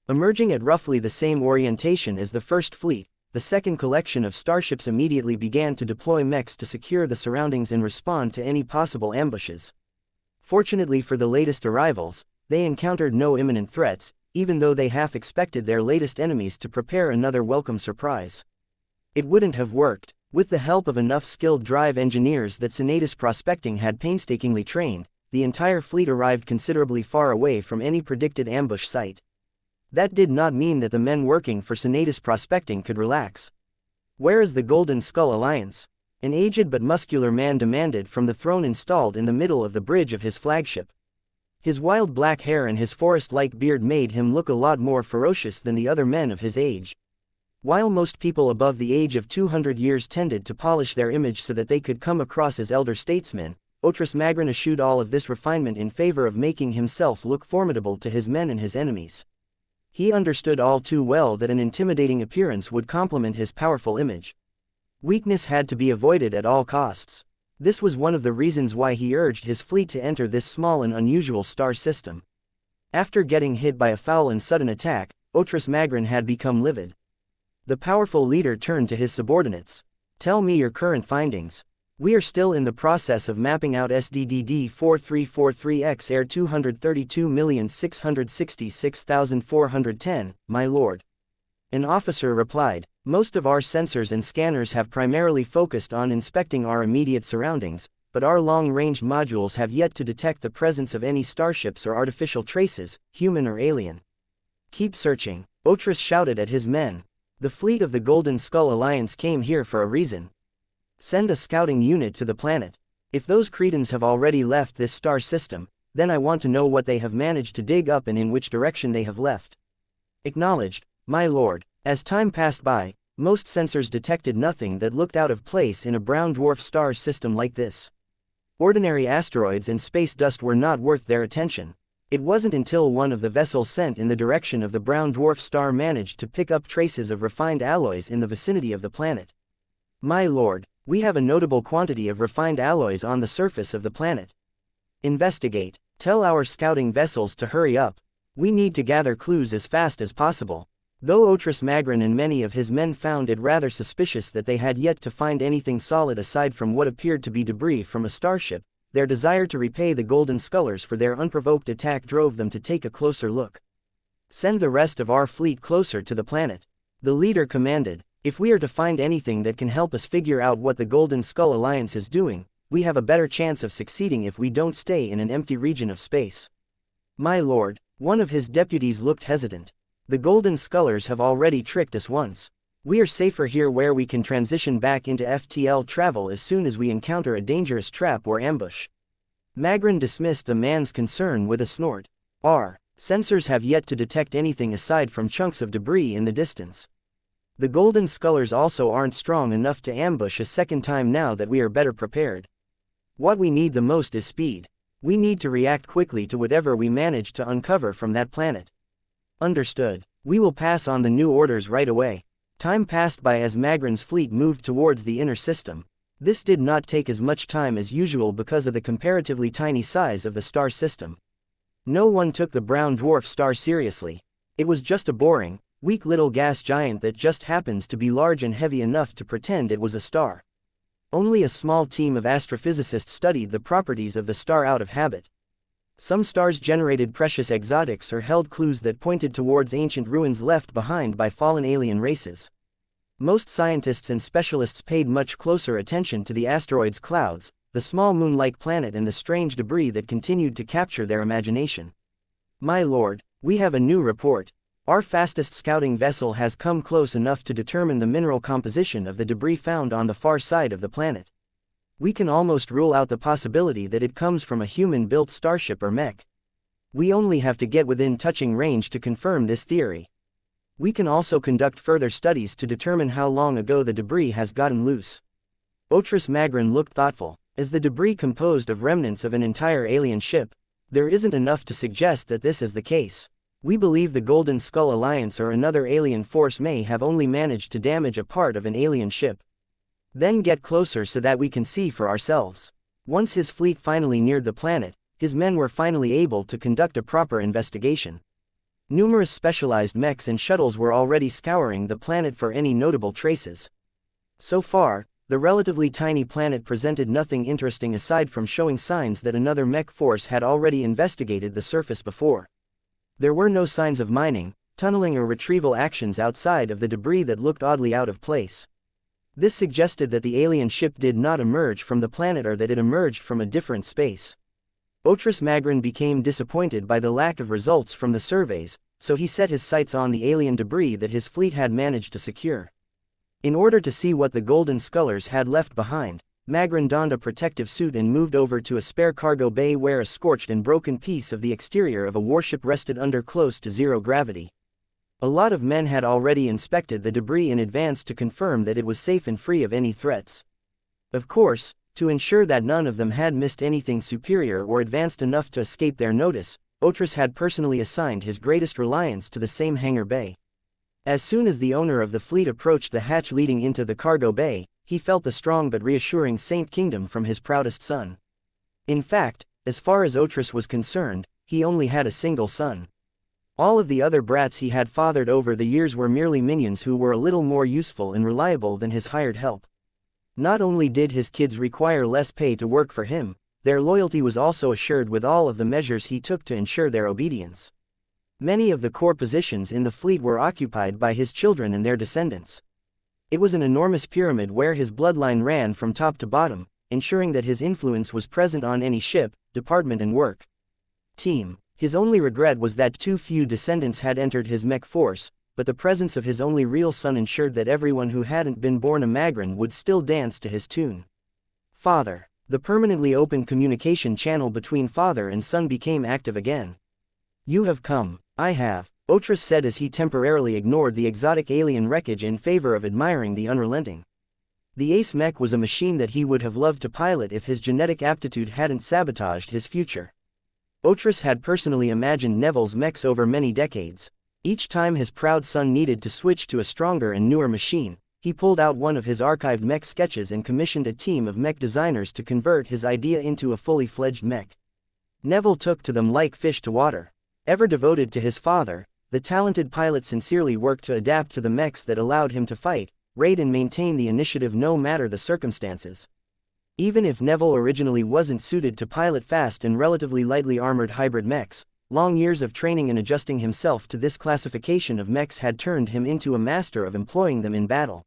Emerging at roughly the same orientation as the first fleet, the second collection of starships immediately began to deploy mechs to secure the surroundings and respond to any possible ambushes. Fortunately for the latest arrivals, they encountered no imminent threats, even though they half expected their latest enemies to prepare another welcome surprise. It wouldn't have worked. With the help of enough skilled drive engineers that Senatus Prospecting had painstakingly trained, the entire fleet arrived considerably far away from any predicted ambush site. That did not mean that the men working for Senatus Prospecting could relax. Where is the Golden Skull Alliance? An aged but muscular man demanded from the throne installed in the middle of the bridge of his flagship. His wild black hair and his forest-like beard made him look a lot more ferocious than the other men of his age. While most people above the age of 200 years tended to polish their image so that they could come across as elder statesmen, Otris Magren eschewed all of this refinement in favor of making himself look formidable to his men and his enemies. He understood all too well that an intimidating appearance would complement his powerful image. Weakness had to be avoided at all costs. This was one of the reasons why he urged his fleet to enter this small and unusual star system. After getting hit by a foul and sudden attack, Otris Magren had become livid. The powerful leader turned to his subordinates. Tell me your current findings. We are still in the process of mapping out SDDD 4343X Air 232,666,410, my lord. An officer replied, most of our sensors and scanners have primarily focused on inspecting our immediate surroundings, but our long-range modules have yet to detect the presence of any starships or artificial traces, human or alien. Keep searching, Otris shouted at his men. The fleet of the Golden Skull Alliance came here for a reason. Send a scouting unit to the planet. If those cretins have already left this star system, then I want to know what they have managed to dig up and in which direction they have left. Acknowledged, my lord. As time passed by, most sensors detected nothing that looked out of place in a brown dwarf star system like this. Ordinary asteroids and space dust were not worth their attention. It wasn't until one of the vessels sent in the direction of the brown dwarf star managed to pick up traces of refined alloys in the vicinity of the planet. My lord, we have a notable quantity of refined alloys on the surface of the planet. Investigate. Tell our scouting vessels to hurry up. We need to gather clues as fast as possible. Though Otris Magren and many of his men found it rather suspicious that they had yet to find anything solid aside from what appeared to be debris from a starship, their desire to repay the Golden Skullers for their unprovoked attack drove them to take a closer look. Send the rest of our fleet closer to the planet. The leader commanded. If we are to find anything that can help us figure out what the Golden Skull Alliance is doing, we have a better chance of succeeding if we don't stay in an empty region of space. My lord, one of his deputies looked hesitant. The Golden Skullers have already tricked us once. We are safer here where we can transition back into FTL travel as soon as we encounter a dangerous trap or ambush. Magren dismissed the man's concern with a snort. Our sensors have yet to detect anything aside from chunks of debris in the distance. The Golden Skullers also aren't strong enough to ambush a second time now that we are better prepared. What we need the most is speed. We need to react quickly to whatever we manage to uncover from that planet. Understood. We will pass on the new orders right away. Time passed by as Magren's fleet moved towards the inner system. This did not take as much time as usual because of the comparatively tiny size of the star system. No one took the brown dwarf star seriously. It was just a boring, weak little gas giant that just happens to be large and heavy enough to pretend it was a star. Only a small team of astrophysicists studied the properties of the star out of habit. Some stars generated precious exotics or held clues that pointed towards ancient ruins left behind by fallen alien races. Most scientists and specialists paid much closer attention to the asteroid's clouds, the small moon-like planet and the strange debris that continued to capture their imagination. My lord, we have a new report. Our fastest scouting vessel has come close enough to determine the mineral composition of the debris found on the far side of the planet. We can almost rule out the possibility that it comes from a human-built starship or mech. We only have to get within touching range to confirm this theory. We can also conduct further studies to determine how long ago the debris has gotten loose. Otris Magrin looked thoughtful. As the debris composed of remnants of an entire alien ship, there isn't enough to suggest that this is the case. We believe the Golden Skull Alliance or another alien force may have only managed to damage a part of an alien ship. Then get closer so that we can see for ourselves. Once his fleet finally neared the planet, his men were finally able to conduct a proper investigation. Numerous specialized mechs and shuttles were already scouring the planet for any notable traces. So far, the relatively tiny planet presented nothing interesting aside from showing signs that another mech force had already investigated the surface before. There were no signs of mining, tunneling or retrieval actions outside of the debris that looked oddly out of place. This suggested that the alien ship did not emerge from the planet or that it emerged from a different space. Otris Magrin became disappointed by the lack of results from the surveys, so he set his sights on the alien debris that his fleet had managed to secure. In order to see what the Golden Scullers had left behind, Magrin donned a protective suit and moved over to a spare cargo bay where a scorched and broken piece of the exterior of a warship rested under close to zero gravity. A lot of men had already inspected the debris in advance to confirm that it was safe and free of any threats. Of course, to ensure that none of them had missed anything superior or advanced enough to escape their notice, Otris had personally assigned his greatest reliance to the same hangar bay. As soon as the owner of the fleet approached the hatch leading into the cargo bay, he felt the strong but reassuring Saint Kingdom from his proudest son. In fact, as far as Otris was concerned, he only had a single son. All of the other brats he had fathered over the years were merely minions who were a little more useful and reliable than his hired help. Not only did his kids require less pay to work for him, their loyalty was also assured with all of the measures he took to ensure their obedience. Many of the core positions in the fleet were occupied by his children and their descendants. It was an enormous pyramid where his bloodline ran from top to bottom, ensuring that his influence was present on any ship, department and work team. His only regret was that too few descendants had entered his mech force, but the presence of his only real son ensured that everyone who hadn't been born a Magrin would still dance to his tune. Father. The permanently open communication channel between father and son became active again. You have come. I have, Otris said as he temporarily ignored the exotic alien wreckage in favor of admiring the unrelenting. The Ace Mech was a machine that he would have loved to pilot if his genetic aptitude hadn't sabotaged his future. Otris had personally imagined Neville's mechs over many decades. Each time his proud son needed to switch to a stronger and newer machine, he pulled out one of his archived mech sketches and commissioned a team of mech designers to convert his idea into a fully fledged mech. Neville took to them like fish to water. Ever devoted to his father, the talented pilot sincerely worked to adapt to the mechs that allowed him to fight, raid and maintain the initiative no matter the circumstances. Even if Neville originally wasn't suited to pilot fast and relatively lightly armored hybrid mechs, long years of training and adjusting himself to this classification of mechs had turned him into a master of employing them in battle.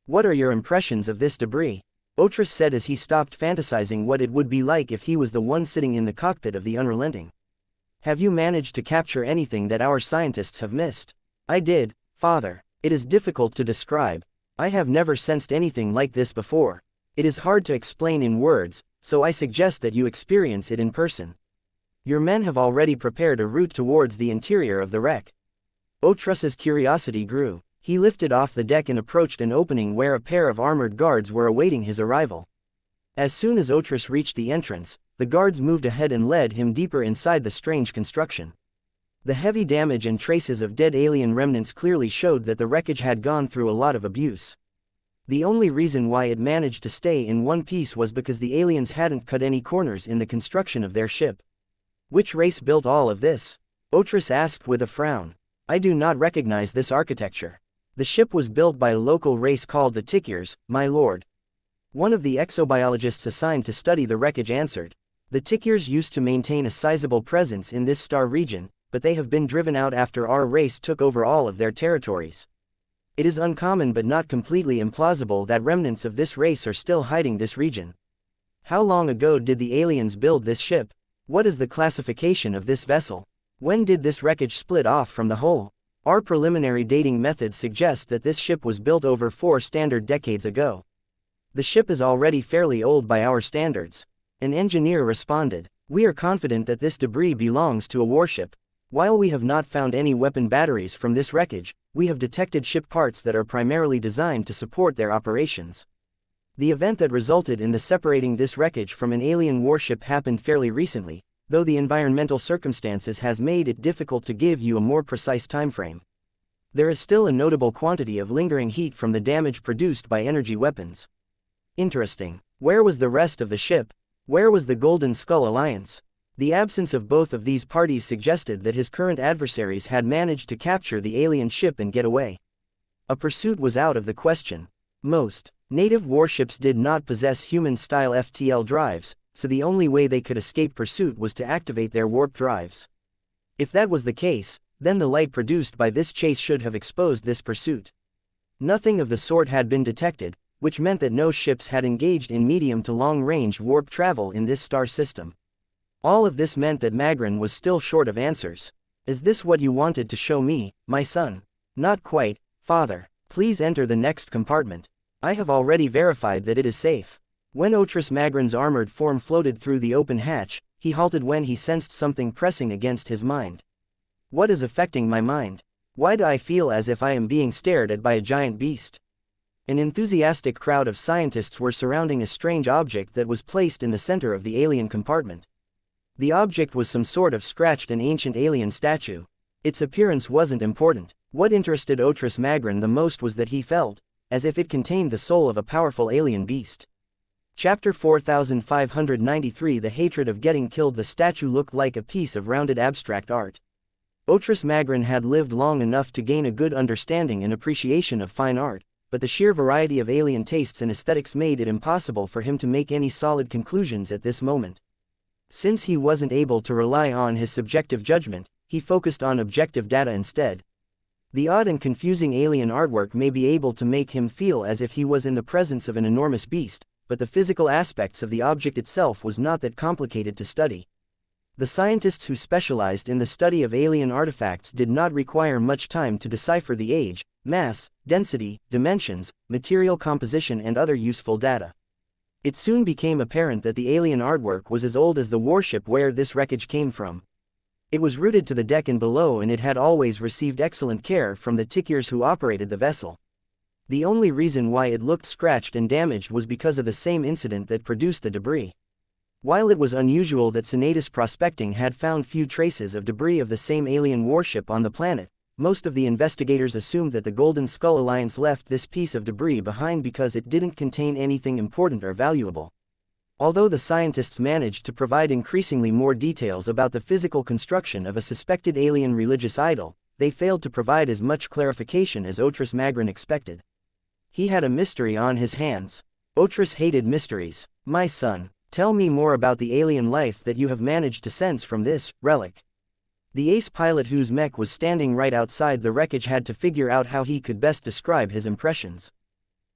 What are your impressions of this debris? Otris said as he stopped fantasizing what it would be like if he was the one sitting in the cockpit of the Unrelenting. Have you managed to capture anything that our scientists have missed? I did, Father. It is difficult to describe. I have never sensed anything like this before. It is hard to explain in words, so I suggest that you experience it in person. Your men have already prepared a route towards the interior of the wreck. Otris's curiosity grew. He lifted off the deck and approached an opening where a pair of armored guards were awaiting his arrival. As soon as Otris reached the entrance, the guards moved ahead and led him deeper inside the strange construction. The heavy damage and traces of dead alien remnants clearly showed that the wreckage had gone through a lot of abuse. The only reason why it managed to stay in one piece was because the aliens hadn't cut any corners in the construction of their ship. Which race built all of this? Otris asked with a frown. I do not recognize this architecture. The ship was built by a local race called the Tikyrs, my lord. One of the exobiologists assigned to study the wreckage answered. The Tikyrs used to maintain a sizable presence in this star region, but they have been driven out after our race took over all of their territories. It is uncommon but not completely implausible that remnants of this race are still hiding this region. How long ago did the aliens build this ship? What is the classification of this vessel? When did this wreckage split off from the whole? Our preliminary dating method suggests that this ship was built over 4 standard decades ago. The ship is already fairly old by our standards. An engineer responded. We are confident that this debris belongs to a warship. While we have not found any weapon batteries from this wreckage, we have detected ship parts that are primarily designed to support their operations. The event that resulted in the separating this wreckage from an alien warship happened fairly recently, though the environmental circumstances has made it difficult to give you a more precise timeframe. There is still a notable quantity of lingering heat from the damage produced by energy weapons. Interesting. Where was the rest of the ship? Where was the Golden Skull Alliance? The absence of both of these parties suggested that his current adversaries had managed to capture the alien ship and get away. A pursuit was out of the question. Most native warships did not possess human-style FTL drives, so the only way they could escape pursuit was to activate their warp drives. If that was the case, then the light produced by this chase should have exposed this pursuit. Nothing of the sort had been detected, which meant that no ships had engaged in medium to long-range warp travel in this star system. All of this meant that Magrin was still short of answers. Is this what you wanted to show me, my son? Not quite, father. Please enter the next compartment. I have already verified that it is safe. When Otris Magrin's armored form floated through the open hatch, he halted when he sensed something pressing against his mind. What is affecting my mind? Why do I feel as if I am being stared at by a giant beast? An enthusiastic crowd of scientists were surrounding a strange object that was placed in the center of the alien compartment. The object was some sort of scratched and ancient alien statue. Its appearance wasn't important. What interested Otris Magrin the most was that he felt as if it contained the soul of a powerful alien beast. Chapter 4593 The hatred of getting killed. The statue looked like a piece of rounded abstract art. Otris Magrin had lived long enough to gain a good understanding and appreciation of fine art, but the sheer variety of alien tastes and aesthetics made it impossible for him to make any solid conclusions at this moment. Since he wasn't able to rely on his subjective judgment, he focused on objective data instead. The odd and confusing alien artwork may be able to make him feel as if he was in the presence of an enormous beast, but the physical aspects of the object itself was not that complicated to study. The scientists who specialized in the study of alien artifacts did not require much time to decipher the age, mass, density, dimensions, material composition and other useful data. It soon became apparent that the alien artwork was as old as the warship where this wreckage came from. It was rooted to the deck and below, and it had always received excellent care from the Tikyrs who operated the vessel. The only reason why it looked scratched and damaged was because of the same incident that produced the debris. While it was unusual that Senatus Prospecting had found few traces of debris of the same alien warship on the planet, most of the investigators assumed that the Golden Skull Alliance left this piece of debris behind because it didn't contain anything important or valuable. Although the scientists managed to provide increasingly more details about the physical construction of a suspected alien religious idol, they failed to provide as much clarification as Otris Magrin expected. He had a mystery on his hands. Otris hated mysteries. My son, tell me more about the alien life that you have managed to sense from this relic. The ace pilot whose mech was standing right outside the wreckage had to figure out how he could best describe his impressions.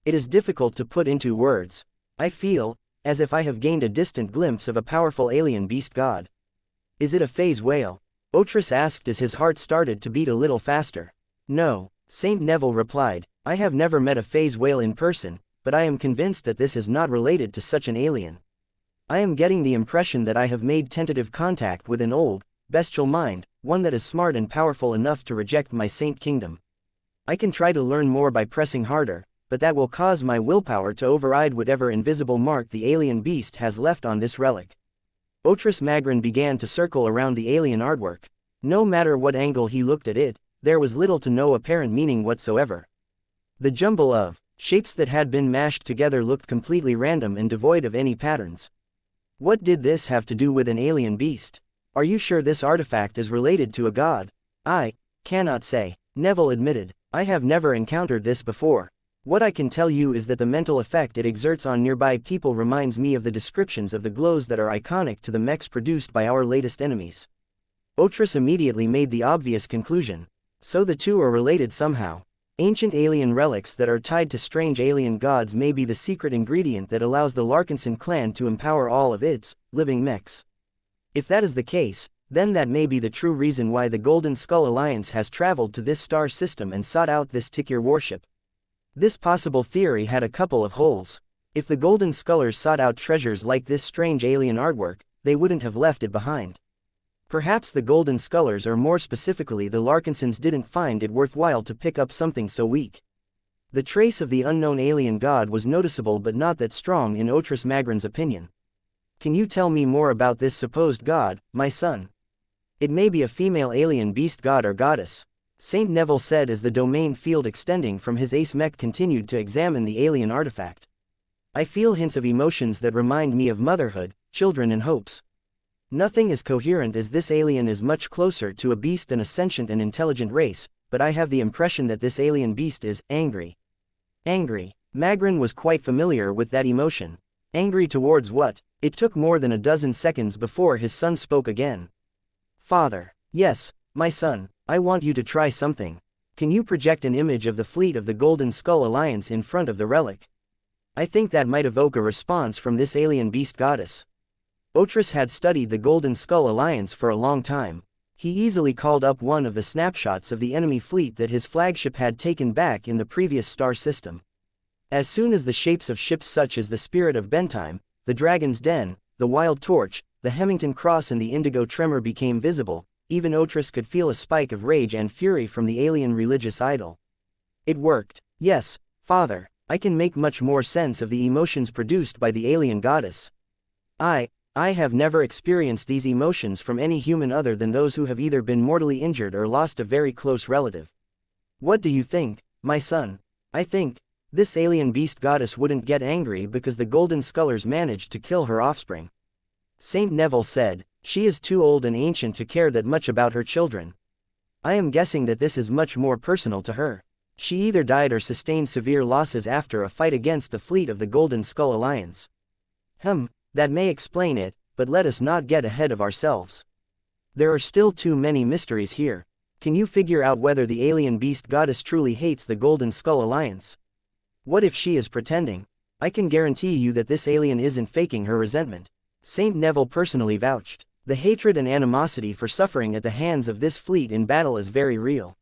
It is difficult to put into words. I feel as if I have gained a distant glimpse of a powerful alien beast god. Is it a phase whale? Otris asked as his heart started to beat a little faster. No, Saint Neville replied. I have never met a phase whale in person, but I am convinced that this is not related to such an alien. I am getting the impression that I have made tentative contact with an old, bestial mind, one that is smart and powerful enough to reject my Saint Kingdom. I can try to learn more by pressing harder, but that will cause my willpower to override whatever invisible mark the alien beast has left on this relic. Otris Magrin began to circle around the alien artwork. No matter what angle he looked at it, there was little to no apparent meaning whatsoever. The jumble of shapes that had been mashed together looked completely random and devoid of any patterns. What did this have to do with an alien beast? Are you sure this artifact is related to a god? I cannot say, Neville admitted. I have never encountered this before. What I can tell you is that the mental effect it exerts on nearby people reminds me of the descriptions of the glows that are iconic to the mechs produced by our latest enemies. Otris immediately made the obvious conclusion. So the two are related somehow. Ancient alien relics that are tied to strange alien gods may be the secret ingredient that allows the Larkinson clan to empower all of its living mechs. If that is the case, Then that may be the true reason why the Golden Skull Alliance has traveled to this star system and sought out this Tikir warship. This possible theory had a couple of holes. If the Golden Skullers sought out treasures like this strange alien artwork, they wouldn't have left it behind. Perhaps the Golden Skullers, or more specifically the Larkinsons, didn't find it worthwhile to pick up something so weak. The trace of the unknown alien god was noticeable but not that strong in Otris Magran's opinion. Can you tell me more about this supposed god, my son? It may be a female alien beast god or goddess, Saint Neville said as the domain field extending from his ace mech continued to examine the alien artifact. I feel hints of emotions that remind me of motherhood, children and hopes. Nothing as coherent as this alien is much closer to a beast than a sentient and intelligent race, but I have the impression that this alien beast is angry. Angry. Magran was quite familiar with that emotion. Angry towards what? It took more than a dozen seconds before his son spoke again. Father. Yes, my son, I want you to try something. Can you project an image of the fleet of the Golden Skull Alliance in front of the relic? I think that might evoke a response from this alien beast goddess. Otris had studied the Golden Skull Alliance for a long time. He easily called up one of the snapshots of the enemy fleet that his flagship had taken back in the previous star system. As soon as the shapes of ships such as the Spirit of Bentheim, the Dragon's Den, the Wild Torch, the Hemington Cross and the Indigo Tremor became visible, even Otris could feel a spike of rage and fury from the alien religious idol. It worked. Yes, father, I can make much more sense of the emotions produced by the alien goddess. I have never experienced these emotions from any human other than those who have either been mortally injured or lost a very close relative. What do you think, my son? I think this alien beast goddess wouldn't get angry because the Golden Skullers managed to kill her offspring. Saint Neville said, she is too old and ancient to care that much about her children. I am guessing that this is much more personal to her. She either died or sustained severe losses after a fight against the fleet of the Golden Skull Alliance. That may explain it, but let us not get ahead of ourselves. There are still too many mysteries here. Can you figure out whether the alien beast goddess truly hates the Golden Skull Alliance? What if she is pretending? I can guarantee you that this alien isn't faking her resentment. Saint Neville personally vouched. The hatred and animosity for suffering at the hands of this fleet in battle is very real.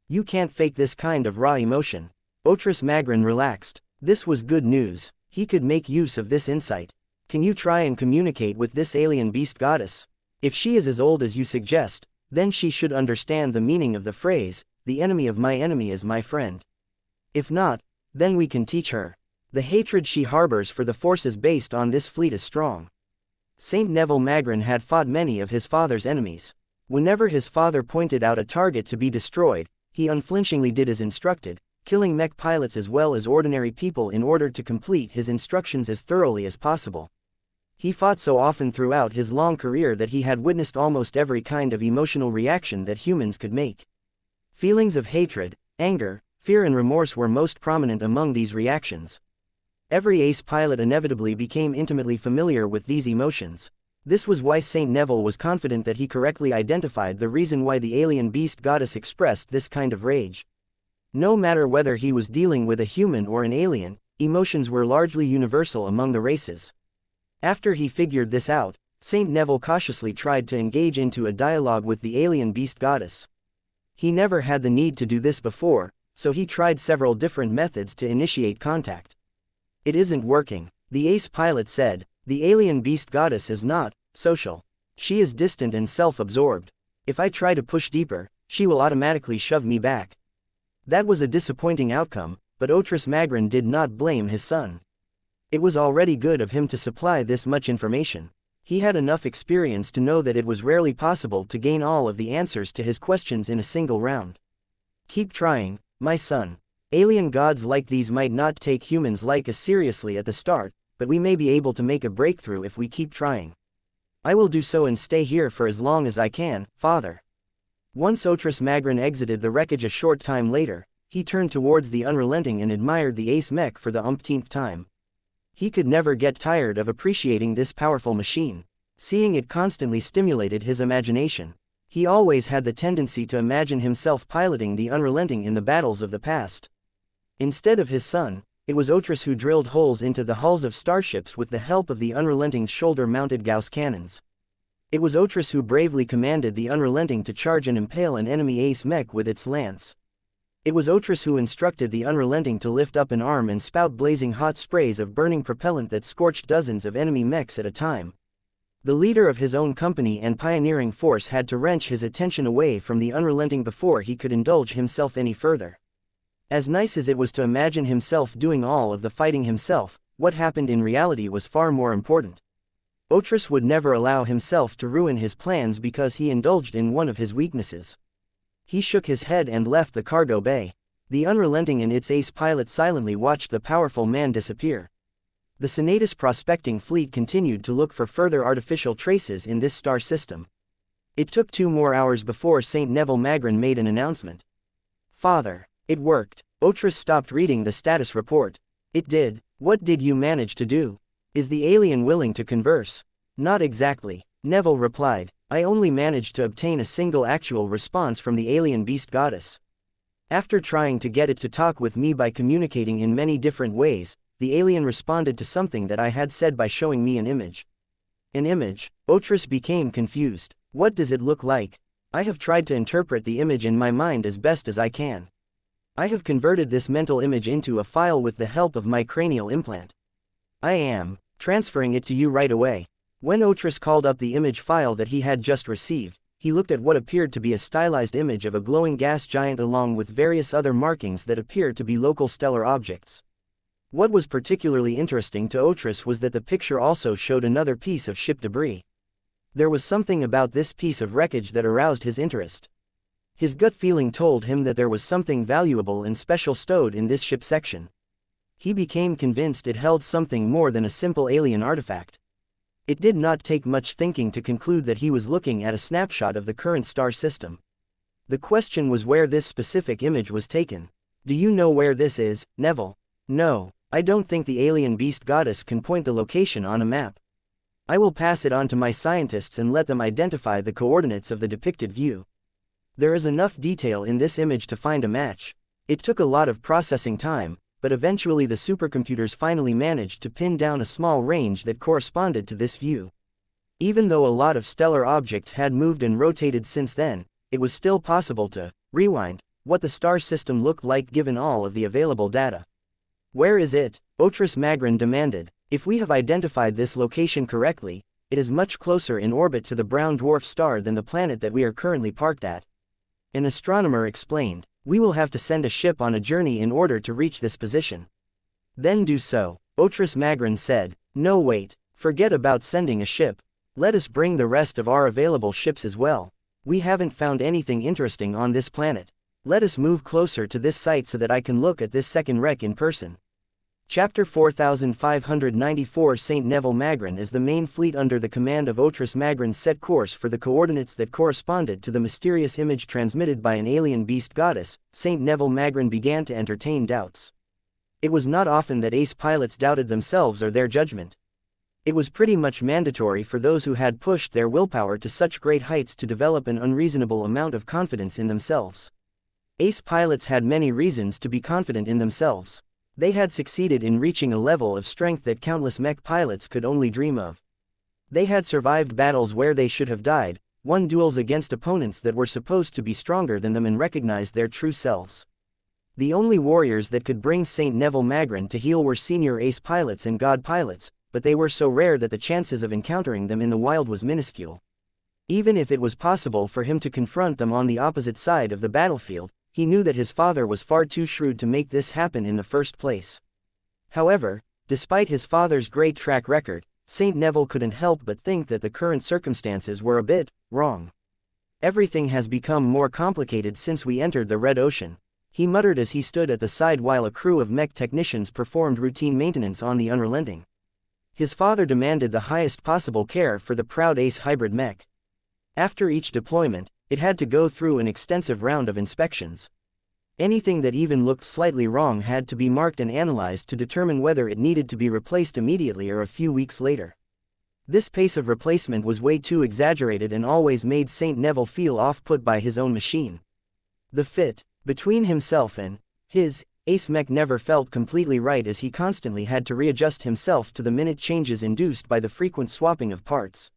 You can't fake this kind of raw emotion. Otris Magran relaxed. This was good news. He could make use of this insight. Can you try and communicate with this alien beast goddess? If she is as old as you suggest, then she should understand the meaning of the phrase, the enemy of my enemy is my friend. If not, then we can teach her. The hatred she harbors for the forces based on this fleet is strong. Saint Neville Magran had fought many of his father's enemies. Whenever his father pointed out a target to be destroyed, he unflinchingly did as instructed, killing mech pilots as well as ordinary people in order to complete his instructions as thoroughly as possible. He fought so often throughout his long career that he had witnessed almost every kind of emotional reaction that humans could make. Feelings of hatred, anger, fear and remorse were most prominent among these reactions. Every ace pilot inevitably became intimately familiar with these emotions. This was why Saint Neville was confident that he correctly identified the reason why the alien beast goddess expressed this kind of rage. No matter whether he was dealing with a human or an alien, emotions were largely universal among the races. After he figured this out, Saint Neville cautiously tried to engage into a dialogue with the alien beast goddess. He never had the need to do this before, so he tried several different methods to initiate contact. It isn't working, the ace pilot said. The alien beast goddess is not social. She is distant and self-absorbed. If I try to push deeper, she will automatically shove me back. That was a disappointing outcome, but Otris Magran did not blame his son. It was already good of him to supply this much information. He had enough experience to know that it was rarely possible to gain all of the answers to his questions in a single round. Keep trying, my son. Alien gods like these might not take humans like us seriously at the start, but we may be able to make a breakthrough if we keep trying. I will do so and stay here for as long as I can, father. Once Otris Magran exited the wreckage a short time later, he turned towards the Unrelenting and admired the ace mech for the umpteenth time. He could never get tired of appreciating this powerful machine. Seeing it constantly stimulated his imagination. He always had the tendency to imagine himself piloting the Unrelenting in the battles of the past. Instead of his son, it was Otris who drilled holes into the hulls of starships with the help of the Unrelenting's shoulder-mounted Gauss cannons. It was Otris who bravely commanded the Unrelenting to charge and impale an enemy ace mech with its lance. It was Otris who instructed the Unrelenting to lift up an arm and spout blazing hot sprays of burning propellant that scorched dozens of enemy mechs at a time. The leader of his own company and pioneering force had to wrench his attention away from the Unrelenting before he could indulge himself any further. As nice as it was to imagine himself doing all of the fighting himself, what happened in reality was far more important. Otris would never allow himself to ruin his plans because he indulged in one of his weaknesses. He shook his head and left the cargo bay. The Unrelenting and its ace pilot silently watched the powerful man disappear. The Senatus prospecting fleet continued to look for further artificial traces in this star system. It took 2 more hours before St. Neville Magrin made an announcement. "Father, it worked." Otris stopped reading the status report. "It did. What did you manage to do? Is the alien willing to converse?" "Not exactly," Neville replied. "I only managed to obtain a single actual response from the alien beast goddess. After trying to get it to talk with me by communicating in many different ways, the alien responded to something that I had said by showing me an image." "An image?" Otris became confused. "What does it look like?" "I have tried to interpret the image in my mind as best as I can. I have converted this mental image into a file with the help of my cranial implant. I am transferring it to you right away." When Otris called up the image file that he had just received, he looked at what appeared to be a stylized image of a glowing gas giant along with various other markings that appeared to be local stellar objects. What was particularly interesting to Otris was that the picture also showed another piece of ship debris. There was something about this piece of wreckage that aroused his interest. His gut feeling told him that there was something valuable and special stowed in this ship section. He became convinced it held something more than a simple alien artifact. It did not take much thinking to conclude that he was looking at a snapshot of the current star system. The question was where this specific image was taken. "Do you know where this is, Neville?" "No. I don't think the alien beast goddess can point the location on a map. I will pass it on to my scientists and let them identify the coordinates of the depicted view. There is enough detail in this image to find a match." It took a lot of processing time, but eventually the supercomputers finally managed to pin down a small range that corresponded to this view. Even though a lot of stellar objects had moved and rotated since then, it was still possible to rewind what the star system looked like given all of the available data. "Where is it?" Otris Magrin demanded. "If we have identified this location correctly, it is much closer in orbit to the brown dwarf star than the planet that we are currently parked at." An astronomer explained. "We will have to send a ship on a journey in order to reach this position." "Then do so," Otris Magrin said. "No, wait. Forget about sending a ship. Let us bring the rest of our available ships as well. We haven't found anything interesting on this planet. Let us move closer to this site so that I can look at this second wreck in person." Chapter 4594 St. Neville Magrin. As the main fleet under the command of Otris Magrin set course for the coordinates that corresponded to the mysterious image transmitted by an alien beast goddess, St. Neville Magrin began to entertain doubts. It was not often that ace pilots doubted themselves or their judgment. It was pretty much mandatory for those who had pushed their willpower to such great heights to develop an unreasonable amount of confidence in themselves. Ace pilots had many reasons to be confident in themselves. They had succeeded in reaching a level of strength that countless mech pilots could only dream of. They had survived battles where they should have died, won duels against opponents that were supposed to be stronger than them and recognized their true selves. The only warriors that could bring St. Neville Magrin to heel were senior ace pilots and god pilots, but they were so rare that the chances of encountering them in the wild was minuscule. Even if it was possible for him to confront them on the opposite side of the battlefield, he knew that his father was far too shrewd to make this happen in the first place. However, despite his father's great track record, St. Neville couldn't help but think that the current circumstances were a bit wrong. "Everything has become more complicated since we entered the Red Ocean," he muttered as he stood at the side while a crew of mech technicians performed routine maintenance on the Unrelenting. His father demanded the highest possible care for the proud ace hybrid mech. After each deployment, it had to go through an extensive round of inspections. Anything that even looked slightly wrong had to be marked and analyzed to determine whether it needed to be replaced immediately or a few weeks later. This pace of replacement was way too exaggerated and always made St. Neville feel off-put by his own machine. The fit between himself and his ace mech never felt completely right as he constantly had to readjust himself to the minute changes induced by the frequent swapping of parts.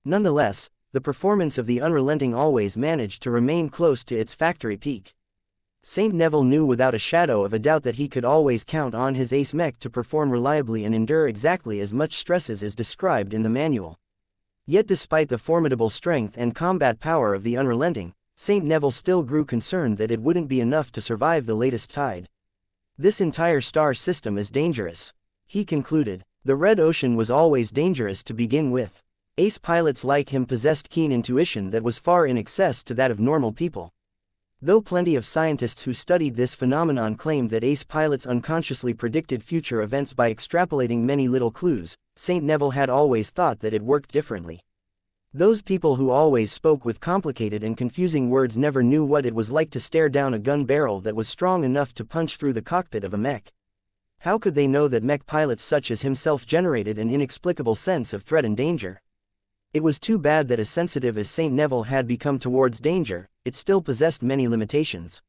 Nonetheless, the performance of the Unrelenting always managed to remain close to its factory peak. St. Neville knew without a shadow of a doubt that he could always count on his ace mech to perform reliably and endure exactly as much stresses as described in the manual. Yet despite the formidable strength and combat power of the Unrelenting, St. Neville still grew concerned that it wouldn't be enough to survive the latest tide. This entire star system is dangerous, he concluded. The Red Ocean was always dangerous to begin with. Ace pilots like him possessed keen intuition that was far in excess to that of normal people. Though plenty of scientists who studied this phenomenon claimed that ace pilots unconsciously predicted future events by extrapolating many little clues, St. Neville had always thought that it worked differently. Those people who always spoke with complicated and confusing words never knew what it was like to stare down a gun barrel that was strong enough to punch through the cockpit of a mech. How could they know that mech pilots such as himself generated an inexplicable sense of threat and danger? It was too bad that as sensitive as St. Neville had become towards danger, it still possessed many limitations.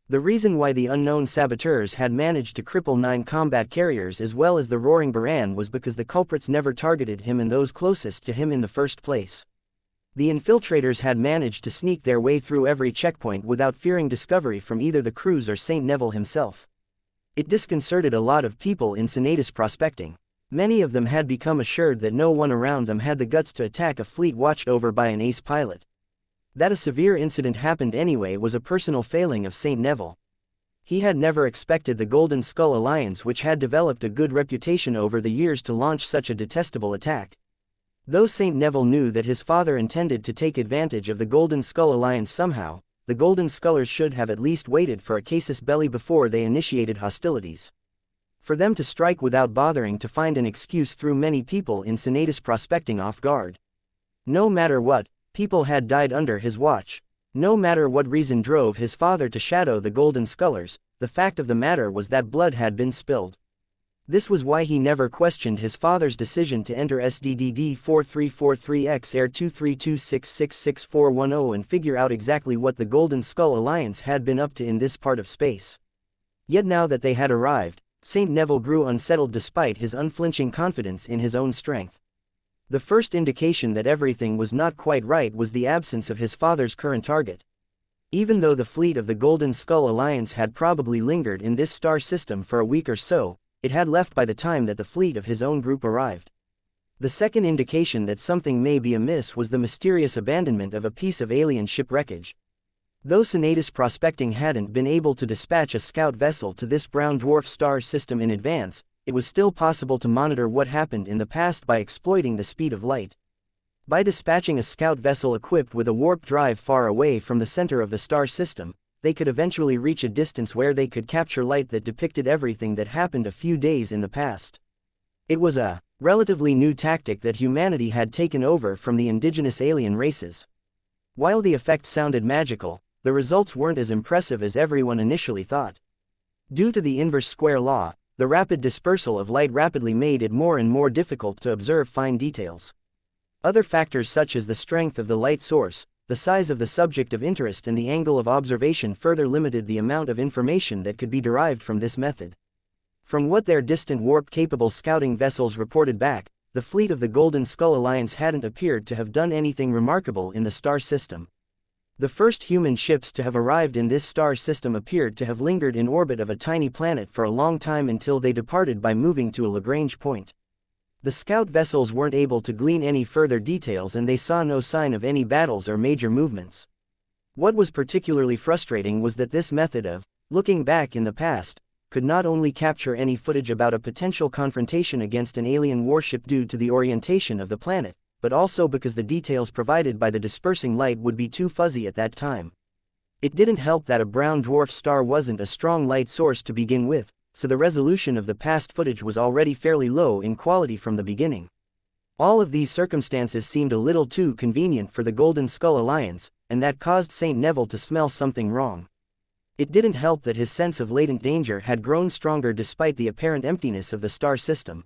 The reason why the unknown saboteurs had managed to cripple 9 combat carriers as well as the Roaring Baran was because the culprits never targeted him and those closest to him in the first place. The infiltrators had managed to sneak their way through every checkpoint without fearing discovery from either the crews or St. Neville himself. It disconcerted a lot of people in Senatus prospecting. Many of them had become assured that no one around them had the guts to attack a fleet watched over by an ace pilot. That a severe incident happened anyway was a personal failing of St. Neville. He had never expected the Golden Skull Alliance, which had developed a good reputation over the years, to launch such a detestable attack. Though St. Neville knew that his father intended to take advantage of the Golden Skull Alliance somehow, the Golden Skullers should have at least waited for a casus belli before they initiated hostilities. For them to strike without bothering to find an excuse threw many people in Senatus prospecting off guard. No matter what, people had died under his watch. No matter what reason drove his father to shadow the Golden Skullers, the fact of the matter was that blood had been spilled. This was why he never questioned his father's decision to enter SDDD 4343X Air 232666410 and figure out exactly what the Golden Skull Alliance had been up to in this part of space. Yet now that they had arrived, St. Neville grew unsettled despite his unflinching confidence in his own strength. The first indication that everything was not quite right was the absence of his father's current target. Even though the fleet of the Golden Skull Alliance had probably lingered in this star system for a week or so, it had left by the time that the fleet of his own group arrived. The second indication that something may be amiss was the mysterious abandonment of a piece of alien ship wreckage. Though Senatus prospecting hadn't been able to dispatch a scout vessel to this brown dwarf star system in advance, it was still possible to monitor what happened in the past by exploiting the speed of light. By dispatching a scout vessel equipped with a warp drive far away from the center of the star system, they could eventually reach a distance where they could capture light that depicted everything that happened a few days in the past. It was a relatively new tactic that humanity had taken over from the indigenous alien races. While the effect sounded magical, the results weren't as impressive as everyone initially thought. Due to the inverse square law, the rapid dispersal of light rapidly made it more and more difficult to observe fine details. Other factors such as the strength of the light source, the size of the subject of interest and the angle of observation further limited the amount of information that could be derived from this method. From what their distant warp-capable scouting vessels reported back, the fleet of the Golden Skull Alliance hadn't appeared to have done anything remarkable in the star system. The first human ships to have arrived in this star system appeared to have lingered in orbit of a tiny planet for a long time until they departed by moving to a Lagrange point. The scout vessels weren't able to glean any further details and they saw no sign of any battles or major movements. What was particularly frustrating was that this method of looking back in the past could not only capture any footage about a potential confrontation against an alien warship due to the orientation of the planet, but also because the details provided by the dispersing light would be too fuzzy at that time. It didn't help that a brown dwarf star wasn't a strong light source to begin with, so the resolution of the past footage was already fairly low in quality from the beginning. All of these circumstances seemed a little too convenient for the Golden Skull Alliance, and that caused St. Neville to smell something wrong. It didn't help that his sense of latent danger had grown stronger despite the apparent emptiness of the star system.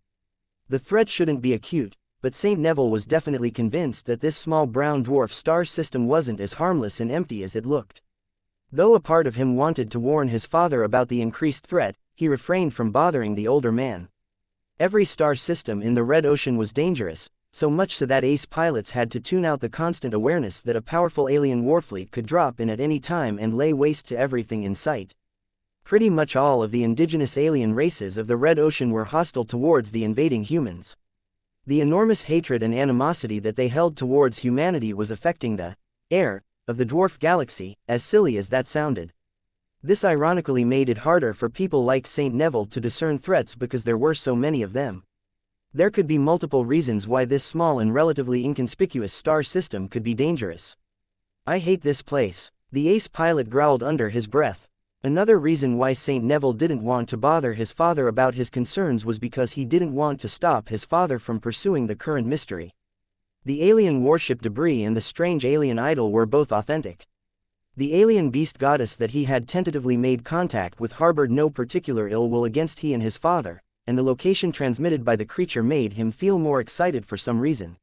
The threat shouldn't be acute, but St. Neville was definitely convinced that this small brown dwarf star system wasn't as harmless and empty as it looked. Though a part of him wanted to warn his father about the increased threat, he refrained from bothering the older man. Every star system in the Red Ocean was dangerous, so much so that ace pilots had to tune out the constant awareness that a powerful alien warfleet could drop in at any time and lay waste to everything in sight. Pretty much all of the indigenous alien races of the Red Ocean were hostile towards the invading humans. The enormous hatred and animosity that they held towards humanity was affecting the air of the dwarf galaxy, as silly as that sounded. This ironically made it harder for people like Saint Neville to discern threats because there were so many of them. There could be multiple reasons why this small and relatively inconspicuous star system could be dangerous. "I hate this place," the ace pilot growled under his breath. Another reason why Saint Neville didn't want to bother his father about his concerns was because he didn't want to stop his father from pursuing the current mystery. The alien warship debris and the strange alien idol were both authentic. The alien beast goddess that he had tentatively made contact with harbored no particular ill will against he and his father, and the location transmitted by the creature made him feel more excited for some reason.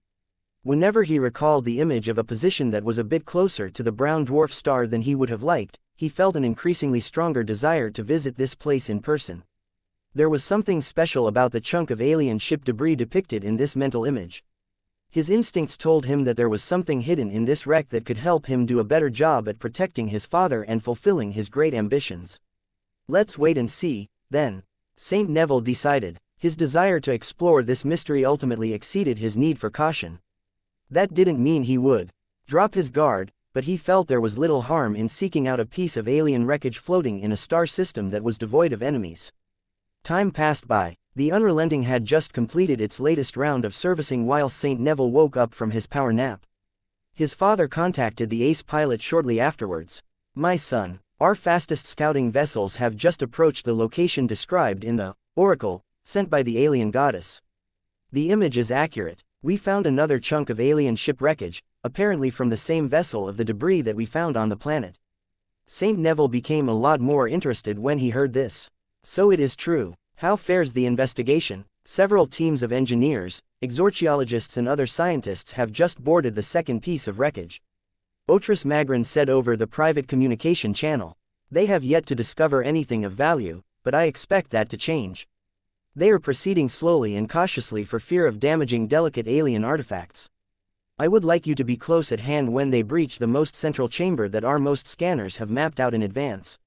Whenever he recalled the image of a position that was a bit closer to the brown dwarf star than he would have liked, he felt an increasingly stronger desire to visit this place in person. There was something special about the chunk of alien ship debris depicted in this mental image. His instincts told him that there was something hidden in this wreck that could help him do a better job at protecting his father and fulfilling his great ambitions. "Let's wait and see, then," Saint Neville decided. His desire to explore this mystery ultimately exceeded his need for caution. That didn't mean he would drop his guard, but he felt there was little harm in seeking out a piece of alien wreckage floating in a star system that was devoid of enemies. Time passed by. The Unrelenting had just completed its latest round of servicing while Saint Neville woke up from his power nap. His father contacted the ace pilot shortly afterwards. "My son, our fastest scouting vessels have just approached the location described in the oracle sent by the alien goddess. The image is accurate. We found another chunk of alien ship wreckage, apparently from the same vessel of the debris that we found on the planet." Saint Neville became a lot more interested when he heard this. "So it is true. How fares the investigation?" Several teams of engineers, exorchiologists and other scientists have just boarded the second piece of wreckage. Otris Magrin said over the private communication channel. "They have yet to discover anything of value, but I expect that to change. They are proceeding slowly and cautiously for fear of damaging delicate alien artifacts. I would like you to be close at hand when they breach the most central chamber that our most scanners have mapped out in advance."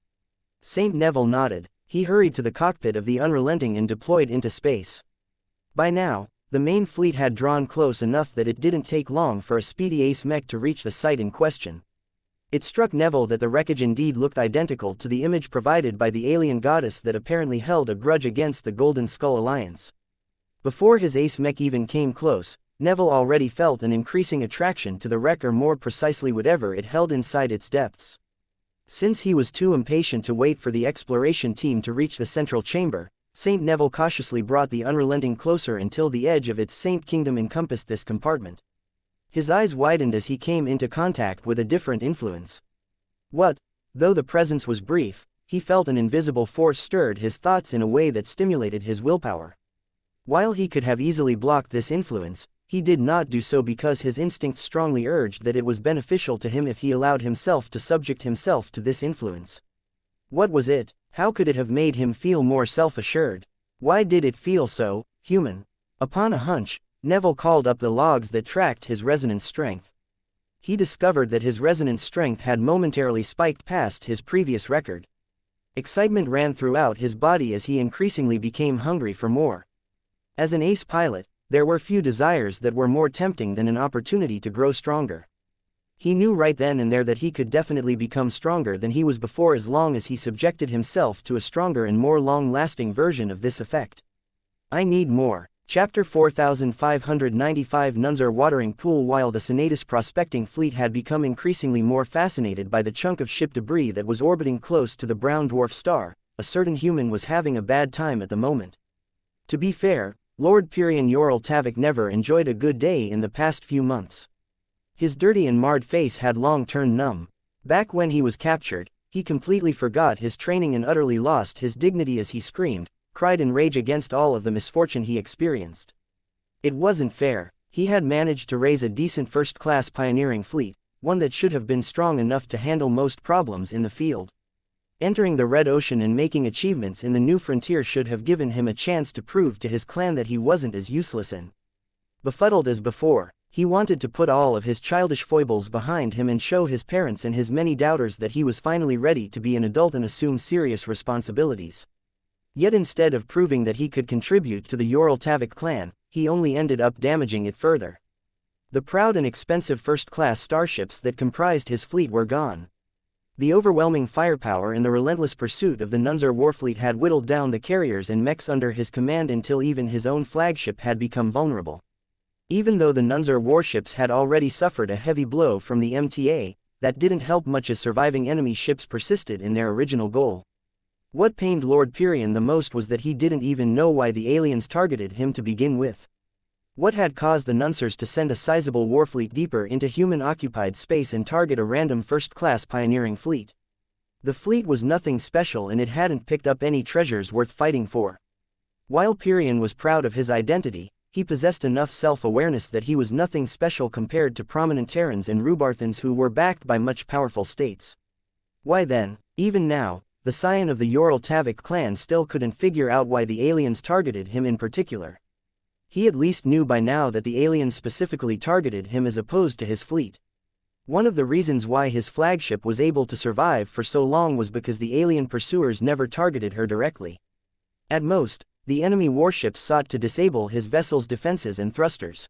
Saint Neville nodded. He hurried to the cockpit of the Unrelenting and deployed into space. By now, the main fleet had drawn close enough that it didn't take long for a speedy ace mech to reach the site in question. It struck Neville that the wreckage indeed looked identical to the image provided by the alien goddess that apparently held a grudge against the Golden Skull Alliance. Before his ace mech even came close, Neville already felt an increasing attraction to the wreck, or more precisely whatever it held inside its depths. Since he was too impatient to wait for the exploration team to reach the central chamber, Saint Neville cautiously brought the Unrelenting closer until the edge of its Saint Kingdom encompassed this compartment. His eyes widened as he came into contact with a different influence. Though the presence was brief, he felt an invisible force stirred his thoughts in a way that stimulated his willpower. While he could have easily blocked this influence, he did not do so because his instincts strongly urged that it was beneficial to him if he allowed himself to subject himself to this influence. What was it? How could it have made him feel more self-assured? Why did it feel so human? Upon a hunch, Neville called up the logs that tracked his resonance strength. He discovered that his resonance strength had momentarily spiked past his previous record. Excitement ran throughout his body as he increasingly became hungry for more. As an ace pilot, there were few desires that were more tempting than an opportunity to grow stronger. He knew right then and there that he could definitely become stronger than he was before as long as he subjected himself to a stronger and more long-lasting version of this effect. "I need more." Chapter 4595 Nunzur Watering Pool. While the Senatus prospecting fleet had become increasingly more fascinated by the chunk of ship debris that was orbiting close to the brown dwarf star, a certain human was having a bad time at the moment. To be fair, Lord Pyrian Yoral Tavik never enjoyed a good day in the past few months. His dirty and marred face had long turned numb. Back when he was captured, he completely forgot his training and utterly lost his dignity as he screamed, cried in rage against all of the misfortune he experienced. It wasn't fair. He had managed to raise a decent first-class pioneering fleet, one that should have been strong enough to handle most problems in the field. Entering the Red Ocean and making achievements in the new frontier should have given him a chance to prove to his clan that he wasn't as useless and Befuddled as before, he wanted to put all of his childish foibles behind him and show his parents and his many doubters that he was finally ready to be an adult and assume serious responsibilities. Yet instead of proving that he could contribute to the Ural Tavik clan, he only ended up damaging it further. The proud and expensive first-class starships that comprised his fleet were gone. The overwhelming firepower and the relentless pursuit of the Nunzer warfleet had whittled down the carriers and mechs under his command until even his own flagship had become vulnerable. Even though the Nunzer warships had already suffered a heavy blow from the MTA, that didn't help much as surviving enemy ships persisted in their original goal. What pained Lord Pyrion the most was that he didn't even know why the aliens targeted him to begin with. What had caused the Nuncers to send a sizable warfleet deeper into human-occupied space and target a random first-class pioneering fleet? The fleet was nothing special and it hadn't picked up any treasures worth fighting for. While Pyrion was proud of his identity, he possessed enough self-awareness that he was nothing special compared to prominent Terrans and Rubarthans who were backed by much powerful states. Why then, even now, the scion of the Ural Tavik clan still couldn't figure out why the aliens targeted him in particular. He at least knew by now that the aliens specifically targeted him as opposed to his fleet. One of the reasons why his flagship was able to survive for so long was because the alien pursuers never targeted her directly. At most, the enemy warships sought to disable his vessel's defenses and thrusters.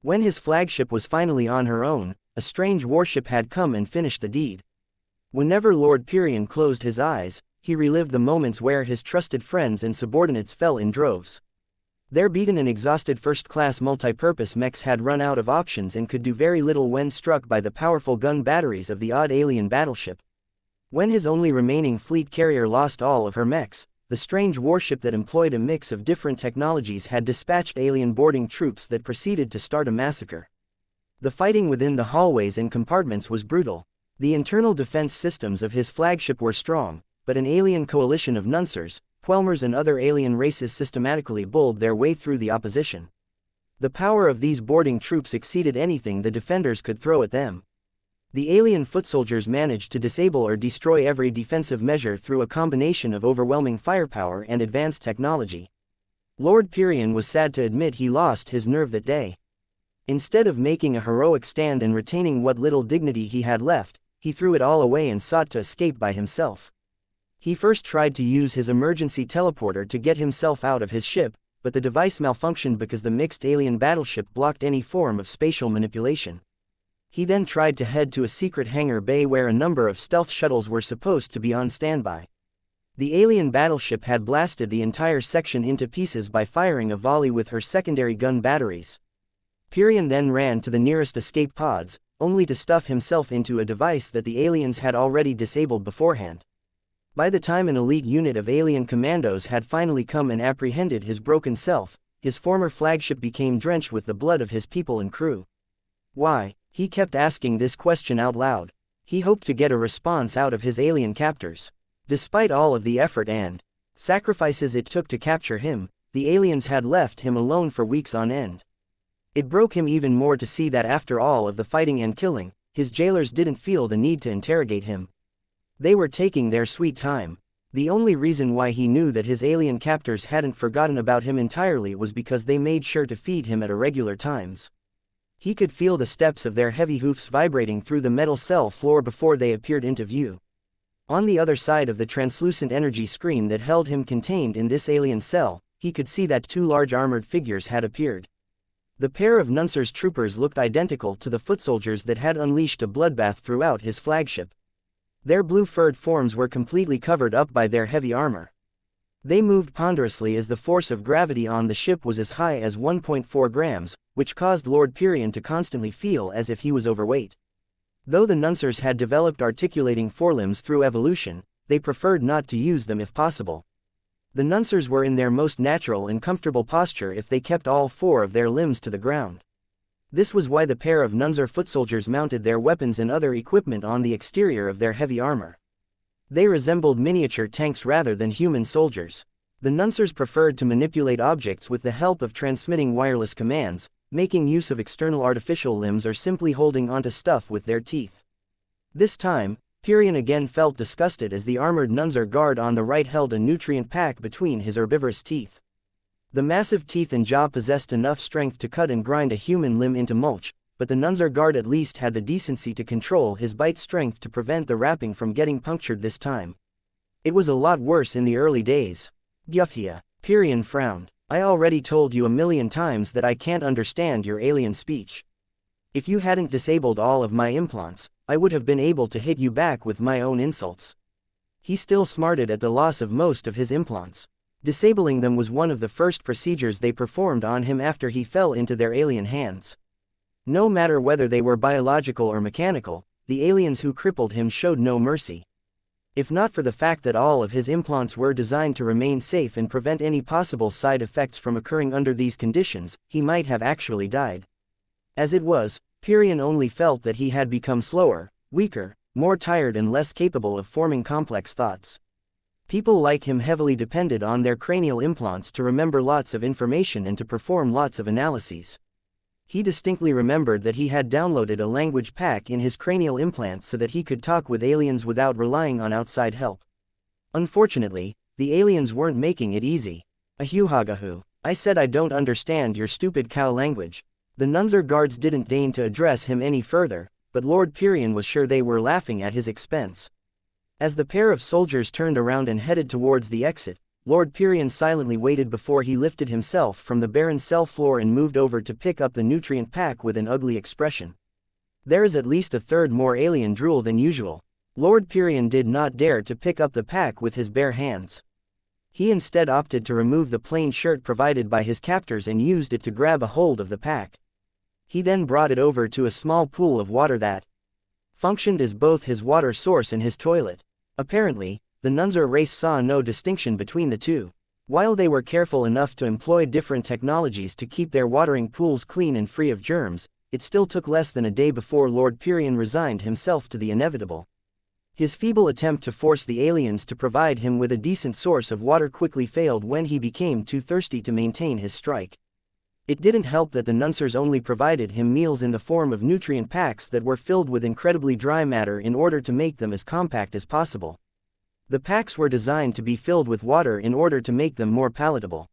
When his flagship was finally on her own, a strange warship had come and finished the deed. Whenever Lord Pyrion closed his eyes, he relived the moments where his trusted friends and subordinates fell in droves. Their beaten and exhausted first-class multipurpose mechs had run out of options and could do very little when struck by the powerful gun batteries of the odd alien battleship. When his only remaining fleet carrier lost all of her mechs, the strange warship that employed a mix of different technologies had dispatched alien boarding troops that proceeded to start a massacre. The fighting within the hallways and compartments was brutal. The internal defense systems of his flagship were strong, but an alien coalition of Nuncers, Quelmers and other alien races systematically bulled their way through the opposition. The power of these boarding troops exceeded anything the defenders could throw at them. The alien foot soldiers managed to disable or destroy every defensive measure through a combination of overwhelming firepower and advanced technology. Lord Pyrion was sad to admit he lost his nerve that day. Instead of making a heroic stand and retaining what little dignity he had left, he threw it all away and sought to escape by himself. He first tried to use his emergency teleporter to get himself out of his ship, but the device malfunctioned because the mixed alien battleship blocked any form of spatial manipulation. He then tried to head to a secret hangar bay where a number of stealth shuttles were supposed to be on standby. The alien battleship had blasted the entire section into pieces by firing a volley with her secondary gun batteries. Pyrion then ran to the nearest escape pods, only to stuff himself into a device that the aliens had already disabled beforehand. By the time an elite unit of alien commandos had finally come and apprehended his broken self, his former flagship became drenched with the blood of his people and crew. Why? He kept asking this question out loud. He hoped to get a response out of his alien captors. Despite all of the effort and sacrifices it took to capture him, the aliens had left him alone for weeks on end. It broke him even more to see that after all of the fighting and killing, his jailers didn't feel the need to interrogate him. They were taking their sweet time. The only reason why he knew that his alien captors hadn't forgotten about him entirely was because they made sure to feed him at irregular times. He could feel the steps of their heavy hoofs vibrating through the metal cell floor before they appeared into view. On the other side of the translucent energy screen that held him contained in this alien cell, he could see that two large armored figures had appeared. The pair of Nuncer's troopers looked identical to the foot soldiers that had unleashed a bloodbath throughout his flagship. Their blue-furred forms were completely covered up by their heavy armor. They moved ponderously as the force of gravity on the ship was as high as 1.4 grams, which caused Lord Pyrion to constantly feel as if he was overweight. Though the Nuncers had developed articulating forelimbs through evolution, they preferred not to use them if possible. The Nuncers were in their most natural and comfortable posture if they kept all four of their limbs to the ground. This was why the pair of Nunzer foot soldiers mounted their weapons and other equipment on the exterior of their heavy armor. They resembled miniature tanks rather than human soldiers. The Nuncers preferred to manipulate objects with the help of transmitting wireless commands, making use of external artificial limbs or simply holding onto stuff with their teeth. This time, Pyrion again felt disgusted as the armored Nunzer guard on the right held a nutrient pack between his herbivorous teeth. The massive teeth and jaw possessed enough strength to cut and grind a human limb into mulch, but the Nunzer guard at least had the decency to control his bite strength to prevent the wrapping from getting punctured this time. It was a lot worse in the early days. Xianxia. Pyrian frowned. I already told you a million times that I can't understand your alien speech. If you hadn't disabled all of my implants, I would have been able to hit you back with my own insults. He still smarted at the loss of most of his implants. Disabling them was one of the first procedures they performed on him after he fell into their alien hands. No matter whether they were biological or mechanical, the aliens who crippled him showed no mercy. If not for the fact that all of his implants were designed to remain safe and prevent any possible side effects from occurring under these conditions, he might have actually died. As it was, Pyrian only felt that he had become slower, weaker, more tired and less capable of forming complex thoughts. People like him heavily depended on their cranial implants to remember lots of information and to perform lots of analyses. He distinctly remembered that he had downloaded a language pack in his cranial implants so that he could talk with aliens without relying on outside help. Unfortunately, the aliens weren't making it easy. Ahuhagahu. I said I don't understand your stupid cow language. The Nunzer guards didn't deign to address him any further, but Lord Pyrian was sure they were laughing at his expense. As the pair of soldiers turned around and headed towards the exit, Lord Pyrian silently waited before he lifted himself from the barren cell floor and moved over to pick up the nutrient pack with an ugly expression. There is at least a third more alien drool than usual. Lord Pyrian did not dare to pick up the pack with his bare hands. He instead opted to remove the plain shirt provided by his captors and used it to grab a hold of the pack. He then brought it over to a small pool of water that functioned as both his water source and his toilet. Apparently, the Nunzer race saw no distinction between the two. While they were careful enough to employ different technologies to keep their watering pools clean and free of germs, it still took less than a day before Lord Pyrian resigned himself to the inevitable. His feeble attempt to force the aliens to provide him with a decent source of water quickly failed when he became too thirsty to maintain his strike. It didn't help that the Nuncers only provided him meals in the form of nutrient packs that were filled with incredibly dry matter in order to make them as compact as possible. The packs were designed to be filled with water in order to make them more palatable.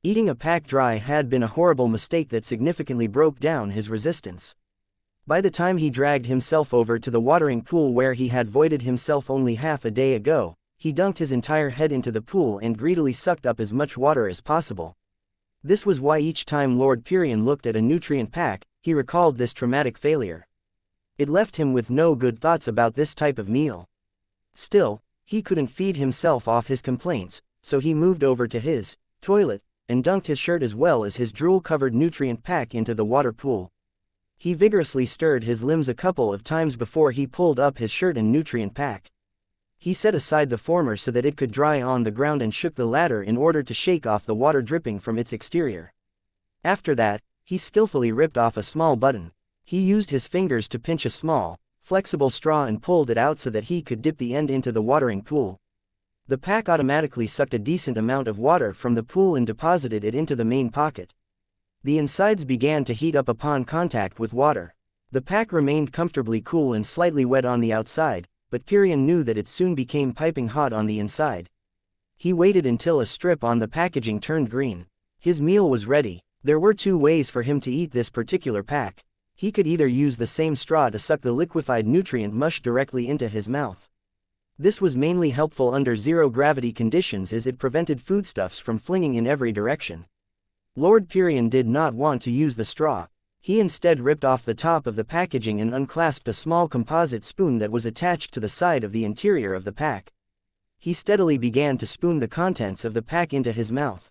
Eating a pack dry had been a horrible mistake that significantly broke down his resistance. By the time he dragged himself over to the watering pool where he had voided himself only half a day ago, he dunked his entire head into the pool and greedily sucked up as much water as possible. This was why each time Lord Pyrian looked at a nutrient pack, he recalled this traumatic failure. It left him with no good thoughts about this type of meal. Still, he couldn't feed himself off his complaints, so he moved over to his toilet and dunked his shirt as well as his drool-covered nutrient pack into the water pool. He vigorously stirred his limbs a couple of times before he pulled up his shirt and nutrient pack. He set aside the former so that it could dry on the ground and shook the latter in order to shake off the water dripping from its exterior. After that, he skillfully ripped off a small button. He used his fingers to pinch a small, flexible straw and pulled it out so that he could dip the end into the watering pool. The pack automatically sucked a decent amount of water from the pool and deposited it into the main pocket. The insides began to heat up upon contact with water. The pack remained comfortably cool and slightly wet on the outside, but Pyrian knew that it soon became piping hot on the inside. He waited until a strip on the packaging turned green. His meal was ready. There were two ways for him to eat this particular pack. He could either use the same straw to suck the liquefied nutrient mush directly into his mouth. This was mainly helpful under zero-gravity conditions as it prevented foodstuffs from flinging in every direction. Lord Pyrian did not want to use the straw. He instead ripped off the top of the packaging and unclasped a small composite spoon that was attached to the side of the interior of the pack. He steadily began to spoon the contents of the pack into his mouth.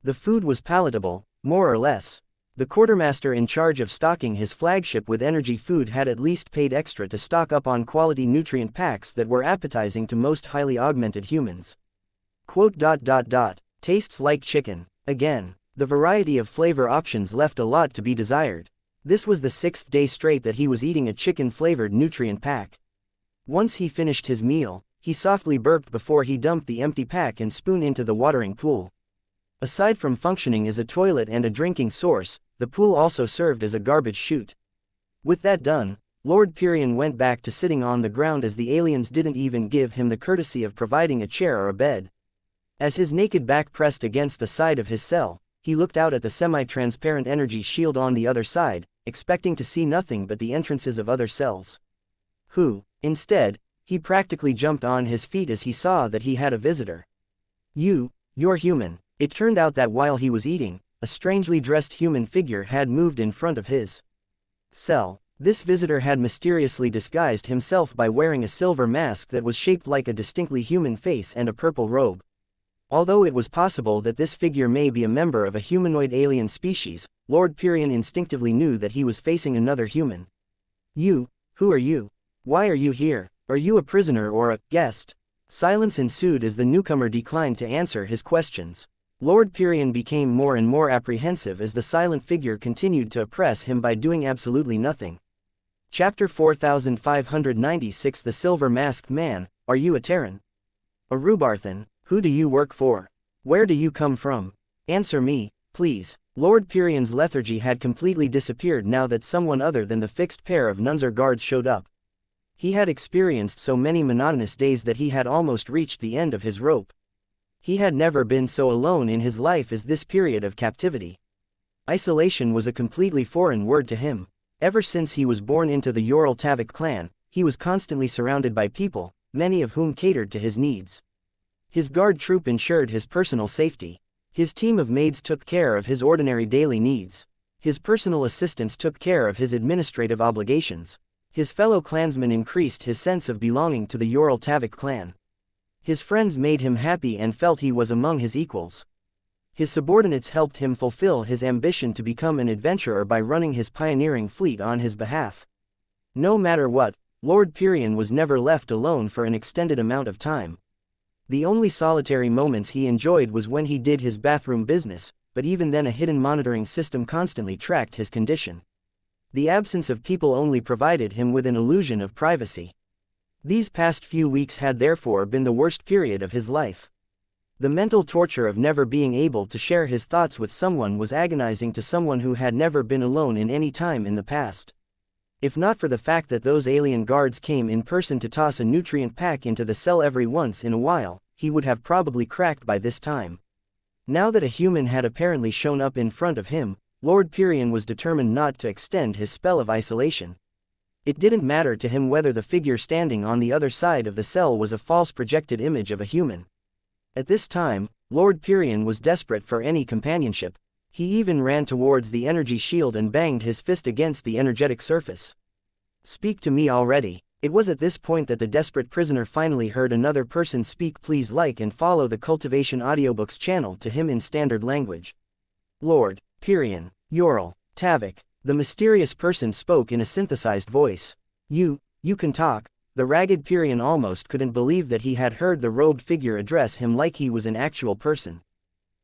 The food was palatable, more or less. The quartermaster in charge of stocking his flagship with energy food had at least paid extra to stock up on quality nutrient packs that were appetizing to most highly augmented humans. Tastes like chicken. Again, the variety of flavor options left a lot to be desired. This was the 6th day straight that he was eating a chicken-flavored nutrient pack. Once he finished his meal, he softly burped before he dumped the empty pack and spoon into the watering pool. Aside from functioning as a toilet and a drinking source, the pool also served as a garbage chute. With that done, Lord Pyrian went back to sitting on the ground as the aliens didn't even give him the courtesy of providing a chair or a bed. As his naked back pressed against the side of his cell, he looked out at the semi-transparent energy shield on the other side, expecting to see nothing but the entrances of other cells. Instead, he practically jumped on his feet as he saw that he had a visitor. You're human. It turned out that while he was eating, a strangely dressed human figure had moved in front of his cell. This visitor had mysteriously disguised himself by wearing a silver mask that was shaped like a distinctly human face and a purple robe. Although it was possible that this figure may be a member of a humanoid alien species, Lord Pyrion instinctively knew that he was facing another human. Who are you? Why are you here? Are you a prisoner or a guest? Silence ensued as the newcomer declined to answer his questions. Lord Pyrion became more and more apprehensive as the silent figure continued to oppress him by doing absolutely nothing. Chapter 4596 The Silver Masked Man, Are You a Terran? A Rubarthan? Who do you work for? Where do you come from? Answer me, please. Lord Pyrion's lethargy had completely disappeared now that someone other than the fixed pair of Nunzer guards showed up. He had experienced so many monotonous days that he had almost reached the end of his rope. He had never been so alone in his life as this period of captivity. Isolation was a completely foreign word to him. Ever since he was born into the Ural Tavik clan, he was constantly surrounded by people, many of whom catered to his needs. His guard troop ensured his personal safety. His team of maids took care of his ordinary daily needs. His personal assistants took care of his administrative obligations. His fellow clansmen increased his sense of belonging to the Ural Tavik clan. His friends made him happy and felt he was among his equals. His subordinates helped him fulfill his ambition to become an adventurer by running his pioneering fleet on his behalf. No matter what, Lord Pyrion was never left alone for an extended amount of time. The only solitary moments he enjoyed was when he did his bathroom business, but even then a hidden monitoring system constantly tracked his condition. The absence of people only provided him with an illusion of privacy. These past few weeks had therefore been the worst period of his life. The mental torture of never being able to share his thoughts with someone was agonizing to someone who had never been alone in any time in the past. If not for the fact that those alien guards came in person to toss a nutrient pack into the cell every once in a while, he would have probably cracked by this time. Now that a human had apparently shown up in front of him, Lord Pyrion was determined not to extend his spell of isolation. It didn't matter to him whether the figure standing on the other side of the cell was a false projected image of a human. At this time, Lord Pyrion was desperate for any companionship. He even ran towards the energy shield and banged his fist against the energetic surface. Speak to me already. It was at this point that the desperate prisoner finally heard another person speak. Please like and follow the Cultivation Audiobooks channel to him in standard language. Lord Pyrion, Ural Tavik. The mysterious person spoke in a synthesized voice. You can talk. The ragged Pyrion almost couldn't believe that he had heard the robed figure address him like he was an actual person.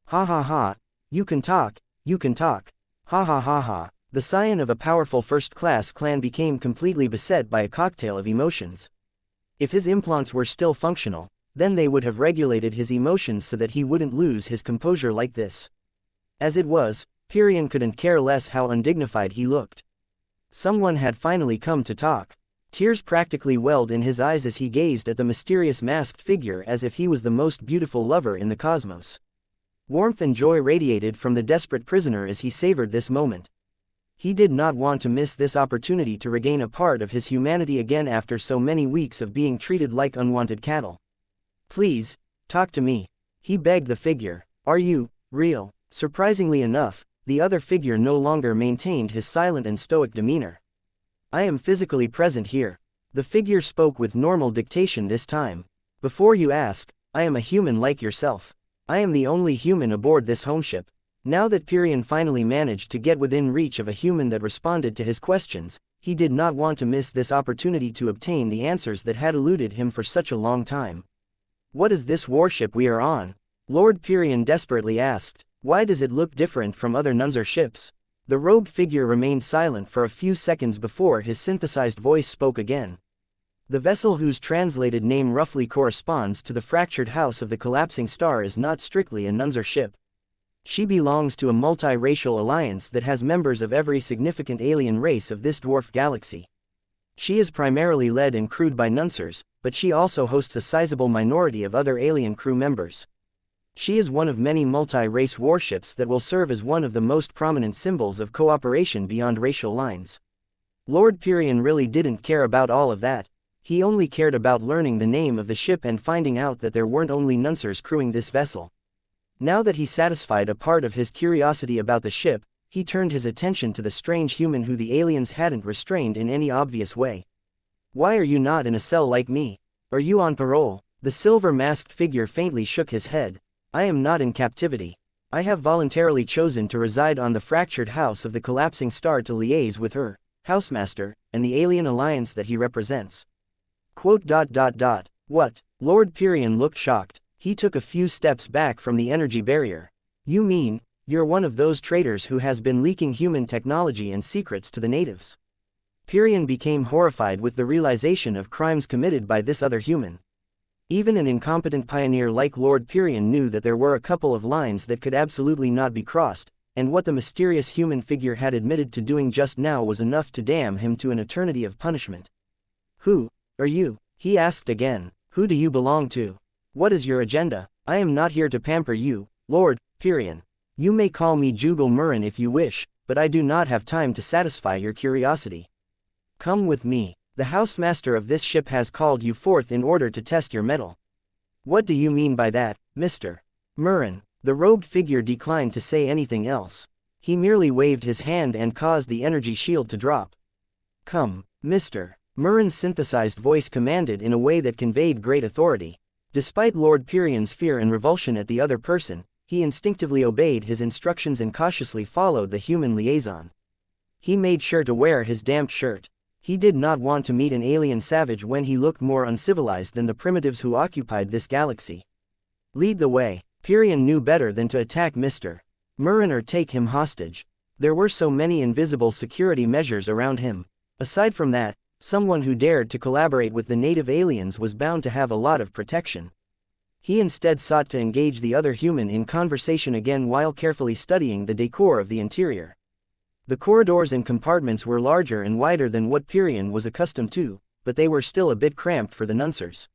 Ha ha ha. You can talk. Ha ha ha ha. The scion of a powerful first-class clan became completely beset by a cocktail of emotions. If his implants were still functional, then they would have regulated his emotions so that he wouldn't lose his composure like this. As it was, Pyrion couldn't care less how undignified he looked. Someone had finally come to talk. Tears practically welled in his eyes as he gazed at the mysterious masked figure as if he was the most beautiful lover in the cosmos. Warmth and joy radiated from the desperate prisoner as he savored this moment. He did not want to miss this opportunity to regain a part of his humanity again after so many weeks of being treated like unwanted cattle. Please, talk to me. He begged the figure. Are you real? Surprisingly enough, the other figure no longer maintained his silent and stoic demeanor. I am physically present here. The figure spoke with normal dictation this time. Before you ask, I am a human like yourself. I am the only human aboard this homeship. Now that Pyrion finally managed to get within reach of a human that responded to his questions, he did not want to miss this opportunity to obtain the answers that had eluded him for such a long time. What is this warship we are on? Lord Pyrion desperately asked. Why does it look different from other Nunzer ships? The robed figure remained silent for a few seconds before his synthesized voice spoke again. The vessel whose translated name roughly corresponds to the fractured house of the collapsing star is not strictly a Nunzer ship. She belongs to a multiracial alliance that has members of every significant alien race of this dwarf galaxy. She is primarily led and crewed by Nuncers, but she also hosts a sizable minority of other alien crew members. She is one of many multi-race warships that will serve as one of the most prominent symbols of cooperation beyond racial lines. Lord Pyrion really didn't care about all of that. He only cared about learning the name of the ship and finding out that there weren't only Nuncers crewing this vessel. Now that he satisfied a part of his curiosity about the ship, he turned his attention to the strange human who the aliens hadn't restrained in any obvious way. Why are you not in a cell like me? Are you on parole? The silver-masked figure faintly shook his head. I am not in captivity. I have voluntarily chosen to reside on the fractured house of the collapsing star to liaise with her, Housemaster, and the alien alliance that he represents. What? Lord Pyrion looked shocked. He took a few steps back from the energy barrier. You mean, you're one of those traitors who has been leaking human technology and secrets to the natives? Pyrion became horrified with the realization of crimes committed by this other human. Even an incompetent pioneer like Lord Pyrion knew that there were a couple of lines that could absolutely not be crossed, and what the mysterious human figure had admitted to doing just now was enough to damn him to an eternity of punishment. Who are you? He asked again. Who do you belong to? What is your agenda? I am not here to pamper you, Lord Pyrion. You may call me Jugal Murren if you wish, but I do not have time to satisfy your curiosity. Come with me. The housemaster of this ship has called you forth in order to test your mettle. What do you mean by that, Mr. Murren? The robed figure declined to say anything else. He merely waved his hand and caused the energy shield to drop. Come, Mr. Murren's synthesized voice commanded in a way that conveyed great authority. Despite Lord Pyrion's fear and revulsion at the other person, he instinctively obeyed his instructions and cautiously followed the human liaison. He made sure to wear his damp shirt. He did not want to meet an alien savage when he looked more uncivilized than the primitives who occupied this galaxy. Lead the way. Pyrion knew better than to attack Mr. Murren or take him hostage. There were so many invisible security measures around him. Aside from that, someone who dared to collaborate with the native aliens was bound to have a lot of protection. He instead sought to engage the other human in conversation again while carefully studying the decor of the interior. The corridors and compartments were larger and wider than what Pyrion was accustomed to, but they were still a bit cramped for the Nuncers.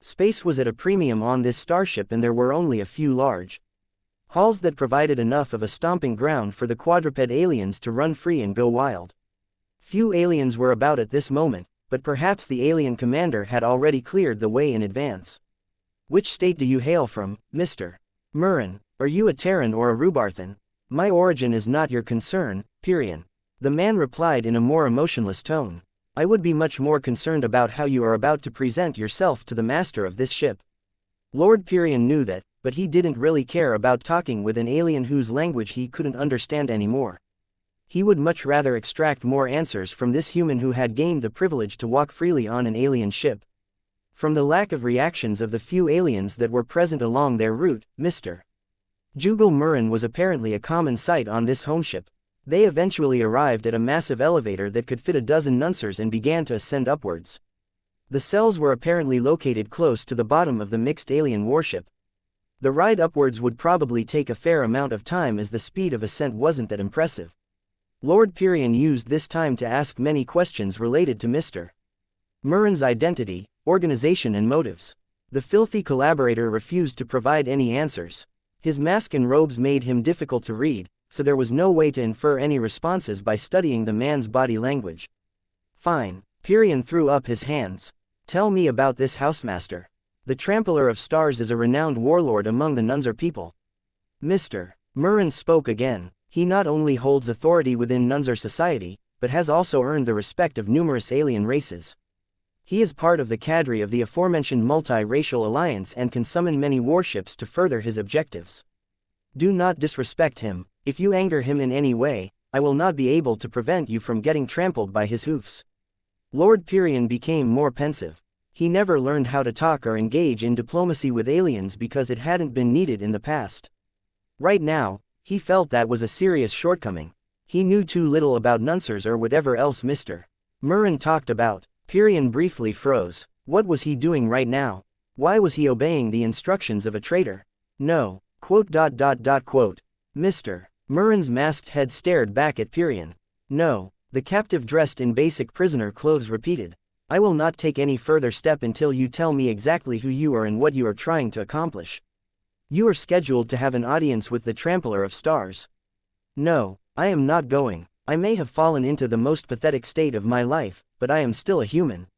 Space was at a premium on this starship and there were only a few large halls that provided enough of a stomping ground for the quadruped aliens to run free and go wild. Few aliens were about at this moment, but perhaps the alien commander had already cleared the way in advance. Which state do you hail from, Mr. Murren? Are you a Terran or a Rubarthan? My origin is not your concern, Pyrion. The man replied in a more emotionless tone. I would be much more concerned about how you are about to present yourself to the master of this ship. Lord Pyrion knew that, but he didn't really care about talking with an alien whose language he couldn't understand anymore. He would much rather extract more answers from this human who had gained the privilege to walk freely on an alien ship. From the lack of reactions of the few aliens that were present along their route, Mr. Jugal Murren was apparently a common sight on this homeship. They eventually arrived at a massive elevator that could fit a dozen Nuncers and began to ascend upwards. The cells were apparently located close to the bottom of the mixed alien warship. The ride upwards would probably take a fair amount of time as the speed of ascent wasn't that impressive. Lord Pyrion used this time to ask many questions related to Mr. Murren's identity, organization and motives. The filthy collaborator refused to provide any answers. His mask and robes made him difficult to read, so there was no way to infer any responses by studying the man's body language. Fine. Pyrion threw up his hands. Tell me about this housemaster. The Trampler of Stars is a renowned warlord among the Nunzer people. Mr. Murren spoke again. He not only holds authority within Nunzer society, but has also earned the respect of numerous alien races. He is part of the cadre of the aforementioned multi-racial alliance and can summon many warships to further his objectives. Do not disrespect him. If you anger him in any way, I will not be able to prevent you from getting trampled by his hoofs. Lord Pyrion became more pensive. He never learned how to talk or engage in diplomacy with aliens because it hadn't been needed in the past. Right now, he felt that was a serious shortcoming. He knew too little about Nuncers or whatever else Mr. Murren talked about. Pyrion briefly froze. What was he doing right now? Why was he obeying the instructions of a traitor? No. Mr. Murren's masked head stared back at Pyrion. No. The captive dressed in basic prisoner clothes repeated. I will not take any further step until you tell me exactly who you are and what you are trying to accomplish. You are scheduled to have an audience with the Trampler of Stars. No, I am not going. I may have fallen into the most pathetic state of my life, but I am still a human.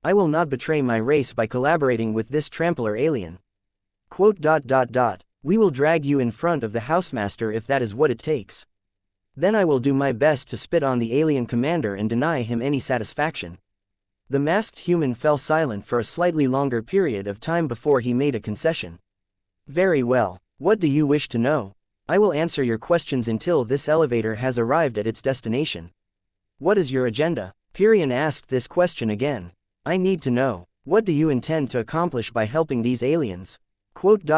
I will not betray my race by collaborating with this trampler alien. Quote. We will drag you in front of the housemaster if that is what it takes. Then I will do my best to spit on the alien commander and deny him any satisfaction. The masked human fell silent for a slightly longer period of time before he made a concession. Very well, what do you wish to know? I will answer your questions until this elevator has arrived at its destination. What is your agenda? Pyrian asked this question again. I need to know, what do you intend to accomplish by helping these aliens? Quote.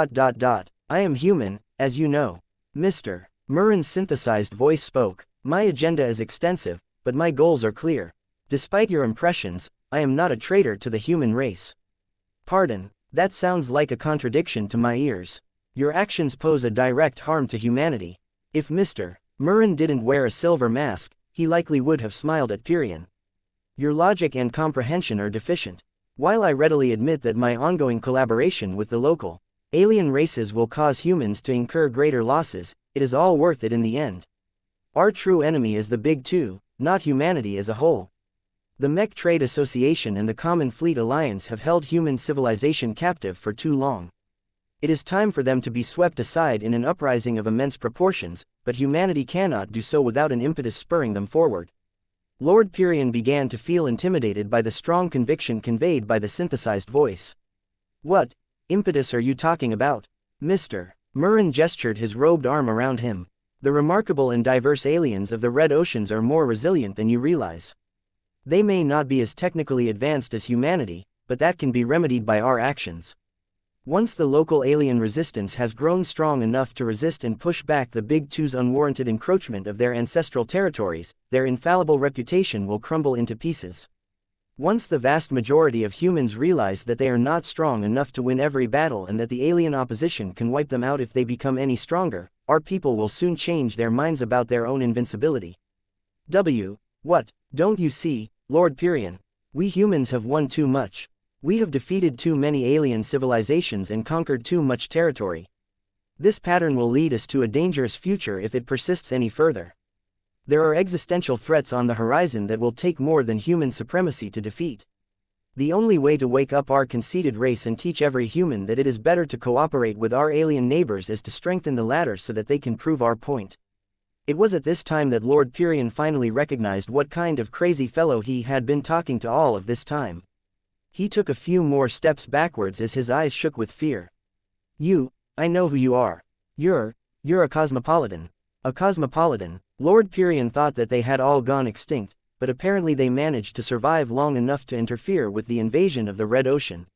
I am human, as you know. Mr. Murren's synthesized voice spoke. My agenda is extensive, but my goals are clear. Despite your impressions, I am not a traitor to the human race. Pardon, that sounds like a contradiction to my ears. Your actions pose a direct harm to humanity. If Mr. Murren didn't wear a silver mask, he likely would have smiled at Pyrian. Your logic and comprehension are deficient. While I readily admit that my ongoing collaboration with the local alien races will cause humans to incur greater losses, it is all worth it in the end. Our true enemy is the Big Two, not humanity as a whole. The Mech Trade Association and the Common Fleet Alliance have held human civilization captive for too long. It is time for them to be swept aside in an uprising of immense proportions, but humanity cannot do so without an impetus spurring them forward. Lord Pyrian began to feel intimidated by the strong conviction conveyed by the synthesized voice. What impetus are you talking about? Mr. Murren gestured his robed arm around him. The remarkable and diverse aliens of the Red Oceans are more resilient than you realize. They may not be as technically advanced as humanity, but that can be remedied by our actions. Once the local alien resistance has grown strong enough to resist and push back the Big Two's unwarranted encroachment of their ancestral territories, their infallible reputation will crumble into pieces. Once the vast majority of humans realize that they are not strong enough to win every battle and that the alien opposition can wipe them out if they become any stronger, our people will soon change their minds about their own invincibility. What, don't you see, Lord Pyrian? We humans have won too much. We have defeated too many alien civilizations and conquered too much territory. This pattern will lead us to a dangerous future if it persists any further. There are existential threats on the horizon that will take more than human supremacy to defeat. The only way to wake up our conceited race and teach every human that it is better to cooperate with our alien neighbors is to strengthen the latter so that they can prove our point. It was at this time that Lord Pyrian finally recognized what kind of crazy fellow he had been talking to all of this time. He took a few more steps backwards as his eyes shook with fear. I know who you are. You're a cosmopolitan. A cosmopolitan. Lord Pyrian thought that they had all gone extinct, but apparently they managed to survive long enough to interfere with the invasion of the Red Ocean.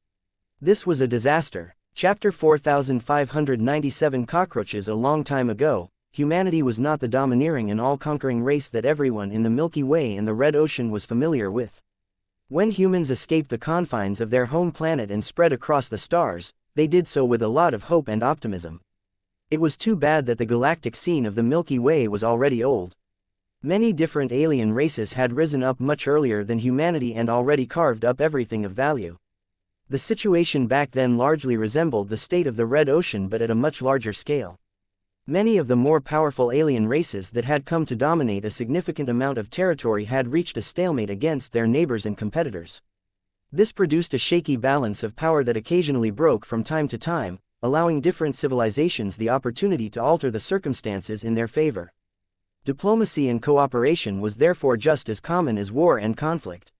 This was a disaster. Chapter 4597. Cockroaches. A long time ago, humanity was not the domineering and all-conquering race that everyone in the Milky Way and the Red Ocean was familiar with. When humans escaped the confines of their home planet and spread across the stars, they did so with a lot of hope and optimism. It was too bad that the galactic scene of the Milky Way was already old. Many different alien races had risen up much earlier than humanity and already carved up everything of value. The situation back then largely resembled the state of the Red Ocean but at a much larger scale. Many of the more powerful alien races that had come to dominate a significant amount of territory had reached a stalemate against their neighbors and competitors. This produced a shaky balance of power that occasionally broke from time to time, allowing different civilizations the opportunity to alter the circumstances in their favor. Diplomacy and cooperation was therefore just as common as war and conflict.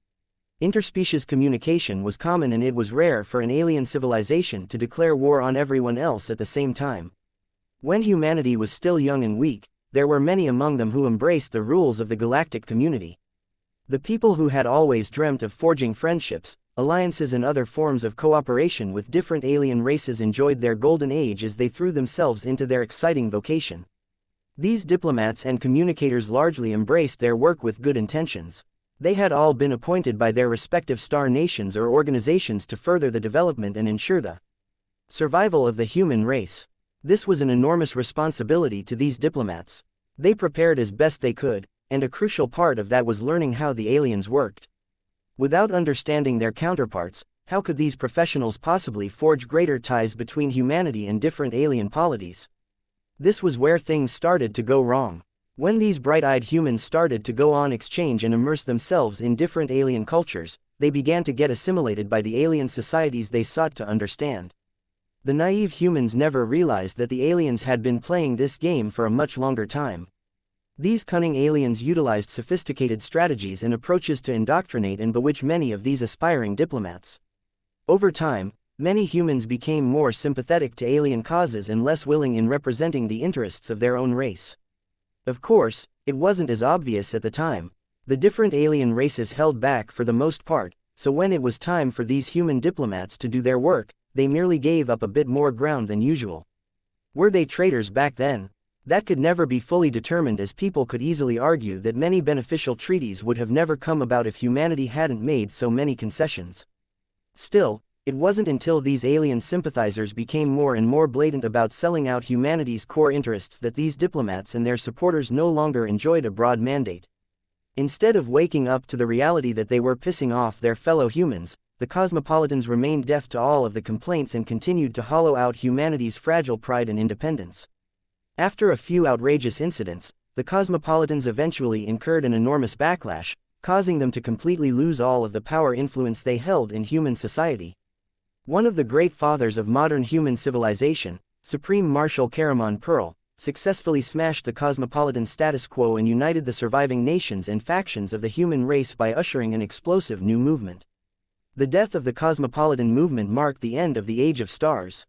Interspecies communication was common, and it was rare for an alien civilization to declare war on everyone else at the same time. When humanity was still young and weak, there were many among them who embraced the rules of the galactic community. The people who had always dreamt of forging friendships, alliances and other forms of cooperation with different alien races enjoyed their golden age as they threw themselves into their exciting vocation. These diplomats and communicators largely embraced their work with good intentions. They had all been appointed by their respective star nations or organizations to further the development and ensure the survival of the human race. This was an enormous responsibility to these diplomats. They prepared as best they could, and a crucial part of that was learning how the aliens worked. Without understanding their counterparts, How could these professionals possibly forge greater ties between humanity and different alien polities? This was where things started to go wrong. When these bright-eyed humans started to go on exchange and immerse themselves in different alien cultures, they began to get assimilated by the alien societies they sought to understand. The naive humans never realized that the aliens had been playing this game for a much longer time. These cunning aliens utilized sophisticated strategies and approaches to indoctrinate and bewitch many of these aspiring diplomats. Over time, many humans became more sympathetic to alien causes and less willing in representing the interests of their own race. Of course, it wasn't as obvious at the time. The different alien races held back for the most part, so when it was time for these human diplomats to do their work, they merely gave up a bit more ground than usual. Were they traitors back then? That could never be fully determined, as people could easily argue that many beneficial treaties would have never come about if humanity hadn't made so many concessions. Still, it wasn't until these alien sympathizers became more and more blatant about selling out humanity's core interests that these diplomats and their supporters no longer enjoyed a broad mandate. Instead of waking up to the reality that they were pissing off their fellow humans, the cosmopolitans remained deaf to all of the complaints and continued to hollow out humanity's fragile pride and independence. After a few outrageous incidents, the cosmopolitans eventually incurred an enormous backlash, causing them to completely lose all of the power influence they held in human society. One of the great fathers of modern human civilization, Supreme Marshal Karaman Pearl, successfully smashed the cosmopolitan status quo and united the surviving nations and factions of the human race by ushering an explosive new movement. The death of the cosmopolitan movement marked the end of the Age of Stars.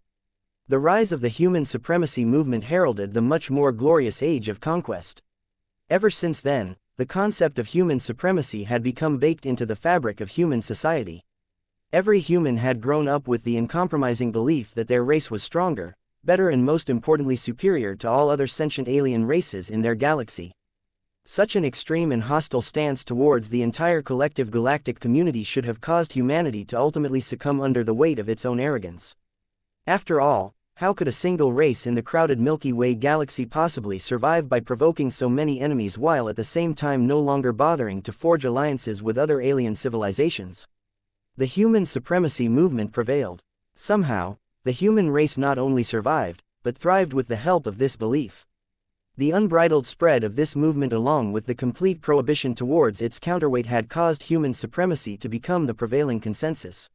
The rise of the human supremacy movement heralded the much more glorious Age of Conquest. Ever since then, the concept of human supremacy had become baked into the fabric of human society. Every human had grown up with the uncompromising belief that their race was stronger, better, and most importantly superior to all other sentient alien races in their galaxy. Such an extreme and hostile stance towards the entire collective galactic community should have caused humanity to ultimately succumb under the weight of its own arrogance. After all, how could a single race in the crowded Milky Way galaxy possibly survive by provoking so many enemies while at the same time no longer bothering to forge alliances with other alien civilizations? The human supremacy movement prevailed. Somehow, the human race not only survived, but thrived with the help of this belief. The unbridled spread of this movement along with the complete prohibition towards its counterweight had caused human supremacy to become the prevailing consensus.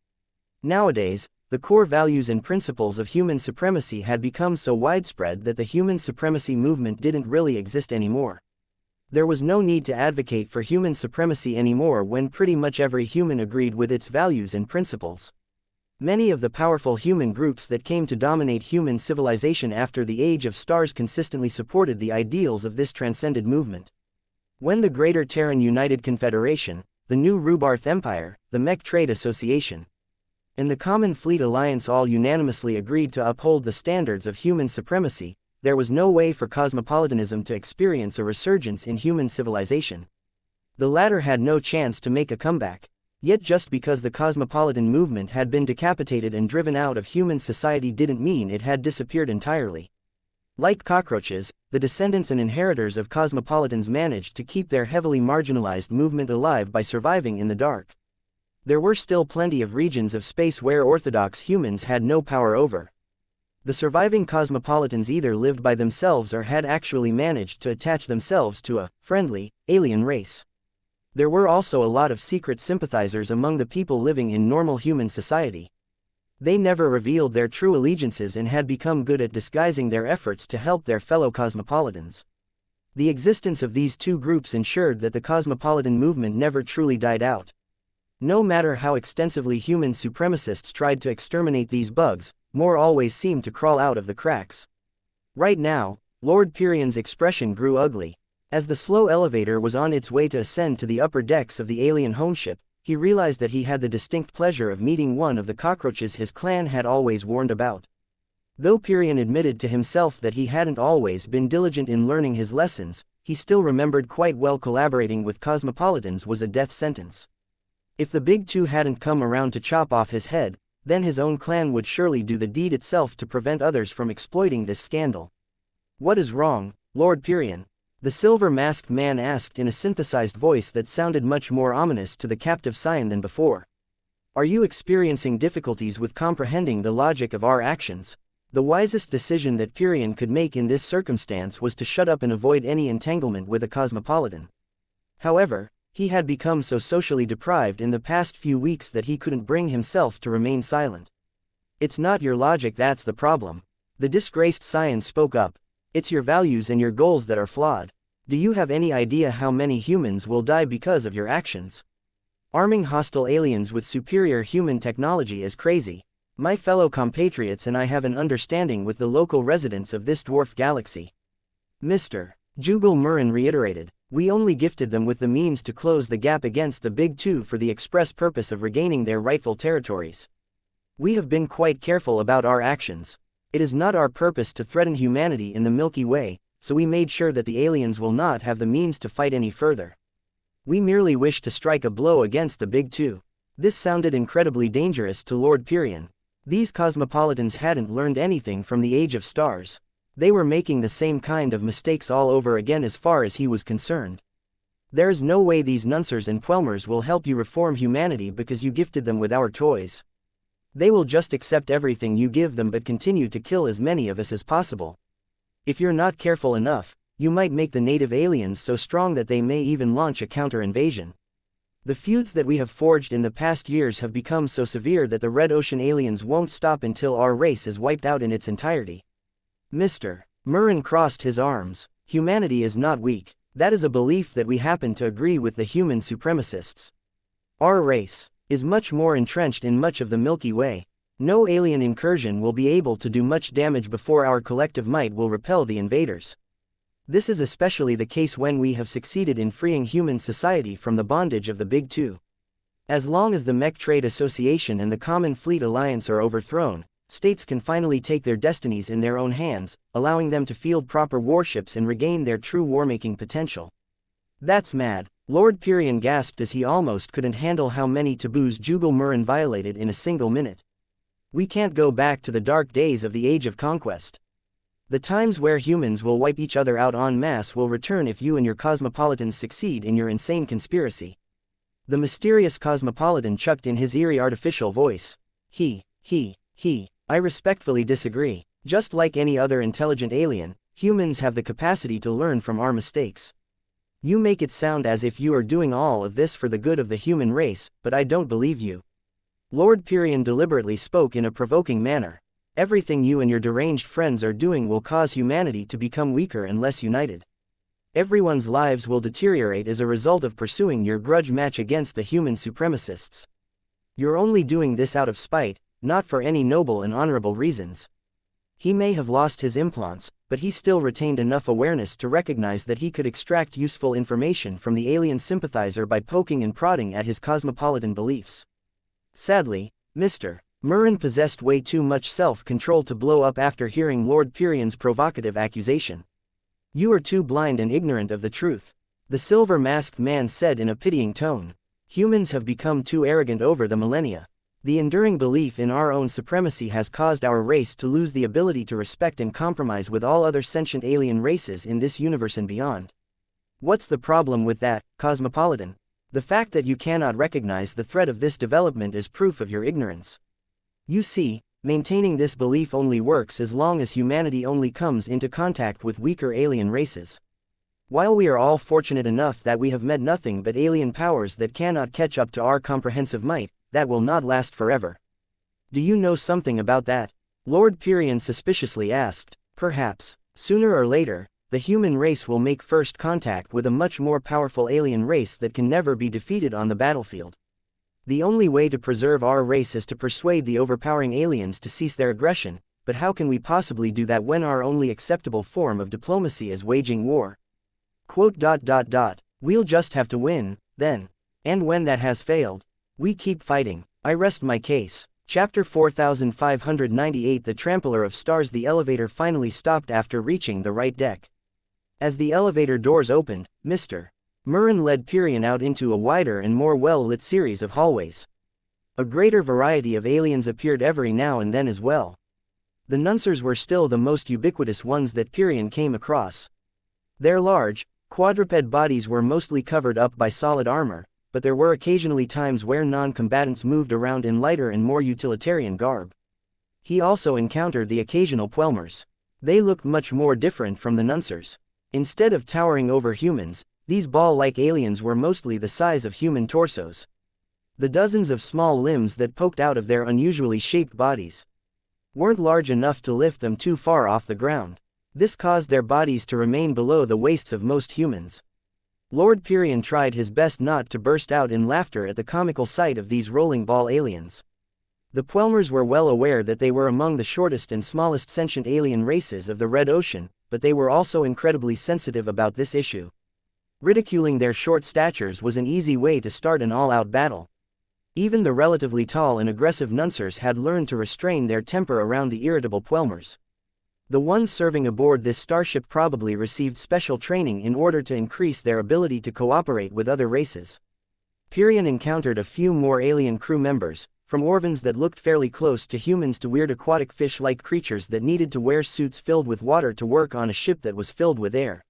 Nowadays, the core values and principles of human supremacy had become so widespread that the human supremacy movement didn't really exist anymore. There was no need to advocate for human supremacy anymore when pretty much every human agreed with its values and principles. Many of the powerful human groups that came to dominate human civilization after the Age of Stars consistently supported the ideals of this transcended movement. When the Greater Terran United Confederation, the New Rubarth Empire, the Mech Trade Association, and the Common Fleet Alliance all unanimously agreed to uphold the standards of human supremacy, there was no way for cosmopolitanism to experience a resurgence in human civilization. The latter had no chance to make a comeback. Yet just because the cosmopolitan movement had been decapitated and driven out of human society didn't mean it had disappeared entirely. Like cockroaches, the descendants and inheritors of cosmopolitans managed to keep their heavily marginalized movement alive by surviving in the dark. There were still plenty of regions of space where orthodox humans had no power over. The surviving cosmopolitans either lived by themselves or had actually managed to attach themselves to a friendly, alien race. There were also a lot of secret sympathizers among the people living in normal human society. They never revealed their true allegiances and had become good at disguising their efforts to help their fellow cosmopolitans. The existence of these two groups ensured that the cosmopolitan movement never truly died out. No matter how extensively human supremacists tried to exterminate these bugs, more always seemed to crawl out of the cracks. Right now, Lord Pyrian's expression grew ugly. As the slow elevator was on its way to ascend to the upper decks of the alien homeship, he realized that he had the distinct pleasure of meeting one of the cockroaches his clan had always warned about. Though Pyrian admitted to himself that he hadn't always been diligent in learning his lessons, he still remembered quite well collaborating with cosmopolitans was a death sentence. If the big two hadn't come around to chop off his head, then his own clan would surely do the deed itself to prevent others from exploiting this scandal. "What is wrong, Lord Pyrian?" the silver-masked man asked in a synthesized voice that sounded much more ominous to the captive scion than before. Are you experiencing difficulties with comprehending the logic of our actions? The wisest decision that Purian could make in this circumstance was to shut up and avoid any entanglement with a cosmopolitan. However, he had become so socially deprived in the past few weeks that he couldn't bring himself to remain silent. It's not your logic that's the problem. The disgraced scion spoke up. It's your values and your goals that are flawed. Do you have any idea how many humans will die because of your actions? Arming hostile aliens with superior human technology is crazy. My fellow compatriots and I have an understanding with the local residents of this dwarf galaxy. Mr. Jugal Murren reiterated, we only gifted them with the means to close the gap against the Big Two for the express purpose of regaining their rightful territories. We have been quite careful about our actions. It is not our purpose to threaten humanity in the Milky Way, so we made sure that the aliens will not have the means to fight any further. We merely wish to strike a blow against the Big Two. This sounded incredibly dangerous to Lord Purian. These cosmopolitans hadn't learned anything from the Age of Stars. They were making the same kind of mistakes all over again as far as he was concerned. There is no way these nuncers and Quelmers will help you reform humanity because you gifted them with our toys. They will just accept everything you give them but continue to kill as many of us as possible. If you're not careful enough, you might make the native aliens so strong that they may even launch a counter-invasion. The feuds that we have forged in the past years have become so severe that the Red Ocean aliens won't stop until our race is wiped out in its entirety. Mr. Murren crossed his arms. Humanity is not weak. That is a belief that we happen to agree with the human supremacists. Our race is much more entrenched in much of the Milky Way. No alien incursion will be able to do much damage before our collective might will repel the invaders. This is especially the case when we have succeeded in freeing human society from the bondage of the Big Two. As long as the Mech Trade Association and the Common Fleet Alliance are overthrown, states can finally take their destinies in their own hands, allowing them to field proper warships and regain their true war-making potential. That's mad, Lord Purian gasped as he almost couldn't handle how many taboos Jugal Murren violated in a single minute. We can't go back to the dark days of the Age of Conquest. The times where humans will wipe each other out en masse will return if you and your cosmopolitans succeed in your insane conspiracy. The mysterious cosmopolitan chucked in his eerie artificial voice. I respectfully disagree. Just like any other intelligent alien, humans have the capacity to learn from our mistakes. You make it sound as if you are doing all of this for the good of the human race, but I don't believe you. Lord Purian deliberately spoke in a provoking manner. Everything you and your deranged friends are doing will cause humanity to become weaker and less united. Everyone's lives will deteriorate as a result of pursuing your grudge match against the human supremacists. You're only doing this out of spite, not for any noble and honorable reasons. He may have lost his implants, but he still retained enough awareness to recognize that he could extract useful information from the alien sympathizer by poking and prodding at his cosmopolitan beliefs. Sadly, Mr. Murren possessed way too much self-control to blow up after hearing Lord Purian's provocative accusation. You are too blind and ignorant of the truth, the silver-masked man said in a pitying tone. Humans have become too arrogant over the millennia. The enduring belief in our own supremacy has caused our race to lose the ability to respect and compromise with all other sentient alien races in this universe and beyond. What's the problem with that, Cosmopolitan? The fact that you cannot recognize the threat of this development is proof of your ignorance. You see, maintaining this belief only works as long as humanity only comes into contact with weaker alien races. While we are all fortunate enough that we have met nothing but alien powers that cannot catch up to our comprehensive might, that will not last forever. Do you know something about that? Lord Purian suspiciously asked. Perhaps, sooner or later, the human race will make first contact with a much more powerful alien race that can never be defeated on the battlefield. The only way to preserve our race is to persuade the overpowering aliens to cease their aggression, but how can we possibly do that when our only acceptable form of diplomacy is waging war? We'll just have to win, then. And when that has failed, we keep fighting. I rest my case. Chapter 4598 The Trampler of Stars. The elevator finally stopped after reaching the right deck. As the elevator doors opened, Mr. Murren led Purian out into a wider and more well-lit series of hallways. A greater variety of aliens appeared every now and then as well. The nuncers were still the most ubiquitous ones that Purian came across. Their large, quadruped bodies were mostly covered up by solid armor, but there were occasionally times where non-combatants moved around in lighter and more utilitarian garb. He also encountered the occasional Puelmers. They looked much more different from the Nunsers. Instead of towering over humans, these ball-like aliens were mostly the size of human torsos. The dozens of small limbs that poked out of their unusually shaped bodies weren't large enough to lift them too far off the ground. This caused their bodies to remain below the waists of most humans. Lord Pyrion tried his best not to burst out in laughter at the comical sight of these rolling ball aliens. The Puelmers were well aware that they were among the shortest and smallest sentient alien races of the Red Ocean, but they were also incredibly sensitive about this issue. Ridiculing their short statures was an easy way to start an all-out battle. Even the relatively tall and aggressive Nunsers had learned to restrain their temper around the irritable Puelmers. The ones serving aboard this starship probably received special training in order to increase their ability to cooperate with other races. Pyrion encountered a few more alien crew members, from Orvans that looked fairly close to humans to weird aquatic fish-like creatures that needed to wear suits filled with water to work on a ship that was filled with air.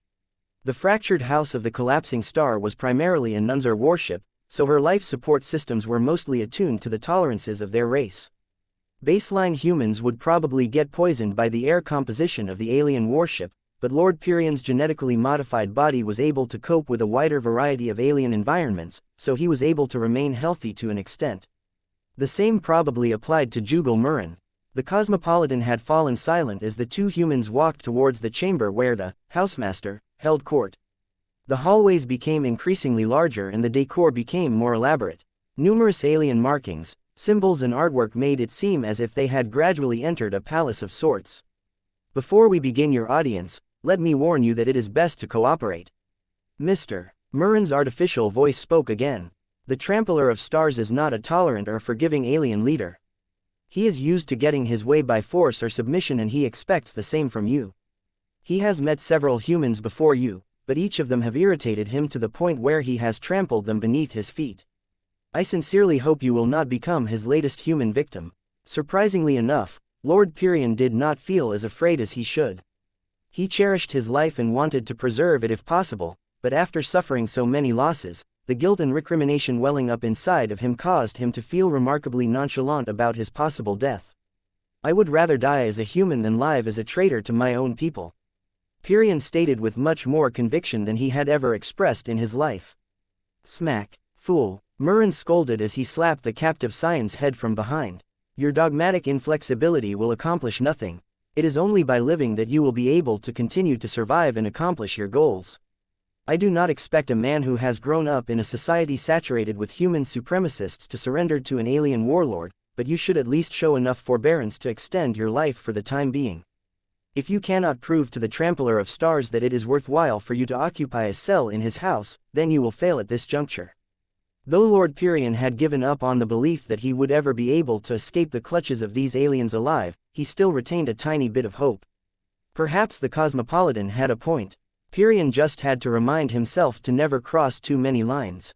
The fractured house of the collapsing star was primarily a Nunser warship, so her life support systems were mostly attuned to the tolerances of their race. Baseline humans would probably get poisoned by the air composition of the alien warship, but Lord Pyrion's genetically modified body was able to cope with a wider variety of alien environments, so he was able to remain healthy to an extent. The same probably applied to Jugal Murren. The cosmopolitan had fallen silent as the two humans walked towards the chamber where the housemaster held court. The hallways became increasingly larger and the decor became more elaborate. Numerous alien markings, symbols and artwork made it seem as if they had gradually entered a palace of sorts. Before we begin your audience, let me warn you that it is best to cooperate. Mr. Murren's artificial voice spoke again. The Trampler of Stars is not a tolerant or forgiving alien leader. He is used to getting his way by force or submission and he expects the same from you. He has met several humans before you, but each of them have irritated him to the point where he has trampled them beneath his feet. I sincerely hope you will not become his latest human victim. Surprisingly enough, Lord Pyrion did not feel as afraid as he should. He cherished his life and wanted to preserve it if possible, but after suffering so many losses, the guilt and recrimination welling up inside of him caused him to feel remarkably nonchalant about his possible death. I would rather die as a human than live as a traitor to my own people. Pyrion stated with much more conviction than he had ever expressed in his life. Smack. Fool, Murren scolded as he slapped the captive Scion's head from behind. Your dogmatic inflexibility will accomplish nothing. It is only by living that you will be able to continue to survive and accomplish your goals. I do not expect a man who has grown up in a society saturated with human supremacists to surrender to an alien warlord, but you should at least show enough forbearance to extend your life for the time being. If you cannot prove to the Trampler of Stars that it is worthwhile for you to occupy a cell in his house, then you will fail at this juncture. Though Lord Pyrion had given up on the belief that he would ever be able to escape the clutches of these aliens alive, he still retained a tiny bit of hope. Perhaps the cosmopolitan had a point. Pyrion just had to remind himself to never cross too many lines.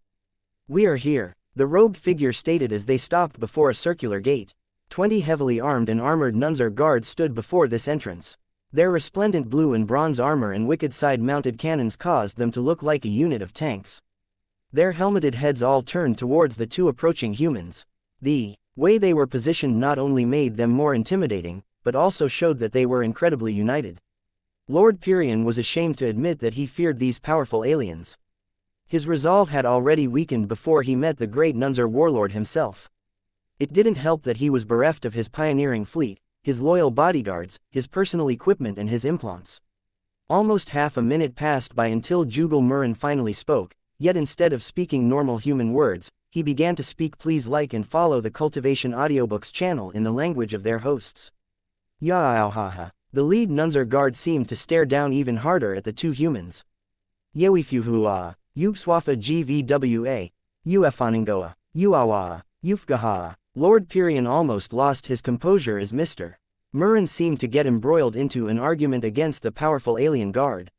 We are here, the robed figure stated as they stopped before a circular gate. 20 heavily armed and armored Nunser guards stood before this entrance. Their resplendent blue and bronze armor and wicked side-mounted cannons caused them to look like a unit of tanks. Their helmeted heads all turned towards the two approaching humans. The way they were positioned not only made them more intimidating, but also showed that they were incredibly united. Lord Pyrion was ashamed to admit that he feared these powerful aliens. His resolve had already weakened before he met the great Nunser warlord himself. It didn't help that he was bereft of his pioneering fleet, his loyal bodyguards, his personal equipment and his implants. Almost half a minute passed by until Jugal Murren finally spoke, yet instead of speaking normal human words, he began to speak please like and follow the Cultivation Audiobooks channel in the language of their hosts. Yaauhaha. The lead Nunser guard seemed to stare down even harder at the two humans. Yewifuhua, Yugswafa GVWA, Uefaningoa, Uawa, Ufgaha. Lord Pyrion almost lost his composure as Mr. Murren seemed to get embroiled into an argument against the powerful alien guard.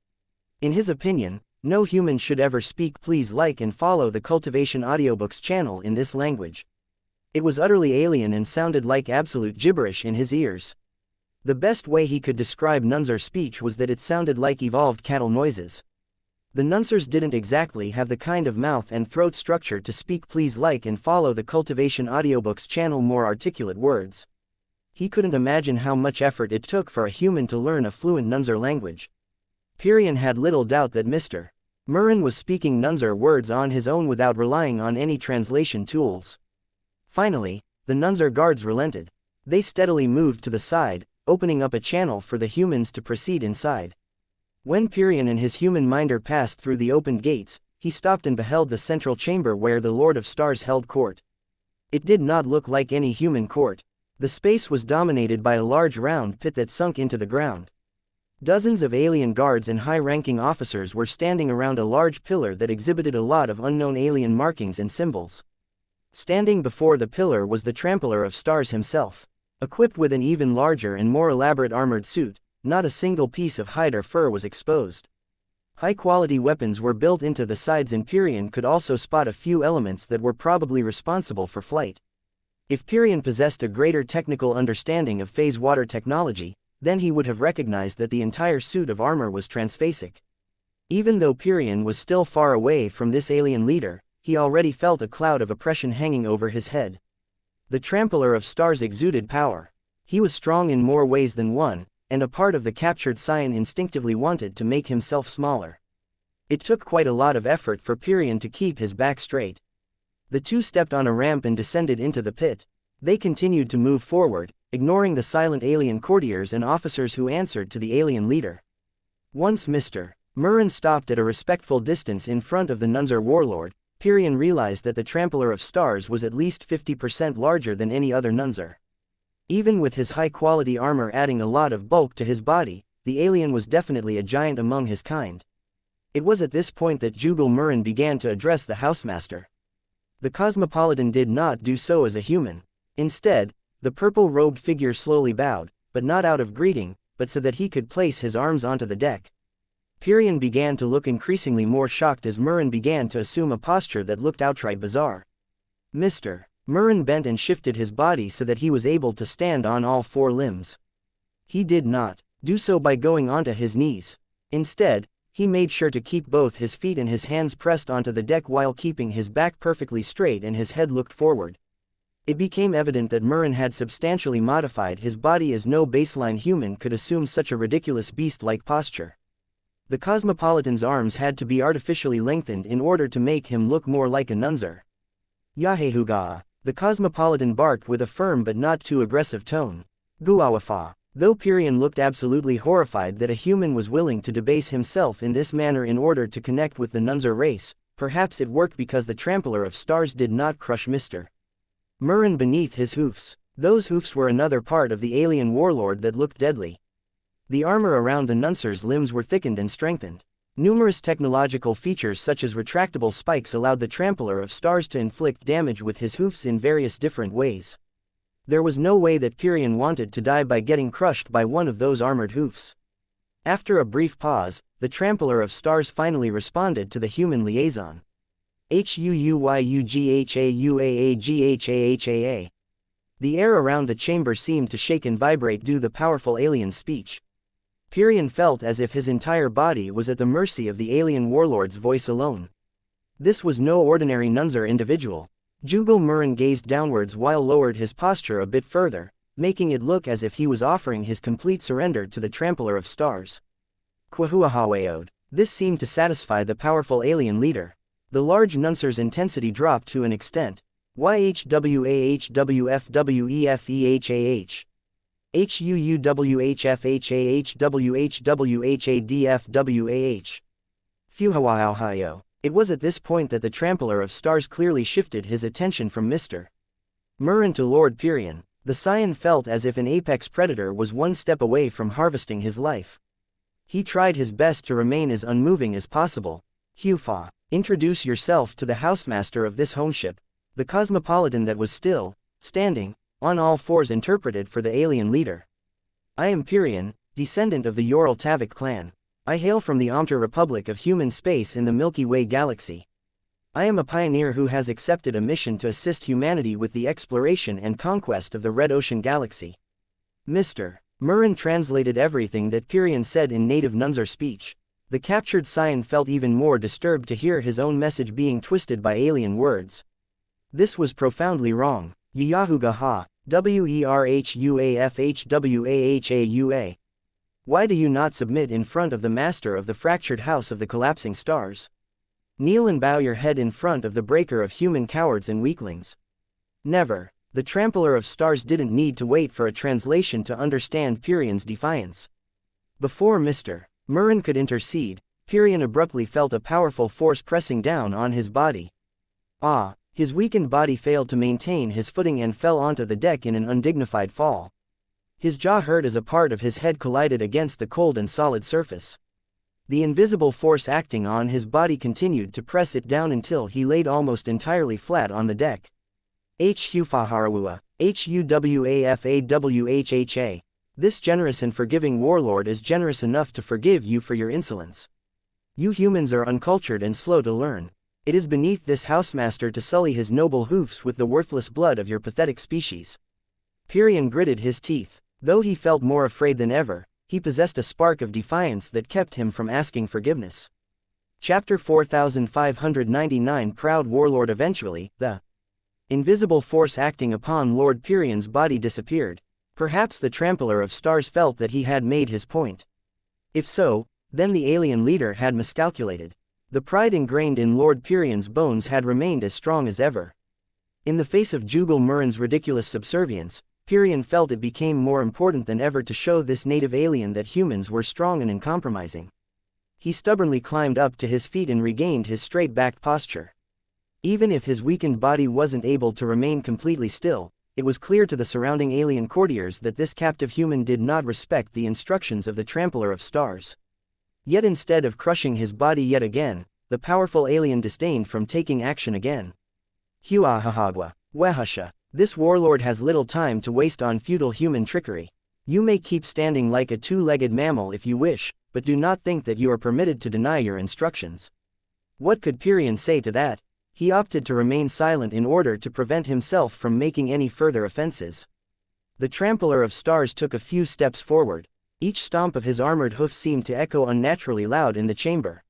In his opinion, no human should ever speak please like and follow the Cultivation Audiobooks channel in this language. It was utterly alien and sounded like absolute gibberish in his ears. The best way he could describe Nunser speech was that it sounded like evolved cattle noises. The Nunsers didn't exactly have the kind of mouth and throat structure to speak please like and follow the Cultivation Audiobooks channel more articulate words. He couldn't imagine how much effort it took for a human to learn a fluent Nunzer language. Pirian had little doubt that Mr. Murren was speaking Nunzer words on his own without relying on any translation tools. Finally, the Nunzer guards relented. They steadily moved to the side, opening up a channel for the humans to proceed inside. When Pirian and his human minder passed through the opened gates, he stopped and beheld the central chamber where the Lord of Stars held court. It did not look like any human court. The space was dominated by a large round pit that sunk into the ground. Dozens of alien guards and high-ranking officers were standing around a large pillar that exhibited a lot of unknown alien markings and symbols. Standing before the pillar was the Trampler of Stars himself. Equipped with an even larger and more elaborate armored suit, not a single piece of hide or fur was exposed. High-quality weapons were built into the sides and Pirian could also spot a few elements that were probably responsible for flight. If Pirian possessed a greater technical understanding of phase water technology, then he would have recognized that the entire suit of armor was transphasic. Even though Pirian was still far away from this alien leader, he already felt a cloud of oppression hanging over his head. The Trampler of Stars exuded power. He was strong in more ways than one, and a part of the captured Xian instinctively wanted to make himself smaller. It took quite a lot of effort for Pirian to keep his back straight. The two stepped on a ramp and descended into the pit. They continued to move forward, ignoring the silent alien courtiers and officers who answered to the alien leader. Once Mr. Murren stopped at a respectful distance in front of the Nunzer warlord, Pirian realized that the Trampler of Stars was at least 50% larger than any other Nunzer. Even with his high-quality armor adding a lot of bulk to his body, the alien was definitely a giant among his kind. It was at this point that Jugal Murren began to address the housemaster. The cosmopolitan did not do so as a human. Instead, the purple-robed figure slowly bowed, but not out of greeting, but so that he could place his arms onto the deck. Pirian began to look increasingly more shocked as Murren began to assume a posture that looked outright bizarre. Mr. Murren bent and shifted his body so that he was able to stand on all four limbs. He did not do so by going onto his knees. Instead, he made sure to keep both his feet and his hands pressed onto the deck while keeping his back perfectly straight and his head looked forward. It became evident that Murren had substantially modified his body as no baseline human could assume such a ridiculous beast-like posture. The cosmopolitan's arms had to be artificially lengthened in order to make him look more like a Nunzer. Yahehuga. The cosmopolitan barked with a firm but not too aggressive tone. Guawafa. Though Pirian looked absolutely horrified that a human was willing to debase himself in this manner in order to connect with the Nunzer race, perhaps it worked because the Trampler of Stars did not crush Mr. Murren beneath his hoofs. Those hoofs were another part of the alien warlord that looked deadly. The armor around the Nunzer's limbs were thickened and strengthened. Numerous technological features such as retractable spikes allowed the Trampler of Stars to inflict damage with his hoofs in various different ways. There was no way that Pirian wanted to die by getting crushed by one of those armored hoofs. After a brief pause, the Trampler of Stars finally responded to the human liaison. Huuyughauaghaaghaa. The air around the chamber seemed to shake and vibrate due to the powerful alien's speech. Pirian felt as if his entire body was at the mercy of the alien warlord's voice alone. This was no ordinary Nunzer individual. Jugal Murren gazed downwards while lowered his posture a bit further, making it look as if he was offering his complete surrender to the Trampler of Stars. Kwahuahaweod. This seemed to satisfy the powerful alien leader. The large Nunzer's intensity dropped to an extent. YHWAHWFWEFEHAH. HUUWHFHAHWHWHADFWAH. Fuhawahahayo. It was at this point that the Trampler of Stars clearly shifted his attention from Mr. Murren to Lord Pirian. The Xian felt as if an apex predator was one step away from harvesting his life. He tried his best to remain as unmoving as possible. Hufa. Introduce yourself to the housemaster of this homeship. The cosmopolitan that was still standing on all fours interpreted for the alien leader. I am Pirian, descendant of the Yoral Tavik clan. I hail from the Omter Republic of human space in the Milky Way galaxy. I am a pioneer who has accepted a mission to assist humanity with the exploration and conquest of the Red Ocean galaxy. Mr. Murren translated everything that Pirian said in native Nunzer speech. The captured scion felt even more disturbed to hear his own message being twisted by alien words. This was profoundly wrong. Yahugaha, werhuafhwahaua. Why do you not submit in front of the master of the fractured house of the collapsing stars? Kneel and bow your head in front of the breaker of human cowards and weaklings. Never. The trampler of stars didn't need to wait for a translation to understand Pyrion's defiance. Before Mr. Murren could intercede, Pyrion abruptly felt a powerful force pressing down on his body. His weakened body failed to maintain his footing and fell onto the deck in an undignified fall. His jaw hurt as a part of his head collided against the cold and solid surface. The invisible force acting on his body continued to press it down until he laid almost entirely flat on the deck. Hufaharawua, Huwafawhha. This generous and forgiving warlord is generous enough to forgive you for your insolence. You humans are uncultured and slow to learn. It is beneath this housemaster to sully his noble hoofs with the worthless blood of your pathetic species. Pyrion gritted his teeth. Though he felt more afraid than ever, he possessed a spark of defiance that kept him from asking forgiveness. Chapter 4599. Proud Warlord. Eventually, the invisible force acting upon Lord Pyrion's body disappeared. Perhaps the trampler of stars felt that he had made his point. If so, then the alien leader had miscalculated. The pride ingrained in Lord Pyrion's bones had remained as strong as ever. In the face of Jugal Murren's ridiculous subservience, Pyrion felt it became more important than ever to show this native alien that humans were strong and uncompromising. He stubbornly climbed up to his feet and regained his straight-backed posture. Even if his weakened body wasn't able to remain completely still, it was clear to the surrounding alien courtiers that this captive human did not respect the instructions of the trampler of stars. Yet instead of crushing his body yet again, the powerful alien disdained from taking action again. Huahahagwa, wehusha. This warlord has little time to waste on futile human trickery. You may keep standing like a two-legged mammal if you wish, but do not think that you are permitted to deny your instructions. What could Pyrion say to that? He opted to remain silent in order to prevent himself from making any further offenses. The trampler of stars took a few steps forward. Each stomp of his armored hoof seemed to echo unnaturally loud in the chamber.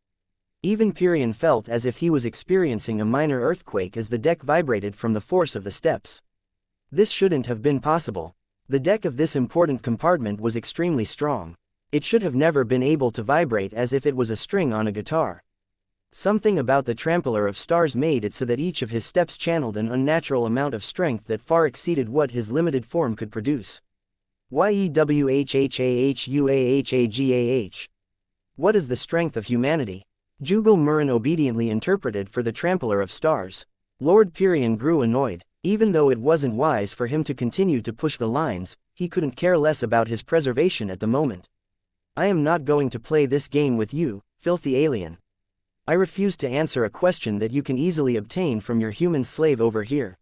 Even Pyrion felt as if he was experiencing a minor earthquake as the deck vibrated from the force of the steps. This shouldn't have been possible. The deck of this important compartment was extremely strong. It should have never been able to vibrate as if it was a string on a guitar. Something about the trampler of stars made it so that each of his steps channeled an unnatural amount of strength that far exceeded what his limited form could produce. Yewhhhuahgah. What is the strength of humanity? Jugal Murren obediently interpreted for the trampler of stars. Lord Pyrion grew annoyed. Even though it wasn't wise for him to continue to push the lines, he couldn't care less about his preservation at the moment. I am not going to play this game with you, filthy alien. I refuse to answer a question that you can easily obtain from your human slave over here.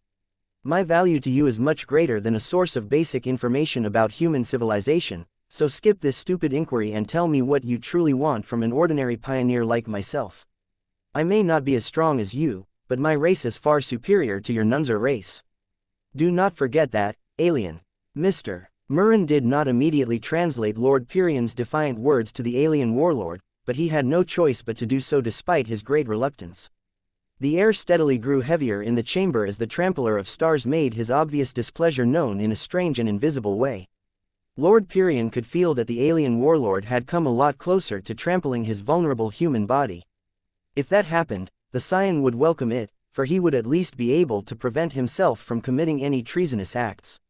My value to you is much greater than a source of basic information about human civilization, so skip this stupid inquiry and tell me what you truly want from an ordinary pioneer like myself. I may not be as strong as you, but my race is far superior to your Nunzer race. Do not forget that, alien. Mr. Murren did not immediately translate Lord Pyrion's defiant words to the alien warlord, but he had no choice but to do so despite his great reluctance. The air steadily grew heavier in the chamber as the trampler of stars made his obvious displeasure known in a strange and invisible way. Lord Pyrion could feel that the alien warlord had come a lot closer to trampling his vulnerable human body. If that happened, the scion would welcome it, for he would at least be able to prevent himself from committing any treasonous acts.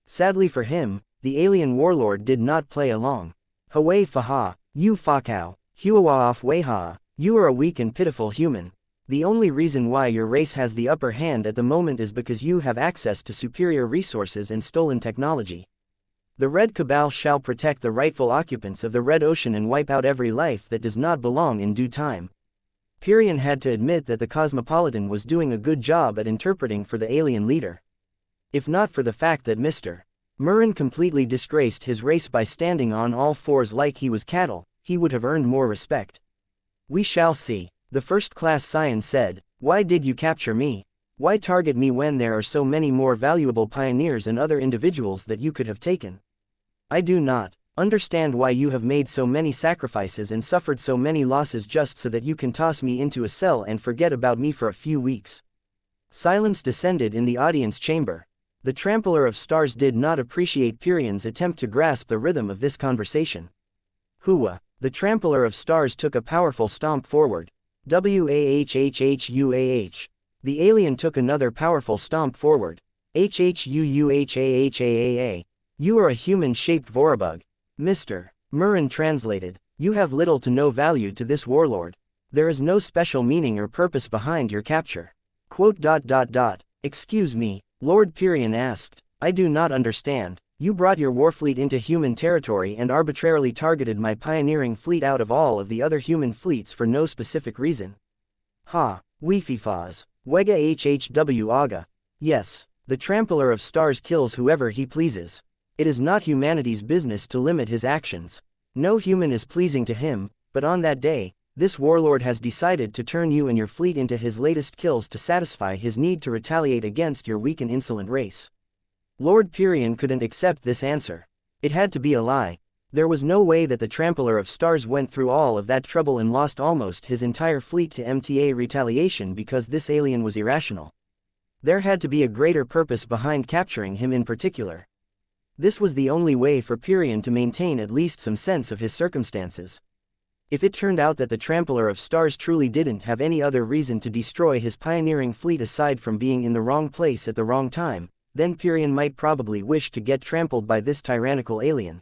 Sadly for him, the alien warlord did not play along. Haway faha, you fakao. Huawafweha, you are a weak and pitiful human. The only reason why your race has the upper hand at the moment is because you have access to superior resources and stolen technology. The Red Cabal shall protect the rightful occupants of the Red Ocean and wipe out every life that does not belong in due time. Pyrion had to admit that the Cosmopolitan was doing a good job at interpreting for the alien leader. If not for the fact that Mr. Murren completely disgraced his race by standing on all fours like he was cattle, he would have earned more respect. We shall see, the first-class scion said. Why did you capture me? Why target me when there are so many more valuable pioneers and other individuals that you could have taken? I do not Understand why you have made so many sacrifices and suffered so many losses just so that you can toss me into a cell and forget about me for a few weeks. Silence descended in the audience chamber. The Trampler of Stars did not appreciate Pyrion's attempt to grasp the rhythm of this conversation. Hua, the Trampler of Stars took a powerful stomp forward. Wahhhhuah. The alien took another powerful stomp forward. Hhuahhaaaa. You are a human-shaped vorabug. Mr. Murren translated. You have little to no value to this warlord. There is no special meaning or purpose behind your capture. Excuse me, Lord Pyrion asked. I do not understand. You brought your warfleet into human territory and arbitrarily targeted my pioneering fleet out of all of the other human fleets for no specific reason. Ha, Weefifaz. Wega hhw aga. Yes, the Trampler of Stars kills whoever he pleases. It is not humanity's business to limit his actions. No human is pleasing to him, but on that day, this warlord has decided to turn you and your fleet into his latest kills to satisfy his need to retaliate against your weak and insolent race. Lord Pyrion couldn't accept this answer. It had to be a lie. There was no way that the Trampler of Stars went through all of that trouble and lost almost his entire fleet to MTA retaliation because this alien was irrational. There had to be a greater purpose behind capturing him in particular. This was the only way for Pyrion to maintain at least some sense of his circumstances. If it turned out that the Trampler of Stars truly didn't have any other reason to destroy his pioneering fleet aside from being in the wrong place at the wrong time, then Pyrion might probably wish to get trampled by this tyrannical alien.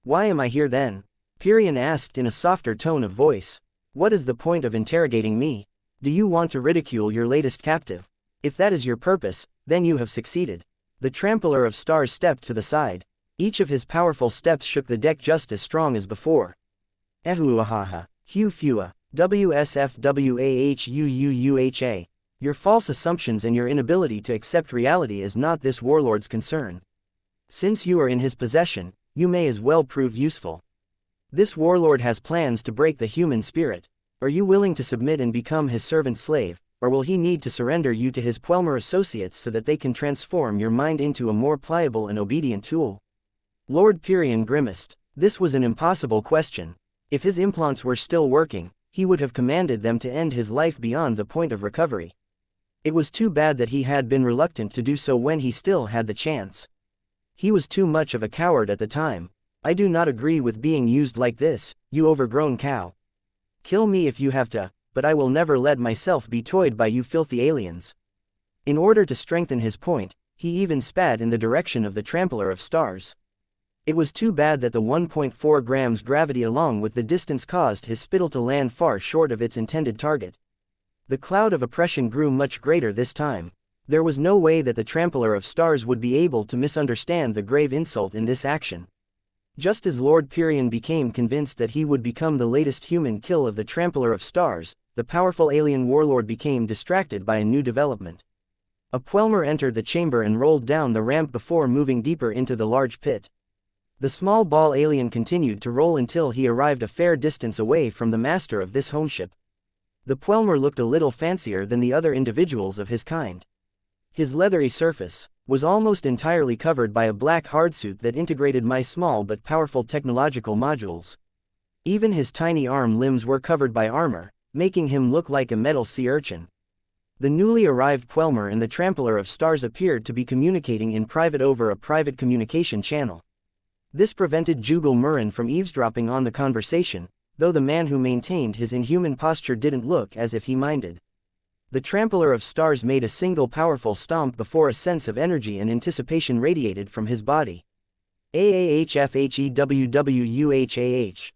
Why am I here then? Pyrion asked in a softer tone of voice. What is the point of interrogating me? Do you want to ridicule your latest captive? If that is your purpose, then you have succeeded. The Trampler of Stars stepped to the side. Each of his powerful steps shook the deck just as strong as before. Ehuahaha, hu fua, wsfwahhuuha. Your false assumptions and your inability to accept reality is not this warlord's concern. Since you are in his possession, you may as well prove useful. This warlord has plans to break the human spirit. Are you willing to submit and become his servant slave, or will he need to surrender you to his Puelmer associates so that they can transform your mind into a more pliable and obedient tool? Lord Pyrion grimaced. This was an impossible question. If his implants were still working, he would have commanded them to end his life beyond the point of recovery. It was too bad that he had been reluctant to do so when he still had the chance. He was too much of a coward at the time. I do not agree with being used like this, you overgrown cow. Kill me if you have to, but I will never let myself be toyed by you filthy aliens. In order to strengthen his point, he even spat in the direction of the Trampler of Stars. It was too bad that the 1.4 grams gravity along with the distance caused his spittle to land far short of its intended target. The cloud of oppression grew much greater this time. There was no way that the Trampler of Stars would be able to misunderstand the grave insult in this action. Just as Lord Pyrion became convinced that he would become the latest human kill of the Trampler of Stars, the powerful alien warlord became distracted by a new development. A Puelmer entered the chamber and rolled down the ramp before moving deeper into the large pit. The small ball alien continued to roll until he arrived a fair distance away from the master of this homeship. The Puelmer looked a little fancier than the other individuals of his kind. His leathery surface was almost entirely covered by a black hardsuit that integrated my small but powerful technological modules. Even his tiny arm limbs were covered by armor, making him look like a metal sea urchin. The newly arrived Puelmer and the Trampler of Stars appeared to be communicating in private over a private communication channel. This prevented Jugal Murren from eavesdropping on the conversation, though the man who maintained his inhuman posture didn't look as if he minded. The Trampler of Stars made a single powerful stomp before a sense of energy and anticipation radiated from his body. Aahfhewwuhah.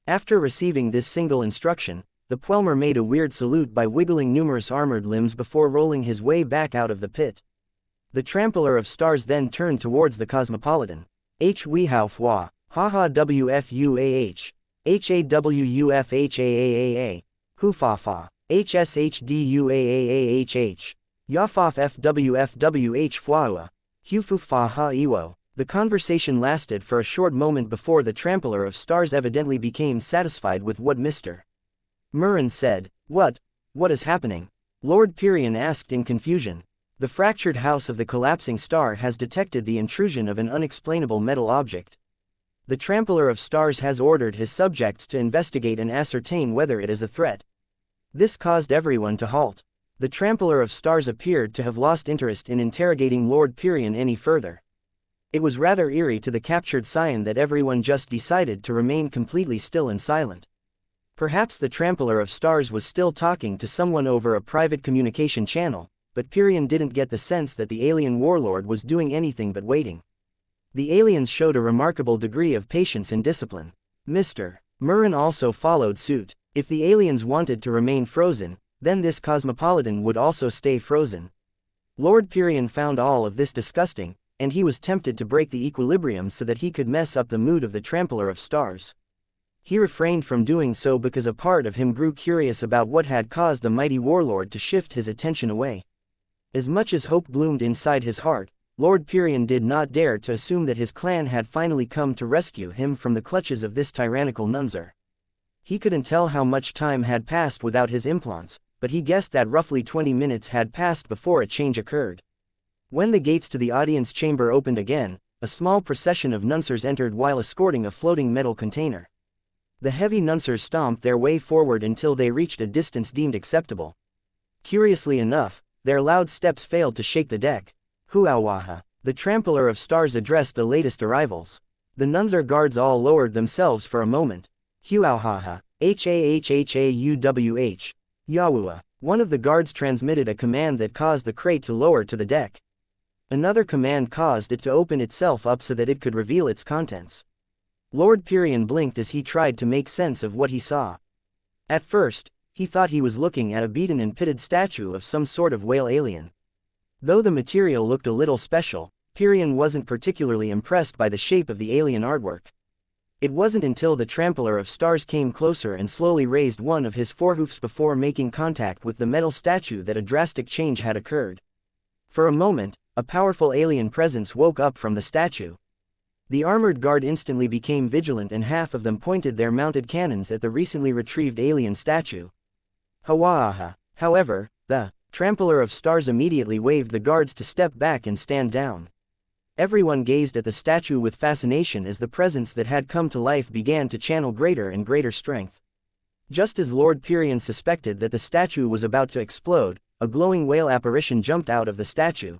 After receiving this single instruction, the Puelmer made a weird salute by wiggling numerous armored limbs before rolling his way back out of the pit. The Trampler of Stars then turned towards the Cosmopolitan. Hwehaufwa, haha wfuah, hawufhaaa, hufafa, hshdUAAAHH, yafaf fwfwh fwaua, hufufaha iwo. The conversation lasted for a short moment before the Trampler of Stars evidently became satisfied with what Mr. Murren said. What is happening? Lord Pyrion asked in confusion. The fractured house of the collapsing star has detected the intrusion of an unexplainable metal object. The Trampler of Stars has ordered his subjects to investigate and ascertain whether it is a threat. This caused everyone to halt. The Trampler of Stars appeared to have lost interest in interrogating Lord Pyrion any further. It was rather eerie to the captured scion that everyone just decided to remain completely still and silent. Perhaps the Trampler of Stars was still talking to someone over a private communication channel, but Pyrion didn't get the sense that the alien warlord was doing anything but waiting. The aliens showed a remarkable degree of patience and discipline. Mr. Murren also followed suit. If the aliens wanted to remain frozen, then this cosmopolitan would also stay frozen. Lord Pyrion found all of this disgusting, and he was tempted to break the equilibrium so that he could mess up the mood of the Trampler of Stars. He refrained from doing so because a part of him grew curious about what had caused the mighty warlord to shift his attention away. As much as hope bloomed inside his heart, Lord Pyrion did not dare to assume that his clan had finally come to rescue him from the clutches of this tyrannical nunzer. He couldn't tell how much time had passed without his implants, but he guessed that roughly 20 minutes had passed before a change occurred. When the gates to the audience chamber opened again, a small procession of nuncers entered while escorting a floating metal container. The heavy nuncers stomped their way forward until they reached a distance deemed acceptable. Curiously enough, their loud steps failed to shake the deck. Huawaha. The Trampler of Stars addressed the latest arrivals. The nunzer guards all lowered themselves for a moment. Huawaha. Hahhauwh. Yawua. One of the guards transmitted a command that caused the crate to lower to the deck. Another command caused it to open itself up so that it could reveal its contents. Lord Pyrion blinked as he tried to make sense of what he saw. At first, he thought he was looking at a beaten and pitted statue of some sort of whale alien. Though the material looked a little special, Pyrion wasn't particularly impressed by the shape of the alien artwork. It wasn't until the Trampler of Stars came closer and slowly raised one of his forehoofs before making contact with the metal statue that a drastic change had occurred. For a moment, a powerful alien presence woke up from the statue. The armored guard instantly became vigilant and half of them pointed their mounted cannons at the recently retrieved alien statue. Hawaaha. However, the Trampler of Stars immediately waved the guards to step back and stand down. Everyone gazed at the statue with fascination as the presence that had come to life began to channel greater and greater strength. Just as Lord Pyrion suspected that the statue was about to explode, a glowing whale apparition jumped out of the statue.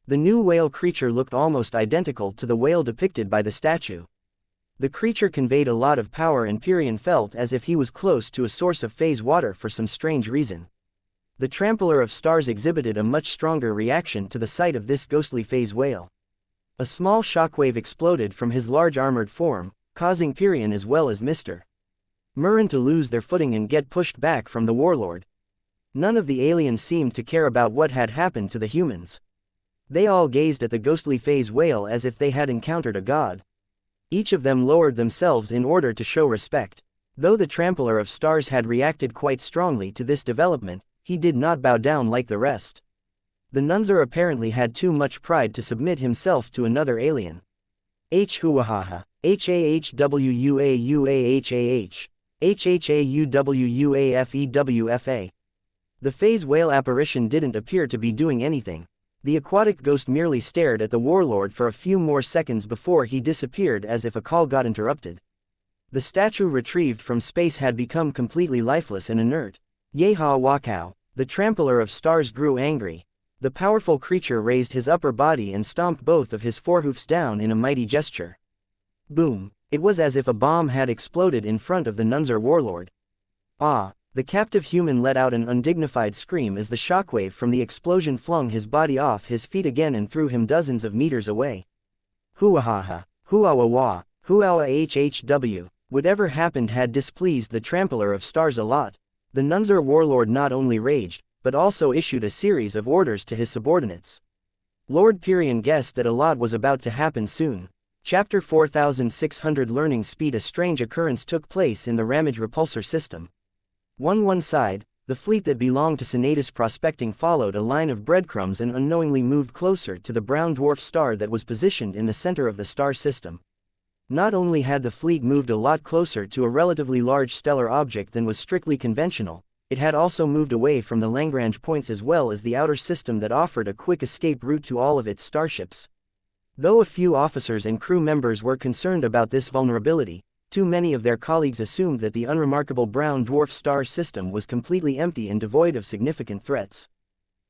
The new whale creature looked almost identical to the whale depicted by the statue. The creature conveyed a lot of power and Pyrion felt as if he was close to a source of phase water for some strange reason. The Trampler of Stars exhibited a much stronger reaction to the sight of this ghostly phase whale. A small shockwave exploded from his large armored form, causing Pyrion as well as Mr. Murren to lose their footing and get pushed back from the warlord. None of the aliens seemed to care about what had happened to the humans. They all gazed at the ghostly phase whale as if they had encountered a god. Each of them lowered themselves in order to show respect. Though the Trampler of Stars had reacted quite strongly to this development, he did not bow down like the rest. The nunzer apparently had too much pride to submit himself to another alien. Huahaha. Hahwuauahh. Hhauwafewfa. The phase whale apparition didn't appear to be doing anything. The aquatic ghost merely stared at the warlord for a few more seconds before he disappeared as if a call got interrupted. The statue retrieved from space had become completely lifeless and inert. Yeha Wakao. The Trampler of Stars grew angry. The powerful creature raised his upper body and stomped both of his forehoofs down in a mighty gesture. Boom! It was as if a bomb had exploded in front of the nunzer warlord. Ah! The captive human let out an undignified scream as the shockwave from the explosion flung his body off his feet again and threw him dozens of meters away. Huahaha. Huawawa. Huawahhw. Whatever happened had displeased the Trampler of Stars a lot. The nunzer warlord not only raged, but also issued a series of orders to his subordinates. Lord Pyrion guessed that a lot was about to happen soon. Chapter 4600 Learning Speed. A strange occurrence took place in the Ramage repulsor system. One side, the fleet that belonged to Senatus Prospecting followed a line of breadcrumbs and unknowingly moved closer to the brown dwarf star that was positioned in the center of the star system. Not only had the fleet moved a lot closer to a relatively large stellar object than was strictly conventional, it had also moved away from the Lagrange points as well as the outer system that offered a quick escape route to all of its starships. Though a few officers and crew members were concerned about this vulnerability, too many of their colleagues assumed that the unremarkable brown dwarf star system was completely empty and devoid of significant threats.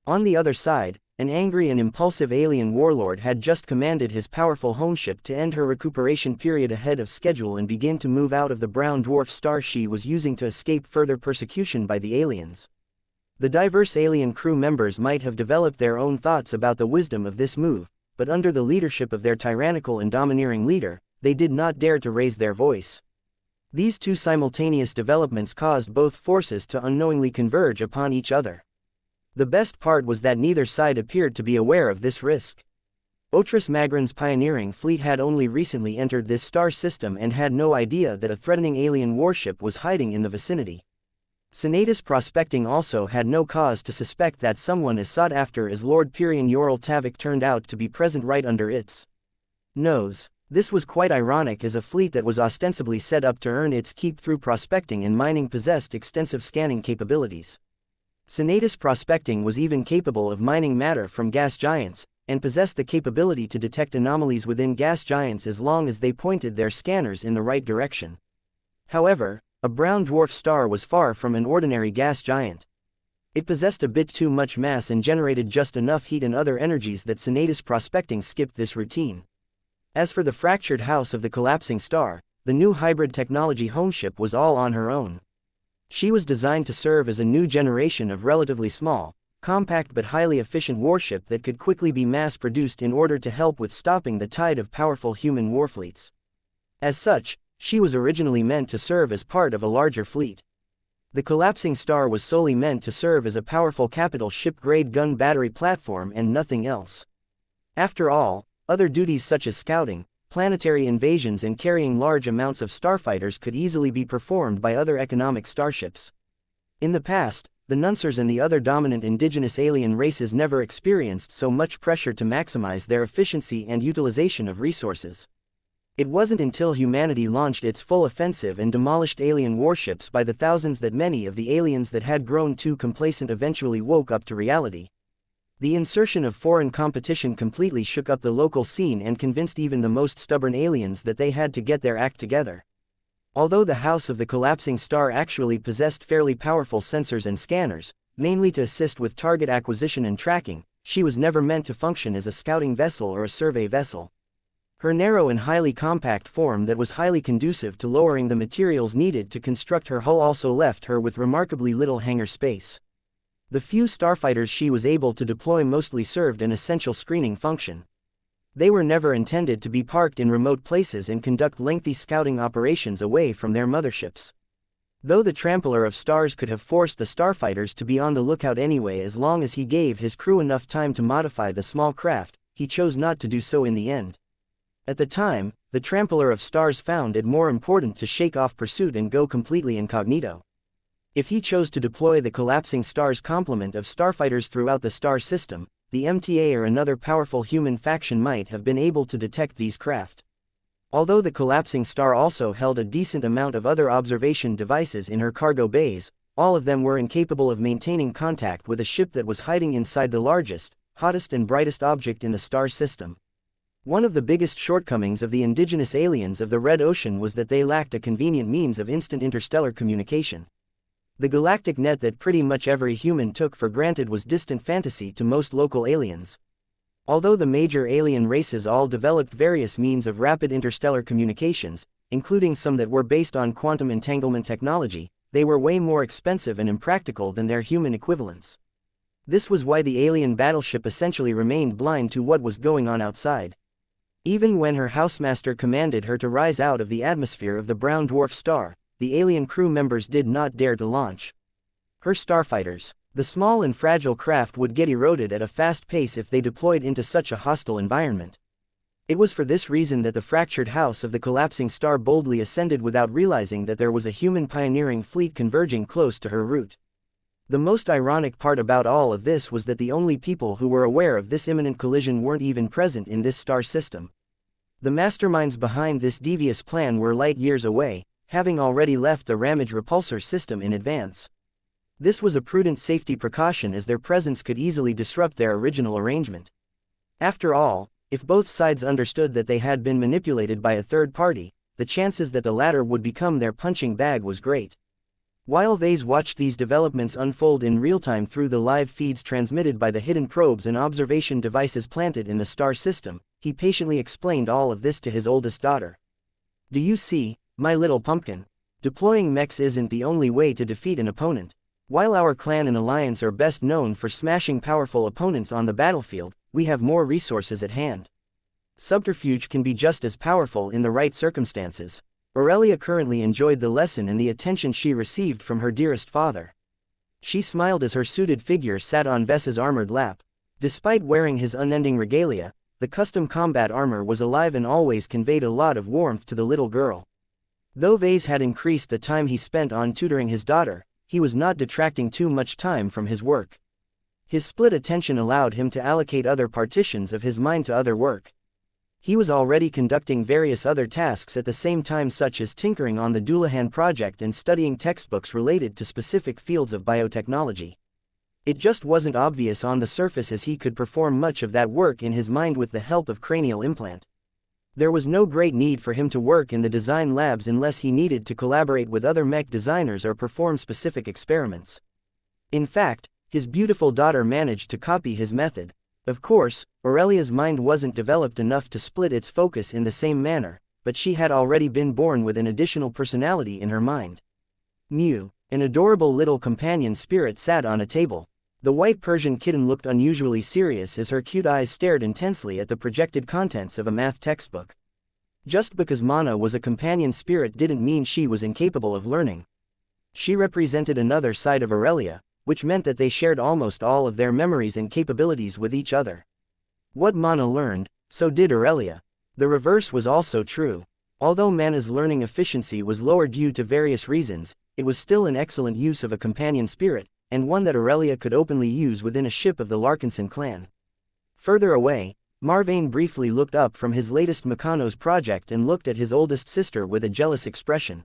On the other side, an angry and impulsive alien warlord had just commanded his powerful home ship to end her recuperation period ahead of schedule and begin to move out of the brown dwarf star she was using to escape further persecution by the aliens. The diverse alien crew members might have developed their own thoughts about the wisdom of this move, but under the leadership of their tyrannical and domineering leader, they did not dare to raise their voice. These two simultaneous developments caused both forces to unknowingly converge upon each other. The best part was that neither side appeared to be aware of this risk. Otris Magran's pioneering fleet had only recently entered this star system and had no idea that a threatening alien warship was hiding in the vicinity. Senatus Prospecting also had no cause to suspect that someone as sought after as Lord Pyrian Yoral Tavik turned out to be present right under its nose. This was quite ironic, as a fleet that was ostensibly set up to earn its keep through prospecting and mining possessed extensive scanning capabilities. Senatus Prospecting was even capable of mining matter from gas giants, and possessed the capability to detect anomalies within gas giants as long as they pointed their scanners in the right direction. However, a brown dwarf star was far from an ordinary gas giant. It possessed a bit too much mass and generated just enough heat and other energies that Senatus Prospecting skipped this routine. As for the fractured house of the collapsing star, the new hybrid technology homeship was all on her own. She was designed to serve as a new generation of relatively small, compact but highly efficient warship that could quickly be mass-produced in order to help with stopping the tide of powerful human warfleets. As such, she was originally meant to serve as part of a larger fleet. The collapsing star was solely meant to serve as a powerful capital ship-grade gun battery platform and nothing else. After all, other duties such as scouting, planetary invasions and carrying large amounts of starfighters could easily be performed by other economic starships. In the past, the Nunsers and the other dominant indigenous alien races never experienced so much pressure to maximize their efficiency and utilization of resources. It wasn't until humanity launched its full offensive and demolished alien warships by the thousands that many of the aliens that had grown too complacent eventually woke up to reality. The insertion of foreign competition completely shook up the local scene and convinced even the most stubborn aliens that they had to get their act together. Although the House of the Collapsing Star actually possessed fairly powerful sensors and scanners, mainly to assist with target acquisition and tracking, she was never meant to function as a scouting vessel or a survey vessel. Her narrow and highly compact form that was highly conducive to lowering the materials needed to construct her hull also left her with remarkably little hangar space. The few starfighters she was able to deploy mostly served an essential screening function. They were never intended to be parked in remote places and conduct lengthy scouting operations away from their motherships. Though the Trampler of Stars could have forced the starfighters to be on the lookout anyway as long as he gave his crew enough time to modify the small craft, he chose not to do so in the end. At the time, the Trampler of Stars found it more important to shake off pursuit and go completely incognito. If he chose to deploy the Collapsing Star's complement of starfighters throughout the star system, the MTA or another powerful human faction might have been able to detect these craft. Although the Collapsing Star also held a decent amount of other observation devices in her cargo bays, all of them were incapable of maintaining contact with a ship that was hiding inside the largest, hottest and brightest object in the star system. One of the biggest shortcomings of the indigenous aliens of the Red Ocean was that they lacked a convenient means of instant interstellar communication. The galactic net that pretty much every human took for granted was distant fantasy to most local aliens. Although the major alien races all developed various means of rapid interstellar communications, including some that were based on quantum entanglement technology, they were way more expensive and impractical than their human equivalents. This was why the alien battleship essentially remained blind to what was going on outside. Even when her housemaster commanded her to rise out of the atmosphere of the brown dwarf star, the alien crew members did not dare to launch her starfighters. The small and fragile craft would get eroded at a fast pace if they deployed into such a hostile environment. It was for this reason that the fractured house of the collapsing star boldly ascended without realizing that there was a human pioneering fleet converging close to her route. The most ironic part about all of this was that the only people who were aware of this imminent collision weren't even present in this star system. The masterminds behind this devious plan were light years away, having already left the Ramage repulsor system in advance. This was a prudent safety precaution as their presence could easily disrupt their original arrangement. After all, If both sides understood that they had been manipulated by a third party, the chances that the latter would become their punching bag was great. While Vase watched these developments unfold in real time through the live feeds transmitted by the hidden probes and observation devices planted in the star system, he patiently explained all of this to his oldest daughter. Do you see, my little pumpkin? Deploying mechs isn't the only way to defeat an opponent. While our clan and alliance are best known for smashing powerful opponents on the battlefield, we have more resources at hand. Subterfuge can be just as powerful in the right circumstances. Aurelia currently enjoyed the lesson and the attention she received from her dearest father. She smiled as her suited figure sat on Vess's armored lap. Despite wearing his unending regalia, the custom combat armor was alive and always conveyed a lot of warmth to the little girl. Though Vase had increased the time he spent on tutoring his daughter, he was not detracting too much time from his work. His split attention allowed him to allocate other partitions of his mind to other work. He was already conducting various other tasks at the same time, such as tinkering on the Doulahan project and studying textbooks related to specific fields of biotechnology. It just wasn't obvious on the surface, as he could perform much of that work in his mind with the help of cranial implant. There was no great need for him to work in the design labs unless he needed to collaborate with other mech designers or perform specific experiments. In fact, his beautiful daughter managed to copy his method. Of course, Aurelia's mind wasn't developed enough to split its focus in the same manner, but she had already been born with an additional personality in her mind. Mew, an adorable little companion spirit, sat on a table. The white Persian kitten looked unusually serious as her cute eyes stared intensely at the projected contents of a math textbook. Just because Mana was a companion spirit didn't mean she was incapable of learning. She represented another side of Aurelia, which meant that they shared almost all of their memories and capabilities with each other. What Mana learned, so did Aurelia. The reverse was also true. Although Mana's learning efficiency was lower due to various reasons, it was still an excellent use of a companion spirit, and one that Aurelia could openly use within a ship of the Larkinson clan. Further away, Marvane briefly looked up from his latest Meccano's project and looked at his oldest sister with a jealous expression.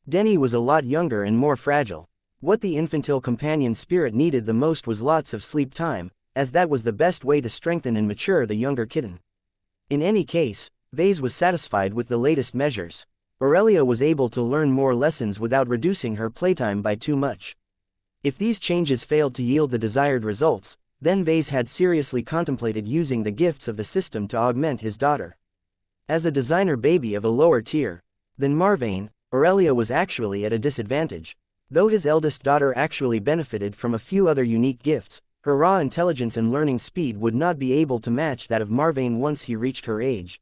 Denny was a lot younger and more fragile. What the infantile companion spirit needed the most was lots of sleep time, as that was the best way to strengthen and mature the younger kitten. In any case, Vase was satisfied with the latest measures. Aurelia was able to learn more lessons without reducing her playtime by too much. If these changes failed to yield the desired results, then Vase had seriously contemplated using the gifts of the system to augment his daughter. As a designer baby of a lower tier than Marvane, Aurelia was actually at a disadvantage. Though his eldest daughter actually benefited from a few other unique gifts, her raw intelligence and learning speed would not be able to match that of Marvane once he reached her age.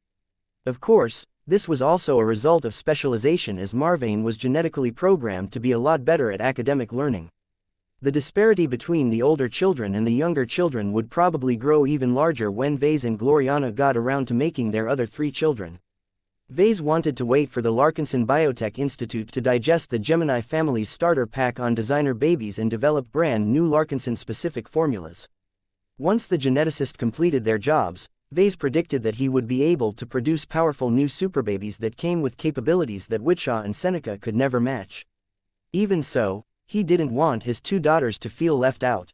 Of course, this was also a result of specialization, as Marvane was genetically programmed to be a lot better at academic learning. The disparity between the older children and the younger children would probably grow even larger when Vase and Gloriana got around to making their other 3 children. Vase wanted to wait for the Larkinson Biotech Institute to digest the Gemini family's starter pack on designer babies and develop brand new Larkinson-specific formulas. Once the geneticists completed their jobs, Vase predicted that he would be able to produce powerful new superbabies that came with capabilities that wuxia and Seneca could never match. Even so, he didn't want his 2 daughters to feel left out.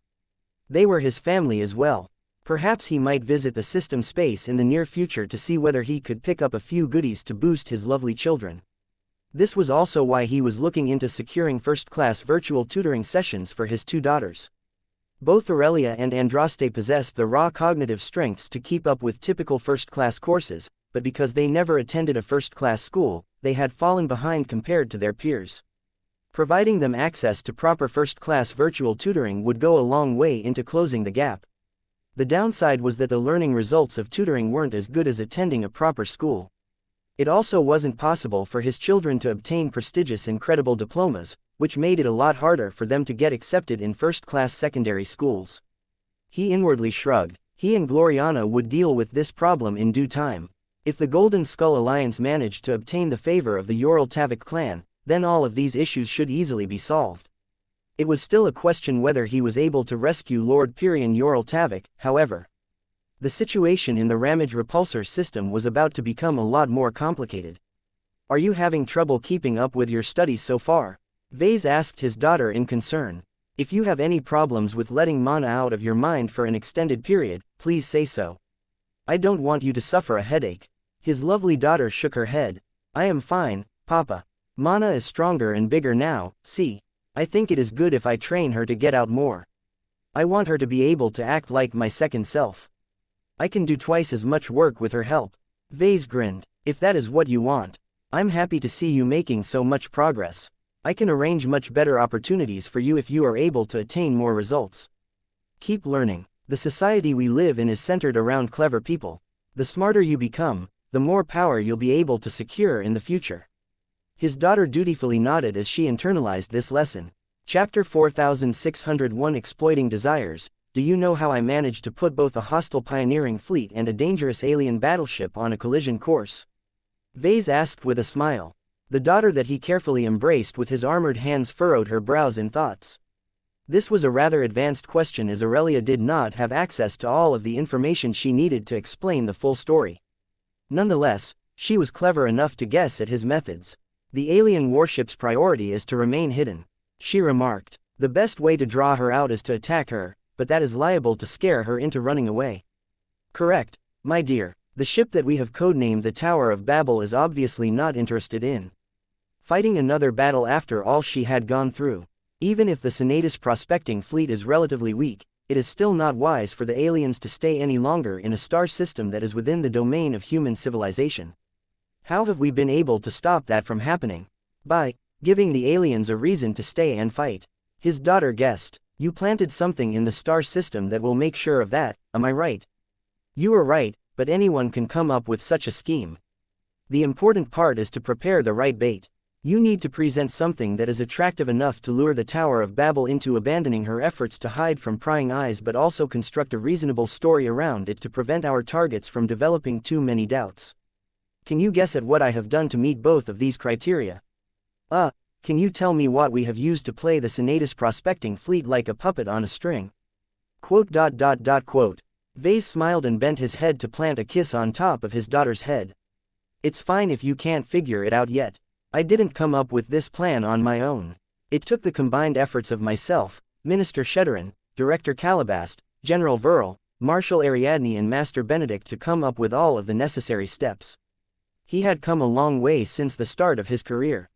They were his family as well. Perhaps he might visit the system space in the near future to see whether he could pick up a few goodies to boost his lovely children. This was also why he was looking into securing first-class virtual tutoring sessions for his 2 daughters. Both Aurelia and Andraste possessed the raw cognitive strengths to keep up with typical first-class courses, but because they never attended a first-class school, they had fallen behind compared to their peers. Providing them access to proper first-class virtual tutoring would go a long way into closing the gap. The downside was that the learning results of tutoring weren't as good as attending a proper school. It also wasn't possible for his children to obtain prestigious and credible diplomas, which made it a lot harder for them to get accepted in first-class secondary schools. He inwardly shrugged. He and Gloriana would deal with this problem in due time. If the Golden Skull Alliance managed to obtain the favor of the Ural Tavik clan, then all of these issues should easily be solved. It was still a question whether he was able to rescue Lord Pyrian Ural Tavik, however. The situation in the Ramage repulsor system was about to become a lot more complicated. "Are you having trouble keeping up with your studies so far?" Vase asked his daughter in concern. "If you have any problems with letting Mana out of your mind for an extended period, please say so." I don't want you to suffer a headache. His lovely daughter shook her head. I am fine, Papa. Mana is stronger and bigger now, see. I think it is good if I train her to get out more. I want her to be able to act like my second self. I can do twice as much work with her help. Vase grinned. If that is what you want, I'm happy to see you making so much progress. I can arrange much better opportunities for you if you are able to attain more results. Keep learning. The society we live in is centered around clever people. The smarter you become, the more power you'll be able to secure in the future. His daughter dutifully nodded as she internalized this lesson. Chapter 4601 Exploiting Desires. Do you know how I managed to put both a hostile pioneering fleet and a dangerous alien battleship on a collision course? Vase asked with a smile. The daughter that he carefully embraced with his armored hands furrowed her brows in thoughts. This was a rather advanced question as Aurelia did not have access to all of the information she needed to explain the full story. Nonetheless, she was clever enough to guess at his methods. The alien warship's priority is to remain hidden, she remarked. The best way to draw her out is to attack her, but that is liable to scare her into running away. Correct, my dear. The ship that we have codenamed the Tower of Babel is obviously not interested in fighting another battle after all she had gone through. Even if the Senatus prospecting fleet is relatively weak, it is still not wise for the aliens to stay any longer in a star system that is within the domain of human civilization. How have we been able to stop that from happening? By giving the aliens a reason to stay and fight. His daughter guessed. You planted something in the star system that will make sure of that, am I right? You are right, but anyone can come up with such a scheme. The important part is to prepare the right bait. You need to present something that is attractive enough to lure the Tower of Babel into abandoning her efforts to hide from prying eyes, but also construct a reasonable story around it to prevent our targets from developing too many doubts. Can you guess at what I have done to meet both of these criteria? Can you tell me what we have used to play the Senatus prospecting fleet like a puppet on a string? Quote. Vase smiled and bent his head to plant a kiss on top of his daughter's head. It's fine if you can't figure it out yet. I didn't come up with this plan on my own. It took the combined efforts of myself, Minister Shedderin, Director Calabast, General Verl, Marshal Ariadne and Master Benedict to come up with all of the necessary steps. He had come a long way since the start of his career.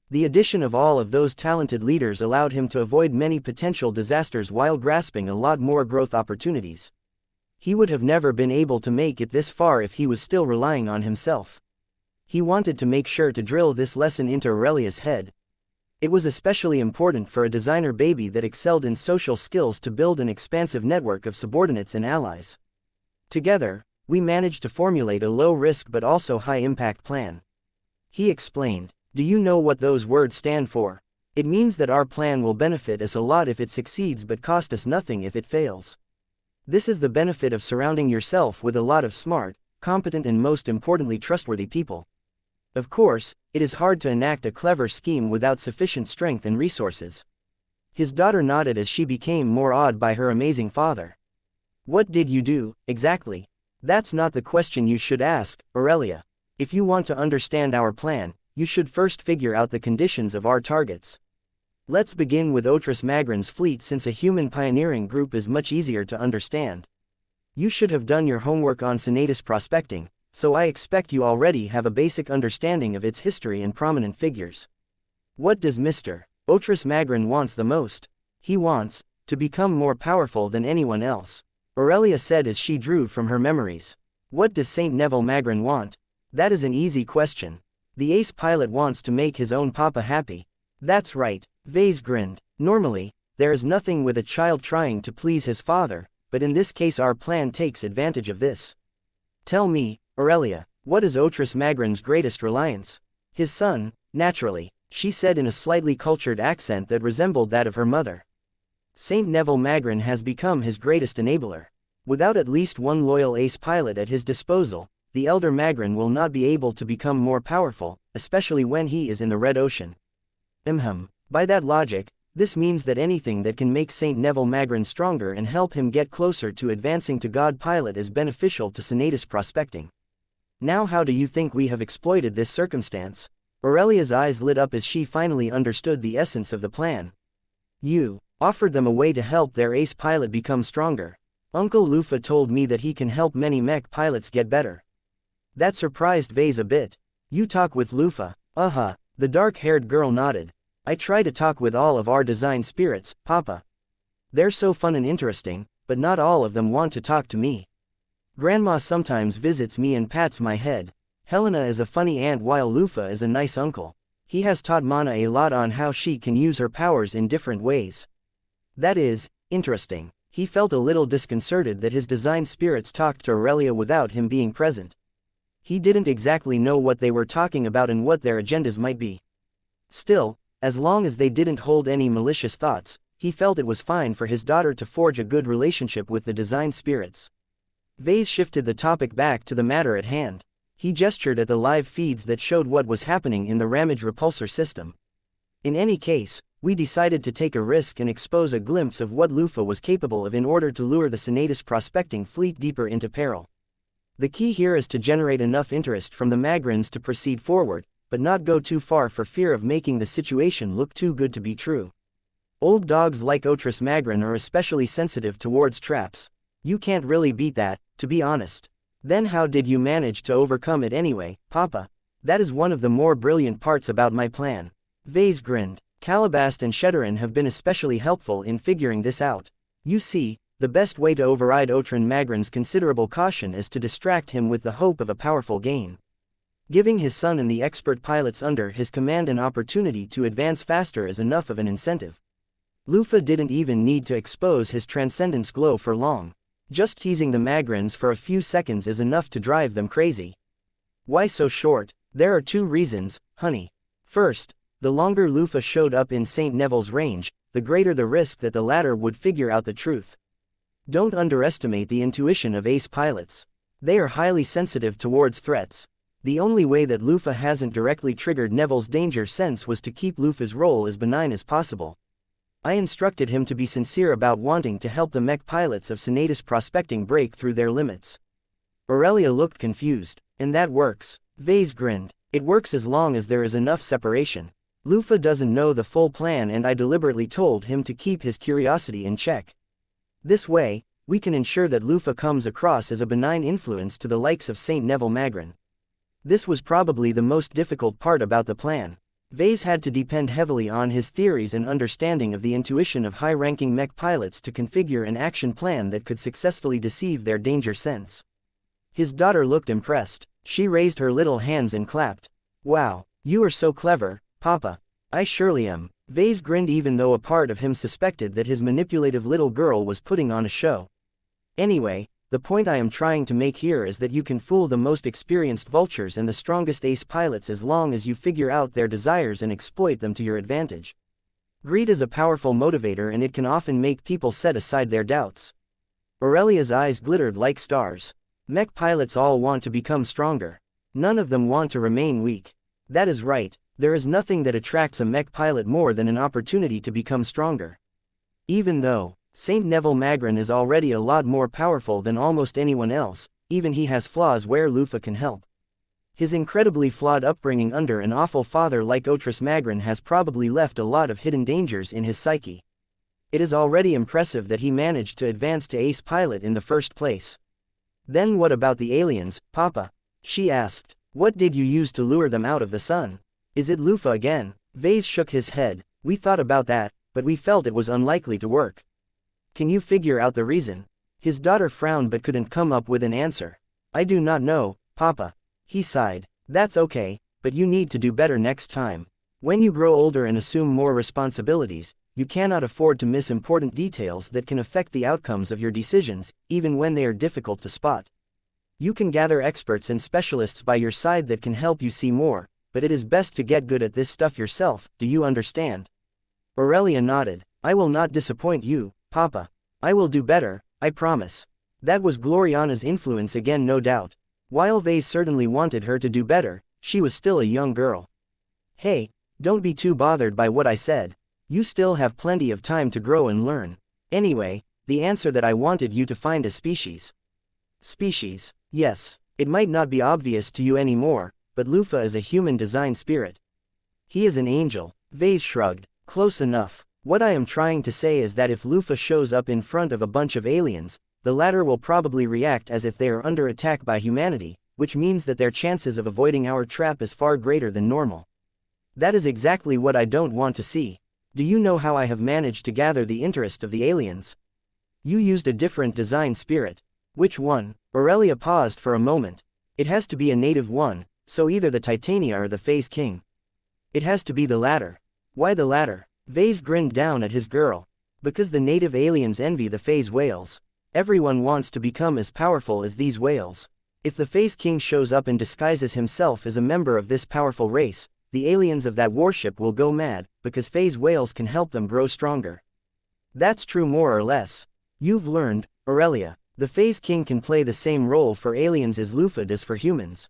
The addition of all of those talented leaders allowed him to avoid many potential disasters while grasping a lot more growth opportunities. He would have never been able to make it this far if he was still relying on himself. He wanted to make sure to drill this lesson into Aurelia's head. It was especially important for a designer baby that excelled in social skills to build an expansive network of subordinates and allies. Together, we managed to formulate a low-risk but also high-impact plan. He explained. Do you know what those words stand for? It means that our plan will benefit us a lot if it succeeds but cost us nothing if it fails. This is the benefit of surrounding yourself with a lot of smart, competent and most importantly trustworthy people. Of course, it is hard to enact a clever scheme without sufficient strength and resources. His daughter nodded as she became more awed by her amazing father. What did you do, exactly? That's not the question you should ask, Aurelia. If you want to understand our plan, you should first figure out the conditions of our targets. Let's begin with Otris Magrin's fleet since a human pioneering group is much easier to understand. You should have done your homework on Senatus prospecting, so I expect you already have a basic understanding of its history and prominent figures. What does Mr. Otris Magrin wants the most? He wants to become more powerful than anyone else, Aurelia said as she drew from her memories. What does Saint Neville Magrin want? That is an easy question. The ace pilot wants to make his own papa happy. That's right, Vase grinned. Normally, there is nothing with a child trying to please his father, but in this case our plan takes advantage of this. Tell me, Aurelia, what is Otris Magrin's greatest reliance? His son, naturally, she said in a slightly cultured accent that resembled that of her mother. Saint Neville Magrin has become his greatest enabler. Without at least one loyal ace pilot at his disposal, the elder Magrin will not be able to become more powerful, especially when he is in the Red Ocean. By that logic, this means that anything that can make Saint Neville Magrin stronger and help him get closer to advancing to God Pilot is beneficial to Senatus prospecting. Now how do you think we have exploited this circumstance? Aurelia's eyes lit up as she finally understood the essence of the plan. You offered them a way to help their ace pilot become stronger. Uncle Lufa told me that he can help many mech pilots get better. That surprised Vase a bit. You talk with Lufa? Uh-huh. The dark-haired girl nodded. I try to talk with all of our design spirits, Papa. They're so fun and interesting, but not all of them want to talk to me. Grandma sometimes visits me and pats my head. Helena is a funny aunt while Lufa is a nice uncle. He has taught Mana a lot on how she can use her powers in different ways. That is, interesting. He felt a little disconcerted that his design spirits talked to Aurelia without him being present. He didn't exactly know what they were talking about and what their agendas might be. Still, as long as they didn't hold any malicious thoughts, he felt it was fine for his daughter to forge a good relationship with the design spirits. Vase shifted the topic back to the matter at hand. He gestured at the live feeds that showed what was happening in the Ramage repulsor system. In any case, we decided to take a risk and expose a glimpse of what Lufa was capable of in order to lure the Senatus prospecting fleet deeper into peril. The key here is to generate enough interest from the Magrans to proceed forward, but not go too far for fear of making the situation look too good to be true. Old dogs like Otris Magran are especially sensitive towards traps. You can't really beat that, to be honest. Then how did you manage to overcome it anyway, Papa? That is one of the more brilliant parts about my plan. Vase grinned. Calabast and Shedderin have been especially helpful in figuring this out. You see, the best way to override Otrin Magran's considerable caution is to distract him with the hope of a powerful gain. Giving his son and the expert pilots under his command an opportunity to advance faster is enough of an incentive. Lufa didn't even need to expose his transcendence glow for long. Just teasing the Magrans for a few seconds is enough to drive them crazy. Why so short? There are two reasons, honey. First, the longer Lufa showed up in St. Neville's range, the greater the risk that the latter would figure out the truth. Don't underestimate the intuition of ace pilots. They are highly sensitive towards threats. The only way that Lufa hasn't directly triggered Neville's danger sense was to keep Lufa's role as benign as possible. I instructed him to be sincere about wanting to help the mech pilots of Senatus prospecting break through their limits. Aurelia looked confused. And that works. Vase grinned. It works as long as there is enough separation. Lufa doesn't know the full plan and I deliberately told him to keep his curiosity in check. This way, we can ensure that Lufa comes across as a benign influence to the likes of St. Neville Magran. This was probably the most difficult part about the plan. Vase had to depend heavily on his theories and understanding of the intuition of high-ranking mech pilots to configure an action plan that could successfully deceive their danger sense. His daughter looked impressed. She raised her little hands and clapped. Wow, you are so clever, Papa. I surely am. Vase grinned even though a part of him suspected that his manipulative little girl was putting on a show. Anyway, the point I am trying to make here is that you can fool the most experienced vultures and the strongest ace pilots as long as you figure out their desires and exploit them to your advantage. Greed is a powerful motivator and it can often make people set aside their doubts. Aurelia's eyes glittered like stars. Mech pilots all want to become stronger. None of them want to remain weak. That is right, there is nothing that attracts a mech pilot more than an opportunity to become stronger. Even though St. Neville Magran is already a lot more powerful than almost anyone else, even he has flaws where Lufa can help. His incredibly flawed upbringing under an awful father like Otris Magran has probably left a lot of hidden dangers in his psyche. It is already impressive that he managed to advance to ace pilot in the first place. Then what about the aliens, Papa? She asked. What did you use to lure them out of the sun? Is it Lufa again? Vase shook his head. We thought about that, but we felt it was unlikely to work. Can you figure out the reason? His daughter frowned but couldn't come up with an answer. I do not know, Papa. He sighed. That's okay, but you need to do better next time. When you grow older and assume more responsibilities, you cannot afford to miss important details that can affect the outcomes of your decisions, even when they are difficult to spot. You can gather experts and specialists by your side that can help you see more, but it is best to get good at this stuff yourself, do you understand? Aurelia nodded. I will not disappoint you, Papa. I will do better, I promise. That was Gloriana's influence again, no doubt. While Vase certainly wanted her to do better, she was still a young girl. Hey, don't be too bothered by what I said. You still have plenty of time to grow and learn. Anyway, the answer that I wanted you to find is species. Species, yes. It might not be obvious to you anymore, but Lufa is a human design spirit. He is an angel. Vase shrugged. Close enough. What I am trying to say is that if Lufa shows up in front of a bunch of aliens, the latter will probably react as if they are under attack by humanity, which means that their chances of avoiding our trap is far greater than normal. That is exactly what I don't want to see. Do you know how I have managed to gather the interest of the aliens? You used a different design spirit. Which one? Aurelia paused for a moment. It has to be a native one, so either the Titania or the Phase King. It has to be the latter. Why the latter? Vase grinned down at his girl. Because the native aliens envy the Phase whales. Everyone wants to become as powerful as these whales. If the Phase King shows up and disguises himself as a member of this powerful race, the aliens of that warship will go mad, because Phase whales can help them grow stronger. That's true more or less. You've learned, Aurelia. The Phase King can play the same role for aliens as Lufa does for humans.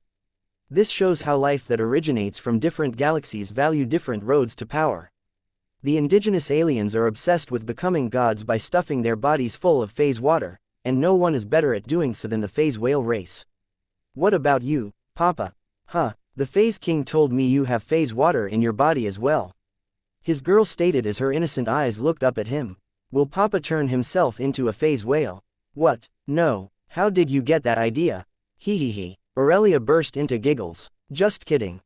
This shows how life that originates from different galaxies value different roads to power. The indigenous aliens are obsessed with becoming gods by stuffing their bodies full of phase water, and no one is better at doing so than the phase whale race. What about you, Papa? Huh, the Phase King told me you have phase water in your body as well. His girl stated as her innocent eyes looked up at him. Will Papa turn himself into a phase whale? What? No, how did you get that idea? Hee. Aurelia burst into giggles. Just kidding.